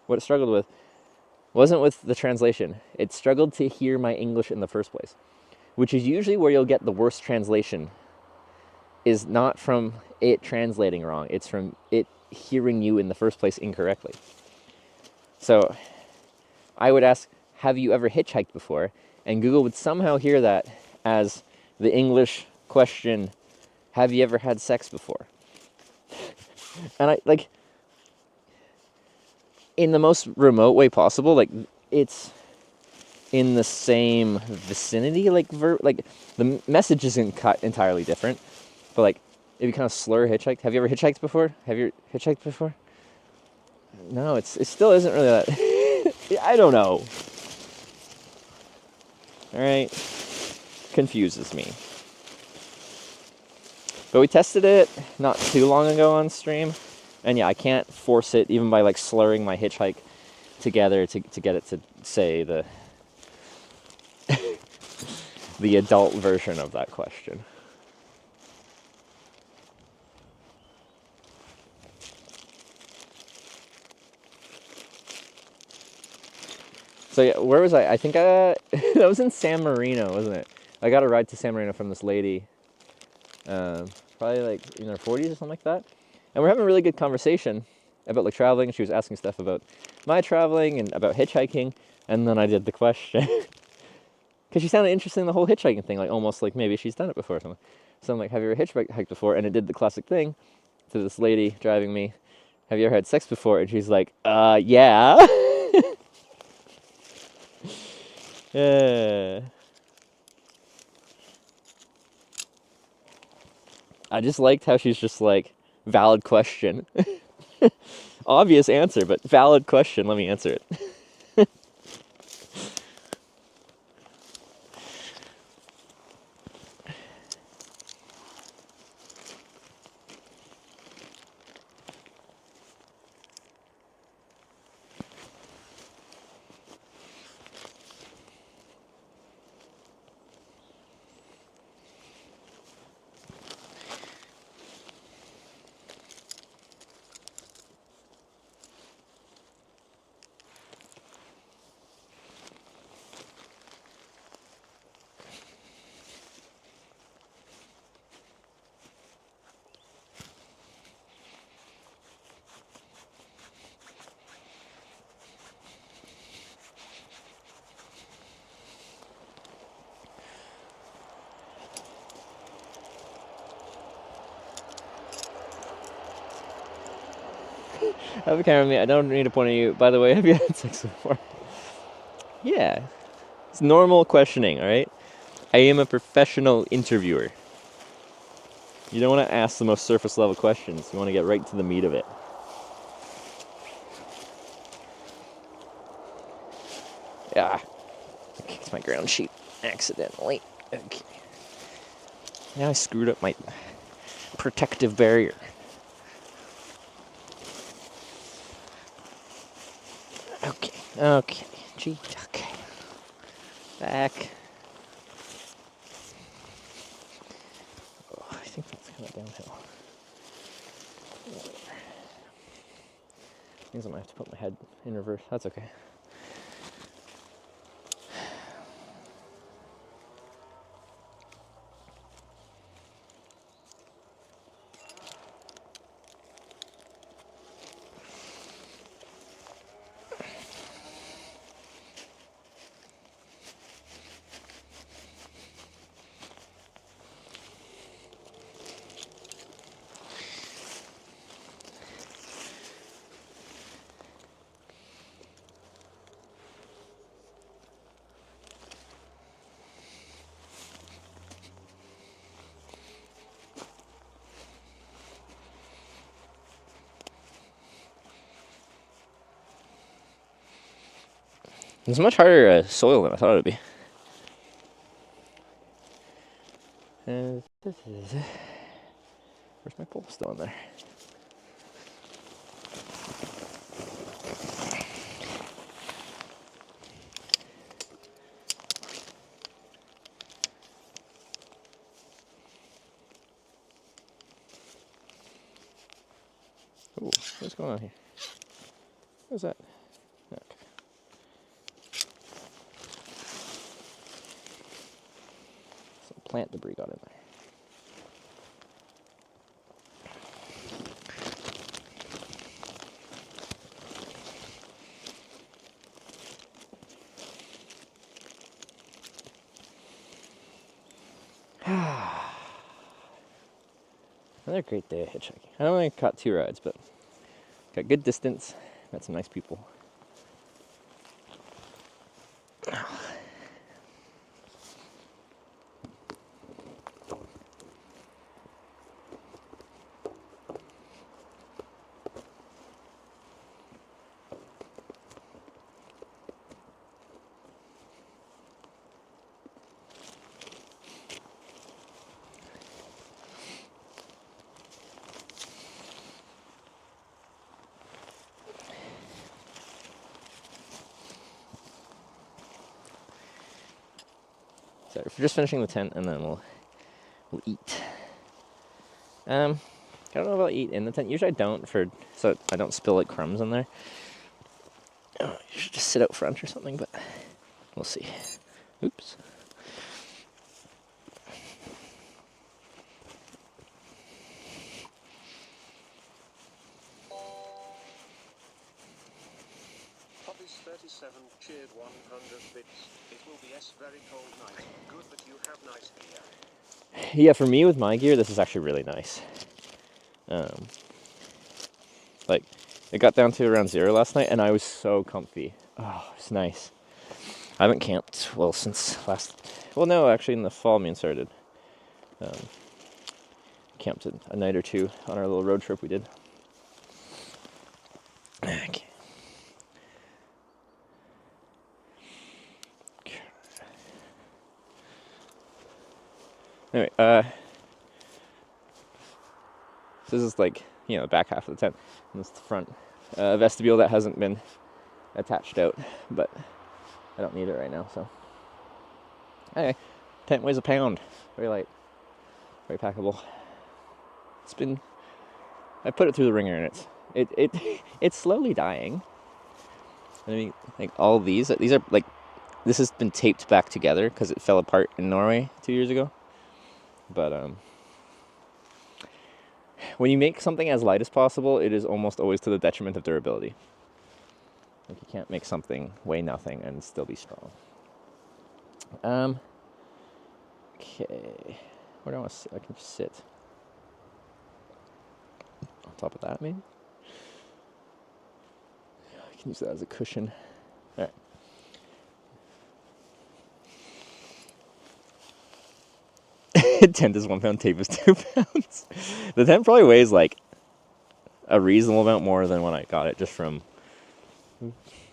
what it struggled with, wasn't with the translation. It struggled to hear my English in the first place, which is usually where you'll get the worst translation, is not from it translating wrong. It's from it hearing you in the first place incorrectly. So I would ask, have you ever hitchhiked before? And Google would somehow hear that as the English question, have you ever had sex before? And I, like, in the most remote way possible, like, it's in the same vicinity, like, like, the message isn't entirely different, but, like, if you kind of slur hitchhiked. Have you ever hitchhiked before? Have you hitchhiked before? No, it still isn't really that. I don't know. Alright. Confuses me. But we tested it not too long ago on stream. And yeah, I can't force it even by like slurring my hitchhike together to get it to say the the adult version of that question. So yeah, where was I? I think that was in San Marino, wasn't it? I got a ride to San Marino from this lady, probably like in her 40s or something like that. And we're having a really good conversation about like traveling. She was asking stuff about my traveling and about hitchhiking. And then I did the question. Because she sounded interested in the whole hitchhiking thing, like almost like maybe she's done it before or something. So I'm like, have you ever hitchhiked before? And it did the classic thing to this lady driving me. Have you ever had sex before? And she's like, yeah. Yeah. I just liked how she's just like, valid question. Obvious answer, but valid question. Let me answer it. Have a camera with me. I don't need to point at you. By the way, have you had sex before? Yeah. It's normal questioning, alright? I am a professional interviewer. You don't want to ask the most surface level questions. You want to get right to the meat of it. Yeah. I kicked my ground sheet accidentally. Okay. Now I screwed up my protective barrier. Okay. Gee, okay. Back. Oh, I think that's kind of downhill. Means I might have to put my head in reverse. That's okay. It's much harder soil than I thought it would be. Where's my pole? Still in there. Ooh, what's going on here? What's that? Okay. Some plant debris got in there. Another great day of hitchhiking. I only caught 2 rides, but got good distance. Met some nice people. So we're just finishing the tent, and then we'll eat. I don't know if I'll eat in the tent. Usually I don't, so I don't spill like crumbs in there. You should just sit out front or something, but we'll see. Oops. Hobbies 37 cheered 100 bits. It will be a very cold night. Good that you have nice gear. Yeah, for me with my gear, this is actually really nice. Like, it got down to around 0 last night, and I was so comfy. Oh, it's nice. I haven't camped, well, since no, actually in the fall me and started. Camped a night or 2 on our little road trip we did. Okay. Anyway, this is like, the back half of the tent. And this is the front vestibule that hasn't been attached out, but I don't need it right now, so. Anyway, tent weighs a pound. Very light. Very packable. I put it through the ringer, and it's slowly dying. I mean, like all these are like, this has been taped back together because it fell apart in Norway 2 years ago. But when you make something as light as possible, it is almost always to the detriment of durability. Like, you can't make something weigh nothing and still be strong. Okay. Where do I want to sit? I can just sit on top of that, maybe? I can use that as a cushion. Alright. Tent is 1 pound, tape is 2 pounds. The tent probably weighs like a reasonable amount more than when I got it, just from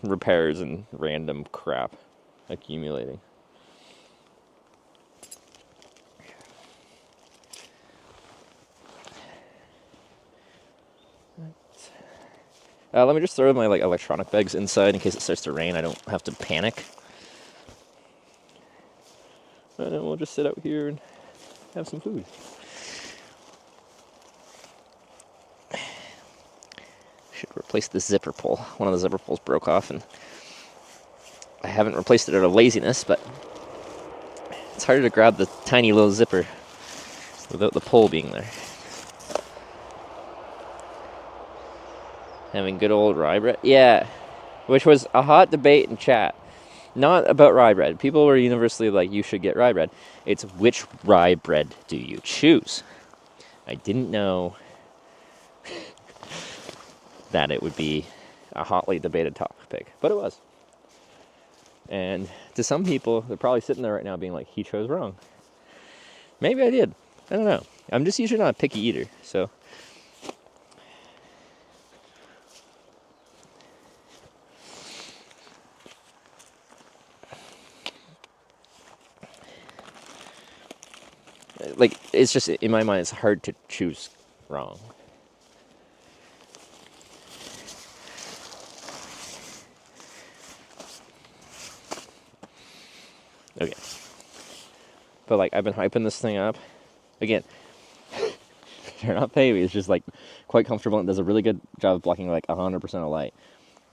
repairs and random crap accumulating. Let me just throw my electronic bags inside in case it starts to rain. I don't have to panic. And then we'll just sit out here and have some food. Should replace the zipper pull. One of the zipper pulls broke off, and I haven't replaced it out of laziness, but it's harder to grab the tiny little zipper without the pull being there. Having good old rye bread? Yeah, which was a hot debate in chat. Not about rye bread. People were universally like, you should get rye bread. It's which rye bread do you choose? I didn't know that it would be a hotly debated topic, but it was. And to some people, they're probably sitting there right now being like, he chose wrong. Maybe I did. I don't know. I'm just usually not a picky eater, so. Like, it's just, in my mind, it's hard to choose wrong. Okay. But, like, I've been hyping this thing up. Again, they're not baby, it's just, like, quite comfortable and does a really good job of blocking, like, 100% of light.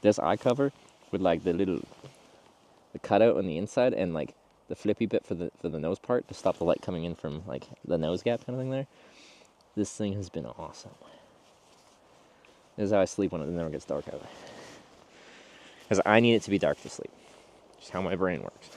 This eye cover with, like, the cutout on the inside and, like, the flippy bit for the nose part to stop the light coming in from, like, the nose gap kind of thing there. This thing has been awesome. This is how I sleep when it never gets dark out. Because I need it to be dark to sleep. Just how my brain works.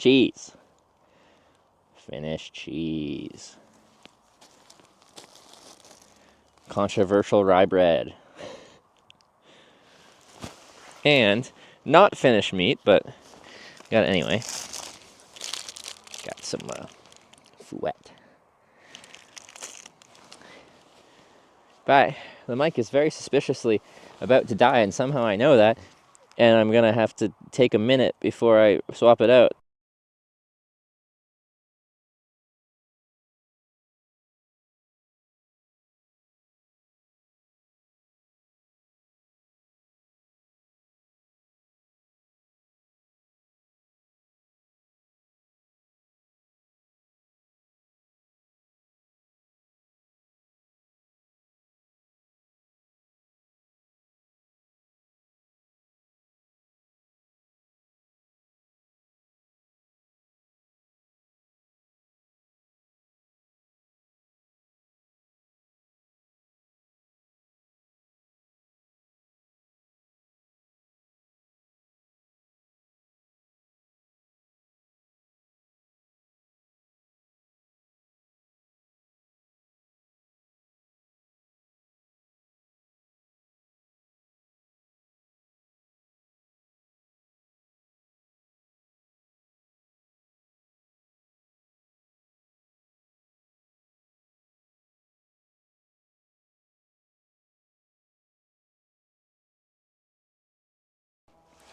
Cheese. Finnish cheese. Controversial rye bread. And not Finnish meat, but got it anyway. Got some fouet. But the mic is very suspiciously about to die, and somehow I know that, and I'm gonna have to take a minute before I swap it out.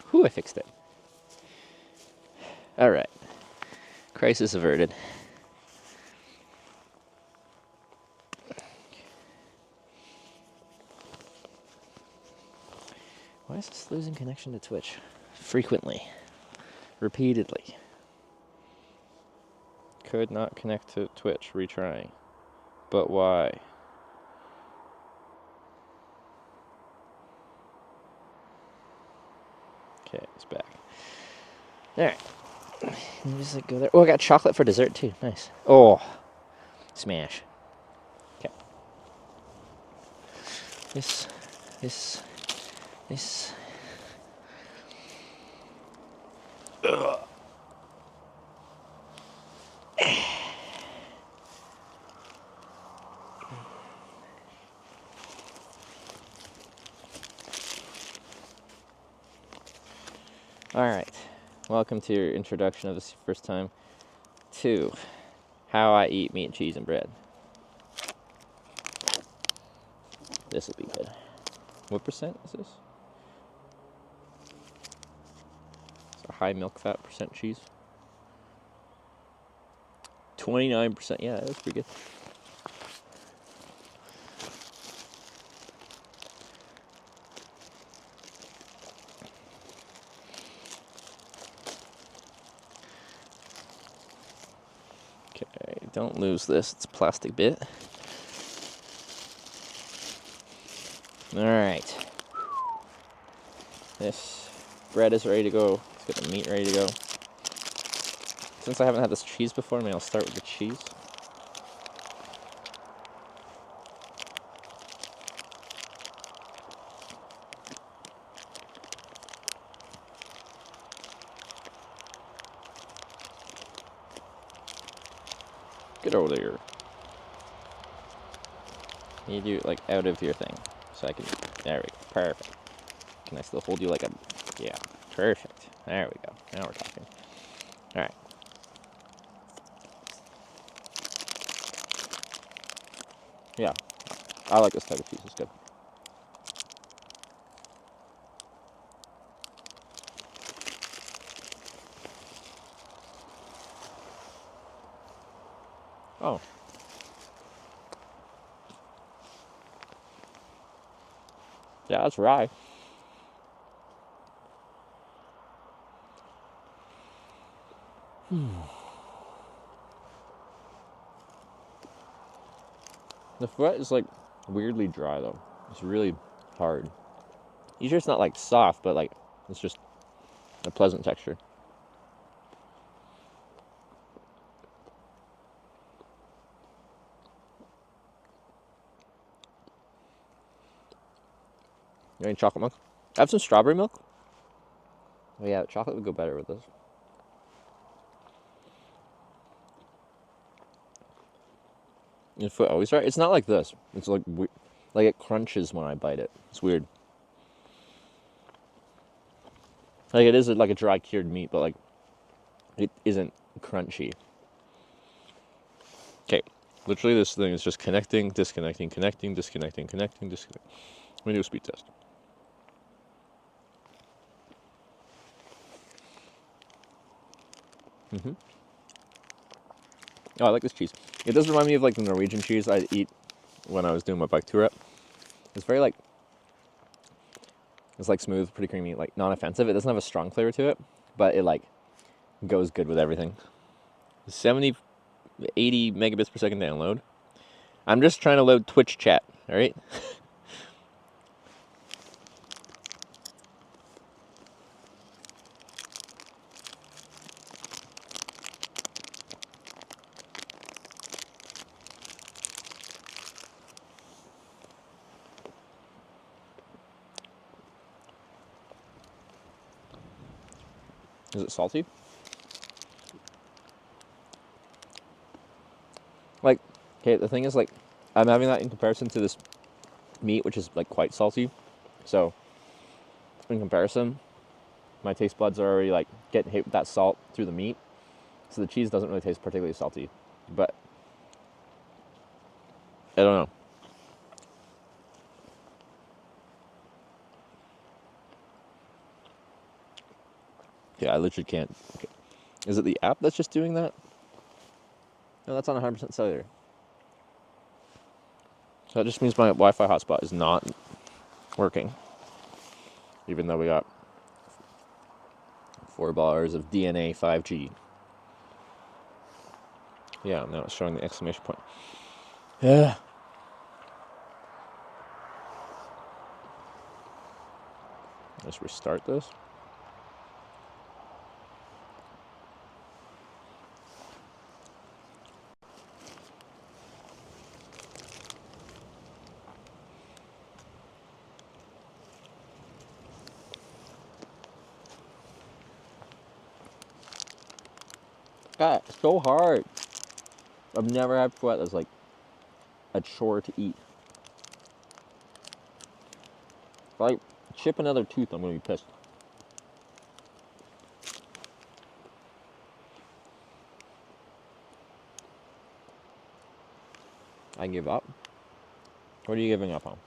Whew, I fixed it. Alright. Crisis averted. Why is this losing connection to Twitch? Frequently. Repeatedly. Could not connect to Twitch, retrying. But why? Okay, it's back. Alright. Just like go there. Oh, I got chocolate for dessert too. Nice. Oh. Smash. Okay. This. Ugh. Alright, welcome to your introduction of this first time to how I eat meat, cheese, and bread. This will be good. What percent is this? It's a high milk fat percent cheese. 29%, yeah, that's pretty good. Okay, don't lose this, it's a plastic bit. Alright. This bread is ready to go. Let's get the meat ready to go. Since I haven't had this cheese before, maybe I'll start with the cheese. Get over there. You do it like out of your thing. So I can, there we go, perfect. Can I still hold you like a, yeah, perfect. There we go, now we're talking. Alright. Yeah, I like this type of cheese, it's good. Oh. Yeah, that's rye. The fret is like weirdly dry though. It's really hard. You sure it's not like soft, but like it's just a pleasant texture. You want any chocolate milk? I have some strawberry milk. Oh yeah, chocolate would go better with this. Your foot always right? It's not like this. It's like like it crunches when I bite it. It's weird. Like it is like a dry cured meat, but like it isn't crunchy. Okay, literally this thing is just connecting, disconnecting, connecting, disconnecting, connecting, disconnecting. Let me do a speed test. Oh, I like this cheese. It does remind me of like the Norwegian cheese I'd eat when I was doing my bike tour up. It's very like, it's like smooth, pretty creamy, like non-offensive. It doesn't have a strong flavor to it, but it like goes good with everything. 70, 80 megabits per second download. I'm just trying to load Twitch chat, all right? Is it salty? Like, okay, the thing is like, I'm having that in comparison to this meat, which is like quite salty. So, in comparison, my taste buds are already like getting hit with that salt through the meat. So the cheese doesn't really taste particularly salty. But, I don't know. Yeah, I literally can't. Okay. Is it the app that's just doing that? No, that's on 100% cellular. So that just means my Wi-Fi hotspot is not working. Even though we got 4 bars of DNA 5G. Yeah, now it's showing the exclamation point. Yeah. Let's restart this. God, it's so hard. I've never had foot that's like a chore to eat. If I chip another tooth, I'm gonna be pissed. I give up. What are you giving up on?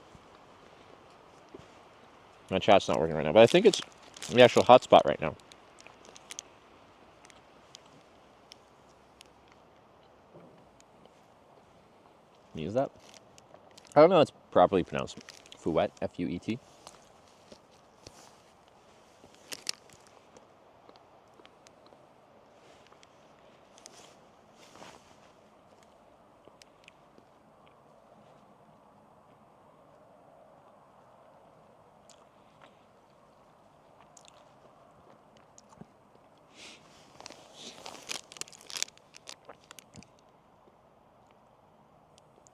My chat's not working right now, but I think it's the actual hotspot right now. Use that? I don't know. It's properly pronounced. Fuet, F-U-E-T.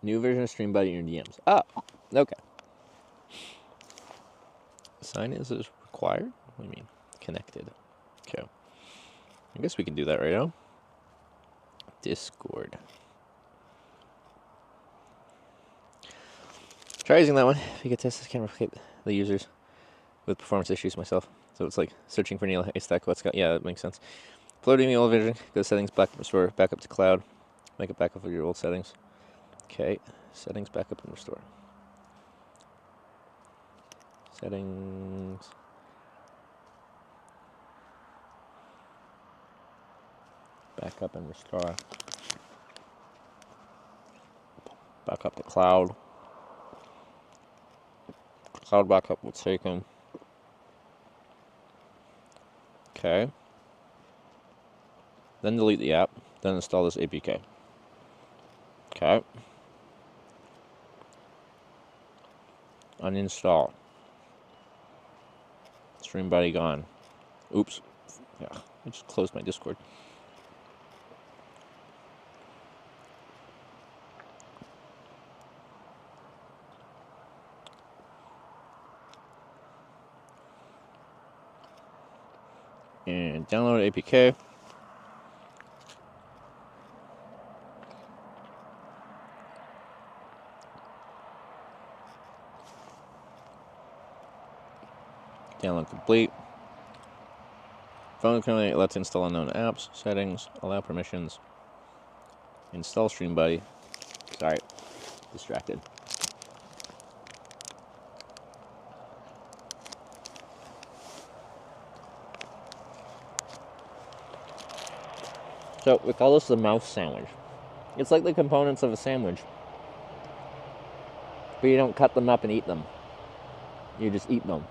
New version of Stream Buddy in your DMs. Oh, okay. Sign in is required? What do you mean? Connected. Okay. I guess we can do that right now. Discord. Try using that one. If you get tests, I can't replicate the users with performance issues myself. So it's like searching for Neil Haystack. What's got? Yeah, that makes sense. Uploading the old version. Go to settings, backup, restore, back up to cloud. Make it back up with your old settings. Okay. Settings, backup, and restore. Settings. Backup and restore. Back up to cloud. Cloud backup will take them. Okay. Then delete the app. Then install this APK. Okay. Uninstall. Stream buddy gone. Oops. Yeah, I just closed my Discord. And download APK. Download complete. Phone currently lets install unknown apps. Settings. Allow permissions. Install Stream Buddy. Sorry, distracted. So we call this the mouse sandwich. It's like the components of a sandwich, but you don't cut them up and eat them. You just eat them.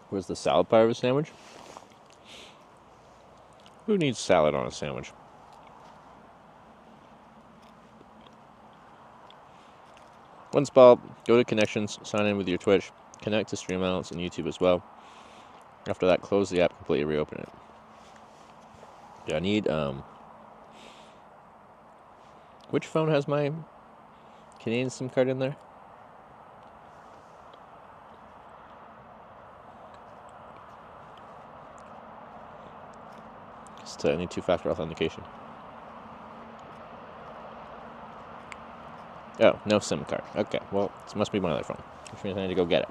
Where's the salad part of a sandwich? Who needs salad on a sandwich? Once installed, go to connections, sign in with your Twitch, connect to Stream Elements and YouTube as well. After that, close the app completely, reopen it. Do I need, which phone has my Canadian SIM card in there? Just I need two-factor authentication. Oh, no SIM card. Okay, well, it must be my other phone, which means I need to go get it.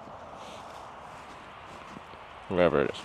Wherever it is.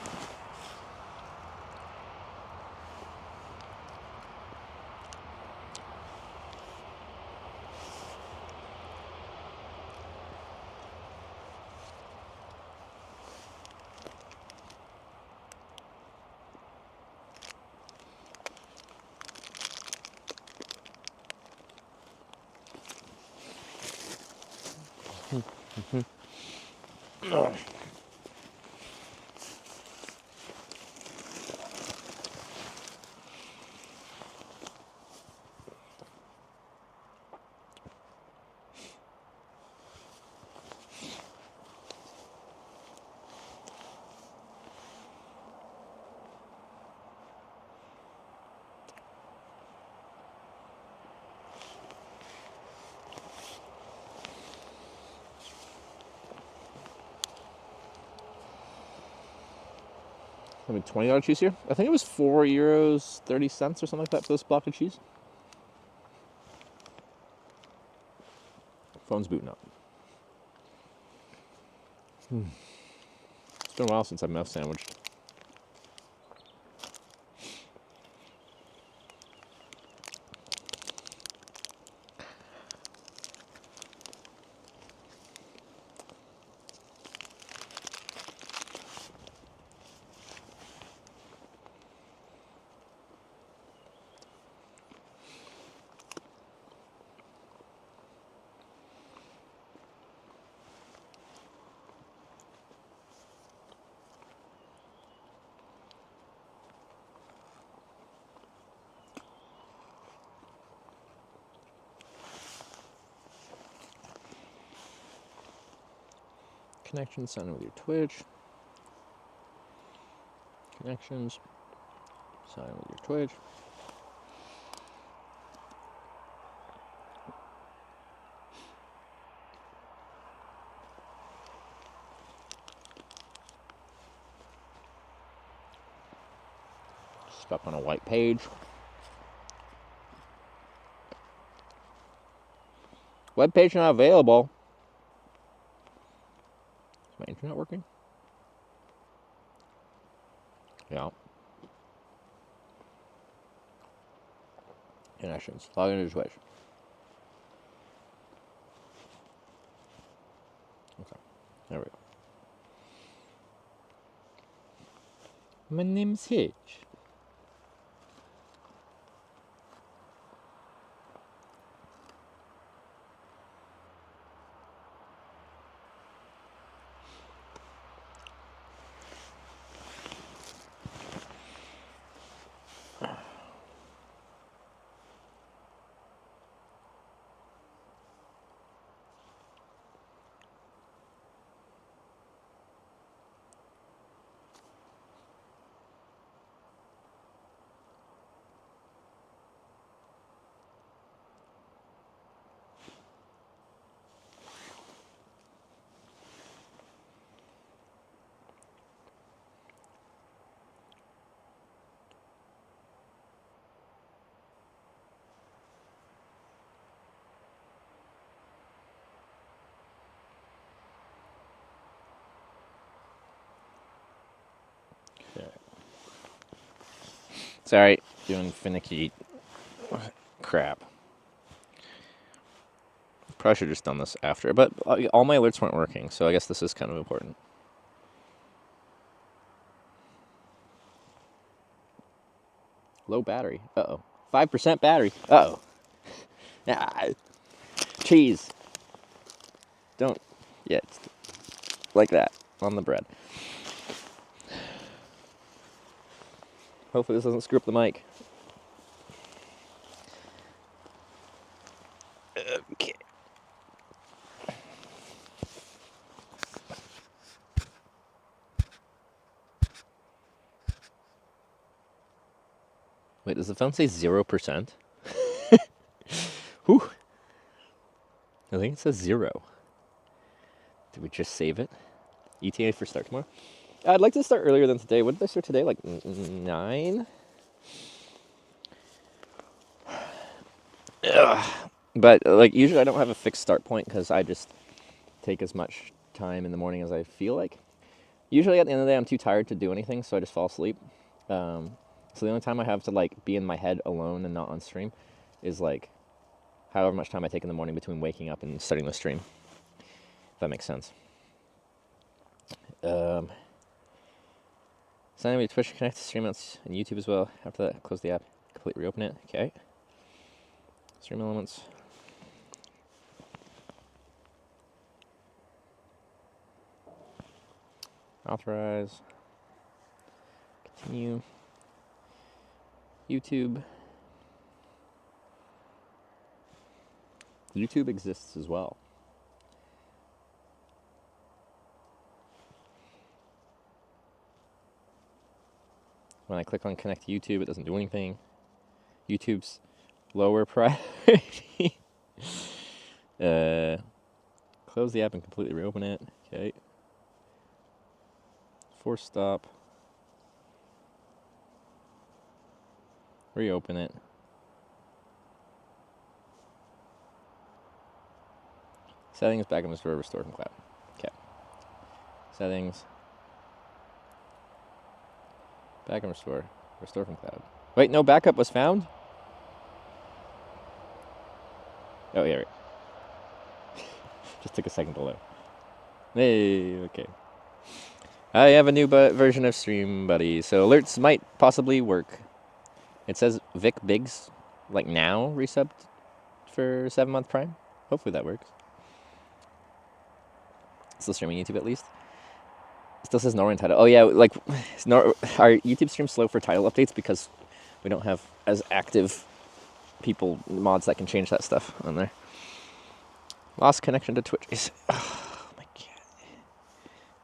I mean, $20 cheese here. I think it was €4, 30 cents or something like that for this block of cheese. Phone's booting up. It's been a while since I've mouse sandwiched. Connections, sign in with your Twitch. Connections, sign in with your Twitch. Stuck on a white page. Web page not available. Is my internet working? Yeah. Connections. Log into Twitch. Okay. There we go. My name's Hitch. Sorry, doing finicky crap. Probably should have just done this after, but all my alerts weren't working, so I guess this is kind of important. Low battery. Uh-oh. 5% battery. Uh-oh. Ah, cheese. Don't. Yeah, it's like that on the bread. Hopefully this doesn't screw up the mic. Okay. Wait, does the phone say 0%? Whew. I think it says 0. Did we just save it? ETA for start tomorrow? I'd like to start earlier than today. What did I start today? Like 9? Ugh. But like usually I don't have a fixed start point because I just take as much time in the morning as I feel like. Usually at the end of the day I'm too tired to do anything, so I just fall asleep. So the only time I have to like be in my head alone and not on stream is like however much time I take in the morning between waking up and starting the stream. If that makes sense. Sign me to Twitch, connect to stream outs and YouTube as well. After that, close the app, completely reopen it. Okay. Stream elements. Authorize. Continue. YouTube. YouTube exists as well. When I click on connect to YouTube, it doesn't do anything. YouTube's lower priority. Close the app and completely reopen it. Okay. Force stop. Reopen it. Settings, backup and restore, restore from cloud. Okay. Settings. Backup and restore. Restore from cloud. Wait, no backup was found? Oh, yeah, right. Just took a second to load. Hey, okay. I have a new version of Stream Buddy, so alerts might possibly work. It says Vic Biggs, like now, resubbed for 7-month Prime. Hopefully that works. Still streaming YouTube at least. It still says Norway title. Oh yeah, like our YouTube stream's slow for title updates because we don't have as active people, mods that can change that stuff on there. Lost connection to Twitch. Oh my god.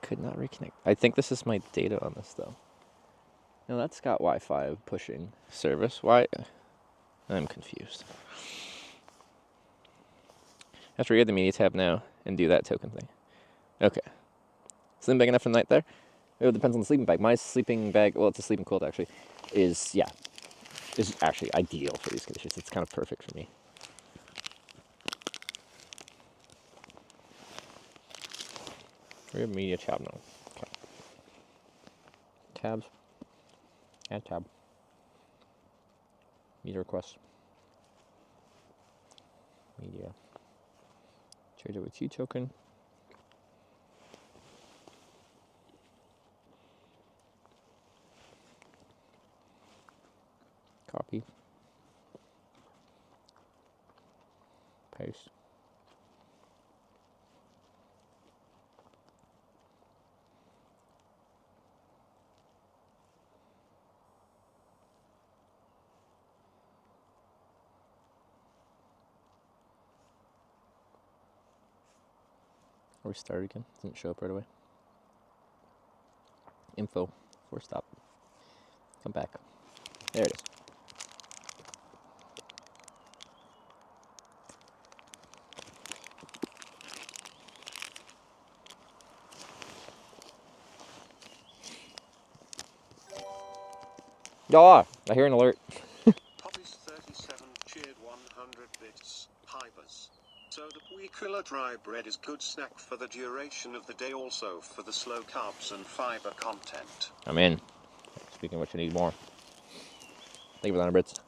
Could not reconnect. I think this is my data on this though. No, that's got Wi-Fi pushing service. Why? I'm confused. I have to read the media tab now and do that token thing. Okay. Sleeping bag enough for the night there? It depends on the sleeping bag. My sleeping bag, well, it's a sleeping quilt actually, is actually ideal for these conditions. It's kind of perfect for me. We have media tab now. Okay. Tabs. Add tab. Media requests. Media. Trade it with T token. Copy. Paste. Restart again. Didn't show up right away. Info. Force stop. Come back. There it is. Ah, I hear an alert. Poppies 37 cheered 100 bits. Hypers. So the Puicula dry bread is good snack for the duration of the day, also for the slow carbs and fiber content. I'm in. Speaking of which, I need more. Thank you, Banana Brits.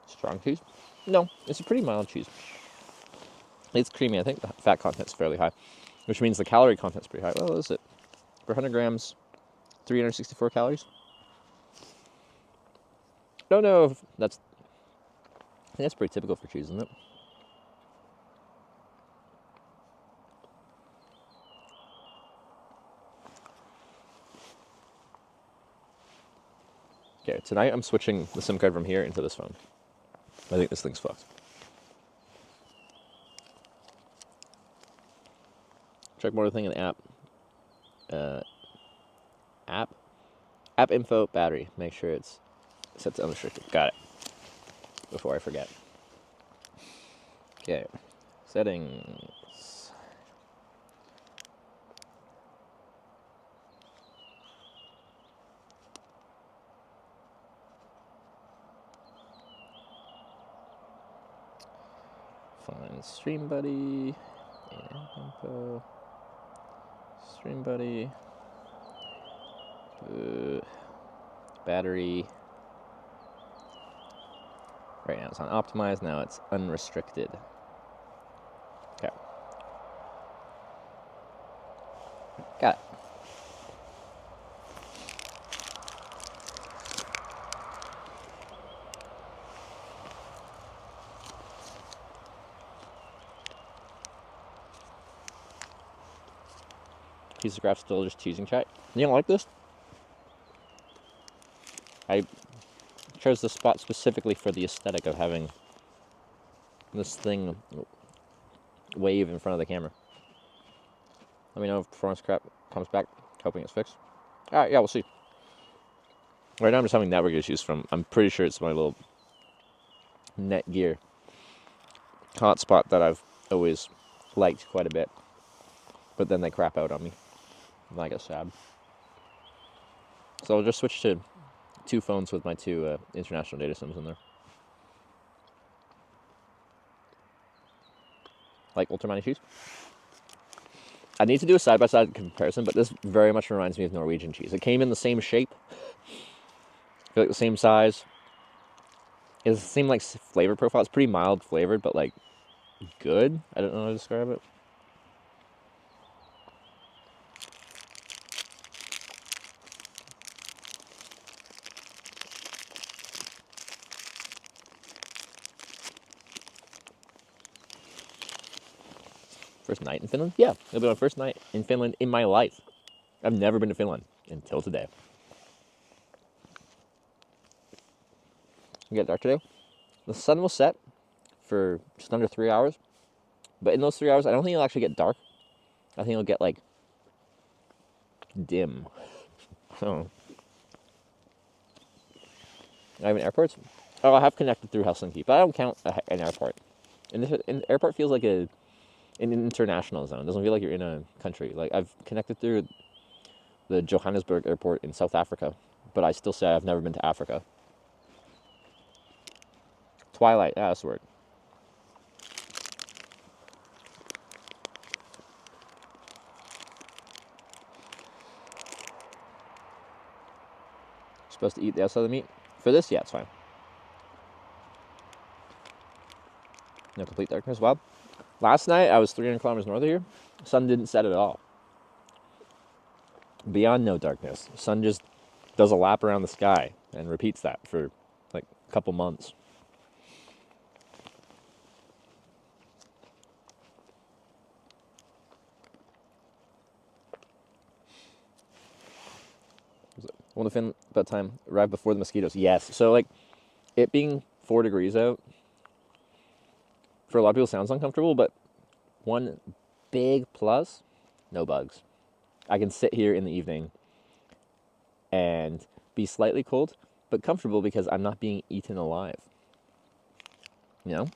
Strong cheese? No, it's a pretty mild cheese. It's creamy. I think the fat content's fairly high, which means the calorie content's pretty high. Well, what is it? For 100 grams, 364 calories? Don't know if that's... I think that's pretty typical for cheese, isn't it? Okay, tonight I'm switching the SIM card from here into this phone. I think this thing's fucked. Check more thing in the app. App info battery. Make sure it's set to unrestricted. Got it. Before I forget. Okay. Settings. Find Stream Buddy. App info. Stream Buddy. Battery. Right now it's on optimized, now it's unrestricted. Okay. Got it. Piece of crap still just teasing chat. You don't like this? I chose this spot specifically for the aesthetic of having this thing wave in front of the camera. Let me know if performance crap comes back, hoping it's fixed. Alright, yeah, we'll see. Right now I'm just having network issues from, I'm pretty sure it's my little Netgear hotspot that I've always liked quite a bit. But then they crap out on me. And I get sad. So I'll just switch to 2 phones with my 2 international data SIMs in there. Like Ultraman cheese? I need to do a side-by-side comparison, but this very much reminds me of Norwegian cheese. It came in the same shape. I feel like the same size. It's the same like flavor profile. It's pretty mild flavored, but like good. I don't know how to describe it. First night in Finland? Yeah, it'll be my first night in Finland in my life. I've never been to Finland until today. It get dark today. The sun will set for just under 3 hours. But in those 3 hours, I don't think it'll actually get dark. I think it'll get like dim. So I have an airport. Oh, I have connected through Helsinki, but I don't count an airport. And an airport feels like an international zone. It doesn't feel like you're in a country. Like I've connected through the Johannesburg airport in South Africa, but I still say I've never been to Africa. Twilight, yeah, that's the word. Supposed to eat the outside of the meat? For this, yeah, it's fine. No complete darkness. Well, last night I was 300 kilometers north of here. Sun didn't set at all. Beyond no darkness. Sun just does a lap around the sky and repeats that for like a couple months. When the fin about time arrived before the mosquitoes. Yes. So like it being 4 degrees out for a lot of people sounds uncomfortable, but one big plus, no bugs. I can sit here in the evening and be slightly cold, but comfortable because I'm not being eaten alive. You know?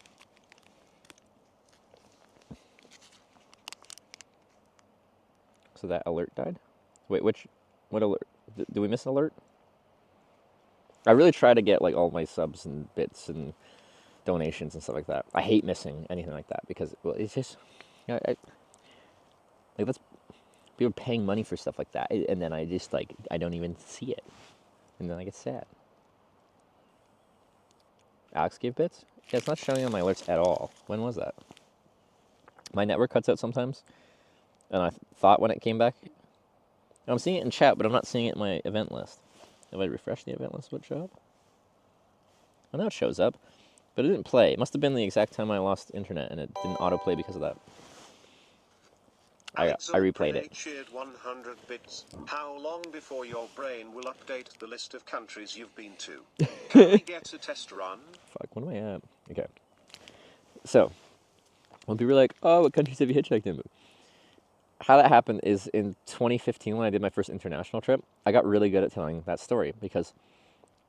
So that alert died? Wait, what alert? Do we miss an alert? I really try to get like all my subs and bits and donations and stuff like that. I hate missing anything like that because, well, it's just, like, that's people paying money for stuff like that, and then I just, like, I don't even see it, and then I get sad. Alex gave bits? Yeah, it's not showing on my alerts at all. When was that? My network cuts out sometimes, and I thought when it came back, I'm seeing it in chat, but I'm not seeing it in my event list. If I refresh the event list, would it show up? I know it shows up, but it didn't play. It must have been the exact time I lost internet, and it didn't autoplay because of that. I replayed it. Cheered 100 bits. How long before your brain will update the list of countries you've been to? Can we get a test run? Fuck, what am I at? Okay. So, when people are like, oh, what countries have you hitchhiked in? How that happened is in 2015 when I did my first international trip, I got really good at telling that story because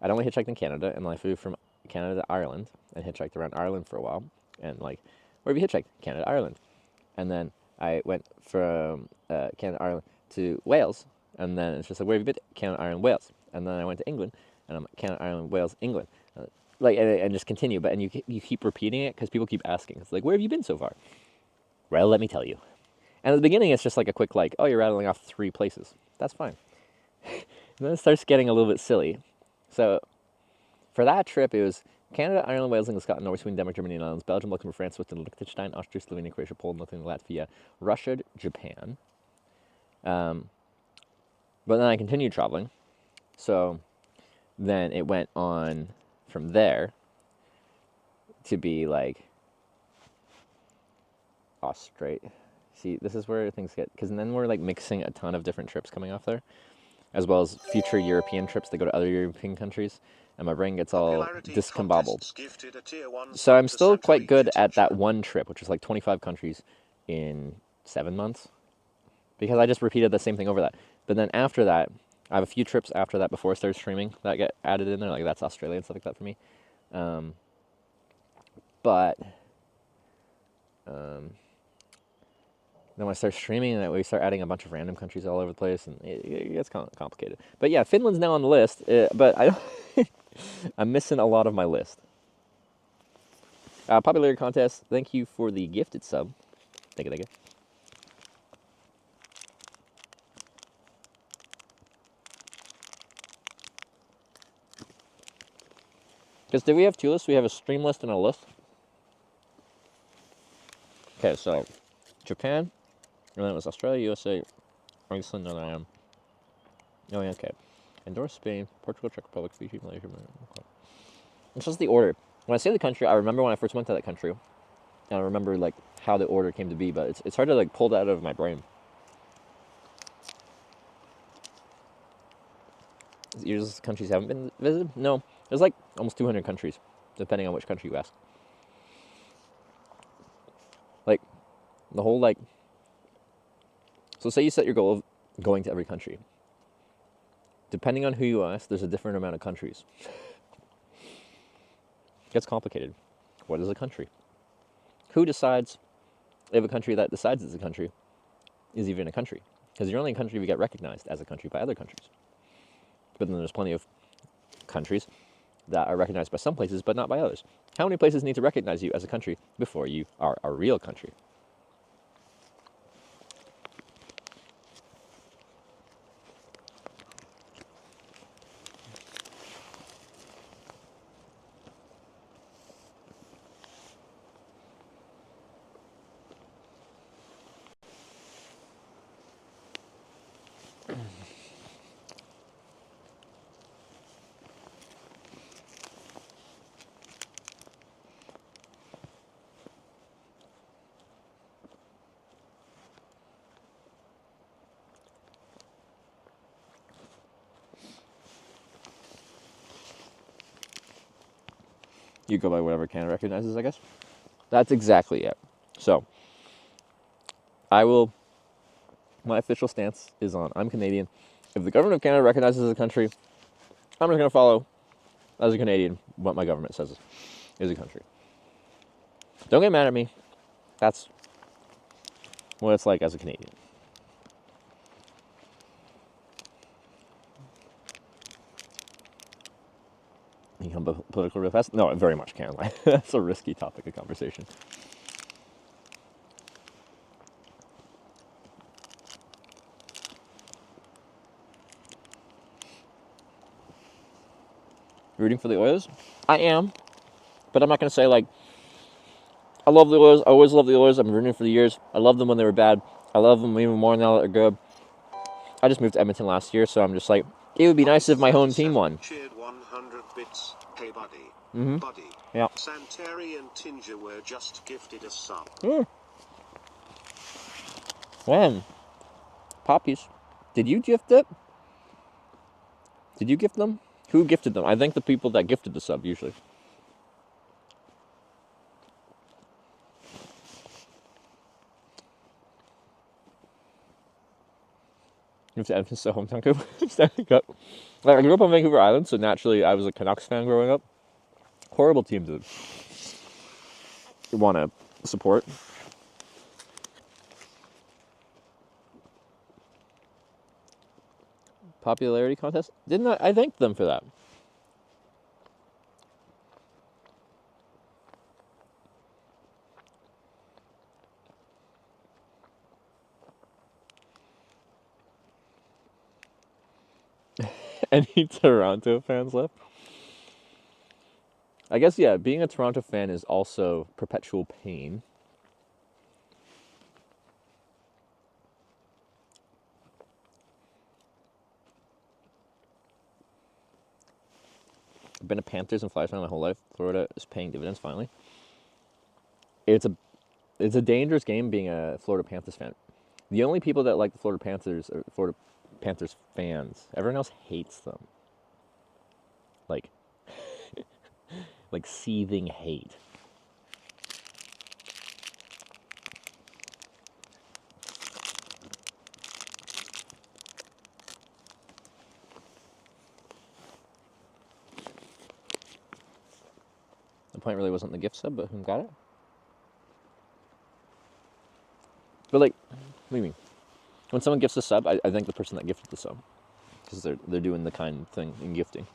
I'd only hitchhiked in Canada, and then I flew from Canada to Ireland and hitchhiked around Ireland for a while. And like, where have you hitchhiked? Canada, Ireland. And then I went from Canada, Ireland to Wales, and then it's just like, where have you been? Canada, Ireland, Wales. And then I went to England, and I'm Canada, Ireland, Wales, England. Like, and just continue, but you keep repeating it because people keep asking. It's like, where have you been so far? Well, let me tell you. And at the beginning, it's just like a quick, like, oh, you're rattling off 3 places. That's fine. And then it starts getting a little bit silly. So for that trip, it was Canada, Ireland, Wales, England, Scotland, Norway, Sweden, Denmark, Germany, Netherlands, Belgium, Luxembourg, France, Switzerland, Liechtenstein, Austria, Slovenia, Croatia, Poland, Lithuania, Latvia, Russia, Japan. But then I continued traveling. So then it went on from there to be like Australia. See, this is where things get, because then we're like mixing a ton of different trips coming off there, as well as future European trips that go to other European countries, and my brain gets all discombobbled. So I'm still quite good at that one trip, which is like 25 countries in 7 months, because I just repeated the same thing over that. But then after that, I have a few trips after that before I start streaming that get added in there, like that's Australia and stuff like that for me. Then when I start streaming, and we start adding a bunch of random countries all over the place, and it gets complicated. But yeah, Finland's now on the list, but I'm missing a lot of my list. Popularity contest, thank you for the gifted sub. Thank you. Because did we have 2 lists? We have a stream list and a list. Okay, so Japan, and then it was Australia, USA, Iceland, Netherlands. Oh yeah, okay. Andorra, Spain, Portugal, Czech Republic, Fiji, Malaysia. Okay. It's just the order. When I say the country, I remember when I first went to that country, and I remember like how the order came to be, but it's hard to like pull that out of my brain. Yours countries haven't been visited? No, there's like almost 200 countries, depending on which country you ask. Like the whole like. So say you set your goal of going to every country. Depending on who you ask, there's a different amount of countries. It gets complicated. What is a country? Who decides if a country that decides it's a country is even a country? Because you're only a country if you get recognized as a country by other countries. But then there's plenty of countries that are recognized by some places but not by others. How many places need to recognize you as a country before you are a real country? You go by whatever Canada recognizes, I guess. That's exactly it. So, my official stance is on, I'm Canadian. If the government of Canada recognizes as a country, I'm just going to follow, as a Canadian, what my government says is a country. Don't get mad at me. That's what it's like as a Canadian. become political real fast? No, I very much can. Like, that's a risky topic of conversation. Rooting for the Oilers? I am, but I'm not going to say, like, I love the Oilers. I always love the Oilers. I've been rooting for the years. I love them when they were bad. I love them even more now that they're good. I just moved to Edmonton last year, so I'm just like, it would be nice if my home team won. Cheered 100 bits. Hey, buddy. Mm-hmm. Buddy. Yeah. Santeri and Tinger were just gifted a sub. When? Poppies. Did you gift it? Did you gift them? Who gifted them? I think the people that gifted the sub, usually. It's Edmonton's the hometown cup. Like, I grew up on Vancouver Island, so naturally I was a Canucks fan growing up. Horrible team to want to support. Popularity contest? Didn't I thanked them for that. Any Toronto fans left? I guess, yeah, being a Toronto fan is also perpetual pain. I've been a Panthers and Flyers fan my whole life. Florida is paying dividends finally. It's a dangerous game being a Florida Panthers fan. The only people that like the Florida Panthers are Florida Panthers fans. Everyone else hates them. Like seething hate. The point really wasn't the gift sub, but who got it? But like, what do you mean? When someone gifts a sub, I thank the person that gifted the sub. Because they're doing the kind thing in gifting.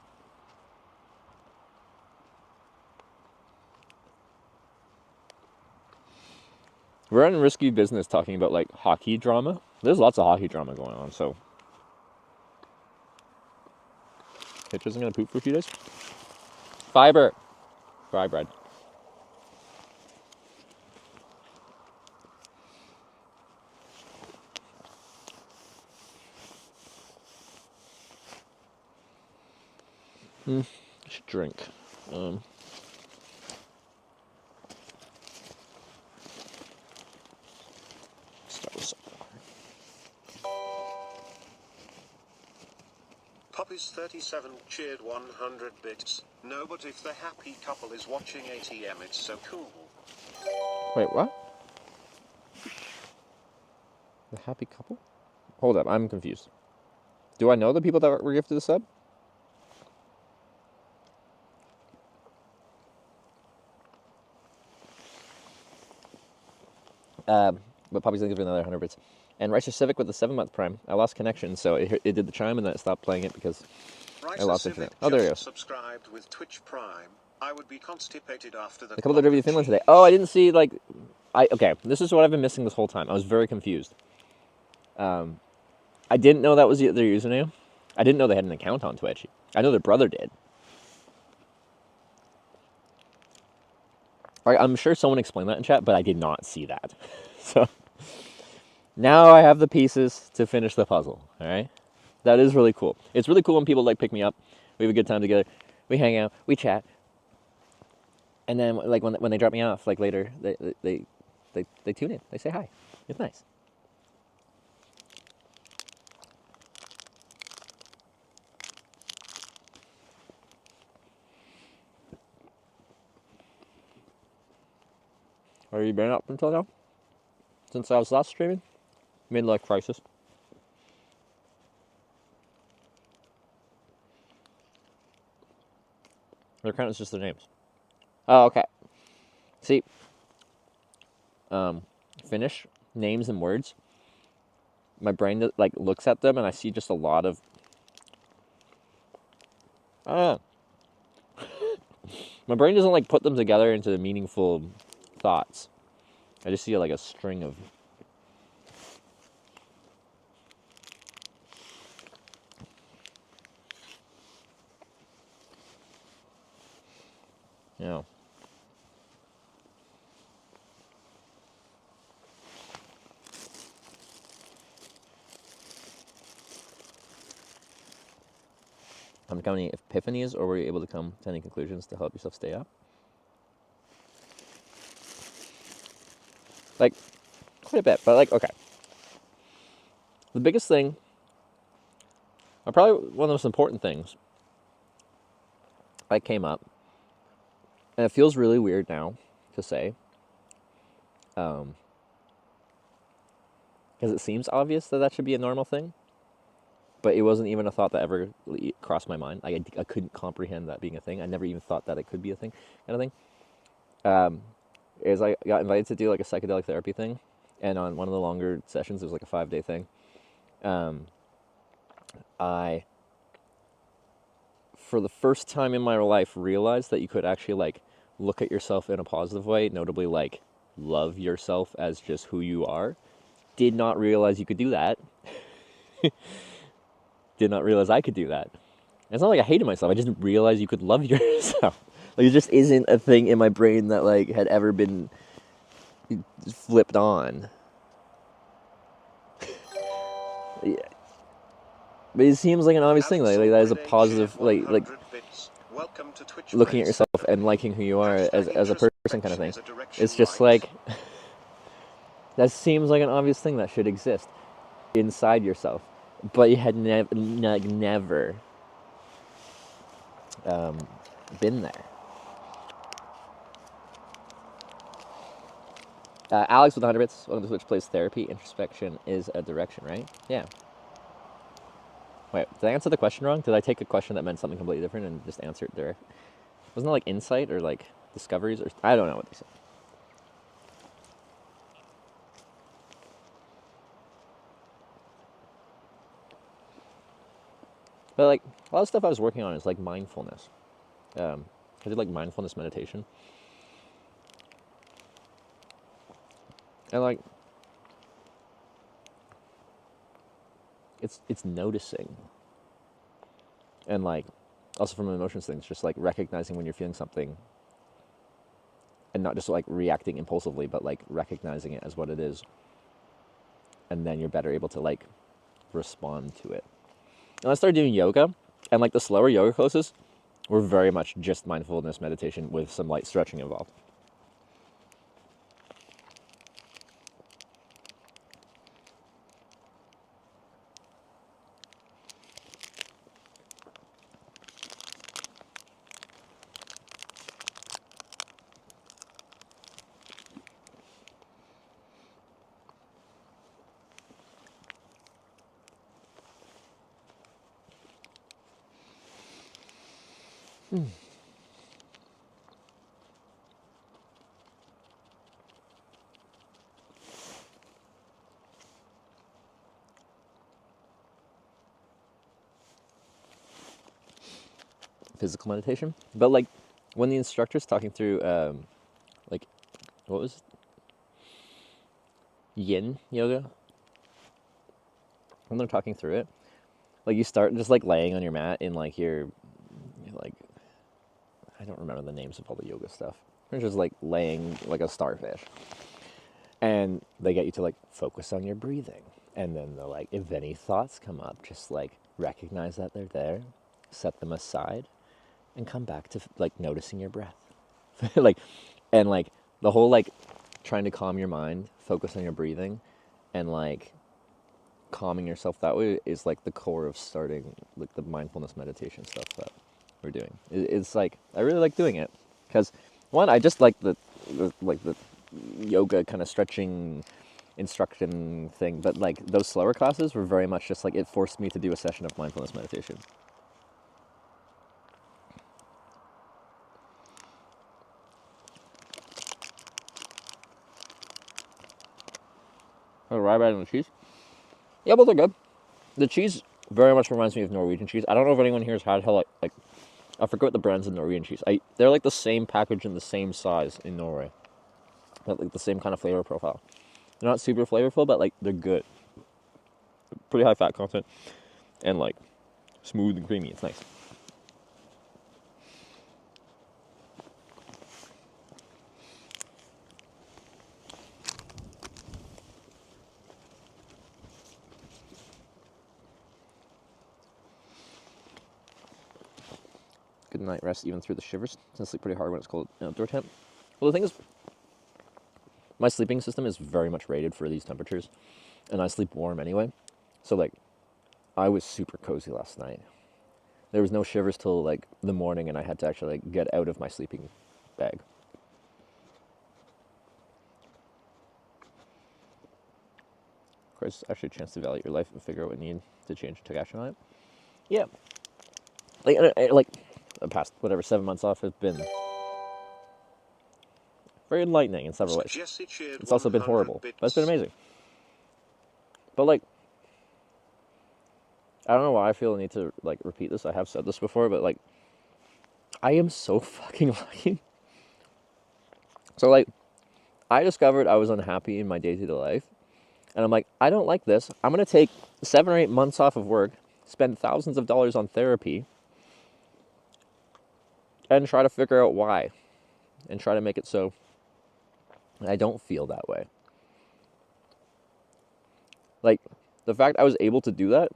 We're in risky business talking about like hockey drama. There's lots of hockey drama going on, so Hitch isn't gonna poop for a few days. Fiber. Fry bread. I should drink. Start with some water. Poppies 37 cheered 100 bits. No, but if the happy couple is watching ATM, it's so cool. Wait, what? The happy couple? Hold up, I'm confused. Do I know the people that were gifted the sub? But Poppy's gonna give it another 100 bits. And Righteous Civic with the 7-month prime. I lost connection, so it did the chime and then it stopped playing it because I lost internet. Oh, there you go. Subscribed with Twitch Prime. I would be constipated after the couple that drove you to Finland today. Oh, I didn't see, like... Okay, this is what I've been missing this whole time. I was very confused. I didn't know that was their username. I didn't know they had an account on Twitch. I know their brother did. I'm sure someone explained that in chat, but I did not see that. So, now I have the pieces to finish the puzzle, alright? That is really cool. It's really cool when people, like, pick me up. We have a good time together. We hang out. We chat. And then, like, when they drop me off, like, later, they tune in. They say hi. It's nice. Are you been up until now? Since I was last streaming? Midlife crisis. Their account is just their names. Oh, okay. See, Finnish names and words. My brain like looks at them and I see just a lot of. I don't know. My brain doesn't like put them together into meaningful thoughts. I just see like a string of. You know. Come to any epiphanies, or were you able to come to any conclusions to help yourself stay up? Like, quite a bit, but like, okay. The biggest thing, or probably one of the most important things, that came up, and it feels really weird now to say, because it seems obvious that that should be a normal thing, but it wasn't even a thought that ever crossed my mind. I couldn't comprehend that being a thing. I never even thought that it could be a thing, kind of thing. Is I got invited to do like a psychedelic therapy thing, and on one of the longer sessions, it was like a 5-day thing. I, for the first time in my life, realized that you could actually like look at yourself in a positive way, notably like love yourself as just who you are. Did not realize you could do that. Did not realize I could do that. And it's not like I hated myself. I just didn't realize you could love yourself. Like, it just isn't a thing in my brain that like had ever been flipped on. Yeah. But it seems like an obvious thing. Like that is a positive, like looking at yourself and liking who you are as a person, kind of thing. It's just like that seems like an obvious thing that should exist inside yourself, but you had never been there. Alex with 100 bits, welcome to Twitch Plays Therapy. Introspection is a direction, right? Yeah. Wait, did I answer the question wrong? Did I take a question that meant something completely different and just answer it direct? Wasn't it like insight or like discoveries or I don't know what they said. But like a lot of stuff I was working on is like mindfulness. I did like mindfulness meditation. And like it's noticing. And like also from an emotions thing, it's just like recognizing when you're feeling something and not just like reacting impulsively, but like recognizing it as what it is. And then you're better able to like respond to it. And I started doing yoga, and like the slower yoga classes were very much just mindfulness meditation with some light stretching involved. Physical meditation, but like when the instructor's talking through like what was it? Yin yoga, when they're talking through it, like you start just like laying on your mat in like your like I don't remember the names of all the yoga stuff. You're just like laying like a starfish, and they get you to like focus on your breathing, and then they're like, if any thoughts come up, just like recognize that they're there, set them aside, and come back to like noticing your breath. Like, and like the whole like trying to calm your mind, focus on your breathing, and like calming yourself that way is like the core of starting like the mindfulness meditation stuff that we're doing. It's like I really like doing it because one, I just like the yoga kind of stretching instruction thing, but like those slower classes were very much just like it forced me to do a session of mindfulness meditation. Oh, rye bread and the cheese? Yeah, both are good. The cheese very much reminds me of Norwegian cheese. I don't know if anyone here has had like I forget what the brands of Norwegian cheese. They're like the same package and the same size in Norway. Like the same kind of flavor profile. They're not super flavorful, but like they're good. Pretty high fat content and like smooth and creamy. It's nice. Good night rest even through the shivers. It's sleep pretty hard when it's cold outdoor temp. Well, the thing is, my sleeping system is very much rated for these temperatures, and I sleep warm anyway. So like, I was super cozy last night. There was no shivers till like the morning, and I had to actually like get out of my sleeping bag. Of course, actually a chance to evaluate your life and figure out what you need to change and take action on it. Yeah. Like the past, whatever, 7 months off has been very enlightening in several ways. It's also been horrible, but it's been amazing. But like, I don't know why I feel the need to like repeat this. I have said this before, but like, I am so fucking lucky. So like, I discovered I was unhappy in my day-to-day life, and I'm like, I don't like this. I'm gonna take 7 or 8 months off of work, spend thousands of dollars on therapy, and try to figure out why, and try to make it so I don't feel that way. Like, the fact I was able to do that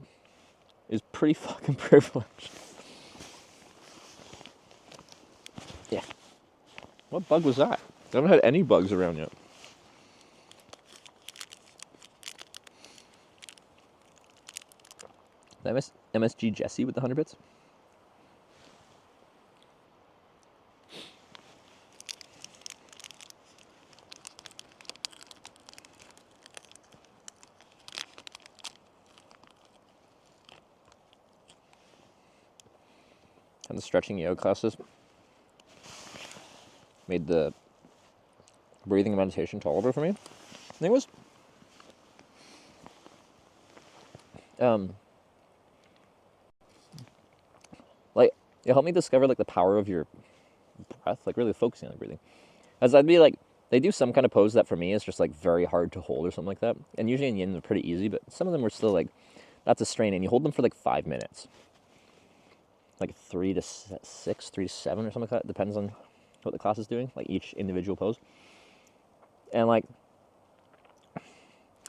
is pretty fucking privileged. Yeah. What bug was that? I haven't had any bugs around yet. MSG Jesse with the 100 bits. And the stretching yoga classes made the breathing and meditation tolerable for me. I think it was like it helped me discover like the power of your breath, like really focusing on breathing. As I'd be like, they do some kind of pose that for me is just like very hard to hold or something like that. And usually in yin they're pretty easy, but some of them were still like, that's a strain, and you hold them for like 5 minutes. Like 3 to 6, 3 to 7 or something like that. It depends on what the class is doing, like each individual pose. And like,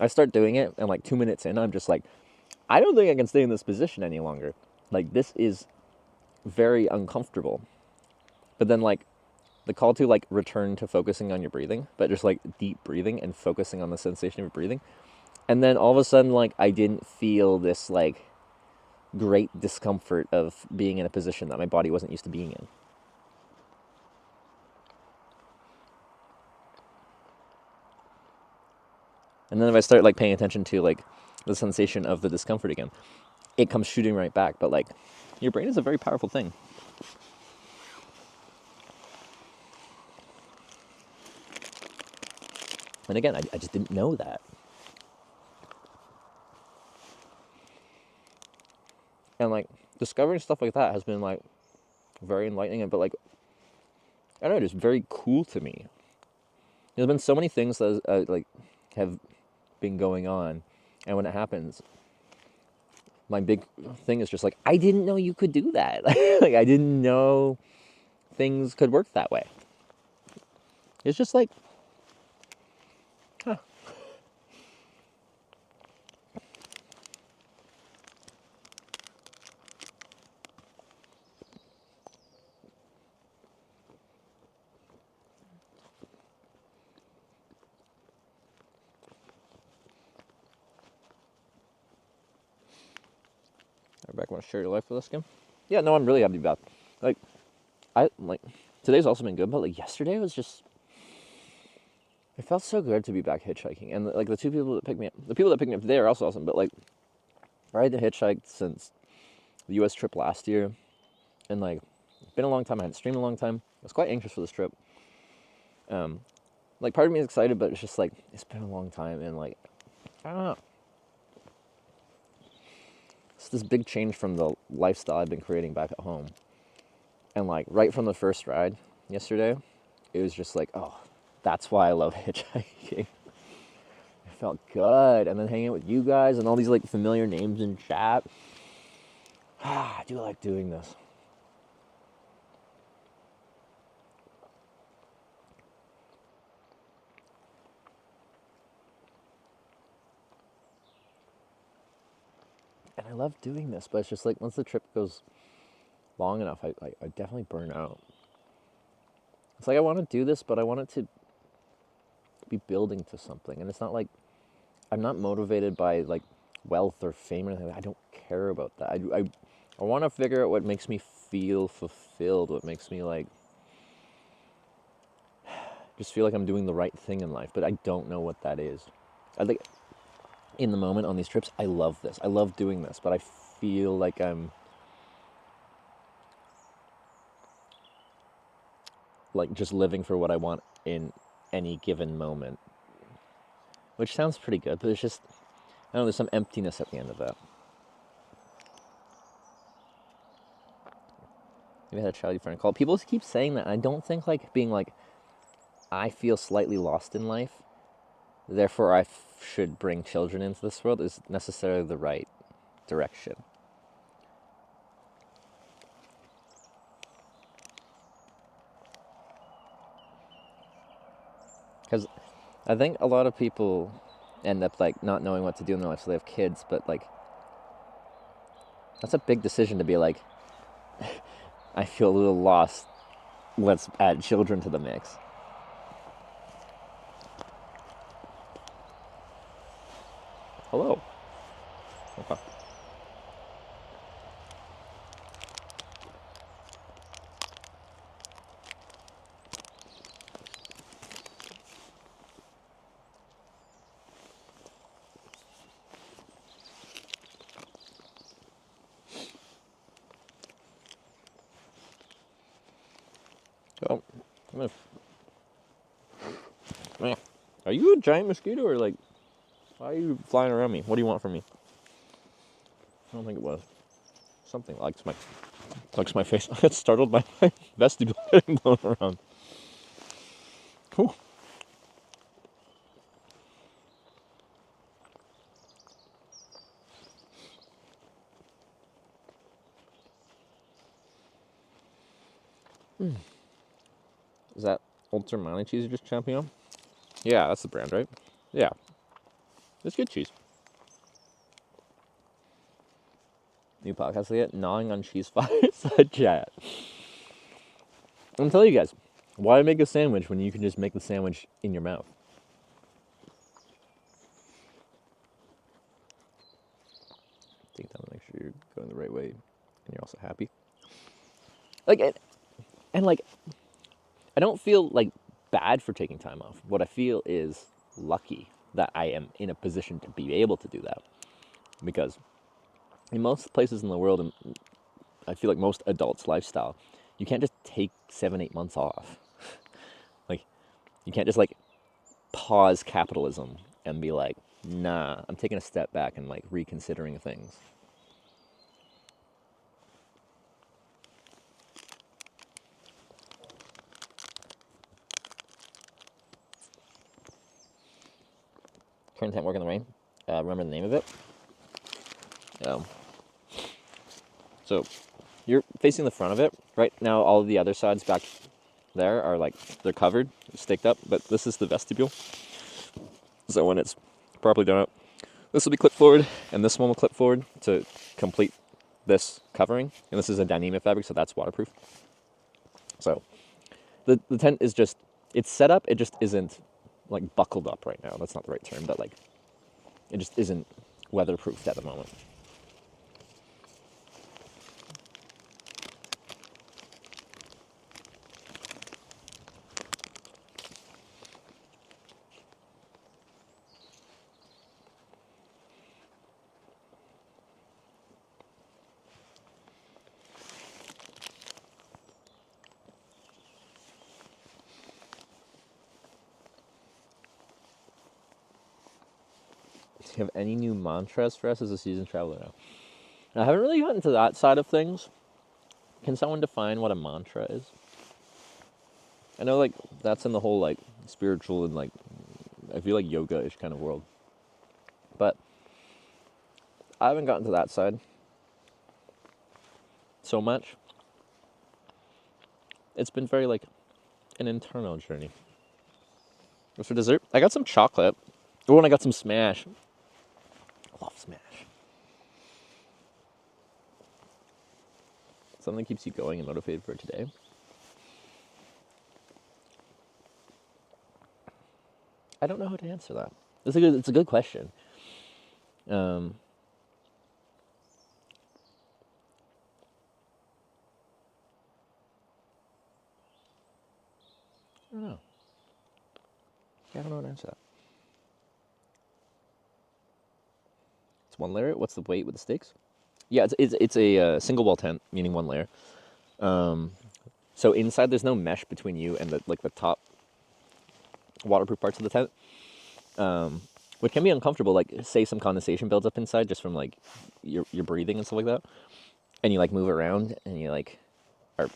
I start doing it, and like 2 minutes in, I'm just like, I don't think I can stay in this position any longer. Like, this is very uncomfortable. But then like, the call to like return to focusing on your breathing, but just like deep breathing and focusing on the sensation of your breathing. And then all of a sudden, like, I didn't feel this like great discomfort of being in a position that my body wasn't used to being in. And then if I start like paying attention to like the sensation of the discomfort again, it comes shooting right back. But like, your brain is a very powerful thing. And again, I just didn't know that. And like, discovering stuff like that has been like very enlightening, but like, I don't know, just very cool to me. There's been so many things that like have been going on, and when it happens, my big thing is just like, I didn't know you could do that. Like, I didn't know things could work that way. It's just like, huh. Back, want to share your life with us again? Yeah, no, I'm really happy to be back. Like, today's also been good, but like yesterday was just, it felt so good to be back hitchhiking. And like the people that picked me up today are also awesome, but like, I hadn't hitchhiked since the US trip last year, and like, it's been a long time. I hadn't streamed in a long time. I was quite anxious for this trip. Like, part of me is excited, but it's just like, it's been a long time, and like, I don't know. It's this big change from the lifestyle I've been creating back at home. And like right from the first ride yesterday, it was just like, oh, that's why I love hitchhiking. It felt good. And then hanging out with you guys and all these like familiar names in chat. I do like doing this. And I love doing this, but it's just like once the trip goes long enough, I definitely burn out. It's like I want to do this, but I want it to be building to something. And it's not like I'm not motivated by like wealth or fame or anything. I don't care about that. I want to figure out what makes me feel fulfilled, what makes me like just feel like I'm doing the right thing in life, but I don't know what that is. I think in the moment on these trips, I love this. I love doing this, but I feel like I'm like just living for what I want in any given moment. Which sounds pretty good, but it's just, I don't know, there's some emptiness at the end of that. Maybe I had a childhood friend call. People keep saying that, and I don't think like being like, I feel slightly lost in life, therefore I should bring children into this world is necessarily the right direction. Because I think a lot of people end up like not knowing what to do in their life, so they have kids, but like that's a big decision to be like, I feel a little lost, let's add children to the mix. Hello. Okay. So, man, are you a giant mosquito or like, why are you flying around me? What do you want from me? I don't think it was. Something likes my face. I got startled by my vestibule getting blown around. Cool. Is that Ultra Mining cheese you're just chomping on? Yeah, that's the brand, right? Yeah. It's good cheese. New podcast I get, gnawing on cheese fireside chat. I'm telling you guys, why make a sandwich when you can just make the sandwich in your mouth? Take time to make sure you're going the right way and you're also happy. Like, and like, I don't feel like bad for taking time off. What I feel is lucky that I am in a position to be able to do that. Because in most places in the world, and I feel like most adults' lifestyle, you can't just take 7-8 months off. Like, you can't just like pause capitalism and be like, nah, I'm taking a step back and like reconsidering things. Current tent work in the rain. Remember the name of it? So you're facing the front of it. Right now, all of the other sides back there are like, they're covered, staked up, but this is the vestibule. So when it's properly done up, this will be clipped forward, and this one will clip forward to complete this covering. And this is a Dyneema fabric, so that's waterproof. So the tent is just, it's set up, it just isn't like buckled up right now. That's not the right term, but like, it just isn't weatherproofed at the moment. Do you have any new mantras for us as a seasoned traveler now? I haven't really gotten to that side of things. Can someone define what a mantra is? I know, like, that's in the whole, like, spiritual and, like, I feel like yoga-ish kind of world. But I haven't gotten to that side so much. It's been very, like, an internal journey. What's for dessert? I got some chocolate. Oh, and I got some Smash. I love Smash. Something that keeps you going and motivated for today. I don't know how to answer that. It's a good question. I don't know. Yeah, I don't know how to answer that. It's one layer. What's the weight with the stakes? Yeah, it's a single wall tent, meaning one layer. So inside there's no mesh between you and the top waterproof parts of the tent, which can be uncomfortable. Like, say some condensation builds up inside just from like your breathing and stuff like that, and you like move around and you like are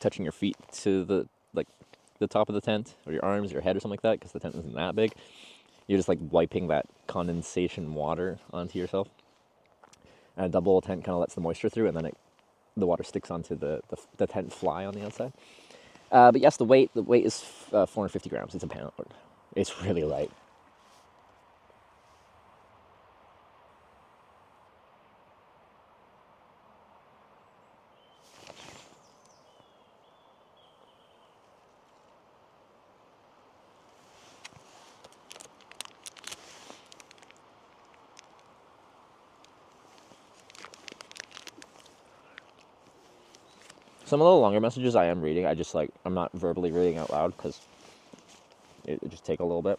touching your feet to the top of the tent, or your arms, your head, or something like that, because the tent isn't that big. You're just like wiping that condensation water onto yourself. And a double tent kind of lets the moisture through, and then the water sticks onto the tent fly on the outside. But yes, the weight is 450 grams. It's a pound. It's really light. Some of the longer messages I am reading, I'm not verbally reading out loud because it just take a little bit.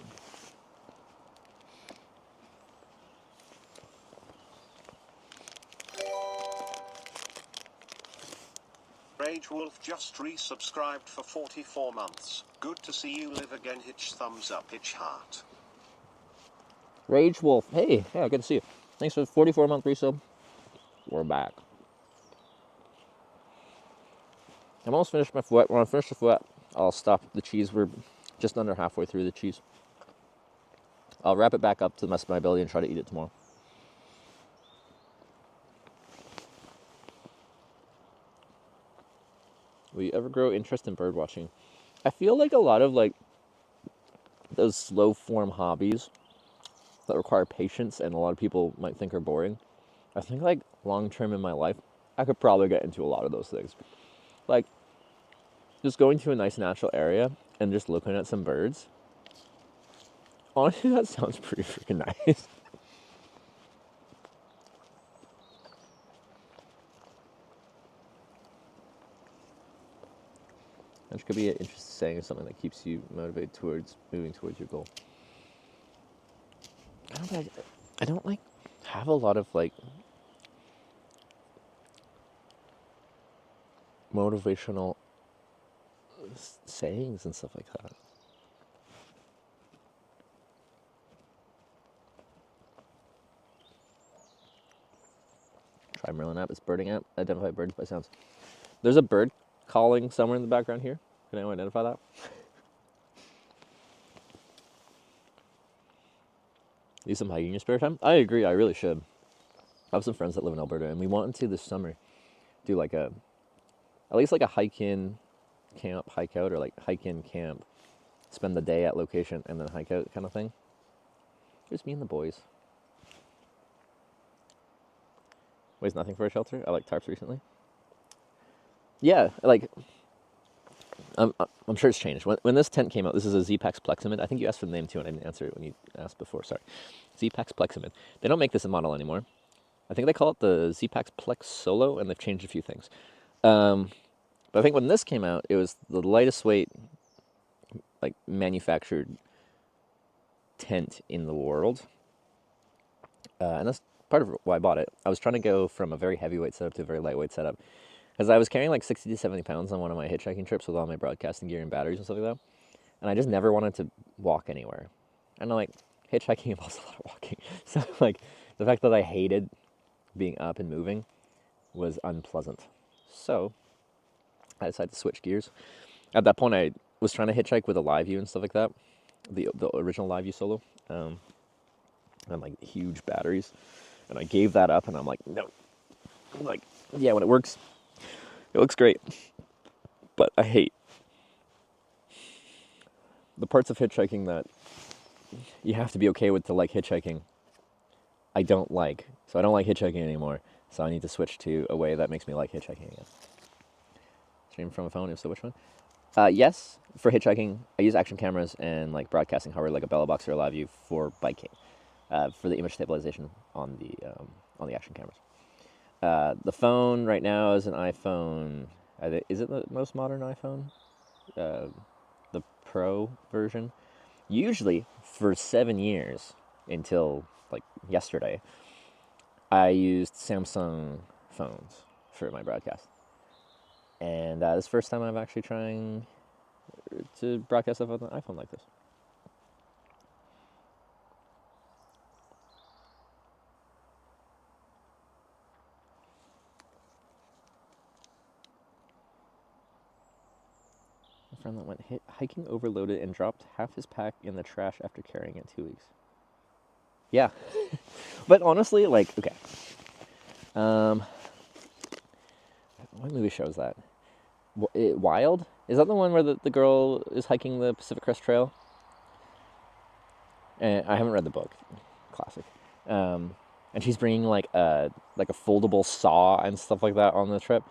Rage Wolf just resubscribed for 44 months. Good to see you live again. Hitch thumbs up, Hitch heart. Rage Wolf, hey, yeah, good to see you. Thanks for the 44-month resub. We're back. I'm almost finished my fouet. When I finish the fouet, I'll stop the cheese. We're just under halfway through the cheese. I'll wrap it back up to the best of my ability and try to eat it tomorrow. Will you ever grow interest in bird watching? I feel like a lot of like those slow form hobbies that require patience and a lot of people might think are boring. I think like long term in my life, I could probably get into a lot of those things. Like just going to a nice natural area and just looking at some birds. Honestly, that sounds pretty freaking nice. Which could be an interesting saying or something that keeps you motivated towards moving towards your goal. I don't like have a lot of like motivational sayings and stuff like that. Try Merlin app. It's birding app. Identify birds by sounds. There's a bird calling somewhere in the background here. Can anyone identify that? Do some hiking in your spare time? I agree. I really should. I have some friends that live in Alberta, and we wanted to this summer do like at least like a hike in, camp, hike out, or like hike in, camp, spend the day at location, and then hike out kind of thing. Just me and the boys. Weighs nothing for a shelter. I like tarps recently. Yeah, like I'm sure it's changed. When this tent came out, this is a Z-Pax Pleximid. I think you asked for the name too, and I didn't answer it when you asked before. Sorry. Z-Pax Pleximid. They don't make this in model anymore. I think they call it the Z-Pax Plex Solo, and they've changed a few things. But I think when this came out, it was the lightest weight, like manufactured tent in the world, and that's part of why I bought it. I was trying to go from a very heavyweight setup to a very lightweight setup, because I was carrying like 60 to 70 pounds on one of my hitchhiking trips with all my broadcasting gear and batteries and stuff like that, and I just never wanted to walk anywhere. And I'm like, hitchhiking involves a lot of walking, so like the fact that I hated being up and moving was unpleasant. So I decided to switch gears. At that point, I was trying to hitchhike with a live view and stuff like that, the original live view solo, and like huge batteries, and I gave that up, and I'm like, no, like, yeah, when it works, it looks great, but I hate the parts of hitchhiking that you have to be okay with to like hitchhiking. I don't like, so I don't like hitchhiking anymore. So I need to switch to a way that makes me like hitchhiking again. Stream from a phone, if so, which one? Yes, for hitchhiking, I use action cameras and like broadcasting hardware like a Bella Box or a Live View for biking, for the image stabilization on the action cameras. The phone right now is an iPhone. Is it the most modern iPhone? The Pro version. Usually, for 7 years until like yesterday, I used Samsung phones for my broadcast. And this is the first time I'm actually trying to broadcast stuff on an iPhone like this. A friend that went hiking overloaded and dropped half his pack in the trash after carrying it 2 weeks. Yeah. But honestly, like, okay. What movie shows that? Wild? Is that the one where the girl is hiking the Pacific Crest Trail? And I haven't read the book. Classic. And she's bringing like a foldable saw and stuff like that on the trip.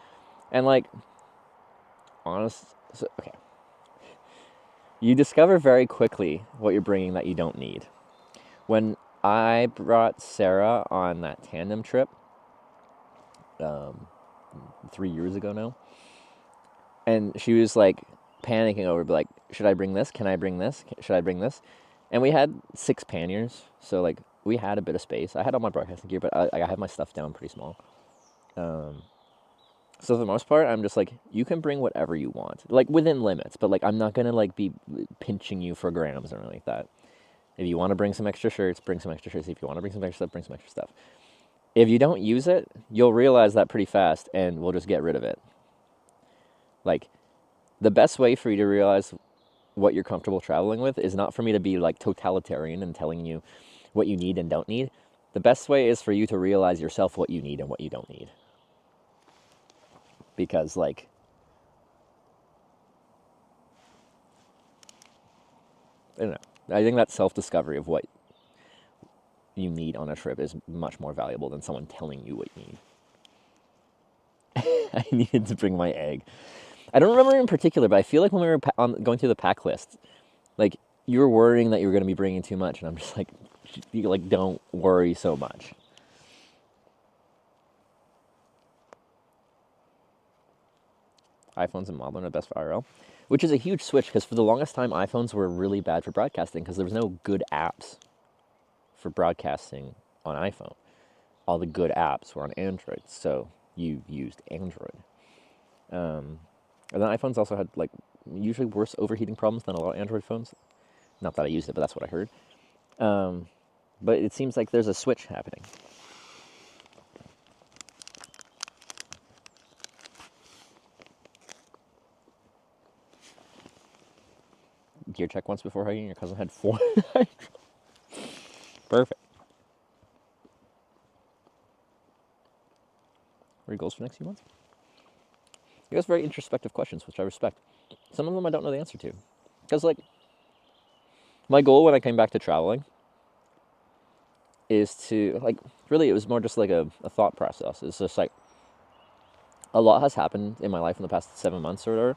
And like, okay. You discover very quickly what you're bringing that you don't need. When I brought Sarah on that tandem trip, 3 years ago now, and she was like panicking over, like, should I bring this? Can I bring this? Should I bring this? And we had 6 panniers, so like we had a bit of space. I had all my broadcasting gear, but I have my stuff down pretty small. So for the most part, I'm just like, you can bring whatever you want, like within limits, but like I'm not gonna like be pinching you for grams or anything like that. If you want to bring some extra shirts, bring some extra shirts. If you want to bring some extra stuff, bring some extra stuff. If you don't use it, you'll realize that pretty fast, and we'll just get rid of it. Like, the best way for you to realize what you're comfortable traveling with is not for me to be like totalitarian and telling you what you need and don't need. The best way is for you to realize yourself what you need and what you don't need. Because like, I don't know. I think that self-discovery of what you need on a trip is much more valuable than someone telling you what you need. I needed to bring my egg. I don't remember in particular, but I feel like when we were going through the pack list, like, you were worrying that you were going to be bringing too much, and I'm just like, you like, don't worry so much. iPhones and modeling are best for IRL, which is a huge switch, because for the longest time, iPhones were really bad for broadcasting because there was no good apps for broadcasting on iPhone. All the good apps were on Android, so you used Android. And then iPhones also had like usually worse overheating problems than a lot of Android phones. Not that I used it, but that's what I heard. But it seems like there's a switch happening. Gear check once before hiking. Your cousin had 4. Perfect. What are your goals for the next few months? You guys have very introspective questions, which I respect. Some of them I don't know the answer to. Because, like, my goal when I came back to traveling is to, like, really it was more just like a thought process. It's just like, a lot has happened in my life in the past 7 months or whatever.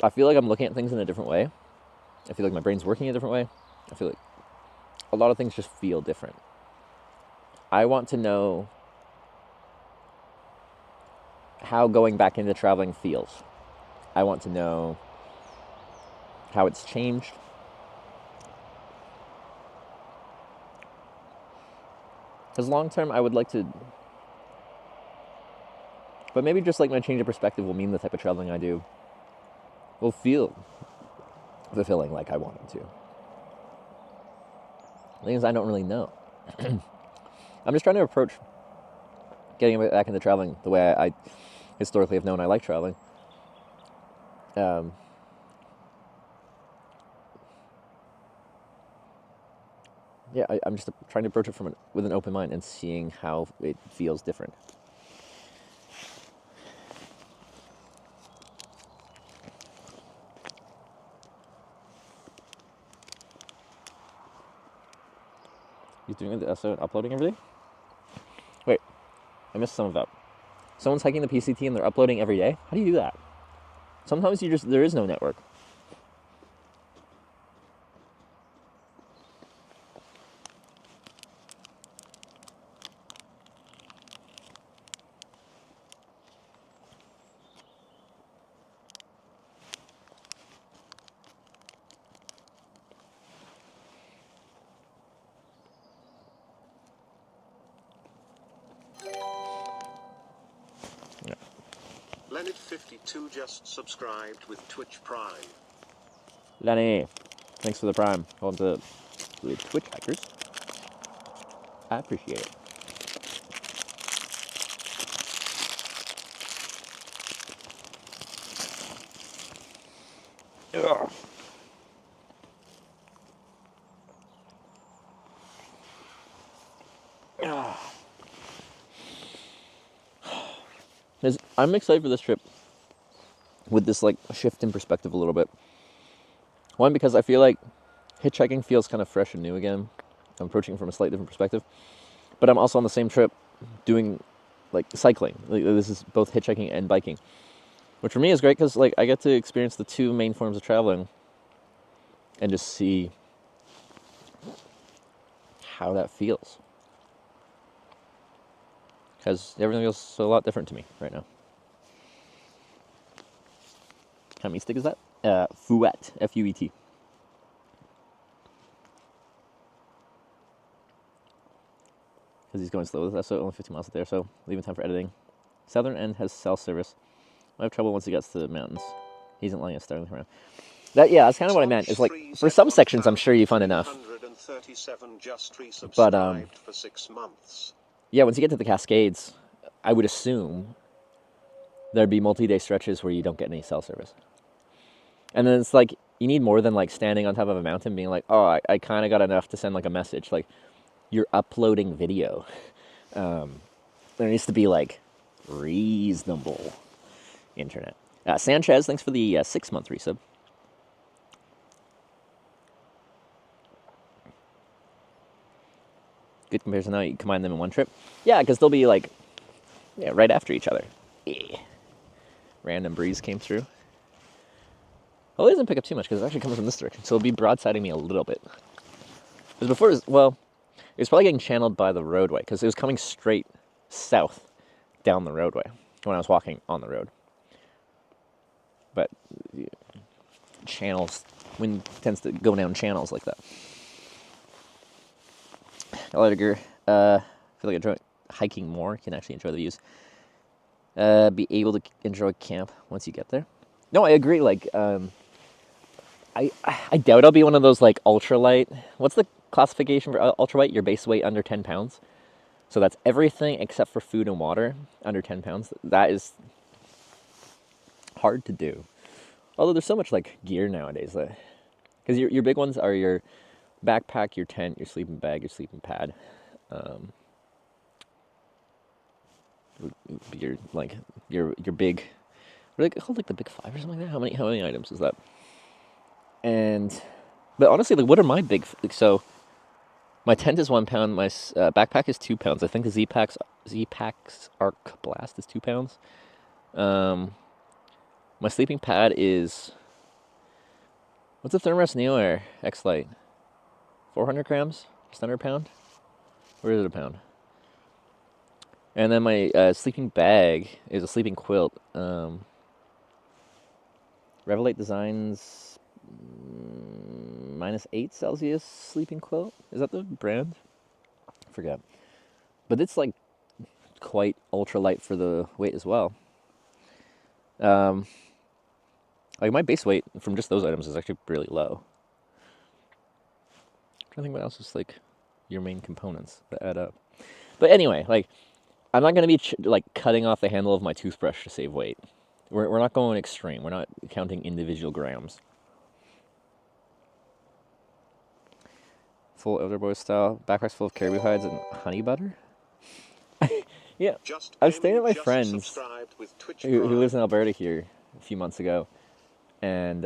I feel like I'm looking at things in a different way. I feel like my brain's working a different way. I feel like a lot of things just feel different. I want to know how going back into traveling feels. I want to know how it's changed. Because long term, I would like to, but maybe just like my change of perspective will mean the type of traveling I do will feel fulfilling like I want it to. The thing is, I don't really know. I'm just trying to approach getting back into traveling the way historically have known I like traveling. Yeah, I'm just trying to approach it with an open mind and seeing how it feels different. He's doing the SO and uploading every day? Wait, I missed some of that. Someone's hiking the PCT and they're uploading every day? How do you do that? Sometimes there is no network. Leonard52 just subscribed with Twitch Prime. Lenny, thanks for the Prime. Welcome to the Twitch Hikers. I appreciate it. Ugh. I'm excited for this trip with this like shift in perspective a little bit. One, because I feel like hitchhiking feels kind of fresh and new again. I'm approaching it from a slightly different perspective. But I'm also on the same trip doing like cycling. Like, this is both hitchhiking and biking, which for me is great because like I get to experience the two main forms of traveling and just see how that feels. Because everything feels so a lot different to me right now. How many stick is that? Fouet, F-U-E-T. Because he's going slow with that, so only 50 miles a day or so, leaving time for editing. Southern end has cell service. I have trouble once he gets to the mountains. He isn't letting us start around. That's kind of what I meant. It's like, for some sections, I'm sure you find enough. But, for 6 months. Yeah, once you get to the Cascades, I would assume there'd be multi-day stretches where you don't get any cell service. And then it's like, you need more than like standing on top of a mountain being like, oh, I kind of got enough to send like a message. Like, you're uploading video. There needs to be like reasonable internet. Sanchez, thanks for the 6-month resub. Good comparison now, you combine them in one trip. Yeah, because they'll be like, right after each other. Yeah. Random breeze came through. Well, it doesn't pick up too much because it's actually coming from this direction, so it'll be broadsiding me a little bit. Because before, it was probably getting channeled by the roadway because it was coming straight south down the roadway when I was walking on the road. But channels, wind tends to go down channels like that. Hello, Edgar. I feel like I enjoy hiking more. Can actually enjoy the views. Be able to enjoy camp once you get there. No, I agree. Like, I doubt I'll be one of those like ultralight. What's the classification for ultralight? Your base weight under 10 pounds. So that's everything except for food and water under 10 pounds. That is hard to do. Although there's so much like gear nowadays. Because your big ones are your backpack, your tent, your sleeping bag, your sleeping pad. Your big, what are they called, like the big 5 or something like that? How many items is that? But honestly, like, what are my big? So, my tent is 1 pound. My backpack is 2 pounds. I think the Z-Packs Arc Blast is 2 pounds. My sleeping pad is, what's the Thermos Neo Air X Lite? 400 grams, just under a pound. Or is it a pound? And then my sleeping bag is a sleeping quilt. Revelate Designs -8 Celsius sleeping quilt. Is that the brand? I forget. But it's like quite ultralight for the weight as well. Like my base weight from just those items is actually really low. I'm trying to think what else is like your main components that add up. But anyway, like I'm not going to be like cutting off the handle of my toothbrush to save weight. We're not going extreme. We're not counting individual grams. Full Elder Boy style. Backpacks full of caribou hides and honey butter. Yeah, Just I was staying at my just friend's subscribed with Twitch who Prime. lives in Alberta here a few months ago, and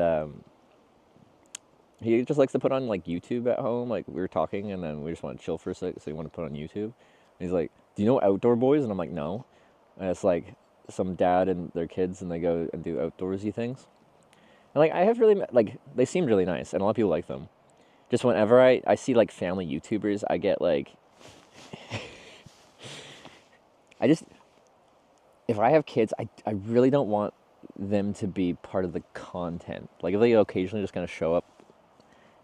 he just likes to put on like YouTube at home. Like we were talking, and then we just want to chill for a sec, so he wanted to put on YouTube. And he's like, "Do you know Outdoor Boys?" And I'm like, "No." And it's like some dad and their kids, and they go and do outdoorsy things. And like I have really like they seem really nice, and a lot of people like them. Just whenever I see like family YouTubers, I get like I just, if I have kids, I really don't want them to be part of the content. Like if they occasionally just kind of show up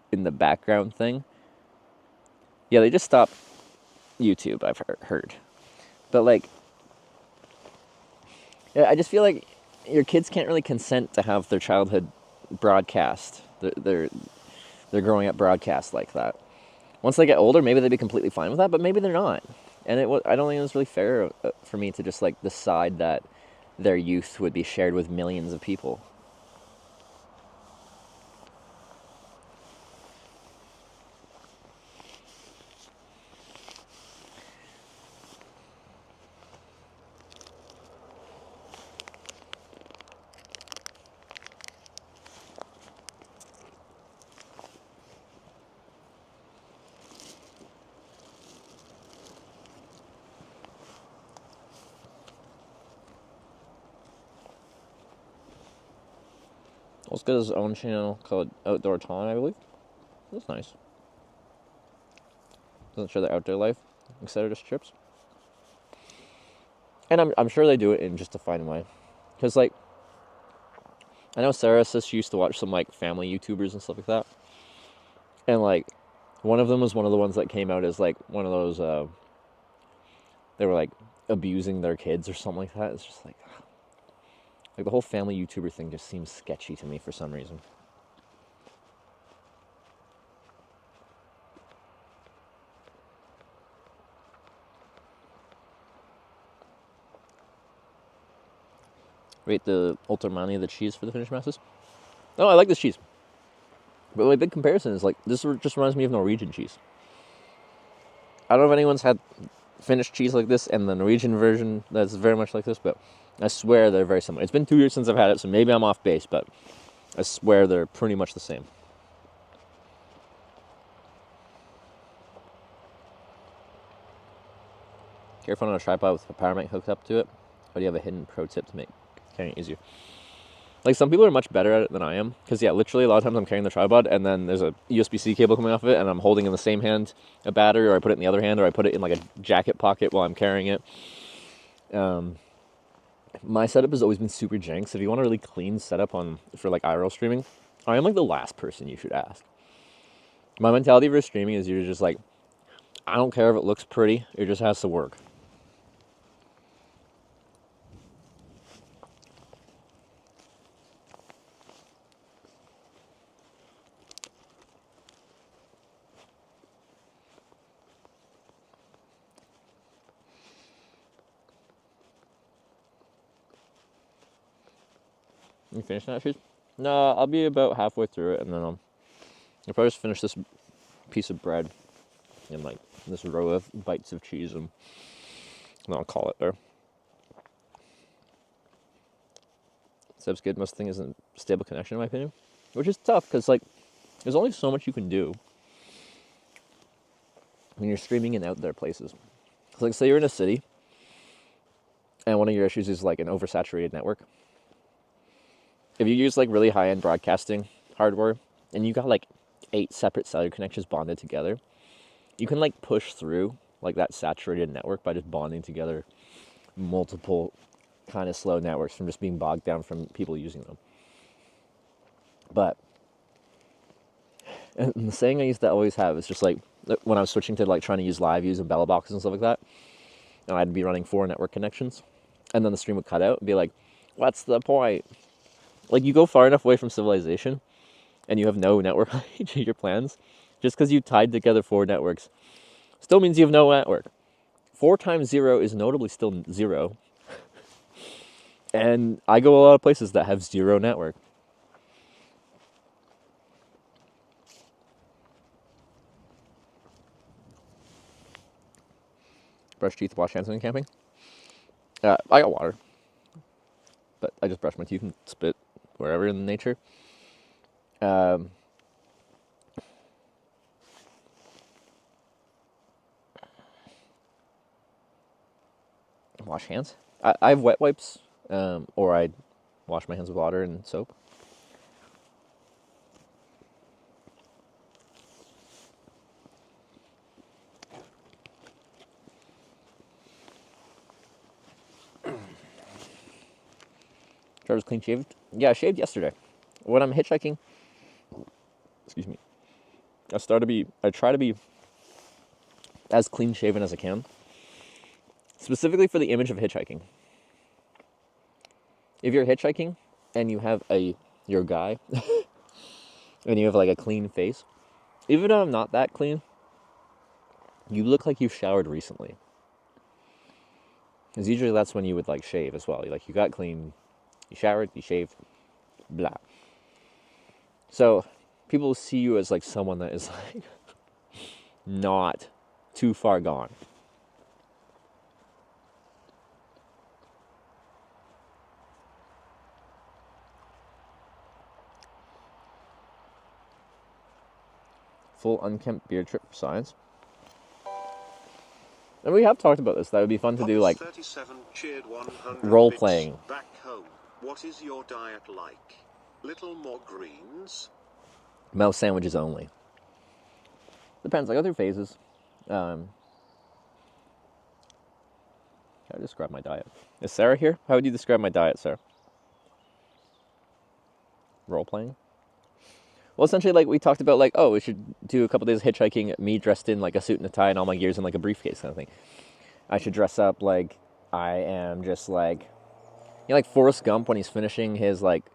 in the background thing, yeah, they just stop YouTube, I've heard. But like, yeah, I just feel like your kids can't really consent to have their childhood broadcast. They're growing up broadcast like that. Once they get older, maybe they'd be completely fine with that, but maybe they're not. And I don't think it was really fair for me to just like decide that their youth would be shared with millions of people. Let's get his own channel called Outdoor Time, I believe. That's nice. Doesn't show their outdoor life instead of just trips. And I'm sure they do it in just a fine way. Because, like, I know Sarah says she used to watch some, like, family YouTubers and stuff like that. And, like, one of them was one of the ones that came out as, like, one of those, they were, like, abusing their kids or something like that. It's just like the whole family YouTuber thing just seems sketchy to me for some reason. Rate the Ultramani of the cheese for the finished masses. Oh, I like this cheese. But my big comparison is like, this just reminds me of Norwegian cheese. I don't know if anyone's had finished cheese like this and the Norwegian version that's very much like this, but I swear they're very similar. It's been 2 years since I've had it, so maybe I'm off base, but I swear they're pretty much the same. Careful on a tripod with a power mic hooked up to it. Or do you have a hidden pro tip to make carrying it easier? Like, some people are much better at it than I am. Because, yeah, literally a lot of times I'm carrying the tripod and then there's a USB-C cable coming off of it and I'm holding in the same hand a battery, or I put it in the other hand, or I put it in, like, a jacket pocket while I'm carrying it. My setup has always been super jank, so if you want a really clean setup for, like, IRL streaming, I am, like, the last person you should ask. My mentality for streaming is you're just, like, I don't care if it looks pretty, it just has to work. You finished that cheese? No, I'll be about halfway through it, and then I'll probably just finish this piece of bread and like this row of bites of cheese, and then I'll call it there. Seb's good. Most thing isn't stable connection, in my opinion, which is tough because like there's only so much you can do when you're streaming in out there places. So, like, say you're in a city, and one of your issues is like an oversaturated network. If you use like really high-end broadcasting hardware and you got like 8 separate cellular connections bonded together, you can like push through like that saturated network by just bonding together multiple kind of slow networks from just being bogged down from people using them. But, and the saying I used to always have is just like when I was switching to like trying to use live views and bella boxes and stuff like that, and I'd be running 4 network connections, and then the stream would cut out and be like, what's the point? Like, you go far enough away from civilization and you have no network to your plans, just because you tied together 4 networks still means you have no network 4 times 0 is notably still 0. And I go a lot of places that have 0 network. Brush teeth, wash hands when camping. I got water. But I just brush my teeth and spit wherever in nature. Wash hands. I have wet wipes, or I wash my hands with water and soap. Trevor's clean shaved? Yeah, I shaved yesterday. When I'm hitchhiking, excuse me, I try to be as clean shaven as I can. Specifically for the image of hitchhiking. If you're hitchhiking and you have you're a guy and you have like a clean face, even though I'm not that clean, you look like you've showered recently. Because usually that's when you would like shave as well. You got clean, you showered, you shaved, blah. So people see you as like someone that is like not too far gone. Full unkempt beard trip for science. And we have talked about this. That would be fun to do, like, 37 cheered 100 role bits. playing. Back home, what is your diet like? Little more greens? Mouse sandwiches only. Depends. I go through phases. How do I describe my diet? Is Sarah here? How would you describe my diet, Sarah? Role playing? Well, essentially, like, we talked about, like, oh, we should do a couple days of hitchhiking, me dressed in, like, a suit and a tie and all my gears in, like, a briefcase kind of thing. I should dress up like I am just, like, you know, like Forrest Gump when he's finishing his, like,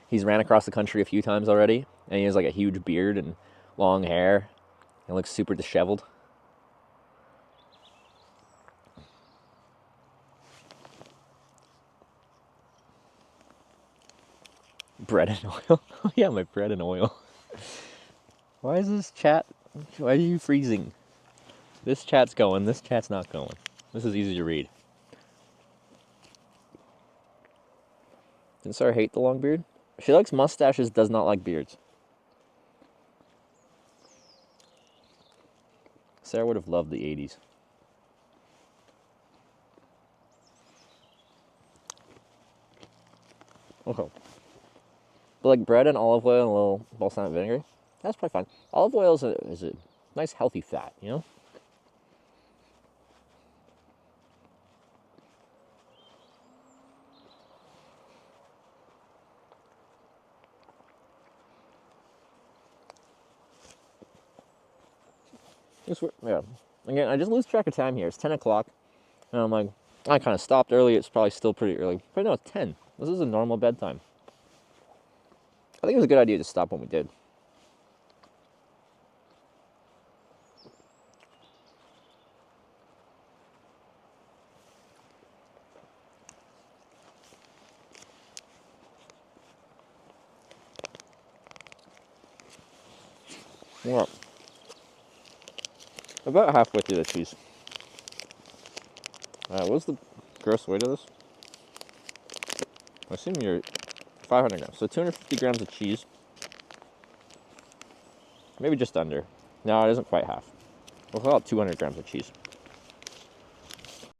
he's ran across the country a few times already, and he has, like, a huge beard and long hair, and looks super disheveled. Bread and oil. Oh yeah, my bread and oil. Why is this chat? Why are you freezing? This chat's going. This chat's not going. This is easy to read. Didn't Sarah hate the long beard? She likes mustaches, does not like beards. Sarah would have loved the 80s. Okay. But like bread and olive oil and a little balsamic vinegar, that's probably fine. Olive oil is a nice healthy fat, you know? Yeah. Again, I just lose track of time here. It's 10 o'clock. And I'm like, I kind of stopped early. It's probably still pretty early. But no, it's 10. This is a normal bedtime. I think it was a good idea to stop when we did. Yeah. About halfway through the cheese. What's the gross weight of this? I assume you're 500 grams. So 250 grams of cheese. Maybe just under. No, it isn't quite half. We'll call it 200 grams of cheese.